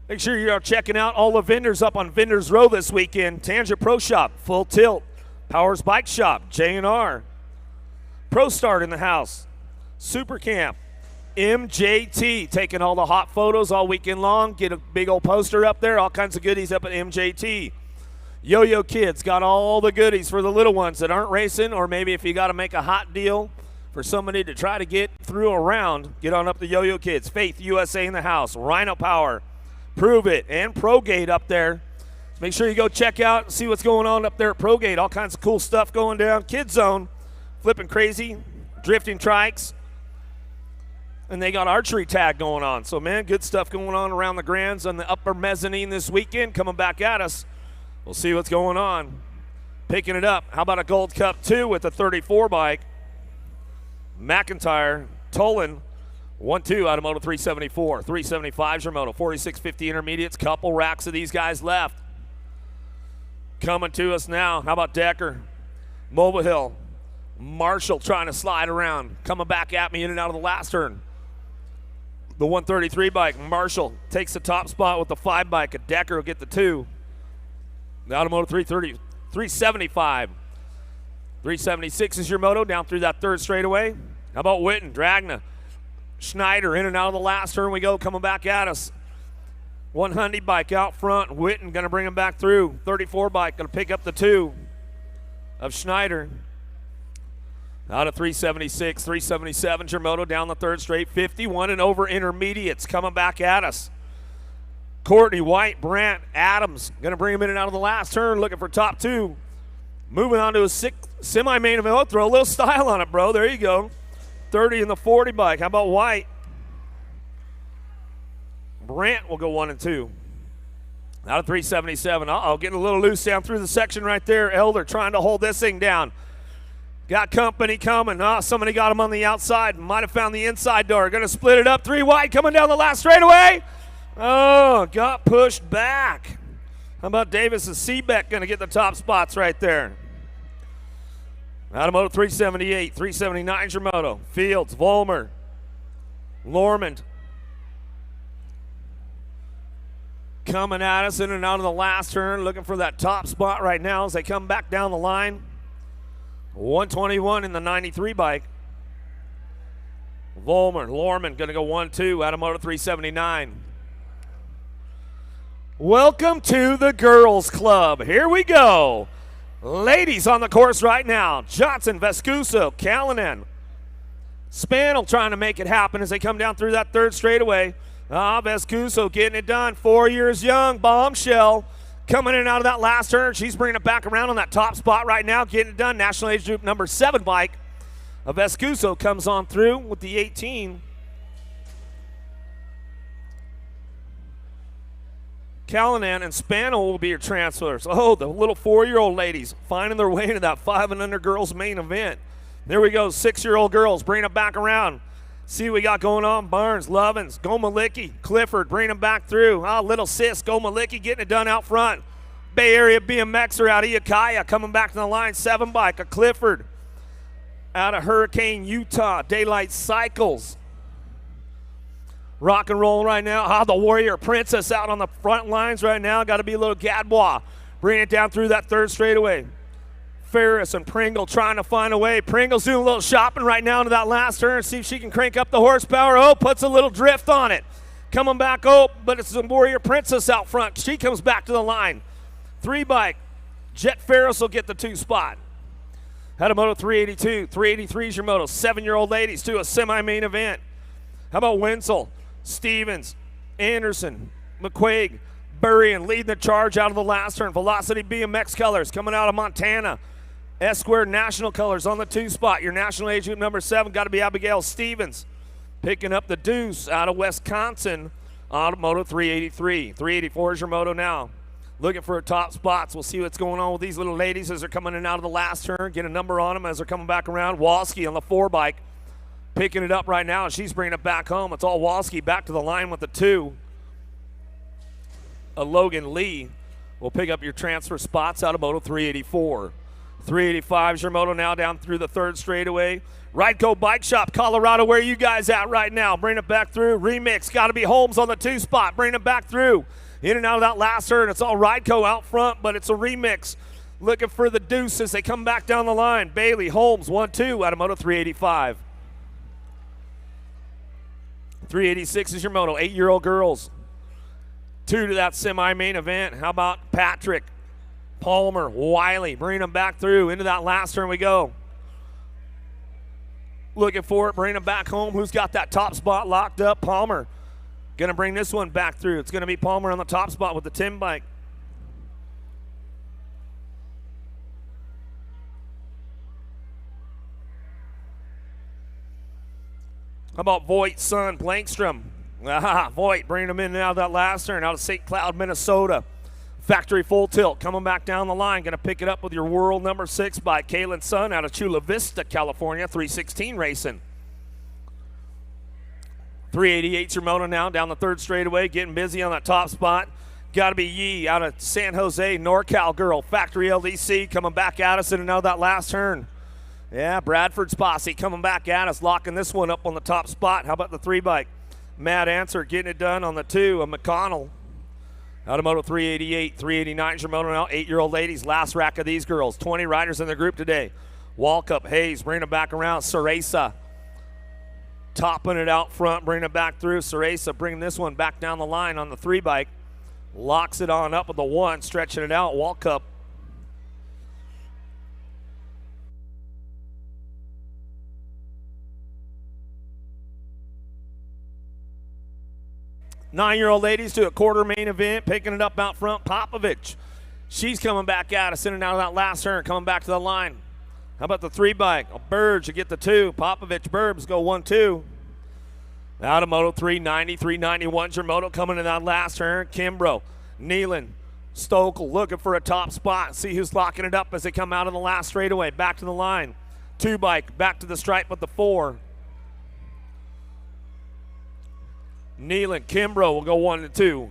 Make sure you are checking out all the vendors up on Vendors Row this weekend. Tangent Pro Shop, Full Tilt, Powers Bike Shop, J&R, Pro Start in the house, Super Camp, MJT, taking all the hot photos all weekend long. Get a big old poster up there, all kinds of goodies up at MJT. Yo-Yo Kids got all the goodies for the little ones that aren't racing, or maybe if you got to make a hot deal for somebody to try to get through a round, get on up to Yo-Yo Kids. Faith USA in the house, Rhino Power, Prove It, and ProGate up there. Make sure you go check out and see what's going on up there at ProGate. All kinds of cool stuff going down. Kids Zone, flipping crazy, drifting trikes. And they got archery tag going on. So, man, good stuff going on around the Grands on the upper mezzanine this weekend. Coming back at us. We'll see what's going on. Picking it up. How about a Gold Cup 2 with a 34 bike? McIntyre, Tolan, 1-2 out of Moto 374. 375 is your Moto. 4650 intermediates. Couple racks of these guys left. Coming to us now. How about Decker? Mobile Hill. Marshall trying to slide around. Coming back at me in and out of the last turn. The 133 bike, Marshall takes the top spot with the 5 bike. A Decker will get the 2. The Automoto 375. 376 is your Moto down through that third straightaway. How about Witten, Dragna, Schneider in and out of the last turn we go, coming back at us. 100 bike out front. Witten going to bring him back through. 34 bike going to pick up the 2 of Schneider. Out of 376, 377 is your Moto down the third straight. 51 and over intermediates coming back at us. Courtney, White, Brandt, Adams going to bring him in and out of the last turn, looking for top 2. Moving on to a semi-main event. Oh, throw a little style on it, bro. There you go. 30 in the 40 bike. How about White? Brandt will go 1 and 2. Out of 377. Uh-oh, getting a little loose down through the section right there. Elder trying to hold this thing down. Got company coming. Somebody got him on the outside. Might have found the inside door. Going to split it up. 3 wide coming down the last straightaway. Oh, got pushed back. How about Davis and Seebeck going to get the top spots right there? Out of Moto 378, 379 is your Moto. Fields, Volmer, Lormond. Coming at us in and out of the last turn, looking for that top spot right now as they come back down the line. 121 in the 93 bike. Volmer, Lorman going to go 1-2 out of Moto 379. Welcome to the Girls Club. Here we go. Ladies on the course right now. Johnson, Vescuso, Callanan. Spanel trying to make it happen as they come down through that third straightaway. Vescuso getting it done. 4 years young, Bombshell. Coming in and out of that last turn. She's bringing it back around on that top spot right now, getting it done. National Age Group number 7 bike. Vescuso comes on through with the 18. Callanan and Spanel will be your transfers. Oh, the little 4-year-old ladies finding their way into that 5 and under girls main event. There we go, 6-year-old girls bringing it back around. See what we got going on. Barnes, Lovins, Gomalicki, Clifford, bring them back through. Little sis, Gomalicki getting it done out front. Bay Area BMXer out of Ukiah coming back to the line. 7 bike, a Clifford. Out of Hurricane, Utah, Daylight Cycles. Rock and roll right now. The Warrior Princess out on the front lines right now. Got to be a little Gadbois. Bringing it down through that third straightaway. Ferris and Pringle trying to find a way. Pringle's doing a little shopping right now into that last turn. See if she can crank up the horsepower. Oh, puts a little drift on it. Coming back, but it's the Warrior Princess out front. She comes back to the line. 3 bike. Jet Ferris will get the 2 spot. Had a Moto 382. 383 is your Moto. 7-year-old ladies to a semi-main event. How about Wenzel, Stevens, Anderson, McQuaig, Burrian leading the charge out of the last turn. Velocity BMX colors coming out of Montana. S-Squared National colors on the 2 spot. Your National Age Group number 7 got to be Abigail Stevens. Picking up the Deuce out of Wisconsin on Moto 383. 384 is your Moto now. Looking for top spots. We'll see what's going on with these little ladies as they're coming in and out of the last turn. Get a number on them as they're coming back around. Walski on the 4 bike. Picking it up right now, and she's bringing it back home. It's all Walski back to the line with the 2. Logan Lee will pick up your transfer spots out of Moto 384. 385 is your Moto now down through the third straightaway. Rideco Bike Shop, Colorado, where are you guys at right now? Bring it back through. Remix, got to be Holmes on the 2 spot. Bring it back through. In and out of that last turn. It's all Rideco out front, but it's a Remix. Looking for the Deuce as they come back down the line. Bailey, Holmes, 1-2 out of Moto 385. 386 is your moto, 8-year-old girls. 2 to that semi-main event. How about Patrick, Palmer, Wiley? Bring them back through. Into that last turn we go. Looking for it, bring them back home. Who's got that top spot locked up? Palmer. Gonna bring this one back through. It's gonna be Palmer on the top spot with the Tim bike. How about Voigt's son, Blankstrom? Voigt bringing him in now that last turn out of St. Cloud, Minnesota. Factory full tilt coming back down the line. Going to pick it up with your world number 6 by Kalen's son out of Chula Vista, California, 316 racing. 388's your moto now down the third straightaway, getting busy on that top spot. Got to be Yee out of San Jose, NorCal girl. Factory LDC coming back at us in another that last turn. Yeah, Bradford's posse coming back at us, locking this one up on the top spot. How about the 3 bike? Matt Answer getting it done on the 2 of McConnell. Out of Moto 388, 389 is your moto now. 8-year-old ladies, last rack of these girls. 20 riders in the group today. Walkup, Hayes, bringing it back around. Ceresa topping it out front, bringing it back through. Ceresa bringing this one back down the line on the 3 bike. Locks it on up with the 1, stretching it out. Walkup. Nine-year-old ladies to a quarter main event, picking it up out front. Popovich, she's coming back at us in and out of that last turn, coming back to the line. How about the 3 bike? Burge, you get the 2. Popovich, Burbs go 1-2. Out of Moto 390, 391's your moto coming in that last turn. Kimbrough, Nealon, Stokel looking for a top spot. See who's locking it up as they come out of the last straightaway. Back to the line. 2 bike, back to the stripe with the 4. Nealon, Kimbrough will go 1-2.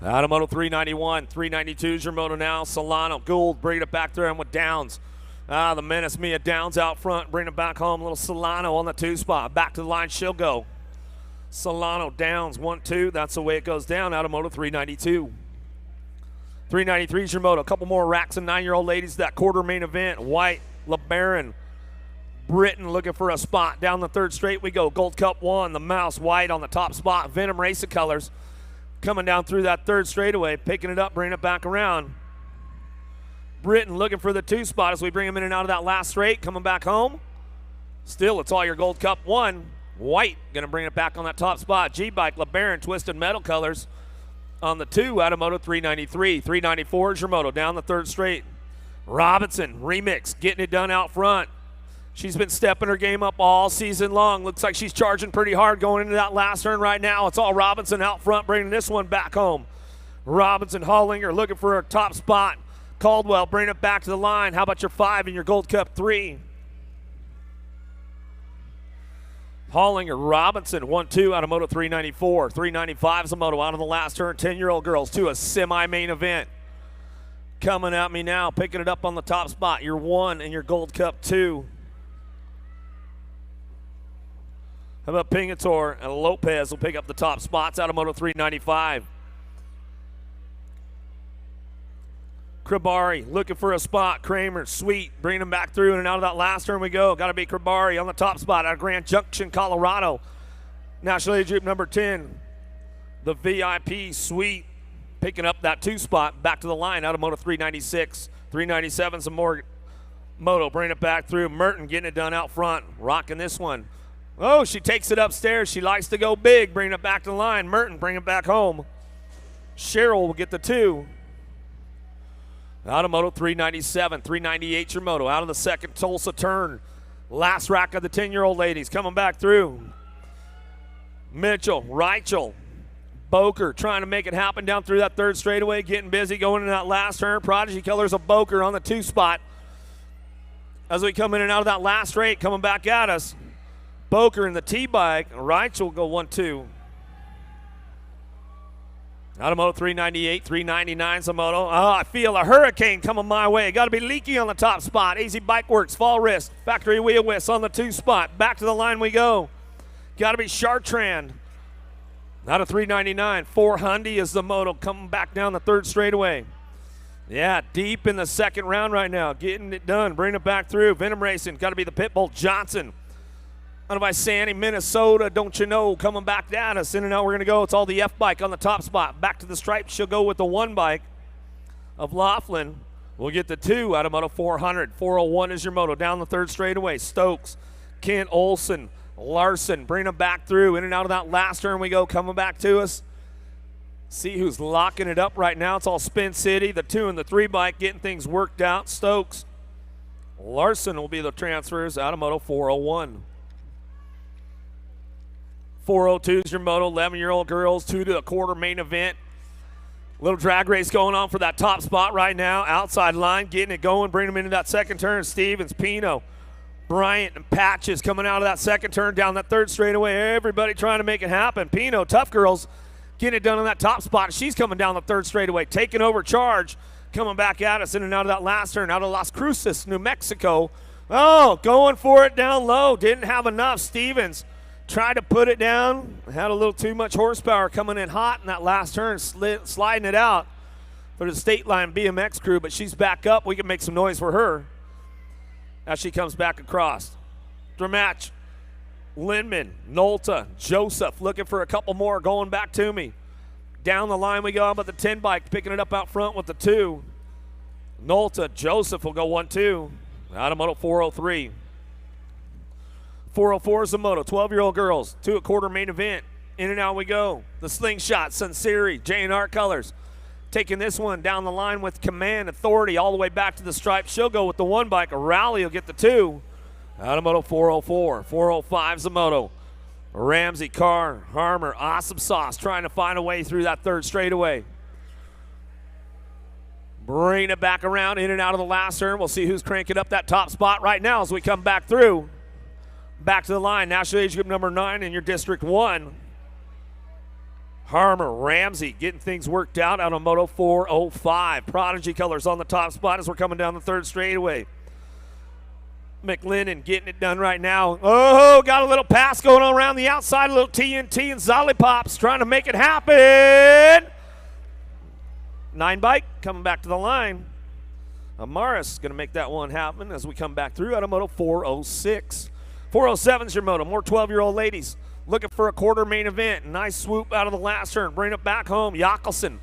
Out of Moto 391, 392 is your moto now. Solano, Gould, bringing it back there with Downs. The menace Mia Downs out front, bringing it back home. Little Solano on the 2 spot. Back to the line, she'll go. Solano, Downs, 1-2. That's the way it goes down out of Moto 392. 393 is your moto. A couple more racks and 9-year-old ladies. That quarter main event. White, LeBaron, Britton looking for a spot. Down the third straight we go. Gold Cup 1, the Mouse, White on the top spot. Venom Racing Colors coming down through that third straightaway, picking it up, bringing it back around. Britton looking for the 2 spot as we bring him in and out of that last straight, coming back home. Still, it's all your Gold Cup 1. White gonna bring it back on that top spot. G-Bike, LeBaron, Twisted Metal Colors on the 2 out of Moto 393. 394 is your moto, down the third straight. Robinson, Remix, getting it done out front. She's been stepping her game up all season long. Looks like she's charging pretty hard going into that last turn right now. It's all Robinson out front bringing this one back home. Robinson, Hollinger looking for her top spot. Caldwell bringing it back to the line. How about your 5 in your Gold Cup 3? Hollinger, Robinson, 1-2 out of Moto 394. 395 is a moto out of the last turn. 10-year-old girls to a semi-main event. Coming at me now, picking it up on the top spot. Your 1 in your Gold Cup 2. How about Pingator and Lopez will pick up the top spots out of Moto 395. Krabari looking for a spot. Kramer, Sweet, bringing him back through and out of that last turn we go. Got to be Krabari on the top spot out of Grand Junction, Colorado. National Age Group number 10. The VIP Sweet picking up that 2 spot back to the line out of Moto 396. 397, some more moto, bringing it back through. Merton getting it done out front, rocking this one. Oh, she takes it upstairs. She likes to go big, bringing it back to the line. Merton bringing it back home. Cheryl will get the 2. Out of Moto 397, 398 your moto. Out of the second Tulsa turn. Last rack of the 10-year-old ladies coming back through. Mitchell, Reichel, Boker trying to make it happen down through that third straightaway, getting busy going into that last turn. Prodigy Colors of Boker on the 2 spot. As we come in and out of that last straight, coming back at us. Boker in the T-bike. Reichel will go 1-2. Out of Moto 398, 399's a moto. Oh, I feel a hurricane coming my way. Got to be Leaky on the top spot. AZ Bike Works, Fall Wrist, Factory Wheel Whist on the 2 spot. Back to the line we go. Got to be Chartrand. Out of 399, 4 Hyundai is the moto coming back down the third straightaway. Yeah, deep in the second round right now. Getting it done, bringing it back through. Venom Racing, got to be the Pitbull Johnson. Out of Isani, Minnesota, don't you know, coming back at us. In and out, we're going to go. It's all the F bike on the top spot. Back to the stripe, she'll go with the 1 bike of Laughlin. We'll get the 2 out of Moto 400. 401 is your moto. Down the 3rd straightaway. Stokes, Kent Olson, Larson, bring them back through. In and out of that last turn we go, coming back to us. See who's locking it up right now. It's all Spin City. The 2 and the 3 bike getting things worked out. Stokes, Larson will be the transfers out of Moto 401. 402 is your moto, 11-year-old girls, 2 to a quarter main event. Little drag race going on for that top spot right now. Outside line, getting it going, bring them into that 2nd turn. Stevens, Pino, Bryant, and Patches coming out of that 2nd turn down that 3rd straightaway. Everybody trying to make it happen. Pino, Tough Girls, getting it done on that top spot. She's coming down the 3rd straightaway, taking over charge, coming back at us in and out of that last turn, out of Las Cruces, New Mexico. Oh, going for it down low. Didn't have enough. Stevens tried to put it down, had a little too much horsepower coming in hot in that last turn, sliding it out for the State Line BMX crew, but she's back up. We can make some noise for her as she comes back across. Dramatch, Lindman, Nolta, Joseph looking for a couple more, going back to me. Down the line we go, about the 10 bike, picking it up out front with the 2. Nolta, Joseph will go 1-2 out of Moto 403. 404 is the moto, 12-year-old girls, 2 a quarter main event. In and out we go. The slingshot, Sunseri, J&R Colors. Taking this one down the line with command, authority, all the way back to the stripe. She'll go with the 1 bike. A rally will get the 2 out of Moto 404. 405 is the moto. Ramsey, Carr, Harmer, Awesome Sauce trying to find a way through that 3rd straightaway. Bring it back around, in and out of the last turn. We'll see who's cranking up that top spot right now as we come back through. Back to the line, National Age Group number 9 in your District 1. Harmer, Ramsey getting things worked out on Moto 405. Prodigy Colors on the top spot as we're coming down the 3rd straightaway. McLennan getting it done right now. Oh, got a little pass going on around the outside, a little TNT and Zollipops trying to make it happen. 9 bike coming back to the line. Amaris is going to make that one happen as we come back through out of Moto 406. 407 is your moto. More 12-year-old ladies looking for a quarter main event. Nice swoop out of the last turn. Bring it back home. Jockelson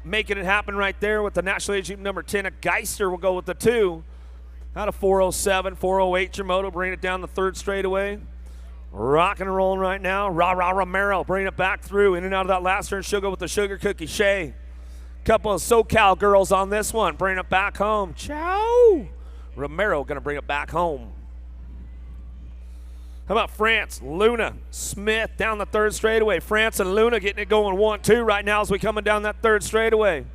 making it happen right there with the National Age Group number 10. A Geister will go with the 2. Out of 407, 408 your moto. Bring it down the 3rd straightaway. Rocking and rolling right now. Ra-Ra Romero bring it back through. In and out of that last turn. She'll go with the Sugar Cookie Shea. Couple of SoCal girls on this one. Bring it back home. Ciao. Romero going to bring it back home. How about France, Luna, Smith down the 3rd straightaway. France and Luna getting it going 1-2 right now as we coming down that 3rd straightaway.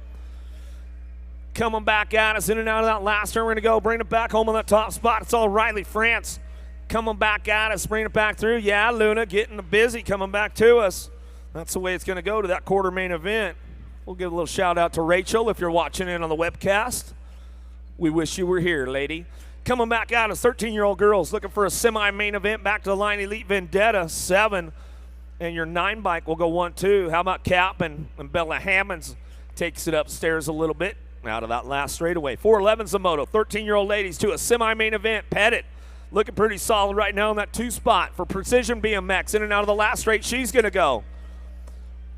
Coming back at us in and out of that last turn. We're going to go bring it back home on that top spot. It's all Riley France coming back at us, bring it back through. Yeah, Luna getting busy coming back to us. That's the way it's going to go to that quarter main event. We'll give a little shout out to Rachel if you're watching in on the webcast. We wish you were here, lady. Coming back out as 13-year-old girls looking for a semi-main event. Back to the line, Elite Vendetta, 7. And your 9 bike will go 1-2. How about Cap and Bella Hammonds takes it upstairs a little bit out of that last straightaway. 411's the moto. 13-year-old ladies to a semi-main event. Pettit looking pretty solid right now in that 2 spot for Precision BMX. In and out of the last straight, she's going to go.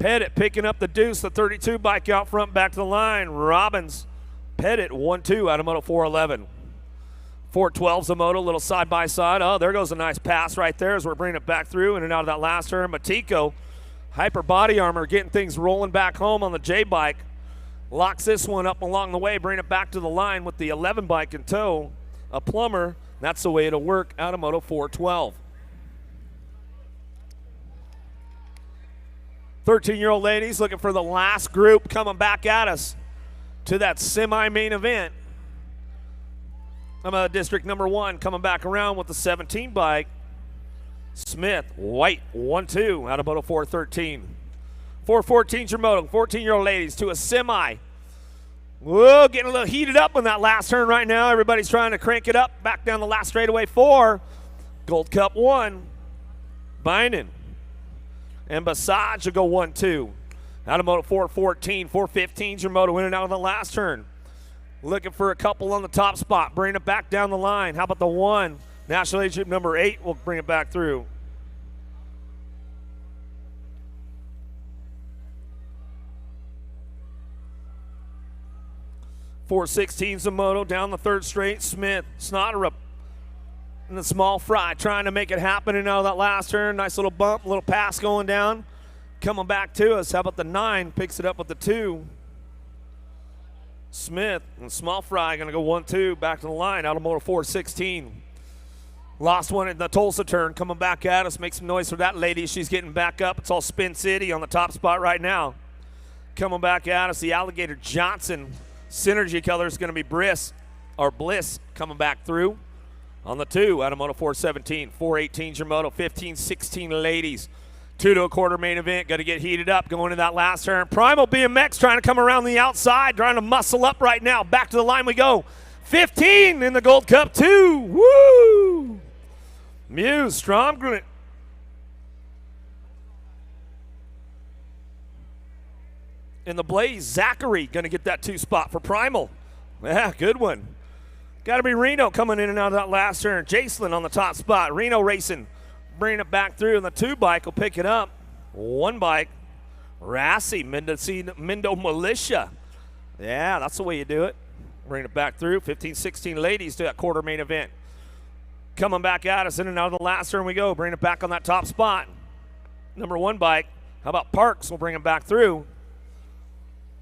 Pettit picking up the deuce, the 32 bike out front, back to the line. Robbins, Pettit, 1-2 out of Moto 411. 412's the moto, little side-by-side. Oh, there goes a nice pass right there as we're bringing it back through in and out of that last turn. Matiko, Hyper Body Armor, getting things rolling back home on the J-bike. Locks this one up along the way, bring it back to the line with the 11 bike in tow. A Plumber, that's the way it'll work out of Moto 412. 13-year-old ladies looking for the last group coming back at us to that semi-main event. I'm District number 1 coming back around with the 17 bike. Smith, White, 1-2 out of Moto 413. 414's your moto, 14-year-old ladies to a semi. Whoa, getting a little heated up on that last turn right now. Everybody's trying to crank it up. Back down the last straightaway 4. Gold Cup 1. Binen. And Basage will go 1-2. Out of Moto 414. 415's your moto in and out of the last turn. Looking for a couple on the top spot. Bring it back down the line. How about the 1? National age group number 8 will bring it back through. .416's a moto down the third straight. Smith, Snodderup in the small fry, trying to make it happen. And out of that last turn, nice little bump, little pass going down. Coming back to us. How about the 9? Picks it up with the 2. Smith and small fry going to go 1-2 back to the line out of moto 416. Lost one in the Tulsa turn. Coming back at us. Make some noise for that lady. She's getting back up. It's all Spin City on the top spot right now. Coming back at us, the Alligator Johnson. Synergy color is going to be Bliss coming back through on the 2 out of moto 417. 418's your moto. 15-16 ladies. 2 to a quarter main event. Got to get heated up going into that last turn. Primal BMX trying to come around the outside, trying to muscle up right now. Back to the line we go. 15 in the Gold Cup 2. Woo! Muse, Stromgren. In the Blaze, Zachary going to get that 2 spot for Primal. Yeah, good one. Got to be Reno coming in and out of that last turn. Jacelyn on the top spot. Reno racing, bringing it back through, and the 2 bike will pick it up. 1 bike, Rassi, Mendo Militia. Yeah, that's the way you do it. Bring it back through. 15-16 ladies to that quarter main event. Coming back at us in and out of the last turn we go. Bring it back on that top spot. Number 1 bike. How about Parks? We'll bring it back through.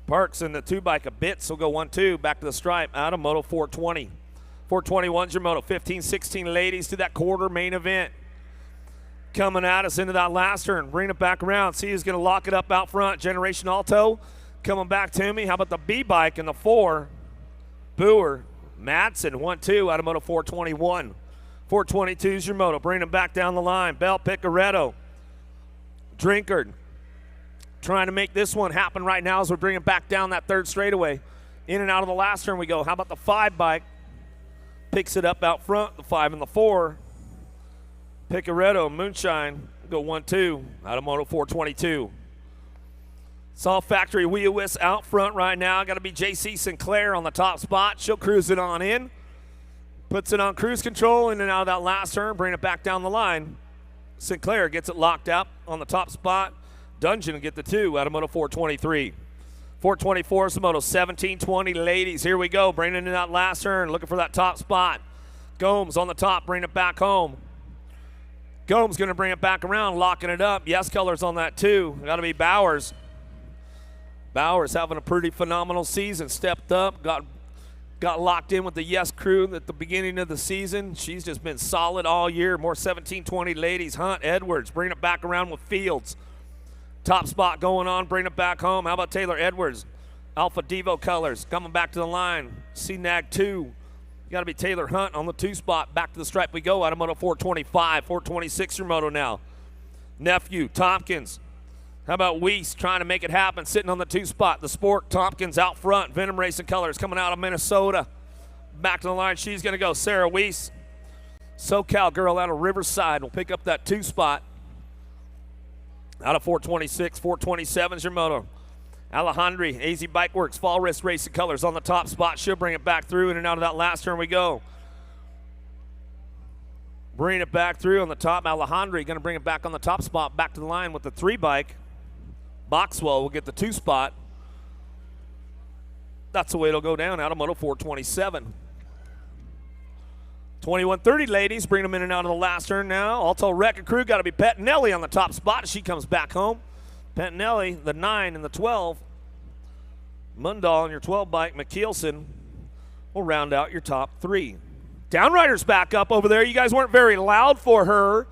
Parks and the 2 bike of Bits will go 1-2 back to the stripe out of moto 420. 421's your moto. 15-16 ladies to that quarter main event. Coming at us into that last turn. Bring it back around. See who's going to lock it up out front. Generation Alto coming back to me. How about the B bike in the 4? Boer, Madsen 1-2 out of moto 421. 422's your moto. Bring it back down the line. Bell Picaretto. Drinkard. Trying to make this one happen right now as we bring it back down that third straightaway. In and out of the last turn we go. How about the 5 bike? Picks it up out front, the 5 and the 4. Picaretto, Moonshine, go 1-2 out of moto 422. It's all factory wheel out front right now. Got to be JC Sinclair on the top spot. She'll cruise it on in. Puts it on cruise control in and out of that last turn. Bring it back down the line. Sinclair gets it locked up on the top spot. Dungeon will get the 2 out of moto 423. 424 is the moto. 17-20 ladies. Here we go. Bringing it in that last turn. Looking for that top spot. Gomes on the top. Bring it back home. Gomes going to bring it back around. Locking it up. Yes colors on that 2. Got to be Bowers. Bowers having a pretty phenomenal season. Stepped up. Got locked in with the Yes crew at the beginning of the season. She's just been solid all year. More 17-20 ladies. Hunt, Edwards. Bring it back around with Fields. Top spot going on, bring it back home. How about Taylor Edwards? Alpha Devo colors coming back to the line. CNAG 2. Got to be Taylor Hunt on the 2 spot. Back to the stripe we go out of moto 425. 426 your moto now. Nephew, Tompkins. How about Weiss trying to make it happen, sitting on the 2 spot. The Sport, Tompkins out front. Venom Racing colors coming out of Minnesota. Back to the line, she's going to go. Sarah Weiss. SoCal girl out of Riverside will pick up that 2 spot. Out of 426, 427's your moto. Alejandri, AZ Bike Works, Fall Wrist Racing colors on the top spot. She'll bring it back through in and out of that last turn we go. Bring it back through on the top. Alejandri going to bring it back on the top spot. Back to the line with the 3 bike. Boxwell will get the 2 spot. That's the way it'll go down out of moto 427. 21-30 ladies, bring them in and out of the last turn now. Alto Wreck Crew got to be Pettinelli on the top spot as she comes back home. Pettinelli, the 9 and the 12. Mundahl on your 12 bike. McKeelson will round out your top 3. Downrider's back up over there. You guys weren't very loud for her.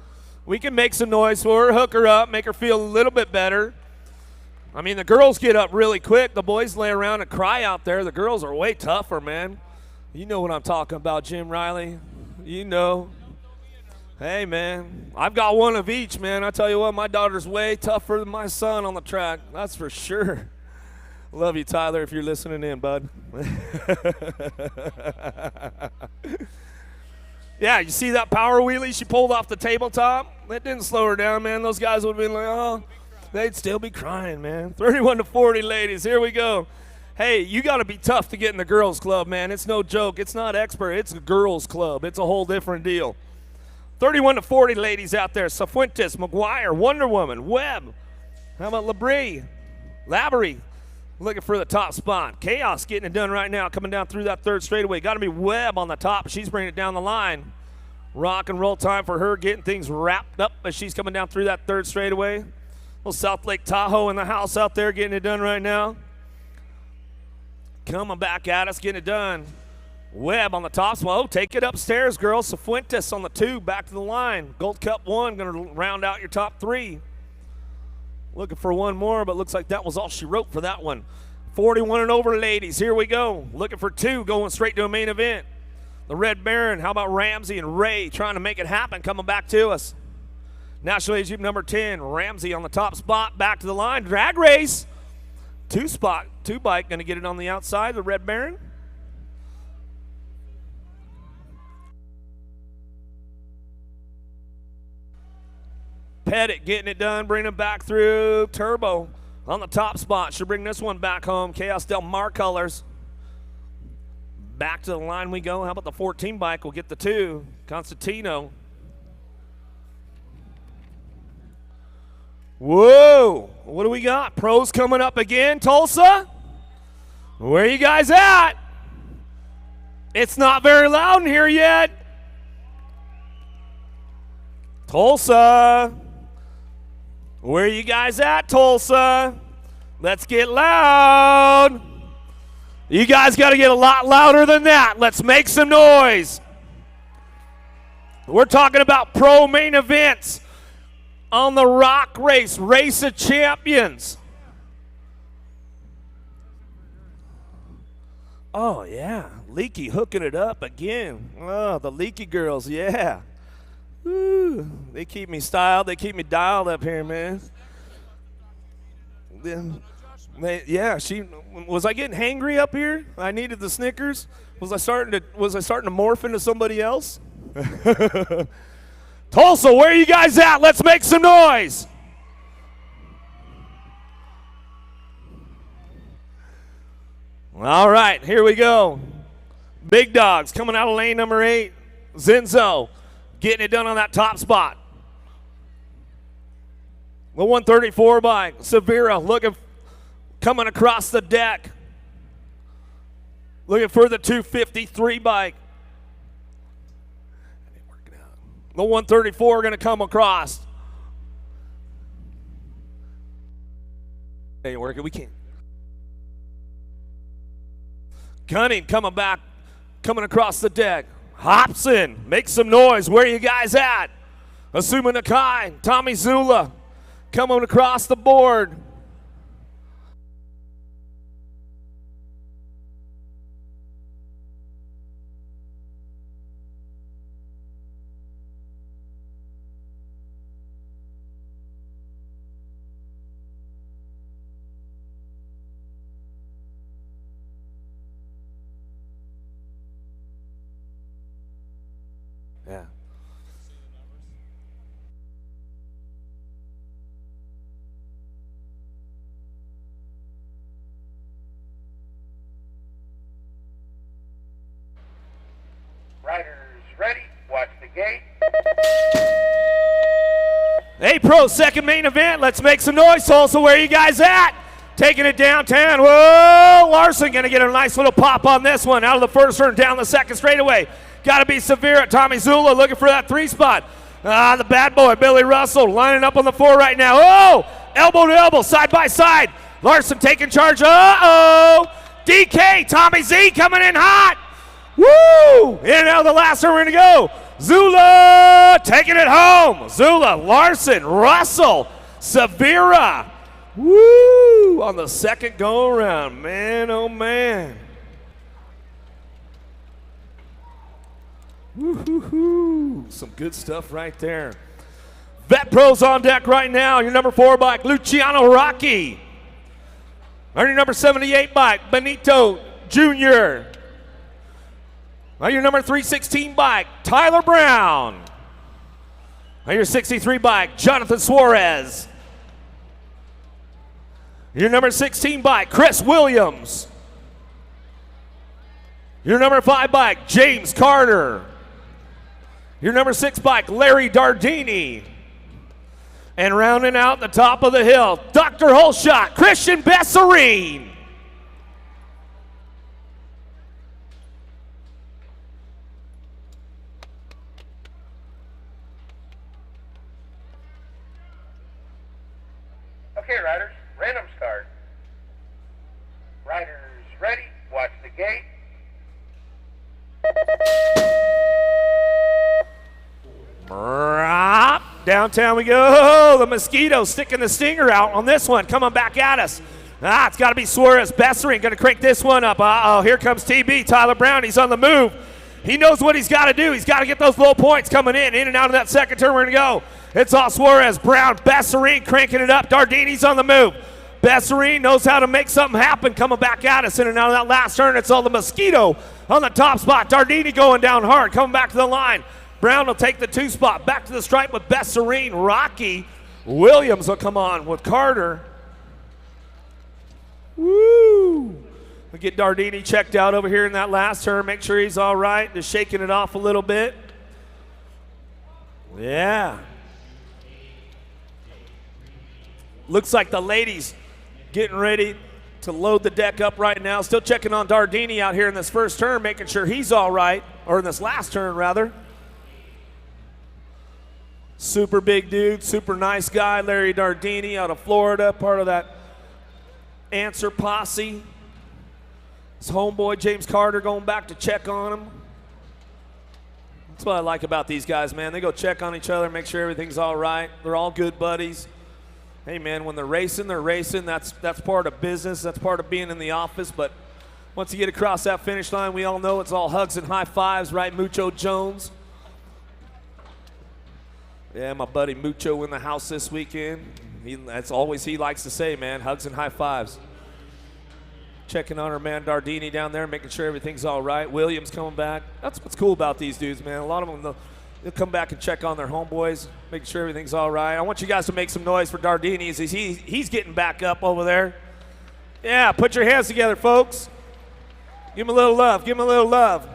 We can make some noise for her, hook her up, make her feel a little bit better. I mean, the girls get up really quick. The boys lay around and cry out there. The girls are way tougher, man. You know what I'm talking about, Jim Riley. You know. Hey, man, I've got one of each, man. I tell you what, my daughter's way tougher than my son on the track. That's for sure. Love you, Tyler, if you're listening in, bud. Yeah, you see that power wheelie she pulled off the tabletop? That didn't slow her down, man. Those guys would have been like, oh, they'd still be crying, man. 31-40, ladies. Here we go. Hey, you got to be tough to get in the girls' club, man. It's no joke. It's not expert. It's a girls' club. It's a whole different deal. 31 to 40 ladies out there. Cifuentes, McGuire, Wonder Woman, Webb. How about Labrie looking for the top spot. Chaos getting it done right now, coming down through that third straightaway. Got to be Webb on the top. She's bringing it down the line. Rock and roll time for her, getting things wrapped up as she's coming down through that third straightaway. Little South Lake Tahoe in the house out there, getting it done right now. Coming back at us, getting it done. Webb on the top spot. Oh, take it upstairs, girls. Cifuentes on the 2, back to the line. Gold Cup 1, going to round out your top 3. Looking for one more, but looks like that was all she wrote for that one. 41 and over ladies, here we go. Looking for 2, going straight to a main event. The Red Baron, how about Ramsey and Ray trying to make it happen, coming back to us. National Age Group number 10, Ramsey on the top spot, back to the line. Drag race. 2 bike, going to get it on the outside, the Red Baron. Pettit getting it done, bringing it back through. Turbo on the top spot. Should bring this one back home. Chaos Del Mar colors. Back to the line we go. How about the 14 bike? We'll get the 2. Constantino. Whoa. What do we got? Pros coming up again. Tulsa? Where you guys at? It's not very loud in here yet. Tulsa. Where you guys at, Tulsa? Let's get loud. You guys got to get a lot louder than that. Let's make some noise. We're talking about pro main events on the Rock Race, Race of Champions. Oh, yeah. Leaky hooking it up again. Oh, the Leaky girls, yeah. Woo. They keep me styled. They keep me dialed up here, man. Yeah, was I getting hangry up here? I needed the Snickers. Was I starting to morph into somebody else? Tulsa, where are you guys at? Let's make some noise. All right, here we go. Big dogs coming out of lane number 8. Zenzo getting it done on that top spot. The 134 bike. Severa coming across the deck. Looking for the 253 bike. The 134 going to come across. Ain't working. We can't. Gunning coming back, coming across the deck. Hobson, make some noise. Where are you guys at? Asuma Nakai, Tommy Zula, coming across the board. Yeah. Riders ready. Watch the gate. Hey, pro, second main event. Let's make some noise. Tulsa, where you guys at? Taking it downtown. Whoa, Larson going to get a nice little pop on this one. Out of the first turn, down the second straightaway. Got to be severe. Tommy Zula looking for that 3 spot. The bad boy, Billy Russell, lining up on the 4 right now. Oh, elbow to elbow, side by side. Larson taking charge. Uh-oh. DK, Tommy Z coming in hot. Woo! In and out of the last turn, we're going to go. Zula taking it home. Zula, Larson, Russell, Severa. Woo! On the second go-around. Man, oh, man. Woo-hoo-hoo. Some good stuff right there. Vet Pros on deck right now. Your number 4 bike, Luciano Rocky. On your number 78 bike, Benito Jr. On your number 316 bike, Tyler Brown. On your 63 bike, Jonathan Suarez. Your number 16 bike, Chris Williams. Your number 5 bike, James Carter. Your number 6 bike, Larry Dardini. And rounding out the top of the hill, Dr. Holshot, Christian Besserine. Okay, riders, random start. Riders ready, watch the gate. Downtown we go. Oh, the Mosquito sticking the stinger out on this one. Coming back at us. It's got to be Suarez. Besserine going to crank this one up. Uh-oh, here comes TB, Tyler Brown. He's on the move. He knows what he's got to do. He's got to get those low points coming in and out of that second turn. We're going to go. It's all Suarez, Brown, Besserine cranking it up. Dardini's on the move. Besserine knows how to make something happen coming back at us in and out of that last turn. It's all the Mosquito on the top spot. Dardini going down hard, coming back to the line. Brown will take the 2 spot. Back to the stripe with Besserine. Rocky Williams will come on with Carter. Woo! We'll get Dardini checked out over here in that last turn. Make sure he's all right. Just shaking it off a little bit. Yeah. Looks like the ladies getting ready to load the deck up right now. Still checking on Dardini out here in this first turn, making sure he's all right, or in this last turn, rather. Super big dude, super nice guy, Larry Dardini out of Florida, part of that Answer posse. His homeboy, James Carter, going back to check on him. That's what I like about these guys, man. They go check on each other, make sure everything's all right. They're all good buddies. Hey, man, when they're racing, they're racing. That's part of business. That's part of being in the office. But once you get across that finish line, we all know it's all hugs and high fives, right, Mucho Jones? Yeah, my buddy Mucho in the house this weekend. That's always he likes to say, man, hugs and high fives. Checking on our man Dardini down there, making sure everything's all right. Williams coming back. That's what's cool about these dudes, man. A lot of them, they'll come back and check on their homeboys, making sure everything's all right. I want you guys to make some noise for Dardini as he's getting back up over there. Yeah, put your hands together, folks. Give him a little love. Give him a little love.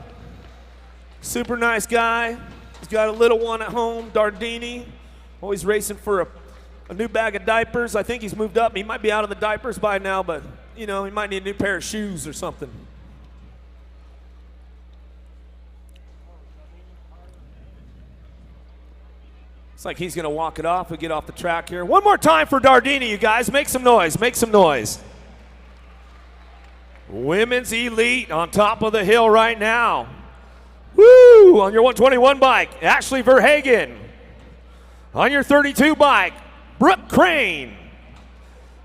Super nice guy. He's got a little one at home, Dardini. Always racing for a new bag of diapers. I think he's moved up. He might be out of the diapers by now, but, you know, he might need a new pair of shoes or something. It's like he's going to walk it off and get off the track here. One more time for Dardini, you guys. Make some noise. Make some noise. Women's Elite on top of the hill right now. Woo! On your 121 bike, Ashley Verhagen. On your 32 bike, Brooke Crane.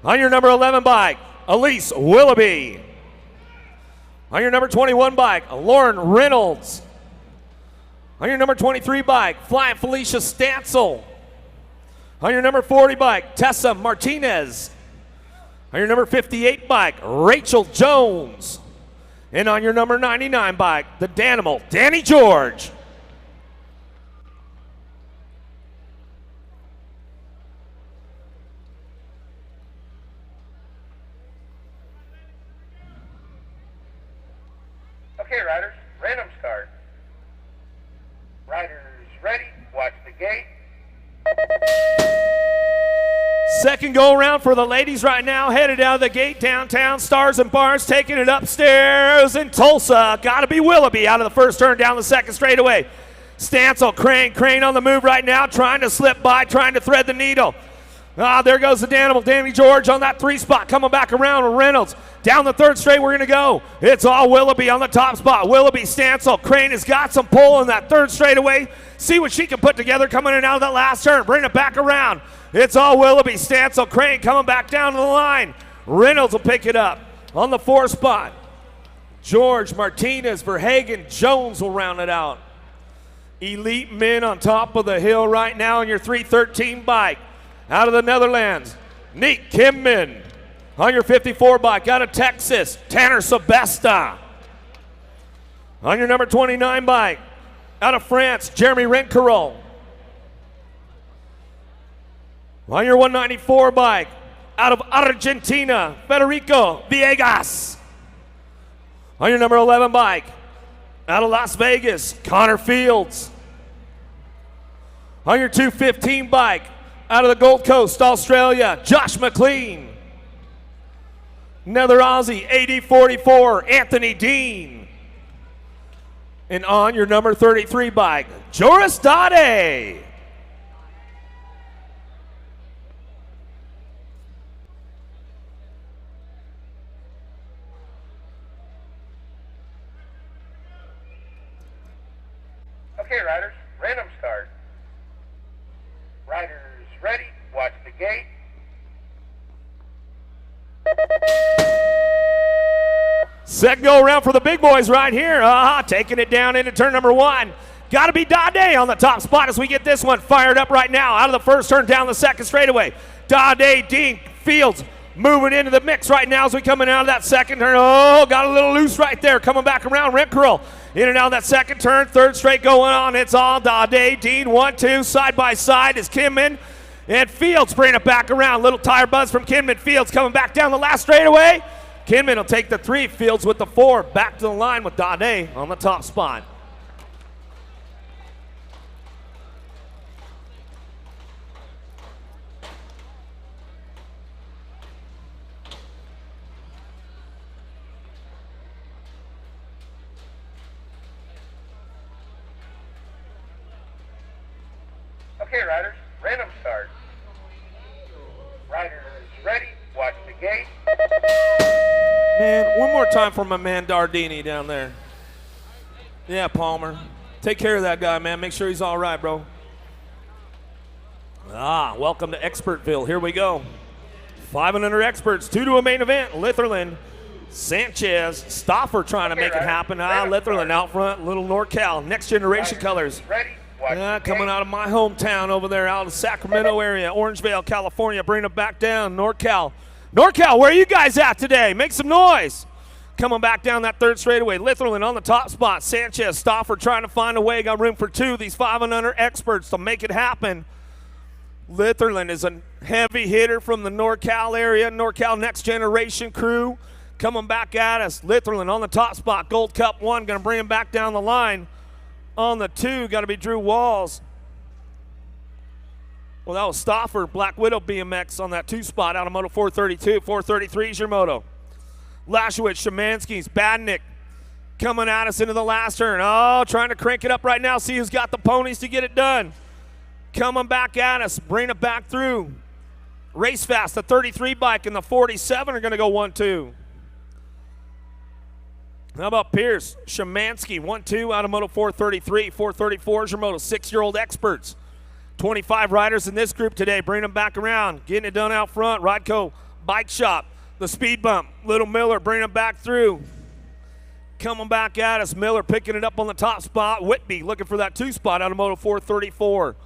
On your number 11 bike, Elise Willoughby. On your number 21 bike, Lauren Reynolds. On your number 23 bike, Flying Felicia Stansel. On your number 40 bike, Tessa Martinez. On your number 58 bike, Rachel Jones. And on your number 99 bike, the Danimal, Danny George. Okay, riders, random start. Riders ready, watch the gate. Second go around for the ladies right now, headed out of the gate downtown. Stars and Barnes taking it upstairs in Tulsa. Got to be Willoughby out of the first turn down the second straightaway. Stansel, Crane on the move right now, trying to slip by, trying to thread the needle. There goes the Danimal, Danny George on that 3 spot, coming back around with Reynolds. Down the third straight, we're going to go. It's all Willoughby on the top spot. Willoughby, Stansel, Crane has got some pull in that third straightaway. See what she can put together coming in and out of that last turn. Bring it back around. It's all Willoughby, Stansel, Crane coming back down to the line. Reynolds will pick it up on the 4 spot. George, Martinez, Verhagen, Jones will round it out. Elite men on top of the hill right now on your 313 bike. Out of the Netherlands, Nick Kimman. On your 54 bike, out of Texas, Tanner Sebesta. On your number 29 bike, out of France, Jeremy Renkerol. On your 194 bike, out of Argentina, Federico Villegas. On your number 11 bike, out of Las Vegas, Connor Fields. On your 215 bike, out of the Gold Coast, Australia, Josh McLean. Another Aussie, AD44, Anthony Dean. And on your number 33 bike, Joris Dade. Okay, riders, random start. Riders ready, watch the gate. Second go around for the big boys right here. Taking it down into turn number 1. Got to be Dade on the top spot as we get this one fired up right now. Out of the first turn, down the second straightaway. Dade, Dean, Fields moving into the mix right now as we coming out of that second turn. Oh, got a little loose right there. Coming back around, Rent Curl. In and out of that second turn, third straight going on. It's all Dade, Dean, 1-2, side by side is Kinman. And Fields bringing it back around. Little tire buzz from Kinman. Fields coming back down the last straightaway. Kinman will take the 3, Fields with the 4. Back to the line with Dade on the top spot. Okay, riders, random start. Riders ready, watch the gate. Man, one more time for my man Dardini down there. Yeah, Palmer. Take care of that guy, man. Make sure he's all right, bro. Welcome to Expertville. Here we go. 5 and under experts. 2 to a main event. Litherland, Sanchez, Stoffer trying to make it happen. Litherland out front. Little NorCal. Next generation colors. Ready, watch Coming out of my hometown over there, out of the Sacramento area, Orangevale, California. Bringing it back down. NorCal. NorCal, where are you guys at today? Make some noise. Coming back down that third straightaway. Litherland on the top spot. Sanchez, Stoffer trying to find a way. Got room for 2. These 5 and under experts to make it happen. Litherland is a heavy hitter from the NorCal area. NorCal Next Generation crew coming back at us. Litherland on the top spot. Gold Cup 1. Going to bring him back down the line. On the 2, got to be Drew Walls. Well, that was Stoffer, Black Widow BMX on that 2 spot out of Moto 432. 433 is your moto. Lashowitz, Shemansky's, Badnick coming at us into the last turn. Oh, trying to crank it up right now. See who's got the ponies to get it done. Coming back at us, bring it back through. Race Fast, the 33 bike and the 47 are going to go 1-2. How about Pierce? Shemansky, 1-2 out of Moto 433. 434 is your moto. 6-year-old experts. 25 riders in this group today. Bring them back around. Getting it done out front. Rodco Bike Shop. The speed bump. Little Miller bringing them back through. Coming back at us. Miller picking it up on the top spot. Whitby looking for that 2 spot out of Moto 434.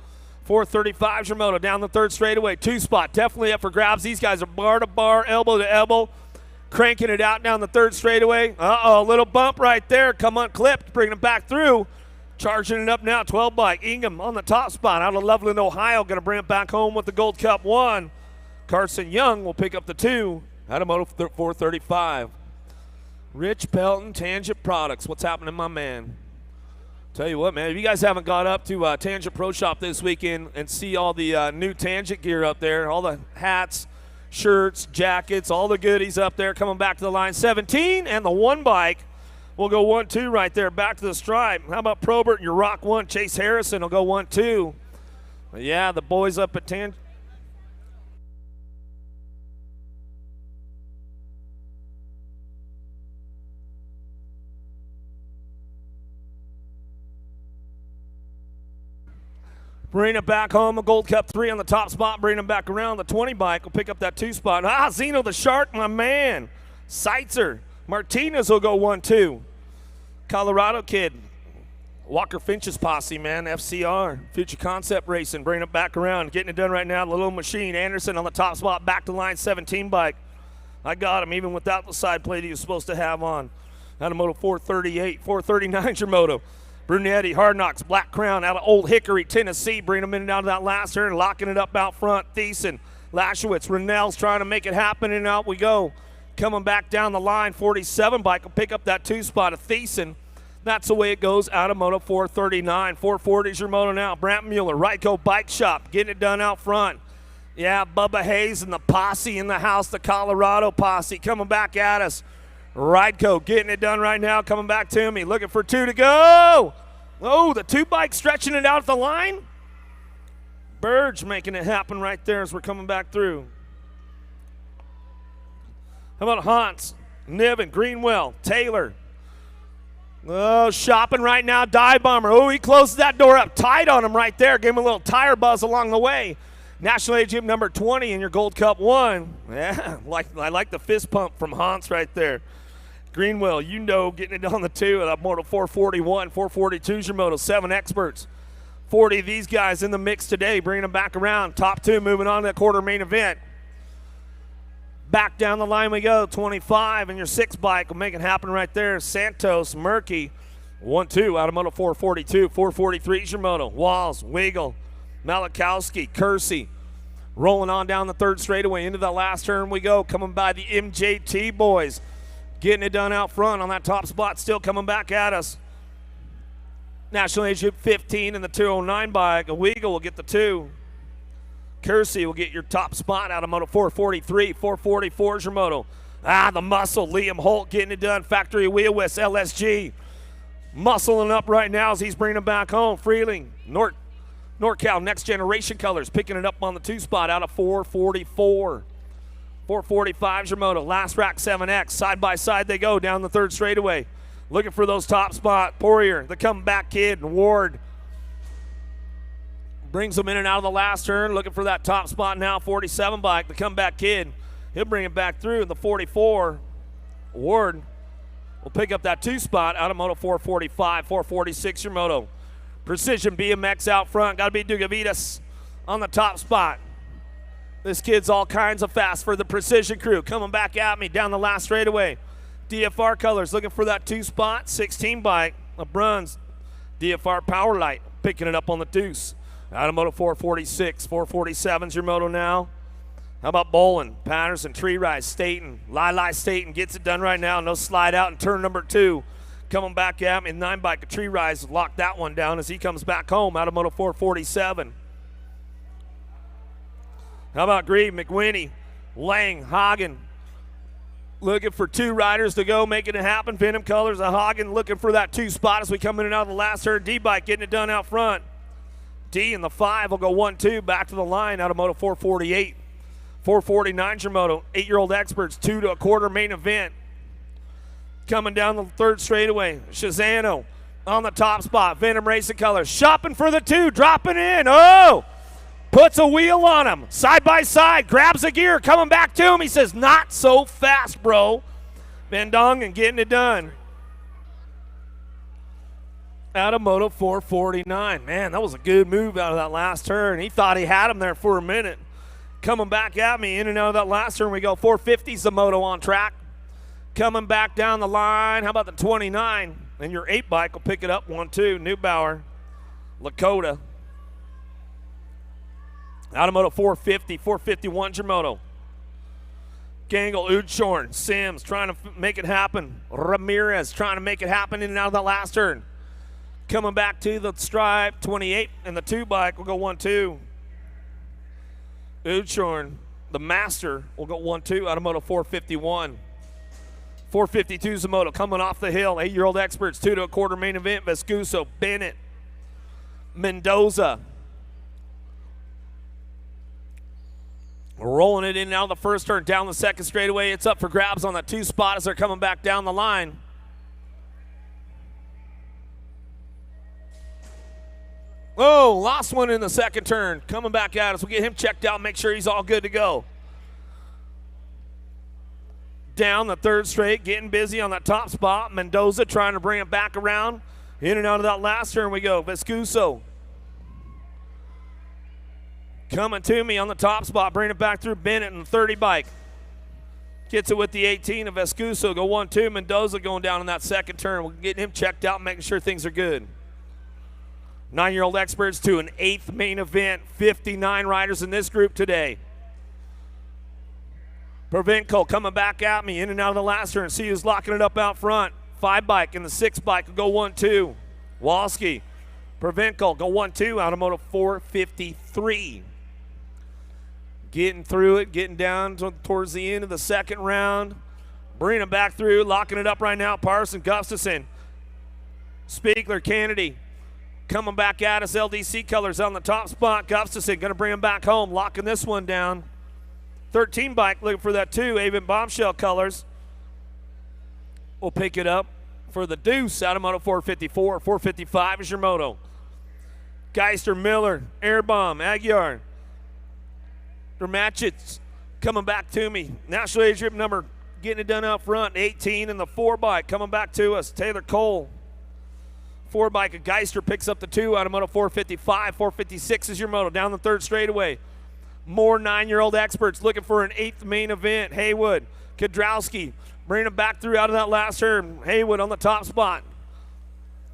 435 is your moto. Down the third straightaway. 2 spot. Definitely up for grabs. These guys are bar to bar, elbow to elbow. Cranking it out down the third straightaway. Little bump right there. Come unclipped. Bringing it back through. Charging it up now, 12 bike. Ingham on the top spot out of Loveland, Ohio. Going to bring it back home with the Gold Cup 1. Carson Young will pick up the 2 out of Moto 435. Rich Pelton, Tangent Products. What's happening, my man? Tell you what, man, if you guys haven't got up to Tangent Pro Shop this weekend and see all the new Tangent gear up there, all the hats, shirts, jackets, all the goodies up there coming back to the line. 17 and the 1 bike. We'll go 1-2 right there, back to the stripe. How about Probert and your Rock 1? Chase Harrison will go 1-2. Yeah, the boys up at Tangent. Bring it back home, a Gold Cup 3 on the top spot. Bring them back around. The 20 bike will pick up that 2 spot. Zeno the Shark, my man. Seitzer. Martinez will go 1-2. Colorado kid. Walker Finch's posse, man. FCR. Future Concept Racing. Bringing it back around. Getting it done right now. The little machine. Anderson on the top spot. Back to line 17 bike. I got him even without the side plate he was supposed to have on. Out of Moto 438. 439 is your moto. Brunetti, Hard Knocks, Black Crown out of Old Hickory, Tennessee. Bringing them in and out of that last turn. Locking it up out front. Thiessen, Lashowitz, Rennell's trying to make it happen, and out we go. Coming back down the line, 47 bike will pick up that 2 spot of Thiessen. That's the way it goes out of Moto 439. 440 is your moto now. Brant Mueller, Ryco Bike Shop, getting it done out front. Yeah, Bubba Hayes and the posse in the house, the Colorado posse, coming back at us. Ryco getting it done right now, coming back to me, looking for 2 to go. Oh, the 2 bike stretching it out at the line. Burge making it happen right there as we're coming back through. How about Hans, Niven, Greenwell, Taylor? Oh, shopping right now, Dive Bomber. Oh, he closes that door up tight on him right there. Give him a little tire buzz along the way. National Age Gym number 20 in your Gold Cup 1. Yeah, I like the fist pump from Hans right there. Greenwell, you know, getting it on the 2 of that Moto 441. 442 is your Moto 7 experts. 40 of these guys in the mix today, bringing them back around. Top 2 moving on to the quarter main event. Back down the line we go. 25 and your 6 bike will make it happen right there. Santos, Murky, 1-2 out of Moto 442. 443 is your Moto. Walls, Wiggle, Malachowski, Kersey. Rolling on down the 3rd straightaway. Into the last turn we go. Coming by the MJT boys. Getting it done out front on that top spot. Still coming back at us. National Age Group 15 and the 209 bike. Wiggle will get the 2. Kersey will get your top spot out of Moto 443. 444 is your Moto. The muscle. Liam Holt getting it done. Factory Wheel West LSG. Muscling up right now as he's bringing him back home. Freeling. NorCal Next Generation Colors picking it up on the 2 spot out of 444. 445 is your Moto. Last Rack 7X. Side by side they go down the 3rd straightaway. Looking for those top spot. Poirier, the comeback kid, and Ward brings them in and out of the last turn. Looking for that top spot now. 47 bike, the comeback kid. He'll bring it back through in the 44. Ward will pick up that 2 spot out of Moto 445. 446 your Moto. Precision BMX out front. Got to be Dugavitas on the top spot. This kid's all kinds of fast for the Precision crew. Coming back at me down the last straightaway. DFR Colors looking for that 2 spot. 16 bike. LeBron's DFR Power Light picking it up on the deuce. Out of Moto 446. 447's your Moto now. How about Bolin, Patterson, Tree Rise, Staten. Lili Staten gets it done right now. No slide out in turn number 2. Coming back at me. 9 bike. Tree Rise locked that one down as he comes back home out of Moto 447. How about Grieve, McWinney, Lang, Hagen. Looking for 2 riders to go, making it happen. Venom Colors of Hagen looking for that 2 spot as we come in and out of the last turn. D-Bike getting it done out front. D in the 5 will go 1-2 back to the line out of Moto 448. 449's your Moto. 8-year-old experts, 2 to a quarter main event. Coming down the 3rd straightaway. Shazano on the top spot. Venom Racing Colors shopping for the 2, dropping in. Oh! Puts a wheel on him, side by side, grabs a gear, coming back to him. He says, not so fast, bro. Van Dongen getting it done. Out of Moto 449. Man, that was a good move out of that last turn. He thought he had him there for a minute. Coming back at me, in and out of that last turn we go. 450's the Moto on track. Coming back down the line, how about the 29? And your 8 bike will pick it up 1-2. Neubauer, Lakota. Out of Moto 450, 451's your Moto. Gangle, Udshorn, Sims trying to make it happen. Ramirez trying to make it happen in and out of that last turn. Coming back to the stripe, 28, and the 2 bike will go 1-2. Udshorn, the master, will go 1-2 out of Moto 451. 452's the Moto coming off the hill. 8-year-old experts, 2 to a quarter main event. Vescuso, Bennett, Mendoza. Rolling it in and out of the first turn, down the 2nd straightaway. It's up for grabs on that 2 spot as they're coming back down the line. Oh, lost one in the 2nd turn. Coming back at us. We'll get him checked out, make sure he's all good to go. Down the 3rd straight, getting busy on that top spot. Mendoza trying to bring it back around. In and out of that last turn we go. Vescuso. Coming to me on the top spot, bring it back through Bennett and the 30 bike. Gets it with the 18 of Vescuso, go 1-2. Mendoza going down in that 2nd turn. We're getting him checked out, making sure things are good. 9-year-old experts to an 8th main event. 59 riders in this group today. Provenco coming back at me, in and out of the last turn. See who's locking it up out front. 5 bike and the 6 bike will go 1-2. Walski, Provincial go 1-2 out of Moto 453. Getting through it, getting down towards the end of the second round. Bringing them back through, locking it up right now. Parson, Gustafson, Spiegler, Kennedy. Coming back at us, LDC colors on the top spot. Gustafson going to bring him back home, locking this one down. 13 bike looking for that 2. Avon Bombshell colors will pick it up for the Deuce out of Moto 454. 455 is your moto. Geister, Miller, Airbomb, Aguiar. Dermachits coming back to me. National age group number getting it done out front. 18 in the 4 bike coming back to us. Taylor Cole. 4 bike of Geister picks up the 2 out of Moto 455. 456 is your moto. Down the 3rd straightaway. More 9-year-old experts looking for an 8th main event. Haywood, Kudrowski, bringing them back through out of that last turn. Haywood on the top spot.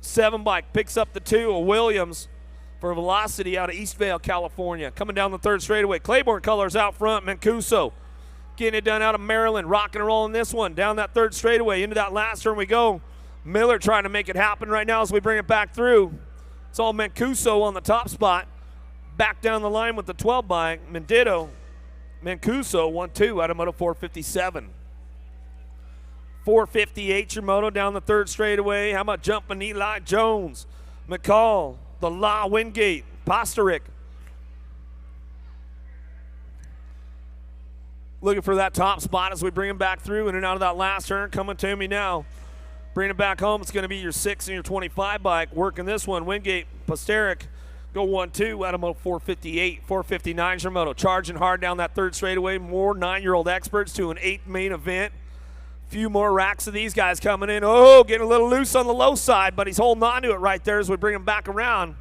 7 bike picks up the 2 of Williams for Velocity out of Eastvale, California. Coming down the 3rd straightaway. Claiborne colors out front. Mancuso getting it done out of Maryland. Rocking and rolling this one. Down that 3rd straightaway. Into that last turn we go. Miller trying to make it happen right now as we bring it back through. It's all Mancuso on the top spot. Back down the line with the 12 bike. Mendito, Mancuso 1-2 out of Moto 457. 458 your moto down the 3rd straightaway. How about jumping Eli Jones, McCall, the Law, Wingate, Posterick. Looking for that top spot as we bring him back through in and out of that last turn. Coming to me now. Bring it back home. It's going to be your 6 and your 25 bike. Working this one. Wingate, Posterick go 1-2 out of Moto 458. 459 is your moto. Charging hard down that 3rd straightaway. More 9-year-old experts to an 8th main event. Few more racks of these guys coming in. Oh, getting a little loose on the low side, but he's holding on to it right there as we bring him back around.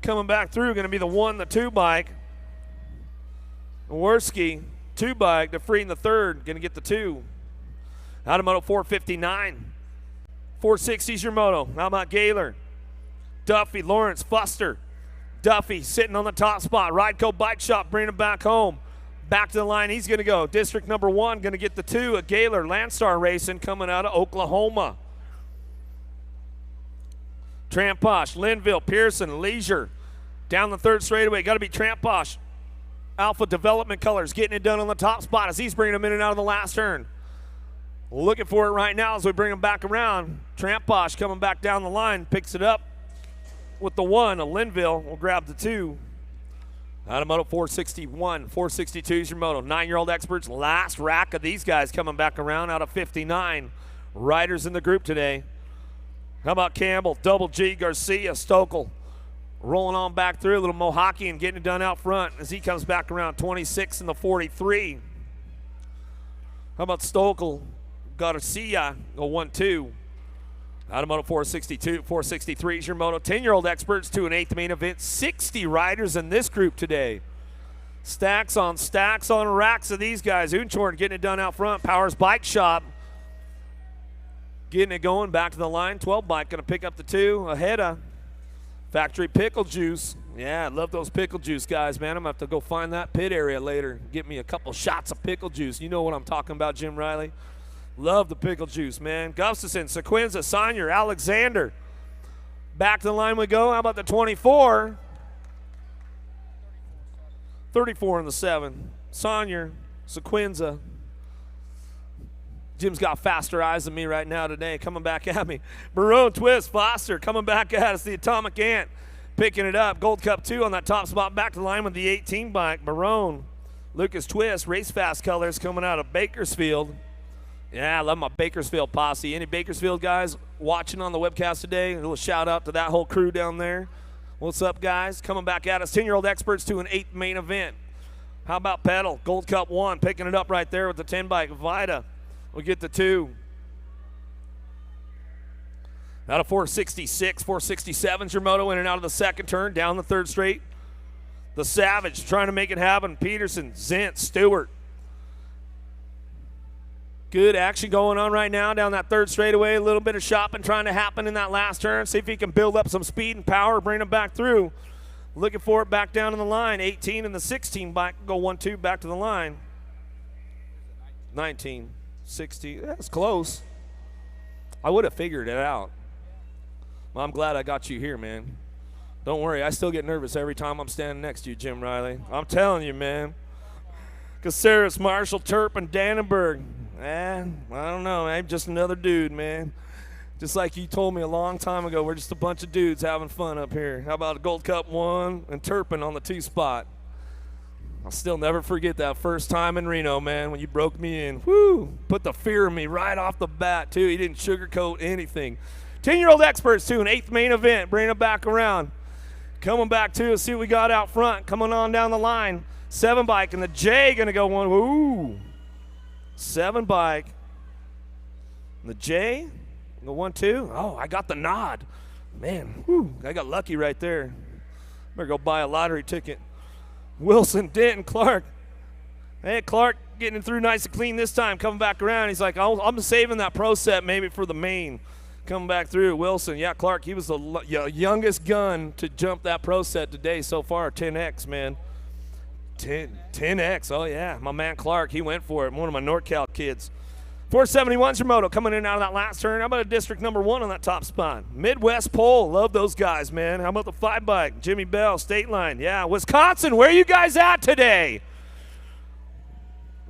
Coming back through, going to be the 1, the 2 bike. Worski, 2 bike, DeFree in the 3rd, going to get the 2. Out of Moto 459. 460 is your moto. How about Gaylor? Duffy, Lawrence, Fuster. Duffy sitting on the top spot. Rideco Bike Shop, bringing him back home. Back to the line, he's going to go. District number 1 going to get the 2 of Gaylor. Landstar Racing coming out of Oklahoma. Tramposh, Linville, Pearson, Leisure. Down the 3rd straightaway, got to be Tramposh. Alpha Development Colors getting it done on the top spot as he's bringing them in and out of the last turn. Looking for it right now as we bring him back around. Tramposh coming back down the line, picks it up with the 1 of Linville. We'll grab the 2. Out of Moto 461, 462 is your moto. 9-year-old experts, last rack of these guys coming back around out of 59 riders in the group today. How about Campbell, Double G, Garcia, Stokel, rolling on back through, a little Mohawk and getting it done out front as he comes back around 26 in the 43. How about Stokel, Garcia, go 1-2. Out of Moto 462, 463 is your moto. 10-year-old experts to an 8th main event. 60 riders in this group today. Stacks on racks of these guys. Unchorn getting it done out front. Powers Bike Shop getting it going. Back to the line. 12 bike going to pick up the 2 ahead of Factory Pickle Juice. Yeah, I love those pickle juice guys, man. I'm going to have to go find that pit area later. Get me a couple shots of pickle juice. You know what I'm talking about, Jim Riley. Love the pickle juice, man. Gustafson, Sequenza, Sonier, Alexander. Back to the line we go. How about the 24? 34 in the 7. Sonier, Sequenza. Jim's got faster eyes than me right now today. Coming back at me. Barone, Twist, Foster coming back at us. The Atomic Ant picking it up. Gold Cup 2 on that top spot. Back to the line with the 18 bike. Barone, Lucas Twist, Race Fast colors coming out of Bakersfield. Yeah, I love my Bakersfield posse. Any Bakersfield guys watching on the webcast today? A little shout out to that whole crew down there. What's up, guys? Coming back at us. 10-year-old experts to an 8th main event. How about Pedal? Gold Cup 1, picking it up right there with the 10 bike. Vida will get the 2. Out of 466, 467's your moto in and out of the 2nd turn. Down the 3rd straight. The Savage trying to make it happen. Peterson, Zent, Stewart. Good action going on right now down that 3rd straightaway. A little bit of shopping trying to happen in that last turn. See if he can build up some speed and power, bring him back through. Looking for it back down in the line. 18 and the 16 bike go 1-2 back to the line. 19, 60, that's close. I would have figured it out. Well, I'm glad I got you here, man. Don't worry, I still get nervous every time I'm standing next to you, Jim Riley. I'm telling you, man. Caceres, Marshall, Turpin, Dannenberg. I don't know, man. Just another dude, man. Just like you told me a long time ago, we're just a bunch of dudes having fun up here. How about a Gold Cup 1 and Turpin on the 2 spot? I'll still never forget that first time in Reno, man, when you broke me in. Woo! Put the fear in me right off the bat, too. He didn't sugarcoat anything. 10-year-old experts, too, an 8th main event. Bringing it back around. Coming back, too, see what we got out front. Coming on down the line. 7 bike, and the J going to go one. Ooh. 7 bike. And the J, the 1-2. Oh, I got the nod. Man, whoo, I got lucky right there. Better go buy a lottery ticket. Wilson, Denton, Clark. Hey, Clark getting through nice and clean this time. Coming back around. He's like, I'm saving that pro set maybe for the main. Coming back through. Wilson, yeah, Clark, he was the youngest gun to jump that pro set today so far. 10X, man. 10X, oh yeah. My man Clark, he went for it. One of my NorCal kids. 471's your moto coming in and out of that last turn. How about a district number 1 on that top spot? Midwest pole, love those guys, man. How about the 5 bike? Jimmy Bell, State Line. Yeah, Wisconsin, where are you guys at today?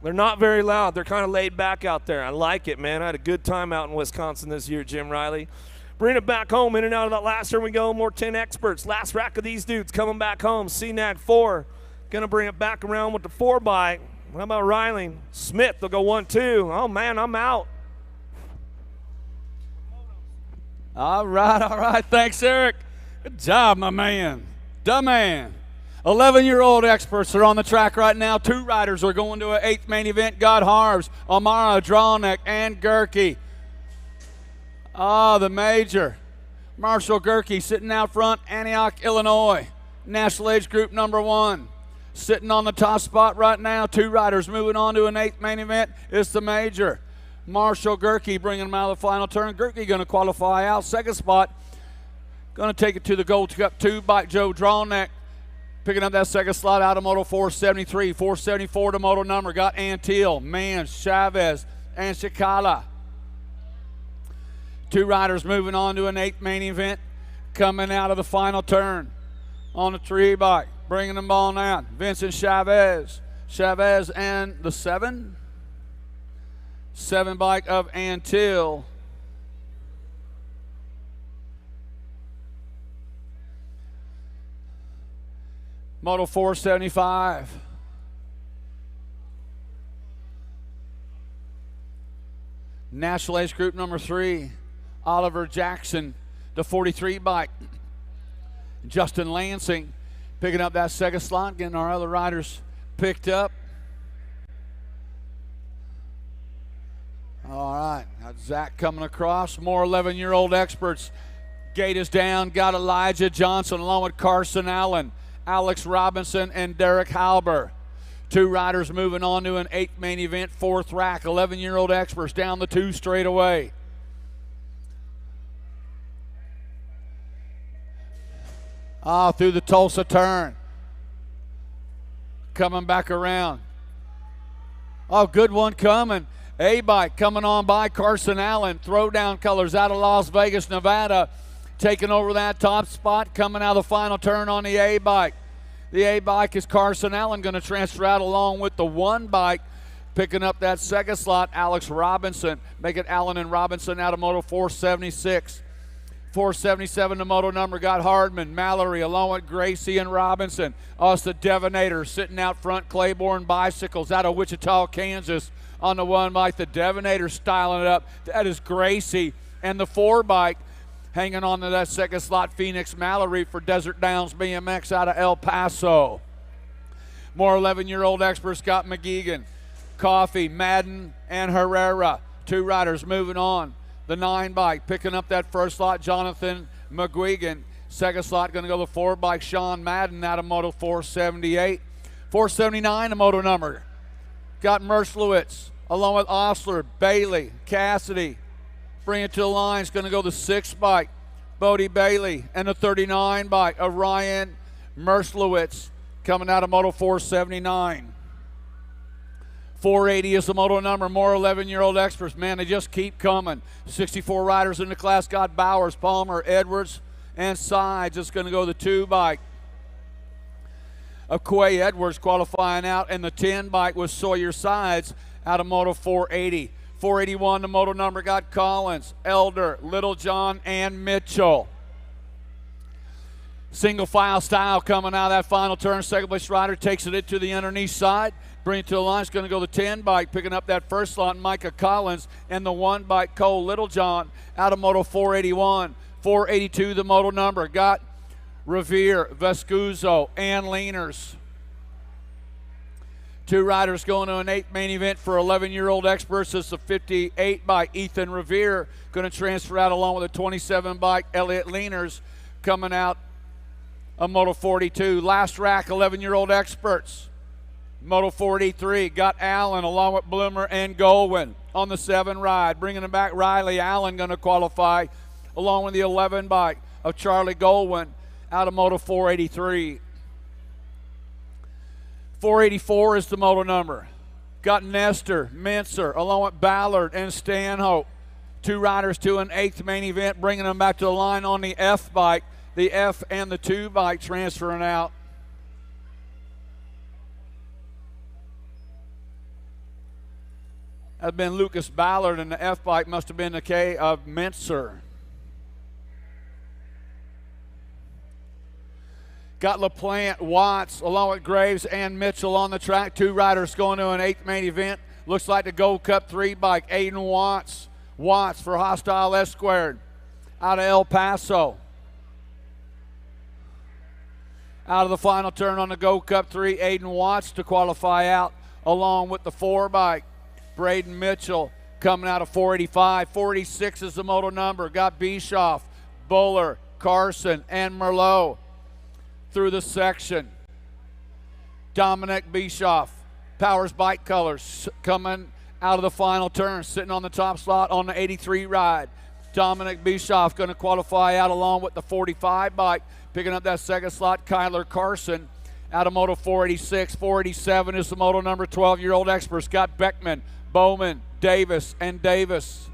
They're not very loud. They're kind of laid back out there. I like it, man. I had a good time out in Wisconsin this year, Jim Riley. Bring it back home, in and out of that last turn we go. More 10 experts. Last rack of these dudes coming back home. CNAG 4. Going to bring it back around with the 4 bike. How about Riley? Smith, they'll go 1-2. Oh, man, I'm out. All right. Thanks, Eric. Good job, my man. The man. 11-year-old experts are on the track right now. 2 riders are going to an 8th main event. God Harves, Amara, Drawneck, and Gerke. The major. Marshall Gerke sitting out front, Antioch, Illinois. National age group number 1. Sitting on the top spot right now, 2 riders moving on to an 8th main event. It's the major. Marshall Gerke bringing him out of the final turn. Gerke going to qualify out. 2nd spot, going to take it to the Gold Cup 2 bike, Joe Drawneck. Picking up that 2nd slot out of Moto 473. 474 to Moto number. Got Antil, Mans, Chavez, and Shikala. 2 riders moving on to an 8th main event. Coming out of the final turn on the 3 bike. Bringing them on out. Vincent Chavez. Chavez and the 7 bike of Antil. Moto 475. National age group number 3. Oliver Jackson, the 43 bike. Justin Lansing picking up that 2nd slot, getting our other riders picked up. All right, got Zach coming across. More 11-year-old experts. Gate is down. Got Elijah Johnson along with Carson Allen, Alex Robinson, and Derek Halber. 2 riders moving on to an 8th main event, 4th rack. 11-year-old experts down the 2 straight away. Through the Tulsa turn. Coming back around. Good one coming. A-bike coming on by Carson Allen. Throwdown colors out of Las Vegas, Nevada. Taking over that top spot. Coming out of the final turn on the A-bike. The A-bike is Carson Allen going to transfer out along with the 1 bike. Picking up that 2nd slot, Alex Robinson. Make it Allen and Robinson out of Moto 476. 477 to Moto number got Hardman, Mallory, along with Gracie and Robinson. Us the Devonator sitting out front, Claiborne Bicycles out of Wichita, Kansas on the 1 bike. The Devonator styling it up. That is Gracie. And the 4 bike hanging on to that 2nd slot, Phoenix Mallory for Desert Downs BMX out of El Paso. More 11-year-old experts got McGeegan, Coffey, Madden, and Herrera. 2 riders moving on. The 9 bike picking up that 1st slot, Jonathan McGuigan. 2nd slot going to go the 4 bike, Sean Madden out of Moto 478. 479, the Moto number. Got Merslowitz along with Osler, Bailey, Cassidy. Bring it to the line. It's going to go the 6 bike, Bodie Bailey, and the 39 bike, Orion Merslowitz coming out of Moto 479. 480 is the moto number. More 11-year-old experts. Man, they just keep coming. 64 riders in the class. Got Bowers, Palmer, Edwards, and Sides. It's going to go the 2 bike of Quay Edwards qualifying out, and the 10 bike was Sawyer Sides out of Moto 480. 481, the moto number, got Collins, Elder, Littlejohn, and Mitchell. Single file style coming out of that final turn. Second place rider takes it into the underneath side. Bring it to the line. It's going to go the 10 bike, picking up that first slot, Micah Collins, and the 1 bike, Cole Littlejohn, out of Moto 481. 482, the moto number, got Revere, Vescuzzo, and Leaners. 2 riders going to an 8th main event for 11-year-old experts. It's the 58 bike, Ethan Revere, going to transfer out along with a 27 bike, Elliot Leaners, coming out of Moto 42. Last rack, 11-year-old experts. Moto 43, got Allen along with Bloomer and Goldwyn on the 7 ride. Bringing him back, Riley Allen going to qualify along with the 11 bike of Charlie Goldwyn out of Moto 483. 484 is the moto number. Got Nestor, Mincer, along with Ballard and Stanhope. 2 riders to an 8th main event, bringing them back to the line on the F bike. The F and the 2 bike transferring out. That had been Lucas Ballard, and the F bike must have been the K of Mincer. Got LaPlante, Watts, along with Graves and Mitchell on the track. 2 riders going to an 8th main event. Looks like the Gold Cup 3 bike, Aiden Watts. Watts for Hostile S Squared out of El Paso. Out of the final turn on the Gold Cup 3, Aiden Watts to qualify out along with the 4 bike. Braden Mitchell coming out of 485. 486 is the moto number. Got Bischoff, Buller, Carson, and Merlot through the section. Dominic Bischoff, Powers Bike Colors, coming out of the final turn, sitting on the top slot on the 83 ride. Dominic Bischoff going to qualify out along with the 45 bike, picking up that second slot, Kyler Carson out of Moto 486. 487 is the moto number. 12-year-old experts, got Beckman, Bowman, Davis, and Davis.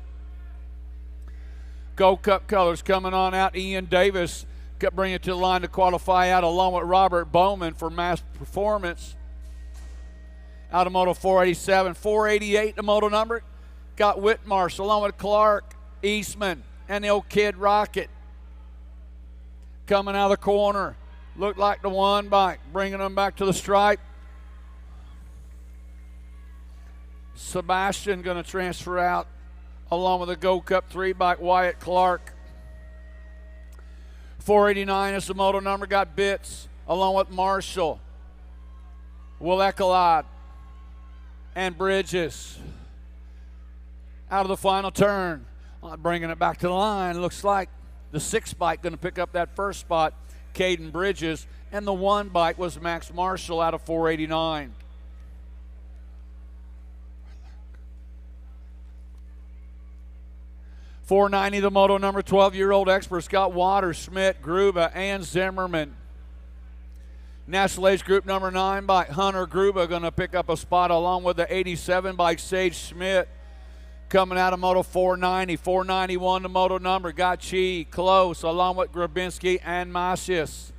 Gold Cup Colors coming on out, Ian Davis kept bringing it to the line to qualify out along with Robert Bowman for Mass Performance out of Moto 487. 488, the moto number, got Whitmarsh along with Clark, Eastman, and the old Kid Rocket coming out of the corner. Looked like the 1 bike, bringing them back to the stripe. Sebastian going to transfer out along with the Gold Cup 3 bike, Wyatt Clark. 489 is the moto number, got Bitts along with Marshall, Will Ecolod, and Bridges. Out of the final turn, bringing it back to the line. Looks like the 6 bike going to pick up that first spot, Caden Bridges, and the 1 bike was Max Marshall out of 489. .490 the moto number. 12-year-old experts, got Waters, Schmidt, Gruba, and Zimmerman. National Age Group number 9 by Hunter Gruba going to pick up a spot along with the 87 by Sage Schmidt coming out of Moto 490. 491 the moto number, got Chi, Close, along with Grabinski and Masius.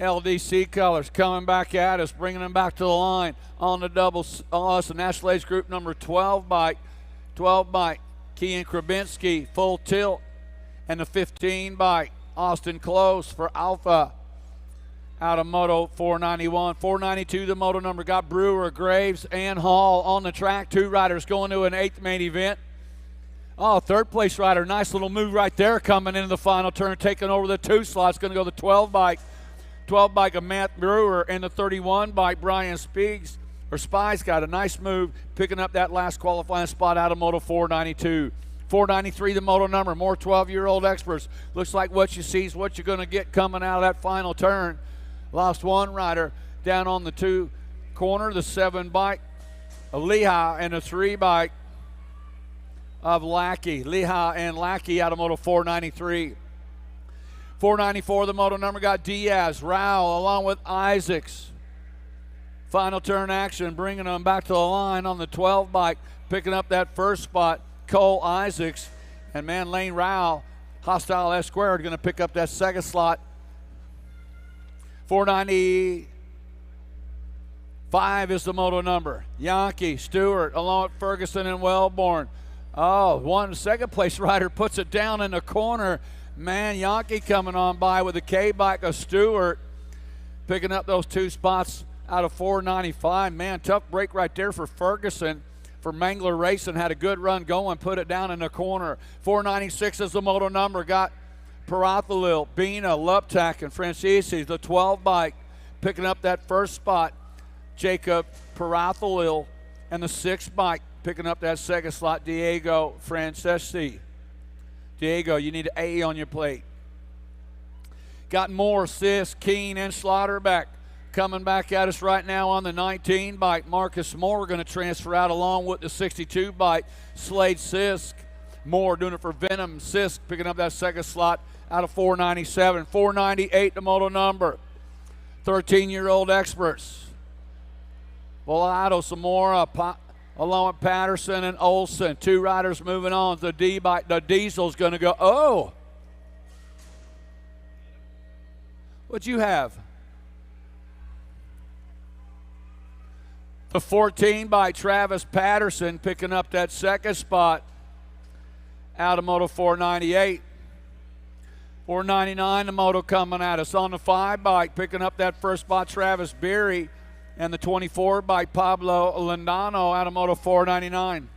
LDC Colors coming back at us, bringing them back to the line on the double. The National Age Group number 12 bike, Kean Krabinski, full tilt, and the 15 bike, Austin Close for Alpha out of Moto 491. 492 the moto number, got Brewer, Graves, and Hall on the track. 2 riders going to an 8th main event. Oh, 3rd place rider, nice little move right there coming into the final turn, taking over the 2 slots. Going to go the 12 bike of Matt Brewer, and the 31 bike Brian Spies got a nice move, picking up that last qualifying spot out of Moto 492. 493 the moto number, more 12-year-old experts. Looks like what you see is what you're going to get coming out of that final turn. Lost 1 rider down on the 2 corner, the 7 bike of Lehigh, and the 3 bike of Lackey. Lehigh and Lackey out of Moto 493. 494 the moto number, got Diaz, Rowell, along with Isaacs Final turn action, bringing them back to the line on the 12 bike, picking up that first spot, Cole Isaacs. And man, Lane Rao, Hostile S squared, going to pick up that second slot. 495 is the moto number. Yankee, Stewart, along with Ferguson and Wellborn. Oh, one second place rider puts it down in the corner. Man, Yankee coming on by with the K bike of Stewart, picking up those 2 spots out of 495. Man, tough break right there for Ferguson. For Mangler Racing, had a good run going, put it down in the corner. 496 is the moto number. Got Parathalil, Bina, Luptak, and Francisi, the 12 bike, picking up that first spot. Jacob Parathalil, and the 6 bike, picking up that second slot, Diego Francesi. Diego, you need an A on your plate. Got Moore, Sis, Keene, and Slaughterback coming back at us right now on the 19 bike. Marcus Moore going to transfer out along with the 62 bike. Slade Sisk. Moore doing it for Venom. Sisk picking up that second slot out of 497. 498 the moto number. 13-year-old experts. Volato, Zamora, along with Patterson and Olson. 2 riders moving on. The D bike, the Diesel's going to go. Oh! What'd you have? The 14 by Travis Patterson picking up that second spot out of Moto 498. 499 the moto coming at us on the 5 bike, picking up that first spot, Travis Beery, and the 24 bike, Pablo Lindano out of Moto 499.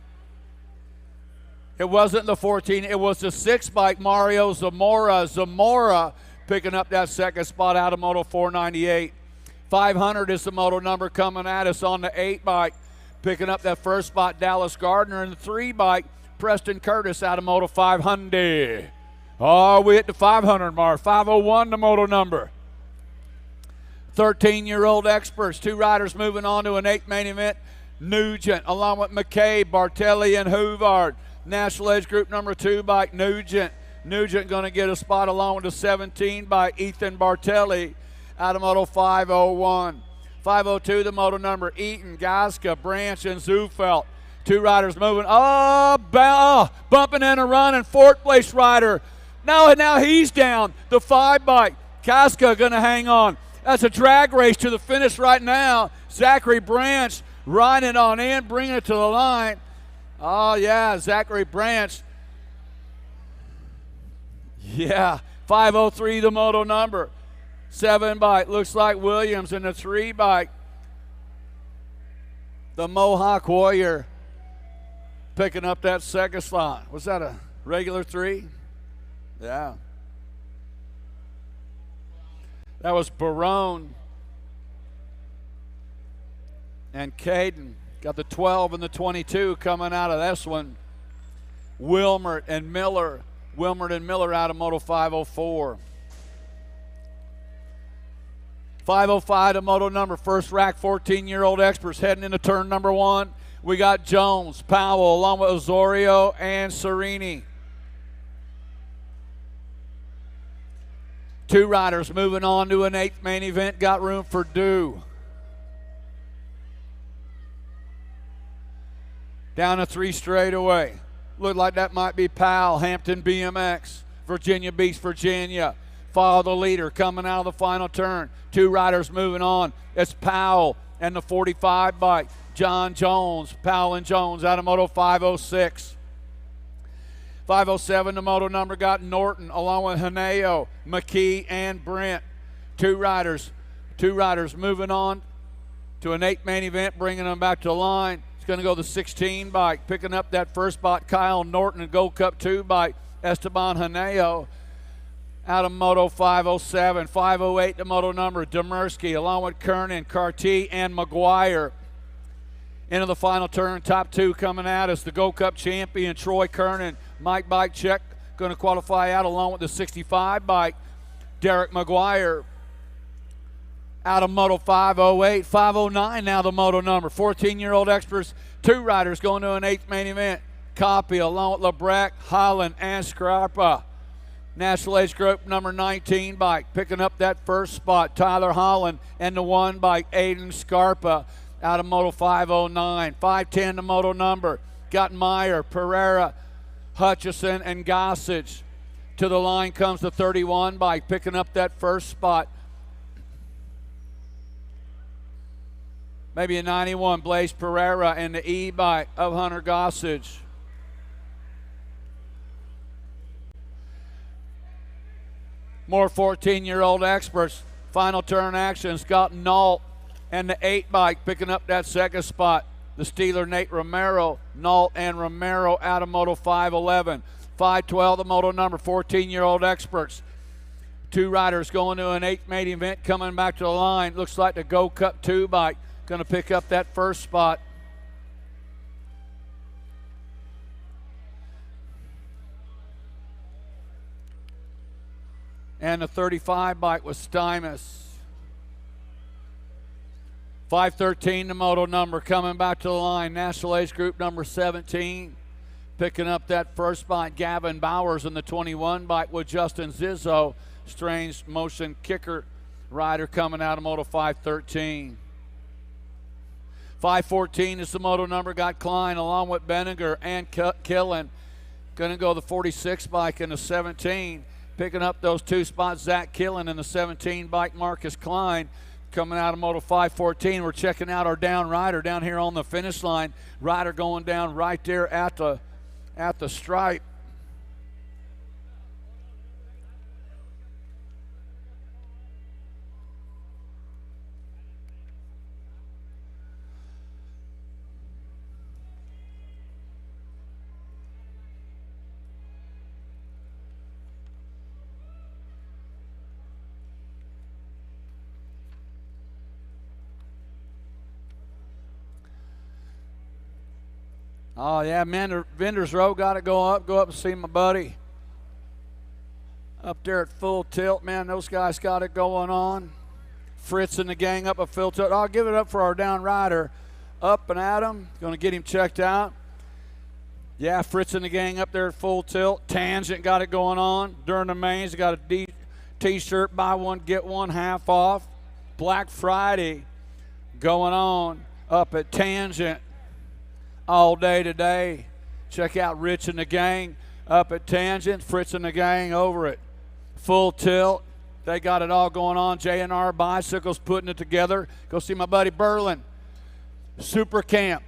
It wasn't the 14, it was the 6 bike, Mario Zamora. Zamora picking up that second spot out of Moto 498. 500 is the moto number coming at us on the 8 bike, picking up that first spot, Dallas Gardner, and the 3 bike, Preston Curtis out of Moto 500. Oh, we hit the 500 mark. 501 the moto number. 13-year-old experts. 2 riders moving on to an 8th main event. Nugent along with McCabe, Bartelli, and Huvard. National Edge Group number 2 bike, Nugent. Nugent going to get a spot along with the 17 by Ethan Bartelli out of Moto 501. 502 the moto number, Eaton, Gaska, Branch, and Zufelt. 2 riders moving. Bumping in a run, and 4th place rider. Now he's down. The 5 bike. Casca going to hang on. That's a drag race to the finish right now. Zachary Branch riding it on in, bringing it to the line. Oh, yeah, Zachary Branch. Yeah, 503 the moto number. 7 bike. Looks like Williams, and the 3 bike. The Mohawk Warrior picking up that second slot. Was that a regular 3? Yeah. That was Barone and Caden. Got the 12 and the 22 coming out of this one. Wilmert and Miller. Wilmert and Miller out of Moto 504. 505 to moto number. First rack, 14-year-old experts heading into turn number 1. We got Jones, Powell, along with Osorio and Serini. 2 riders moving on to an 8th main event. Got room for Dew. Down a 3 straightaway. Looked like that might be Powell, Hampton BMX, Virginia Beach, Virginia. Follow the leader coming out of the final turn. 2 riders moving on. It's Powell and the 45 bike. John Jones, Powell and Jones out of Moto 506. 507, the moto number got Norton along with Haneo, McKee, and Brent. 2 riders moving on to an 8th main event, bringing them back to the line. It's going to go the 16 bike, picking up that first spot, Kyle Norton, and Gold Cup 2 bike, Esteban Haneo out of Moto 507. 508, the moto number, Demersky, along with Kernan, Carty, and McGuire. Into the final turn, top 2 coming at us. The Gold Cup champion, Troy Kernan. Mike Bike check, going to qualify out along with the 65 bike, Derek McGuire out of Moto 508. 509 now the moto number. 14-year-old experts, 2 riders going to an 8th main event. Copy along with LeBrecq, Holland, and Scarpa. National Age Group number 19 bike, picking up that first spot, Tyler Holland, and the 1 bike, Aiden Scarpa, out of Moto 509. 510 the Moto number. Got Meyer, Pereira, Hutchison, and Gossage. To the line comes the 31 bike, picking up that first spot. Maybe a 91, Blaze Pereira, and the E bike of Hunter Gossage. More 14-year-old experts. Final turn action, Scott Nault, and the 8 bike picking up that second spot. The Steeler, Nate Romero, Nault and Romero out of Moto 511. 512, the Moto number, 14-year-old experts. 2 riders going to an 8th main event, coming back to the line. Looks like the Go Cup 2 bike going to pick up that first spot. And the 35 bike was Stymus. 513, the Moto number, coming back to the line. National Age Group number 17. Picking up that first spot, Gavin Bowers in the 21 bike with Justin Zizzo. Strange motion kicker rider coming out of Moto 513. 514 is the Moto number, got Klein along with Benninger and Killen. Going to go the 46 bike in the 17. Picking up those 2 spots, Zach Killen in the 17 bike, Marcus Klein. Coming out of Moto 514, we're checking out our down rider down here on the finish line. Rider going down right there at the stripe. Oh, yeah, man, the vendor's row got to go up and see my buddy. Up there at full tilt, man, those guys got it going on. Fritz and the gang up at full tilt. I'll give it up for our down rider. Up and at him, going to get him checked out. Yeah, Fritz and the gang up there at full tilt. Tangent got it going on. During the mains, got a T-shirt, buy one, get one, half off. Black Friday going on up at Tangent all day today. Check out Rich and the gang up at Tangent. Fritz and the gang over at Full Tilt. They got it all going on. J&R Bicycles putting it together. Go see my buddy Berlin. Super Camp.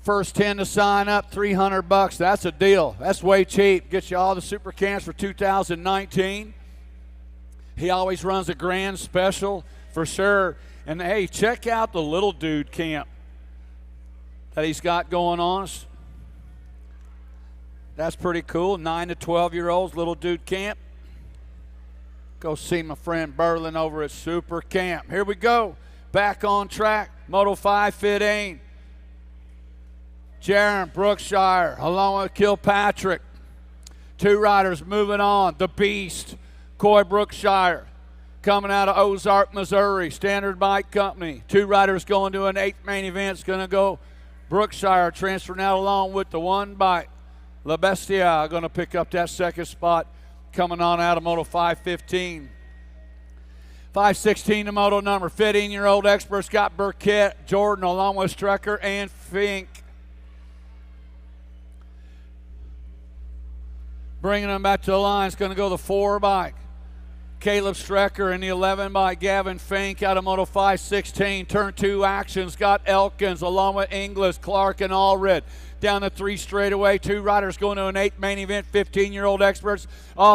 First 10 to sign up, $300. That's a deal. That's way cheap. Gets you all the super camps for 2019. He always runs a grand special for sure. And hey, check out the little dude camp that he's got going on. That's pretty cool. 9 to 12-year-olds, little dude camp. Go see my friend Berlin over at Super Camp. Here we go. Back on track. Moto 515. Jaron Brookshire along with Kilpatrick. 2 riders moving on. The Beast, Coy Brookshire, coming out of Ozark, Missouri. Standard Bike Company. 2 riders going to an 8th main event. It's going to go Brookshire transferring out along with the 1 bike. La Bestia going to pick up that second spot coming on out of Moto 515. 516 the Moto number. 15-year-old expert Scott Burkett, Jordan along with Strecker and Fink. Bringing them back to the line is going to go the 4 bike. Caleb Strecker in the 11 bike. Gavin Fink out of Moto 516. Turn 2 actions. Got Elkins along with Inglis, Clark, and Allred. Down the 3 straightaway. 2 riders going to an 8th main event. 15-year-old experts.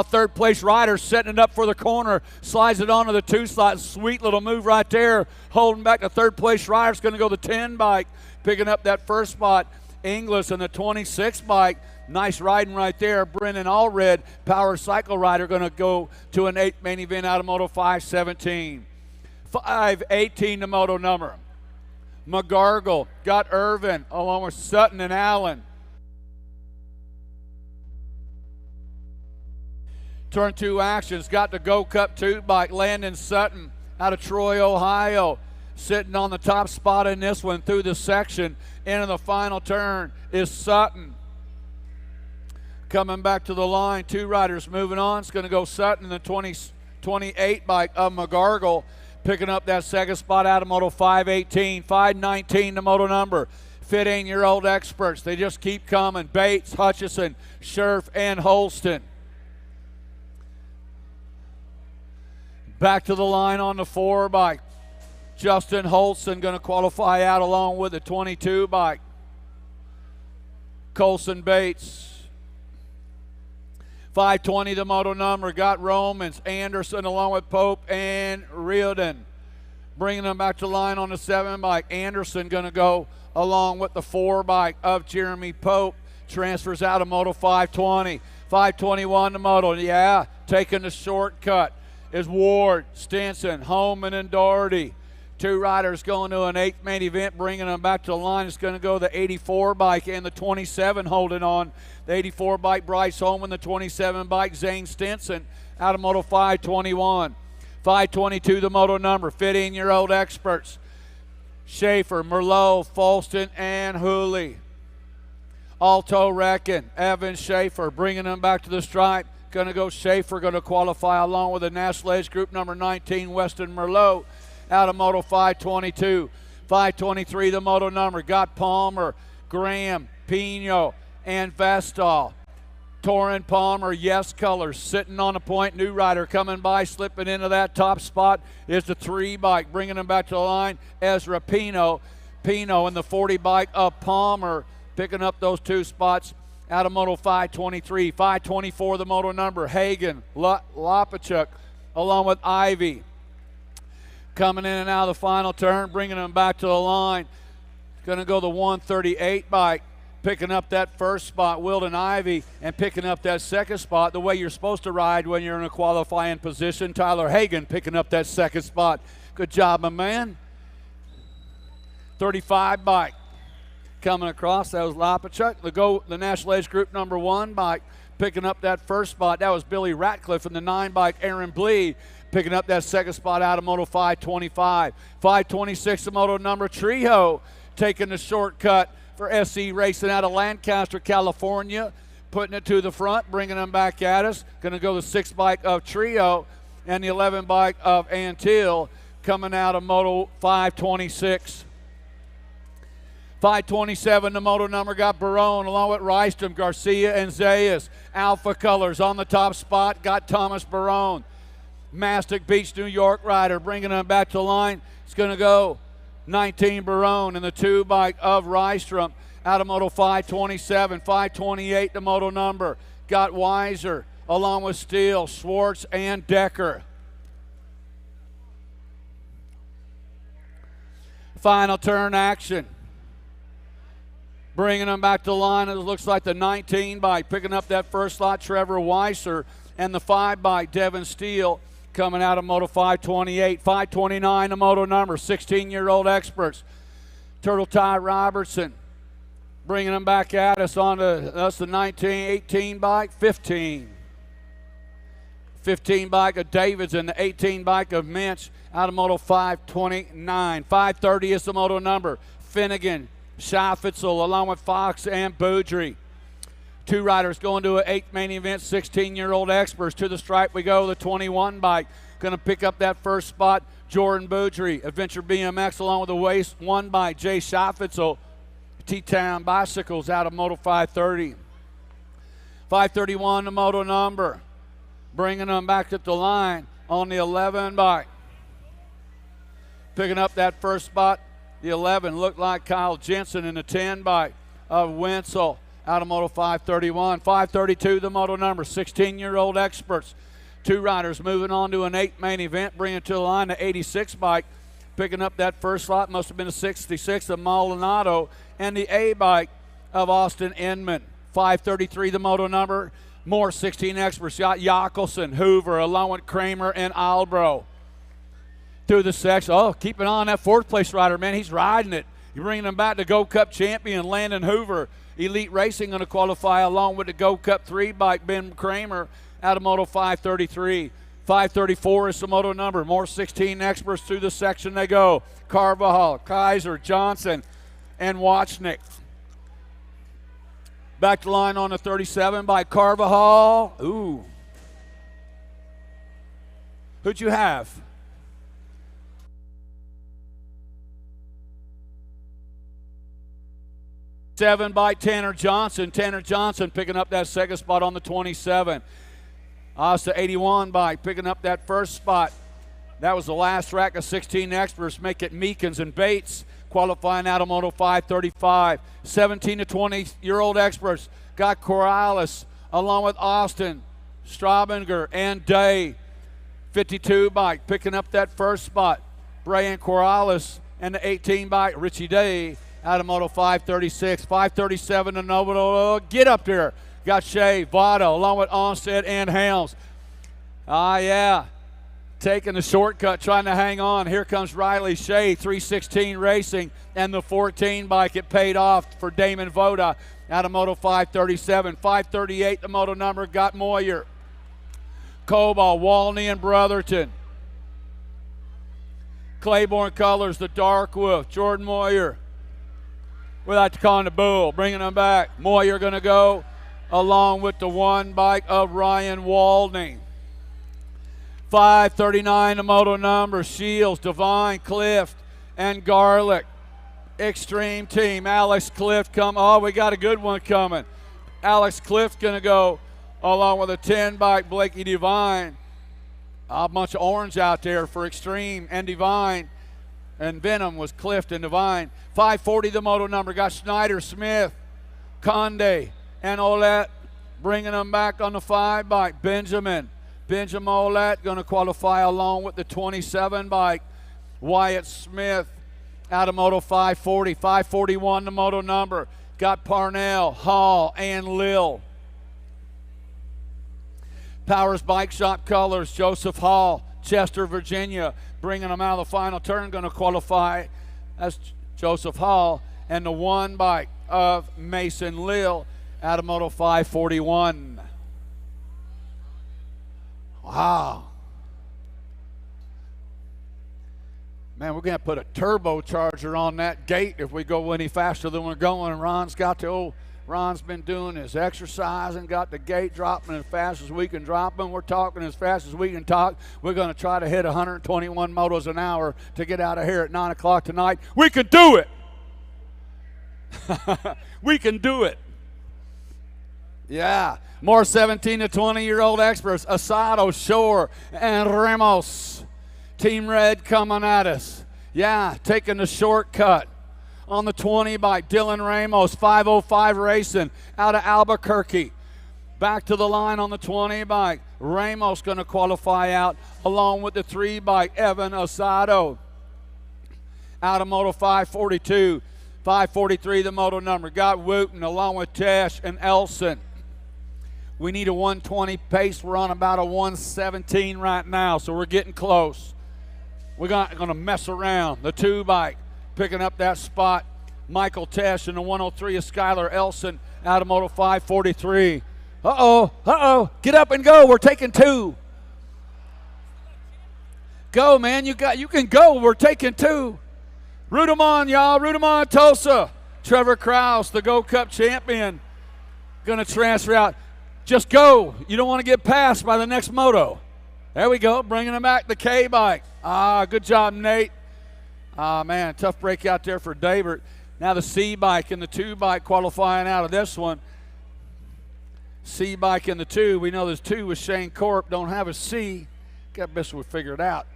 Third place rider setting it up for the corner. Slides it onto the 2 slot. Sweet little move right there. Holding back the third place rider. It's going to go the 10 bike. Picking up that first spot. Inglis in the 26 bike. Nice riding right there. Brennan Allred, power cycle rider, going to go to an 8th main event out of Moto 517. 518 the Moto number. McGargle got Irvin along with Sutton and Allen. Turn 2 actions. Got the Go Cup 2 bike. Landon Sutton out of Troy, Ohio. Sitting on the top spot in this one through the section. Into the final turn is Sutton. Coming back to the line, 2 riders moving on. It's going to go Sutton in the 28 bike of McGargle, picking up that second spot out of Moto 518. 519 the moto number. 15-year-old experts. They just keep coming. Bates, Hutchison, Scherf, and Holston. Back to the line on the 4 bike. Justin Holston going to qualify out along with the 22 bike. Colson Bates. 520 the moto number. Got Romans, Anderson along with Pope and Riordan. Bringing them back to line on the 7 bike. Anderson going to go along with the 4 bike of Jeremy Pope. Transfers out of Moto 520. 521 the moto. Yeah, taking the shortcut is Ward, Stinson, Holman, and Doherty. 2 riders going to an 8th main event, bringing them back to the line. It's going to go the 84 bike and the 27 holding on. The 84 bike, Bryce Holman, the 27 bike, Zane Stinson out of Moto 521. 522 the moto number, 15-year-old experts. Schaefer, Merlot, Folston, and Hooley. Alto Reckon, Evan Schaefer, bringing them back to the stripe. Going to go Schaefer, going to qualify along with the National Age Group number 19, Weston Merlot, out of Moto 522. 523 the moto number. Got Palmer, Graham, Pino, and Vestal. Torin Palmer, Yes Colors, sitting on a point. New rider coming by, slipping into that top spot is the 3 bike. Bringing him back to the line, Ezra Pino. Pino in the 40 bike of Palmer, picking up those 2 spots out of Moto 523. 524 the moto number. Hagen, Lopachuk, along with Ivy. Coming in and out of the final turn, bringing them back to the line. Going to go the 138 bike, picking up that first spot, Wilden Ivy, and picking up that second spot the way you're supposed to ride when you're in a qualifying position. Tyler Hagen picking up that second spot. Good job, my man. 35 bike coming across. That was Lopachuk. The National Age Group number 1 bike picking up that first spot. That was Billy Ratcliffe. And the 9 bike, Aaron Blee, picking up that second spot out of Moto 525. 526 the moto number. Trejo taking the shortcut for SC Racing out of Lancaster, California, putting it to the front, bringing them back at us. Going to go the 6 bike of Trio and the 11 bike of Antil coming out of Moto 526. 527 the moto number. Got Barone along with Rystrom, Garcia, and Zayas. Alpha Colors on the top spot. Got Thomas Barone. Mastic Beach, New York rider, bringing them back to the line. It's going to go 19 Barone and the 2 bike of Rystrom out of Moto 527. 528 the moto number. Got Weiser along with Steele, Schwartz, and Decker. Final turn action. Bringing them back to the line, it looks like the 19 bike picking up that first slot, Trevor Weiser, and the 5 bike, Devin Steele, coming out of Moto 528. 529 the moto number, 16-year-old experts. Turtle Tie Robertson bringing them back at us on that's the 18 bike, 15 bike of Davids and the 18 bike of Minch out of Moto 529. 530 is the moto number. Finnegan, Schaffitzel along with Fox and Boudry. 2 riders going to an 8th main event, 16-year-old experts. To the stripe we go, the 21 bike. Going to pick up that first spot, Jordan Boudry. Adventure BMX along with the Waste 1 bike, Jay Schaffitzel. T-Town Bicycles out of Moto 530. 531 the moto number. Bringing them back to the line on the 11 bike. Picking up that first spot, the 11 looked like Kyle Jensen in the 10 bike of Wenzel out of Moto 531. 532 the moto number, 16-year-old experts. 2 riders moving on to an 8th main event, bringing it to the line the 86 bike. Picking up that first slot, must have been a 66 of Maldonado, and the A bike of Austin Inman. 533 the moto number, more 16 experts. Got Jockelson, Hoover, along with Kramer and Albro. Through the section, keeping on that 4th place rider, man, he's riding it. You're bringing him back to Gold Cup champion Landon Hoover. Elite Racing going to qualify along with the Gold Cup 3 bike, Ben Kramer, out of Moto 533. 534 is the moto number. More 16 experts through the section they go. Carvajal, Kaiser, Johnson, and Watchnick. Back to line on the 37 by Carvajal. Ooh. Who'd you have? Seven by Tanner Johnson. Tanner Johnson picking up that second spot on the 27. Asta 81 bike picking up that first spot. That was the last rack of 16 experts. Make it Meekins and Bates qualifying out of Moto 535. 17 to 20-year-old experts got Corrales along with Austin, Strabinger, and Day. 52 bike picking up that first spot. Brian Corrales and the 18 bike Richie Day out of Moto 536. 537 to Novo. Get up there. Got Shea, Votto, along with Onstead and Helms. Yeah. Taking the shortcut, trying to hang on. Here comes Riley Shea, 316 Racing, and the 14 bike. It paid off for Damon Voda out of Moto 537. 538, the moto number, got Moyer. Cobalt, Walney, and Brotherton. Claiborne Colors, the Dark Wolf, Jordan Moyer. We like to call him the Bull, bringing him back. Moyer going to go along with the one bike of Ryan Waldney. 539, the moto number, Shields, Devine, Clift, and Garlic. Extreme team, Alex Clift come. Oh, we got a good one coming. Alex Clift going to go along with a 10 bike, Blakey Devine. A bunch of orange out there for Extreme and Devine. And Venom was Clift and Devine. 540, the moto number, got Schneider, Smith, Conde, and Olette. Bringing them back on the 5 bike, Benjamin Olette going to qualify along with the 27 bike. Wyatt Smith out of Moto 540. 541, the moto number. Got Parnell, Hall, and Lil. Powers Bike Shop Colors, Joseph Hall, Chester, Virginia. Bringing them out of the final turn, going to qualify as Joseph Hall. And the one bike of Mason Lil out of Moto 541. Wow. Man, we're going to put a turbocharger on that gate if we go any faster than we're going. Ron's been doing his exercise and got the gate dropping as fast as we can drop them. We're talking as fast as we can talk. We're going to try to hit 121 motos an hour to get out of here at 9 o'clock tonight. We can do it. We can do it. Yeah. More 17 to 20-year-old experts, Asado, Shore, and Ramos. Team Red coming at us. Yeah, taking the shortcut. On the 20 by Dylan Ramos, 505 Racing out of Albuquerque. Back to the line on the 20 bike. Ramos going to qualify out along with the 3 bike, Evan Asado. Out of Moto 542. 543, the moto number. Got Wooten along with Tesh and Elson. We need a 120 pace. We're on about a 117 right now, so we're getting close. We're going to mess around. The 2 bike picking up that spot. Michael Tesh and the 103 is Skylar Elson out of Moto 543. Get up and go. We're taking 2. Go, man. You can go. We're taking 2. Root them on, y'all. Root them on, Tulsa. Trevor Krause, the Gold Cup champion, going to transfer out. Just go. You don't want to get passed by the next moto. There we go. Bringing them back, the K bike. Good job, Nate. Man, tough break out there for David. Now the C bike and the 2 bike qualifying out of this one. C bike and the 2. We know there's 2 with Shane Corp. Don't have a C. Got best we figured out.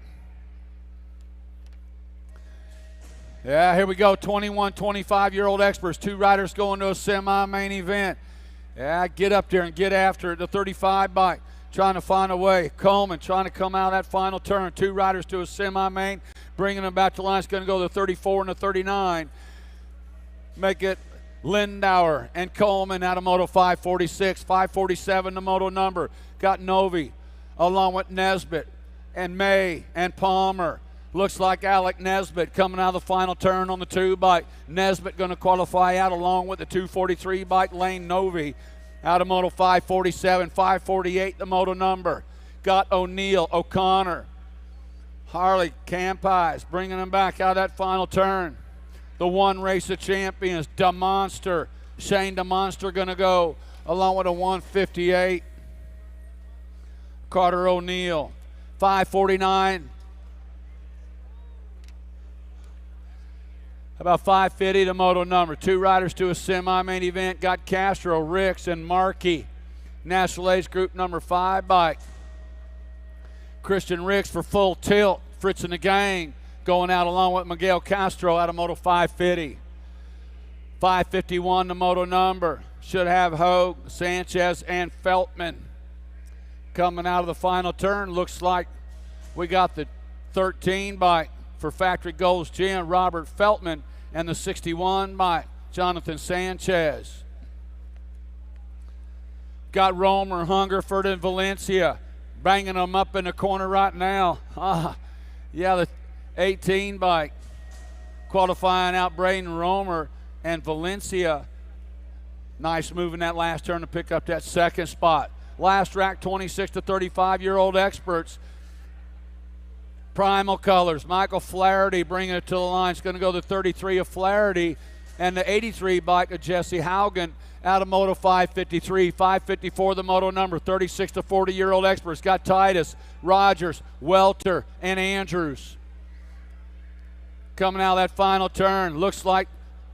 Yeah, here we go. 21, 25-year-old experts. 2 riders going to a semi-main event. Yeah, get up there and get after it. The 35 bike trying to find a way. Coleman trying to come out that final turn. 2 riders to a semi-main. Bringing them back to the line. It's going to go to the 34 and the 39. Make it Lindauer and Coleman out of Moto 546. 547, the moto number. Got Novi along with Nesbitt and May and Palmer. Looks like Alec Nesbitt coming out of the final turn on the 2 bike. Nesbitt going to qualify out along with the 243 bike, Lane Novi out of Moto 547. 548, the moto number. Got O'Neill, O'Connor, Harley, Campies, bringing them back out of that final turn. The 1 race of champions, Da Monster, Shane the Monster going to go along with a 158. Carter O'Neill, 549. About 550 the moto number. 2 riders to a semi-main event. Got Castro, Ricks, and Markey. National Age Group number 5 bike. Christian Ricks for Full Tilt. Fritz and the gang going out along with Miguel Castro out of Moto 550. 551 the moto number. Should have Hogue, Sanchez, and Feltman. Coming out of the final turn, looks like we got the 13 bike for Factory Goals Gym, Robert Feltman, and the 61 bike, Jonathan Sanchez. Got Romer, Hungerford, and Valencia banging them up in the corner right now. Yeah, the 18 bike qualifying out Braden Romer and Valencia. Nice move in that last turn to pick up that second spot. Last rack, 26 to 35-year-old experts. Primal Colors, Michael Flaherty bringing it to the line. It's going to go to 33 of Flaherty, and the 83 bike of Jesse Haugen out of Moto 553. 554 the moto number. 36 to 40-year-old experts. Got Titus, Rogers, Welter, and Andrews. Coming out of that final turn, looks like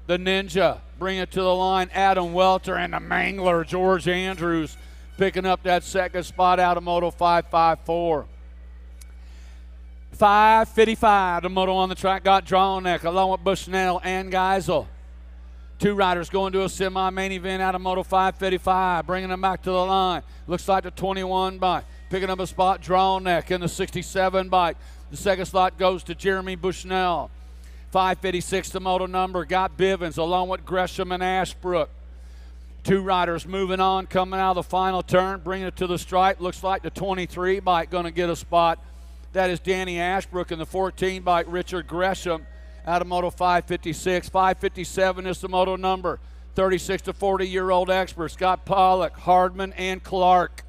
the Ninja bring it to the line. Adam Welter and the Mangler, George Andrews, picking up that second spot out of Moto 554. 555, the moto on the track got Drawneck along with Bushnell and Geisel. 2 riders going to a semi-main event out of Moto 555, bringing them back to the line. Looks like the 21 bike, picking up a spot, Drawneck in the 67 bike. The second slot goes to Jeremy Bushnell. 556, the moto number, got Bivens along with Gresham and Ashbrook. 2 riders moving on, coming out of the final turn, bringing it to the stripe. Looks like the 23 bike going to get a spot. That is Danny Ashbrook, and the 14 bike, Richard Gresham, out of Moto 556. 557 is the moto number. 36 to 40-year-old experts. Got Pollock, Hardman, and Clark.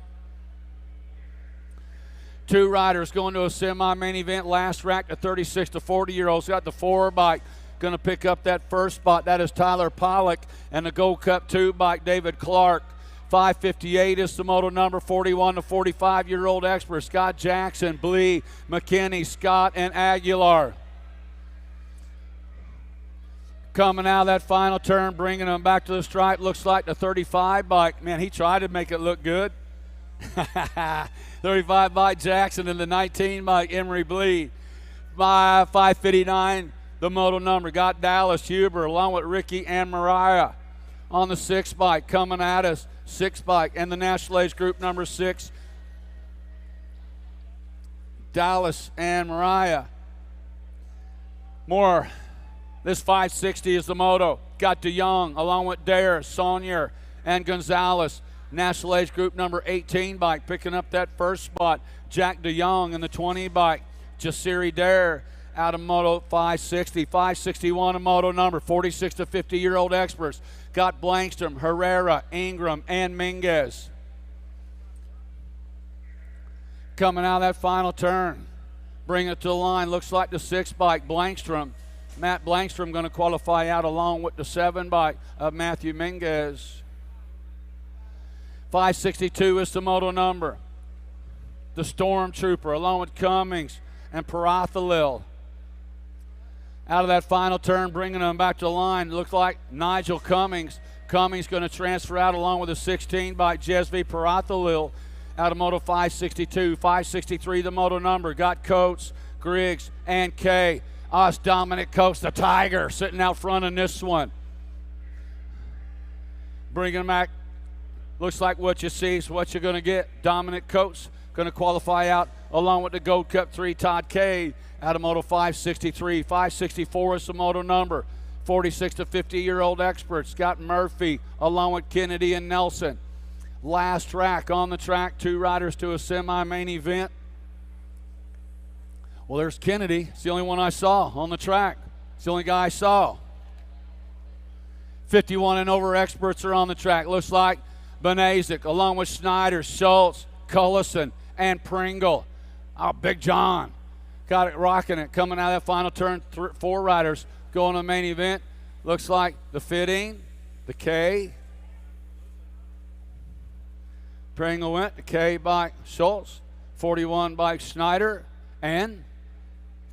2 riders going to a semi-main event. Last rack, the 36 to 40-year-olds. Got the 4 bike going to pick up that first spot. That is Tyler Pollock, and the Gold Cup 2 bike, David Clark. 558 is the moto number. 41 to 45-year-old experts. Scott Jackson, Blee, McKinney, Scott, and Aguilar. Coming out of that final turn, bringing them back to the stripe. Looks like the 35 bike. Man, he tried to make it look good. 35 bike Jackson, and the 19 bike Emery Blee. 559, the moto number. Got Dallas Huber along with Ricky and Mariah. On the 6 bike coming at us. 6 bike and the National Age Group number 6. Dallas and Mariah. More. This 560 is the moto. Got DeYoung along with Dare, Saunier, and Gonzalez. National Age Group number 18 bike picking up that first spot. Jack DeYoung in the 20 bike. Jasiri Dare out of Moto 560. 561 a moto number. 46 to 50-year-old experts. Got Blankstrom, Herrera, Ingram, and Minguez. Coming out of that final turn. Bring it to the line. Looks like the 6 bike, Blankstrom. Matt Blankstrom going to qualify out along with the 7 bike of Matthew Minguez. 562 is the moto number. The Stormtrooper along with Cummings and Parathalil. Out of that final turn, bringing them back to the line. Looks like Nigel Cummings. Cummings going to transfer out along with a 16 by Jesvi Parathalil out of Moto 562. 563 the moto number. Got Coates, Griggs, and Kay. Us, Dominic Coates, the Tiger, sitting out front in this one. Bringing them back. Looks like what you see is what you're going to get. Dominic Coates going to qualify out along with the Gold Cup 3, Todd Kay out of Moto 563. 564 is the moto number. 46 to 50-year-old experts. Got Murphy along with Kennedy and Nelson. Last track on the track, 2 riders to a semi-main event. Well, there's Kennedy. It's the only one I saw on the track. It's the only guy I saw. 51 and over experts are on the track. Looks like Benazik along with Schneider, Schultz, Cullison, and Pringle. Oh, Big John. Got it rocking it. Coming out of that final turn, 4 riders going to the main event. Looks like the Fitting, the K. Pringle went, the K by Schultz, 41 by Schneider, and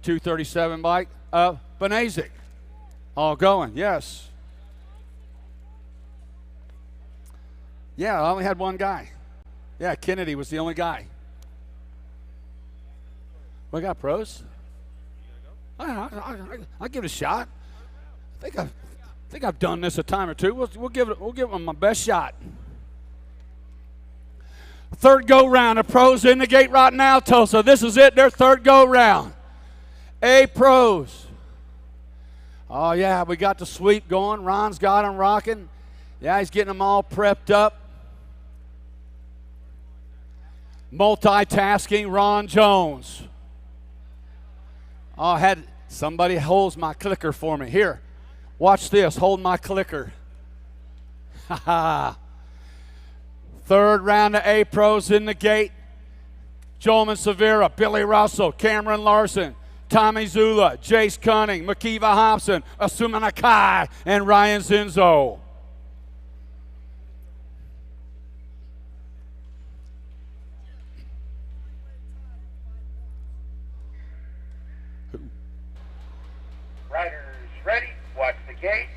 237 bike of Benazik. All going, yes. Yeah, I only had one guy. Yeah, Kennedy was the only guy. We got pros. I'll give it a shot. I think I've done this a time or two. We'll give them my best shot. Third go round. The pros in the gate right now, Tulsa. This is it. Their third go round. A pros. Oh yeah, we got the sweep going. Ron's got them rocking. Yeah, he's getting them all prepped up. Multitasking, Ron Jones. Oh, I had somebody holds my clicker for me. Here, watch this. Hold my clicker. Ha ha. Third round of A pros in the gate. Jolman Severa, Billy Russell, Cameron Larson, Tommy Zula, Jace Cunning, Makiva Hobson, Asuma Nakai, and Ryan Zinzo. Riders ready. Watch the gate.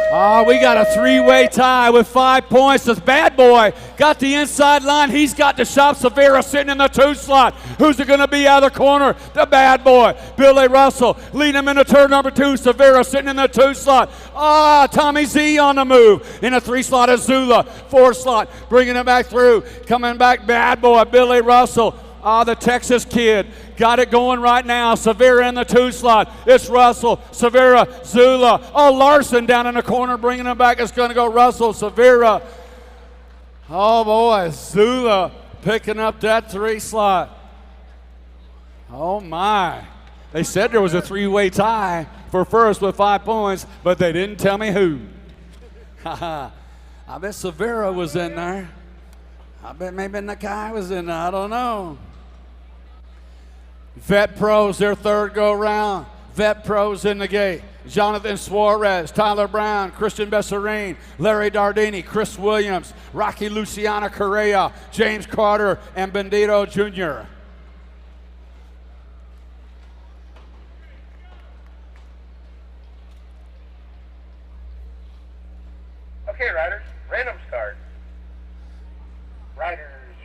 Oh, we got a three-way tie with 5 points. This bad boy got the inside line. He's got the shop. Severa sitting in the 2 slot. Who's it going to be out of the corner? The bad boy, Billy Russell. Lead him into turn number 2. Severa sitting in the 2 slot. Tommy Z on the move. In a 3 slot is Zula. 4 slot, bringing him back through. Coming back, bad boy, Billy Russell. The Texas kid. Got it going right now. Severa in the 2 slot. It's Russell, Severa, Zula. Larson down in the corner, bringing him back. It's going to go Russell, Severa. Oh, boy, Zula picking up that 3 slot. Oh, my. They said there was a 3-way tie for first with 5 points, but they didn't tell me who. I bet Severa was in there. I bet maybe Nakai was in there. I don't know. Vet Pros, their third go round. Vet Pros in the gate. Jonathan Suarez, Tyler Brown, Christian Bessarine, Larry Dardini, Chris Williams, Rocky Luciana Correa, James Carter, and Bendito Jr. Okay, riders, random start. Riders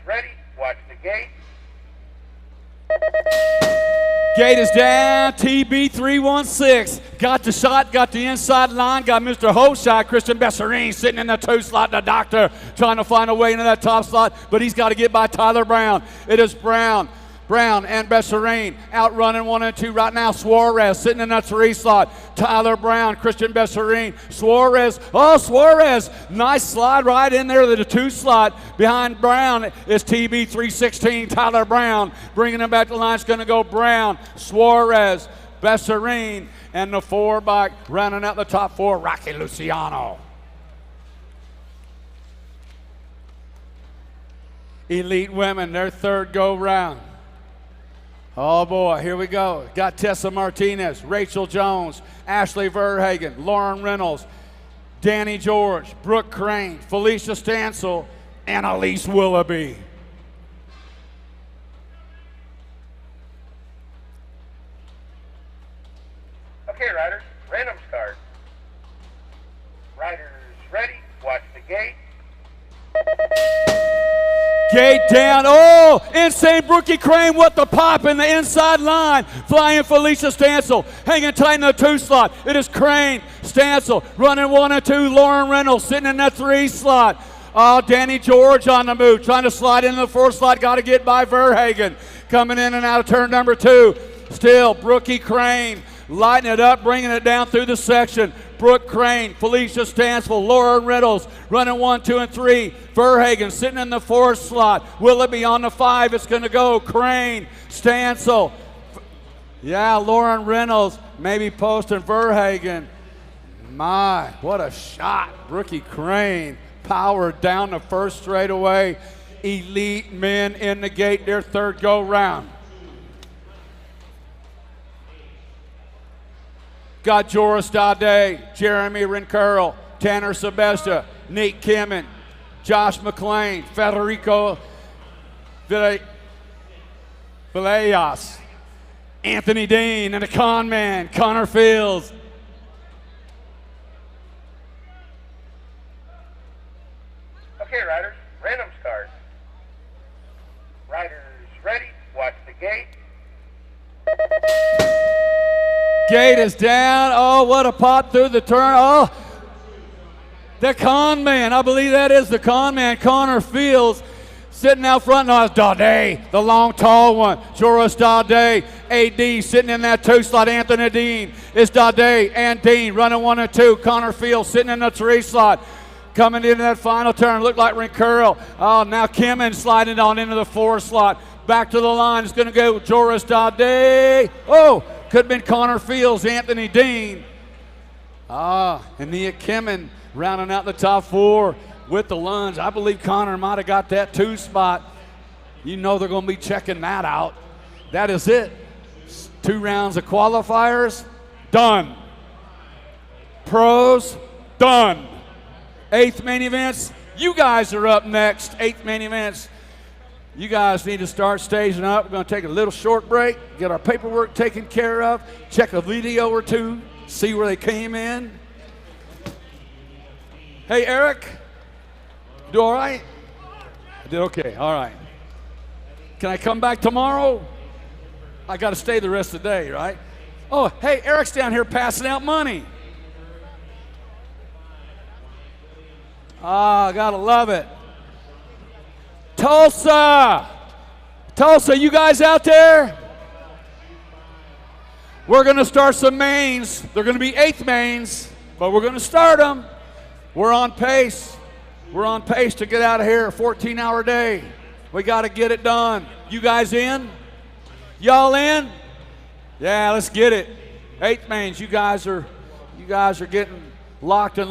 ready. Watch the gate. Gate is down. TB316. Got the shot, got the inside line, got Mr. Hoshai, Christian Bessarine sitting in the 2 slot. The doctor trying to find a way into that top slot, but he's got to get by Tyler Brown. It is Brown and Bessarine outrunning 1 and 2 right now. Suarez sitting in that 3 slot. Tyler Brown, Christian Bessarine, Suarez. Suarez, nice slide right in there to the 2 slot. Behind Brown is TB316, Tyler Brown. Bringing him back to the line, it's going to go Brown, Suarez, Bessarine, and the 4 back rounding out the top 4, Rocky Luciano. Elite women, their third go round. Oh boy, here we go. Got Tessa Martinez, Rachel Jones, Ashley Verhagen, Lauren Reynolds, Danny George, Brooke Crane, Felicia Stansel, and Elise Willoughby. Okay, riders, random start. Riders ready. Watch the gate. Gate down. Insane Brookie Crane with the pop in the inside line. Flying Felicia Stansel. Hanging tight in the 2 slot. It is Crane, Stansel, running 1 and 2. Lauren Reynolds sitting in that 3 slot. Danny George on the move. Trying to slide into the 4 slot. Got to get by Verhagen. Coming in and out of turn number 2. Still Brookie Crane. Lighting it up, bringing it down through the section. Brooke Crane, Felicia Stansel, Lauren Reynolds running 1, 2, and 3. Verhagen sitting in the 4 slot. Willoughby on the 5. It's going to go Crane, Stansel. Yeah, Lauren Reynolds maybe posting Verhagen. My, what a shot. Brookie Crane powered down the first straightaway. Elite men in the gate, their third go round. got Joris Dade, Jeremy Rincurl, Tanner Sebesta, Nate Kimmin, Josh McLean, Federico Villegas, Anthony Dean, and the con man, Connor Fields. Okay, riders, random start. Riders ready, watch the gate. Gate is down. Oh, what a pop through the turn. Oh, the con man. I believe that is the con man, Connor Fields, sitting out front. No, it's Dade, the long, tall one. Joris Dade, AD sitting in that 2 slot. Anthony Dean. It's Dade and Dean running 1 and 2. Connor Fields sitting in the 3 slot. Coming into that final turn, looked like Rincurl. Oh, now Kimmin sliding on into the 4 slot. Back to the line. It's going to go Joris Dade. Oh, could have been Connor Fields, Anthony Dean. And Nia Kimmin rounding out the top 4 with the lunge. I believe Connor might have got that 2 spot. You know they're going to be checking that out. That is it. 2 rounds of qualifiers, done. Pros, done. 8th main events, you guys are up next. 8th main events. You guys need to start staging up. We're going to take a little short break, get our paperwork taken care of, check a video or 2, see where they came in. Hey, Eric, do all right? I did okay, all right. Can I come back tomorrow? I got to stay the rest of the day, right? Oh, hey, Eric's down here passing out money. Gotta love it. Tulsa, you guys out there? We're gonna start some mains. They're gonna be 8th mains, but we're gonna start them. We're on pace. We're on pace to get out of here. A 14-hour day. We gotta get it done. You guys in? Y'all in? Yeah, let's get it. 8th mains. You guys are getting locked and loaded.